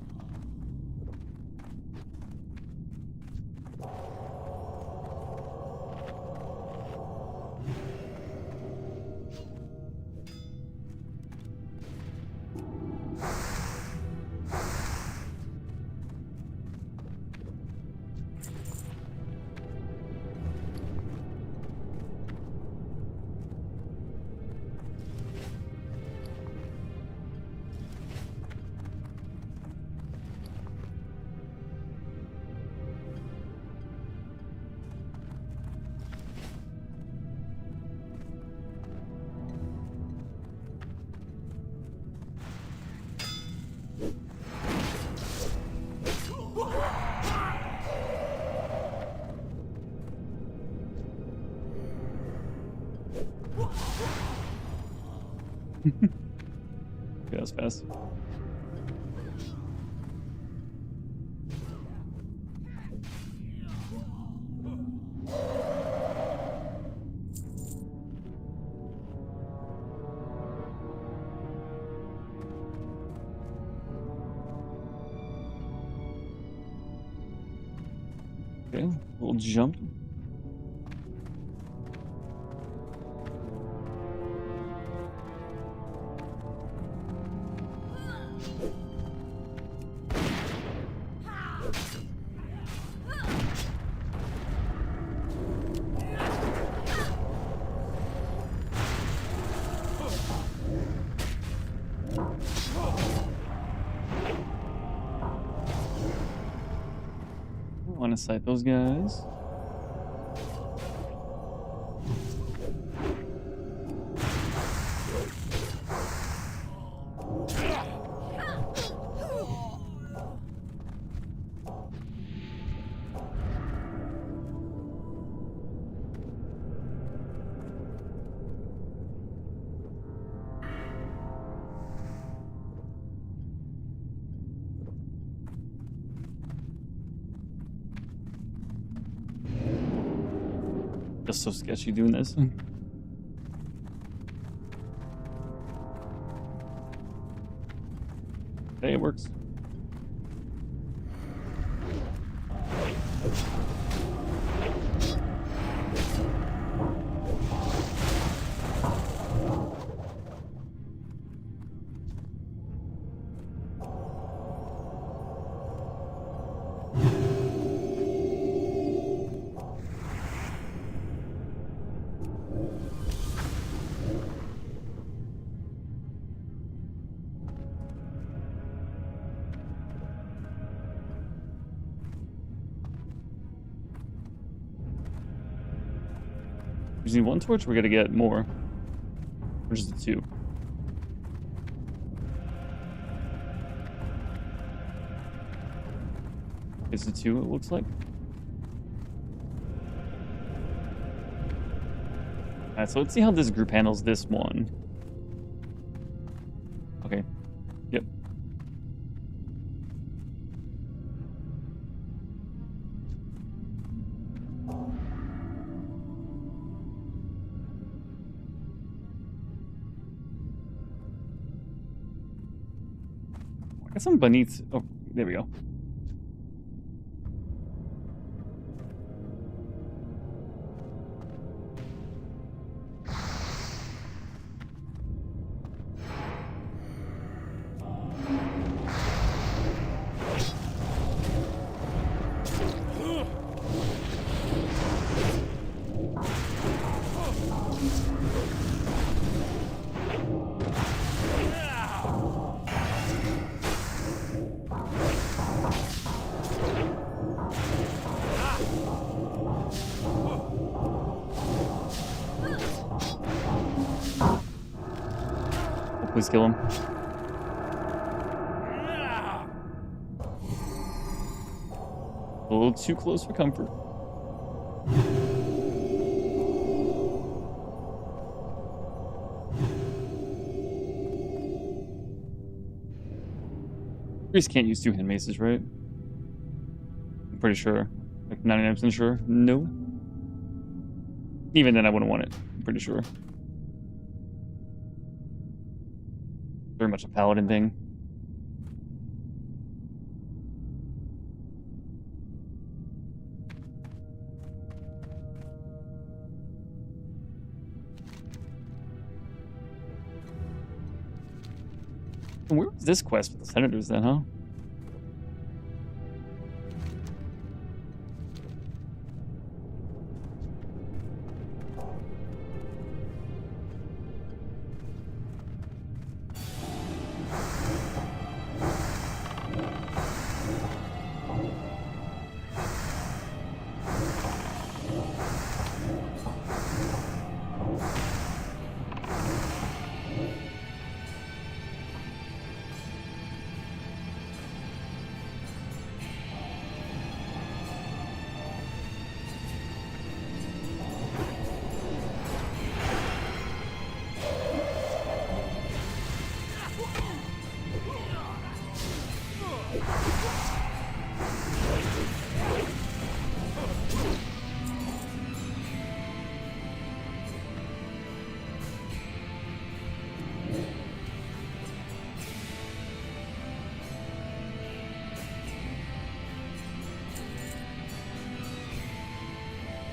[SPEAKER 1] Okay, that was fast. Okay, little jump. Want to sight those guys. Just so sketchy doing this. Okay, it works. We just need one torch, we gotta get more. Or just the two. It's the two, it looks like. Alright, so let's see how this group handles this one. Okay. Yep. Got some beneath. Oh, there we go. Please kill him. A little too close for comfort. Priest can't use 2 hand maces, right? I'm pretty sure. Like 99% sure. No. Even then, I wouldn't want it. I'm pretty sure. Very much a paladin thing. Where was this quest with the senators then, huh?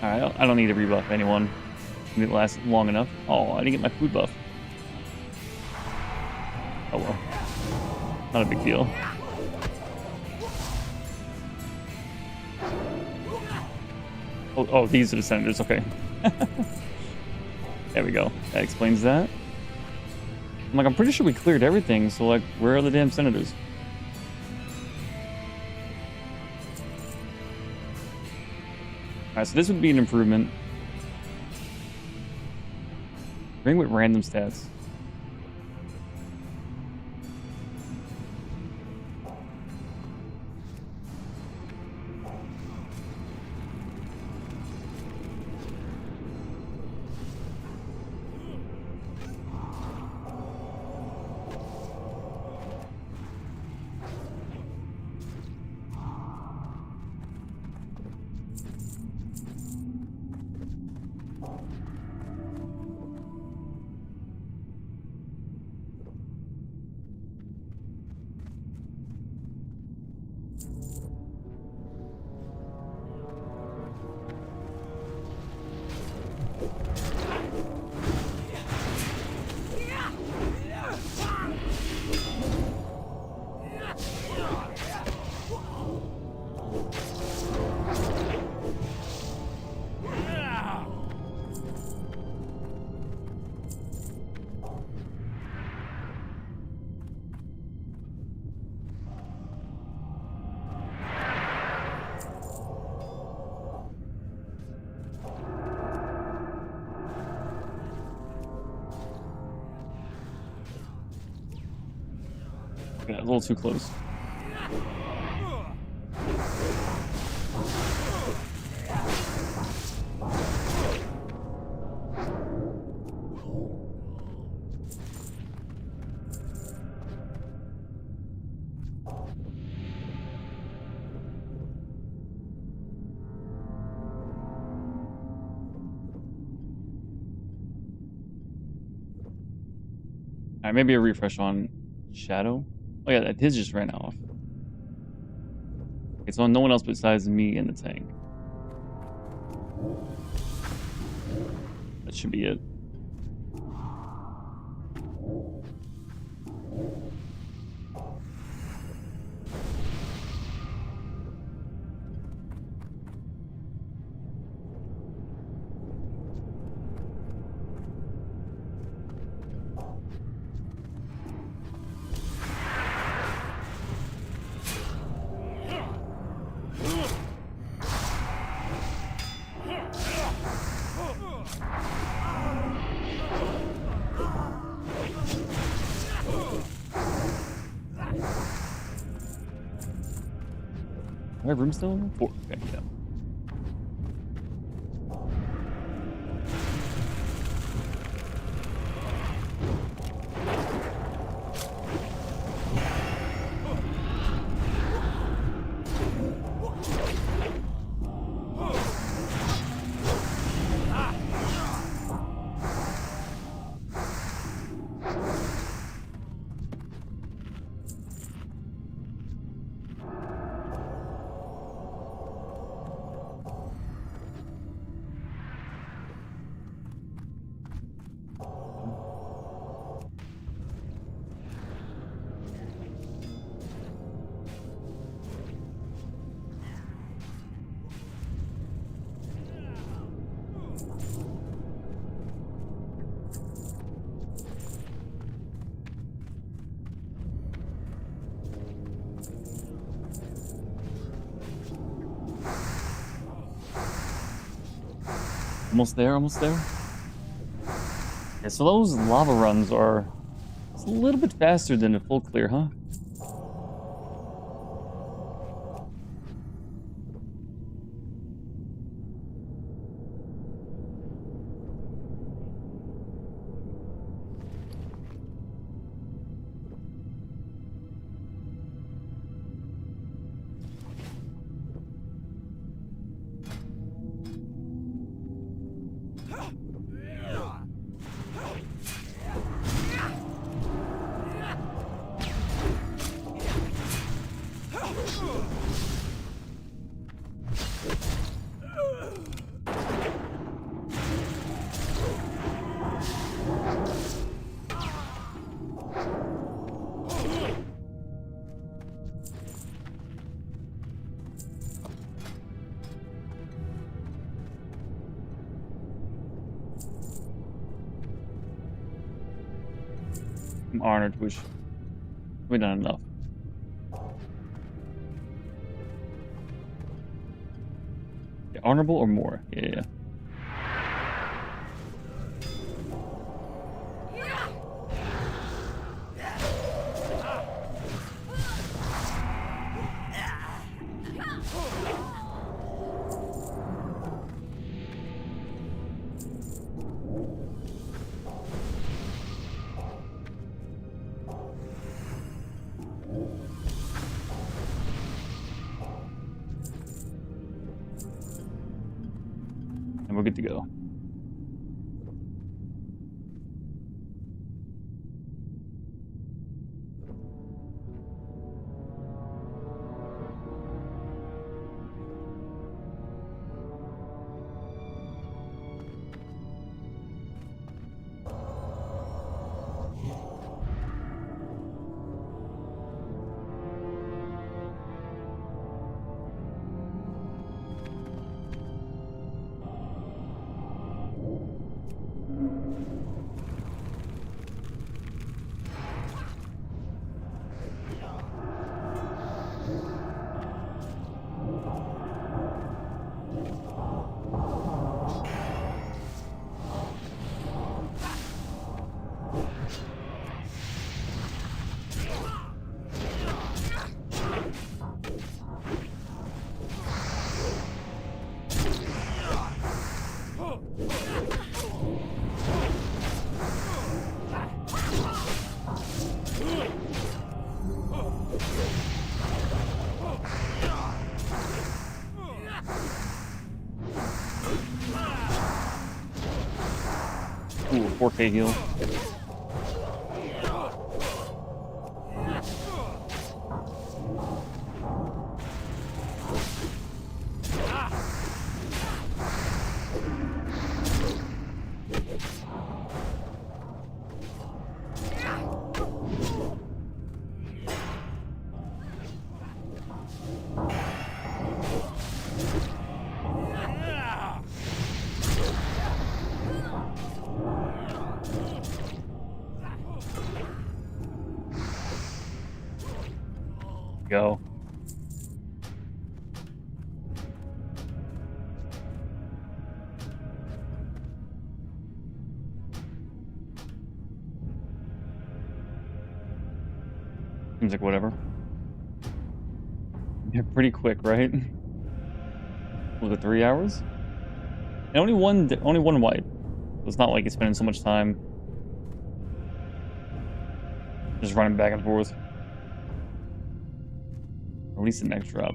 [SPEAKER 1] Alright, I don't need to rebuff anyone. It lasts long enough. Oh, I didn't get my food buff. Oh well. Not a big deal. Oh, these are the senators, okay. There we go. That explains that. I'm like, I'm pretty sure we cleared everything, so like, where are the damn senators? Alright, so this would be an improvement. Ring with random stats. Yeah, a little too close. Alright, maybe a refresh on Shadow. Oh yeah, that his just ran off. Okay, so no one else besides me and the tank. That should be it. Do I have room still? 4. Okay, yeah. Almost there, almost there. Yeah, so those lava runs are it's a little bit faster than a full clear, huh? I'm honored, which we done enough. Yeah, honorable or more? Yeah. And we're good to go. Ooh, 4K heal. Go. Seems like whatever. Yeah, pretty quick, right? Was it 3 hours? And only one wipe. It's not like it's spending so much time just running back and forth. At least the next drop.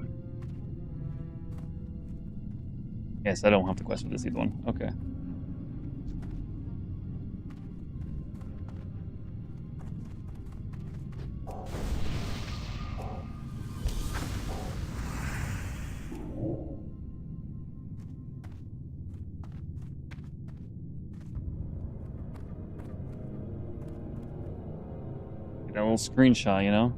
[SPEAKER 1] Yes, I don't have to quest for this either one. Okay. Get a little screenshot, you know?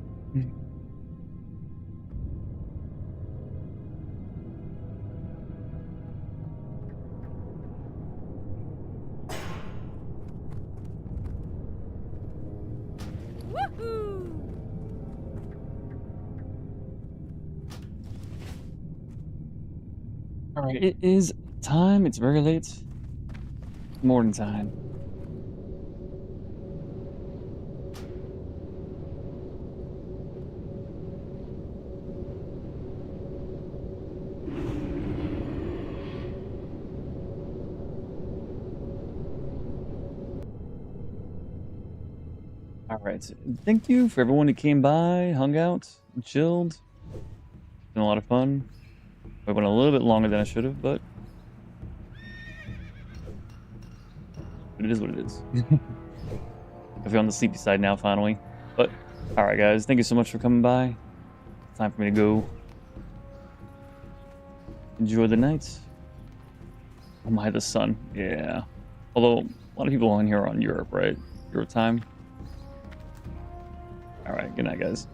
[SPEAKER 6] Woohoo!
[SPEAKER 1] Alright, it is time. It's very late. Morning time. Alright, thank you for everyone who came by, hung out, chilled. It's been a lot of fun. I went a little bit longer than I should have, but it is what it is. If you're on the sleepy side now, finally. But, alright guys, thank you so much for coming by. Time for me to go. Enjoy the night. Oh my, the sun. Yeah. Although, a lot of people on here are on Europe, right? Europe time. Alright, good night guys.